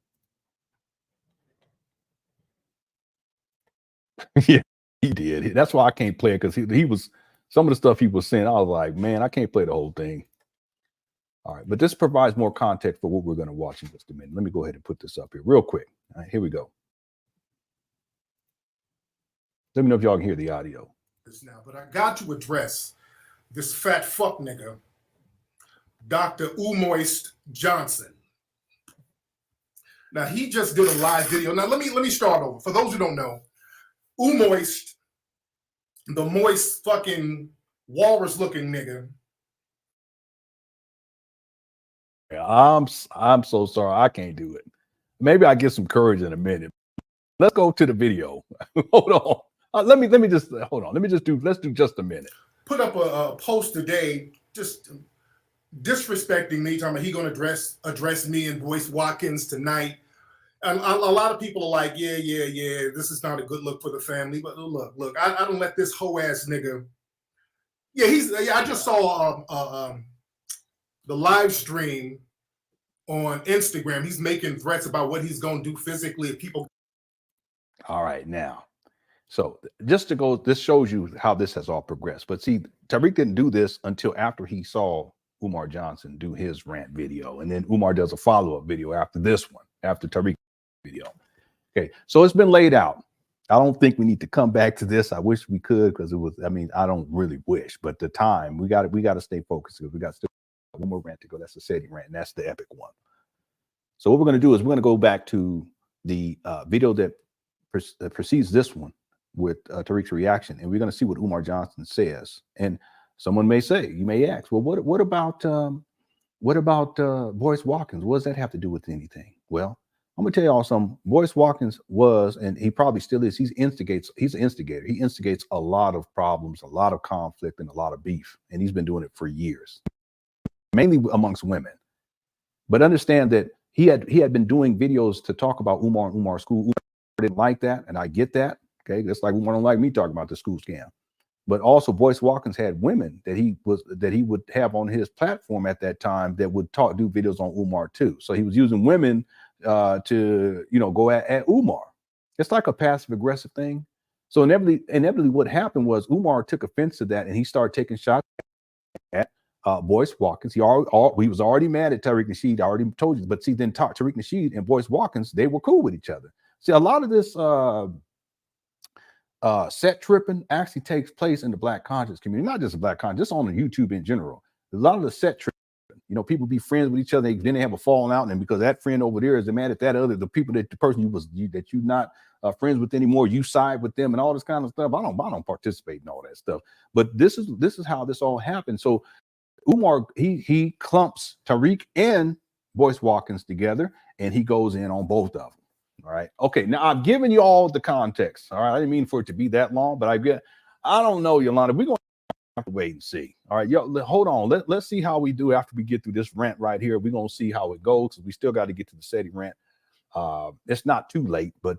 Yeah, he did. That's why I can't play it, because he was, some of the stuff he was saying, I was like, man, I can't play the whole thing. All right, but this provides more context for what we're going to watch in just a minute. Let me go ahead and put this up here real quick. All right, here we go. Let me know if y'all can hear the audio. Now, but I got to address this fat fuck nigga, Dr. Umar Johnson. Now, he just did a live video. Now, let me start over. For those who don't know, Umar, the moist fucking walrus-looking nigga. Yeah, I'm so sorry. I can't do it. Maybe I get some courage in a minute. Let's go to the video. Hold on. Let's do just a minute. Put up a post today, just disrespecting me, talking about he gonna address me and Boyce Watkins tonight. And a lot of people are like, yeah, this is not a good look for the family. But look, I don't let this hoe ass nigga. Yeah, I just saw the live stream on Instagram. He's making threats about what he's gonna do physically if people. All right, now. So just to go, this shows you how this has all progressed. But see, Tariq didn't do this until after he saw Umar Johnson do his rant video. And then Umar does a follow-up video after this one, after Tariq's video. Okay, so it's been laid out. I don't think we need to come back to this. I wish we could, because it was, I mean, I don't really wish, but the time, we got to stay focused, because we got still one more rant to go. That's the setting rant, and that's the epic one. So what we're going to do is we're going to go back to the video that precedes this one, with Tariq's reaction, and we're going to see what Umar Johnson says. And someone may say, you may ask, well, what about Boyce Watkins? What does that have to do with anything? Well, I'm gonna tell y'all something. Boyce Watkins was, and he probably still is, he's an instigator. He instigates a lot of problems, a lot of conflict, and a lot of beef, and he's been doing it for years, mainly amongst women. But understand that he had been doing videos to talk about Umar and Umar's school. Umar didn't like that, and I get that. Okay, that's like Umar don't like me talking about the school scam. But also Boyce Watkins had women that he would have on his platform at that time that would do videos on Umar too. So he was using women to go at Umar. It's like a passive aggressive thing. So inevitably what happened was Umar took offense to that, and he started taking shots at Boyce Watkins. He was already mad at Tariq Nasheed. I already told you. But see, then Tariq Nasheed and Boyce Watkins, they were cool with each other. See, a lot of this set tripping actually takes place in the Black conscious community, not just the Black conscious, just on YouTube in general. A lot of the set tripping, people be friends with each other, then they have a falling out, and because that friend over there is mad at that other, the person that you're not friends with anymore, you side with them and all this kind of stuff. I don't participate in all that stuff. But this is how this all happened. So Umar, he clumps Tariq and Boyce Watkins together, and he goes in on both of them. All right. Okay. Now I've given you all the context. All right. I didn't mean for it to be that long, but I don't know, Yolanda. We're going to have to wait and see. All right. Yo, hold on. Let's see how we do after we get through this rant right here. We're going to see how it goes, because we still got to get to the SETI rant. It's not too late, but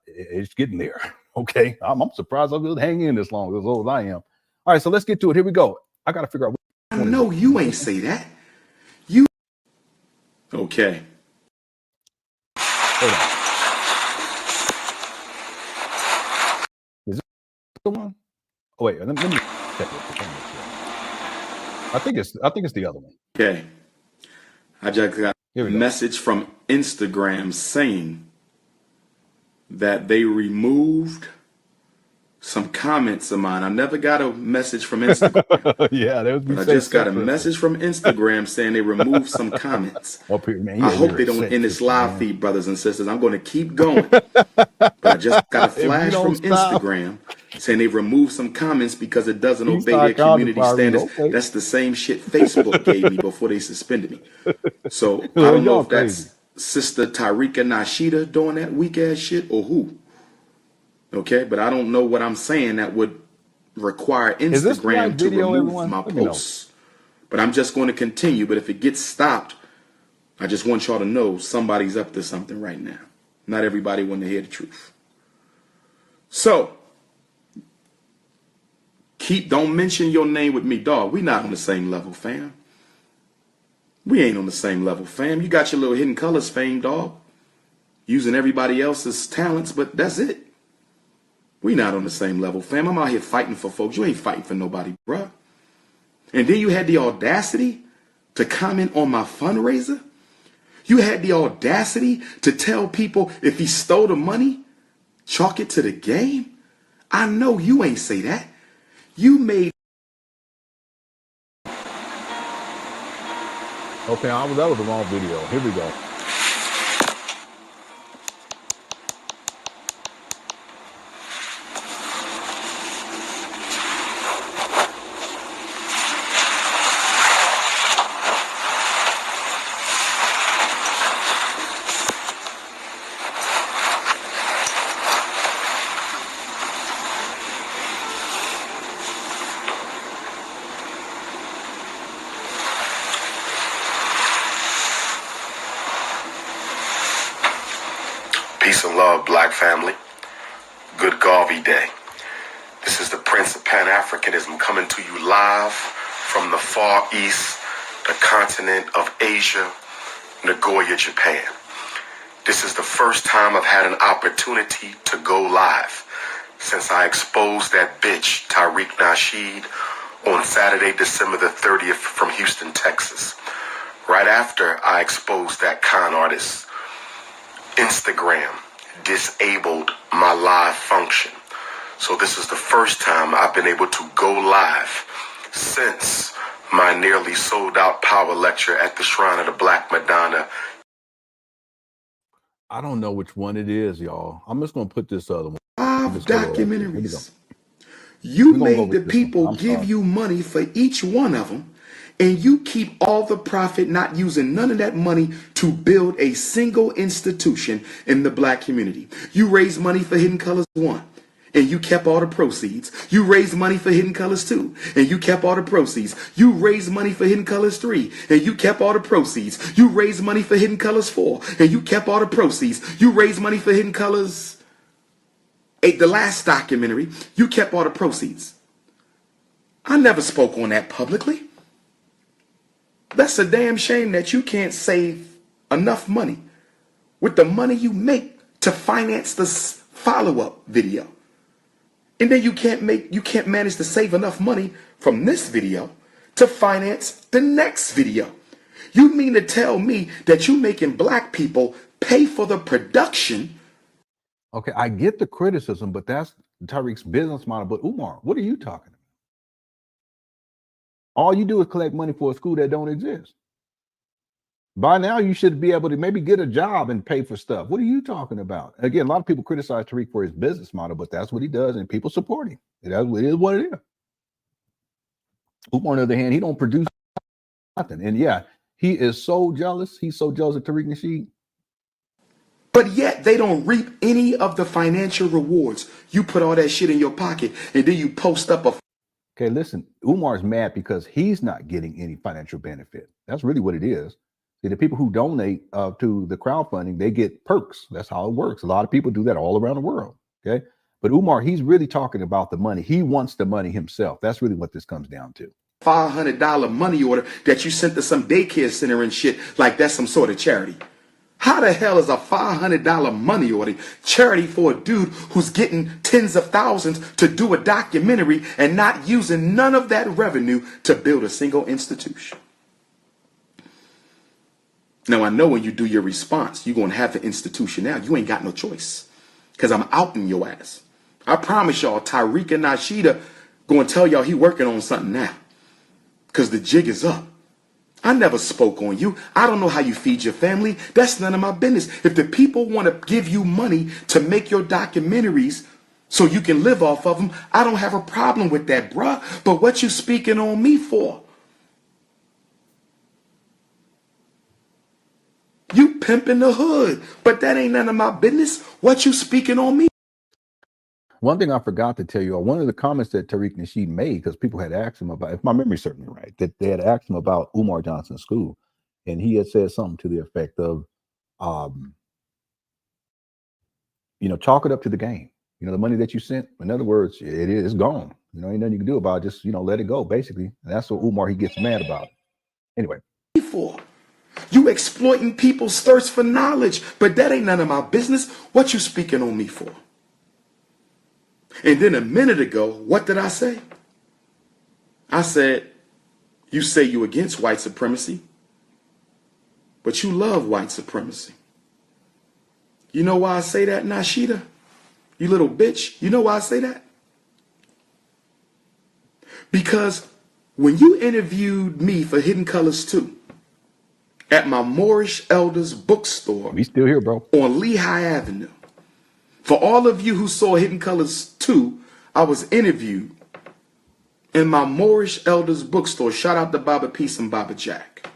it's getting there. Okay. I'm surprised I was hanging in this long, as old as I am. All right, so let's get to it. Here we go. I got to figure out. I know you ain't say that. You. Okay. Hold on. Is it the one? Oh, wait, let me check it. I think it's the other one. Okay. I just got a message from Instagram saying that they removed some comments of mine. I never got a message from Instagram. Yeah, I just got a message from Instagram saying they removed some comments. Up here, man. I hope they don't end this live feed, brothers and sisters. I'm going to keep going. But I just got a flash from Instagram saying they removed some comments because it doesn't obey their community standards. Okay. That's the same shit Facebook gave me before they suspended me. So I don't know if that's Sister Tarika Nashida doing that weak ass shit or who. Okay, but I don't know what I'm saying that would require Instagram to remove my posts. But I'm just going to continue. But if it gets stopped, I just want y'all to know somebody's up to something right now. Not everybody want to hear the truth. So don't mention your name with me, dog. We not on the same level, fam. We ain't on the same level, fam. You got your little Hidden Colors fame, dog. Using everybody else's talents, but that's it. We not on the same level, fam. I'm out here fighting for folks. You ain't fighting for nobody, bruh. And then you had the audacity to comment on my fundraiser. You had the audacity to tell people if he stole the money, chalk it to the game. I know you ain't say that. You made. Okay, that was the wrong video. Here we go. Peace and love, black family. Good Garvey Day. This is the Prince of Pan Africanism coming to you live from the far east, the continent of Asia, Nagoya, Japan. This is the first time I've had an opportunity to go live since I exposed that bitch, Tariq Nasheed, on Saturday, December the 30th from Houston, Texas. Right after I exposed that con artist, Instagram disabled my live function. So this is the first time I've been able to go live since my nearly sold out power lecture at the Shrine of the Black Madonna. I don't know which one it is, y'all. I'm just going to put this other one. 5 documentaries. You made the people give you money for each one of them, and you keep all the profit, not using none of that money to build a single institution in the black community. You raised money for Hidden Colors 1, and you kept all the proceeds. You raised money for Hidden Colors 2, and you kept all the proceeds. You raised money for Hidden Colors 3, and you kept all the proceeds. You raised money for Hidden Colors 4, and you kept all the proceeds. You raised money for Hidden Colors 8, the last documentary. You kept all the proceeds. I never spoke on that publicly. That's a damn shame that you can't save enough money with the money you make to finance this follow-up video. And then you can't manage to save enough money from this video to finance the next video. You mean to tell me that you making black people pay for the production? Okay, I get the criticism, but that's Tariq's business model. But Umar, what are you talking about? All you do is collect money for a school that don't exist. By now, you should be able to maybe get a job and pay for stuff. What are you talking about? Again, a lot of people criticize Tariq for his business model, but that's what he does, and people support him. It is what it is. Umar, on the other hand, he don't produce nothing. And yeah, he is so jealous. He's so jealous of Tariq Nasheed. But yet they don't reap any of the financial rewards. You put all that shit in your pocket, and then you post up a... Okay, listen, Umar's mad because he's not getting any financial benefit. That's really what it is. See, the people who donate to the crowdfunding, they get perks. That's how it works. A lot of people do that all around the world. Okay, But Umar, he's really talking about the money. He wants the money himself. That's really what this comes down to. $500 money order that you sent to some daycare center and shit like that's some sort of charity. How the hell is a $500 money order charity for a dude who's getting tens of thousands to do a documentary and not using none of that revenue to build a single institution? Now, I know when you do your response, you're going to have the institution now. You ain't got no choice because I'm outing your ass. I promise y'all, Tariq and Nashida going to tell y'all he working on something now because the jig is up. I never spoke on you. I don't know how you feed your family. That's none of my business. If the people want to give you money to make your documentaries so you can live off of them, I don't have a problem with that, bruh. But what you speaking on me for? You pimping the hood, but that ain't none of my business. What you speaking on me? One thing I forgot to tell you, one of the comments that Tariq Nasheed made, because people had asked him about, if my memory's certainly right, that they had asked him about Umar Johnson's school, and he had said something to the effect of, chalk it up to the game. The money that you sent, in other words, it is gone. Ain't nothing you can do about it. Just, let it go, basically. And that's what Umar, he gets mad about. Anyway. You exploiting people's thirst for knowledge, but that ain't none of my business. What you speaking on me for? And then a minute ago, what did I say? I said, you say you against white supremacy, but you love white supremacy. You know why I say that, Nashida? You little bitch. You know why I say that? Because when you interviewed me for Hidden Colors 2 at my Moorish Elders bookstore, we still here, bro, on Lehigh Avenue. For all of you who saw Hidden Colors 2, I was interviewed in my Moorish Elders bookstore. Shout out to Baba Peace and Baba Jack.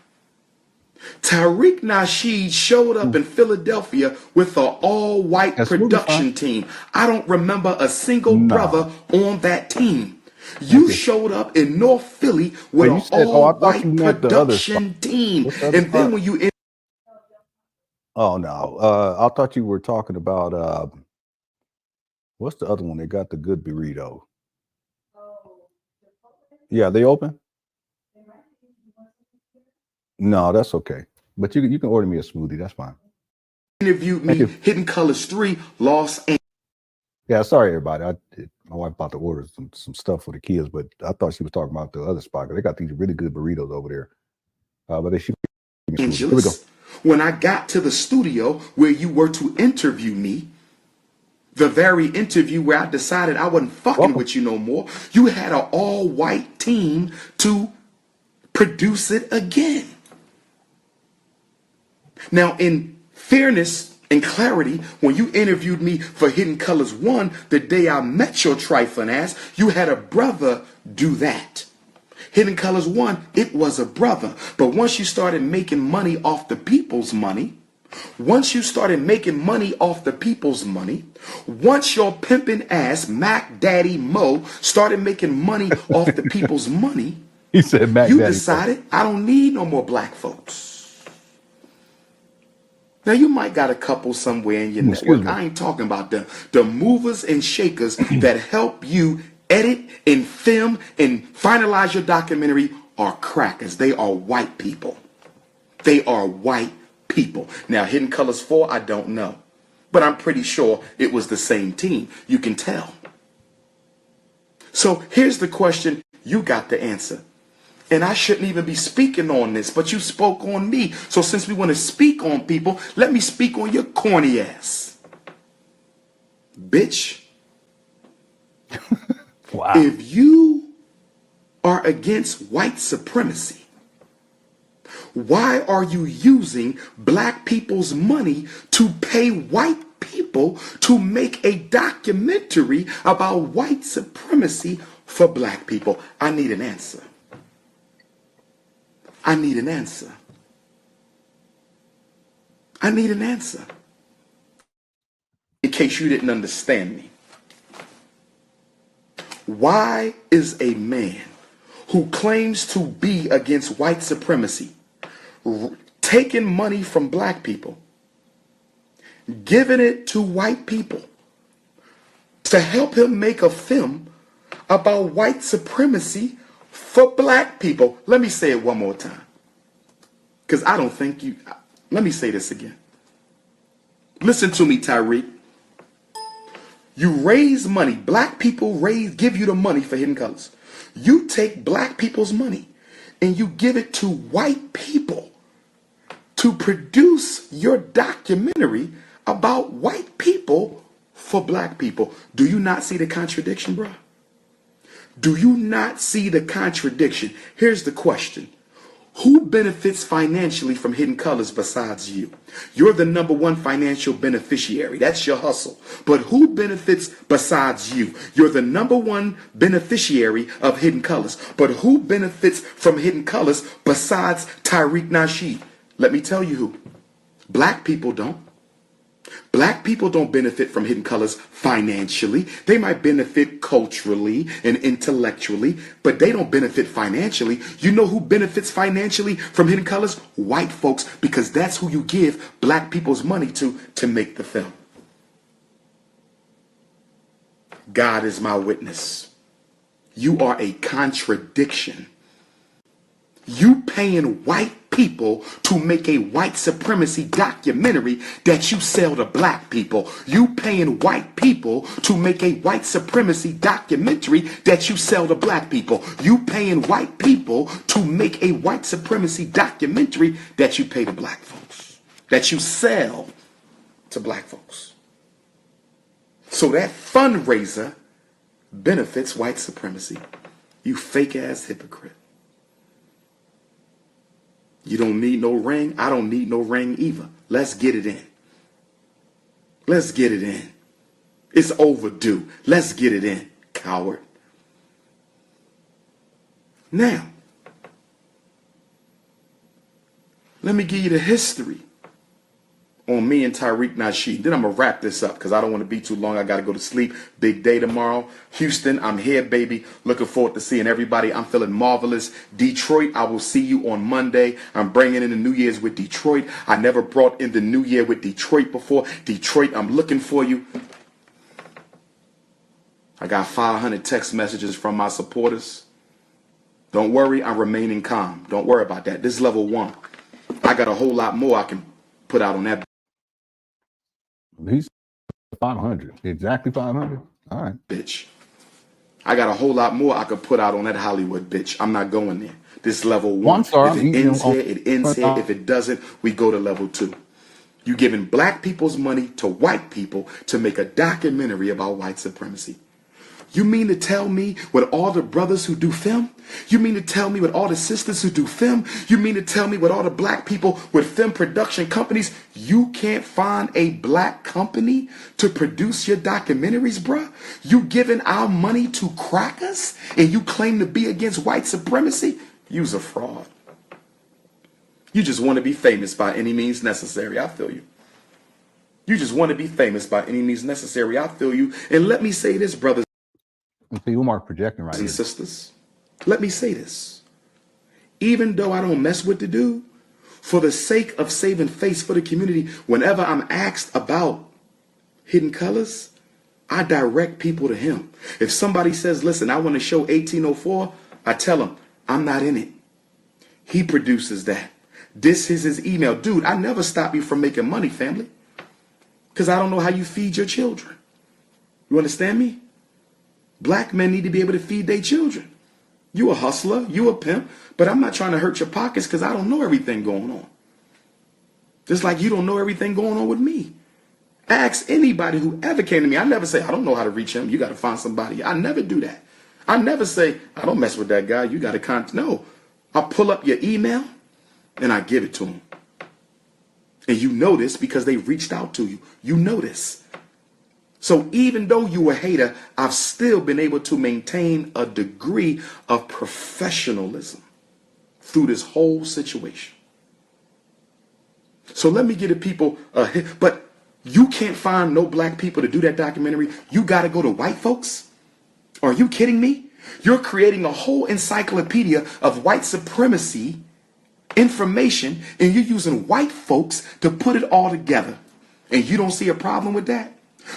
Tariq Nasheed showed up in Philadelphia with an all-white production team. I don't remember a single brother on that team. You showed up in North Philly with an all-white production team. And then when you... Oh, no. I thought you were talking about... what's the other one? They got the good burrito. Yeah, they open? No, that's okay. But you can order me a smoothie. That's fine. Interviewed me, Hidden Colors 3, Los Angeles. Yeah, sorry, everybody. My wife about to order some stuff for the kids, but I thought she was talking about the other spot. They got these really good burritos over there. But they should be smoothie. Here we go. When I got to the studio where you were to interview me, the very interview where I decided I wasn't fucking with you no more, you had an all-white team to produce it again. Now, in fairness and clarity, when you interviewed me for Hidden Colors 1, the day I met your trifling ass, you had a brother do that. Hidden Colors 1, it was a brother. But once you started making money off the people's money, once your pimping ass, Mac Daddy Mo, started making money off the people's money, he said, you decided, I don't need no more black folks. Now, you might got a couple somewhere in your network. I ain't talking about the movers and shakers that help you edit and film and finalize your documentary are crackers. They are white people. They are white people. Now, Hidden Colors 4, I don't know. But I'm pretty sure it was the same team. You can tell. So here's the question. You got the answer. And I shouldn't even be speaking on this, but you spoke on me. So since we want to speak on people, let me speak on your corny ass. Bitch. Wow. If you are against white supremacy, why are you using black people's money to pay white people to make a documentary about white supremacy for black people? I need an answer. I need an answer. I need an answer. In case you didn't understand me. Why is a man who claims to be against white supremacy taking money from black people, giving it to white people to help him make a film about white supremacy for black people. Let me say it one more time, because I don't think you, let me say this again. Listen to me, Tyreek. You raise money, black people give you the money for Hidden Colors. You take black people's money and you give it to white people to produce your documentary about white people for black people. Do you not see the contradiction, bro? Do you not see the contradiction? Here's the question. Who benefits financially from Hidden Colors besides you? You're the #1 financial beneficiary. That's your hustle. But who benefits besides you? You're the #1 beneficiary of Hidden Colors. But who benefits from Hidden Colors besides Tyreek Nasheed? Let me tell you who. Black people don't. Black people don't benefit from Hidden Colors financially. They might benefit culturally and intellectually, but they don't benefit financially. You know who benefits financially from Hidden Colors? White folks, because that's who you give black people's money to make the film. God is my witness. You are a contradiction. You paying white people to make a white supremacy documentary that you sell to black people. You paying white people to make a white supremacy documentary that you sell to black people. You paying white people to make a white supremacy documentary that you pay to black folks, that you sell to black folks. So that fundraiser benefits white supremacy. You fake ass hypocrite. You don't need no ring. I don't need no ring either. Let's get it in. Let's get it in. It's overdue. Let's get it in, coward. Now, let me give you the history on me and Tyreek Nasheed. Then I'm going to wrap this up because I don't want to be too long. I got to go to sleep. Big day tomorrow. Houston, I'm here, baby. Looking forward to seeing everybody. I'm feeling marvelous. Detroit, I will see you on Monday. I'm bringing in the New Year's with Detroit. I never brought in the New Year with Detroit before. Detroit, I'm looking for you. I got 500 text messages from my supporters. Don't worry, I'm remaining calm. Don't worry about that. This is level 1. I got a whole lot more I can put out on that. He's 500. Exactly 500. All right. Bitch. I got a whole lot more I could put out on that Hollywood bitch. I'm not going there. This level 1. If it ends here, it ends here. If it doesn't, we go to level 2. You giving black people's money to white people to make a documentary about white supremacy. You mean to tell me with all the brothers who do film? You mean to tell me with all the sisters who do film? You mean to tell me with all the black people with film production companies, you can't find a black company to produce your documentaries, bruh? You giving our money to crackers and you claim to be against white supremacy? You's a fraud. You just want to be famous by any means necessary. I feel you. You just want to be famous by any means necessary. I feel you. And let me say this, brothers. See Umar projecting right and here. Sisters, let me say this. Even though I don't mess with the dude, for the sake of saving face for the community, whenever I'm asked about Hidden Colors, I direct people to him. If somebody says, listen, I want to show 1804, I tell them, I'm not in it. He produces that. This is his email. Dude, I never stop you from making money, family, because I don't know how you feed your children. You understand me? Black men need to be able to feed their children. You a hustler, you a pimp, but I'm not trying to hurt your pockets because I don't know everything going on. Just like you don't know everything going on with me. Ask anybody who ever came to me. I never say, I don't know how to reach him. You got to find somebody. I never do that. I never say, I don't mess with that guy. You got to contact. No, I pull up your email and I give it to him. And you know this because they reached out to you. You know this. So even though you a hater, I've still been able to maintain a degree of professionalism through this whole situation. So let me get the people, but you can't find no black people to do that documentary. You got to go to white folks? Are you kidding me? You're creating a whole encyclopedia of white supremacy information and you're using white folks to put it all together. And you don't see a problem with that?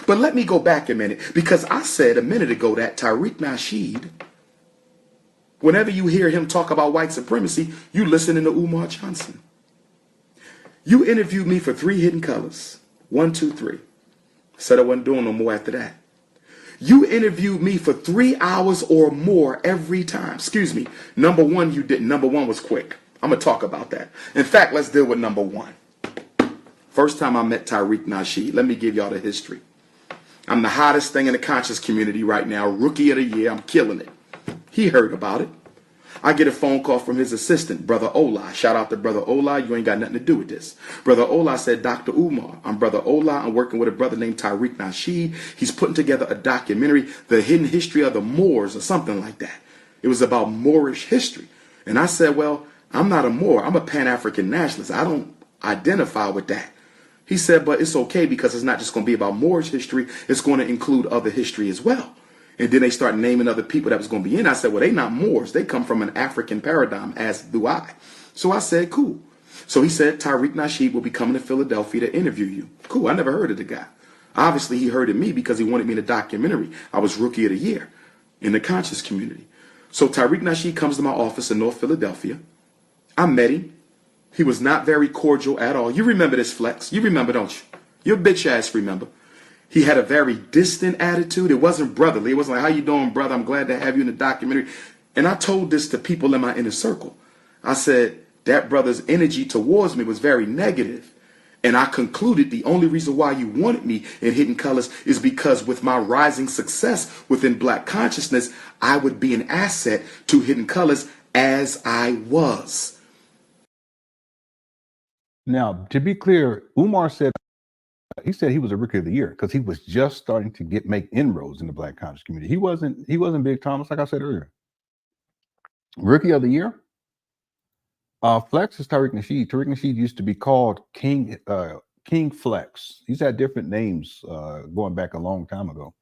But let me go back a minute, because I said a minute ago that Tariq Nasheed, whenever you hear him talk about white supremacy, you listening to Umar Johnson. You interviewed me for 3 hidden colors. 1, 2, 3. Said I wasn't doing no more after that. You interviewed me for 3 hours or more every time. Excuse me. Number 1, you didn't. Number 1 was quick. I'm going to talk about that. In fact, let's deal with number 1. First time I met Tariq Nasheed, let me give y'all the history. I'm the hottest thing in the conscious community right now. Rookie of the year. I'm killing it. He heard about it. I get a phone call from his assistant, Brother Ola. Shout out to Brother Ola. You ain't got nothing to do with this. Brother Ola said, Dr. Umar, I'm Brother Ola. I'm working with a brother named Tariq Nasheed. He's putting together a documentary, The Hidden History of the Moors, or something like that. It was about Moorish history. And I said, well, I'm not a Moor. I'm a Pan African nationalist. I don't identify with that. He said, but it's okay, because it's not just going to be about Moorish history. It's going to include other history as well. And then they start naming other people that was going to be in. I said, well, they not Moors. They come from an African paradigm, as do I. So I said, cool. So he said, Tariq Nasheed will be coming to Philadelphia to interview you. Cool. I never heard of the guy. Obviously, he heard of me because he wanted me in a documentary. I was Rookie of the Year in the conscious community. So Tariq Nasheed comes to my office in North Philadelphia. I met him. He was not very cordial at all. You remember this, Flex. You remember, don't you? Your bitch ass remember. He had a very distant attitude. It wasn't brotherly. It wasn't like, how you doing, brother? I'm glad to have you in the documentary. And I told this to people in my inner circle. I said, that brother's energy towards me was very negative. And I concluded the only reason why you wanted me in Hidden Colors is because with my rising success within Black consciousness, I would be an asset to Hidden Colors, as I was. Now, to be clear, Umar said, he said he was a Rookie of the Year because he was just starting to make inroads in the Black conscious community. He wasn't Big Thomas, like I said earlier. Rookie of the Year. Flex is Tariq Nasheed. Tariq Nasheed used to be called King Flex. He's had different names going back a long time ago.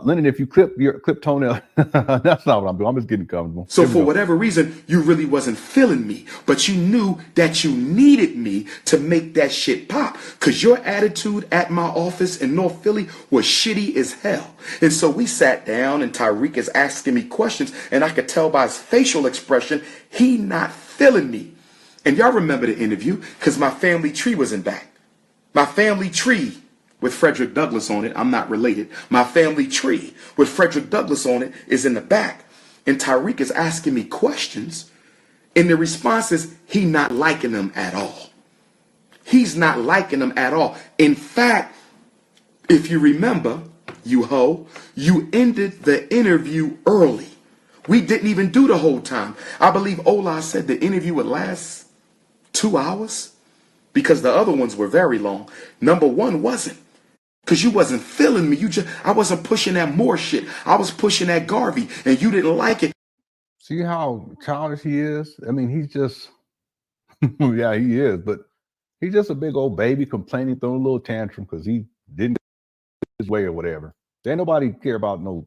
Lenon, if you clip toenail, that's not what I'm doing. I'm just getting comfortable. So for whatever reason, you really wasn't feeling me, but you knew that you needed me to make that shit pop, because your attitude at my office in North Philly was shitty as hell. And so we sat down and Tariq is asking me questions, and I could tell by his facial expression, he not feeling me. And y'all remember the interview, because my family tree was in back. My family tree with Frederick Douglass on it. I'm not related. My family tree with Frederick Douglass on it is in the back. And Tariq is asking me questions. And the response is, he not liking them at all. He's not liking them at all. In fact, if you remember, you ended the interview early. We didn't even do the whole time. I believe Ola said the interview would last 2 hours because the other ones were very long. Number 1 wasn't. Because you wasn't feeling me. I wasn't pushing that Moore shit. I was pushing that Garvey, and you didn't like it. See how childish he is? I mean, he's just, yeah, he is, but he's just a big old baby complaining, throwing a little tantrum because he didn't get his way or whatever. There ain't nobody care about no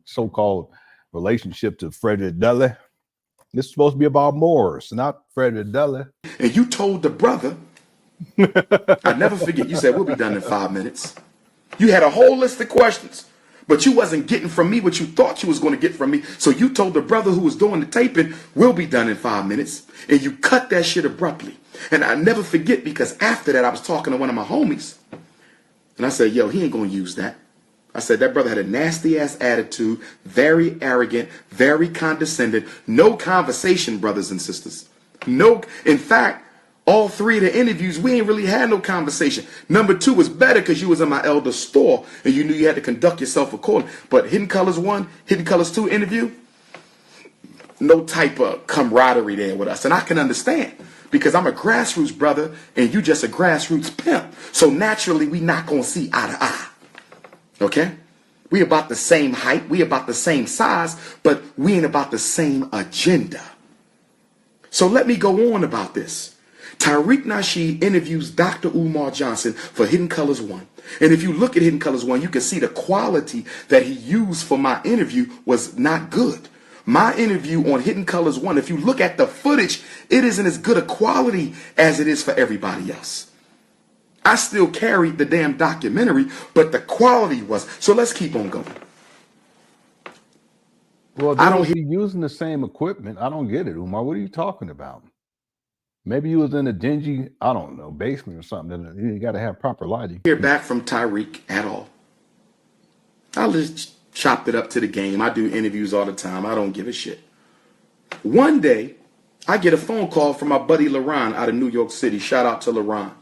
so-called relationship to Frederick Douglass. This is supposed to be about Moors, not Frederick Douglass. And you told the brother, I never forget, you said, we'll be done in 5 minutes. You had a whole list of questions, but you wasn't getting from me what you thought you was going to get from me. So you told the brother who was doing the taping, we'll be done in 5 minutes. And you cut that shit abruptly. And I never forget, because after that, I was talking to one of my homies. And I said, yo, he ain't going to use that. I said, that brother had a nasty ass attitude, very arrogant, very condescending, no conversation, brothers and sisters. No, in fact, all 3 of the interviews, we ain't really had no conversation. Number 2 was better because you was in my elder store and you knew you had to conduct yourself accordingly. But Hidden Colors 1, Hidden Colors 2 interview, no type of camaraderie there with us. And I can understand because I'm a grassroots brother and you just a grassroots pimp. So naturally, we not going to see eye to eye. Okay? We about the same height. We about the same size, but we ain't about the same agenda. So let me go on about this. Tariq Nasheed interviews Dr. Umar Johnson for Hidden Colors 1. And if you look at Hidden Colors 1, you can see the quality that he used for my interview was not good. My interview on Hidden Colors 1, if you look at the footage, it isn't as good a quality as it is for everybody else. I still carried the damn documentary, but the quality was. So let's keep on going. Well, they don't be using the same equipment. I don't get it, Umar. What are you talking about? Maybe you was in a dingy, I don't know, basement or something. You got to have proper lighting. Hear back from Tyreek at all. I just chopped it up to the game. I do interviews all the time. I don't give a shit. One day, I get a phone call from my buddy LeRon out of New York City. Shout out to LeRon.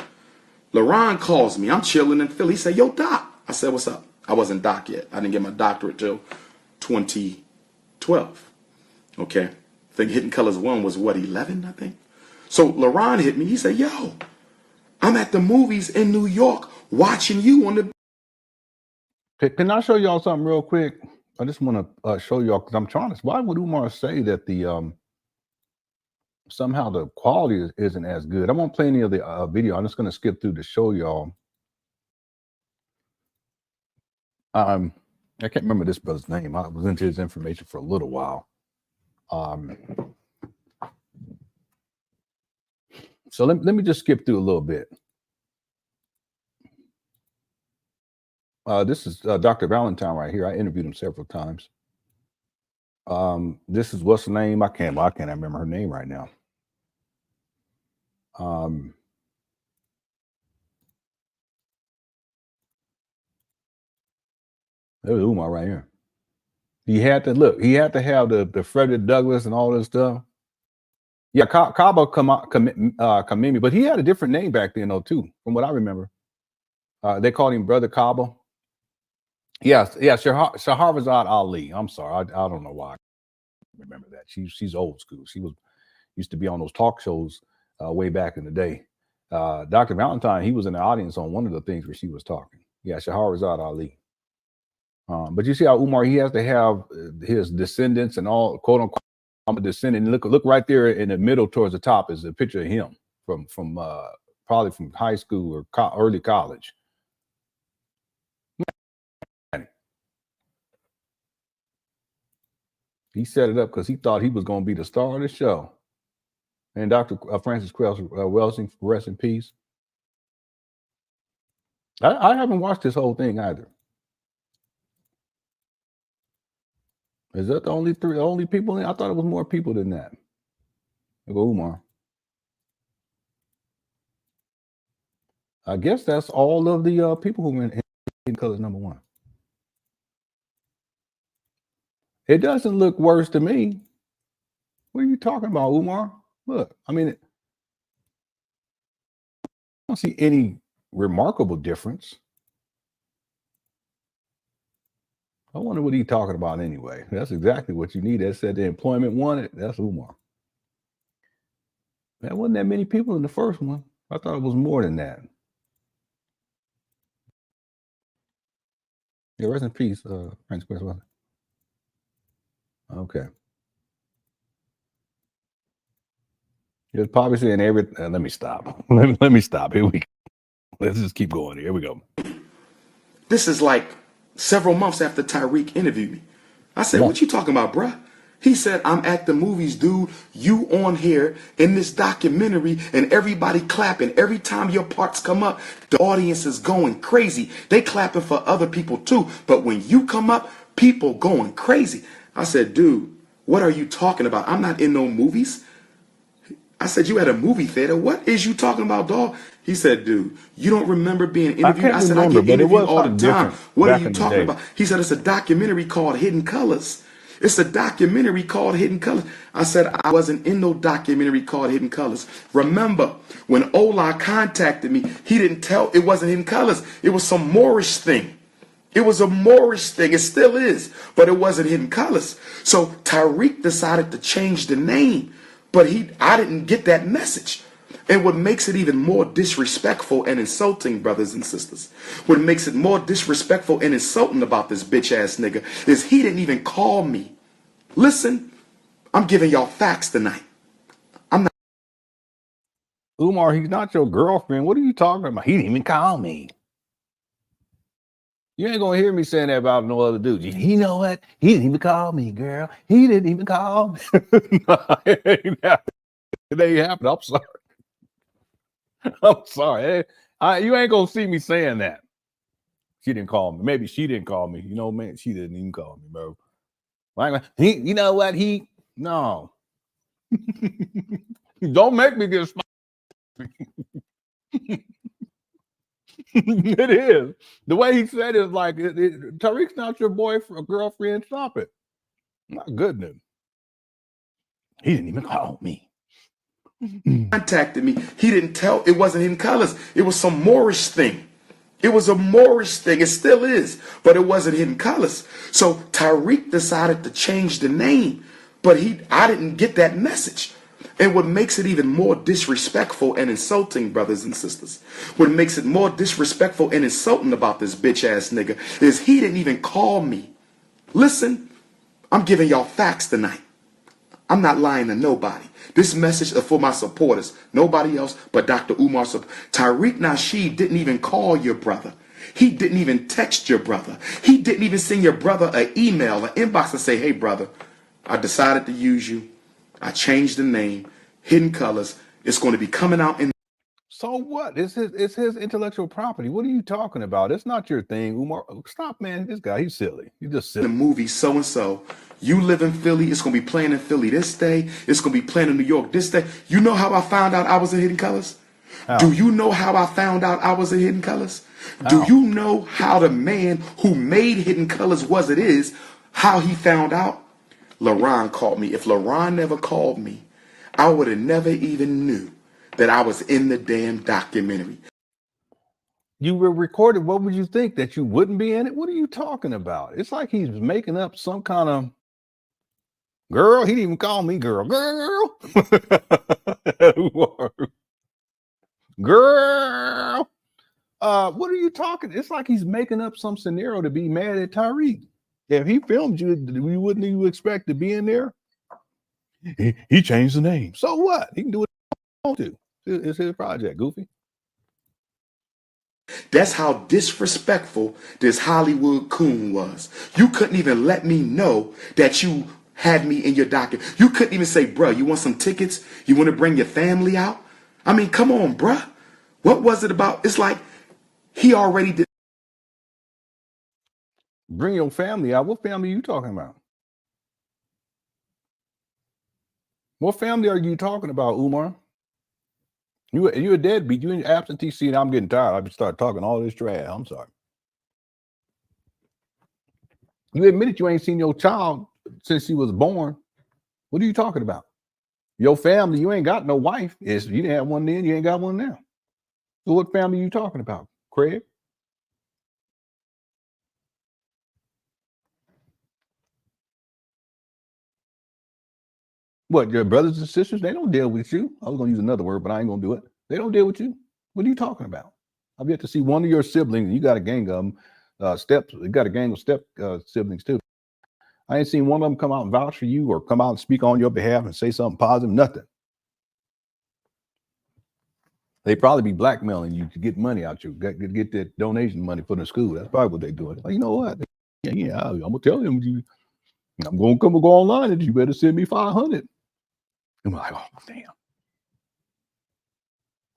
LeRon calls me. I'm chilling in Philly. He said, yo, Doc. I said, what's up? I wasn't Doc yet. I didn't get my doctorate till 2012. Okay. I think Hidden Colors 1 was what, 11, I think? So LeRon hit me. He said, yo, I'm at the movies in New York watching you on the... Can I show y'all something real quick? I just want to show y'all, because I'm trying to... Why would Umar say that the... somehow the quality isn't as good? I won't play any of the video. I'm just going to skip through to show y'all. I can't remember this brother's name. I was into his information for a little while. So let me just skip through a little bit. This is Dr. Valentine right here. I interviewed him several times. This is what's the name? I can't remember her name right now. There's Umar right here. He had to look. He had to have the Frederick Douglass and all this stuff. Yeah, Cabo Kamimi, but he had a different name back then though too, from what I remember. They called him Brother Cabo. Yes, yeah, Shahrazad Ali. I'm sorry, I don't know why I remember that. She's old school. She used to be on those talk shows way back in the day. Dr. Valentine, he was in the audience on one of the things where she was talking. Yeah, Shahrazad Ali. But you see how Umar, he has to have his descendants and all, quote unquote, I'm a descendant. Look right there in the middle towards the top is a picture of him from probably from high school or early college. He set it up because he thought he was going to be the star of the show. And Dr. Francis Welsing, rest in peace. I haven't watched this whole thing either. Is that the only people in? I thought it was more people than that. Go Umar. I guess that's all of the people who were in Colors #1. It doesn't look worse to me. What are you talking about, Umar? Look, I mean, I don't see any remarkable difference. I wonder what he's talking about anyway. That's exactly what you need. That said the employment wanted. That's Umar. There wasn't that many people in the first one. I thought it was more than that. Yeah, rest in peace, Francis Welsing. Okay. You're probably saying every. Let me stop. Let me stop. Here we go. Let's just keep going. Here we go. This is like several months after Tyreek interviewed me. I said, what you talking about, bruh? He said, I'm at the movies, dude. You on here in this documentary and everybody clapping. Every time your parts come up, the audience is going crazy. They clapping for other people too. But when you come up, people going crazy. I said, dude, what are you talking about? I'm not in no movies. I said, you at a movie theater? What is you talking about, dog? He said, dude, you don't remember being interviewed? I said, I get interviewed all the time. What are you talking about? He said, it's a documentary called Hidden Colors. It's a documentary called Hidden Colors. I said, I wasn't in no documentary called Hidden Colors. Remember, when Ola contacted me, he didn't tell, it wasn't Hidden Colors. It was some Moorish thing. It was a Moorish thing. It still is, but it wasn't Hidden Colors. So Tyreek decided to change the name, but I didn't get that message. And what makes it even more disrespectful and insulting, brothers and sisters, what makes it more disrespectful and insulting about this bitch ass nigga is he didn't even call me. Listen, I'm giving y'all facts tonight. I'm not. Umar, he's not your girlfriend. What are you talking about? He didn't even call me. You ain't gonna hear me saying that about no other dude. You know what? He didn't even call me, girl. He didn't even call me. It ain't happened. I'm sorry. I'm sorry. You ain't gonna see me saying that. She didn't call me. Maybe she didn't call me. You know, man, she didn't even call me, bro. You know what? No. Don't make me get It is. The way he said it is like, Tariq's not your boyfriend or girlfriend. Stop it. My goodness. He didn't even call me. Contacted me. He didn't tell. It wasn't Hidden Colors. It was some Moorish thing. It was a Moorish thing. It still is. But it wasn't Hidden Colors. So Tariq decided to change the name. But I didn't get that message. And what makes it even more disrespectful and insulting, brothers and sisters, what makes it more disrespectful and insulting about this bitch ass nigga is he didn't even call me. Listen, I'm giving y'all facts tonight. I'm not lying to nobody. This message is for my supporters. Nobody else but Dr. Umar. Tariq Nasheed didn't even call your brother. He didn't even text your brother. He didn't even send your brother an email, an inbox and say, hey, brother, I decided to use you. I changed the name, Hidden Colors. It's going to be coming out in. So what? It's his intellectual property. What are you talking about? It's not your thing, Umar. Stop, man. This guy, he's silly. He's just silly. The movie so-and-so. You live in Philly. It's going to be playing in Philly this day. It's going to be playing in New York this day. You know how I found out I was in Hidden Colors? How? Do you know how I found out I was in Hidden Colors? How? Do you know how the man who made Hidden Colors was it is, how he found out? LaRon called me. If LaRon never called me, I would have never even knew that I was in the damn documentary. You were recorded. What would you think? That you wouldn't be in it? What are you talking about? It's like he's making up some kind of girl. He didn't even call me girl. Girl. Girl. What are you talking? It's like he's making up some scenario to be mad at Tariq. If he filmed you, we wouldn't even expect to be in there. He changed the name. So what? He can do what he wants to. It's his project, Goofy. That's how disrespectful this Hollywood coon was. You couldn't even let me know that you had me in your document. You couldn't even say, bruh, you want some tickets? You want to bring your family out? I mean, come on, bruh. What was it about? It's like he already did. Bring your family out. What family are you talking about? What family are you talking about, Umar? You a deadbeat. You in absentee seat. I'm getting tired. I start talking all this trash. I'm sorry. You admitted you ain't seen your child since she was born. What are you talking about? Your family, you ain't got no wife. You didn't have one then, you ain't got one now. So what family are you talking about, Craig? What, your brothers and sisters? They don't deal with you. I was going to use another word, but I ain't going to do it. They don't deal with you. What are you talking about? I've yet to see one of your siblings. You got a gang of them. You got a gang of step siblings too. I ain't seen one of them come out and vouch for you or come out and speak on your behalf and say something positive. Nothing. They probably be blackmailing you to get money out you, get that donation money for the school. That's probably what they're doing. Like, you know what? Yeah, I'm gonna tell them I'm gonna go online and you better send me 500. I'm like, oh damn.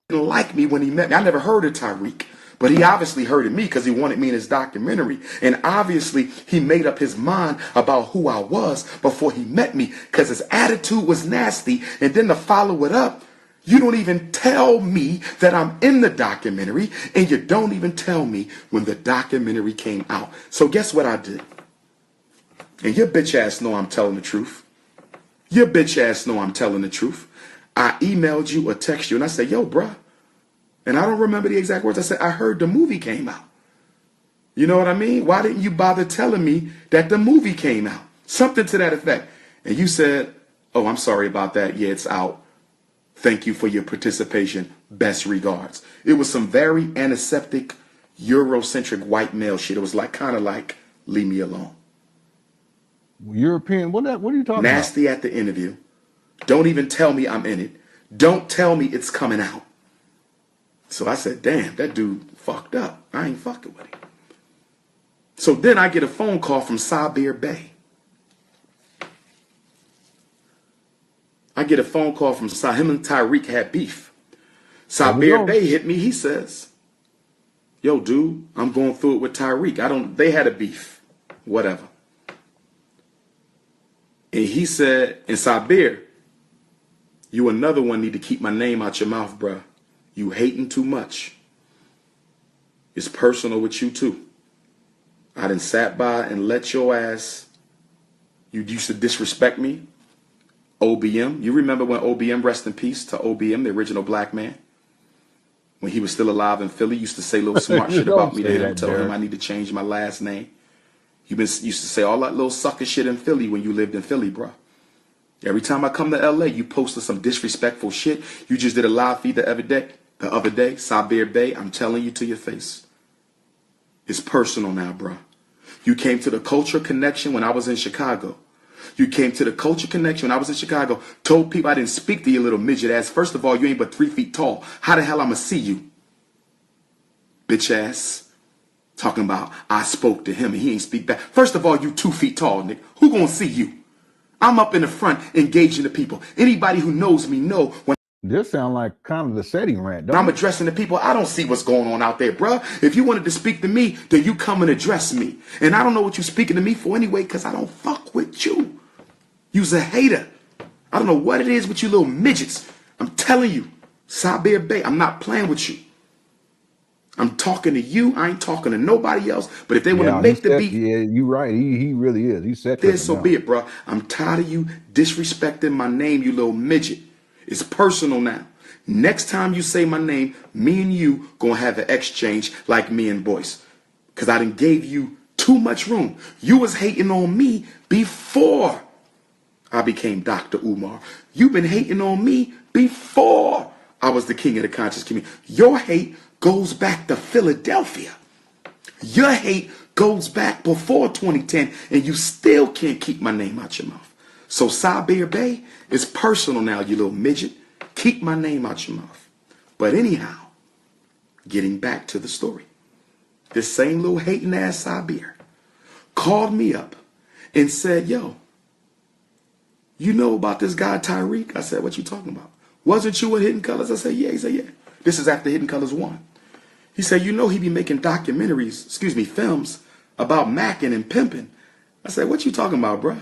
He didn't like me when he met me. I never heard of Tariq, but he obviously heard of me because he wanted me in his documentary. And obviously he made up his mind about who I was before he met me because his attitude was nasty. And then to follow it up, you don't even tell me that I'm in the documentary, and you don't even tell me when the documentary came out. So guess what I did? And your bitch ass know I'm telling the truth. Your bitch ass know I'm telling the truth. I emailed you or text you, and I said, yo, bruh. And I don't remember the exact words. I said, I heard the movie came out. You know what I mean? Why didn't you bother telling me that the movie came out? Something to that effect. And you said, oh, I'm sorry about that. Yeah, it's out. Thank you for your participation. Best regards. It was some very antiseptic, Eurocentric white male shit. It was like kind of like, leave me alone. European, what are you talking Nasty about? At the interview. Don't even tell me I'm in it. Don't tell me it's coming out. So I said, damn, that dude fucked up. I ain't fucking with him. So then I get a phone call from Sabir Bey. I get a phone call from him and Tariq had beef. Sabir Bey hit me. He says, yo, dude, I'm going through it with Tyreek. They had a beef, whatever. And he said, and Sabir, you another one need to keep my name out your mouth, bruh. You hating too much. It's personal with you too. I done sat by and let your ass, you used to disrespect me. OBM, you remember when OBM, rest in peace to OBM, the original black man? When he was still alive in Philly, used to say little smart shit about me to him, tell him I need to change my last name. Used to say all that little sucker shit in Philly when you lived in Philly, bro. Every time I come to LA, you posted some disrespectful shit. You just did a live feed the other day, Sabir Bey, I'm telling you to your face. It's personal now, bro. You came to the Culture Connection when I was in Chicago. You came to the Culture Connection when I was in Chicago, told people I didn't speak to your little midget ass. First of all, you ain't but 3 feet tall. How the hell I'ma see you? Bitch ass. Talking about I spoke to him and he ain't speak back. First of all, you 2 feet tall, nigga. Who gonna see you? I'm up in the front engaging the people. Anybody who knows me know when this sound like kind of the setting rant. I'm addressing the people, I don't see what's going on out there, bruh. If you wanted to speak to me, then you come and address me. And I don't know what you're speaking to me for anyway, because I don't fuck with you. You's a hater. I don't know what it is with you little midgets. I'm telling you, Sabir Bey, I'm not playing with you. I'm talking to you. I ain't talking to nobody else. But if they want to make the beat, yeah, you're right. He really is. He said then so be it, bro. I'm tired of you disrespecting my name, you little midget. It's personal now. Next time you say my name, me and you gonna have an exchange like me and Boyce. Because I done gave you too much room. You was hating on me before I became Dr. Umar. You've been hating on me before I was the king of the conscious community. Your hate goes back to Philadelphia. Your hate goes back before 2010, and you still can't keep my name out your mouth. So Sabir Bey, it's personal now, you little midget. Keep my name out your mouth. But anyhow, getting back to the story. This same little hating ass Sabir called me up and said, yo, you know about this guy Tyreek? I said, what you talking about? Wasn't you at Hidden Colors? I said, yeah. He said, yeah. This is after Hidden Colors 1. He said, you know he be making films about macking and pimping. I said, what you talking about, bruh?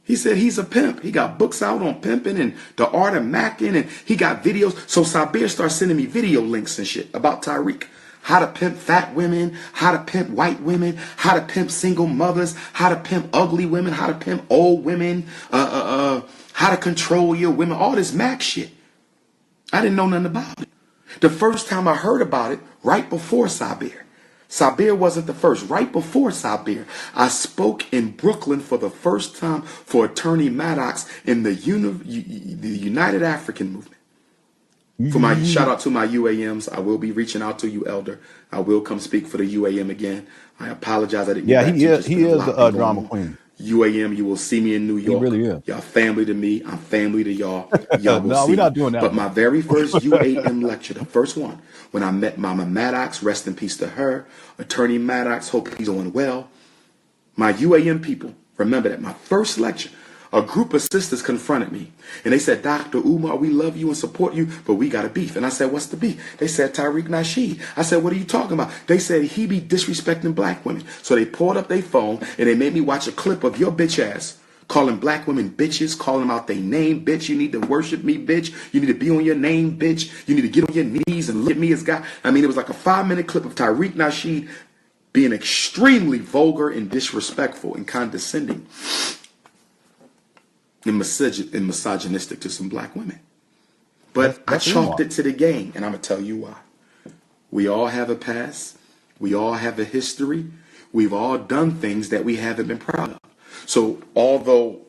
He said he's a pimp. He got books out on pimping and the art of macking, and he got videos. So Sabir started sending me video links and shit about Tyreek. How to pimp fat women, how to pimp white women, how to pimp single mothers, how to pimp ugly women, how to pimp old women, how to control your women, all this Mac shit. I didn't know nothing about it. The first time I heard about it, right before Sabir. Sabir wasn't the first. Right before Sabir, I spoke in Brooklyn for the first time for Attorney Maddox in the United African Movement. For my shout out to my UAMs, I will be reaching out to you, Elder. I will come speak for the UAM again. I apologize. I didn't. Yeah, he is the drama queen. UAM, you will see me in New York. He really is. Y'all family to me. I'm family to y'all. Y'all will no, see. We're not doing that. But my very first UAM lecture, the first one, when I met Mama Maddox, rest in peace to her, Attorney Maddox, hope he's doing well. My UAM people, remember that my first lecture, a group of sisters confronted me. And they said, Dr. Umar, we love you and support you, but we got a beef. And I said, what's the beef? They said, Tariq Nasheed. I said, what are you talking about? They said, he be disrespecting black women. So they pulled up their phone and they made me watch a clip of your bitch ass calling black women bitches, calling them out their name, bitch. You need to worship me, bitch. You need to be on your name, bitch. You need to get on your knees and look at me as God. I mean, it was like a 5-minute clip of Tariq Nasheed being extremely vulgar and disrespectful and condescending and misogynistic to some black women. But I chalked it to the game, and I'm going to tell you why. We all have a past. We all have a history. We've all done things that we haven't been proud of. So although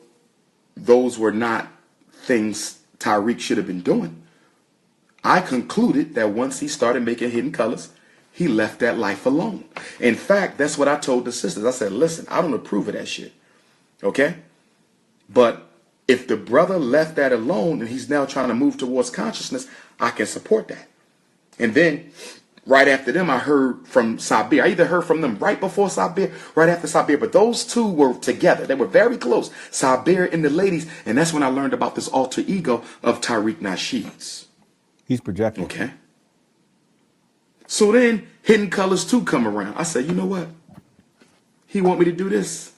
those were not things Tyreek should have been doing, I concluded that once he started making Hidden Colors, he left that life alone. In fact, that's what I told the sisters. I said, listen, I don't approve of that shit. Okay? But if the brother left that alone and he's now trying to move towards consciousness, I can support that. And then right after them, I heard from Sabir. I either heard from them right before Sabir, right after Sabir, but those two were together. They were very close, Sabir and the ladies. And that's when I learned about this alter ego of Tariq Nasheed's. He's projecting. Okay. So then Hidden Colors 2 come around. I said, you know what? He want me to do this?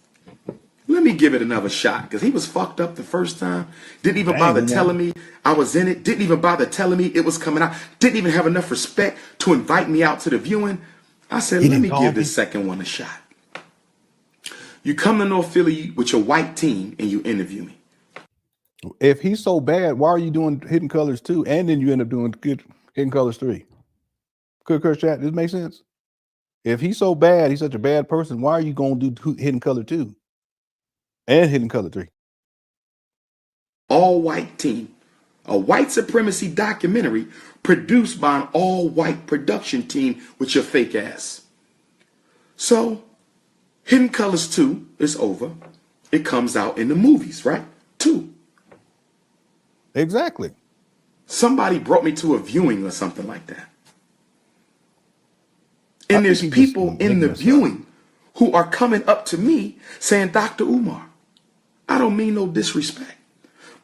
Let me give it another shot, because he was fucked up the first time. Didn't even bother telling me I was in it. Didn't even bother telling me it was coming out. Didn't even have enough respect to invite me out to the viewing. I said, let me give this second one a shot. You come to North Philly with your white team and you interview me. If he's so bad, why are you doing Hidden Colors 2 and then you end up doing Hidden Colors 3? Could chat? This makes sense? If he's so bad, he's such a bad person, why are you going to do Hidden Color 2 and Hidden Color 3? All white team. A white supremacy documentary produced by an all white production team with your fake ass. So, Hidden Colors 2 is over. It comes out in the movies, right? 2. Exactly. Somebody brought me to a viewing or something like that. And there's people in the viewing who are coming up to me saying, Dr. Umar, I don't mean no disrespect,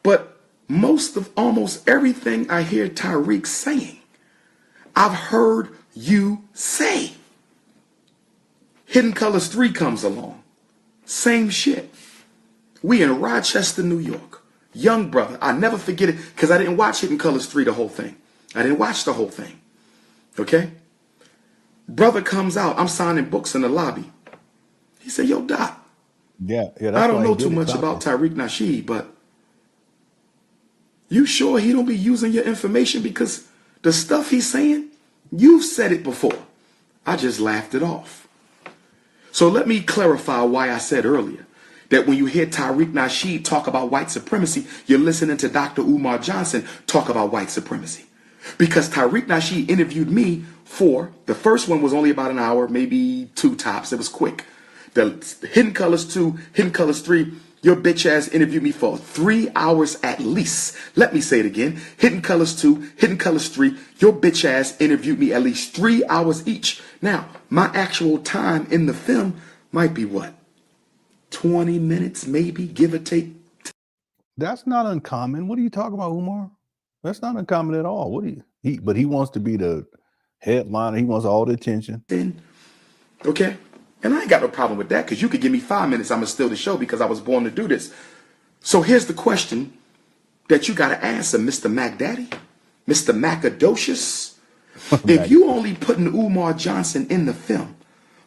but almost everything I hear Tariq saying, I've heard you say. Hidden Colors 3 comes along. Same shit. We in Rochester, New York. Young brother. I never forget it because I didn't watch Hidden Colors 3 the whole thing. I didn't watch the whole thing. Okay? Brother comes out. I'm signing books in the lobby. He said, yo, Doc. Yeah, I don't know too much about Tariq Nasheed, but you sure he don't be using your information? Because the stuff he's saying, you've said it before. I just laughed it off. So let me clarify why I said earlier that when you hear Tariq Nasheed talk about white supremacy, you're listening to Dr. Umar Johnson talk about white supremacy. Because Tariq Nasheed interviewed me the first one was only about an hour, maybe 2 tops. It was quick. The Hidden Colors 2, Hidden Colors 3, your bitch ass interviewed me for 3 hours at least. Let me say it again. Hidden Colors 2, Hidden Colors 3, your bitch ass interviewed me at least 3 hours each. Now, my actual time in the film might be what? 20 minutes, maybe, give or take. That's not uncommon. What are you talking about, Umar? That's not uncommon at all. What do you? But he wants to be the headliner. He wants all the attention. Okay? And I ain't got no problem with that, because you could give me 5 minutes, I'm going to steal the show because I was born to do this. So here's the question that you got to answer, Mr. MacDaddy, Mr. Macadocious. If you only putting Umar Johnson in the film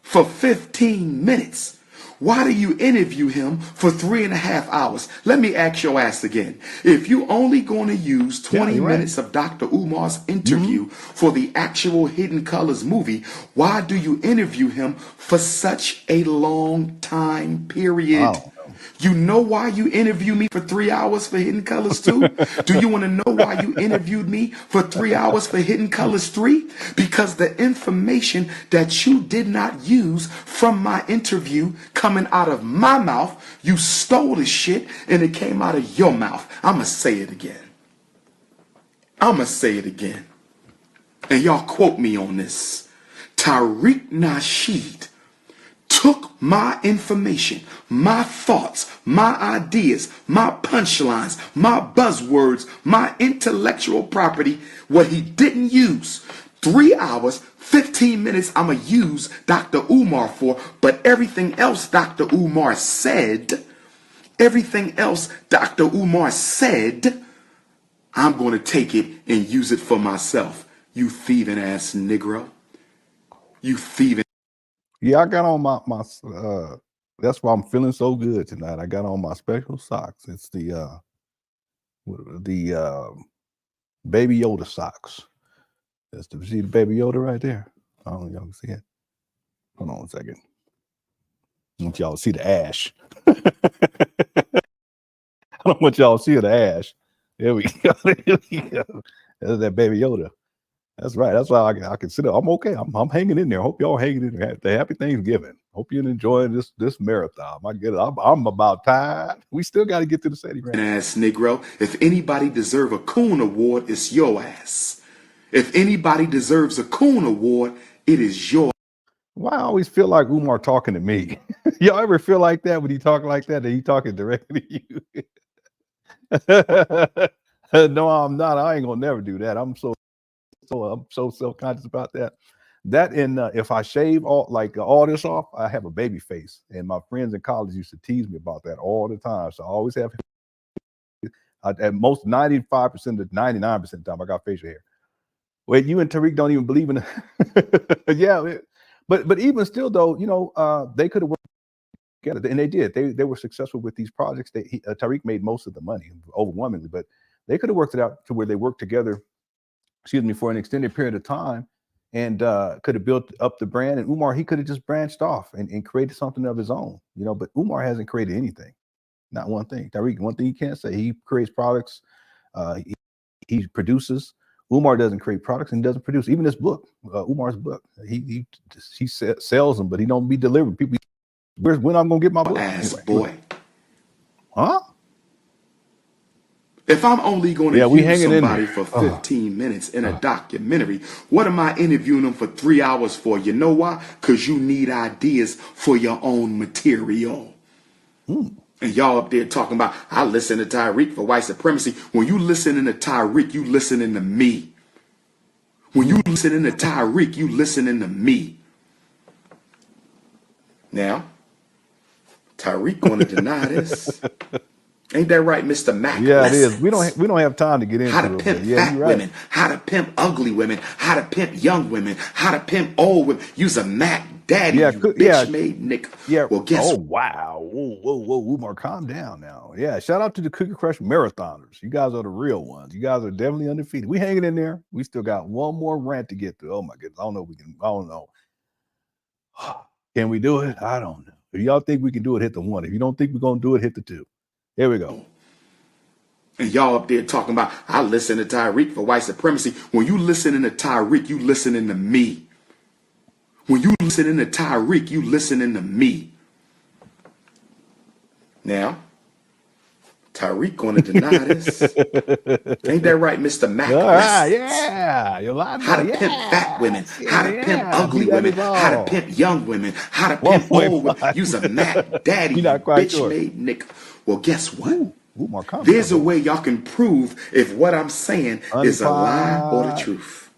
for 15 minutes, why do you interview him for 3.5 hours? Let me ask your ass again. If you only going to use 20 minutes of Dr. Umar's interview for the actual Hidden Colors movie, why do you interview him for such a long time period? Wow. You know why you interviewed me for 3 hours for Hidden Colors 2? Do you want to know why you interviewed me for 3 hours for Hidden Colors 3? Because the information that you did not use from my interview coming out of my mouth, you stole the shit and it came out of your mouth. I'm going to say it again. I'm going to say it again. And y'all quote me on this. Tariq Nasheed took my information, my thoughts, my ideas, my punchlines, my buzzwords, my intellectual property, what he didn't use. 3 hours, 15 minutes I'm going to use Dr. Umar for, but everything else Dr. Umar said, I'm going to take it and use it for myself. You thieving ass Negro. You thieving. Yeah, I got on my that's why I'm feeling so good tonight. I got on my special socks. It's the Baby Yoda socks. That's the see the Baby Yoda right there. I don't know if y'all can see it. Hold on a second. I want y'all to see the ash. I don't want y'all to see the ash. There we go. There we go. That's that Baby Yoda. That's right. That's why I consider I'm okay. I'm hanging in there. Hope y'all hanging in there. Happy Thanksgiving. Hope you're enjoying this marathon. I get it. I'm about tired. We still got to get to the city. Right? Ass Negro. If anybody deserve a Coon Award, it's your ass. If anybody deserves a Coon Award, it is your. Why I always feel like Umar talking to me? Y'all ever feel like that when he talk like that he talking directly to you? No, I'm not. I ain't gonna never do that. I'm so self-conscious about that. That and if I shave all this off, I have a baby face. And my friends in college used to tease me about that all the time. So I always have, at most 95% to 99% of the time, I got facial hair. Wait, you and Tariq don't even believe in it. Yeah, but even still though, you know, they could have worked together, and they did. They were successful with these projects. Tariq made most of the money, overwhelmingly, but they could have worked it out to where they worked together, excuse me, for an extended period of time, and could have built up the brand. And Umar, he could have just branched off and created something of his own, you know. But Umar hasn't created anything, not one thing. Tariq, one thing you can't say, he creates products, he produces. Umar doesn't create products and doesn't produce. Even this book, Umar's book, he sells them, but he don't be delivering. People, when I'm gonna get my book? Ass anyway. boy. Huh? If I'm only going to use somebody for 15 minutes in a documentary, what am I interviewing them for 3 hours for? You know why? Because you need ideas for your own material. And y'all up there talking about, I listen to Tariq for white supremacy. When you listening to Tariq, you listening to me. When you listening to Tariq, you listening to me. Now, Tariq going to deny this. Ain't that right, Mr. Mac? Yeah, it is. We don't have time to get into how to pimp fat women, how to pimp ugly women, how to pimp young women, how to pimp old women. You's a Mac daddy, you bitch made nigga. Yeah. Well, guess what? Wow. Whoa, Umar, calm down now. Yeah. Shout out to the Cookie Crush marathoners. You guys are the real ones. You guys are definitely undefeated. We hanging in there. We still got one more rant to get through. Oh my goodness. I don't know. Can we do it? I don't know. If y'all think we can do it, hit the 1. If you don't think we're gonna do it, hit the 2. Here we go. And y'all up there talking about, I listen to Tariq for white supremacy. When you listening to Tariq, you listening to me. When you listening to Tariq, you listening to me. Now, Tariq going to deny this. Ain't that right, Mr. Mac? Yeah. You're lying. How to pimp fat women, how to pimp ugly women, how to pimp young women, how to pimp old women. You's a Mac daddy, bitch made nigga. Well, guess what? There's a way y'all can prove if what I'm saying is a lie or the truth.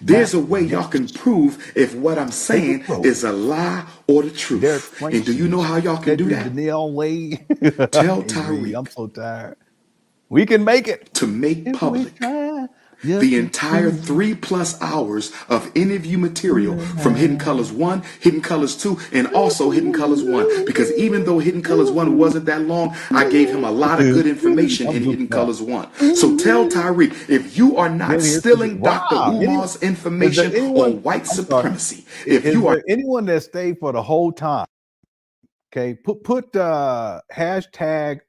There's a way y'all can prove if what I'm saying is a lie or the truth. And do you know how y'all can do that? Tell Tariq. I'm so tired. We can make it. To make public the entire 3+ hours of interview material from Hidden Colors 1, Hidden Colors 2, and also Hidden Colors 1. Because even though Hidden Colors 1 wasn't that long, I gave him a lot of good information in Hidden Colors 1. So tell Tariq, if you are not stealing Dr. Umar's information on white supremacy, if you are anyone that stayed for the whole time, okay, put hashtag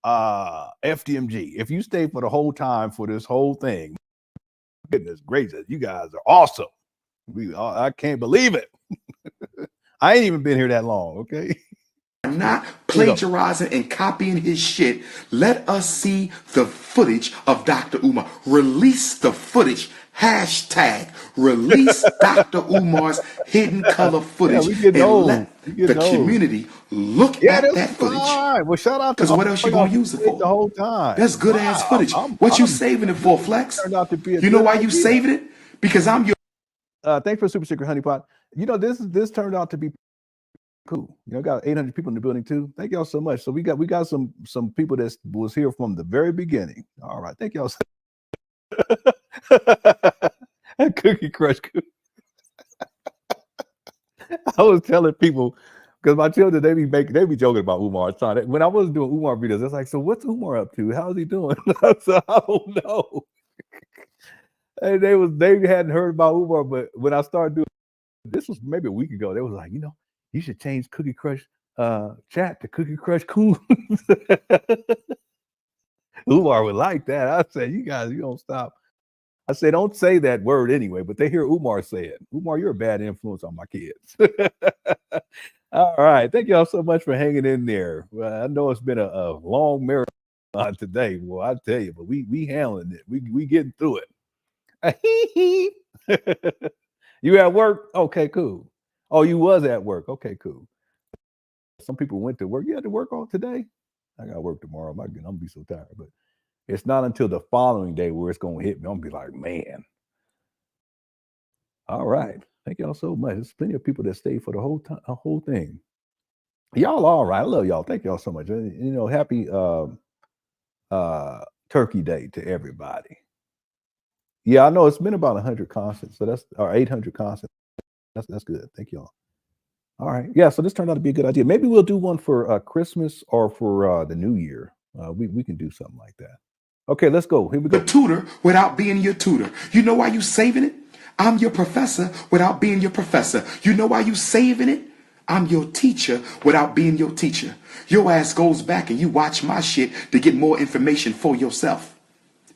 FDMG. If you stay for the whole time for this whole thing, goodness gracious, you guys are awesome. I can't believe it. I ain't even been here that long, okay? Not plagiarizing and copying his shit. Let us see the footage of Dr. Umar. Release the footage. Hashtag release Dr. Umar's hidden color footage and let the community look at that footage. Well, shout out to because what else you gonna use it for? The whole time. That's good ass footage. What you saving it for, Flex? You know why you saving it? Because I'm your. Thanks for Super Secret Honeypot. You know this turned out to be cool. You know, got 800 people in the building too. Thank y'all so much. So we got some people that was here from the very beginning. All right, thank y'all. Cookie Crush. I was telling people because my children they be joking about Umar. When I was doing Umar videos, it's like, so what's Umar up to? How's he doing? So I don't know. And they hadn't heard about Umar, but when I started doing this was maybe a week ago, they was like, you know, you should change Cookie Crush chat to Cookie Crush Cool. Umar would like that. I said, you guys, you don't stop. I said, don't say that word anyway, but they hear Umar say it. Umar, you're a bad influence on my kids. All right. Thank y'all so much for hanging in there. Well, I know it's been a long marathon today. Well, I tell you, but we handling it. We getting through it. You at work? Okay, cool. Oh, you was at work. Okay, cool. Some people went to work. You had to work all today? I got to work tomorrow. I'm going to be so tired, but it's not until the following day where it's going to hit me. I'm going to be like, man, All right. Thank y'all so much. There's plenty of people that stayed for the whole thing. Y'all all right. I love y'all. Thank y'all so much. Happy Turkey Day to everybody. Yeah, I know it's been about 100 constants, so that's or 800 constants. That's good. Thank y'all. All right. Yeah, so this turned out to be a good idea. Maybe we'll do one for Christmas or for the New Year. We can do something like that. Okay, let's go. Here we go. The tutor without being your tutor. You know why you saving it? I'm your professor without being your professor. You know why you saving it? I'm your teacher without being your teacher. Your ass goes back and you watch my shit to get more information for yourself.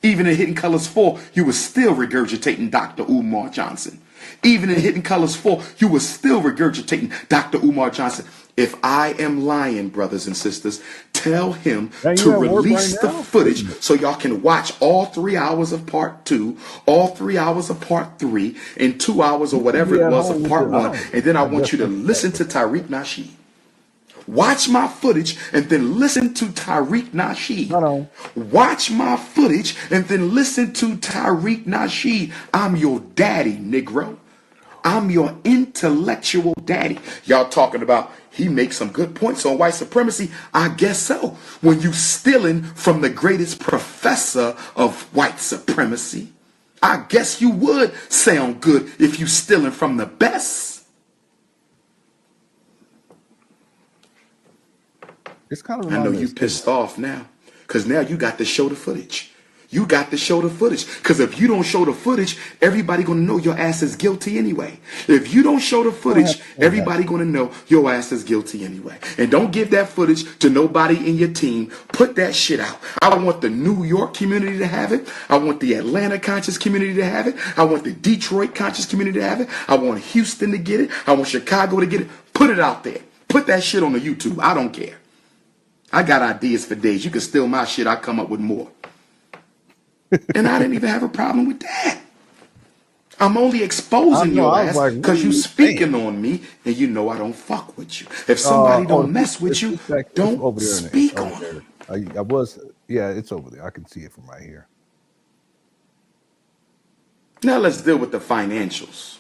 Even in Hidden Colors 4, you were still regurgitating Dr. Umar Johnson. Even in Hidden Colors 4, you were still regurgitating Dr. Umar Johnson. If I am lying, brothers and sisters, tell him to release the footage so y'all can watch all 3 hours of part 2, all 3 hours of part 3, and 2 hours or whatever it was of part 1. And then I want you to listen to Tariq Nasheed. Watch my footage and then listen to Tariq Nasheed. Watch my footage and then listen to Tariq Nasheed. I'm your daddy, Negro. I'm your intellectual daddy. Y'all talking about he makes some good points on white supremacy. I guess so. When you stealing from the greatest professor of white supremacy, I guess you would sound good if you stealing from the best. It's kind of I know you pissed off now because now you got to show the footage. You got to show the footage because if you don't show the footage, everybody going to know your ass is guilty anyway. If you don't show the footage, everybody going to know your ass is guilty anyway. And don't give that footage to nobody in your team. Put that shit out. I want the New York community to have it. I want the Atlanta conscious community to have it. I want the Detroit conscious community to have it. I want Houston to get it. I want Chicago to get it. Put it out there. Put that shit on the YouTube. I don't care. I got ideas for days. You can steal my shit. I come up with more. And I didn't even have a problem with that. I'm only exposing your ass because you speaking on me and you know I don't fuck with you. If somebody don't mess with you, don't speak on it. It's over there. I can see it from right here. Now let's deal with the financials.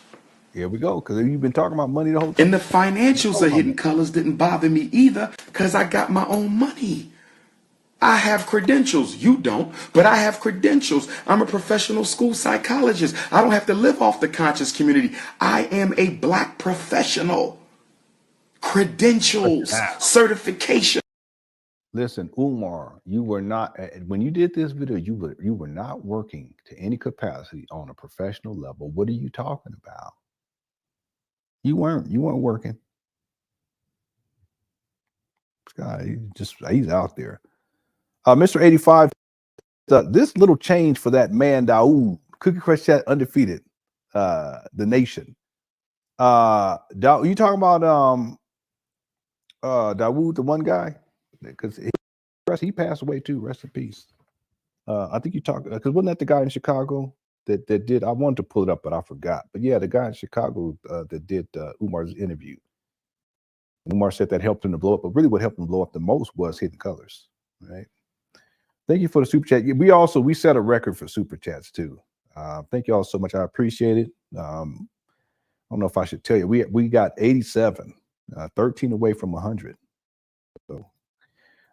Here we go, because you've been talking about money the whole time. And the financials of Hidden Colors didn't bother me either because I got my own money. I have credentials. You don't, but I have credentials. I'm a professional school psychologist. I don't have to live off the conscious community. I am a black professional. Credentials, certification. Listen, Umar, you were not, when you did this video, you were not working to any capacity on a professional level. What are you talking about? You weren't working. This guy, he's out there. Mr. 85, this little change for that man, Dawood, Cookie Crush Chat undefeated, the nation. You talking about Dawood, the one guy? Because he passed away too. Rest in peace. I think you talked, because wasn't that the guy in Chicago that did? I wanted to pull it up, but I forgot. But yeah, the guy in Chicago that did Umar's interview. Umar said that helped him to blow up, but really what helped him blow up the most was Hidden Colors, right? Thank you for the super chat. We set a record for super chats too. Thank you all so much. I appreciate it. I don't know if I should tell you. We got 87, 13 away from 100. So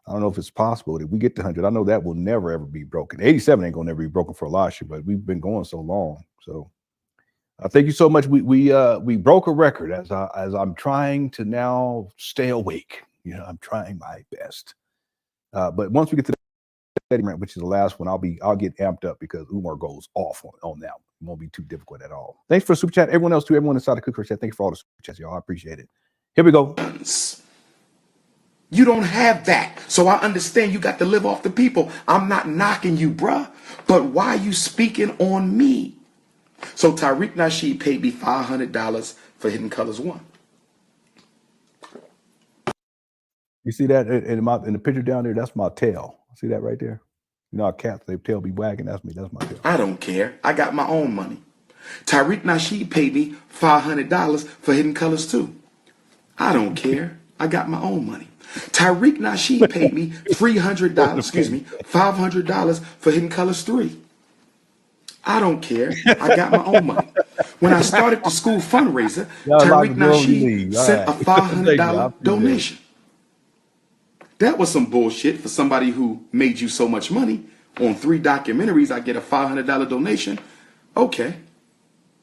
I don't know if it's possible that we get to 100. I know that will never ever be broken. 87 ain't gonna never be broken for Elisha, but we've been going so long. So thank you so much. We broke a record as I'm trying to now stay awake. I'm trying my best. But once we get to which is the last one, I'll get amped up because Umar goes off on that. It won't be too difficult at all. Thanks for the super chat. Everyone else too, everyone inside the Cookie Chat. Thanks for all the super chats, y'all. I appreciate it. Here we go. You don't have that. So I understand you got to live off the people. I'm not knocking you, bruh. But why you speaking on me? So Tariq Nasheed paid me $500 for Hidden Colors 1. You see that in the picture down there? That's my tail. See that right there? Our cats, their tail be wagging. That's me. That's my tail. I don't care. I got my own money. Tariq Nasheed paid me $500 for Hidden Colors 2. I don't care. I got my own money. Tariq Nasheed paid me $500 for Hidden Colors 3. I don't care. I got my own money. When I started the school fundraiser, Y'all lock Tariq the door when you Nasheed leave. All sent a right. Thank you. I $500 appreciate it. donation. That was some bullshit for somebody who made you so much money. On 3 documentaries, I get a $500 donation. Okay.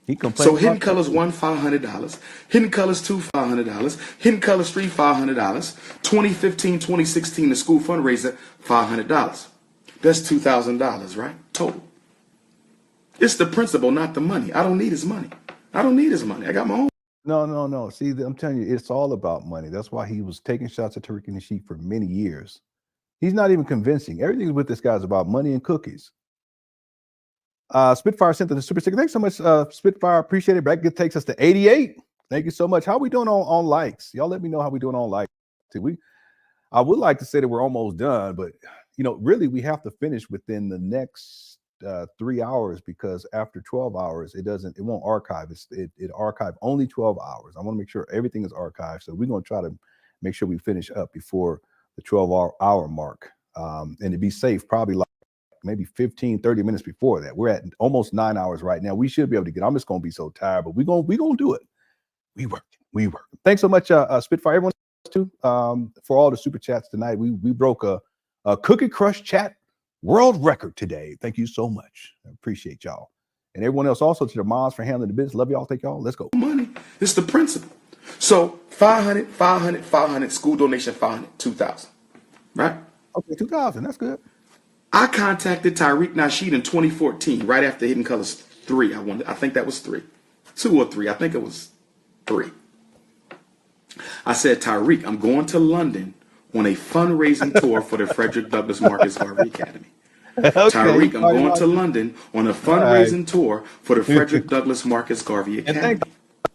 He So Hidden Colors 1, $500. Hidden Colors 2, $500. Hidden Colors 3, $500. 2015, 2016, the school fundraiser, $500. That's $2,000, right? Total. It's the principle, not the money. I don't need his money. I don't need his money. I got my own. No. See, I'm telling you, it's all about money. That's why he was taking shots at Tariq Nasheed for many years. He's not even convincing. Everything with this guy's about money and cookies. Spitfire sent the super sticker. Thanks so much, Spitfire. Appreciate it. That takes us to 88. Thank you so much. How we doing on likes? Y'all let me know how we doing on likes. I would like to say that we're almost done, but really we have to finish within the next 3 hours, because after 12 hours, it won't archive. It archive only 12 hours. I want to make sure everything is archived. So we're going to try to make sure we finish up before the 12-hour mark. And to be safe, probably like maybe 15, 30 minutes before that. We're at almost 9 hours right now. We should be able to get, I'm just going to be so tired, but we're going to do it. We work. Thanks so much, Spitfire. Everyone else too, for all the super chats tonight. We broke a Cookie Crush chat world record today. Thank you so much. I appreciate y'all. And everyone else also, to the moms for handling the business. Love y'all. Thank y'all. Let's go. Money. It's the principle. So 500, 500, 500, school donation 500, 2,000. Right? Okay, 2,000. That's good. I contacted Tariq Nasheed in 2014, right after Hidden Colors 3. I think that was 3. 2 or 3. I think it was 3. I said, Tariq, I'm going to London on a fundraising tour for the Frederick Douglass Marcus Garvey Academy. Okay, Tariq, I'm going to London on a fundraising tour for the Frederick Douglass Marcus Garvey Academy.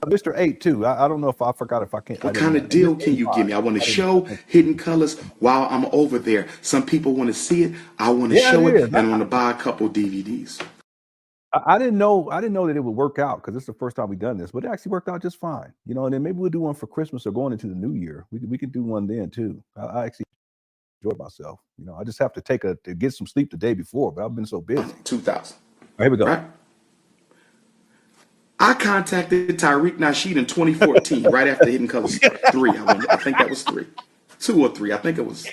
Mr. 8 too. I don't know if I forgot if I can't. What kind of deal can you give me? I want to show Hidden Colors while I'm over there. Some people want to see it. I want to show it, and I want to buy a couple DVDs. I didn't know that it would work out, because it's the first time we've done this, but it actually worked out just fine. And then maybe we'll do one for Christmas or going into the new year. We can do one then too. I actually enjoyed myself. I just have to get some sleep the day before, but I've been so busy. 2,000. Here we go. Right? I contacted Tariq Nasheed in 2014, right after Hidden Colors 3. I think that was 3. 2 or 3. I think it was.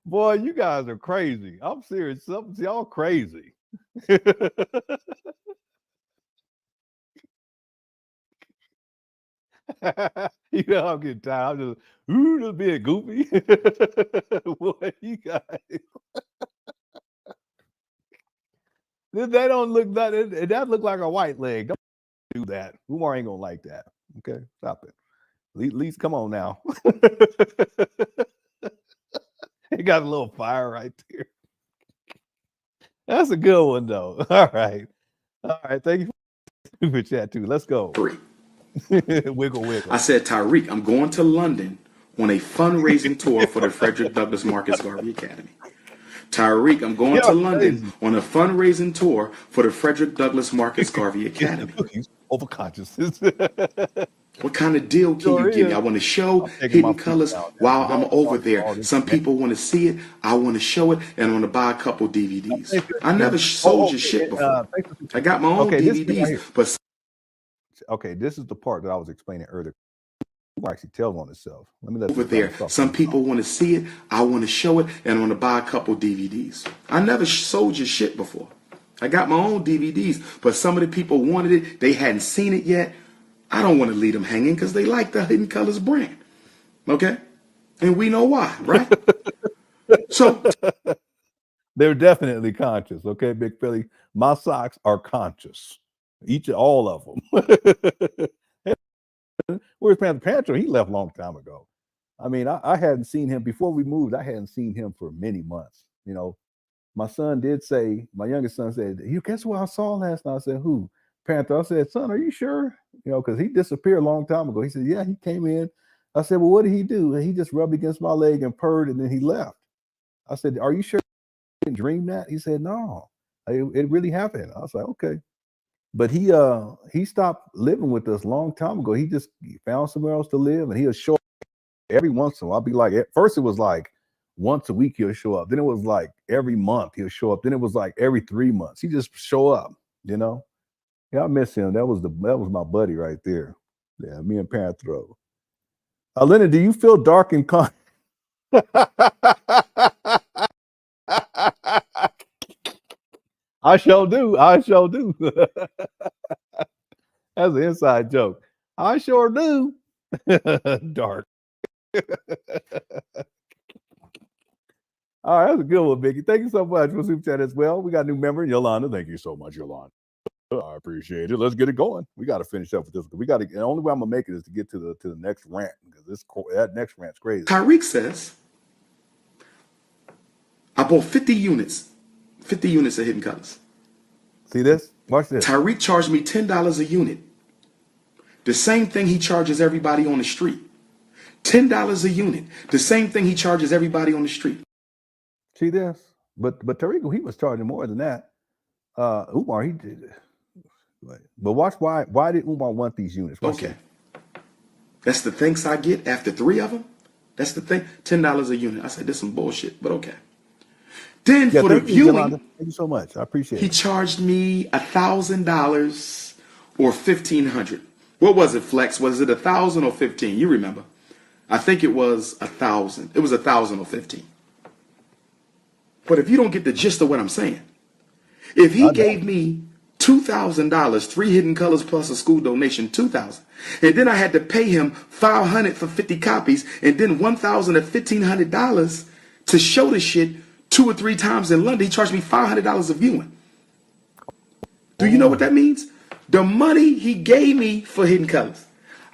Boy, you guys are crazy. I'm serious. Y'all crazy. I'm getting tired. I'm just being goofy. Boy, you guys. That don't look that look like a white leg. Don't do that. Umar ain't gonna like that. Okay, stop it. At least come on now. It got a little fire right there. That's a good one though. All right. Thank you for chat too. Let's go. 3. Wiggle. I said, Tariq, I'm going to London on a fundraising tour for the Frederick Douglass Marcus Garvey Academy. Tariq, I'm going to London on a fundraising tour for the Frederick Douglass Marcus Garvey Academy. Overconscious. What kind of deal can you give me? I want to show Hidden Colors while I'm over there. Some people want to see it. I want to show it, and I want to buy a couple DVDs. I never sold your shit before. I got my own DVDs, but okay, this is the part that I was explaining earlier. Who actually tells on itself. Over there, some people want to see it. I want to show it, and I want to buy a couple DVDs. I never sold your shit before. I got my own DVDs, but some of the people wanted it. They hadn't seen it yet. I don't want to leave them hanging because they like the Hidden Colors brand. Okay? And we know why, right? So they're definitely conscious. Okay, Big Philly. My socks are conscious. All of them. Where's Panther? He left a long time ago. I mean, I hadn't seen him before we moved. I hadn't seen him for many months. My son did say, my youngest son said, "You guess who I saw last night?" I said, "Who?" Panther. I said, "Son, are you sure?" Because he disappeared a long time ago. He said, "Yeah, he came in." I said, "Well, what did he do?" And he just rubbed against my leg and purred, and then he left. I said, "Are you sure you didn't dream that?" He said, "No, it really happened." I was like, "Okay." But he stopped living with us a long time ago. He found somewhere else to live, and he'll show up every once in a while. I'll be like, at first it was like once a week he'll show up. Then it was like every month he'll show up. Then it was like every 3 months. He just show up, you know. Yeah, I miss him. That was my buddy right there. Yeah, me and Panthro. Lenon, do you feel dark and calm? I sure do. I sure do. That's an inside joke. I sure do. Dark. All right, that's a good one, Biggie. Thank you so much for Super Chat as well. We got a new member, Yolanda. Thank you so much, Yolanda. I appreciate it. Let's get it going. We got to finish up with this. We got to. The only way I'm gonna make it is to get to the next rant, because that next rant's crazy. Tyreek says, I bought 50 units of Hidden Colors. See this? Watch this. Tyreek charged me $10 a unit. The same thing he charges everybody on the street. $10 a unit. The same thing he charges everybody on the street. See this? But Tyreek, he was charging more than that. Umar, he did. But watch why did Umar want these units? Watch okay. That's the thanks I get after 3 of them. That's the thing. $10 a unit. I said, this is some bullshit, but okay. Then for the viewing, thank you so much. I appreciate it. He charged me $1,000 or $1,500. What was it, Flex? Was it 1,000 or 15? You remember? I think it was 1,000. It was 1,000 or 15. But if you don't get the gist of what I'm saying, if he gave me $2,000, 3 Hidden Colors plus a school donation, $2,000, and then I had to pay him $500 for 50 copies, and then $1,000 or $1,500 to show the shit 2 or 3 times in London, he charged me $500 a viewing. Do you know what that means? The money he gave me for Hidden Colors,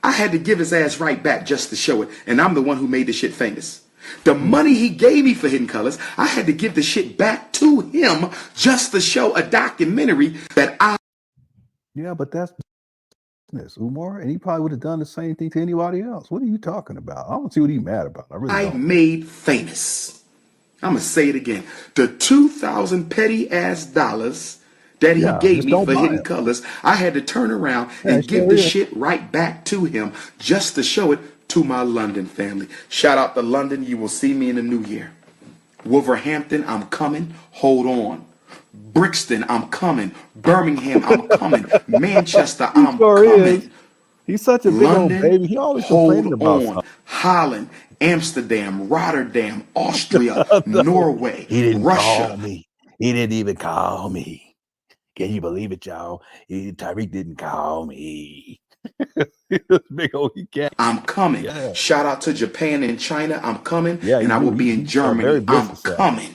I had to give his ass right back just to show it, and I'm the one who made the shit famous. The money he gave me for Hidden Colors, I had to give the shit back to him just to show a documentary that I... Yeah, but that's business, Umar, and he probably would have done the same thing to anybody else. What are you talking about? I don't see what he's mad about. I made famous. I'm going to say it again. The 2,000 petty ass dollars that he gave me for Hidden Colors, I had to turn around and give the shit right back to him just to show it to my London family. Shout out to London. You will see me in the new year. Wolverhampton, I'm coming. Hold on. Brixton, I'm coming. Birmingham, I'm coming. Manchester, I'm coming. He's such a big old baby. He always complaining about something. Holland, Amsterdam, Rotterdam, Austria, Norway, He didn't Russia. call me. He didn't even call me. Can you believe it, y'all? Tyreek didn't call me. Big old he can't. I'm coming. Yeah. Shout out to Japan and China. I'm coming. Yeah, and I will be in Germany. I'm coming.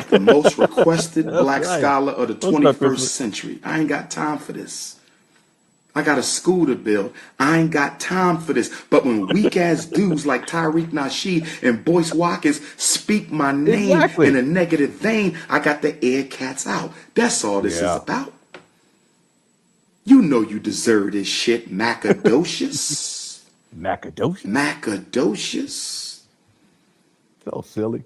The most requested black scholar of the 21st century. I ain't got time for this. I got a school to build. I ain't got time for this. But when weak ass dudes like Tariq Nasheed and Boyce Watkins speak my name in a negative vein, I got the air cats out. That's all this is about. You know you deserve this shit, Macadocious. Macadocious? Macadocious. So silly.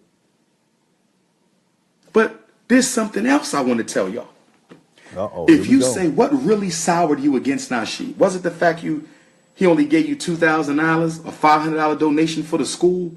But there's something else I want to tell y'all. If you say what really soured you against Nasheed, was it the fact he only gave you $2,000, a $500 donation for the school,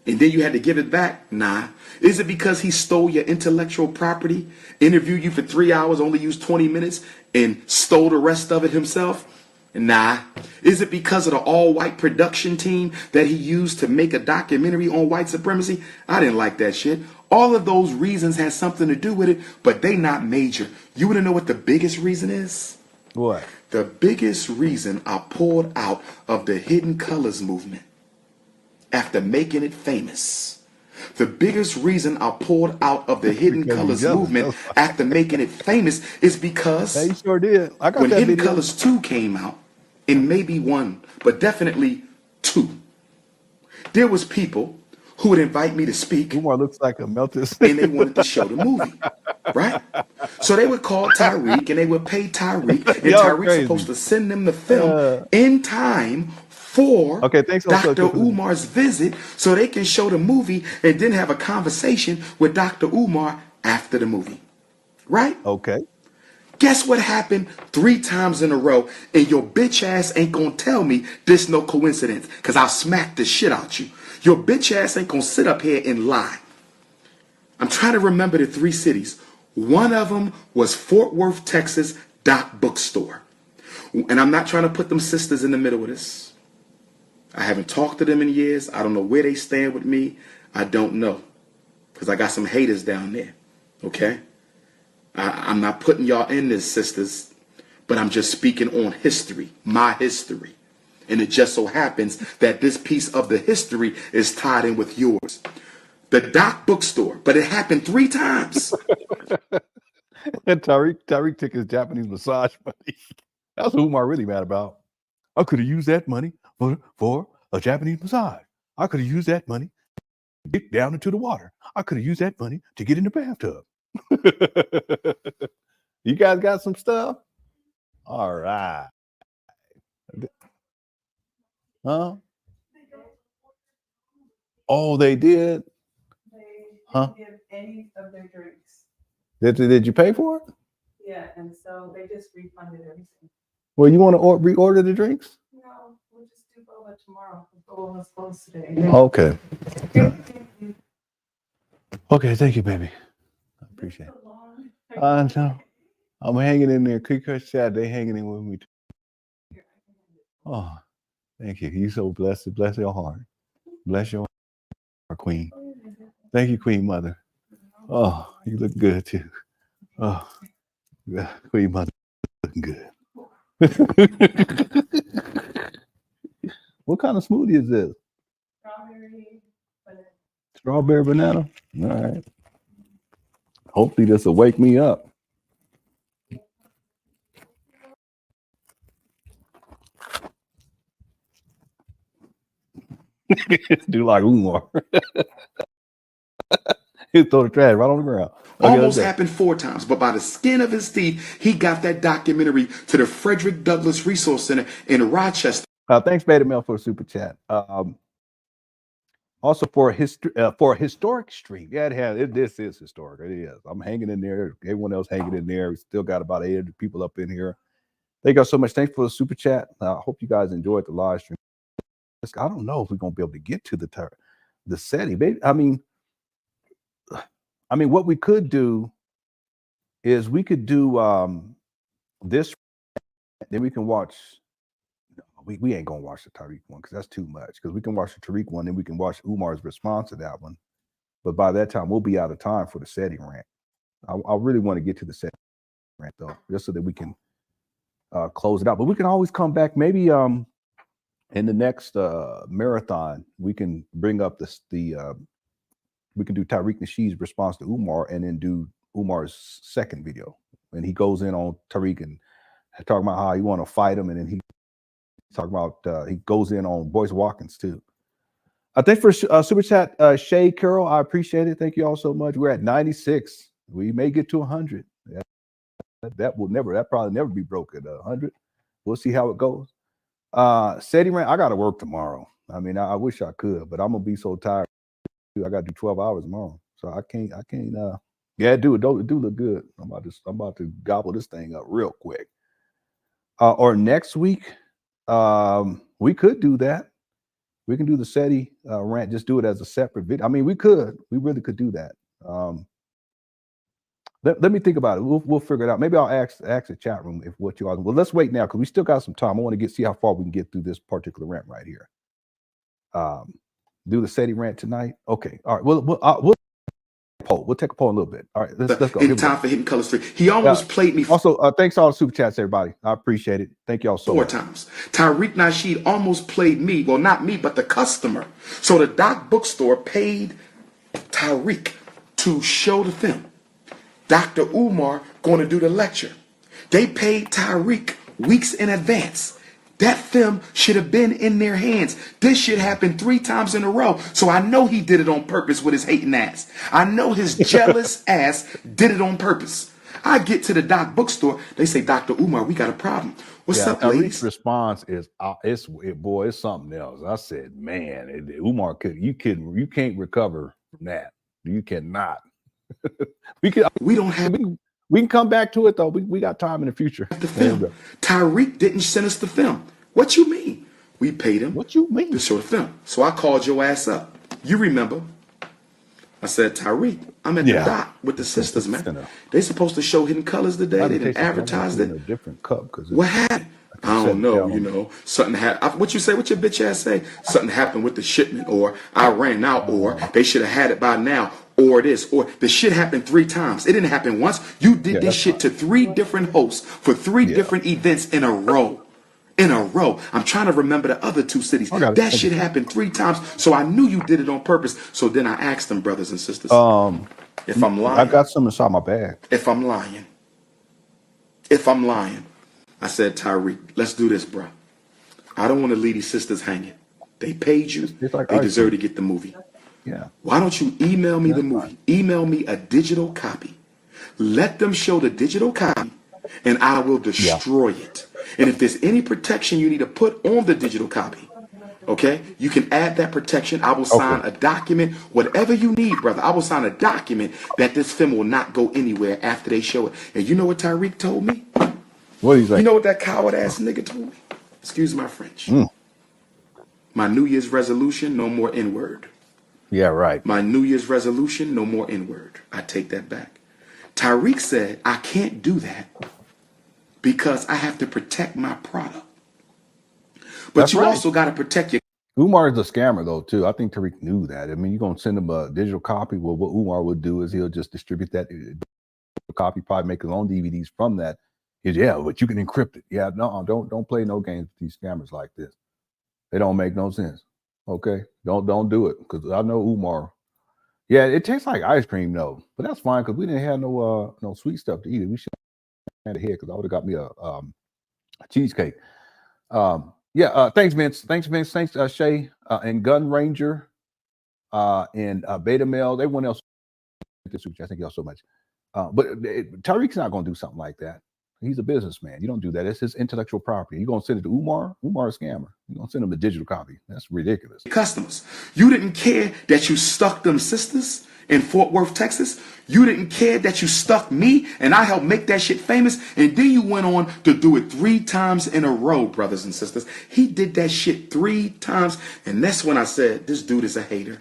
and then you had to give it back? Nah. Is it because he stole your intellectual property, interviewed you for 3 hours, only used 20 minutes, and stole the rest of it himself? Nah. Is it because of the all-white production team that he used to make a documentary on white supremacy? I didn't like that shit. All of those reasons had something to do with it, but they not major. You want to know what the biggest reason is? What? The biggest reason I pulled out of the Hidden Colors movement after making it famous. The biggest reason I pulled out of the Hidden Colors movement after making it famous is because he sure did. I got when that Hidden video. Colors 2 came out, and maybe 1, but definitely 2, there was people who would invite me to speak. Umar looks like a melted. And they wanted to show the movie, right? So they would call Tyreek and they would pay Tyreek, and Tyreek's supposed to send them the film in time for Dr. Umar's visit so they can show the movie and then have a conversation with Dr. Umar after the movie, right? Okay. Guess what happened 3 times in a row, and your bitch ass ain't gonna tell me this no coincidence, because I'll smack the shit out you. Your bitch ass ain't gonna sit up here and lie. I'm trying to remember the 3 cities. One of them was Fort Worth, Texas, Doc Bookstore. And I'm not trying to put them sisters in the middle of this. I haven't talked to them in years. I don't know where they stand with me. I don't know. Because I got some haters down there. Okay? I'm not putting y'all in this, sisters, but I'm just speaking on history, my history. And it just so happens that this piece of the history is tied in with yours. The Doc Bookstore, but it happened 3 times. And Tariq took his Japanese massage money. That's what Umar really mad about. I could have used that money for a Japanese massage. I could have used that money to get down into the water. I could have used that money to get in the bathtub. You guys got some stuff? All right. Huh? Oh, they did? Huh? They didn't give any of their drinks. Did you pay for it? Yeah, and so they just refunded everything. Well, you want to reorder the drinks? No, we'll just do boba tomorrow. Boba was closed today. Okay. Okay, thank you, baby. I appreciate it. I know. I'm hanging in there. CashApp, they hanging in with me too. Oh, thank you. You so blessed. Bless your heart. Bless your heart, Queen. Thank you, Queen Mother. Oh, you look good too. Oh, yeah, Queen Mother looking good. What kind of smoothie is this? Strawberry banana. All right. Hopefully this will wake me up. Do like Umar. He throw the trash right on the ground. Okay, Almost happened 4 times, but by the skin of his teeth, he got that documentary to the Frederick Douglass Resource Center in Rochester. Thanks, Beta Mel, for a super chat. Also for a historic stream. Yeah, this is historic. It is. I'm hanging in there. Everyone else hanging in there. We still got about 800 people up in here. Thank you guys so much. Thanks for the super chat. I hope you guys enjoyed the live stream. I don't know if we're gonna be able to get to the setting. Maybe, I mean, what we could do is we could do this, then we can watch. We ain't gonna watch the Tariq one because that's too much. Because we can watch the Tariq one, then we can watch Umar's response to that one. But by that time, we'll be out of time for the setting rant. I really want to get to the setting rant though, just so that we can close it out. But we can always come back. Maybe in the next marathon, we can bring up we can do Tariq Nasheed's response to Umar, and then do Umar's second video, and he goes in on Tariq and talking about how he want to fight him, and then he talking about he goes in on Boyce Watkins too. I think for super chat, Shay Carroll, I appreciate it. Thank you all so much. We're at 96. We may get to 100. That probably never be broke at 100. We'll see how it goes. Setting rant, I got to work tomorrow. I mean, I wish I could, but I'm gonna be so tired. I got to do 12 hours tomorrow, so I can't. Yeah, it do look good. I'm about to gobble this thing up real quick. Or next week, we could do that. We can do the SETI rant. Just do it as a separate video. I mean, we really could do that. Let me think about it. We'll figure it out. Maybe I'll ask the chat room if what you all. Well, let's wait now because we still got some time. I want to see how far we can get through this particular rant right here. Do the SETI rant tonight. Okay. All right. We'll poll. We'll take a poll in a little bit. All right. Let's go. In time for hitting color street. He almost played me. Also, thanks to all the super chats, everybody. I appreciate it. Thank y'all so much. 4 times. Tariq Nasheed almost played me. Well, not me, but the customer. So the Doc Bookstore paid Tariq to show the film. Dr. Umar going to do the lecture. They paid Tariq weeks in advance. That film should have been in their hands. This shit happened 3 times in a row. So I know he did it on purpose with his hating ass. I know his jealous ass did it on purpose. I get to the Doc Bookstore. They say, Dr. Umar, we got a problem. What's up, ladies? Response is, it's something else. I said, man, Umar, you can't recover from that. You cannot. We don't have We can come back to it though. We got time in the future. The film. Tariq didn't send us the film. What you mean? We paid him. What you mean? To show the film. So I called your ass up. You remember? I said, Tariq, I'm at the dock with the sisters, man. They supposed to show Hidden Colors today. They didn't advertise it. A different cup because what happened? I don't know. You know, something happened. What you say? What your bitch ass say? Something happened with the shipment, or I ran out, or they should have had it by now, or this, or the shit happened 3 times. It didn't happen once. You did this shit to 3 different hosts for 3 different events in a row. In a row. I'm trying to remember the other 2 cities. That shit happened 3 times. So I knew you did it on purpose. So then I asked them, brothers and sisters, if I'm lying. I got some inside my bag. If I'm lying, I said, Tariq, let's do this, bro. I don't want to leave these sisters hanging. They paid you. They deserve to get the movie. Yeah. Why don't you email me the movie? Email me a digital copy. Let them show the digital copy, and I will destroy it. And if there's any protection you need to put on the digital copy, okay, you can add that protection. I will sign a document, whatever you need, brother. I will sign a document that this film will not go anywhere after they show it. And you know what Tariq told me? What do you think? You know what that coward ass nigga told me? Excuse my French. My New Year's resolution, no more N-word. Yeah, right. My New Year's resolution, no more N-word. I take that back. Tariq said, I can't do that because I have to protect my product. But you also got to protect your... Umar is a scammer, though, too. I think Tariq knew that. I mean, you're going to send him a digital copy. Well, what Umar would do is he'll just distribute that copy, probably make his own DVDs from that. But you can encrypt it. Yeah, no, don't play no games with these scammers like this. They don't make no sense. Okay, don't do it because I know Umar. Yeah, it tastes like ice cream though, but that's fine because we didn't have no sweet stuff to eat. We should have had it here because I would have got me a cheesecake. Thanks Vince. Thanks Shay and Gun Ranger and Beta Male. Everyone else this week. I thank y'all so much. But Tariq's not going to do something like that. He's a businessman. You don't do that. It's his intellectual property. You're going to send it to Umar? Umar's a scammer. You're going to send him a digital copy. That's ridiculous. Customers. You didn't care that you stuck them sisters in Fort Worth, Texas. You didn't care that you stuck me and I helped make that shit famous. And then you went on to do it 3 times in a row, brothers and sisters. He did that shit 3 times. And that's when I said, this dude is a hater.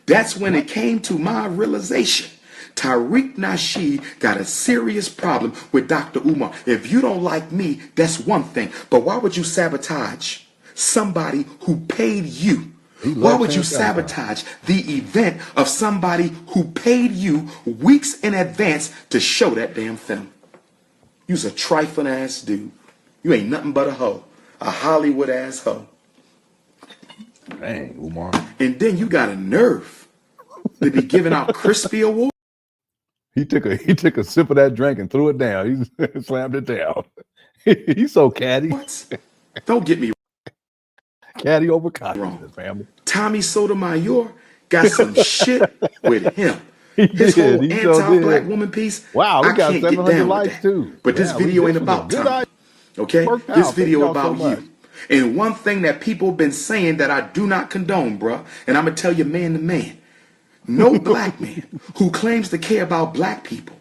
That's when it came to my realization. Tariq Nasheed got a serious problem with Dr. Umar. If you don't like me, that's one thing. But why would you sabotage somebody who paid you? Why would you sabotage the event of somebody who paid you weeks in advance to show that damn film? You's a trifling ass dude. You ain't nothing but a hoe. A Hollywood ass hoe. Dang, Umar. And then you got a nerve to be giving out crispy awards. He took a sip of that drink and threw it down. He slammed it down. He's so catty. Don't get me catty over wrong, family. Tommy Sotomayor got some shit with him. His whole anti-black woman piece. Wow, we got 700 likes too. But this video ain't about Tommy. Okay, this video about you. And one thing that people been saying that I do not condone, bruh, and I'm gonna tell you man to man. No black man who claims to care about black people.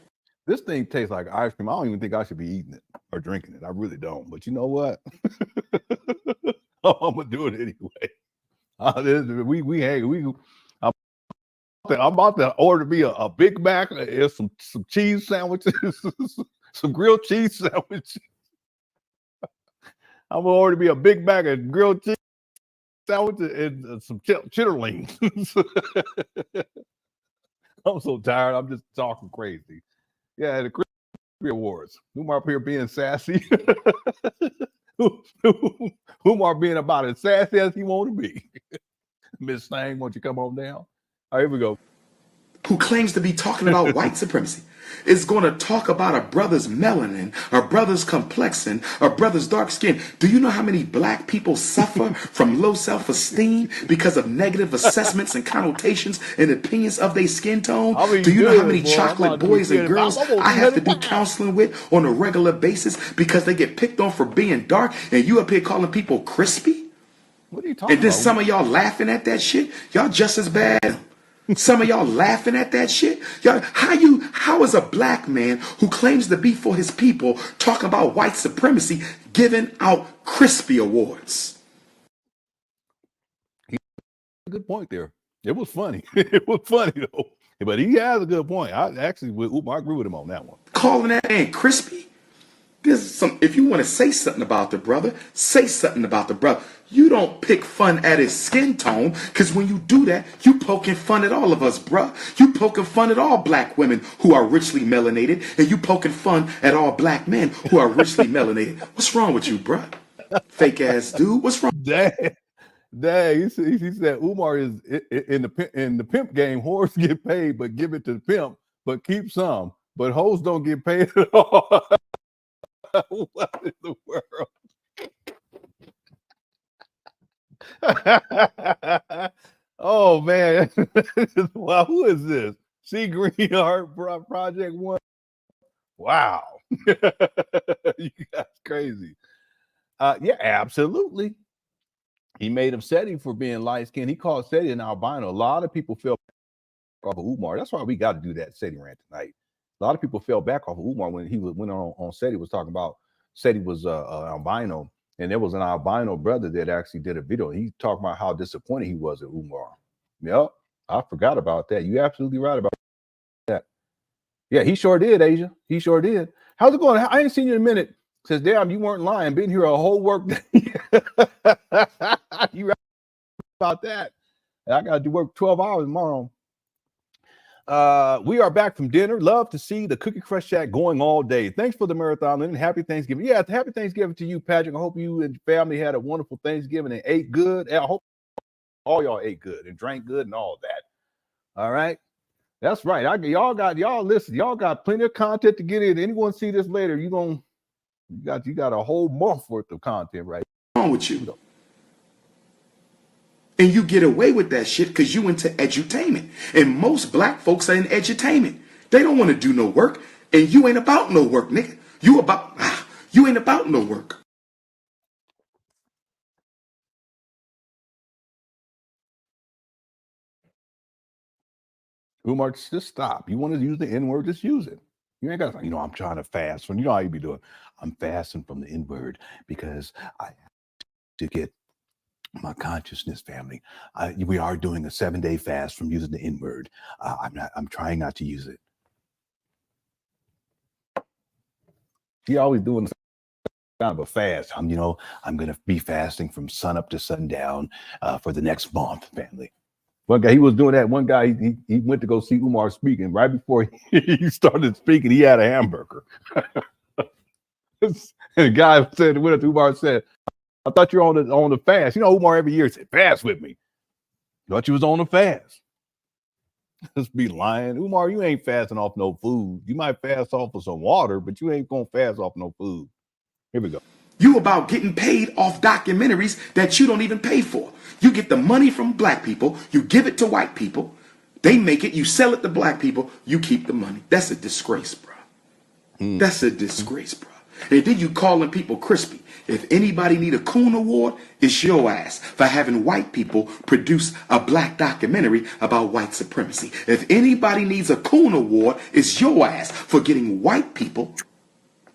This thing tastes like ice cream. I don't even think I should be eating it or drinking it. I really don't. But you know what? I'm gonna do it anyway. I'm about to order me a Big Mac and some cheese sandwiches, some grilled cheese sandwiches. I'm gonna order me a Big Mac and grilled cheese sandwiches and some chitterlings. I'm so tired. I'm just talking crazy. Yeah, the Crispy Awards. Umar up here being sassy. Umar being about as sassy as he want to be. Miss Thang, won't you come on down? All right, here we go. Who claims to be talking about white supremacy is going to talk about a brother's melanin, a brother's complexion, a brother's dark skin. Do you know how many black people suffer from low self-esteem because of negative assessments and connotations and opinions of their skin tone? Do you know how many chocolate boys and girls I have to do counseling with on a regular basis because they get picked on for being dark and you up here calling people crispy? What are you talking about? And then some of y'all laughing at that shit. Y'all just as bad. Some of y'all laughing at that shit. Y'all, how is a black man who claims to be for his people talking about white supremacy giving out crispy awards? Good point there. It was funny. It was funny though. But he has a good point. I agree with him on that one. Calling that man crispy? If you want to say something about the brother, say something about the brother. You don't pick fun at his skin tone, because when you do that, you poking fun at all of us, bruh. You poking fun at all black women who are richly melanated, and you poking fun at all black men who are richly melanated. What's wrong with you, bruh? Fake ass dude. What's wrong? Dang, he said Umar is in the pimp game. Whores get paid, but give it to the pimp, but keep some. But hoes don't get paid at all. What in the world? Oh man. Wow, who is this? C Greenheart Project One. Wow. You guys crazy. Yeah, absolutely. He made him SETI for being light-skinned. He called SETI an albino. A lot of people fell off of Umar. That's why we got to do that SETI rant tonight. A lot of people fell back off of Umar when he went on SETI, was talking about SETI was albino. And there was an albino brother that actually did a video. He talked about how disappointed he was at Umar. Yep, I forgot about that. You're absolutely right about that. Yeah, he sure did, Asia. He sure did. How's it going? I ain't seen you in a minute. Says, damn, you weren't lying. Been here a whole work day. You right about that. I got to do work 12 hours tomorrow. We are back from dinner. Love to see the Cookie Crush chat going all day. Thanks for the marathon, and happy Thanksgiving. Yeah, happy Thanksgiving to you, Patrick. I hope you and your family had a wonderful Thanksgiving and ate good. I hope all y'all ate good and drank good and all that. All right. That's right. Y'all got plenty of content to get in. Anyone see this later, you got a whole month worth of content right wrong with you. And you get away with that shit because you into edutainment. And most black folks are in edutainment. They don't want to do no work. And you ain't about no work, nigga. You ain't about no work. Umar, just stop. You want to use the N-word, just use it. You ain't got to, I'm trying to fast. You know how you be doing. I'm fasting from the N-word because I have to get my consciousness, family. We are doing a 7-day fast from using the N-word. I'm trying not to use it. He always doing kind of a fast. I'm going to be fasting from sun up to sundown for the next month, family. One guy, he was doing that. One guy, he went to go see Umar speaking. Right before he started speaking, he had a hamburger. And the guy said, went up to Umar and said, I thought you were on the fast. Umar every year said, fast with me. Thought you was on the fast. Just be lying. Umar, you ain't fasting off no food. You might fast off of some water, but you ain't gonna fast off no food. Here we go. You about getting paid off documentaries that you don't even pay for. You get the money from black people, you give it to white people, they make it, you sell it to black people, you keep the money. That's a disgrace, bro. That's a disgrace, bro. And then you calling people crispy. If anybody need a Coon Award, it's your ass for having white people produce a black documentary about white supremacy. If anybody needs a Coon Award, it's your ass for getting white people,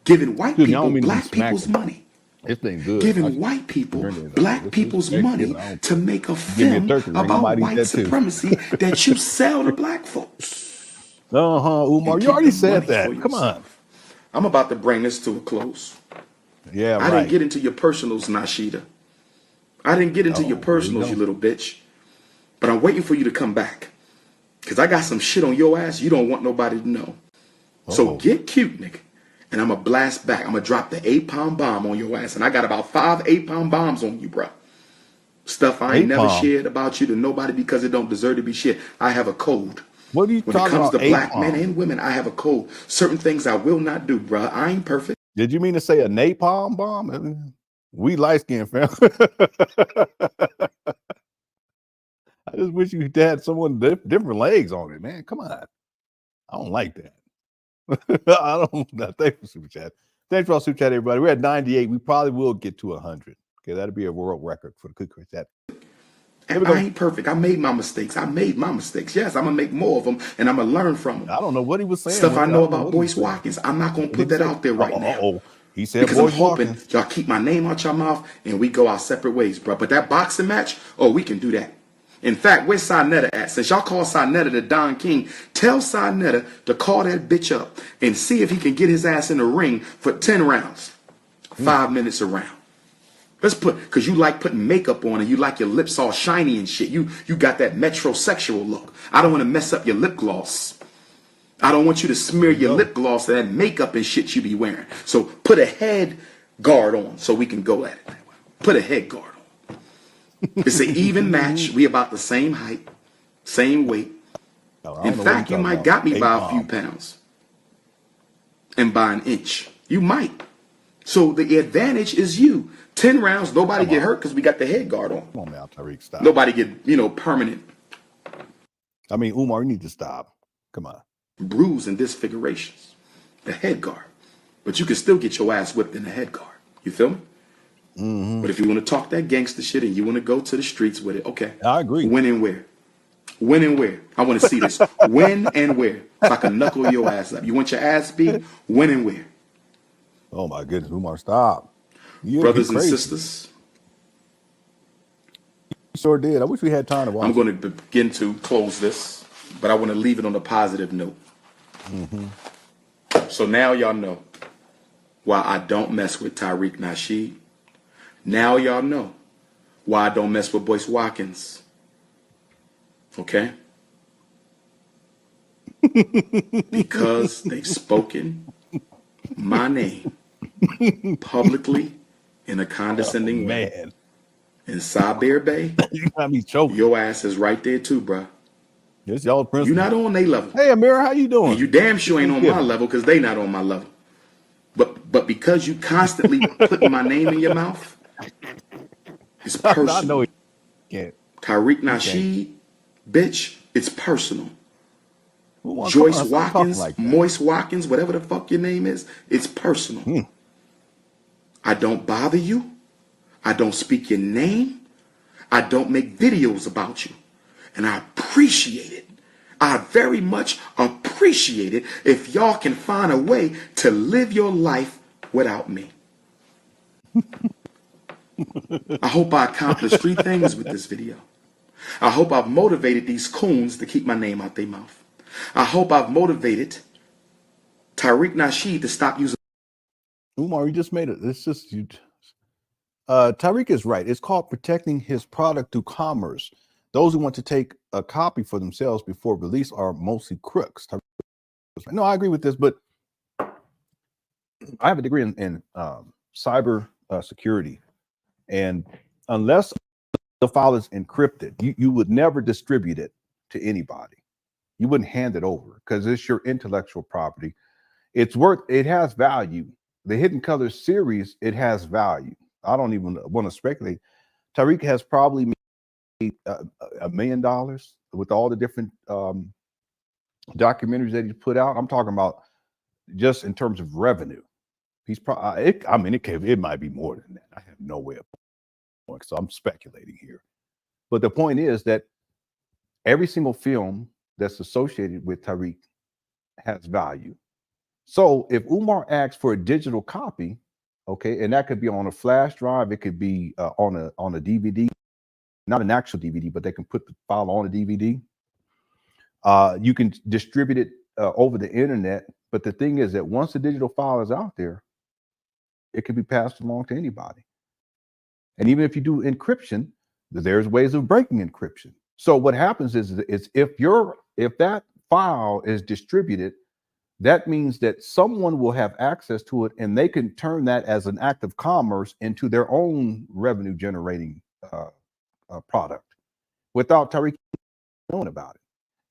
giving white people black people's money. This thing good. Giving white people black people's money to make a film about white supremacy that you sell to black folks. Umar, you already said that. Come on. I'm about to bring this to a close. Yeah, I didn't get into your personals, Nashida. I didn't get into your personals, you little bitch. But I'm waiting for you to come back. Because I got some shit on your ass you don't want nobody to know. So get cute, nigga. And I'm going to blast back. I'm going to drop the 8-pound bomb on your ass. And I got about 5 8-pound bombs on you, bro. Stuff I ain't never shared about you to nobody because it don't deserve to be shared. I have a code. What are you talking about? When it comes to black men and women, I have a code. Certain things I will not do, bro. I ain't perfect. Did you mean to say a napalm bomb? We light-skinned, fam. I just wish you had someone different legs on it, man. Come on. I don't like that. I don't. Thanks for super chat. Thanks for all super chat, everybody. We're at 98. We probably will get to 100. Okay, that'll be a world record for the Cookie Chat. Here we I go. ain't perfect. I made my mistakes. Yes, I'm gonna make more of them, and I'm gonna learn from them. I don't know what he was saying. Stuff I know about what he was Boyce saying. Watkins, I'm not gonna What did put he that say? out there right now. Oh, he said Because I'm Boyce hoping Watkins. y'all keep my name out your mouth and we go our separate ways, bro. But that boxing match, oh, we can do that. In fact, where's Sinetta at? Since y'all call Sinetta the Don King, tell Sinetta to call that bitch up and see if he can get his ass in the ring for 10 rounds, 5 minutes a round. Let's because you like putting makeup on and you like your lips all shiny and shit. You got that metrosexual look. I don't want to mess up your lip gloss. I don't want you to smear your lip gloss and that makeup and shit you be wearing. So put a head guard on so we can go at it. Put a head guard on. It's an even match. We about the same height, same weight. In fact, you might got me by a few pounds and by an inch. You might. So the advantage is you. 10 rounds, nobody get hurt because we got the head guard on. Come on now, Tariq, stop. Nobody get, permanent. I mean, Umar, you need to stop. Come on. Bruise and disfigurations. The head guard. But you can still get your ass whipped in the head guard. You feel me? Mm-hmm. But if you want to talk that gangster shit and you want to go to the streets with it, okay. I agree. When and where? When and where? I want to see this. When and where? So I can knuckle your ass up. You want your ass beat? When and where? Oh my goodness, Umar, stop. Brothers and sisters. You sure did. I wish we had time to watch. I'm going to begin to close this, but I want to leave it on a positive note. Mm-hmm. So now y'all know why I don't mess with Tariq Nasheed. Now y'all know why I don't mess with Boyce Watkins. Okay? Because they've spoken my name publicly in a condescending way. In Sabir Bay, you got me choking. Your ass is right there too, bro. Yes, y'all principal. You're not on their level. Hey, Amira, how you doing? And you damn sure ain't on my level because they not on my level. But because you constantly putting my name in your mouth, it's personal. I know you can't. Tariq Nasheed, bitch, it's personal. Joyce Watkins, Moise Watkins, whatever the fuck your name is, it's personal. I don't bother you. I don't speak your name. I don't make videos about you. And I appreciate it. I very much appreciate it if y'all can find a way to live your life without me. I hope I accomplished 3 things with this video. I hope I've motivated these coons to keep my name out their mouth. I hope I've motivated Tariq Nasheed to stop using. Umar, you just made it. It's just you. Tariq is right. It's called protecting his product through commerce. Those who want to take a copy for themselves before release are mostly crooks. No, I agree with this, but I have a degree in cyber security, and unless the file is encrypted, you would never distribute it to anybody. You wouldn't hand it over because it's your intellectual property. It has value. The Hidden Colors series, it has value. I don't even want to speculate. Tariq has probably made $1 million with all the different documentaries that he's put out. I'm talking about just in terms of revenue. He's probably, it might be more than that. I have no way of knowing, so I'm speculating here. But the point is that every single film that's associated with Tariq has value. So if Umar asks for a digital copy, okay, and that could be on a flash drive, it could be on a DVD, not an actual DVD, but they can put the file on a DVD. You can distribute it over the internet, but the thing is that once the digital file is out there, it can be passed along to anybody. And even if you do encryption, there's ways of breaking encryption. So what happens is if that file is distributed, that means that someone will have access to it and they can turn that as an act of commerce into their own revenue generating product without Tariq knowing about it.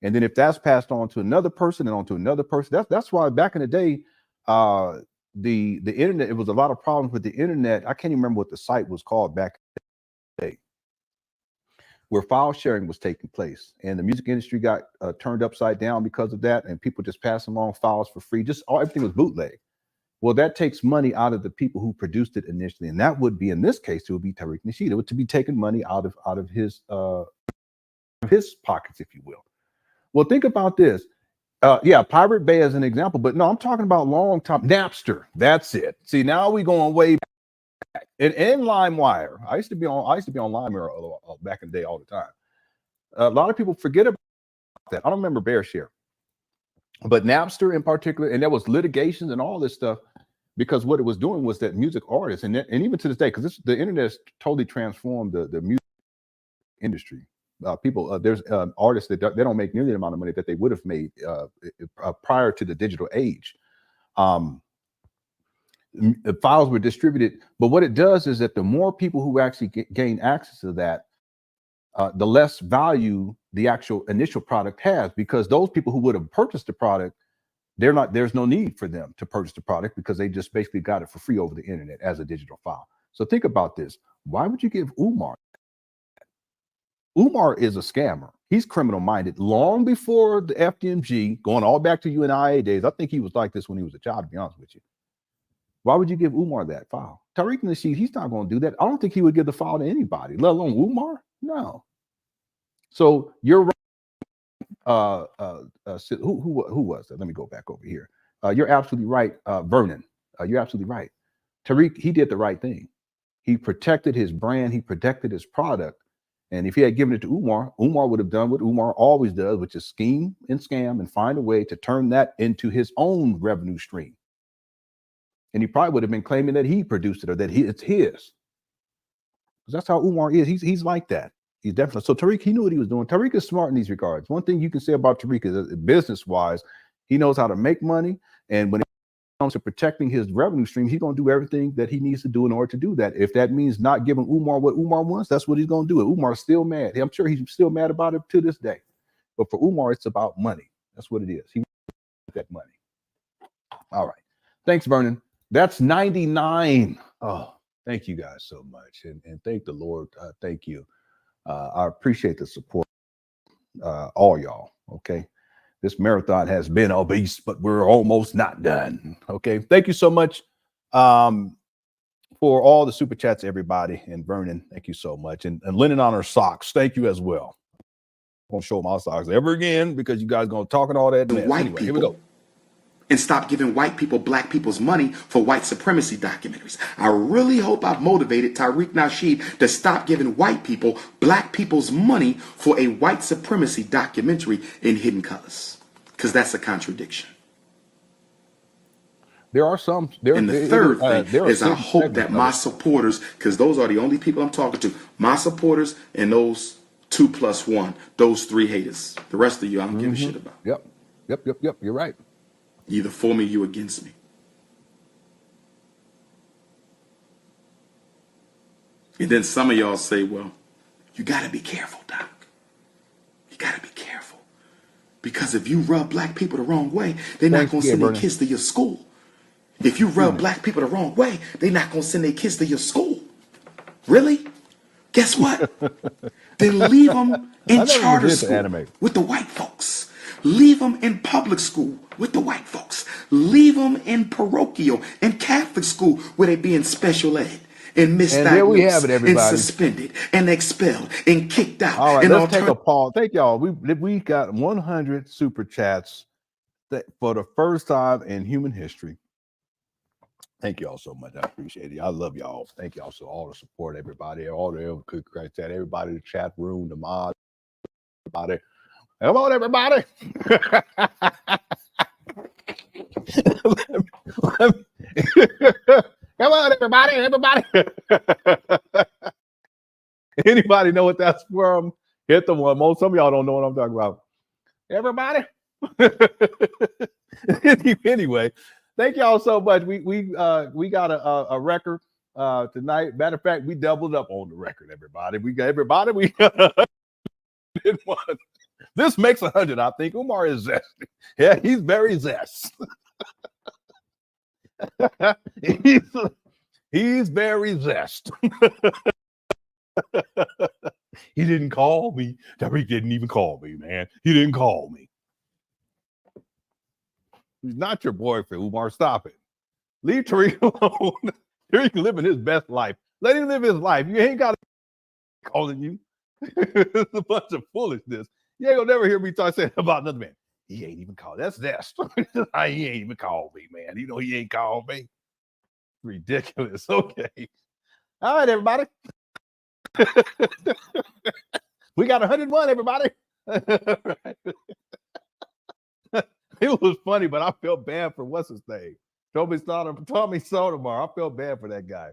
And then if that's passed on to another person and on to another person, that's why back in the day, the internet, it was a lot of problems with the internet. I can't even remember what the site was called back in the day, where file sharing was taking place, and the music industry got turned upside down because of that, and people just passing along files for free. Everything was bootleg, Well, that takes money out of the people who produced it initially, and that would be, in this case, it would be Tariq Nasheed. It would to be taking money out of his pockets, if you will. Well, think about this. Yeah, Pirate Bay as an example, but no, I'm talking about long time. Napster. That's it. See, now we going way back. And LimeWire. I used to be on LimeWire back in the day all the time. A lot of people forget about that. I don't remember BearShare, but Napster in particular, and there was litigations and all this stuff, because what it was doing was that music artists, and even to this day, because the internet has totally transformed the music industry. There's artists that they don't make nearly the amount of money that they would have made prior to the digital age. The files were distributed, but what it does is that the more people who actually gain access to that, the less value the actual initial product has, because those people who would have purchased the product, there's no need for them to purchase the product because they just basically got it for free over the internet as a digital file. So think about this. Why would you give Umar? Umar is a scammer. He's criminal minded long before the FDMG, going all back to UNIA days. I think he was like this when he was a child, to be honest with you. Why would you give Umar that file? Tariq Nasheed, he's not going to do that. I don't think he would give the file to anybody, let alone Umar. No. So you're right. Who was that? Let me go back over here. You're absolutely right, Vernon. You're absolutely right. Tariq, he did the right thing. He protected his brand. He protected his product. And if he had given it to Umar, Umar would have done what Umar always does, which is scheme and scam and find a way to turn that into his own revenue stream. And he probably would have been claiming that he produced it or that it's his. Because that's how Umar is. He's like that. He's definitely. So Tariq, he knew what he was doing. Tariq is smart in these regards. One thing you can say about Tariq is business-wise, he knows how to make money. And when it comes to protecting his revenue stream, he's going to do everything that he needs to do in order to do that. If that means not giving Umar what Umar wants, that's what he's going to do. Umar's still mad. I'm sure he's still mad about it to this day. But for Umar, it's about money. That's what it is. He wants that money. All right. Thanks, Vernon. That's 99. Oh, thank you guys so much. And thank the Lord. Thank you. I appreciate the support, all y'all. Okay. This marathon has been obese, but we're almost not done. Okay. Thank you so much for all the super chats, everybody. And Vernon, thank you so much. And LenonHonor socks, thank you as well. I won't show my socks ever again because you guys going to talk and all that. Anyway, here we go. And stop giving white people black people's money for white supremacy documentaries. I really hope I've motivated Tariq Nasheed to stop giving white people black people's money for a white supremacy documentary in Hidden Colors, because that's a contradiction. There are some. And the third thing is I hope that my supporters, because those are the only people I'm talking to, my supporters and those 2+1, those 3 haters. The rest of you I don't give a shit about. Yep. You're right. Either for me, you against me. And then some of y'all say, well, you got to be careful, Doc. You got to be careful. Because if you rub black people the wrong way, they're not going to send their kids to your school. If you rub black people the wrong way, they're not going to send their kids to your school. Really? Guess what? Then leave them in charter school with the white folks. Leave them in public school with the white folks. Leave them in parochial and Catholic school where they be in special ed and misdiagnosed, and there we have it, everybody. And suspended and expelled and kicked out. All right, let's take a pause. Thank y'all. We got 100 super chats for the first time in human history. Thank y'all so much. I appreciate it. I love y'all. Thank y'all so all the support, everybody, all the chat, everybody in the chat room, the mods, everybody. Hello, everybody. Come on, everybody. Anybody know what that's from? Hit the one. Some of y'all don't know what I'm talking about. Everybody. Anyway, thank y'all so much. We got a record tonight. Matter of fact, we doubled up on the record, everybody. We did one. This makes 100. I think Umar is zesty. Yeah, he's very zest. he's very zest. He didn't call me. Tariq didn't even call me, man. He didn't call me. He's not your boyfriend, Umar. Stop it. Leave Tariq alone. Tariq living his best life. Let him live his life. You ain't got to calling you. It's a bunch of foolishness. You ain't gonna never hear me talk saying about another man. He ain't even called. That's Zest. He ain't even called me, man. You know he ain't called me. Ridiculous. Okay. All right, everybody. We got 101, everybody. It was funny, but I felt bad for what's his name. Tommy Sotomayor. I felt bad for that guy.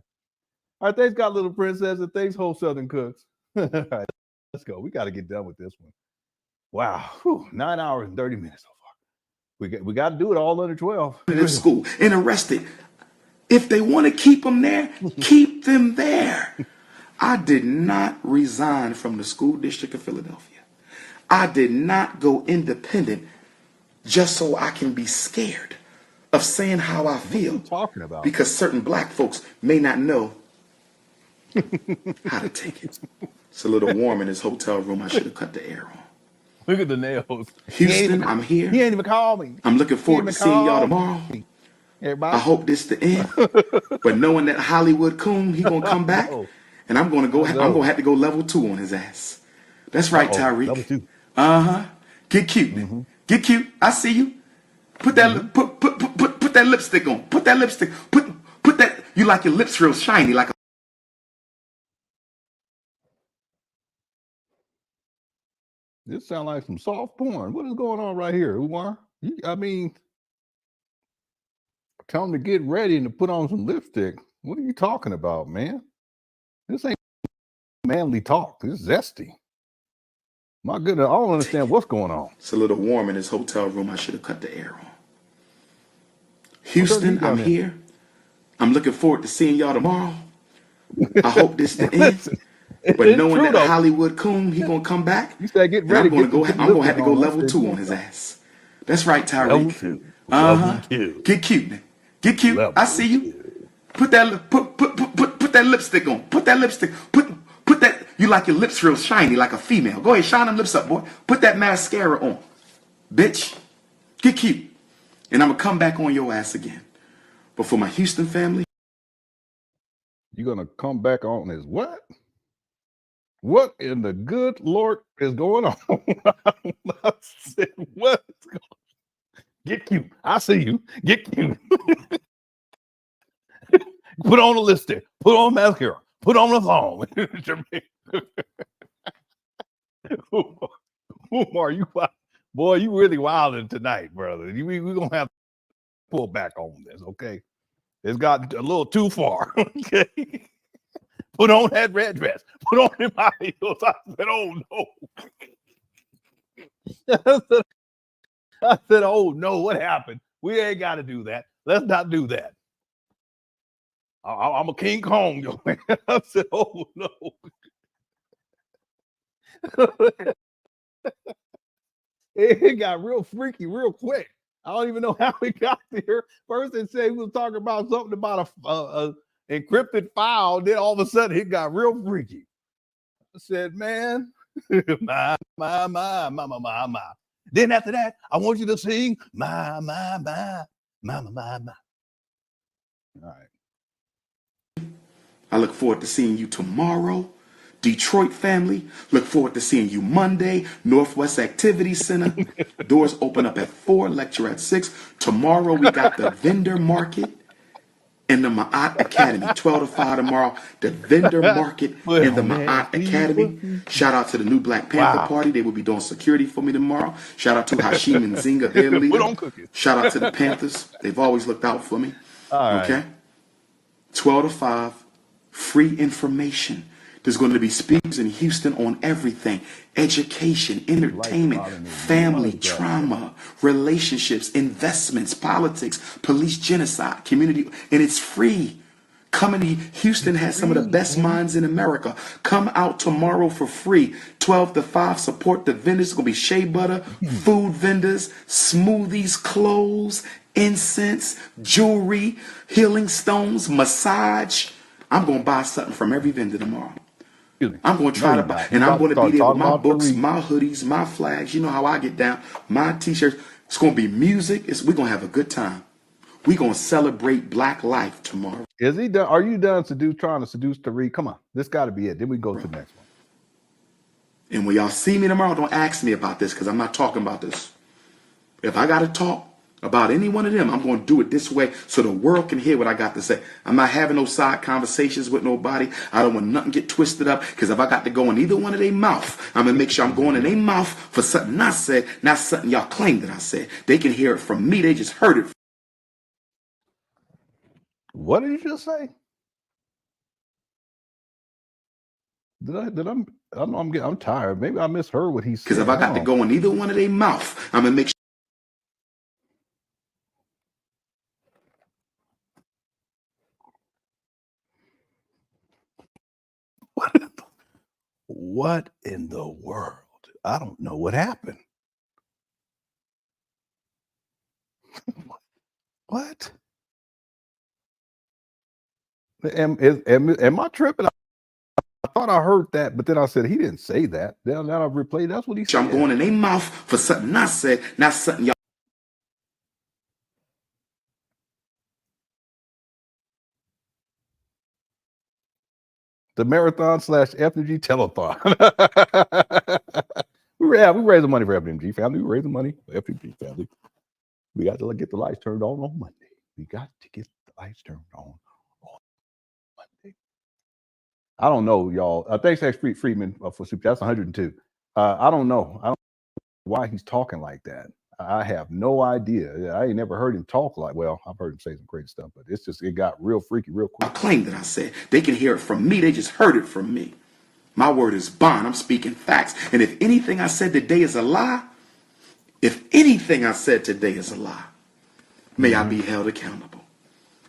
All right, thanks, got Little Princess, and thanks, Whole Southern Cooks. All right, let's go. We got to get done with this one. Wow, 9 hours and 30 minutes so far. We got to do it all under 12. In school and arrested. If they want to keep them there, keep them there. I did not resign from the school district of Philadelphia. I did not go independent just so I can be scared of saying how I feel. Talking about because certain black folks may not know how to take it. It's a little warm in this hotel room. I should have cut the air on. Look at the nails. Houston, I'm here. He ain't even called me. I'm looking forward to seeing y'all tomorrow. Everybody. I hope this the end. But knowing that Hollywood coon, he gonna come back, and I'm gonna have to go level 2 on his ass. That's right, Tyreek. Level 2. Get cute. Get cute. I see you. Put that put that lipstick on. Put that lipstick. Put that. You like your lips real shiny, like a. This sounds like some soft porn. What is going on right here, Umar? I mean, tell him to get ready and to put on some lipstick. What are you talking about, man? This ain't manly talk. This is zesty. My goodness, I don't understand what's going on. It's a little warm in this hotel room. I should have cut the air on. Houston, I'm here. I'm looking forward to seeing y'all tomorrow. I hope this the end. But knowing that Hollywood coon, he gonna come back. You said get ready. I'm gonna have to go level 2 on his ass. That's right, Tyreek. Get cute. Get cute. I see you. Put that lipstick on. Put that lipstick. Put that. You like your lips real shiny, like a female. Go ahead, shine them lips up, boy. Put that mascara on, bitch. Get cute. And I'm gonna come back on your ass again. But for my Houston family, you're gonna come back on his what? What in the good Lord is going on? I said, what? Get cute. I see you. Get cute. Put on a lipstick. Put on mascara. Put on the thong. Umar, you really wilding tonight, brother. We're going to have to pull back on this, okay? It's got a little too far, okay? Put on that red dress. Put on them high heels. I said, oh, no. I said, oh, no, what happened? We ain't got to do that. Let's not do that. I'm a King Kong, yo, man. I said, oh, no. It got real freaky real quick. I don't even know how it got there. First, they said we was talking about something about a encrypted file. Then all of a sudden, it got real freaky. I said, man, my. Then after that, I want you to sing my. All right. I look forward to seeing you tomorrow. Detroit family, look forward to seeing you Monday. Northwest Activity Center. Doors open up at 4, lecture at 6. Tomorrow we got the vendor market in the Ma'at Academy. 12 to 5 tomorrow. The vendor market in the Ma'at Academy. Shout out to the new Black Panther Party. They will be doing security for me tomorrow. Shout out to Hashim and Zinga, their leader. Shout out to the Panthers. They've always looked out for me. Okay? 12 to 5. Free information. There's going to be speakers in Houston on everything: education, entertainment, family, trauma, relationships, investments, politics, police genocide, community, and it's free. Coming to Houston has some of the best minds in America. Come out tomorrow for free. 12 to 5. Support the vendors. It's going to be shea butter, food vendors, smoothies, clothes, incense, jewelry, healing stones, massage. I'm going to buy something from every vendor tomorrow. I'm going to try to buy, and I'm going to be there with my books, my hoodies, my flags. You know how I get down, my t-shirts. It's going to be music. We're going to have a good time. We gonna celebrate Black life tomorrow. Is he done? Are you done trying to seduce Tariq? Come on, this got to be it. Then we go to the next one. And when y'all see me tomorrow, don't ask me about this because I'm not talking about this. If I gotta talk about any one of them, I'm gonna do it this way so the world can hear what I got to say. I'm not having no side conversations with nobody. I don't want nothing get twisted up because if I got to go in either one of their mouth, I'm gonna make sure I'm going in their mouth for something I said, not something y'all claim that I said. They can hear it from me. They just heard it. What did you just say? I'm tired. Maybe I misheard what he said. Because if I got to go in either one of their mouth, I'm gonna make sure. What in the world? I don't know what happened. What? Am I tripping? I thought I heard that, but then I said he didn't say that. Now I've replayed. That's what he said. I'm going in their mouth for something I said, not something y'all. The marathon / FDMG telethon. we raising money for FDMG family. We raising money for FDMG family. We got to get the lights turned on Monday. We got to get the lights turned on Monday. I don't know, y'all. Thanks, X Freeman, for super. That's 102. I don't know. I don't know why he's talking like that. I have no idea. I ain't never heard him talk like. Well, I've heard him say some crazy stuff, but it got real freaky real quick. I claim that I said they can hear it from me. They just heard it from me. My word is bond. I'm speaking facts. And if anything I said today is a lie, may I be held accountable.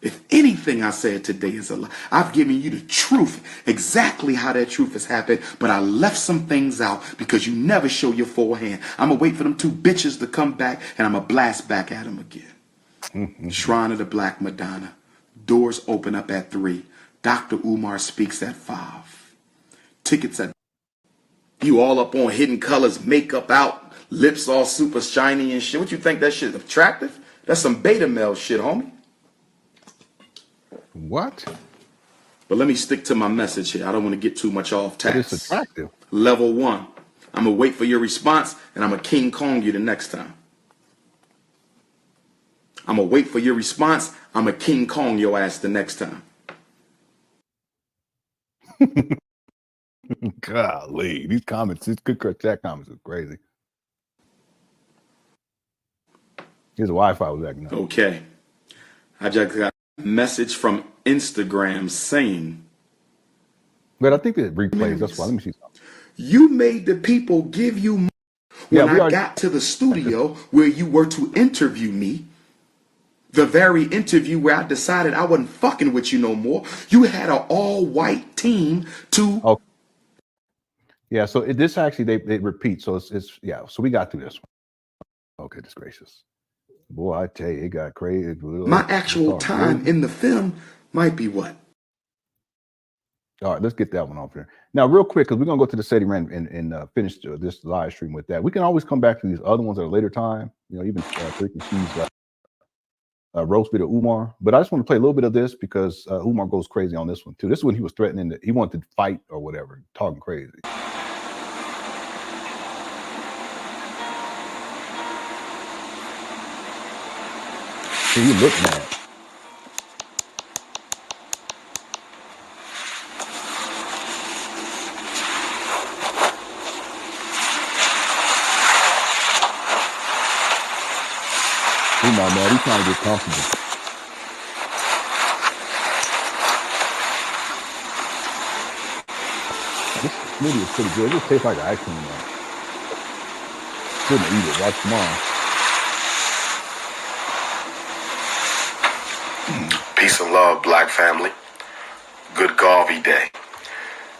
If anything I said today is a lie, I've given you the truth, exactly how that truth has happened, but I left some things out because you never show your full hand. I'm going to wait for them two bitches to come back, and I'm going to blast back at them again. Shrine of the Black Madonna. Doors open up at 3. Dr. Umar speaks at 5. Tickets at... You all up on Hidden Colors, makeup out, lips all super shiny and shit. What you think that shit is attractive? That's some beta male shit, homie. What? But let me stick to my message here. I don't want to get too much off task. It's attractive. Level 1. I'm going to wait for your response, and I'm going to King Kong you the next time. I'm going to wait for your response. I'm going to King Kong your ass the next time. Golly, these comments, these good chat comments are crazy. His Wi-Fi was acting up. Okay. I just got a message from Instagram saying... But I think it replays. That's why. Let me see something. You made the people give you money when I got to the studio where you were to interview me. The very interview where I decided I wasn't fucking with you no more. You had an all-white team to... Okay. Yeah, so this actually, they repeat. So it's yeah, so we got through this one. Okay, just gracious. Boy, I tell you, it got crazy. My actual time in the film might be what? All right, let's get that one off there. Now, real quick, because we're going to go to the setting rant and finish this live stream with that. We can always come back to these other ones at a later time. You know, even freaking she's roast bit of Umar. But I just want to play a little bit of this because Umar goes crazy on this one, too. This is when he was threatening that he wanted to fight or whatever, talking crazy. See, you look mad. He's not mad. He's trying to get comfortable. This smoothie is pretty good. It just tastes like ice cream now. Couldn't eat it. That's tomorrow. Peace and love, Black family. Good Garvey Day.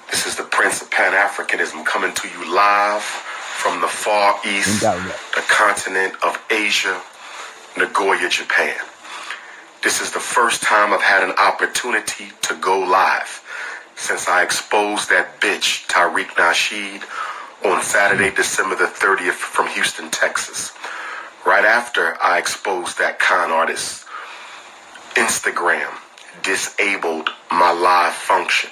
This is the Prince of Pan Africanism coming to you live from the far east, the continent of Asia, Nagoya, Japan. This is the first time I've had an opportunity to go live since I exposed that bitch, Tariq Nasheed, on Saturday, December the 30th from Houston, Texas. Right after I exposed that con artist, Instagram disabled my live function.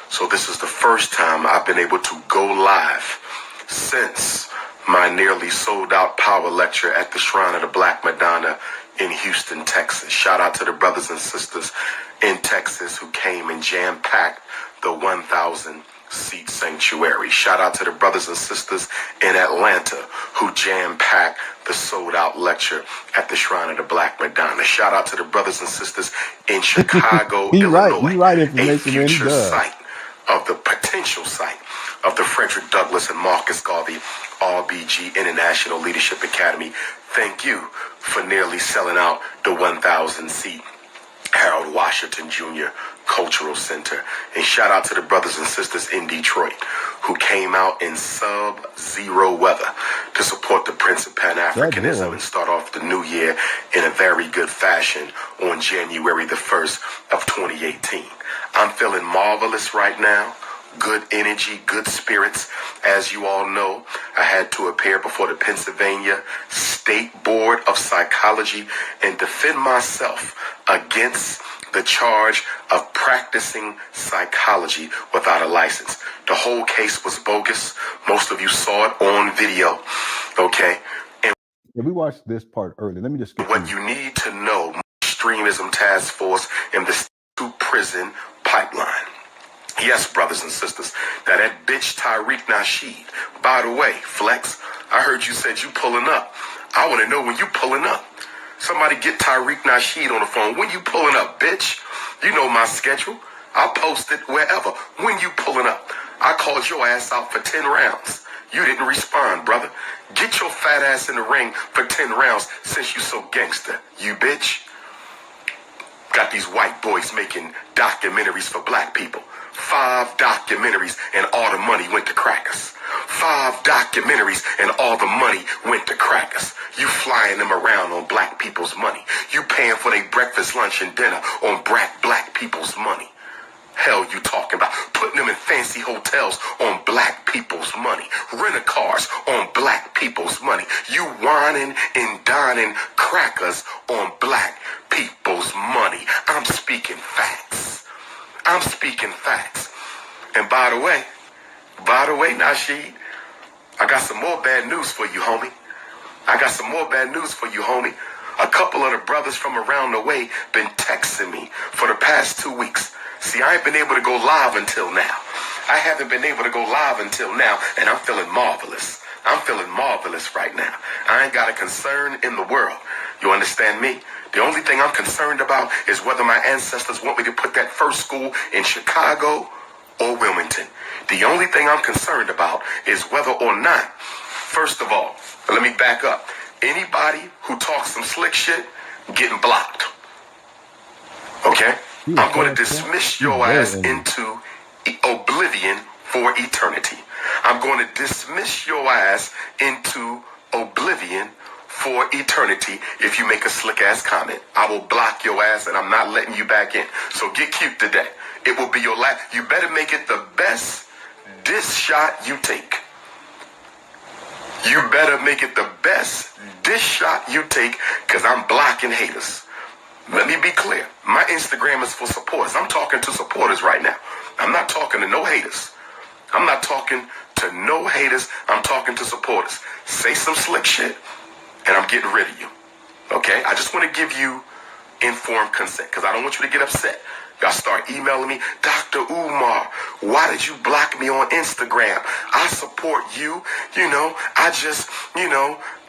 So this is the first time I've been able to go live since my nearly sold out power lecture at the Shrine of the Black Madonna in Houston, Texas. Shout out to the brothers and sisters in Texas who came and jam-packed the 1,000 seat sanctuary. Shout out to the brothers and sisters in Atlanta who jam-packed the sold-out lecture at the Shrine of the Black Madonna. Shout out to the brothers and sisters in Chicago, Illinois, a future site of the potential site of the Frederick Douglass and Marcus Garvey RBG International Leadership Academy. Thank you for nearly selling out the 1,000 seat Harold Washington Jr. Cultural Center. And shout out to the brothers and sisters in Detroit who came out in sub-zero weather to support the Prince of Pan Africanism and start off the new year in a very good fashion on January the 1st of 2018. I'm feeling marvelous right now. Good energy, good spirits. As you all know, I had to appear before the Pennsylvania State Board of Psychology and defend myself against the charge of practicing psychology without a license. The whole case was bogus. Most of you saw it on video, okay? And we watched this part earlier. Let me just get what you need to know, Extremism Task Force and the to prison pipeline. Yes, brothers and sisters, now that bitch Tariq Nasheed. By the way, Flex, I heard you said you pulling up. I want to know when you pulling up. Somebody get Tariq Nasheed on the phone. When you pulling up, bitch? You know my schedule. I'll post it wherever. When you pulling up? I called your ass out for 10 rounds. You didn't respond, brother. Get your fat ass in the ring for 10 rounds since you so gangster. You bitch. Got these white boys making documentaries for black people. 5 documentaries and all the money went to crackers. 5 documentaries and all the money went to crackers. You flying them around on black people's money. You paying for their breakfast, lunch, and dinner on black people's money. Hell you talking about? Putting them in fancy hotels on black people's money. Rent-a-cars on black people's money. You whining and dining crackers on black people's money. I'm speaking facts. I'm speaking facts. And by the way, Nasheed, I got some more bad news for you, homie. I got some more bad news for you, homie. A couple of the brothers from around the way been texting me for the past 2 weeks. See, I ain't been able to go live until now. I haven't been able to go live until now, and I'm feeling marvelous. I'm feeling marvelous right now. I ain't got a concern in the world. You understand me? The only thing I'm concerned about is whether my ancestors want me to put that first school in Chicago or Wilmington. The only thing I'm concerned about is whether or not, first of all, let me back up. Anybody who talks some slick shit, getting blocked. Okay? I'm going to dismiss your ass into oblivion for eternity. I'm going to dismiss your ass into oblivion for eternity if you make a slick ass comment. I will block your ass and I'm not letting you back in. So get cute today. It will be your last. You better make it the best diss shot you take. You better make it the best diss shot you take, because I'm blocking haters. Let me be clear. My Instagram is for supporters. I'm talking to supporters right now. I'm not talking to no haters. I'm not talking to no haters. I'm talking to supporters. Say some slick shit and I'm getting rid of you. Okay? I just want to give you informed consent because I don't want you to get upset. Y'all start emailing me, Dr. Umar, why did you block me on Instagram? I support you. You know, I just,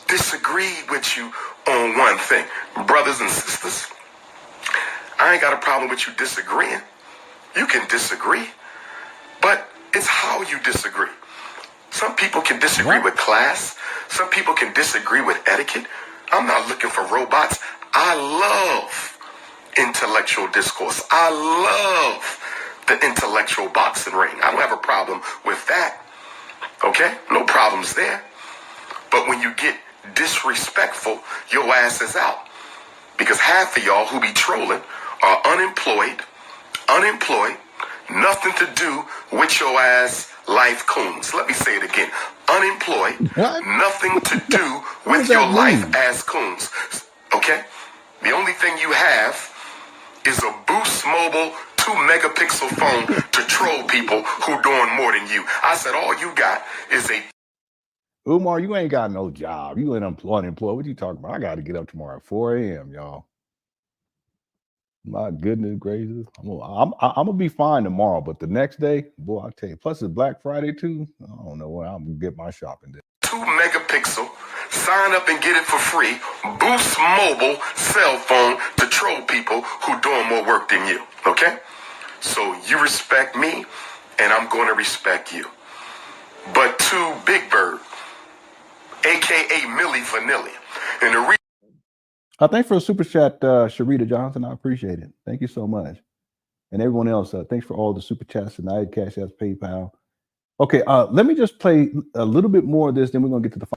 disagree with you on one thing. Brothers and sisters, I ain't got a problem with you disagreeing. You can disagree, but it's how you disagree. Some people can disagree with class. Some people can disagree with etiquette. I'm not looking for robots. I love intellectual discourse. I love the intellectual boxing ring. I don't have a problem with that. Okay? No problems there. But when you get disrespectful, your ass is out. Because half of y'all who be trolling are unemployed, nothing to do with your ass life coons. Let me say it again. Unemployed, nothing to do with your life as coons. Okay? The only thing you have is a Boost Mobile 2-megapixel phone to troll people who doing more than you. I said, all you got is a... Umar, you ain't got no job. You unemployed. What you talking about? I got to get up tomorrow at 4 a.m., y'all. My goodness gracious. I'm gonna be fine tomorrow, but the next day, boy, I tell you, plus it's Black Friday too. I don't know where I'm gonna get my shopping day. 2-megapixel. Sign up and get it for free. Boost Mobile cell phone to troll people who doing more work than you. Okay? So you respect me, and I'm going to respect you. But to Big Bird, a.k.a. Millie Vanilli, and the Thanks for a super chat, Sharita Johnson. I appreciate it. Thank you so much. And everyone else, thanks for all the super chats tonight. CashApp, PayPal. Okay, let me just play a little bit more of this, then we're going to get to the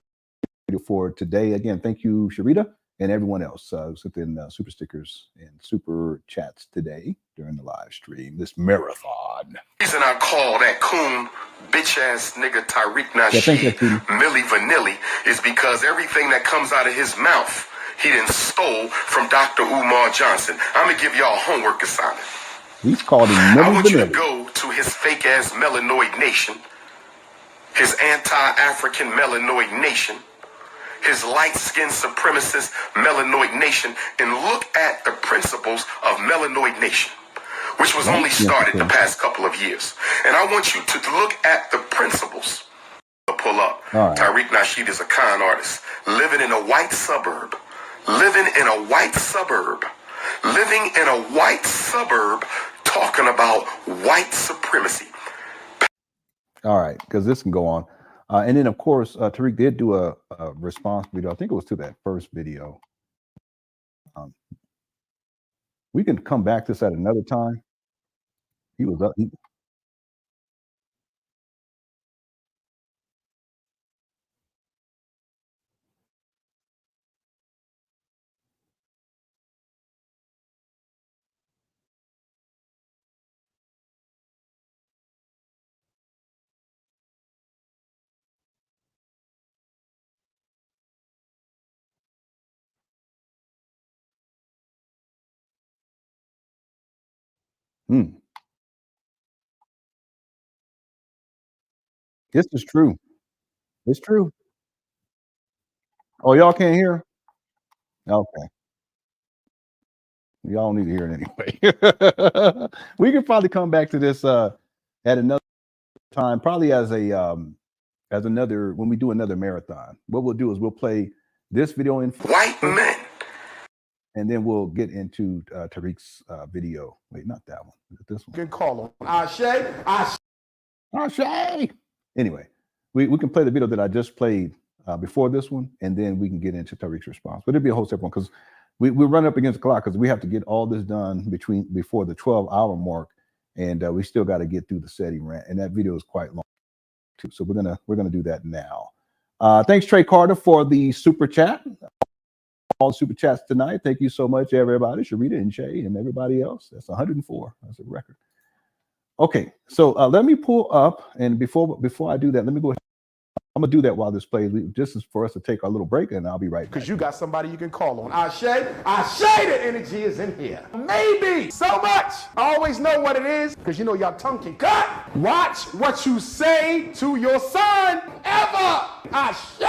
video for today. Again, thank you, Sharita, and everyone else who sent in super stickers and super chats today during the live stream, this marathon. The reason I call that coon bitch-ass nigga Tariq Nasheed Millie Vanilli is because everything that comes out of his mouth he done stole from Dr. Umar Johnson. I'm going to give y'all a homework assignment. He's called him I want you to go to his fake-ass Melanoid Nation, his anti-African Melanoid Nation, his light-skinned supremacist Melanoid Nation, and look at the principles of Melanoid Nation, which was only started the past couple of years. And I want you to look at the principles. Pull up. Tariq Nasheed is a con artist living in a white suburb. Living in a white suburb, talking about white supremacy. All right, because this can go on. And then, of course, Tariq did do a response video. I think it was to that first video. We can come back to this at another time. He was up. This is true. It's true. Oh, y'all can't hear? Okay. Y'all need to hear it anyway. We can probably come back to this at another time, probably as another when we do another marathon. What we'll do is we'll play this video in white men, and then we'll get into Tariq's video. Wait, not that one. This one. You can call on Ashe. Anyway, we can play the video that I just played before this one, and then we can get into Tariq's response. But it'll be a whole separate one because we're running up against the clock because we have to get all this done before the 12-hour mark, and we still got to get through the SETI rant, and that video is quite long too. So we're gonna do that now. Thanks, Trey Carter, for the super chat. All the super chats tonight. Thank you so much, everybody. Sharita and Shay and everybody else. That's 104. That's a record. Okay, so let me pull up, and before I do that, let me go ahead. I'm gonna do that while this plays. This is for us to take our little break, and I'll be right back. Because you got somebody you can call on. Ashe, the energy is in here. Maybe so much. I always know what it is, because you know y'all tongue can cut. Watch what you say to your son ever. Ashe.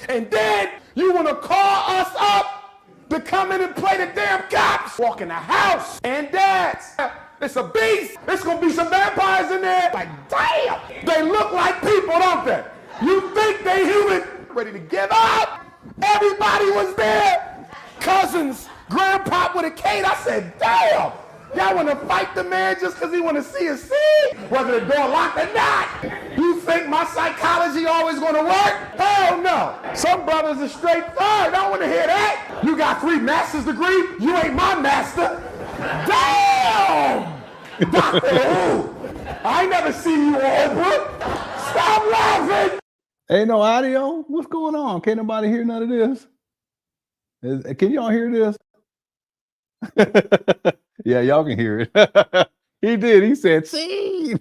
And then you want to call us up to come in and play the damn cops. Walk in the house and dance. It's a beast. There's gonna be some vampires in there. Like, damn. They look like people, don't they? You think they human? Ready to give up? Everybody was there. Cousins, grandpa with a cane. I said, damn. Y'all want to fight the man just because he want to see a scene? Whether the door locked or not. You think my psychology always going to work? Hell no. Some brothers are straight third. I don't want to hear that. You got 3 master's degree. You ain't my master. Damn. Dr. Who? I ain't never seen you on Oprah. Stop laughing. Ain't no audio? What's going on? Can't nobody hear none of this? Can y'all hear this? Yeah, y'all can hear it. He did. He said, "See."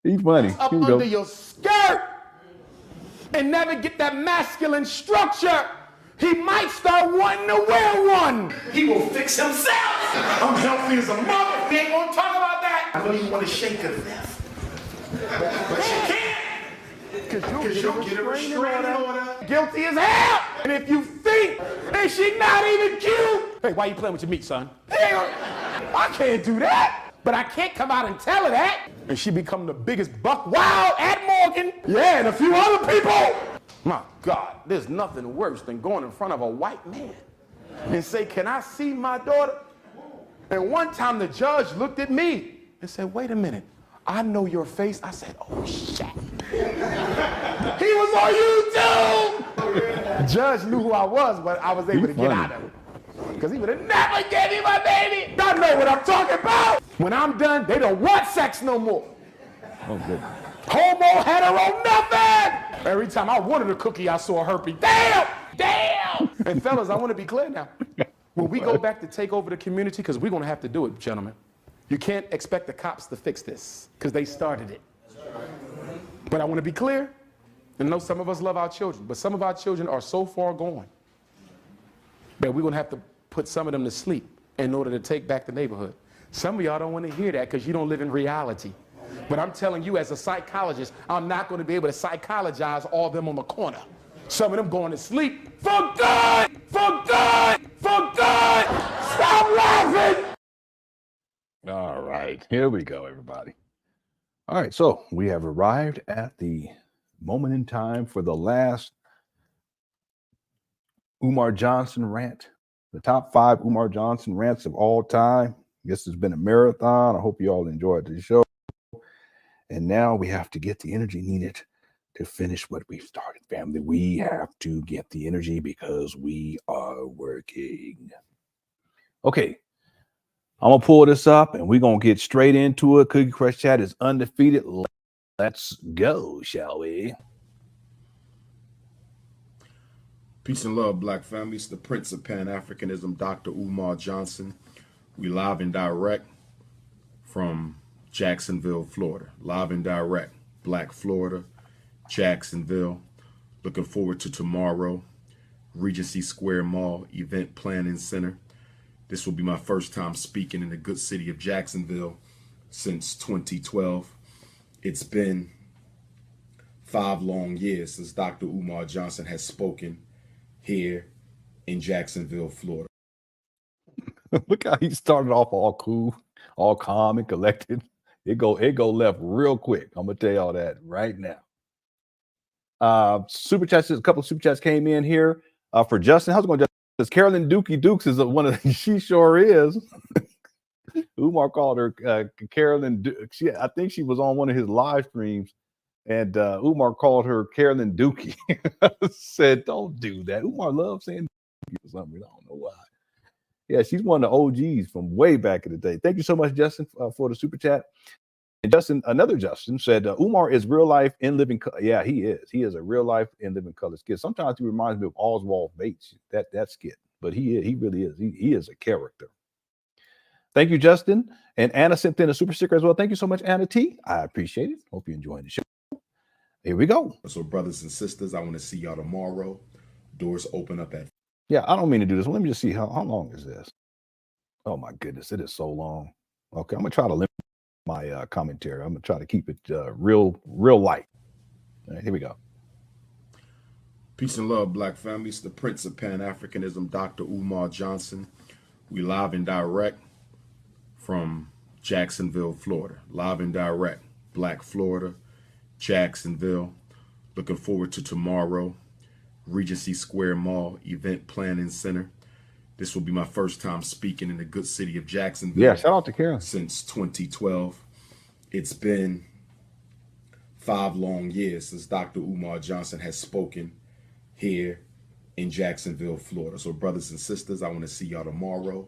He's funny. Up under your skirt and never get that masculine structure. he might start wanting to wear one. He will fix himself. I'm healthy as a mother. He ain't gonna talk about that. I know you want to shake her left, but you can't. Because you'll get a restraining order. Guilty as hell. And if you think that she's not even cute, hey, why you playing with your meat, son? I can't do that. But I can't come out and tell her that. And she become the biggest buck wild at Morgan. Yeah, and a few other people. My God, there's nothing worse than going in front of a white man and say, can I see my daughter? And one time the judge looked at me and said, wait a minute, I know your face. I said, oh, shit. He was on YouTube. The judge knew who I was, but I was able to get out of it. Because he would have never gave me my baby. I know what I'm talking about. When I'm done, they don't want sex no more. Oh, good. Homo, hetero, nothing. Every time I wanted a cookie, I saw a herpes. Damn! Damn! And fellas, I want to be clear now. When we go back to take over the community, because we're going to have to do it, gentlemen, you can't expect the cops to fix this, because they started it. But I want to be clear, and I know some of us love our children, but some of our children are so far gone that we're going to have to put some of them to sleep in order to take back the neighborhood. Some of y'all don't want to hear that because you don't live in reality. But I'm telling you, as a psychologist, I'm not going to be able to psychologize all of them on the corner. Some of them going to sleep for good! For good! For good! Stop laughing! All right, here we go, everybody. All right, so we have arrived at the moment in time for the last Umar Johnson rant, the top 5 Umar Johnson rants of all time. This has been a marathon. I hope you all enjoyed the show. And now we have to get the energy needed to finish what we've started, family. We have to get the energy because we are working. Okay, I'm going to pull this up and we're going to get straight into it. Cookie Crush Chat is undefeated. Let's go, shall we? Peace and love, Black family. It's the Prince of Pan Africanism, Dr. Umar Johnson. We live and direct from Jacksonville, Florida. Live and direct, Black Florida, Jacksonville. Looking forward to tomorrow. Regency Square Mall Event Planning Center. This will be my first time speaking in the good city of Jacksonville since 2012. It's been 5 long years since Dr. Umar Johnson has spoken here in Jacksonville, Florida. Look how he started off all cool, all calm and collected. It go left real quick. I'm gonna tell y'all that right now. Super chats, a couple of super chats came in here for Justin. How's it going, Justin? Carolyn Dukes is one of the, she sure is. Umar called her Carolyn. I think she was on one of his live streams, and Umar called her Carolyn Dookie. Said, "Don't do that." Umar loves saying Dookie or something. I don't know why. Yeah, she's one of the OGs from way back in the day. Thank you so much, Justin, for the super chat. And Justin, another Justin said, Umar is real life in living. Yeah, he is. He is a real life in living color skit. Sometimes he reminds me of Oswald Bates, that skit. But he really is. He is a character. Thank you, Justin. And Anna sent in a super sticker as well. Thank you so much, Anna T. I appreciate it. Hope you're enjoying the show. Here we go. So, brothers and sisters, I want to see y'all tomorrow. Doors open up at. Yeah, I don't mean to do this. Let me just see how long is this? Oh my goodness, it is so long. Okay, I'm gonna try to limit my commentary. I'm gonna try to keep it real light. All right, here we go. Peace and love, Black family. It's the Prince of Pan Africanism, Dr. Umar Johnson. We live and direct from Jacksonville, Florida. Live and direct, Black Florida, Jacksonville. Looking forward to tomorrow. Regency Square Mall Event Planning Center. This will be my first time speaking in the good city of Jacksonville. Yeah, shout out to Karen. Since 2012. It's been 5 long years since Dr. Umar Johnson has spoken here in Jacksonville, Florida. So, brothers and sisters, I want to see y'all tomorrow.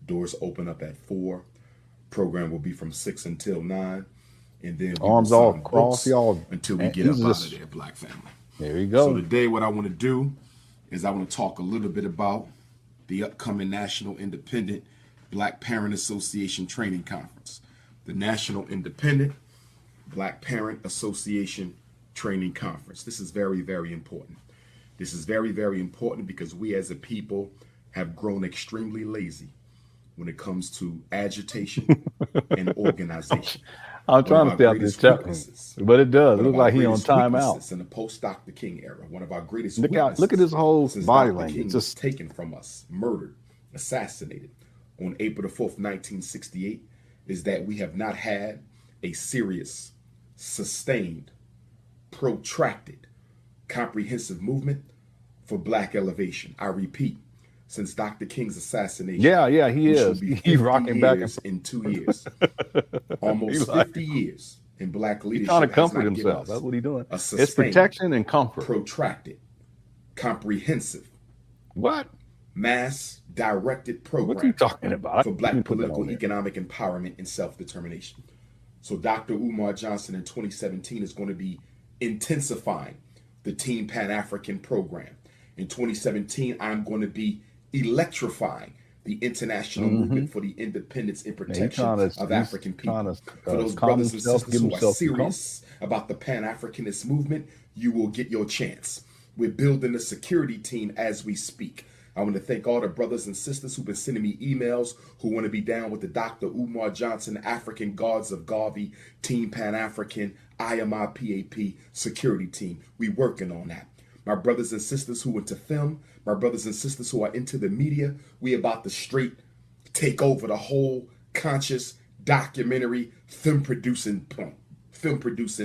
Doors open up at 4. Program will be from 6 until 9. And then arms all cross, y'all, until we get up out of there, Black family. There you go. So today what I want to do is I want to talk a little bit about the upcoming National Independent Black Parent Association Training Conference. The National Independent Black Parent Association Training Conference. This is very, very important. This is very, very important because we as a people have grown extremely lazy when it comes to agitation and organization. I'm trying to stay out this chatting, but it does. It looks like he on timeout. In the post-Dr. King era, one of our greatest look at his whole body language. King was taken from us, murdered, assassinated on April the 4th, 1968, is that we have not had a serious, sustained, protracted, comprehensive movement for Black elevation. I repeat, since Dr. King's assassination. Yeah, he is. He's rocking back in 2 years. Almost 50 years in Black leadership. He's trying to comfort himself. That's what he's doing. It's protection and comfort. Protracted, comprehensive. What? Mass directed program. What are you talking about? For Black political, economic empowerment and self-determination. So Dr. Umar Johnson in 2017 is going to be intensifying the Team Pan African program. In 2017, I'm going to be electrifying the international movement for the independence and protection of African people. For those brothers and sisters who are serious about the Pan-Africanist movement, you will get your chance. We're building a security team as we speak. I want to thank all the brothers and sisters who've been sending me emails who want to be down with the Dr. Umar Johnson African Guards of Garvey Team Pan-African IMIPAP security team. We working on that. My brothers and sisters who into film, my brothers and sisters who are into the media, we about to straight take over the whole conscious documentary film producing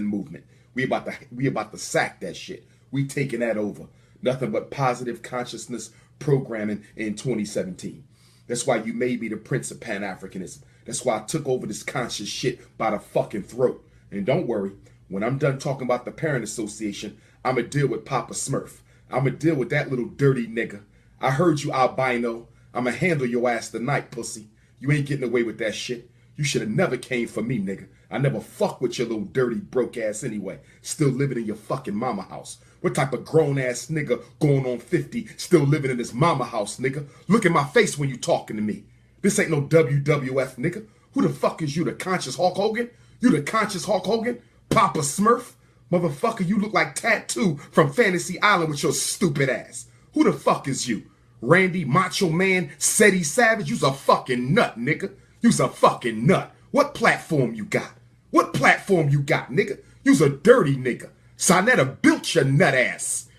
movement. We about to sack that shit. We taking that over. Nothing but positive consciousness programming in 2017. That's why you made me the Prince of Pan-Africanism. That's why I took over this conscious shit by the fucking throat. And don't worry, when I'm done talking about the Parent Association, I'ma deal with Papa Smurf. I'ma deal with that little dirty nigga. I heard you, albino. I'ma handle your ass tonight, pussy. You ain't getting away with that shit. You should have never came for me, nigga. I never fuck with your little dirty broke ass anyway. Still living in your fucking mama house. What type of grown ass nigga going on 50 still living in his mama house, nigga? Look at my face when you talking to me. This ain't no WWF, nigga. Who the fuck is you, the conscious Hulk Hogan? You the conscious Hulk Hogan? Papa Smurf? Motherfucker, you look like Tattoo from Fantasy Island with your stupid ass. Who the fuck is you? Randy Macho Man Seti Savage? You's a fucking nut, nigga. You's a fucking nut. What platform you got? What platform you got, nigga? You's a dirty nigga. Sonetta built your nut ass.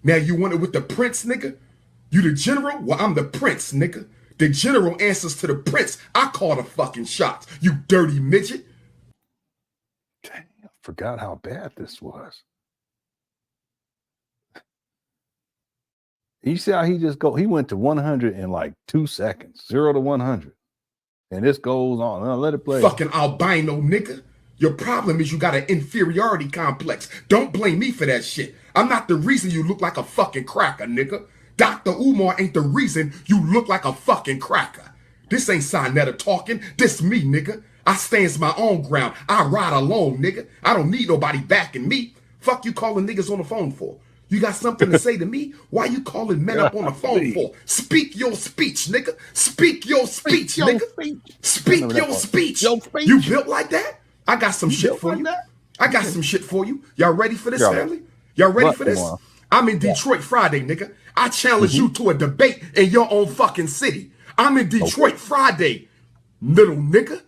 Now you want it with the prince, nigga? You the general? Well, I'm the prince, nigga. The general answers to the prince. I call the fucking shots, you dirty midget. Dang, I forgot how bad this was. You see how he went to 100 in like 2 seconds, 0 to 100. And this goes on. Let it play. Fucking albino nigga. Your problem is you got an inferiority complex. Don't blame me for that shit. I'm not the reason you look like a fucking cracker, nigga. Dr. Umar ain't the reason you look like a fucking cracker. This ain't Sonetta talking. This me, nigga. I stands my own ground. I ride alone, nigga. I don't need nobody backing me. Fuck you calling niggas on the phone for? You got something to say to me? Why you calling men up on the phone for? Speak your speech, nigga. Speak your speech, nigga. Speak your speech. You built like that? I got some shit for you. I got some shit for you. Y'all ready for this, family? Y'all ready for this? I'm in Detroit Friday, nigga. I challenge you to a debate in your own fucking city. I'm in Detroit Friday, little nigga.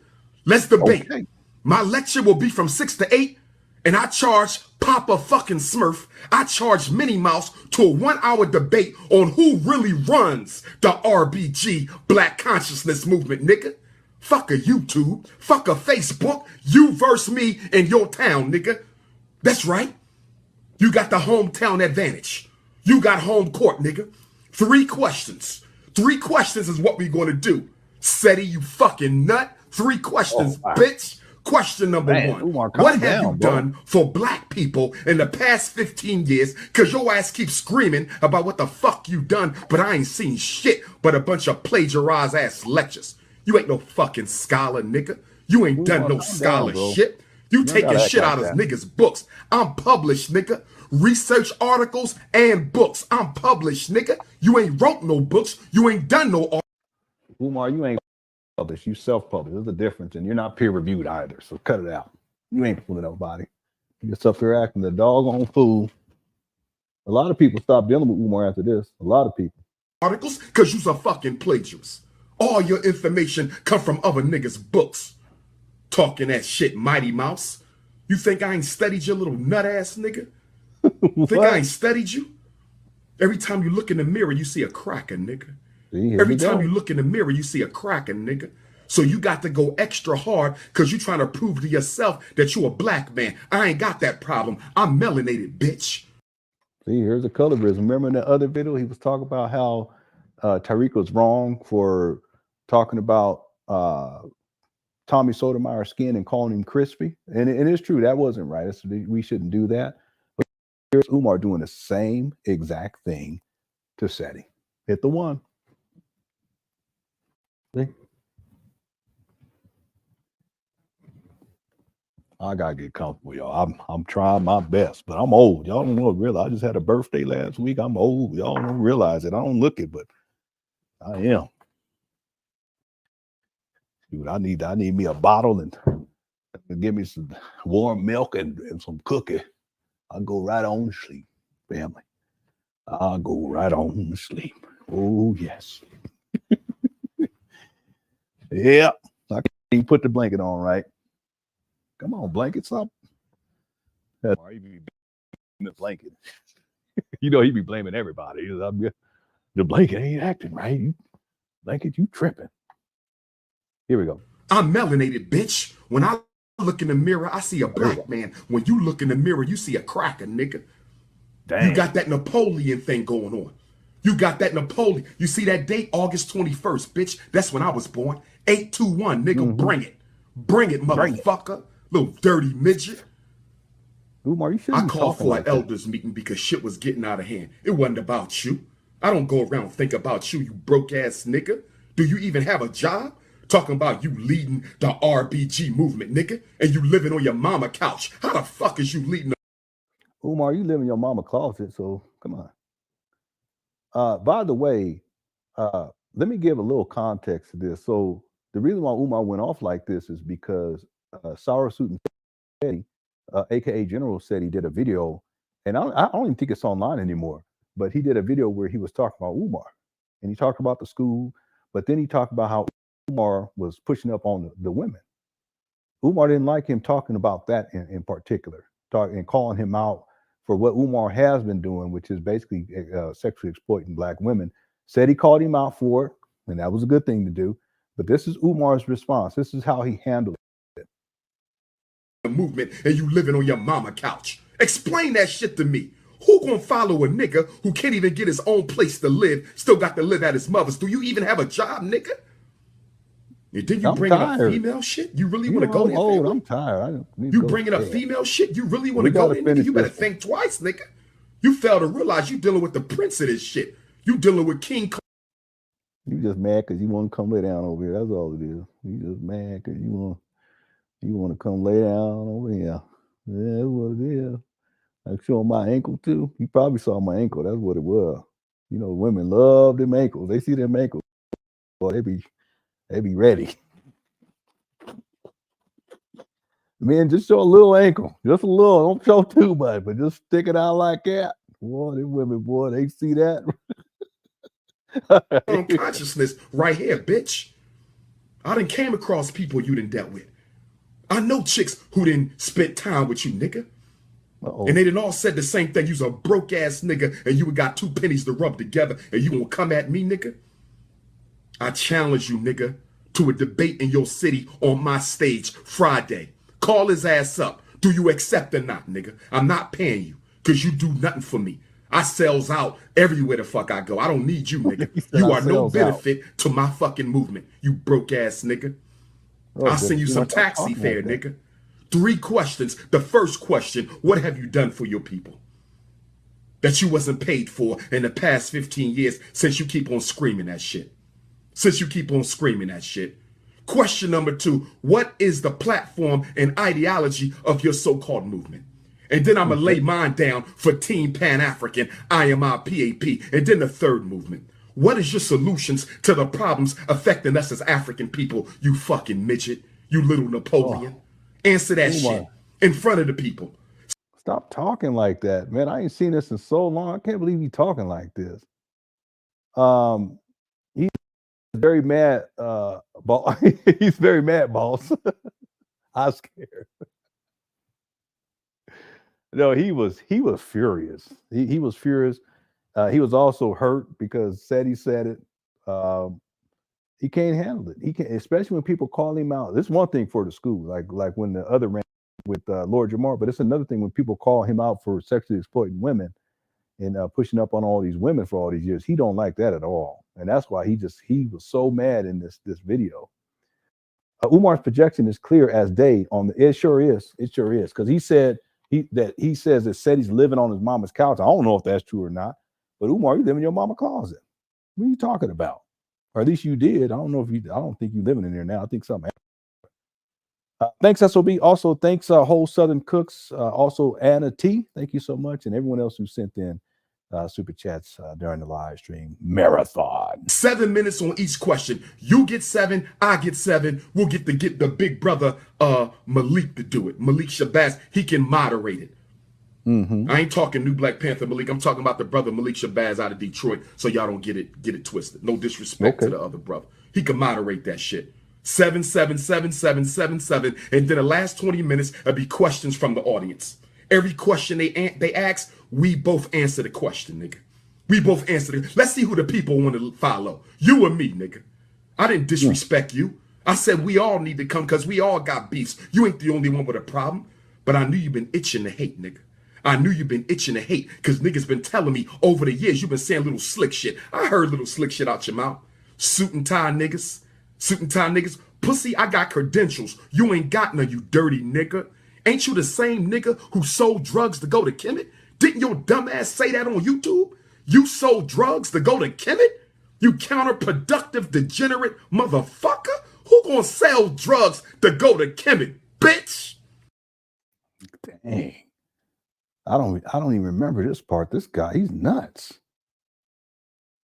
Let's debate. My lecture will be from 6 to 8, and I charge Papa fucking Smurf. I charge Minnie Mouse to a 1-hour debate on who really runs the RBG Black Consciousness Movement, nigga. Fuck a YouTube. Fuck a Facebook. You versus me in your town, nigga. That's right. You got the hometown advantage. You got home court, nigga. 3 questions. 3 questions is what we gonna do. Seti, you fucking nut. 3 questions, bitch. Question number 1. What have you done for black people in the past 15 years? Because your ass keeps screaming about what the fuck you done, but I ain't seen shit but a bunch of plagiarized ass lectures. You ain't no fucking scholar, nigga. You ain't done no scholarship. You taking shit out of niggas' books. I'm published, nigga. Research articles and books. I'm published, nigga. You ain't wrote no books. You ain't done no articles. Umar, you ain't published. You self-published. There's a difference, and you're not peer-reviewed either. So cut it out. You ain't fooling nobody. You just up here acting the doggone fool. A lot of people stopped dealing with Umar after this. A lot of people. Articles, because you's a fucking plagiarist. All your information come from other niggas' books. Talking that shit, Mighty Mouse. You think I ain't studied your little nut ass nigga? Think I ain't studied you? Every time you look in the mirror, you see a cracker, nigga. Every time you look in the mirror, you see a cracker, nigga. So you got to go extra hard because you trying to prove to yourself that you a black man. I ain't got that problem. I'm melanated, bitch. See, here's the colorism. Remember in the other video, he was talking about how Tariq was wrong for talking about Tommy Sotomayor's skin and calling him crispy. And it's true, that wasn't right. We shouldn't do that. But here's Umar doing the same exact thing to Seti. Hit the one. See? I gotta get comfortable, y'all. I'm trying my best, but I'm old. Y'all don't know it really. I just had a birthday last week. I'm old. Y'all don't realize it. I don't look it, but I am. Dude, I need me a bottle and give me some warm milk and some cookie. I'll go right on to sleep, family. I'll go right on to sleep. Oh, yes. Yeah. I can't even put the blanket on, right? Come on, blanket, stop. The blanket. You know, he be blaming everybody. The blanket ain't acting right. Blanket, you tripping. Here we go. I'm melanated, bitch. When I look in the mirror, I see a black man. When you look in the mirror, you see a cracker, nigga. Dang. You got that Napoleon thing going on. You got that Napoleon. You see that date, August 21st, bitch. That's when I was born. 821, nigga. Bring it. Bring it, motherfucker. Little dirty midget. Umar, you I called for an elders meeting because shit was getting out of hand. It wasn't about you. I don't go around think about you, you broke ass nigga. Do you even have a job? Talking about you leading the RBG movement, nigga, and you living on your mama couch. How the fuck is you leading? Umar, you live in your mama closet, so come on. By the way, let me give a little context to this. So the reason why Umar went off like this is because Sarah Sutton, a.k.a. General, said he did a video, and I don't even think it's online anymore, but he did a video where he was talking about Umar, and he talked about the school, but then he talked about how Umar was pushing up on the women. Umar didn't like him talking about that in particular, and calling him out for what Umar has been doing, which is basically sexually exploiting black women. Said he called him out for it, and that was a good thing to do. But this is Umar's response. This is how he handled it. The movement, and you living on your mama couch. Explain that shit to me. Who gonna follow a nigga who can't even get his own place to live, still got to live at his mother's? Do you even have a job, nigga? And then you bringing up female shit? You really want to go there? Old, I'm tired. You bringing up female shit? You really want to go there, nigga? You better think twice, nigga. You fail to realize you dealing with the prince of this shit. You dealing with King. You just mad because you want to come lay down over here. That's all it is. You just mad because you want to come lay down over here. Yeah, that's what it is. I show my ankle too. You probably saw my ankle. That's what it was. You know, women love them ankles. They see them ankles. Boy, they be ready. Man, just show a little ankle. Just a little. Don't show too much, but just stick it out like that. Boy, them women, boy, they see that. Consciousness right here, bitch. I done came across people you done dealt with. I know chicks who didn't spend time with you, nigga. And they done all said the same thing. You's a broke ass nigga and you got 2 pennies to rub together and you gonna come at me, nigga? I challenge you, nigga, to a debate in your city on my stage Friday. Call his ass up. Do you accept or not, nigga? I'm not paying you because you do nothing for me. I sells out everywhere the fuck I go. I don't need you, nigga. You are no benefit to my fucking movement, you broke ass nigga. I'll send you some taxi fare, nigga. 3 questions. The first question, what have you done for your people that you wasn't paid for in the past 15 years since you keep on screaming that shit? Question number 2, what is the platform and ideology of your so-called movement? And then I'm going to lay mine down for Team Pan African, IMIPAP. And then the third movement. What is your solutions to the problems affecting us as African people, you fucking midget, you little Napoleon? Answer that shit in front of the people. Stop talking like that, man. I ain't seen this in so long. I can't believe you talking like this. He's very mad, he's very mad, boss. I'm scared. No, he was furious. He was furious. He was also hurt because he said it. He can't handle it. He can't, especially when people call him out. This is one thing for the school, like when the other ran with Lord Jamar, but it's another thing when people call him out for sexually exploiting women and pushing up on all these women for all these years. He don't like that at all, and that's why he was so mad in this video. Umar's projection is clear as day on the. It sure is because he said he says that he's living on his mama's couch. I don't know if that's true or not, but Umar, you live in your mama's closet. What are you talking about? Or at least you did. I don't know if you. I don't think you're living in there now. I think something happened. Thanks, SOB. Also, thanks, Whole Southern Cooks. Also, Anna T. Thank you so much, and everyone else who sent in super chats during the live stream marathon. 7 minutes on each question. You get 7, I get 7. We'll get the big brother Malik to do it. Malik Shabazz, he can moderate it. I ain't talking new Black Panther Malik. I'm talking about the brother Malik Shabazz out of Detroit. So y'all don't get it twisted. No disrespect to the other brother. He can moderate that shit. 7, 7, 7, 7, 7, 7, and then the last 20 minutes will be questions from the audience. Every question they ask, we both answer the question, nigga. We both answer it. Let's see who the people want to follow. You or me, nigga. I didn't disrespect you. I said we all need to come because we all got beefs. You ain't the only one with a problem. But I knew you've been itching to hate, nigga. I knew you've been itching to hate because niggas been telling me over the years you've been saying little slick shit. I heard little slick shit out your mouth. Suit and tie niggas. Suit and tie niggas. Pussy, I got credentials. You ain't got none, you dirty nigga. Ain't you the same nigga who sold drugs to go to Kemet? Didn't your dumb ass say that on YouTube? You sold drugs to go to Kemet? You counterproductive, degenerate motherfucker? Who gonna sell drugs to go to Kemet, bitch? Dang. I don't even remember this part. This guy, he's nuts.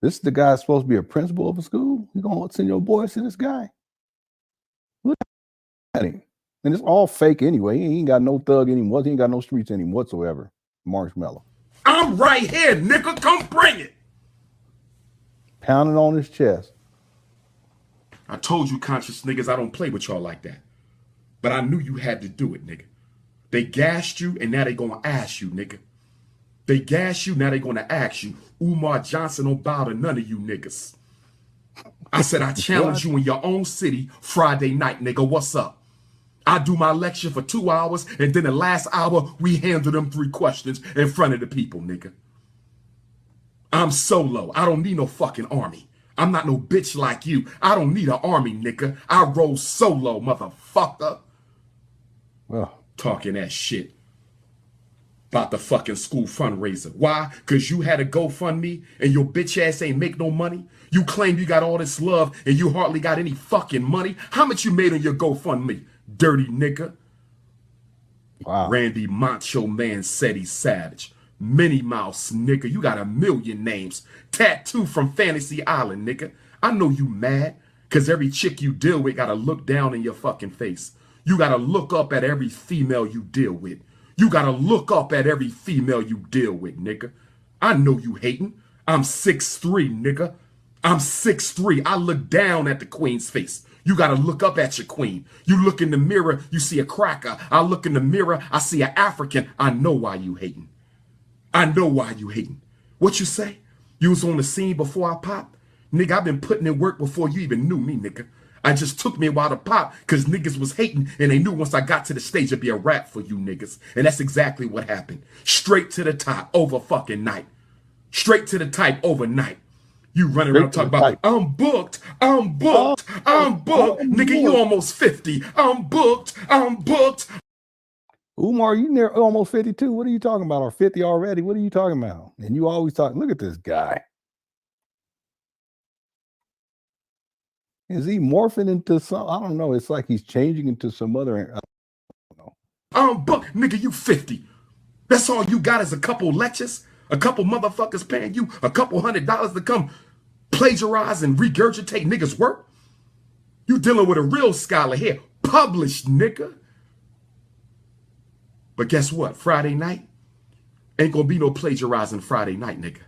This is the guy that's supposed to be a principal of a school? You gonna send your boys to this guy? Look at him. And it's all fake anyway. He ain't got no thug anymore. He ain't got no streets anymore whatsoever. Marshmallow. I'm right here, nigga. Come bring it. Pounding on his chest. I told you, conscious niggas, I don't play with y'all like that. But I knew you had to do it, nigga. They gassed you, and now they gonna ask you, nigga. They gassed you, now they gonna ask you. Umar Johnson don't bow to none of you niggas. I said I challenge you in your own city Friday night, nigga. What's up? I do my lecture for 2 hours, and then the last hour, we handle them 3 questions in front of the people, nigga. I'm solo. I don't need no fucking army. I'm not no bitch like you. I don't need an army, nigga. I roll solo, motherfucker. Well, talking that shit about the fucking school fundraiser. Why? Because you had a GoFundMe and your bitch ass ain't make no money? You claim you got all this love and you hardly got any fucking money? How much you made on your GoFundMe, dirty nigga? Wow. Randy Macho Man said he's savage. Minnie Mouse, nigga, you got a million names. Tattoo from Fantasy Island, nigga. I know you mad because every chick you deal with gotta look down in your fucking face. You gotta look up at every female you deal with. You gotta look up at every female you deal with, nigga. I know you hating. I'm 6'3", nigga. I'm 6'3". I look down at the queen's face. You gotta look up at your queen. You look in the mirror, you see a cracker. I look in the mirror, I see an African. I know why you hating. I know why you hating. What you say? You was on the scene before I popped? Nigga, I've been putting in work before you even knew me, nigga. I just took me a while to pop because niggas was hating and they knew once I got to the stage it'd be a wrap for you niggas. And that's exactly what happened. Straight to the top over fucking night. Straight to the type overnight. You running around talking about, I'm booked, I'm booked, I'm booked. Nigga, you almost 50. I'm booked, I'm booked. Umar, you near almost 52. What are you talking about? Or 50 already? What are you talking about? And you always talk, look at this guy. Is he morphing into some? I don't know. It's like he's changing into some other. I don't know. I'm booked, nigga. You 50. That's all you got is a couple lectures, a couple motherfuckers paying you a couple $100 to come plagiarize and regurgitate niggas' work. You dealing with a real scholar here, published, nigga. But guess what? Friday night ain't gonna be no plagiarizing Friday night, nigga.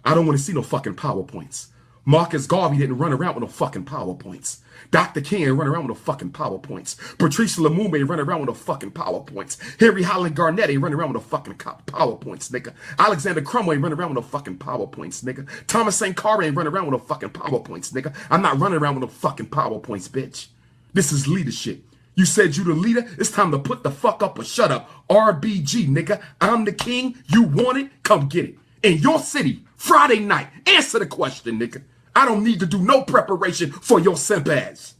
I don't want to see no fucking PowerPoints. Marcus Garvey didn't run around with no fucking PowerPoints. Dr. King ain't run around with no fucking PowerPoints. Patrice Lumumba ain't run around with no fucking PowerPoints. Henry Highland Garnett ain't run around with no fucking PowerPoints, nigga. Alexander Cromwell ain't run around with no fucking PowerPoints, nigga. Thomas St. Carr ain't run around with no fucking PowerPoints, nigga. I'm not running around with no fucking PowerPoints, bitch. This is leadership. You said you the leader. It's time to put the fuck up or shut up. RBG, nigga. I'm the king. You want it? Come get it. In your city, Friday night. Answer the question, nigga. I don't need to do no preparation for your simp ass.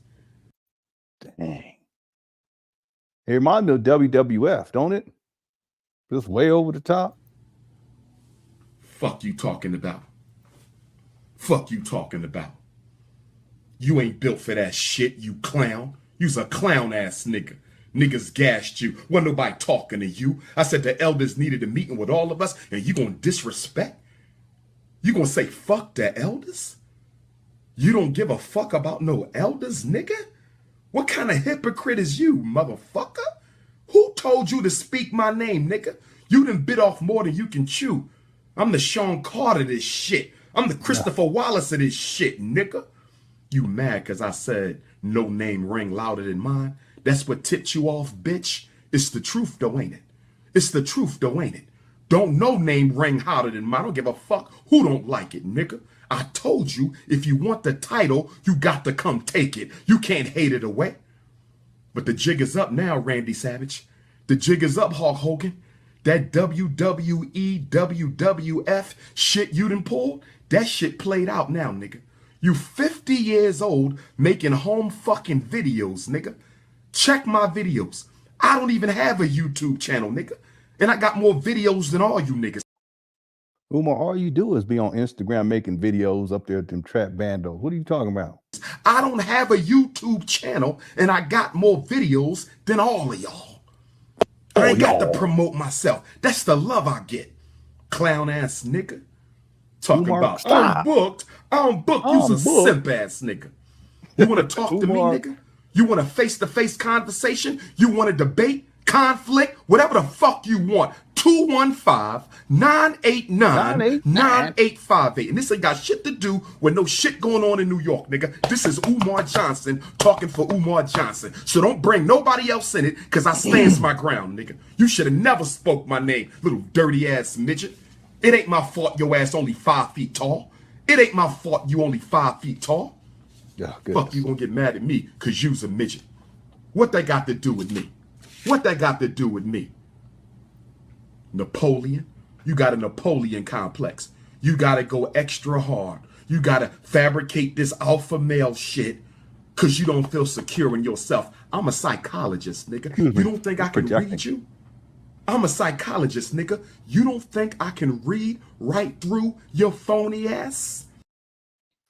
Dang. It reminds me of WWF, don't it? Just way over the top. Fuck you talking about. Fuck you talking about. You ain't built for that shit, you clown. You's a clown ass nigga. Niggas gassed you. Wasn't nobody talking to you. I said the elders needed a meeting with all of us, and you gonna disrespect? You gonna say fuck the elders? You don't give a fuck about no elders, nigga? What kind of hypocrite is you, motherfucker? Who told you to speak my name, nigga? You done bit off more than you can chew. I'm the Sean Carter of this shit. I'm the Christopher Wallace of this shit, nigga. You mad because I said no name ring louder than mine? That's what tipped you off, bitch. It's the truth, though, ain't it? It's the truth, though, ain't it? Don't no name ring hotter than mine. I don't give a fuck who don't like it, nigga. I told you, if you want the title, you got to come take it. You can't hate it away. But the jig is up now, Randy Savage. The jig is up, Hulk Hogan. That WWE, WWF shit you done pulled, that shit played out now, nigga. You 50 years old making home fucking videos, nigga. Check my videos. I don't even have a YouTube channel, nigga. And I got more videos than all you niggas. Umar, all you do is be on Instagram making videos up there at them trap bandos. What are you talking about? I don't have a YouTube channel, and I got more videos than all of y'all. I ain't got to promote myself. That's the love I get. Clown ass nigga. Talking Umar, about, stop. I'm booked. You's a simp ass nigga. You want to talk to me, nigga? You want a face-to-face conversation? You want a debate, conflict, whatever the fuck you want. 215-989-9858. And this ain't got shit to do with no shit going on in New York, nigga. This is Umar Johnson talking for Umar Johnson. So don't bring nobody else in it, because I stands my ground, nigga. You should have never spoke my name, little dirty ass midget. It ain't my fault your ass only 5 feet tall. It ain't my fault you only 5 feet tall. Fuck you gonna get mad at me because you's a midget. What that got to do with me? What that got to do with me? Napoleon? You got a Napoleon complex. You gotta go extra hard. You gotta fabricate this alpha male shit because you don't feel secure in yourself. I'm a psychologist, nigga. You don't think I can read you? I'm a psychologist, nigga. You don't think I can read right through your phony ass?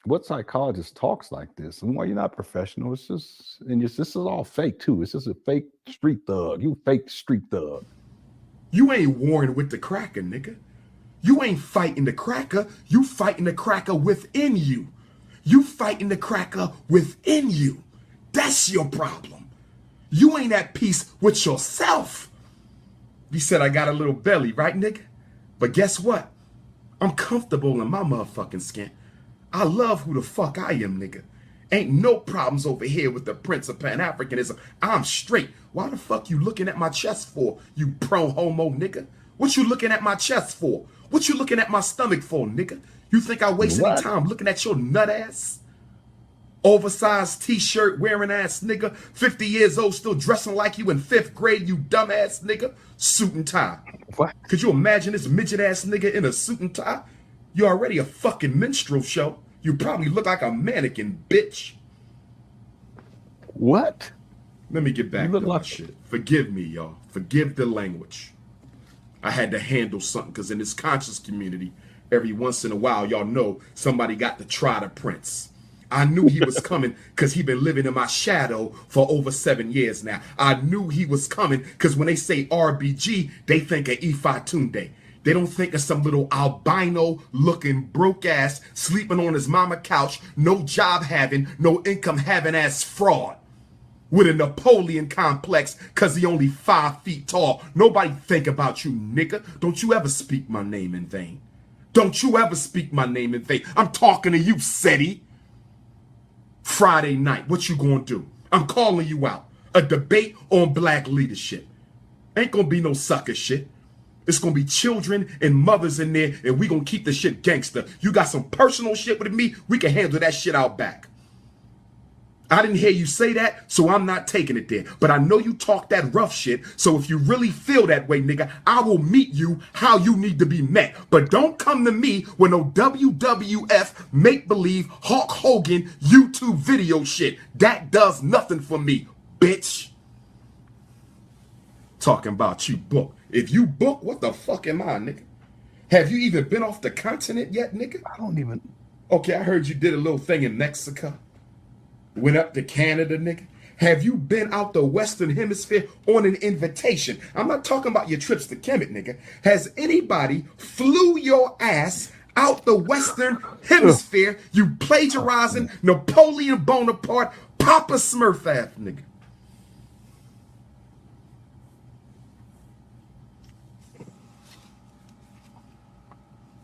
What psychologist talks like this? And why you're not professional? It's just, and this is all fake too. It's just a fake street thug. You fake street thug. You ain't warring with the cracker, nigga. You ain't fighting the cracker. You fighting the cracker within you. You fighting the cracker within you. That's your problem. You ain't at peace with yourself. You said I got a little belly, right, nigga? But guess what? I'm comfortable in my motherfucking skin. I love who the fuck I am, nigga. Ain't no problems over here with the Prince of Pan Africanism. I'm straight. Why the fuck you looking at my chest for, you pro-homo nigga? What you looking at my chest for? What you looking at my stomach for, nigga? You think I waste any time looking at your nut ass? Oversized t-shirt wearing ass nigga. 50 years old still dressing like you in 5th grade, you dumb ass nigga. Suit and tie. What? Could you imagine this midget ass nigga in a suit and tie? You're already a fucking minstrel show. You probably look like a mannequin, bitch. What? Let me get back to my shit. Forgive me, y'all. Forgive the language. I had to handle something because in this conscious community, every once in a while, y'all know somebody got to try the prince. I knew he was coming because he been living in my shadow for over 7 years now. I knew he was coming because when they say RBG, they think of Ifa Tunde. They don't think of some little albino looking broke ass sleeping on his mama couch, no job having, no income having ass fraud. with a Napoleon complex because he only 5 feet tall. Nobody think about you, nigga. Don't you ever speak my name in vain. Don't you ever speak my name in vain. I'm talking to you, Seti. Friday night, what you gonna do? I'm calling you out. A debate on black leadership. Ain't gonna be no sucker shit. It's gonna be children and mothers in there, and we gonna keep the shit gangster. You got some personal shit with me, we can handle that shit out back. I didn't hear you say that, so I'm not taking it there. But I know you talk that rough shit, so if you really feel that way, nigga, I will meet you how you need to be met. But don't come to me with no WWF, make-believe, Hulk Hogan, YouTube video shit. That does nothing for me, bitch. Talking about you book. If you book, what the fuck am I, nigga? Have you even been off the continent yet, nigga? I don't even. Okay, I heard you did a little thing in Mexico. Went up to Canada, nigga. Have you been out the Western Hemisphere on an invitation? I'm not talking about your trips to Kemet, nigga. Has anybody flew your ass out the Western Hemisphere, you plagiarizing Napoleon Bonaparte, Papa Smurf ass, nigga?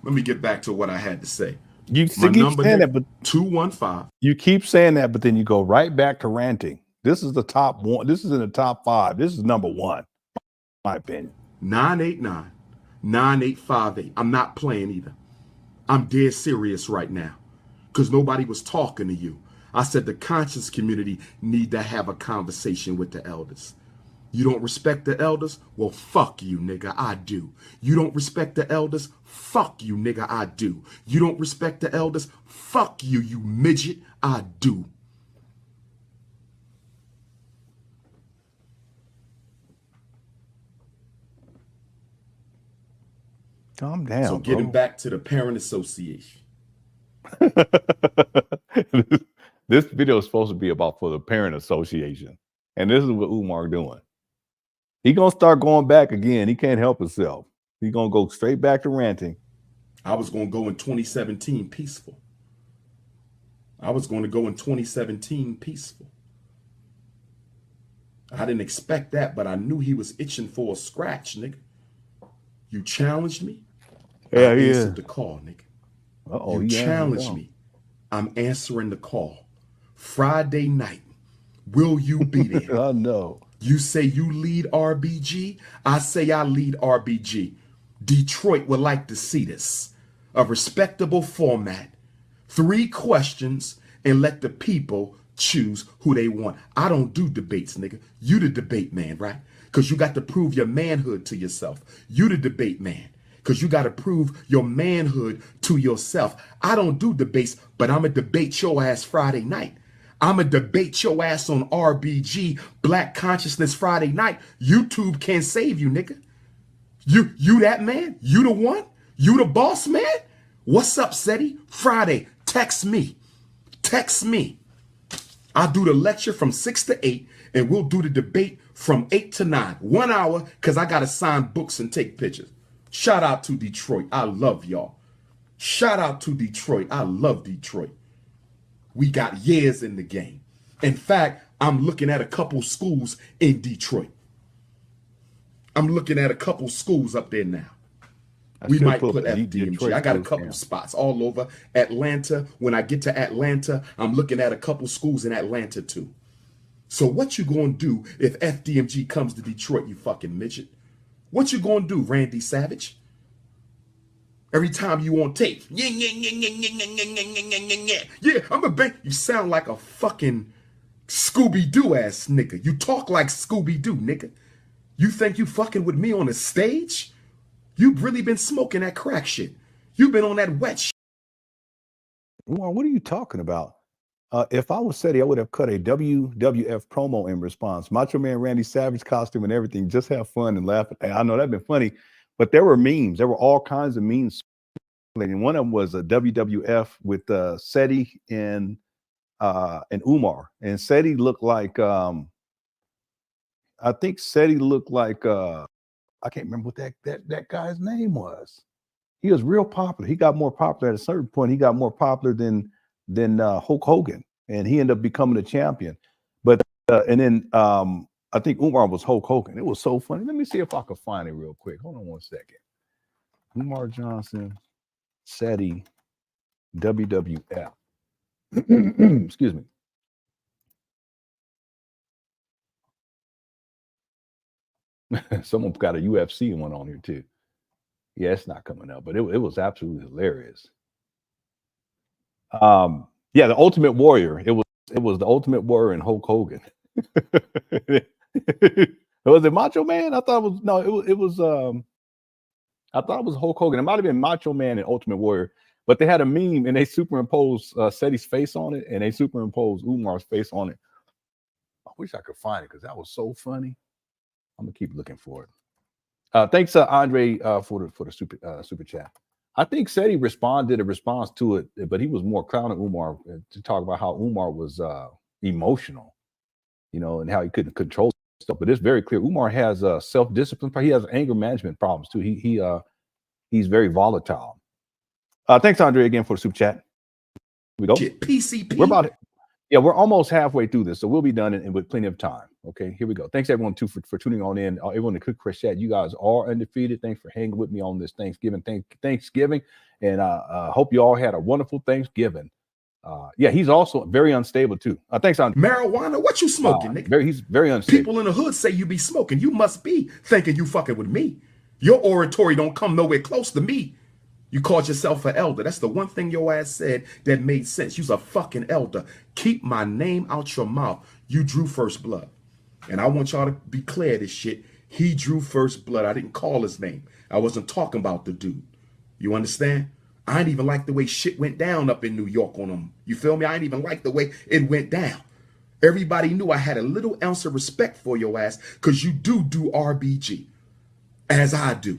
Let me get back to what I had to say. You keep saying that, but 215. You keep saying that, but then you go right back to ranting. This is the top one. This is in the top 5. This is number 1, my opinion. 989-9858. I'm not playing either. I'm dead serious right now because nobody was talking to you. I said the conscious community need to have a conversation with the elders. You don't respect the elders? Well, fuck you, nigga, I do. You don't respect the elders? Fuck you, nigga, I do. You don't respect the elders? Fuck you, you midget, I do. Calm down, so getting back to the Parent Association. This video is supposed to be about for the Parent Association. And this is what Umar doing. He gonna start going back again. He can't help himself. He gonna go straight back to ranting. I was gonna go in 2017 peaceful. I was gonna go in 2017 peaceful. I didn't expect that, but I knew he was itching for a scratch, nigga. You challenged me. Yeah, I he answered is. the call, nigga. Uh-oh, you challenged me. I'm answering the call. Friday night. Will you be there? I know. You say you lead RBG. I say I lead RBG. Detroit would like to see this. A respectable format. 3 questions and let the people choose who they want. I don't do debates, nigga. You the debate man, right? Because you got to prove your manhood to yourself. You the debate man. Because you got to prove your manhood to yourself. I don't do debates, but I'm going to debate your ass Friday night. I'm going to debate your ass on RBG, Black Consciousness Friday night. YouTube can't save you, nigga. You that man? You the one? You the boss man? What's up, Seti? Friday, text me. Text me. I'll do the lecture from 6 to 8, and we'll do the debate from 8 to 9. 1 hour, because I got to sign books and take pictures. Shout out to Detroit. I love y'all. Shout out to Detroit. I love Detroit. We got years in the game. In fact, I'm looking at a couple schools in Detroit. I'm looking at a couple schools up there now. We might put FDMG. I got a couple spots all over Atlanta. When I get to Atlanta, I'm looking at a couple schools in Atlanta too. So what you gonna do if FDMG comes to Detroit, you fucking midget? What you gonna do, Randy Savage? Every time you on tape, yeah, I'm a bang. You sound like a fucking Scooby-Doo ass nigga. You talk like Scooby-Doo, nigga. You think you fucking with me on a stage? You've really been smoking that crack shit. You've been on that wet shit. What are you talking about? If I was Seti, I would have cut a WWF promo in response. Macho Man Randy Savage costume and everything. Just have fun and laugh. I know that'd been funny, but there were memes. There were all kinds of memes. And one of them was a WWF with Seti and Umar. And Seti looked like I think Seti looked like I can't remember what that guy's name was. He was real popular. He got more popular at a certain point. He got more popular than Hulk Hogan, and he ended up becoming a champion. But And then I think Umar was Hulk Hogan. It was so funny. Let me see if I can find it real quick. Hold on one second. Umar Johnson, SETI, WWF. Excuse me. Someone got a UFC one on here too. Yeah, it's not coming up, but it was absolutely hilarious. Yeah, the Ultimate Warrior. It was the Ultimate Warrior and Hulk Hogan. Was it Macho Man? I thought it was I thought it was Hulk Hogan. It might have been Macho Man and Ultimate Warrior, but they had a meme and they superimposed SETI's face on it and they superimposed Umar's face on it. I wish I could find it because that was so funny. I'm gonna keep looking for it. Thanks, Andre, for the super chat. I think SETI did a response to it, but he was more clowning Umar to talk about how Umar was emotional, and how he couldn't control stuff. But it's very clear Umar has self-discipline. He has anger management problems too. He's very volatile. Thanks, Andre, again for the super chat. Here we go. PCP. We're almost halfway through this, so we'll be done and with plenty of time. Okay, here we go. Thanks everyone too for tuning on in. Everyone in the Cook Crush chat, you guys are undefeated. Thanks for hanging with me on this Thanksgiving. And hope you all had a wonderful Thanksgiving. He's also very unstable too. Thanks, Andre. Marijuana, what you smoking, nigga? He's very unstable. People in the hood say you be smoking. You must be thinking you fucking with me. Your oratory don't come nowhere close to me. You called yourself an elder. That's the one thing your ass said that made sense. You's a fucking elder. Keep my name out your mouth. You drew first blood. And I want y'all to be clear this shit. He drew first blood. I didn't call his name. I wasn't talking about the dude. You understand? I ain't even like the way shit went down up in New York on him. You feel me? I ain't even like the way it went down. Everybody knew I had a little ounce of respect for your ass because you do RBG as I do.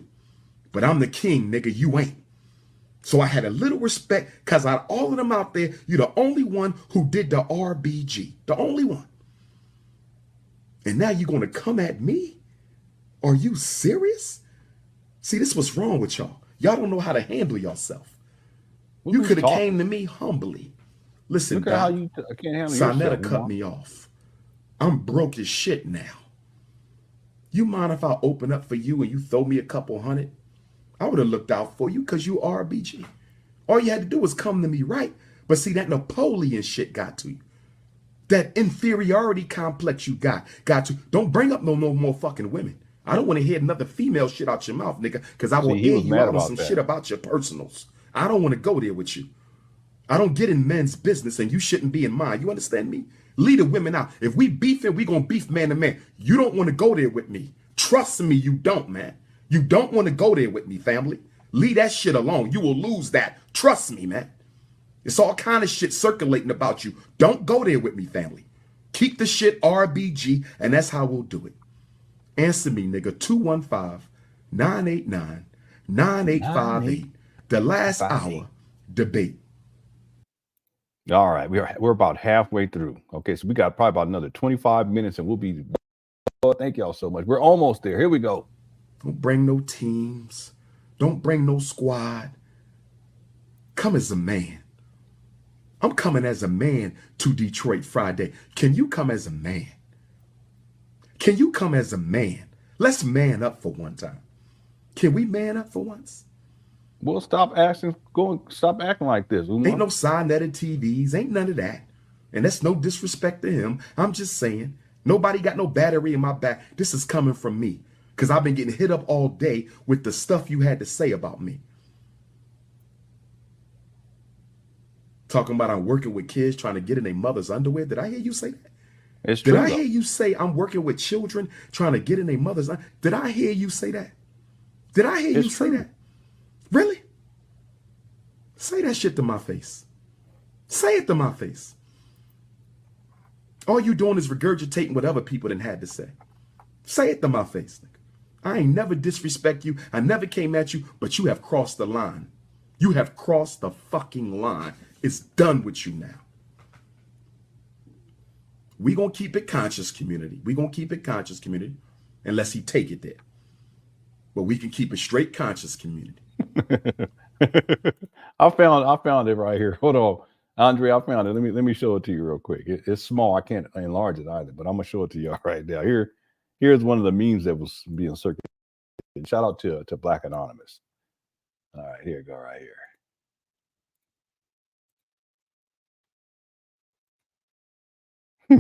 But I'm the king, nigga. You ain't. So I had a little respect because out of all of them out there, you're the only one who did the RBG. The only one. And now you're going to come at me? Are you serious? See, this is what's wrong with y'all. Y'all don't know how to handle yourself. You could have came to me humbly. Listen, look at how you can't handle yourself. Sonetta cut me off. I'm broke as shit now. You mind if I open up for you and you throw me a couple hundred? I would have looked out for you because you RBG. All you had to do was come to me, right? But see, that Napoleon shit got to you. That inferiority complex you got to. Don't bring up no more fucking women. I don't want to hear another female shit out your mouth, nigga, because I will hear you out on some shit about your personals. I don't want to go there with you. I don't get in men's business and you shouldn't be in mine. You understand me? Leave the women out. If we beefing, we gonna beef man to man. You don't want to go there with me. Trust me, you don't, man. You don't want to go there with me, family. Leave that shit alone. You will lose that. Trust me, man. It's all kind of shit circulating about you. Don't go there with me, family. Keep the shit RBG, and that's how we'll do it. Answer me, nigga. 215-989-9858. The last hour debate. All right, we're about halfway through. Okay, so we got probably about another 25 minutes, and we'll be. Oh, thank y'all so much. We're almost there. Here we go. Don't bring no teams. Don't bring no squad. Come as a man. I'm coming as a man to Detroit Friday. Can you come as a man? Can you come as a man? Let's man up for one time. Can we man up for once? Well, stop acting like this. Umar. Ain't no sign-netted TVs. Ain't none of that. And that's no disrespect to him. I'm just saying, nobody got no battery in my back. This is coming from me. Because I've been getting hit up all day with the stuff you had to say about me. Talking about I'm working with kids trying to get in their mother's underwear. Did I hear you say that? It's true. Did I hear you say I'm working with children trying to get in their mother's underwear? Did I hear you say that? Did I hear you say that? Really? Say that shit to my face. Say it to my face. All you doing is regurgitating what other people done had to say. Say it to my face. I ain't never disrespect you. I never came at you, but you have crossed the line. You have crossed the fucking line. It's done with you now. We gonna keep it conscious, community. We gonna keep it conscious, community, unless he take it there. But we can keep it straight conscious, community. I found it right here. Hold on. Andre, I found it. Let me show it to you real quick. It's small. I can't enlarge it either, but I'm gonna show it to you right now. Here's one of the memes that was being circulated. Shout out to Black Anonymous. All right, here you go right here.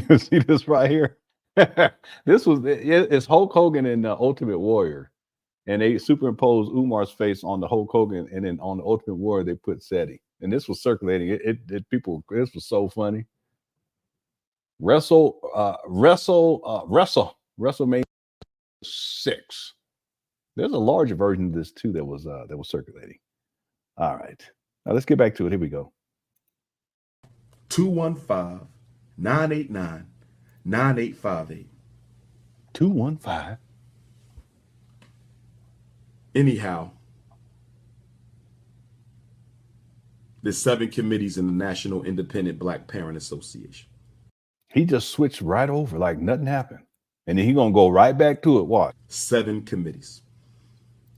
You see this right here? It's Hulk Hogan and Ultimate Warrior, and they superimposed Umar's face on the Hulk Hogan, and then on the Ultimate Warrior they put SETI, and this was circulating. This was so funny. WrestleMania 6. There's a larger version of this too that was circulating. All right, now let's get back to it. Here we go. 215-989-9858. 215. Anyhow, there's 7 committees in the National Independent Black Parent Association. He just switched right over like nothing happened. And then he gonna go right back to it. What? 7 committees.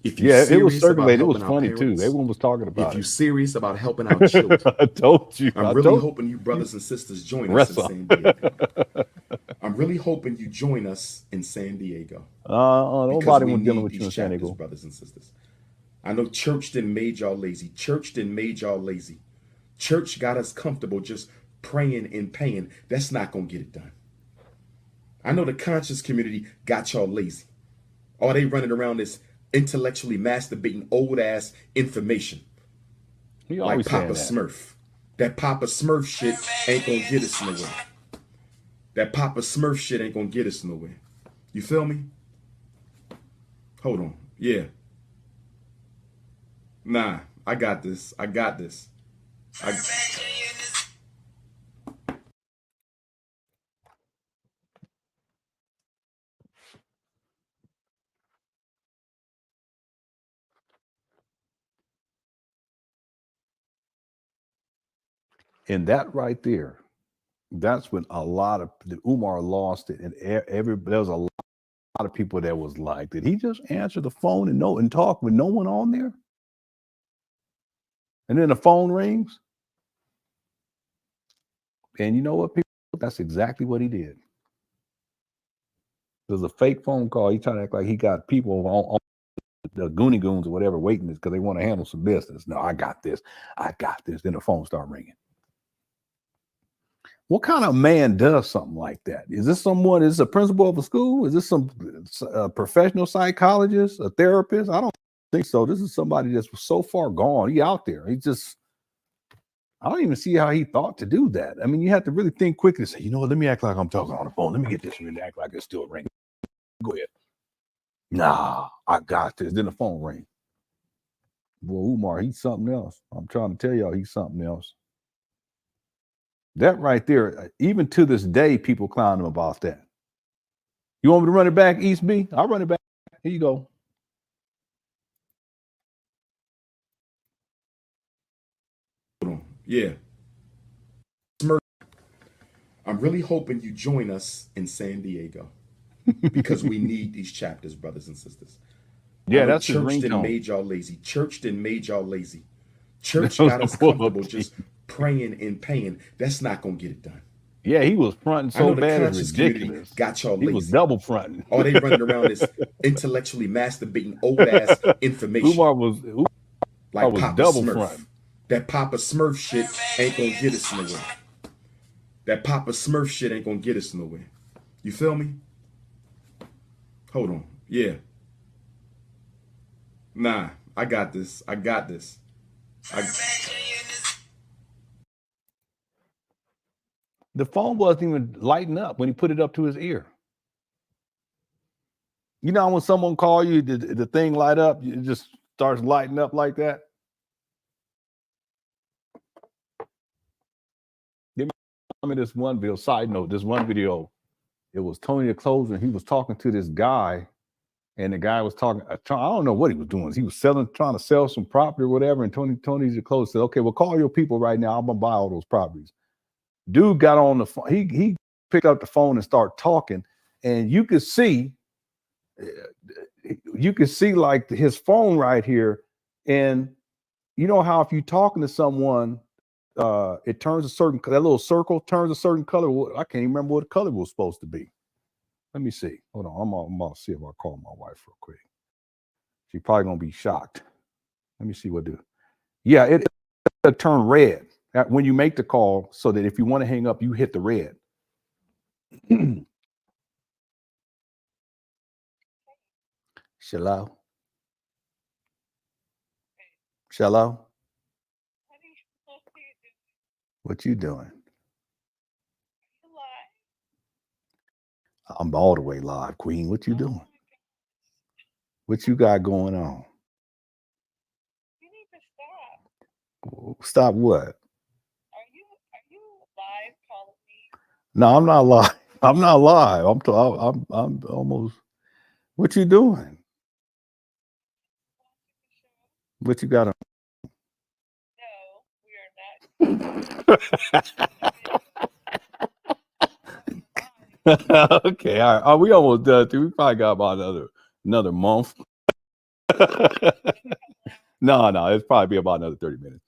If it was circulated. It was funny parents, too. Everyone was talking about it. If you're serious about helping our children, I told you. I'm really hoping you brothers and sisters join us in San Diego. I'm really hoping you join us in San Diego. Nobody was dealing with you in San Diego, brothers and sisters. I know church done made y'all lazy. Church done made y'all lazy. Church got us comfortable just praying and paying. That's not gonna get it done. I know the conscious community got y'all lazy. All they running around this intellectually masturbating old ass information. Like Papa Smurf. That Papa Smurf shit ain't gonna get us nowhere. That Papa Smurf shit ain't gonna get us nowhere. You feel me? Hold on. Yeah. Nah, I got this. I got this. And that right there, that's when a lot of Umar lost it, and there was a lot of people that was like, did he just answer the phone and talk with no one on there? And then the phone rings, and you know what, people? That's exactly what he did. There's a fake phone call. He tried to act like he got people on the Goonie Goons or whatever waiting because they want to handle some business. No, I got this. I got this. Then the phone started ringing. What kind of man does something like that? Is this someone, is this a principal of a school? Is this some professional psychologist, a therapist? I don't think so. This is somebody that's so far gone. He out there. I don't even see how he thought to do that. I mean, you have to really think quickly and say, you know what, let me act like I'm talking on the phone. Let me get this and act like it's still ringing. Go ahead. Nah, I got this. Then the phone rang. Boy, Umar, he's something else. I'm trying to tell y'all he's something else. That right there, even to this day, people clown him about that. You want me to run it back, East B? I'll run it back. Here you go. Yeah. I'm really hoping you join us in San Diego because we need these chapters, brothers and sisters. Yeah, that's church done made y'all lazy. Church done made y'all lazy. Church got us comfortable just praying and paying. That's not gonna get it done. Yeah, he was fronting so bad it's ridiculous. Got y'all lazy. He was double fronting. All they running around is intellectually masturbating old ass information. Umar was Papa double Smurf. fronting. That Papa Smurf shit ain't gonna get us nowhere. That Papa Smurf shit ain't gonna get us nowhere. You feel me? Hold on. Yeah. Nah, I got this. I got this. The phone wasn't even lighting up when he put it up to his ear. You know when someone call you, the thing light up, it just starts lighting up like that. I mean, this one video, side note, this one video, it was Tony the Closer, and he was talking to this guy, and the guy was talking, I don't know what he was doing. He was trying to sell some property or whatever, and Tony the Closer said, okay, well, call your people right now. I'm gonna buy all those properties. Dude got on the phone. He picked up the phone and started talking, and you could see like his phone right here. And you know how if you're talking to someone it turns a certain, that little circle turns a certain color. I can't even remember what the color was supposed to be. Let me see. Hold on. I'm gonna see if I call my wife real quick. She's probably gonna be shocked. Let me see what do. Yeah, it'll turn red when you make the call, so that if you want to hang up, you hit the red. Shalom. Shalom. What you doing? I'm all the way live, Queen. What you doing? What you got going on? You need to stop. Stop what? Are you live calling me? No, I'm not live. I'm not live. I'm almost. What you doing? What you got on? No, we are not. Okay, all right. We almost done too. We probably got about another month. No, it's probably be about another 30 minutes.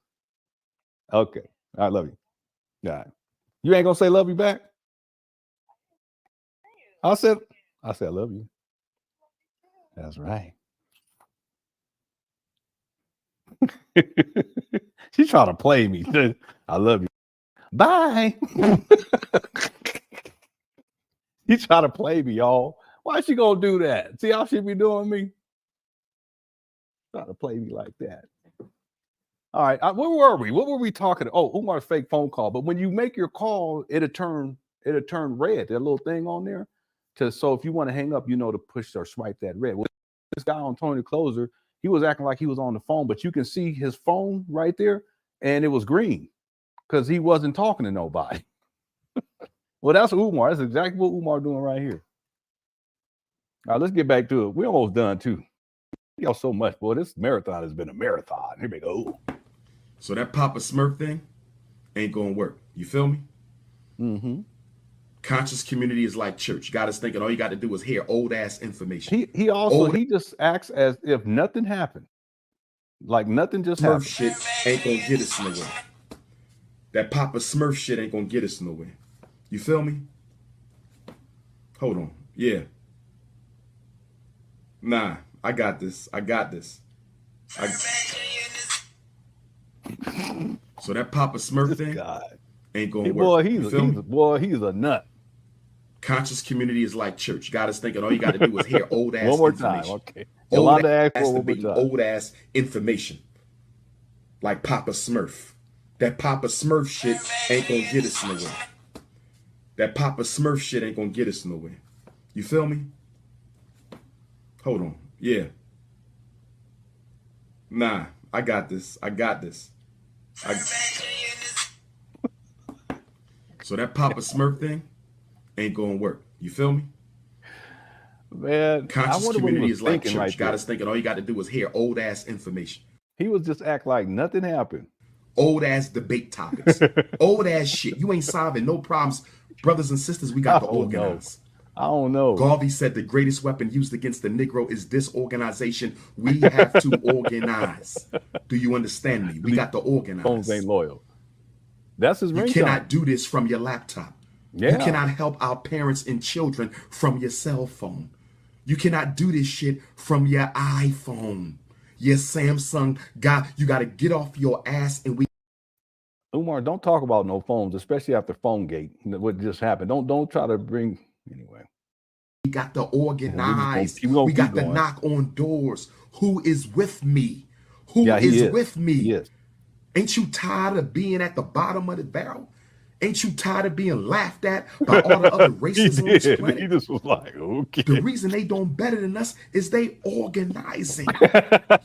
Okay. I love you. All right. You ain't gonna say love you back? I said I love you. That's right. She's trying to play me. I love you. Bye. She's trying to play me, y'all. Why is she gonna do that? See how she be doing me? Trying to play me like that. All right, where were we? What were we talking? Oh, Umar's fake phone call. But when you make your call, it'll turn red. That little thing on there. So if you want to hang up, you know to push or swipe that red. Well, this guy on Tony the Closer, he was acting like he was on the phone, but you can see his phone right there, and it was green because he wasn't talking to nobody. Well, that's Umar. That's exactly what Umar doing right here. All right, let's get back to it. We're almost done too. Y'all so much, boy. This marathon has been a marathon. Here we go. So that Papa Smurf thing ain't gonna work. You feel me? Mm-hmm. Conscious community is like church. You got us thinking all you got to do is hear old ass information. He just acts as if nothing happened. Like nothing just happened. Shit ain't gonna get us nowhere. That Papa Smurf shit ain't gonna get us nowhere. You feel me? Hold on. Yeah. Nah, I got this. So that Papa Smurf thing ain't gonna work. He's a nut. Conscious community is like church. You got us thinking all you got to do is hear old ass one more information. time, okay. Old ass information. Like Papa Smurf. That Papa Smurf shit ain't gonna get us nowhere. That Papa Smurf shit ain't gonna get us nowhere. You feel me? Hold on. Yeah. Nah, I got this. So that Papa Smurf thing ain't gonna work. You feel me? Man, conscious community is like church. Right, got us thinking all you got to do is hear old ass information. He was just act like nothing happened. Old ass debate topics. Old ass shit. You ain't solving no problems. Brothers and sisters, we got to organize. I don't know. Garvey said the greatest weapon used against the Negro is disorganization. We have to organize. Do you understand me? We got to organize. Phones ain't loyal. That's his ringtone. You cannot do this from your laptop. Yeah. You cannot help our parents and children from your cell phone. You cannot do this shit from your iPhone. Your Samsung guy. You got to get off your ass and we. Umar, don't talk about no phones, especially after PhoneGate. What just happened? Don't try to bring anyway. We got to organize. We got to knock on doors. Who is with me? Who is with me? Yes. Ain't you tired of being at the bottom of the barrel? Ain't you tired of being laughed at by all the other races on this planet? He just was like, okay. The reason they don't better than us is they organizing.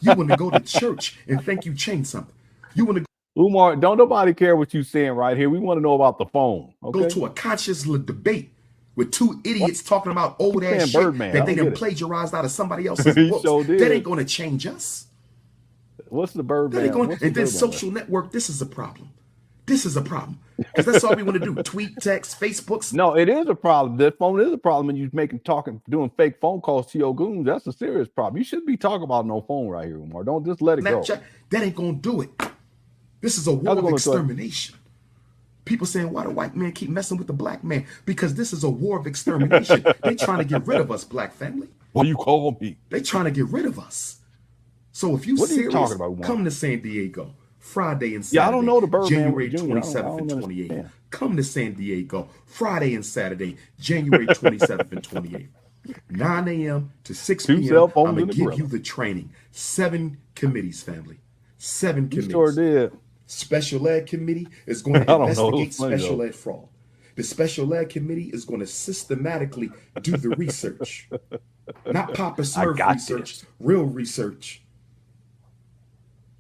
You want to go to church and think you changed something. You want to Umar, don't nobody care what you saying right here. We want to know about the phone. Okay? Go to a conscious debate with two idiots talking about old ass shit that they done plagiarized out of somebody else's books. That ain't going to change us. What's the Birdman? And then social network, this is a problem. This is a problem. Because that's all we want to do. Tweet, text, Facebooks. No, it is a problem. That phone is a problem when you're doing fake phone calls to your goons. That's a serious problem. You shouldn't be talking about no phone right here, Umar. Don't just let it go. That ain't going to do it. This is a war of extermination. People saying, why do white men keep messing with the black man? Because this is a war of extermination. They trying to get rid of us, black family. What you call me? They trying to get rid of us. So if you serious, come to San Diego Friday and Saturday. Yeah, I don't know the Birdman January 27th and 28th. Come to San Diego Friday and Saturday, January 27th and 28th. 9 a.m. to 6 p.m. I'm going to give you the training. 7 committees, family. 7 committees. Sure did. Special Ed Committee is going to investigate special ed fraud. The Special Ed Committee is going to systematically do the research. Not Papa Smurf research, real research.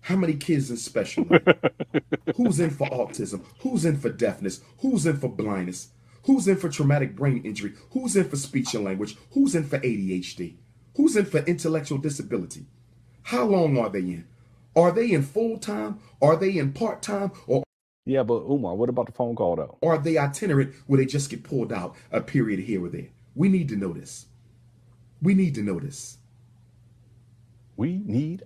How many kids in special ed? Who's in for autism? Who's in for deafness? Who's in for blindness? Who's in for traumatic brain injury? Who's in for speech and language? Who's in for ADHD? Who's in for intellectual disability? How long are they in? Are they in full-time? Are they in part-time? Or yeah, but Umar, what about the phone call though? Are they itinerant where they just get pulled out a period here or there? We need to know this. We need to know this. I need.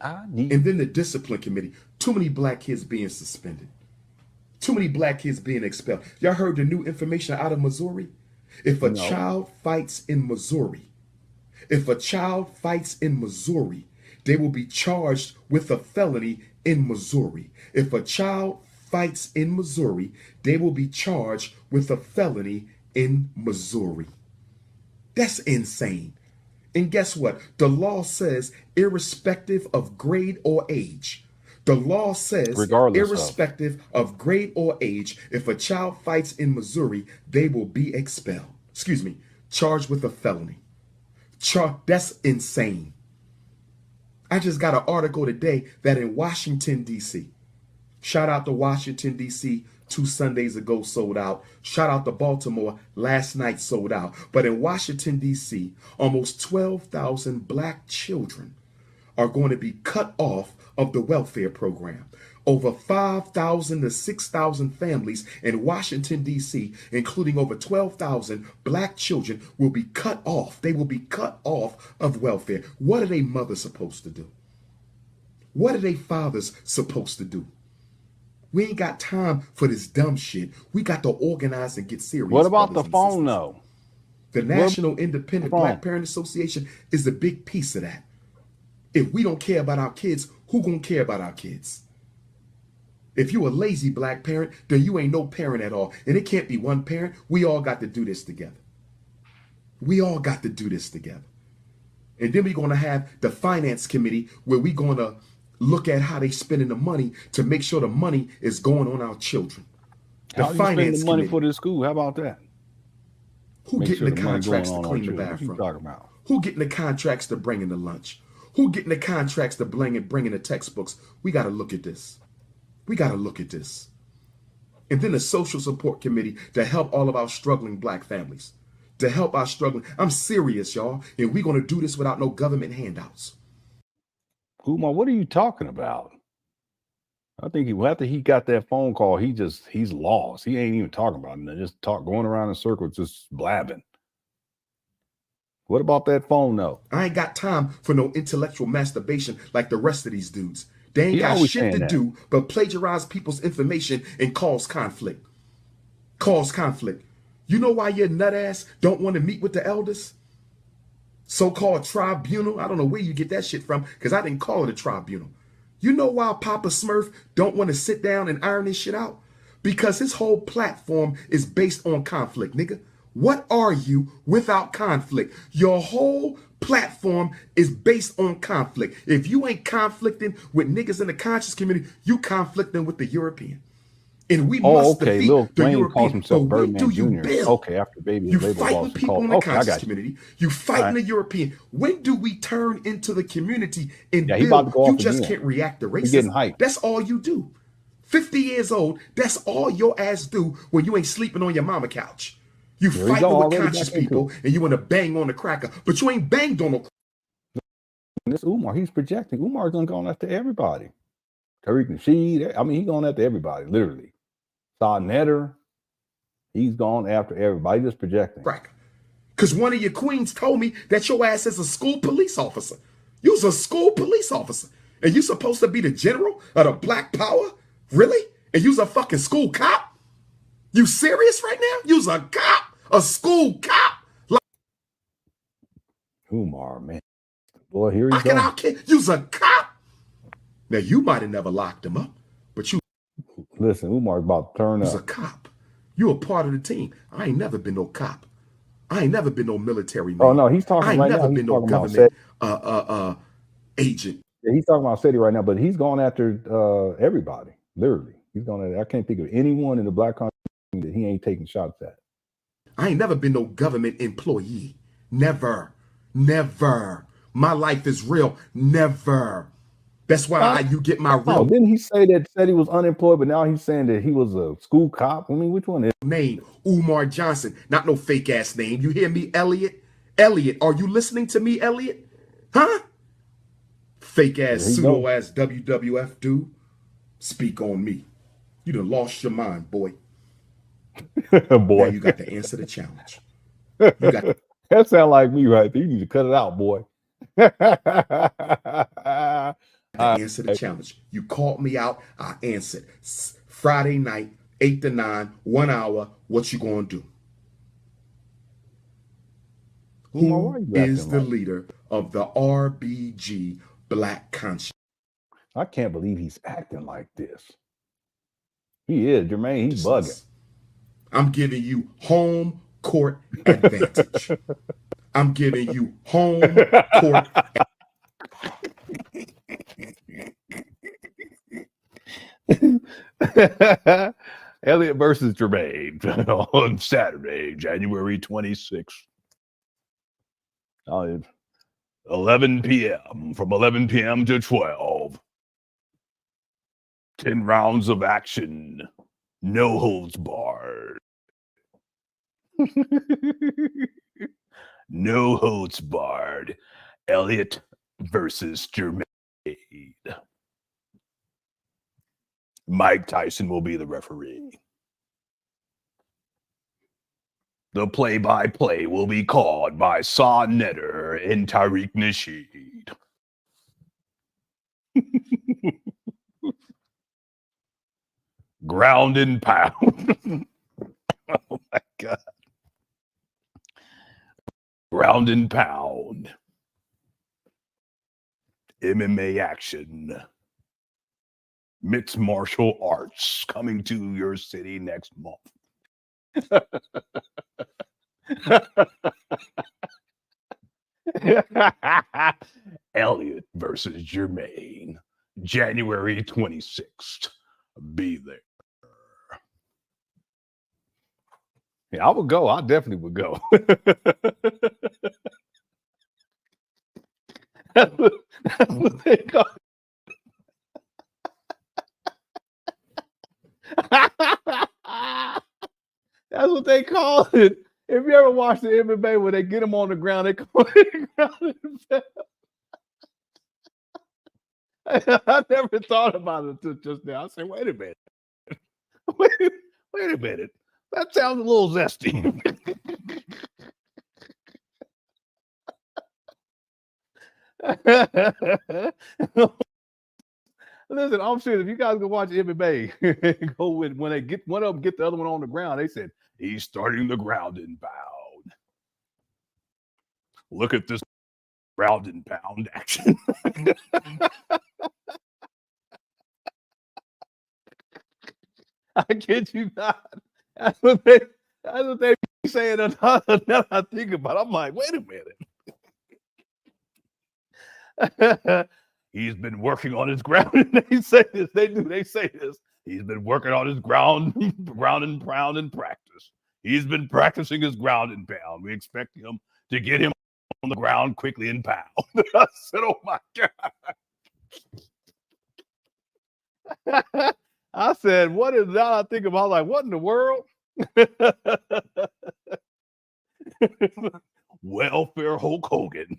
And then the discipline committee. Too many black kids being suspended. Too many black kids being expelled. Y'all heard the new information out of Missouri? If a child fights in Missouri, they will be charged with a felony in Missouri. If a child fights in Missouri, they will be charged with a felony in Missouri. That's insane. And guess what? The law says irrespective of grade or age. The law says irrespective of grade or age, if a child fights in Missouri, they will be expelled. Charged with a felony. That's insane. I just got an article today that in Washington, D.C., shout out to Washington, D.C., 2 Sundays ago sold out. Shout out to Baltimore, last night sold out. But in Washington, D.C., almost 12,000 black children are going to be cut off of the welfare program. Over 5,000 to 6,000 families in Washington, D.C., including over 12,000 black children, will be cut off. They will be cut off of welfare. What are they mothers supposed to do? What are they fathers supposed to do? We ain't got time for this dumb shit. We got to organize and get serious. What about the phone, though? The National Independent Black Parent Association is a big piece of that. If we don't care about our kids, who gonna care about our kids? If you a lazy black parent, then you ain't no parent at all. And it can't be one parent. We all got to do this together. We all got to do this together. And then we're going to have the finance committee where we're going to look at how they spending the money to make sure the money is going on our children. The how finance you spend the money for the school? How about that? Who getting the contracts to clean the bathroom? What are you talking about? Who getting the contracts to bring in the lunch? Who getting the contracts to bring in the textbooks? We got to look at this. We got to look at this. And then the social support committee to help all of our struggling black families. To help our struggling. I'm serious, y'all. And we're going to do this without no government handouts. Umar, what are you talking about? I think after he got that phone call, he's lost. He ain't even talking about it. Just going around in circles, just blabbing. What about that phone, though? I ain't got time for no intellectual masturbation like the rest of these dudes. They ain't got shit to do but plagiarize people's information and cause conflict. Cause conflict. You know why your nut ass don't want to meet with the elders? So-called tribunal. I don't know where you get that shit from because I didn't call it a tribunal. You know why Papa Smurf don't want to sit down and iron this shit out? Because his whole platform is based on conflict, nigga. What are you without conflict? Your whole platform is based on conflict. If you ain't conflicting with niggas in the conscious community, you conflicting with the European. And we must defeat the European. But when do you build? Okay, after baby, you fighting people in the conscious community. You fighting the European. When do we turn into the community and build? You just can't react to racism. That's all you do. 50 years old, that's all your ass do when you ain't sleeping on your mama couch. You fighting with conscious people and you want to bang on the cracker, but you ain't banged on no. This Umar, he's projecting. Umar's going after everybody. Tariq Nasheed, I mean, he's going after everybody, literally. Saw Netter, he's gone after everybody, just projecting. Right. Because one of your queens told me that your ass is a school police officer. You's a school police officer. And you supposed to be the general of the Black Power? Really? And you's a fucking school cop? You serious right now? You's a cop? A school cop? Like, Umar, man. Boy, here he goes. You's a cop? Now, you might have never locked him up, but you... Listen, Umar's about to turn up. You's a cop. You a part of the team. I ain't never been no cop. I ain't never been no military man. Oh, no, he's talking right now. I ain't never been no government agent. Yeah, he's talking about SETI right now, but he's going after everybody, literally. He's going to, I can't think of anyone in the black country that he ain't taking shots at. I ain't never been no government employee. Never. Never. My life is real. Never. That's why you get my real didn't he say that said he was unemployed, but now he's saying that he was a school cop? I mean, which one is name? Umar Johnson. Not no fake ass name. You hear me, Elliot? Elliot, are you listening to me, Elliot? Huh? Fake ass, pseudo ass WWF dude. Speak on me. You done lost your mind, boy. Boy. Now you got to answer the challenge. You got that sound like me right there. You need to cut it out, boy. Answer the challenge. You called me out. I answered. Friday night, 8 to 9, 1 hour. What you gonna do? Who is the leader of the RBG Black Conscience? I can't believe he's acting like this. He is, Jermaine. He's bugging. I'm giving you home court advantage. I'm giving you home court Elliot versus Jermaine on Saturday, January 26th. 11 p.m. From 11 p.m. to 12. 10 rounds of action. No holds barred. No holds barred. Elliot versus Jermaine. Mike Tyson will be the referee. The play-by-play will be called by Saw Netter and Tariq Nasheed. Ground and pound. Oh my God. Ground and pound. MMA action. Mixed martial arts coming to your city next month. Elliot versus Jermaine, January 26th. Be there. Yeah, I would go. I definitely would go. That's what they call it. That's what they call it. If you ever watch the MMA where they get them on the ground, they call it ground and pound. I never thought about it until just now. I said, wait a minute. Wait a minute. That sounds a little zesty. Listen, I'm serious. If you guys can watch MMA, go with when they get one of them, get the other one on the ground. They said he's starting the ground and pound. Look at this ground and pound action. I kid you not. That's what they be saying. Now I think about it, I'm like, wait a minute. He's been working on his ground. And they say this. They say this. He's been working on his ground and pound in practice. He's been practicing his ground and pound. We expect him to get him on the ground quickly and pound. I said, oh my God. I said, what is that? I think about like, what in the world? Welfare Hulk Hogan.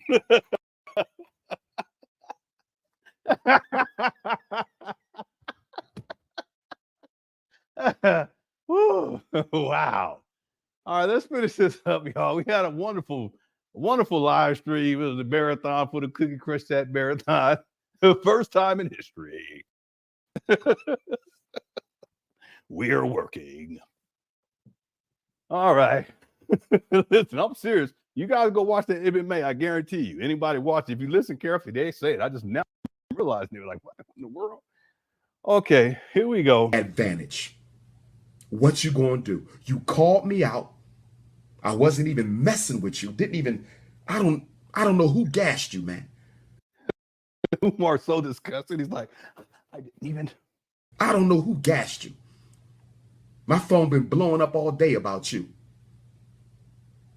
Wow. All right, let's finish this up, y'all. We had a wonderful live stream. It was a marathon for the Cookie Crush Chat Marathon. The first time in history. We're working. All right. Listen, I'm serious. You guys go watch the MMA. I guarantee you. Anybody watch it, if you listen carefully, they say it. I just now realized they were like, what in the world? Okay, here we go. Advantage. What you gonna do? You called me out. I wasn't even messing with you. I don't know who gassed you, man. Umar's so disgusted. He's like, I don't know who gassed you. My phone been blowing up all day about you.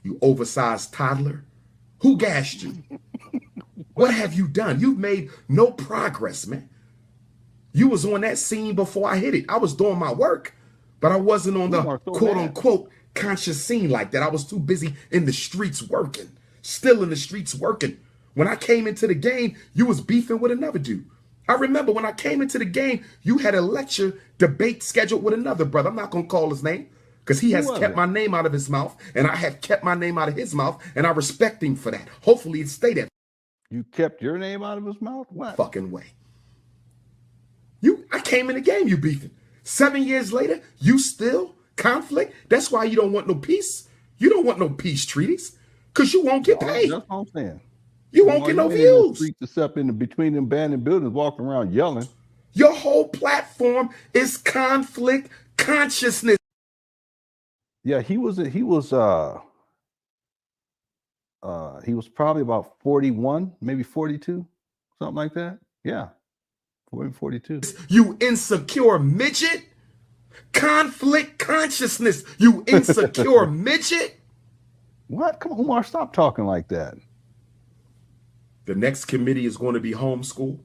You oversized toddler. Who gassed you? What have you done? You've made no progress, man. You was on that scene before I hit it. I was doing my work, but I wasn't on the quote unquote conscious scene like that. I was too busy in the streets working, still in the streets working. When I came into the game, you was beefing with another dude. I remember when I came into the game, you had a lecture debate scheduled with another brother. I'm not going to call his name because he has kept my name out of his mouth and I have kept my name out of his mouth and I respect him for that. Hopefully it stay that. You kept your name out of his mouth? What? Fucking way. I came in the game, you beefing. 7 years later, you still conflict? That's why you don't want no peace. You don't want no peace treaties because you won't get paid. That's what I'm saying. You won't get no views. Streets up in between them abandoned buildings, walking around yelling. Your whole platform is conflict consciousness. Yeah, he was probably about 41, maybe 42, something like that. Yeah, 42. You insecure midget. Conflict consciousness. You insecure midget. What? Come on, Umar, stop talking like that. The next committee is going to be homeschool.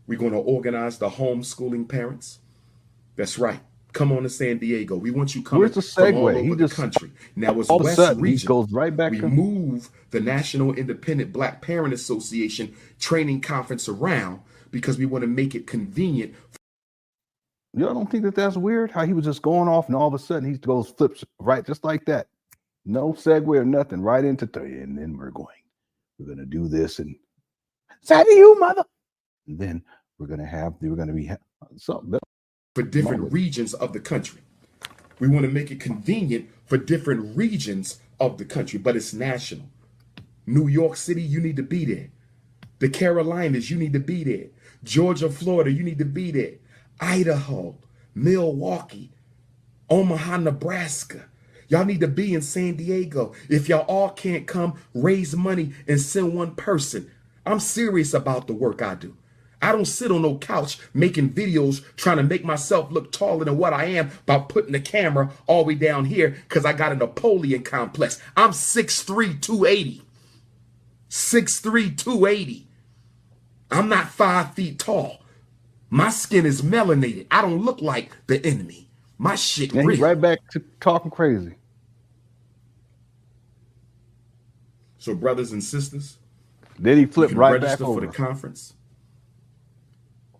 We're going to organize the homeschooling parents. That's right. Come on to San Diego. We want you coming. Where's the segue? From all over the country. Now it's all of a West sudden, region. he goes right back. We move the National Independent Black Parent Association training conference around because we want to make it convenient. Y'all don't think that that's weird? How he was just going off and all of a sudden he goes flips right just like that. No segue or nothing. Right into and then we're going to do this and say to you, mother. And then we're going to be something for different regions of the country. We want to make it convenient for different regions of the country, but it's national. New York City, you need to be there. The Carolinas, you need to be there. Georgia, Florida, you need to be there. Idaho, Milwaukee, Omaha, Nebraska. Y'all need to be in San Diego. If y'all all can't come, raise money and send one person. I'm serious about the work I do. I don't sit on no couch making videos trying to make myself look taller than what I am by putting the camera all the way down here because I got a Napoleon complex. I'm 6'3", 280. 6'3", 280. I'm not 5 feet tall. My skin is melanated. I don't look like the enemy. My shit real. He's right back to talking crazy. So brothers and sisters, then he flipped right back register over for the conference.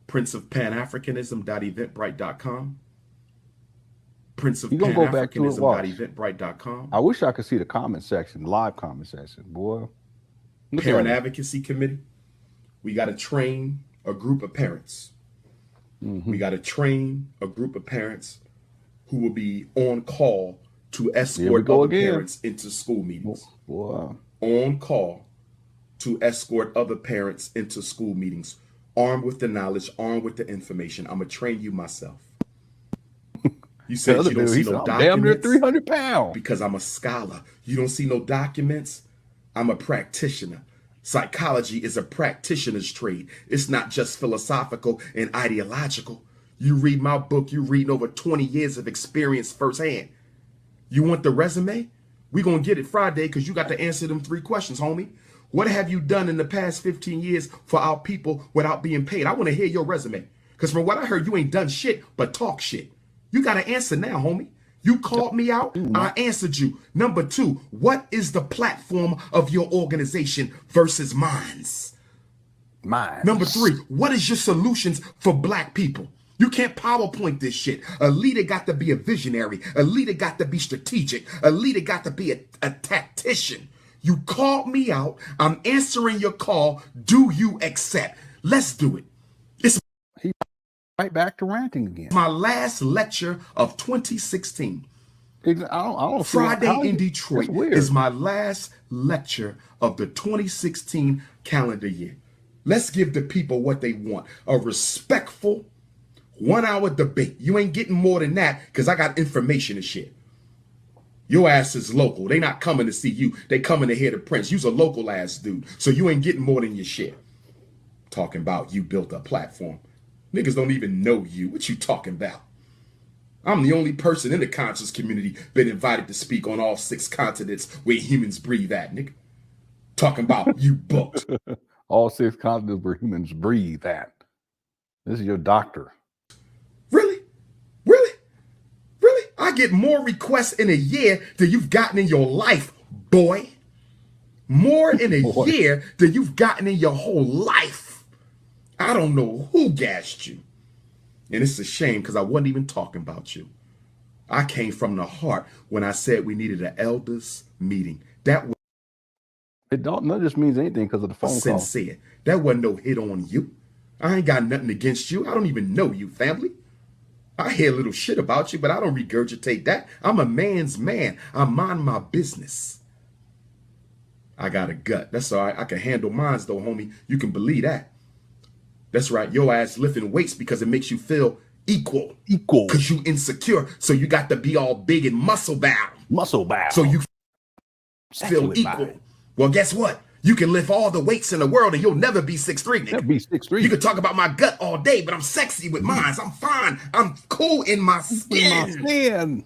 princeofpanafricanism.eventbrite.com. princeofpanafricanism.eventbrite.com. I wish I could see the comment section, live comment section, boy. Parent Advocacy Committee. We got to train a group of parents. We got to train a group of parents who will be on call to escort other parents into school meetings. Wow. On call to escort other parents into school meetings, armed with the knowledge, armed with the information. I'm going to train you myself. You said you don't see no documents. Damn near 300 pounds. Because I'm a scholar. You don't see no documents. I'm a practitioner. Psychology is a practitioner's trade. It's not just philosophical and ideological. You read my book, you're reading over 20 years of experience firsthand. You want the resume? We're going to get it Friday because you got to answer them 3 questions, homie. What have you done in the past 15 years for our people without being paid? I want to hear your resume. Because from what I heard, you ain't done shit but talk shit. You got to answer now, homie. You called me out, I answered you. Number 2, what is the platform of your organization versus mine's? Number 3, what is your solutions for black people? You can't PowerPoint this shit. A leader got to be a visionary. A leader got to be strategic. A leader got to be a tactician. You called me out. I'm answering your call. Do you accept? Let's do it. right back to ranting again. My last lecture of 2016. I don't Friday in Detroit is my last lecture of the 2016 calendar year. Let's give the people what they want. A respectful 1 hour debate. You ain't getting more than that because I got information and shit. Your ass is local. They not coming to see you. They coming to hear the Prince. You's a local ass dude. So you ain't getting more than your shit. Talking about you built a platform. Niggas don't even know you. What you talking about? I'm the only person in the conscious community been invited to speak on all 6 continents where humans breathe at, nigga. Talking about you booked. All 6 continents where humans breathe at. This is your doctor. Really? Really? Really? I get more requests in a year than you've gotten in your life, boy. More in a year than you've gotten in your whole life. I don't know who gassed you. And it's a shame because I wasn't even talking about you. I came from the heart when I said we needed an elders meeting. That was none of this means anything because of the phone call. sincere. That wasn't no hit on you. I ain't got nothing against you. I don't even know you, family. I hear little shit about you, but I don't regurgitate that. I'm a man's man. I mind my business. I got a gut. That's all right. I can handle mines though, homie. You can believe that. That's right. Your ass lifting weights because it makes you feel equal. Equal. Because you insecure. So you got to be all big and muscle bound. Muscle bound. So you feel equal. Well, guess what? You can lift all the weights in the world and you'll never be 6'3", nigga. Never be 6'3". You can talk about my gut all day, but I'm sexy with mine. I'm fine. I'm cool in my skin.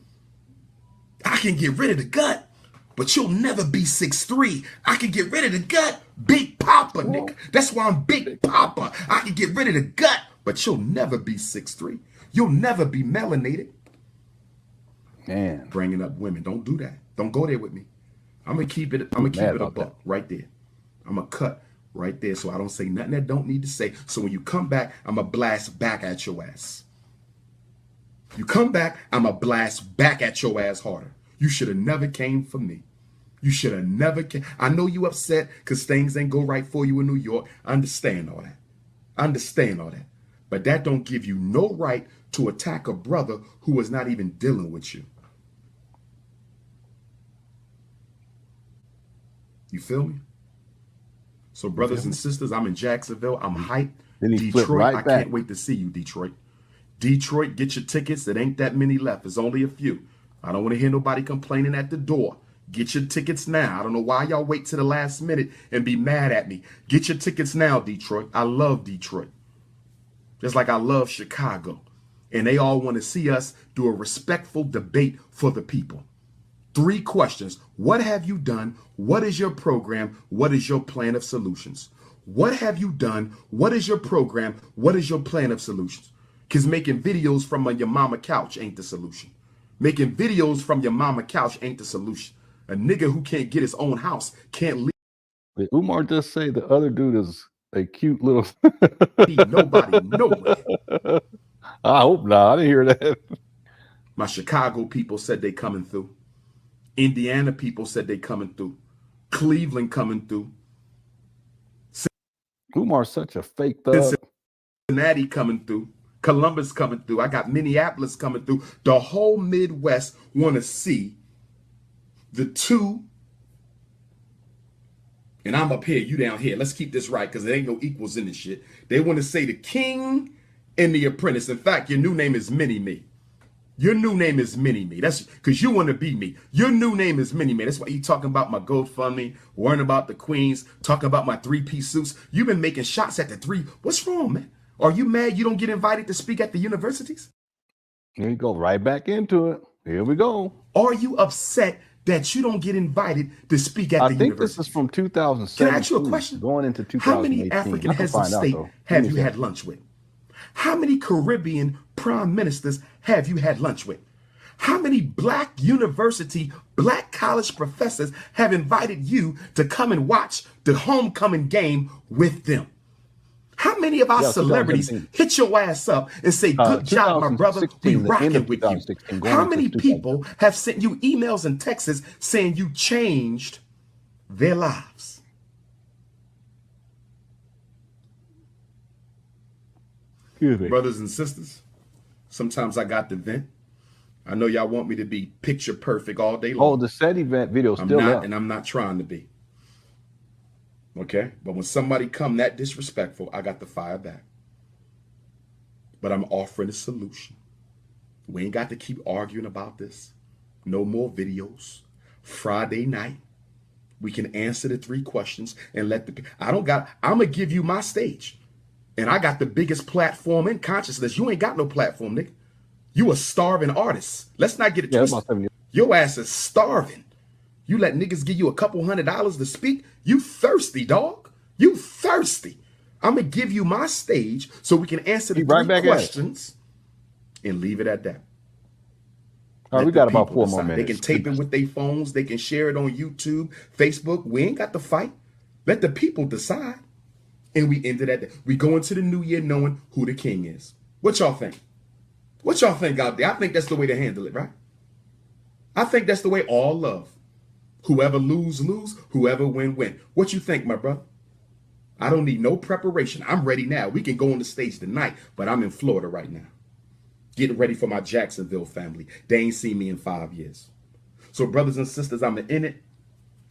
I can get rid of the gut, but you'll never be 6'3". I can get rid of the gut. Big Papa, nigga. That's why I'm Big Papa. I can get rid of the gut, but you'll never be 6'3". You'll never be melanated. Man. Bringing up women. Don't do that. Don't go there with me. I'm going to keep it a buck right there. I'm going to cut right there so I don't say nothing that don't need to say. So when you come back, I'm going to blast back at your ass. You come back, I'm going to blast back at your ass harder. You should have never came for me. You should have never came. I know you upset because things ain't go right for you in New York. I understand all that. I understand all that. But that don't give you no right to attack a brother who was not even dealing with you. You feel me? So brothers and sisters, I'm in Jacksonville. I'm hyped. Detroit, I can't wait to see you, Detroit. Detroit, get your tickets. It ain't that many left. There's only a few. I don't want to hear nobody complaining at the door. Get your tickets now. I don't know why y'all wait to the last minute and be mad at me. Get your tickets now, Detroit. I love Detroit. Just like I love Chicago. And they all want to see us do a respectful debate for the people. 3 questions. What have you done? What is your program? What is your plan of solutions? What have you done? What is your program? What is your plan of solutions? Because making videos from your mama couch ain't the solution. Making videos from your mama couch ain't the solution. A nigga who can't get his own house can't leave. Did Umar just say the other dude is a cute little... Nobody nowhere. I hope not. I didn't hear that. My Chicago people said they coming through. Indiana people said they coming through. Cleveland coming through. Umar's such a fake thug. Cincinnati coming through. Columbus coming through. I got Minneapolis coming through. The whole Midwest want to see the 2. And I'm up here, you down here. Let's keep this right because there ain't no equals in this shit. They want to say the king and the apprentice. In fact, your new name is Mini-Me. Your new name is Mini-Me. That's because you want to be me. Your new name is Mini-Me. That's why you talking about my GoFundMe, worrying about the queens, talking about my 3-piece suits. You've been making shots at the 3. What's wrong, man? Are you mad you don't get invited to speak at the universities? Here you go, right back into it. Here we go. Are you upset that you don't get invited to speak at the university? I think this is from 2007. Can I ask you a question? Going into 2018. How many African heads of state have you had lunch with? How many Caribbean prime ministers have you had lunch with? How many black university, black college professors have invited you to come and watch the homecoming game with them? How many of our celebrities hit your ass up and say, good job, my brother, we rocking with you? How many people have sent you emails and texts saying you changed their lives? Excuse me. Brothers and sisters, sometimes I got to vent. I know y'all want me to be picture perfect all day long. Oh, the set event video I'm still not, up. and I'm not trying to be. Okay? But when somebody come that disrespectful, I got to fire back. But I'm offering a solution. We ain't got to keep arguing about this. No more videos. Friday night, we can answer the 3 questions and let the, I'm going to give you my stage. And I got the biggest platform in consciousness. You ain't got no platform, nigga. You a starving artist. Let's not get it twisted. Your ass is starving. You let niggas give you a couple $100 to speak. You thirsty, dog. You thirsty. I'm going to give you my stage so we can answer the 3 questions and leave it at that. All right, we got about 4 more minutes. They can tape it with their phones. They can share it on YouTube, Facebook. We ain't got to fight. Let the people decide. And we ended at that. We go into the new year knowing who the king is. What y'all think? What y'all think out there? I think that's the way to handle it, right? I think that's the way, all love. Whoever lose, lose. Whoever win, win. What you think, my brother? I don't need no preparation. I'm ready now. We can go on the stage tonight, but I'm in Florida right now. Getting ready for my Jacksonville family. They ain't seen me in 5 years. So brothers and sisters, I'm in it.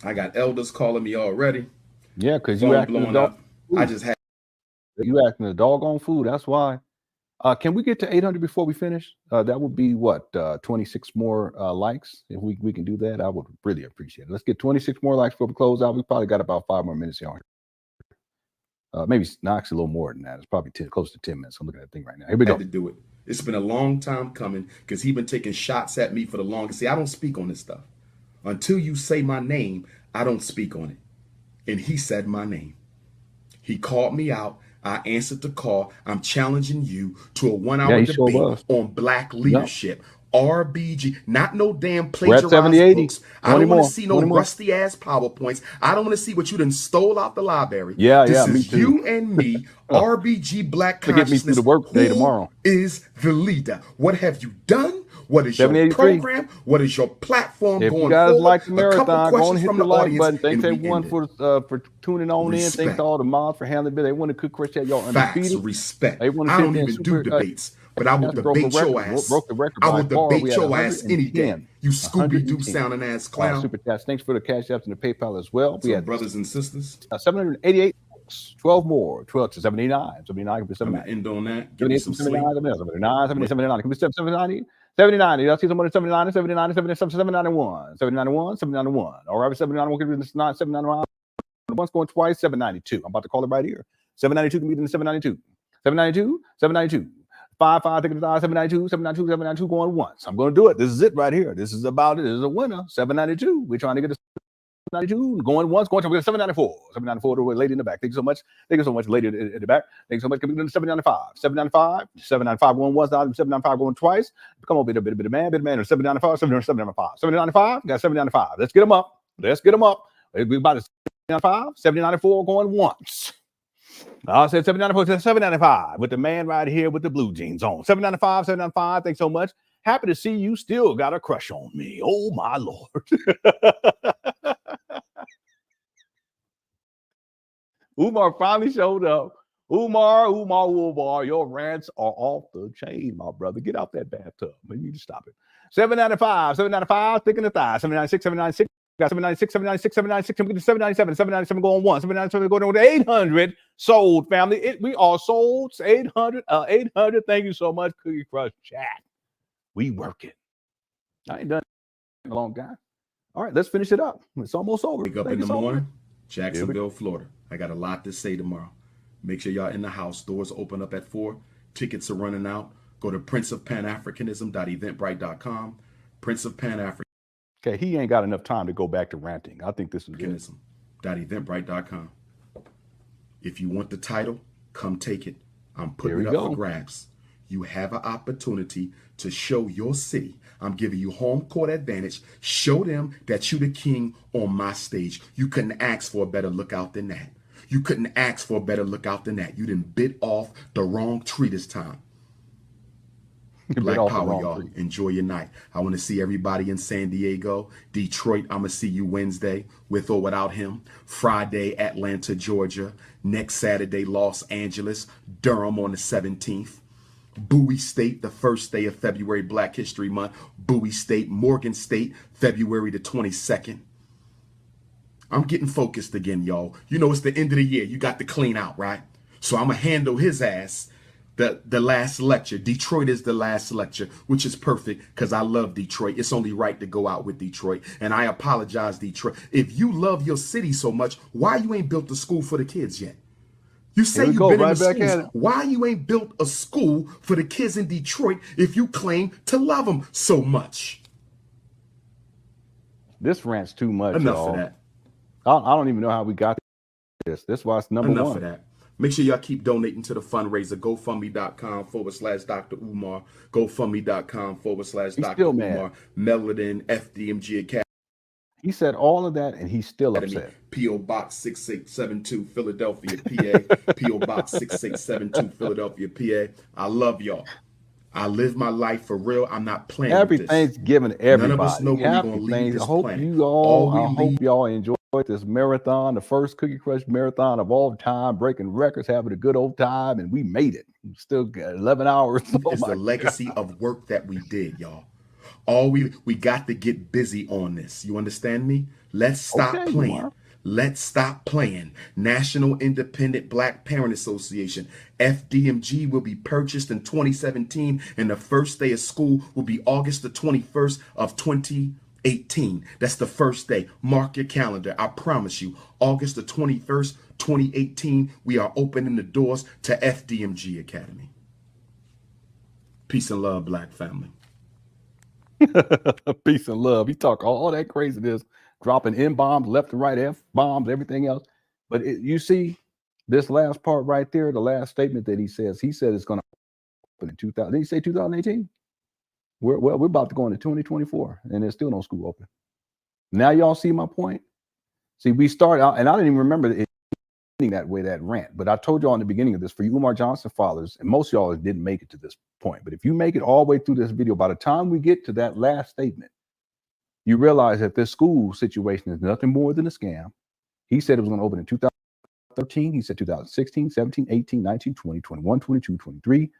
I got elders calling me already. Yeah, because you acting the dog. I just had you acting the doggone fool. That's why. Can we get to 800 before we finish? That would be what, 26 more likes. If we can do that, I would really appreciate it. Let's get 26 more likes before we close out. We probably got about 5 more minutes here. Maybe Knox a little more than that. It's probably close to 10 minutes. I'm looking at the thing right now. Here we go. to do it. It's been a long time coming because he's been taking shots at me for the longest. See, I don't speak on this stuff. Until you say my name, I don't speak on it. And he said my name. He called me out. I answered the call. I'm challenging you to a 1-hour debate on black leadership. RBG, not no damn plagiarized books. I don't want to see no rusty ass PowerPoints. I don't want to see what you done stole out the library. This is you and me, RBG Black Consciousness. To work day tomorrow. Is the leader? What have you done? What is your program? What is your platform if going you guys forward? like the marathon, go and hit the like audience, button. Thanks everyone for tuning on in. Thanks to all the mods for handling it. They want to cook Christian. Y'all undefeated. Facts, respect. They want to I don't even do debates. But I will debate your ass. I will debate your ass any day. You Scooby-Doo sounding ass clown. Super chats. Thanks for the cash apps and the PayPal as well. We had brothers and sisters. 788, 12 more, 12 to 79. 79 could be 79. I'm gonna end on that. Give me some sleep. 79, 79, could be 70, 79. Y'all see somebody 79, 79, 77, 791, 791, 791. All right, 791 could be 791. Once going twice, 792. I'm about to call it right here. 792 can be in 792. 792, 792. 55, taking the 792, 792, 792 going once. I'm going to do it. This is it right here. This is about it. This is a winner. 792. We're trying to get a 792 going once, going to 794. 794 to a lady in the back. Thank you so much. Thank you so much, lady in the back. Thank you so much. Coming to 795. 795. 795 going once. 795 going twice. Come on, bit of man. 795. 795. 795. Got 795. Let's get them up. Let's get them up. We're about to 795. 794 going once. I said 794 to 795 with the man right here with the blue jeans on. 795, 795. Thanks so much. Happy to see you still got a crush on me. Oh, my Lord. Umar finally showed up. Umar, your rants are off the chain, my brother. Get out that bathtub. Maybe you just stop it. 795, thick in the thigh. 796, 796. Got 796, 796, 796, 797, 797 going one, 797 going on to 800 sold, family. We are sold 800, 800. Thank you so much, Cookie Crush chat. We working. I ain't done in a long time. All right, let's finish it up. It's almost over. Wake up in the morning, Jacksonville, Florida. I got a lot to say tomorrow. Make sure y'all in the house. Doors open up at 4. Tickets are running out. Go to princeofpanafricanism.eventbrite.com. Prince of Pan Africanism. Okay, he ain't got enough time to go back to ranting. I think this is good. .eventbrite.com. If you want the title, come take it. I'm putting it up for grabs. You have an opportunity to show your city. I'm giving you home court advantage. Show them that you the king on my stage. You couldn't ask for a better lookout than that. You couldn't ask for a better lookout than that. You didn't bit off the wrong tree this time. Black Power, y'all. Enjoy your night. I want to see everybody in San Diego. Detroit, I'm going to see you Wednesday with or without him. Friday, Atlanta, Georgia. Next Saturday, Los Angeles. Durham on the 17th. Bowie State, the first day of February, Black History Month. Bowie State, Morgan State, February the 22nd. I'm getting focused again, y'all. You know, it's the end of the year. You got to clean out, right? So I'm going to handle his ass the last lecture. Detroit is the last lecture, which is perfect because I love Detroit. It's only right to go out with Detroit. And I apologize, Detroit. If you love your city so much, why you ain't built a school for the kids yet? You say you've been in the schools. Why you ain't built a school for the kids in Detroit if you claim to love them so much? This rant's too much, Enough of that. I don't even know how we got this. That's why it's number one. Enough of that. Make sure y'all keep donating to the fundraiser. GoFundMe.com/Dr. Umar. GoFundMe.com/Dr. Umar. Melanin, FDMG Academy. He said all of that, and he's still upset. P.O. Box 6672, Philadelphia, PA. P.O. Box 6672, Philadelphia, PA. I love y'all. I live my life for real. I'm not playing Everything's with this. given everybody. None of us know where we're going to leave this planet. I hope y'all enjoyed this marathon, the first Cookie Crush marathon of all time, breaking records, having a good old time, and we made it. Still got 11 hours. It's the legacy of work that we did, y'all. We got to get busy on this. You understand me? Let's stop playing. Let's stop playing. National Independent Black Parent Association, FDMG, will be purchased in 2017, and the first day of school will be August the 21st of 2018. That's the first day. Mark your calendar. I promise you, August the 21st, 2018, we are opening the doors to FDMG Academy. Peace and love, Black family. Peace and love. He talk all that craziness, dropping N-bombs left and right, F-bombs, everything else. But you see this last part right there, the last statement that he said it's going to open in 2000. Did he say 2018? We're about to go into 2024, and there's still no school open. Now y'all see my point? See, we start out, and I didn't even remember it that way, that rant, but I told y'all in the beginning of this, for you Umar Johnson followers, and most of y'all didn't make it to this point, but if you make it all the way through this video, by the time we get to that last statement, you realize that this school situation is nothing more than a scam. He said it was going to open in 2013. He said 2016, 17, 18, 19, 20, 21, 22, 23.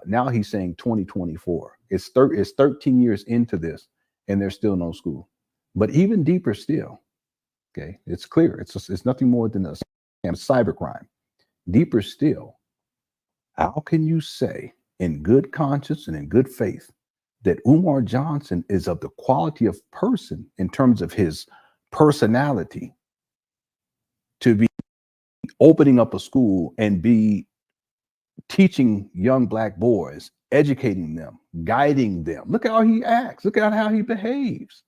Now he's saying 2024. It's 13 years into this, and there's still no school. But even deeper still, okay, it's clear. It's nothing more than a scam, cybercrime. Deeper still, how can you say in good conscience and in good faith that Umar Johnson is of the quality of person in terms of his personality to be opening up a school and be teaching young Black boys, educating them, guiding them? Look at how he acts. Look at how he behaves.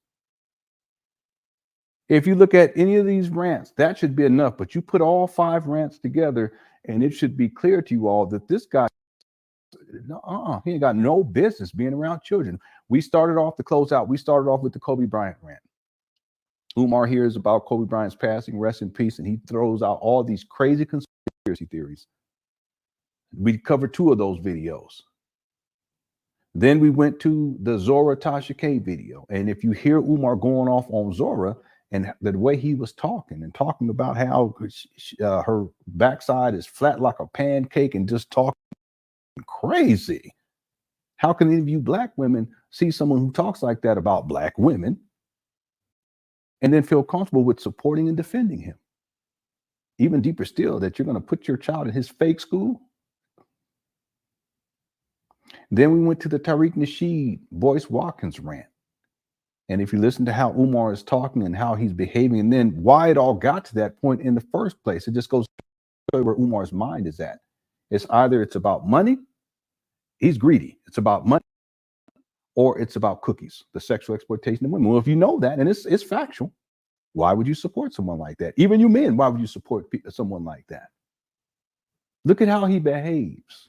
If you look at any of these rants, that should be enough. But you put all 5 rants together, and it should be clear to you all that this guy, he ain't got no business being around children. We started off to close out. We started off with the Kobe Bryant rant. Umar hears about Kobe Bryant's passing, rest in peace, and he throws out all these crazy conspiracy theories. We covered 2 of those videos. Then we went to the Zora Tasha K video. And if you hear Umar going off on Zora and the way he was talking about how her backside is flat like a pancake and just talking crazy. How can any of you Black women see someone who talks like that about Black women and then feel comfortable with supporting and defending him? Even deeper still, that you're going to put your child in his fake school? Then we went to the Tariq Nasheed, Boyce Watkins rant. And if you listen to how Umar is talking and how he's behaving, and then why it all got to that point in the first place, it just goes to show where Umar's mind is at. It's either it's about money, he's greedy, it's about money, or it's about cookies, the sexual exploitation of women. Well, if you know that, and it's factual, why would you support someone like that? Even you men, why would you support someone like that? Look at how he behaves.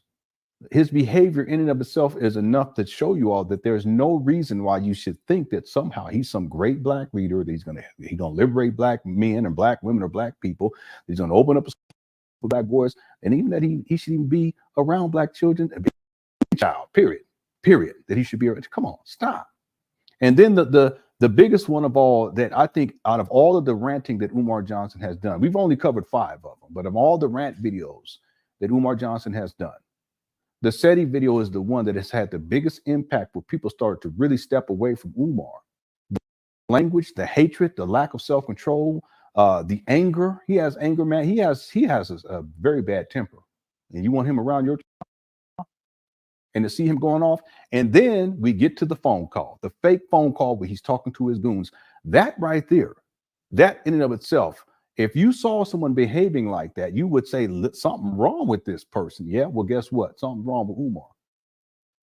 His behavior in and of itself is enough to show you all that there's no reason why you should think that somehow he's some great Black leader, that he's gonna liberate Black men and Black women or Black people. He's gonna open up a school for Black boys, and even that he should even be around Black children and be a child, period. period, that he should be. Come on, stop. And then the biggest one of all that I think out of all of the ranting that Umar Johnson has done, we've only covered 5 of them, but of all the rant videos that Umar Johnson has done, the SETI video is the one that has had the biggest impact where people started to really step away from Umar. The language, the hatred, the lack of self-control, the anger. He has anger, man. He has a very bad temper. And you want him around your and to see him going off. And then we get to the phone call, the fake phone call where he's talking to his goons. That right there, that in and of itself, if you saw someone behaving like that, you would say something wrong with this person. Yeah, well, guess what? Something wrong with Umar.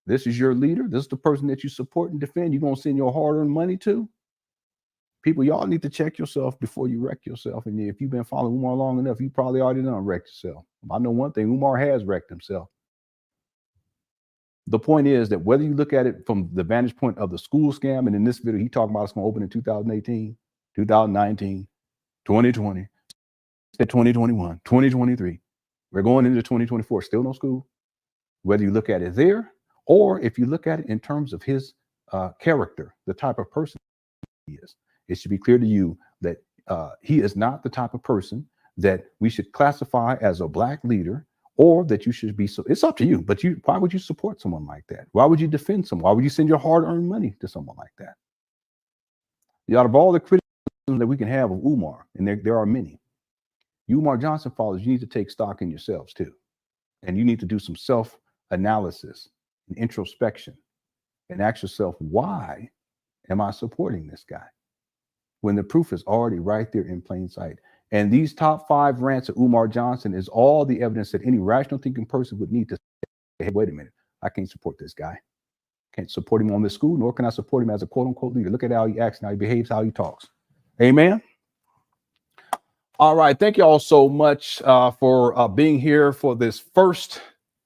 This is your leader. This is the person that you support and defend. You're going to send your hard-earned money to? People, y'all need to check yourself before you wreck yourself. And if you've been following Umar long enough, you probably already done wrecked yourself. I know one thing, Umar has wrecked himself. The point is that whether you look at it from the vantage point of the school scam, and in this video, he talking about it's going to open in 2018, 2019, 2020, 2021, 2023. We're going into 2024, still no school. Whether you look at it there, or if you look at it in terms of his character, the type of person he is, it should be clear to you that he is not the type of person that we should classify as a black leader, or that you should be. So it's up to you, but why would you support someone like that? Why would you defend someone? Why would you send your hard-earned money to someone like that? Out of all the criticism that we can have of Umar, and there are many, you Umar Johnson followers, you need to take stock in yourselves too. And you need to do some self-analysis and introspection and ask yourself, why am I supporting this guy? When the proof is already right there in plain sight. And these top 5 rants of Umar Johnson is all the evidence that any rational thinking person would need to say, hey, wait a minute, I can't support this guy. Can't support him on this school, nor can I support him as a quote unquote leader. Look at how he acts, how he behaves, how he talks. Amen. All right. Thank you all so much for being here for this first,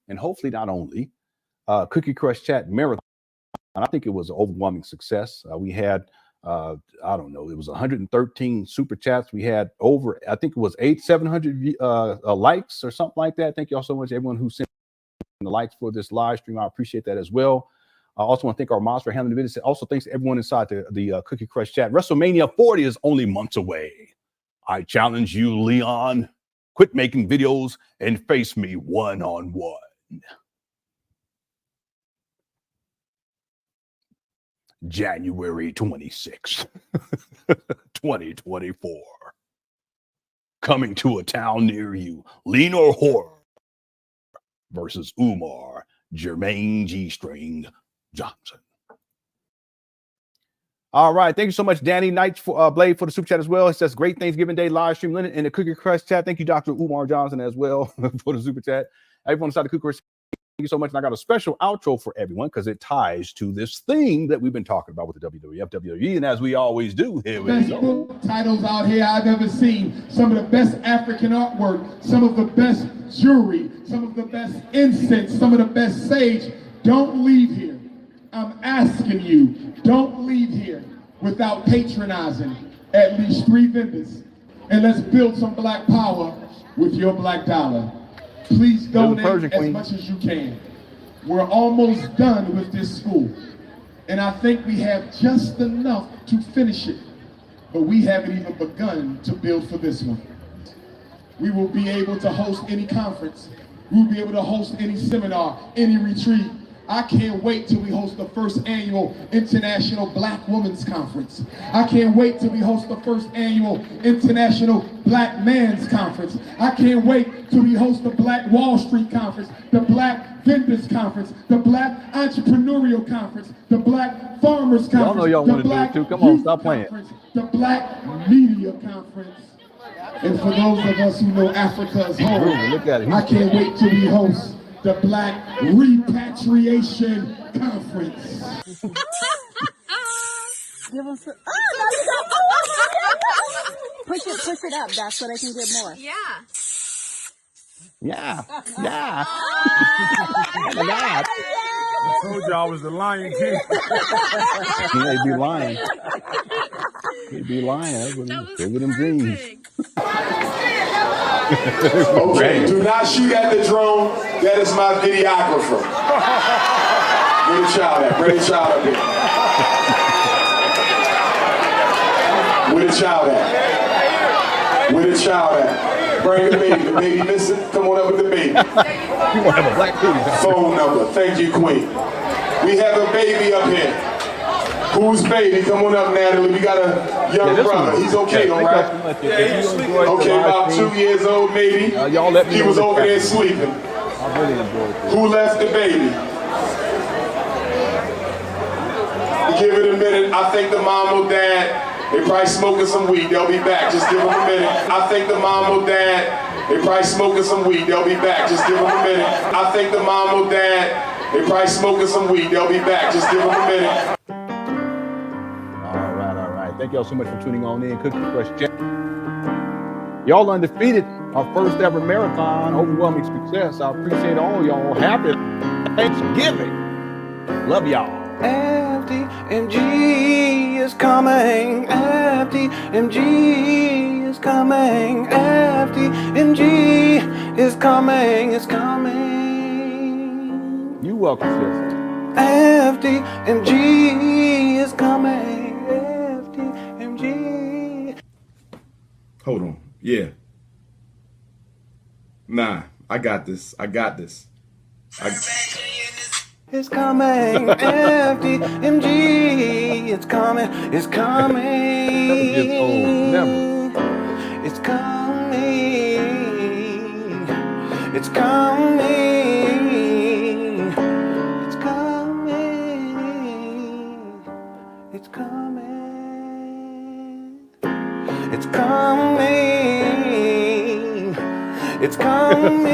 and hopefully not only, Cookie Crush Chat Marathon. And I think it was an overwhelming success. We had, I don't know, it was 113 super chats. We had over, I think it was 700 likes or something like that. Thank you all so much, everyone who sent the likes for this live stream. I appreciate that as well. I also want to thank our mods for handling the video. Also, thanks to everyone inside the Cookie Crush chat. WrestleMania 40 is only months away. I challenge you, Leon, quit making videos and face me one-on-one. January 26th, 2024. Coming to a town near you. LenonHonor versus Umar Jermaine G-String Johnson. All right. Thank you so much, Danny Knight for Blade for the super chat as well. It says great Thanksgiving Day live stream. Lenon in the Cookie Crush chat. Thank you, Dr. Umar Johnson, as well for the super chat. Everyone inside the Cookie Crush, thank you so much. And I got a special outro for everyone because it ties to this theme that we've been talking about with the WWF, WWE. And as we always do, here we go. Titles out here I've ever seen. Some of the best African artwork, some of the best jewelry, some of the best incense, some of the best sage. Don't leave here. I'm asking you, don't leave here without patronizing at least 3 vendors. And let's build some black power with your black dollar. Please donate as much as you can. We're almost done with this school. And I think we have just enough to finish it. But we haven't even begun to build for this one. We will be able to host any conference. We will be able to host any seminar, any retreat. I can't wait till we host the first annual International Black Women's Conference. I can't wait till we host the first annual International Black Men's Conference. I can't wait till we host the Black Wall Street Conference, the Black Vendors Conference, the Black Entrepreneurial Conference, the Black Farmers Conference. Y'all know y'all want to do it too. Come on, stop playing. The Black Media Conference. And for those of us who know Africa's home, look at it. I can't wait till we host the Black Repatriation Conference. Give us a, push it up. That's what I can get more. Yeah. Oh my God. I told you I was the Lion King. He may be lying. He'd be lying. Look at them dreams. Okay, do not shoot at the drone. That is my videographer. Where the child at? Bring the child up here. Where the child at? Where the child at? Bring the baby. The baby missing? Come on up with the baby. You want to have a black baby? Phone number. Thank you, Queen. We have a baby up here. Whose baby? Come on up, Natalie. We got a young brother. He's okay, all right? Okay, about 2 years old, maybe. Y'all let me he was over there sleeping. I really enjoyed it. Who left the baby? Give it a minute. I think the mom or dad, they probably smoking some weed. They'll be back. Just give them a minute. I think the mom or dad, they probably smoking some weed. They'll be back. Just give them a minute. I think the mom or dad, they probably smoking some weed. They'll be back. Just give them a minute. All right. Thank y'all so much for tuning on in. Cookie Crush Chat. Y'all undefeated. Our first ever marathon. Overwhelming success. I appreciate all y'all. Happy Thanksgiving. Love y'all. FDMG is coming. FDMG is coming. FDMG is coming. It's coming. You welcome, sister. FDMG is coming. FDMG. Hold on. Yeah. Nah, I got this. It's coming. FDMG. It's coming. It's coming. It's old. Never. It's coming. It's coming. It's coming. It's coming. It's coming. It's coming.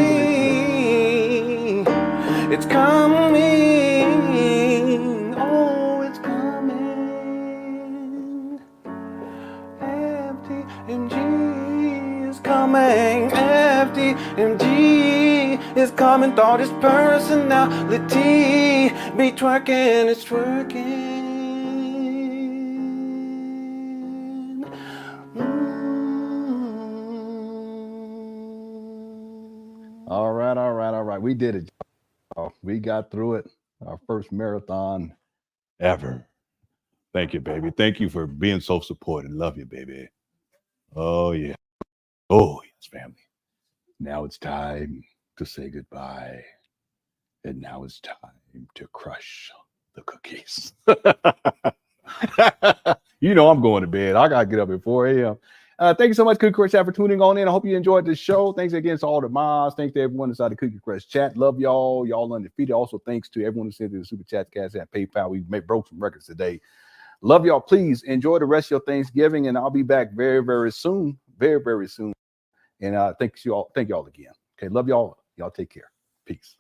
It's coming. Oh, it's coming. FDMG is coming. FDMG is coming. Thought his personality be twerking. It's twerking. All right. We did it. We got through it. Our first marathon ever. Thank you, baby. Thank you for being so supportive. Love you, baby. Oh, yeah. Oh, yes, family. Now it's time to say goodbye. And now it's time to crush the cookies. You know I'm going to bed. I got to get up at 4 a.m. Thank you so much, Cookie Crush Chat, for tuning on in. I hope you enjoyed this show. Thanks again to all the mods. Thanks to everyone inside the Cookie Crush Chat. Love y'all. Y'all undefeated. Also, thanks to everyone who sent the Super Chat, CashApp, PayPal. We broke some records today. Love y'all. Please enjoy the rest of your Thanksgiving, and I'll be back very, very soon. Very, very soon. And thank y'all again. Okay, love y'all. Y'all take care. Peace.